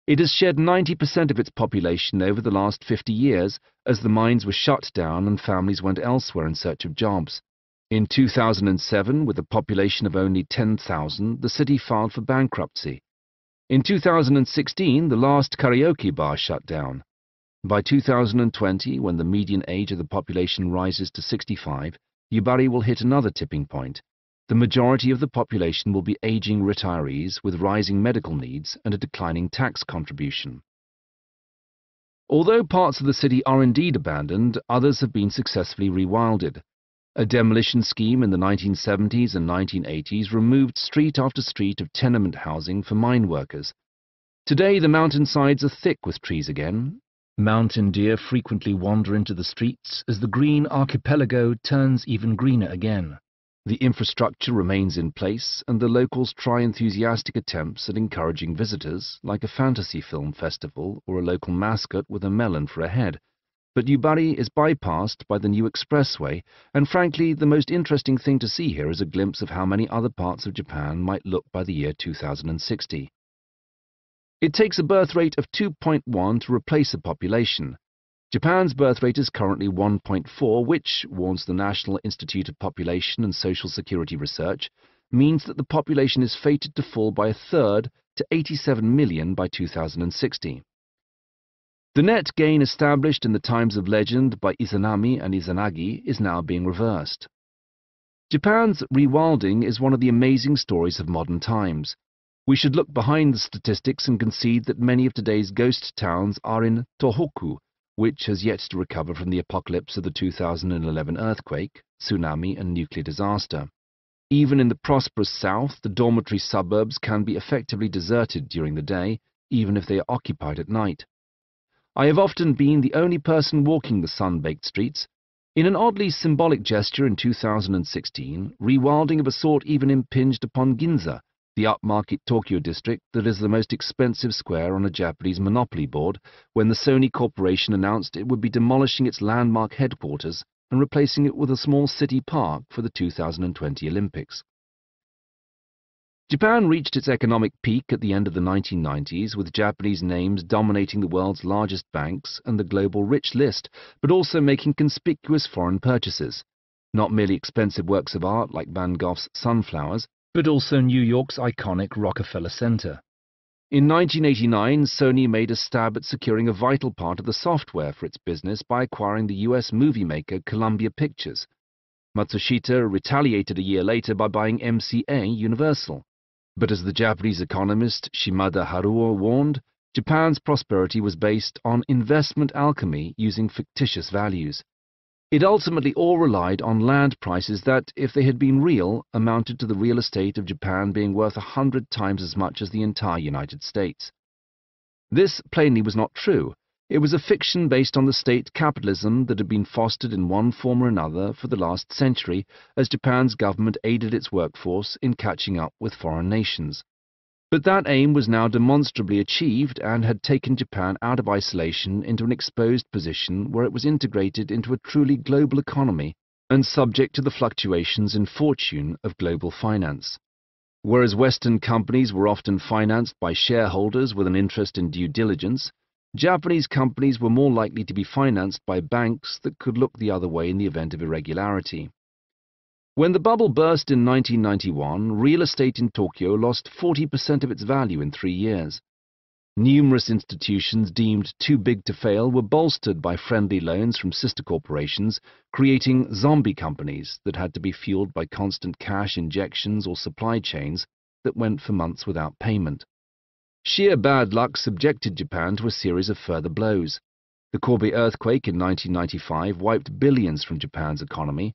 It has shed 90% of its population over the last 50 years as the mines were shut down and families went elsewhere in search of jobs. In 2007, with a population of only 10,000, the city filed for bankruptcy, In 2016, the last karaoke bar shut down. By 2020, when the median age of the population rises to 65, Yubari will hit another tipping point. The majority of the population will be aging retirees with rising medical needs and a declining tax contribution. Although parts of the city are indeed abandoned, others have been successfully rewilded. A demolition scheme in the 1970s and 1980s removed street after street of tenement housing for mine workers. Today, the mountainsides are thick with trees again. Mountain deer frequently wander into the streets as the green archipelago turns even greener again. The infrastructure remains in place, and the locals try enthusiastic attempts at encouraging visitors, like a fantasy film festival or a local mascot with a melon for a head. But Yubari is bypassed by the new expressway, and frankly, the most interesting thing to see here is a glimpse of how many other parts of Japan might look by the year 2060. It takes a birth rate of 2.1 to replace a population. Japan's birth rate is currently 1.4, which, warns the National Institute of Population and Social Security Research, means that the population is fated to fall by a third to 87 million by 2060. The net gain established in the times of legend by Izanami and Izanagi is now being reversed. Japan's rewilding is one of the amazing stories of modern times. We should look behind the statistics and concede that many of today's ghost towns are in Tohoku, which has yet to recover from the apocalypse of the 2011 earthquake, tsunami, and nuclear disaster. Even in the prosperous south, the dormitory suburbs can be effectively deserted during the day, even if they are occupied at night. I have often been the only person walking the sun-baked streets. In an oddly symbolic gesture in 2016, rewilding of a sort even impinged upon Ginza, the upmarket Tokyo district that is the most expensive square on a Japanese monopoly board, when the Sony Corporation announced it would be demolishing its landmark headquarters and replacing it with a small city park for the 2020 Olympics. Japan reached its economic peak at the end of the 1990s, with Japanese names dominating the world's largest banks and the global rich list, but also making conspicuous foreign purchases. Not merely expensive works of art like Van Gogh's Sunflowers, but also New York's iconic Rockefeller Center. In 1989, Sony made a stab at securing a vital part of the software for its business by acquiring the US movie maker Columbia Pictures. Matsushita retaliated a year later by buying MCA Universal. But as the Japanese economist Shimada Haruo warned, Japan's prosperity was based on investment alchemy using fictitious values. It ultimately all relied on land prices that, if they had been real, amounted to the real estate of Japan being worth 100 times as much as the entire United States. This plainly was not true. It was a fiction based on the state capitalism that had been fostered in one form or another for the last century as Japan's government aided its workforce in catching up with foreign nations. But that aim was now demonstrably achieved and had taken Japan out of isolation into an exposed position where it was integrated into a truly global economy and subject to the fluctuations in fortune of global finance. Whereas Western companies were often financed by shareholders with an interest in due diligence, Japanese companies were more likely to be financed by banks that could look the other way in the event of irregularity. When the bubble burst in 1991, real estate in Tokyo lost 40% of its value in 3 years. Numerous institutions deemed too big to fail were bolstered by friendly loans from sister corporations, creating zombie companies that had to be fueled by constant cash injections or supply chains that went for months without payment. Sheer bad luck subjected Japan to a series of further blows. The Kobe earthquake in 1995 wiped billions from Japan's economy.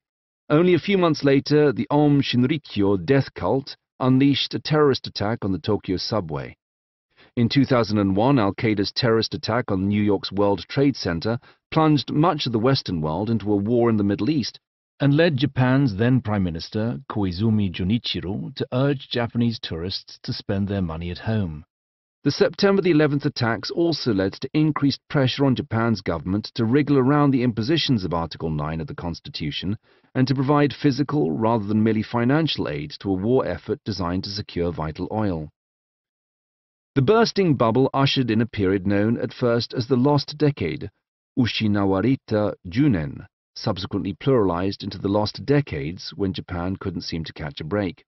Only a few months later, the Aum Shinrikyo death cult unleashed a terrorist attack on the Tokyo subway. In 2001, Al-Qaeda's terrorist attack on New York's World Trade Center plunged much of the Western world into a war in the Middle East and led Japan's then Prime Minister, Koizumi Junichiro, to urge Japanese tourists to spend their money at home. The September the 11th attacks also led to increased pressure on Japan's government to wriggle around the impositions of Article 9 of the Constitution and to provide physical rather than merely financial aid to a war effort designed to secure vital oil. The bursting bubble ushered in a period known at first as the Lost Decade, Ushinawarita Junen, subsequently pluralized into the Lost Decades when Japan couldn't seem to catch a break.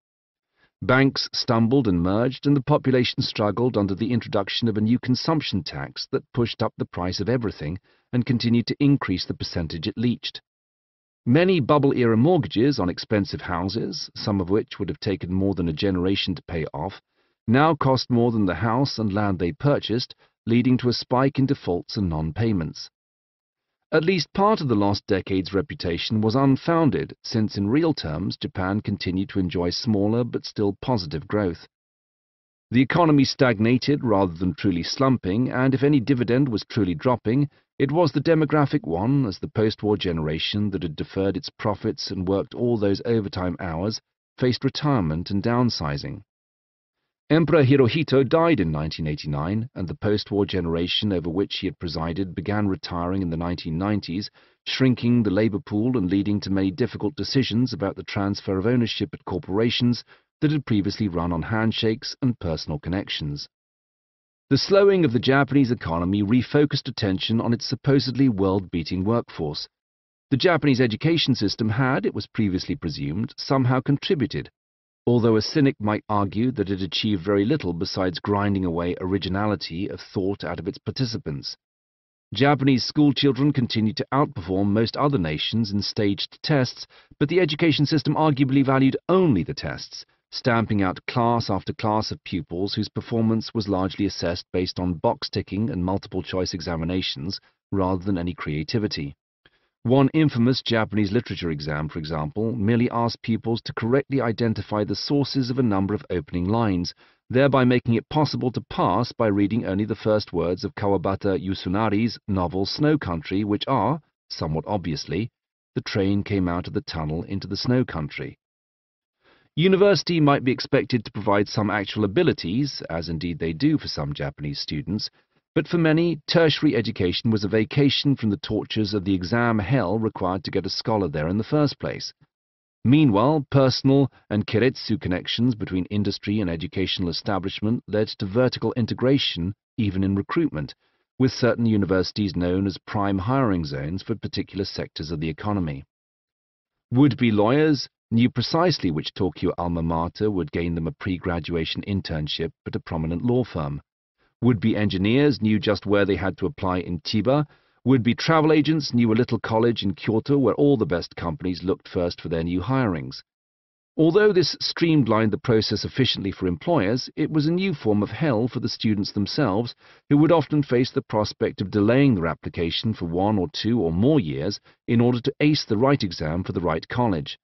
Banks stumbled and merged, and the population struggled under the introduction of a new consumption tax that pushed up the price of everything and continued to increase the percentage it leached. Many bubble-era mortgages on expensive houses, some of which would have taken more than a generation to pay off, now cost more than the house and land they purchased, leading to a spike in defaults and non-payments. At least part of the lost decade's reputation was unfounded, since in real terms Japan continued to enjoy smaller but still positive growth. The economy stagnated rather than truly slumping, and if any dividend was truly dropping, it was the demographic one, as the post-war generation that had deferred its profits and worked all those overtime hours faced retirement and downsizing. Emperor Hirohito died in 1989, and the post-war generation over which he had presided began retiring in the 1990s, shrinking the labor pool and leading to many difficult decisions about the transfer of ownership at corporations that had previously run on handshakes and personal connections. The slowing of the Japanese economy refocused attention on its supposedly world-beating workforce. The Japanese education system had, it was previously presumed, somehow contributed, although a cynic might argue that it achieved very little besides grinding away originality of thought out of its participants. Japanese schoolchildren continued to outperform most other nations in staged tests, but the education system arguably valued only the tests, stamping out class after class of pupils whose performance was largely assessed based on box-ticking and multiple-choice examinations rather than any creativity. One infamous Japanese literature exam, for example, merely asked pupils to correctly identify the sources of a number of opening lines, thereby making it possible to pass by reading only the first words of Kawabata Yusunari's novel Snow Country, which are, somewhat obviously, the train came out of the tunnel into the snow country. University might be expected to provide some actual abilities, as indeed they do for some Japanese students, but for many, tertiary education was a vacation from the tortures of the exam hell required to get a scholar there in the first place. Meanwhile, personal and keiretsu connections between industry and educational establishment led to vertical integration even in recruitment, with certain universities known as prime hiring zones for particular sectors of the economy. Would-be lawyers knew precisely which Tokyo alma mater would gain them a pre-graduation internship at a prominent law firm. Would-be engineers knew just where they had to apply in Chiba. Would-be travel agents knew a little college in Kyoto where all the best companies looked first for their new hirings. Although this streamlined the process efficiently for employers, it was a new form of hell for the students themselves, who would often face the prospect of delaying their application for 1 or 2 or more years in order to ace the right exam for the right college.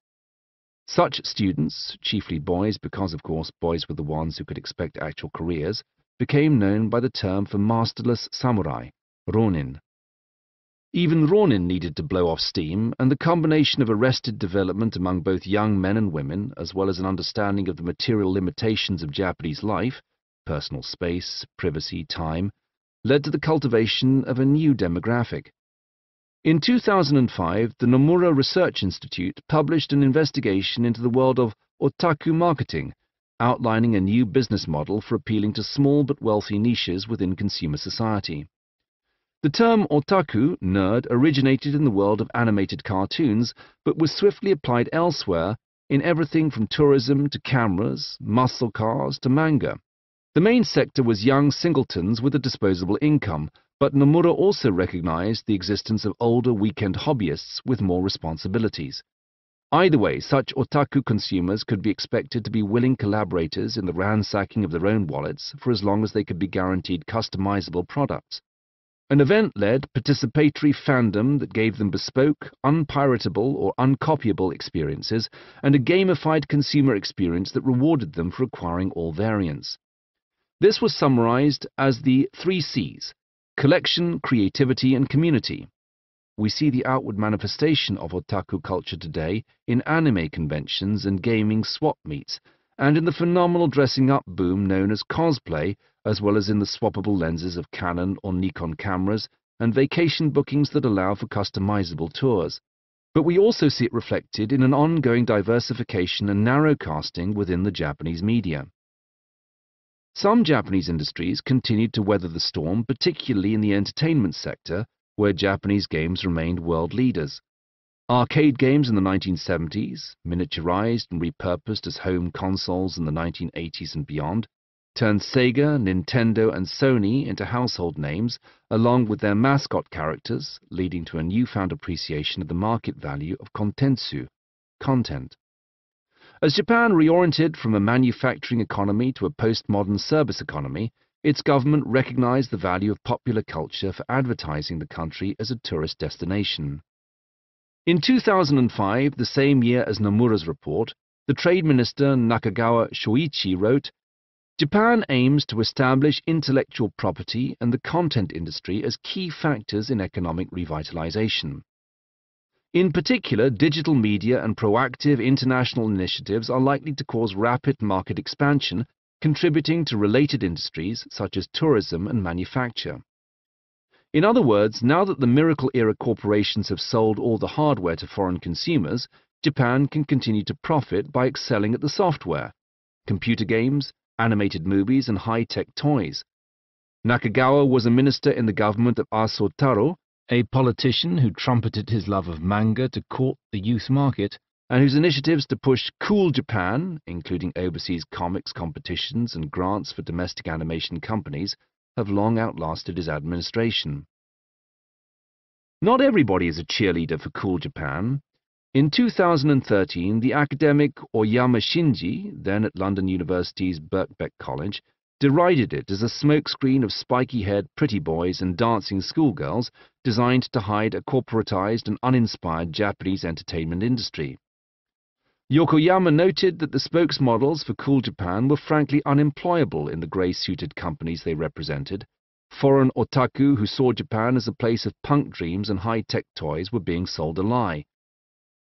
Such students, chiefly boys because of course boys were the ones who could expect actual careers, became known by the term for masterless samurai, ronin. Even ronin needed to blow off steam, and the combination of arrested development among both young men and women, as well as an understanding of the material limitations of Japanese life, personal space, privacy, time, led to the cultivation of a new demographic. In 2005, the Nomura Research Institute published an investigation into the world of otaku marketing, outlining a new business model for appealing to small but wealthy niches within consumer society. The term otaku, nerd, originated in the world of animated cartoons, but was swiftly applied elsewhere in everything from tourism to cameras, muscle cars to manga. The main sector was young singletons with a disposable income, but Nomura also recognized the existence of older weekend hobbyists with more responsibilities. Either way, such otaku consumers could be expected to be willing collaborators in the ransacking of their own wallets for as long as they could be guaranteed customizable products. An event-led, participatory fandom that gave them bespoke, unpiratable or uncopyable experiences, and a gamified consumer experience that rewarded them for acquiring all variants. This was summarized as the 3 C's: collection, creativity, and community. We see the outward manifestation of otaku culture today in anime conventions and gaming swap meets, and in the phenomenal dressing-up boom known as cosplay, as well as in the swappable lenses of Canon or Nikon cameras and vacation bookings that allow for customizable tours. But we also see it reflected in an ongoing diversification and narrowcasting within the Japanese media. Some Japanese industries continued to weather the storm, particularly in the entertainment sector, where Japanese games remained world leaders. Arcade games in the 1970s, miniaturized and repurposed as home consoles in the 1980s and beyond, turned Sega, Nintendo, and Sony into household names, along with their mascot characters, leading to a newfound appreciation of the market value of kontentsu, content. As Japan reoriented from a manufacturing economy to a postmodern service economy, its government recognized the value of popular culture for advertising the country as a tourist destination. In 2005, the same year as Nomura's report, the Trade Minister Nakagawa Shoichi wrote, "Japan aims to establish intellectual property and the content industry as key factors in economic revitalization. In particular, digital media and proactive international initiatives are likely to cause rapid market expansion, contributing to related industries such as tourism and manufacture." In other words, now that the miracle-era corporations have sold all the hardware to foreign consumers, Japan can continue to profit by excelling at the software, computer games, animated movies, and high-tech toys. Nakagawa was a minister in the government of Aso Taro, a politician who trumpeted his love of manga to court the youth market, and whose initiatives to push Cool Japan, including overseas comics competitions and grants for domestic animation companies, have long outlasted his administration. Not everybody is a cheerleader for Cool Japan. In 2013, the academic Oyama Shinji, then at London University's Birkbeck College, derided it as a smokescreen of spiky-haired pretty boys and dancing schoolgirls designed to hide a corporatized and uninspired Japanese entertainment industry. Yokoyama noted that the spokesmodels for Cool Japan were frankly unemployable in the grey-suited companies they represented. Foreign otaku who saw Japan as a place of punk dreams and high-tech toys were being sold a lie.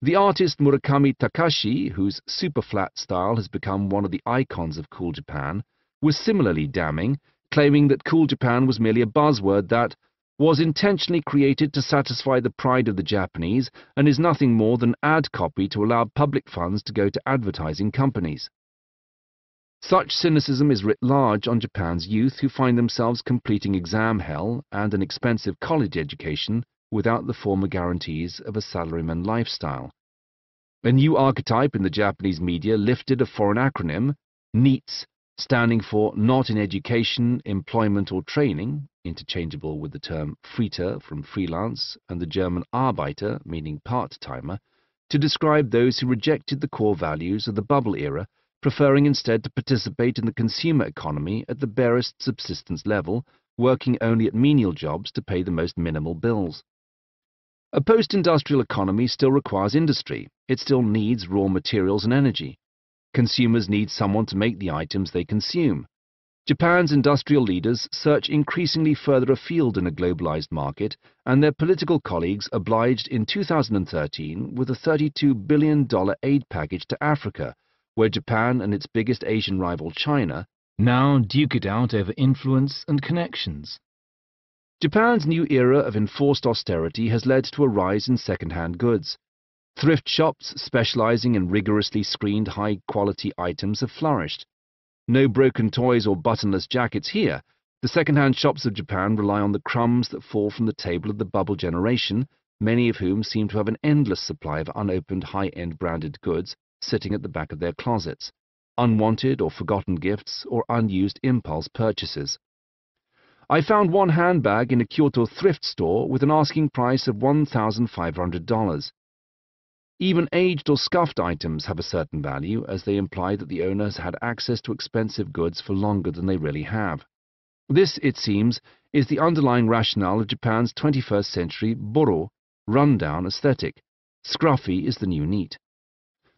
The artist Murakami Takashi, whose super-flat style has become one of the icons of Cool Japan, was similarly damning, claiming that Cool Japan was merely a buzzword that was intentionally created to satisfy the pride of the Japanese and is nothing more than ad copy to allow public funds to go to advertising companies. Such cynicism is writ large on Japan's youth who find themselves completing exam hell and an expensive college education without the former guarantees of a salaryman lifestyle. A new archetype in the Japanese media lifted a foreign acronym, NEETS, standing for Not in Education, Employment or Training, interchangeable with the term Freeter from freelance and the German Arbeiter, meaning part-timer, to describe those who rejected the core values of the bubble era, preferring instead to participate in the consumer economy at the barest subsistence level, working only at menial jobs to pay the most minimal bills. A post-industrial economy still requires industry. It still needs raw materials and energy. Consumers need someone to make the items they consume. Japan's industrial leaders search increasingly further afield in a globalized market, and their political colleagues obliged in 2013 with a $32 billion aid package to Africa, where Japan and its biggest Asian rival China now duke it out over influence and connections. Japan's new era of enforced austerity has led to a rise in second-hand goods. Thrift shops specializing in rigorously screened high-quality items have flourished. No broken toys or buttonless jackets here. The second-hand shops of Japan rely on the crumbs that fall from the table of the bubble generation, many of whom seem to have an endless supply of unopened high-end branded goods sitting at the back of their closets, unwanted or forgotten gifts or unused impulse purchases. I found one handbag in a Kyoto thrift store with an asking price of $1,500. Even aged or scuffed items have a certain value, as they imply that the owner has had access to expensive goods for longer than they really have. This, it seems, is the underlying rationale of Japan's 21st century boro, run-down aesthetic. Scruffy is the new neat.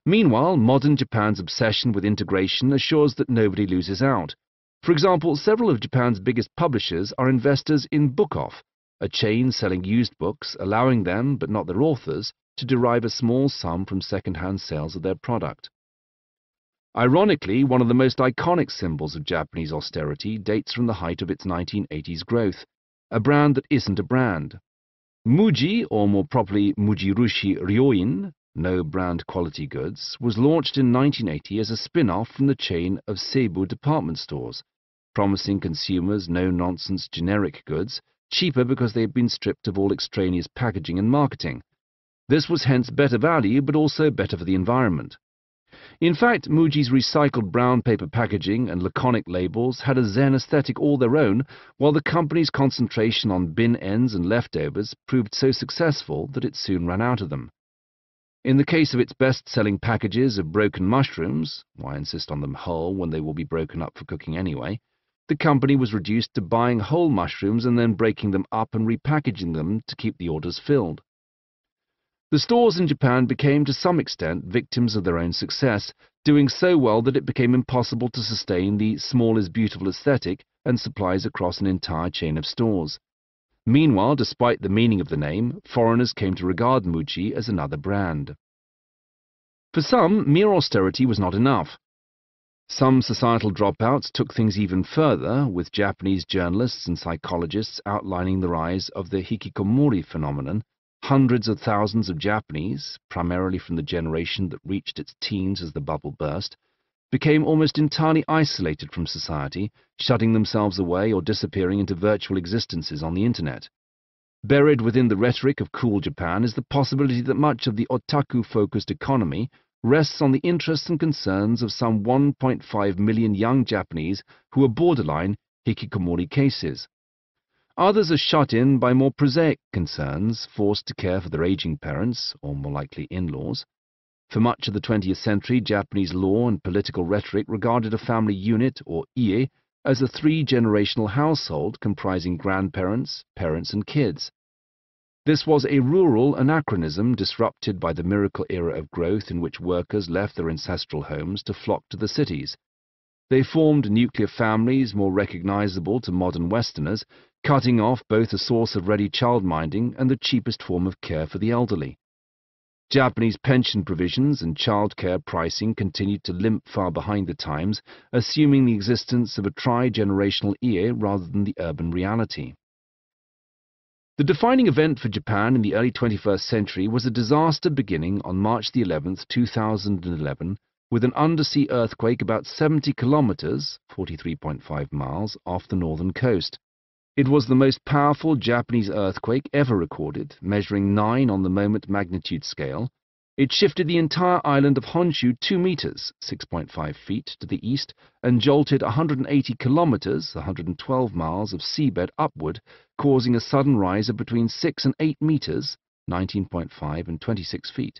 Meanwhile, modern Japan's obsession with integration assures that nobody loses out. For example, several of Japan's biggest publishers are investors in Bookoff, a chain selling used books, allowing them, but not their authors, to derive a small sum from second-hand sales of their product. Ironically, one of the most iconic symbols of Japanese austerity dates from the height of its 1980s growth, a brand that isn't a brand. Muji, or more properly Mujirushi Ryoin, no brand quality goods, was launched in 1980 as a spin-off from the chain of Seibu department stores, promising consumers no-nonsense generic goods, cheaper because they had been stripped of all extraneous packaging and marketing. This was hence better value, but also better for the environment. In fact, Muji's recycled brown paper packaging and laconic labels had a zen aesthetic all their own, while the company's concentration on bin ends and leftovers proved so successful that it soon ran out of them. In the case of its best-selling packages of broken mushrooms, why insist on them whole when they will be broken up for cooking anyway, the company was reduced to buying whole mushrooms and then breaking them up and repackaging them to keep the orders filled. The stores in Japan became to some extent victims of their own success, doing so well that it became impossible to sustain the small is beautiful aesthetic and supplies across an entire chain of stores. Meanwhile, despite the meaning of the name, foreigners came to regard Muji as another brand. For some, mere austerity was not enough. Some societal dropouts took things even further, with Japanese journalists and psychologists outlining the rise of the hikikomori phenomenon. Hundreds of thousands of Japanese, primarily from the generation that reached its teens as the bubble burst, became almost entirely isolated from society, shutting themselves away or disappearing into virtual existences on the internet. Buried within the rhetoric of cool Japan is the possibility that much of the otaku-focused economy rests on the interests and concerns of some 1.5 million young Japanese who are borderline hikikomori cases. Others are shut in by more prosaic concerns, forced to care for their aging parents, or more likely in-laws. For much of the 20th century, Japanese law and political rhetoric regarded a family unit, or ie, as a three-generational household comprising grandparents, parents, and kids. This was a rural anachronism disrupted by the miracle era of growth in which workers left their ancestral homes to flock to the cities. They formed nuclear families more recognizable to modern Westerners, cutting off both a source of ready child-minding and the cheapest form of care for the elderly. Japanese pension provisions and childcare pricing continued to limp far behind the times, assuming the existence of a tri-generational ie rather than the urban reality. The defining event for Japan in the early 21st century was a disaster beginning on March 11, 2011, with an undersea earthquake about 70 kilometers, 43.5 miles, off the northern coast. It was the most powerful Japanese earthquake ever recorded, measuring 9 on the moment magnitude scale. It shifted the entire island of Honshu 2 meters, 6.5 feet, to the east and jolted 180 kilometers, 112 miles of seabed upward, causing a sudden rise of between 6 and 8 meters, 19.5 and 26 feet.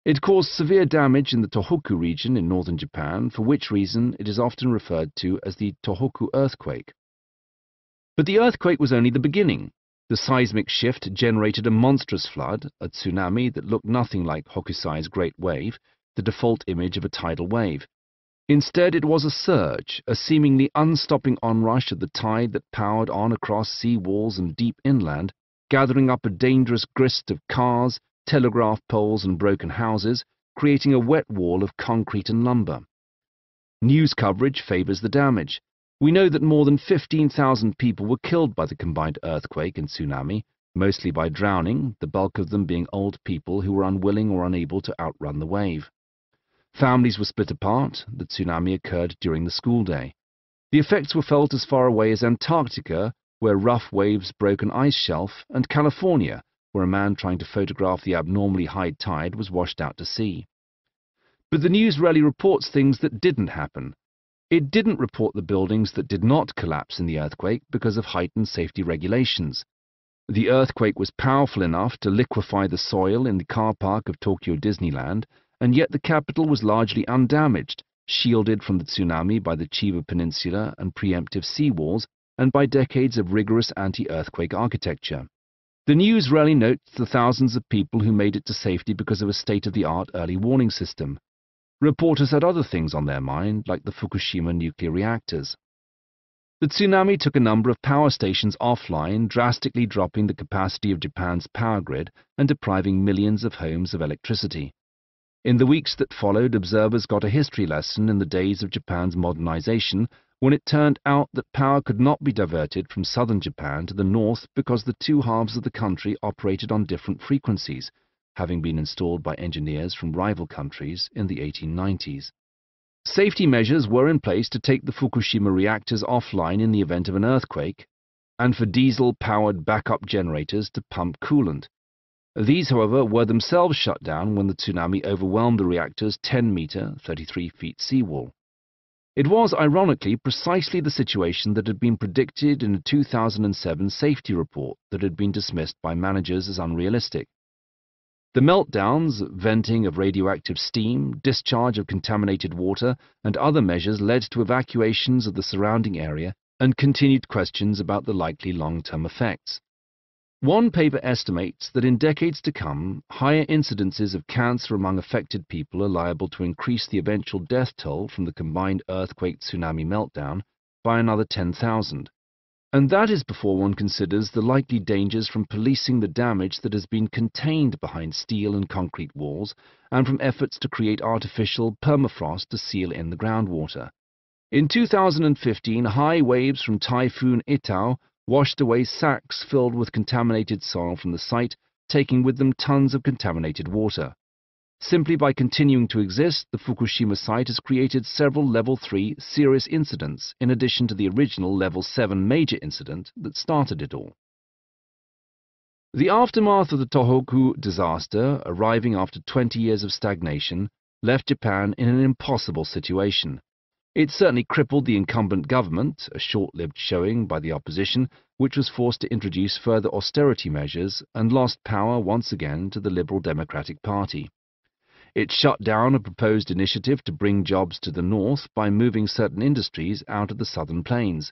It caused severe damage in the Tohoku region in northern Japan, for which reason it is often referred to as the Tohoku earthquake. But the earthquake was only the beginning. The seismic shift generated a monstrous flood, a tsunami that looked nothing like Hokusai's Great Wave, the default image of a tidal wave. Instead, it was a surge, a seemingly unstopping onrush of the tide that powered on across sea walls and deep inland, gathering up a dangerous grist of cars, telegraph poles and broken houses, creating a wet wall of concrete and lumber. News coverage favors the damage. We know that more than 15,000 people were killed by the combined earthquake and tsunami, mostly by drowning, the bulk of them being old people who were unwilling or unable to outrun the wave. Families were split apart. The tsunami occurred during the school day. The effects were felt as far away as Antarctica, where rough waves broke an ice shelf, and California, where a man trying to photograph the abnormally high tide was washed out to sea. But the news rarely reports things that didn't happen. It didn't report the buildings that did not collapse in the earthquake because of heightened safety regulations. The earthquake was powerful enough to liquefy the soil in the car park of Tokyo Disneyland, and yet the capital was largely undamaged, shielded from the tsunami by the Chiba Peninsula and preemptive seawalls, and by decades of rigorous anti-earthquake architecture. The news rarely notes the thousands of people who made it to safety because of a state-of-the-art early warning system. Reporters had other things on their mind, like the Fukushima nuclear reactors. The tsunami took a number of power stations offline, drastically dropping the capacity of Japan's power grid and depriving millions of homes of electricity. In the weeks that followed, observers got a history lesson in the days of Japan's modernization, when it turned out that power could not be diverted from southern Japan to the north because the two halves of the country operated on different frequencies, having been installed by engineers from rival countries in the 1890s. Safety measures were in place to take the Fukushima reactors offline in the event of an earthquake, and for diesel-powered backup generators to pump coolant. These, however, were themselves shut down when the tsunami overwhelmed the reactor's 10-meter, 33 feet seawall. It was, ironically, precisely the situation that had been predicted in a 2007 safety report that had been dismissed by managers as unrealistic. The meltdowns, venting of radioactive steam, discharge of contaminated water, and other measures led to evacuations of the surrounding area and continued questions about the likely long-term effects. One paper estimates that in decades to come, higher incidences of cancer among affected people are liable to increase the eventual death toll from the combined earthquake-tsunami meltdown by another 10,000. And that is before one considers the likely dangers from policing the damage that has been contained behind steel and concrete walls and from efforts to create artificial permafrost to seal in the groundwater. In 2015, high waves from Typhoon Itao washed away sacks filled with contaminated soil from the site, taking with them tons of contaminated water. Simply by continuing to exist, the Fukushima site has created several Level 3 serious incidents in addition to the original Level 7 major incident that started it all. The aftermath of the Tohoku disaster, arriving after 20 years of stagnation, left Japan in an impossible situation. It certainly crippled the incumbent government, a short-lived showing by the opposition, which was forced to introduce further austerity measures and lost power once again to the Liberal Democratic Party. It shut down a proposed initiative to bring jobs to the north by moving certain industries out of the southern plains.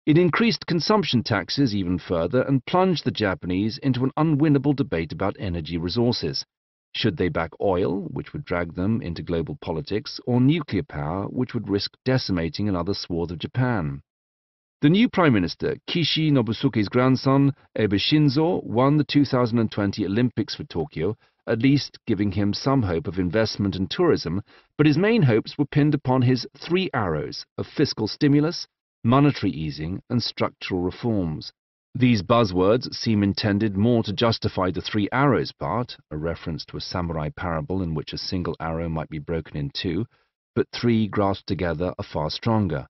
It increased consumption taxes even further and plunged the Japanese into an unwinnable debate about energy resources. Should they back oil, which would drag them into global politics, or nuclear power, which would risk decimating another swath of Japan? The new Prime Minister, Kishi Nobusuke's grandson, Abe Shinzo, won the 2020 Olympics for Tokyo, at least giving him some hope of investment and tourism, but his main hopes were pinned upon his three arrows of fiscal stimulus, monetary easing, and structural reforms. These buzzwords seem intended more to justify the three arrows part, a reference to a samurai parable in which a single arrow might be broken in two, but three grasped together are far stronger.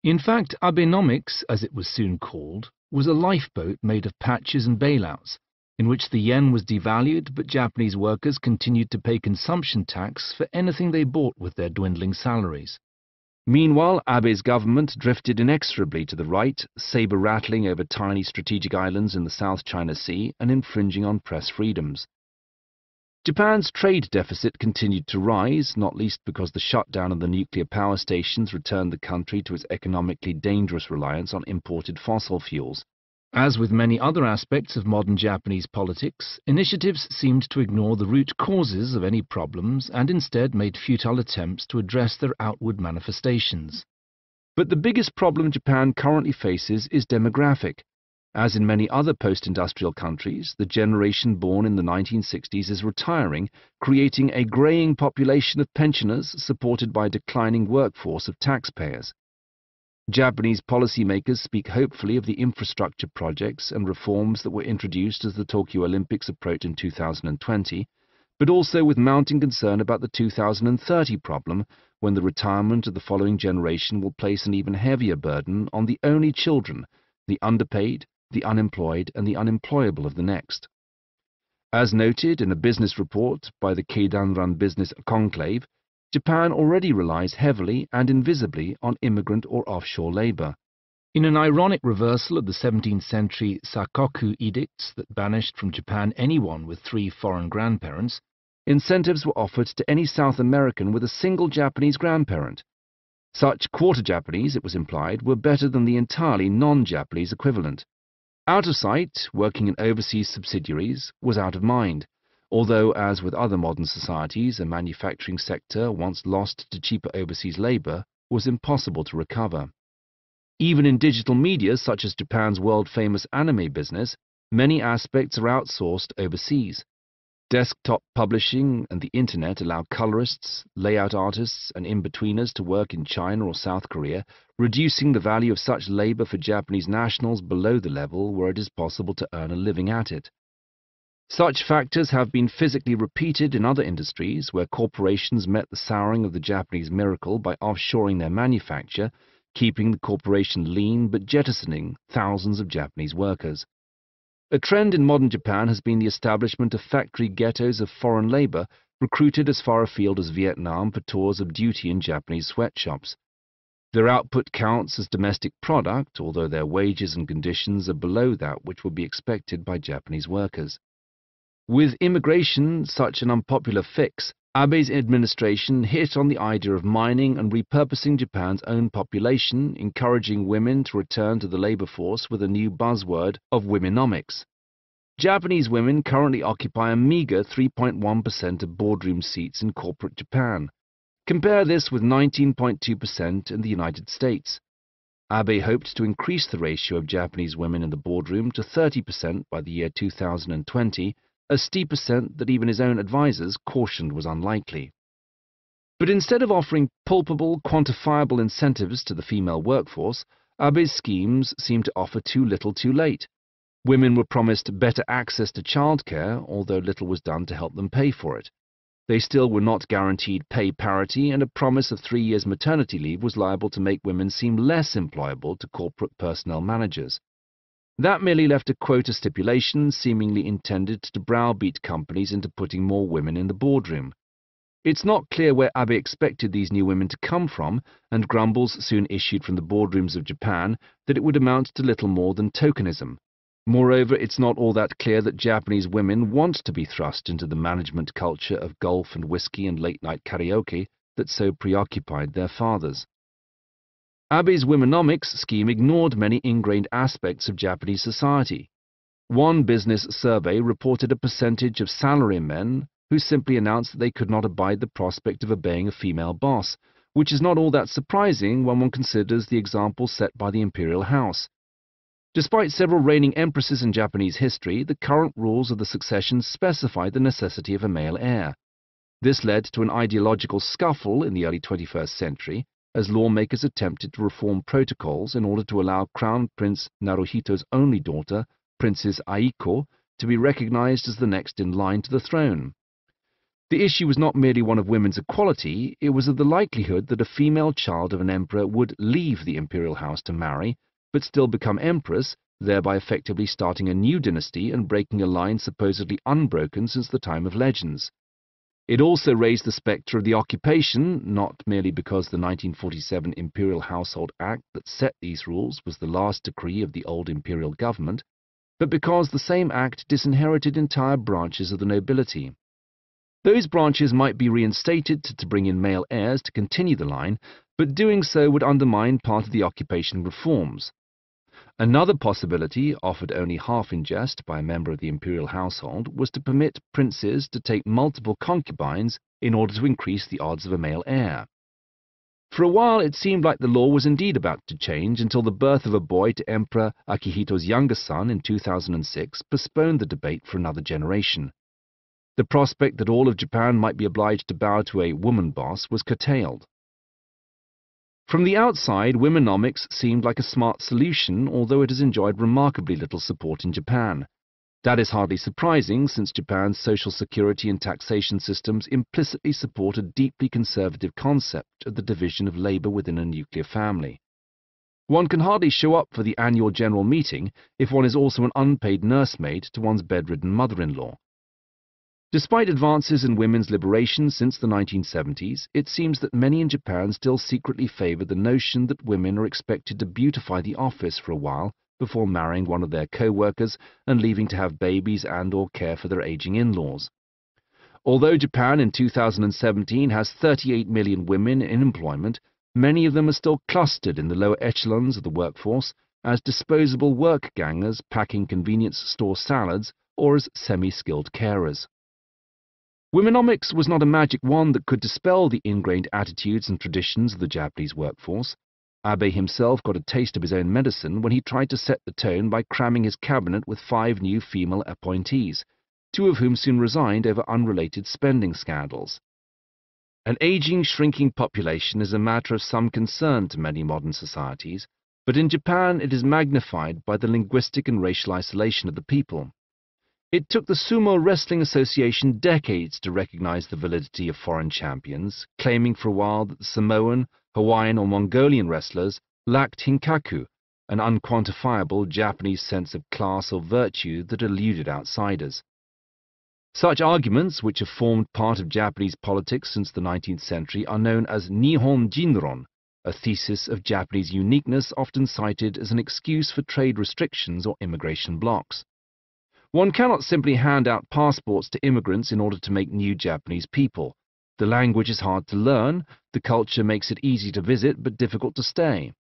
In fact, Abenomics, as it was soon called, was a lifeboat made of patches and bailouts, in which the yen was devalued but Japanese workers continued to pay consumption tax for anything they bought with their dwindling salaries. Meanwhile, Abe's government drifted inexorably to the right, saber-rattling over tiny strategic islands in the South China Sea and infringing on press freedoms. Japan's trade deficit continued to rise, not least because the shutdown of the nuclear power stations returned the country to its economically dangerous reliance on imported fossil fuels. As with many other aspects of modern Japanese politics, initiatives seemed to ignore the root causes of any problems and instead made futile attempts to address their outward manifestations. But the biggest problem Japan currently faces is demographic. As in many other post-industrial countries, the generation born in the 1960s is retiring, creating a greying population of pensioners supported by a declining workforce of taxpayers. Japanese policymakers speak hopefully of the infrastructure projects and reforms that were introduced as the Tokyo Olympics approached in 2020, but also with mounting concern about the 2030 problem, when the retirement of the following generation will place an even heavier burden on the only children, the underpaid, the unemployed, and the unemployable of the next. As noted in a business report by the Keidanran Business Conclave, Japan already relies heavily and invisibly on immigrant or offshore labor. In an ironic reversal of the 17th century Sakoku edicts that banished from Japan anyone with 3 foreign grandparents, incentives were offered to any South American with a single Japanese grandparent. Such quarter-Japanese, it was implied, were better than the entirely non-Japanese equivalent. Out of sight, working in overseas subsidiaries, was out of mind, although, as with other modern societies, a manufacturing sector once lost to cheaper overseas labor was impossible to recover. Even in digital media such as Japan's world-famous anime business, many aspects are outsourced overseas. Desktop publishing and the internet allow colorists, layout artists, and in-betweeners to work in China or South Korea, reducing the value of such labor for Japanese nationals below the level where it is possible to earn a living at it. Such factors have been physically repeated in other industries where corporations met the souring of the Japanese miracle by offshoring their manufacture, keeping the corporation lean but jettisoning thousands of Japanese workers. A trend in modern Japan has been the establishment of factory ghettos of foreign labor recruited as far afield as Vietnam for tours of duty in Japanese sweatshops. Their output counts as domestic product, although their wages and conditions are below that which would be expected by Japanese workers. With immigration such an unpopular fix, Abe's administration hit on the idea of mining and repurposing Japan's own population, encouraging women to return to the labor force with a new buzzword of womenomics. Japanese women currently occupy a meager 3.1% of boardroom seats in corporate Japan. Compare this with 19.2% in the United States. Abe hoped to increase the ratio of Japanese women in the boardroom to 30% by the year 2020, a steep ascent that even his own advisers cautioned was unlikely. But instead of offering palpable, quantifiable incentives to the female workforce, Abe's schemes seemed to offer too little too late. Women were promised better access to childcare, although little was done to help them pay for it. They still were not guaranteed pay parity, and a promise of 3 years maternity leave was liable to make women seem less employable to corporate personnel managers. That merely left a quota stipulation seemingly intended to browbeat companies into putting more women in the boardroom. It's not clear where Abe expected these new women to come from, and grumbles soon issued from the boardrooms of Japan that it would amount to little more than tokenism. Moreover, it's not all that clear that Japanese women want to be thrust into the management culture of golf and whiskey and late-night karaoke that so preoccupied their fathers. Abe's womenomics scheme ignored many ingrained aspects of Japanese society. One business survey reported a percentage of salarymen who simply announced that they could not abide the prospect of obeying a female boss, which is not all that surprising when one considers the example set by the imperial house. Despite several reigning empresses in Japanese history, the current rules of the succession specify the necessity of a male heir. This led to an ideological scuffle in the early 21st century, as lawmakers attempted to reform protocols in order to allow Crown Prince Naruhito's only daughter, Princess Aiko, to be recognized as the next in line to the throne. The issue was not merely one of women's equality, it was of the likelihood that a female child of an emperor would leave the imperial house to marry, but still become empress, thereby effectively starting a new dynasty and breaking a line supposedly unbroken since the time of legends. It also raised the spectre of the occupation, not merely because the 1947 Imperial Household Act that set these rules was the last decree of the old imperial government, but because the same act disinherited entire branches of the nobility. Those branches might be reinstated to bring in male heirs to continue the line, but doing so would undermine part of the occupation reforms. Another possibility, offered only half in jest by a member of the imperial household, was to permit princes to take multiple concubines in order to increase the odds of a male heir. For a while it seemed like the law was indeed about to change until the birth of a boy to Emperor Akihito's younger son in 2006 postponed the debate for another generation. The prospect that all of Japan might be obliged to bow to a woman boss was curtailed. From the outside, womenomics seemed like a smart solution, although it has enjoyed remarkably little support in Japan. That is hardly surprising, since Japan's social security and taxation systems implicitly support a deeply conservative concept of the division of labor within a nuclear family. One can hardly show up for the annual general meeting if one is also an unpaid nursemaid to one's bedridden mother-in-law. Despite advances in women's liberation since the 1970s, it seems that many in Japan still secretly favor the notion that women are expected to beautify the office for a while before marrying one of their co-workers and leaving to have babies and/or care for their aging in-laws. Although Japan in 2017 has 38 million women in employment, many of them are still clustered in the lower echelons of the workforce as disposable work gangers packing convenience store salads or as semi-skilled carers. Womenomics was not a magic wand that could dispel the ingrained attitudes and traditions of the Japanese workforce. Abe himself got a taste of his own medicine when he tried to set the tone by cramming his cabinet with 5 new female appointees, 2 of whom soon resigned over unrelated spending scandals. An aging, shrinking population is a matter of some concern to many modern societies, but in Japan it is magnified by the linguistic and racial isolation of the people. It took the Sumo Wrestling Association decades to recognize the validity of foreign champions, claiming for a while that the Samoan, Hawaiian or Mongolian wrestlers lacked hinkaku, an unquantifiable Japanese sense of class or virtue that eluded outsiders. Such arguments, which have formed part of Japanese politics since the 19th century, are known as Nihon Jinron, a thesis of Japanese uniqueness often cited as an excuse for trade restrictions or immigration blocks. One cannot simply hand out passports to immigrants in order to make new Japanese people. The language is hard to learn, the culture makes it easy to visit but difficult to stay.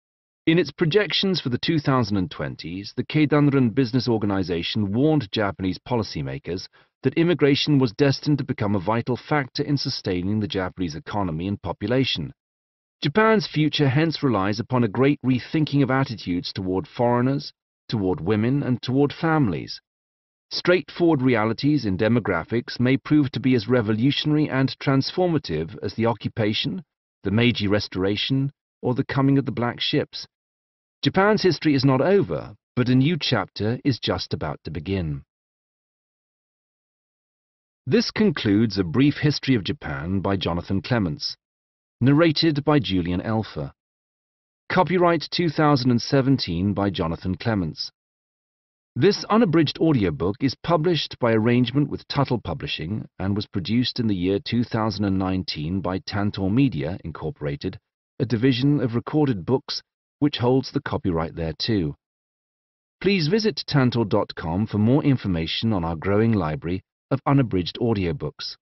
In its projections for the 2020s, the Keidanren Business Organization warned Japanese policymakers that immigration was destined to become a vital factor in sustaining the Japanese economy and population. Japan's future hence relies upon a great rethinking of attitudes toward foreigners, toward women, and toward families. Straightforward realities in demographics may prove to be as revolutionary and transformative as the occupation, the Meiji Restoration, or the coming of the Black Ships. Japan's history is not over, but a new chapter is just about to begin. This concludes A Brief History of Japan by Jonathan Clements, narrated by Julian Elfer. Copyright 2017 by Jonathan Clements. This unabridged audiobook is published by arrangement with Tuttle Publishing and was produced in the year 2019 by Tantor Media, Incorporated, a division of Recorded Books which holds the copyright thereto. Please visit tantor.com for more information on our growing library of unabridged audiobooks.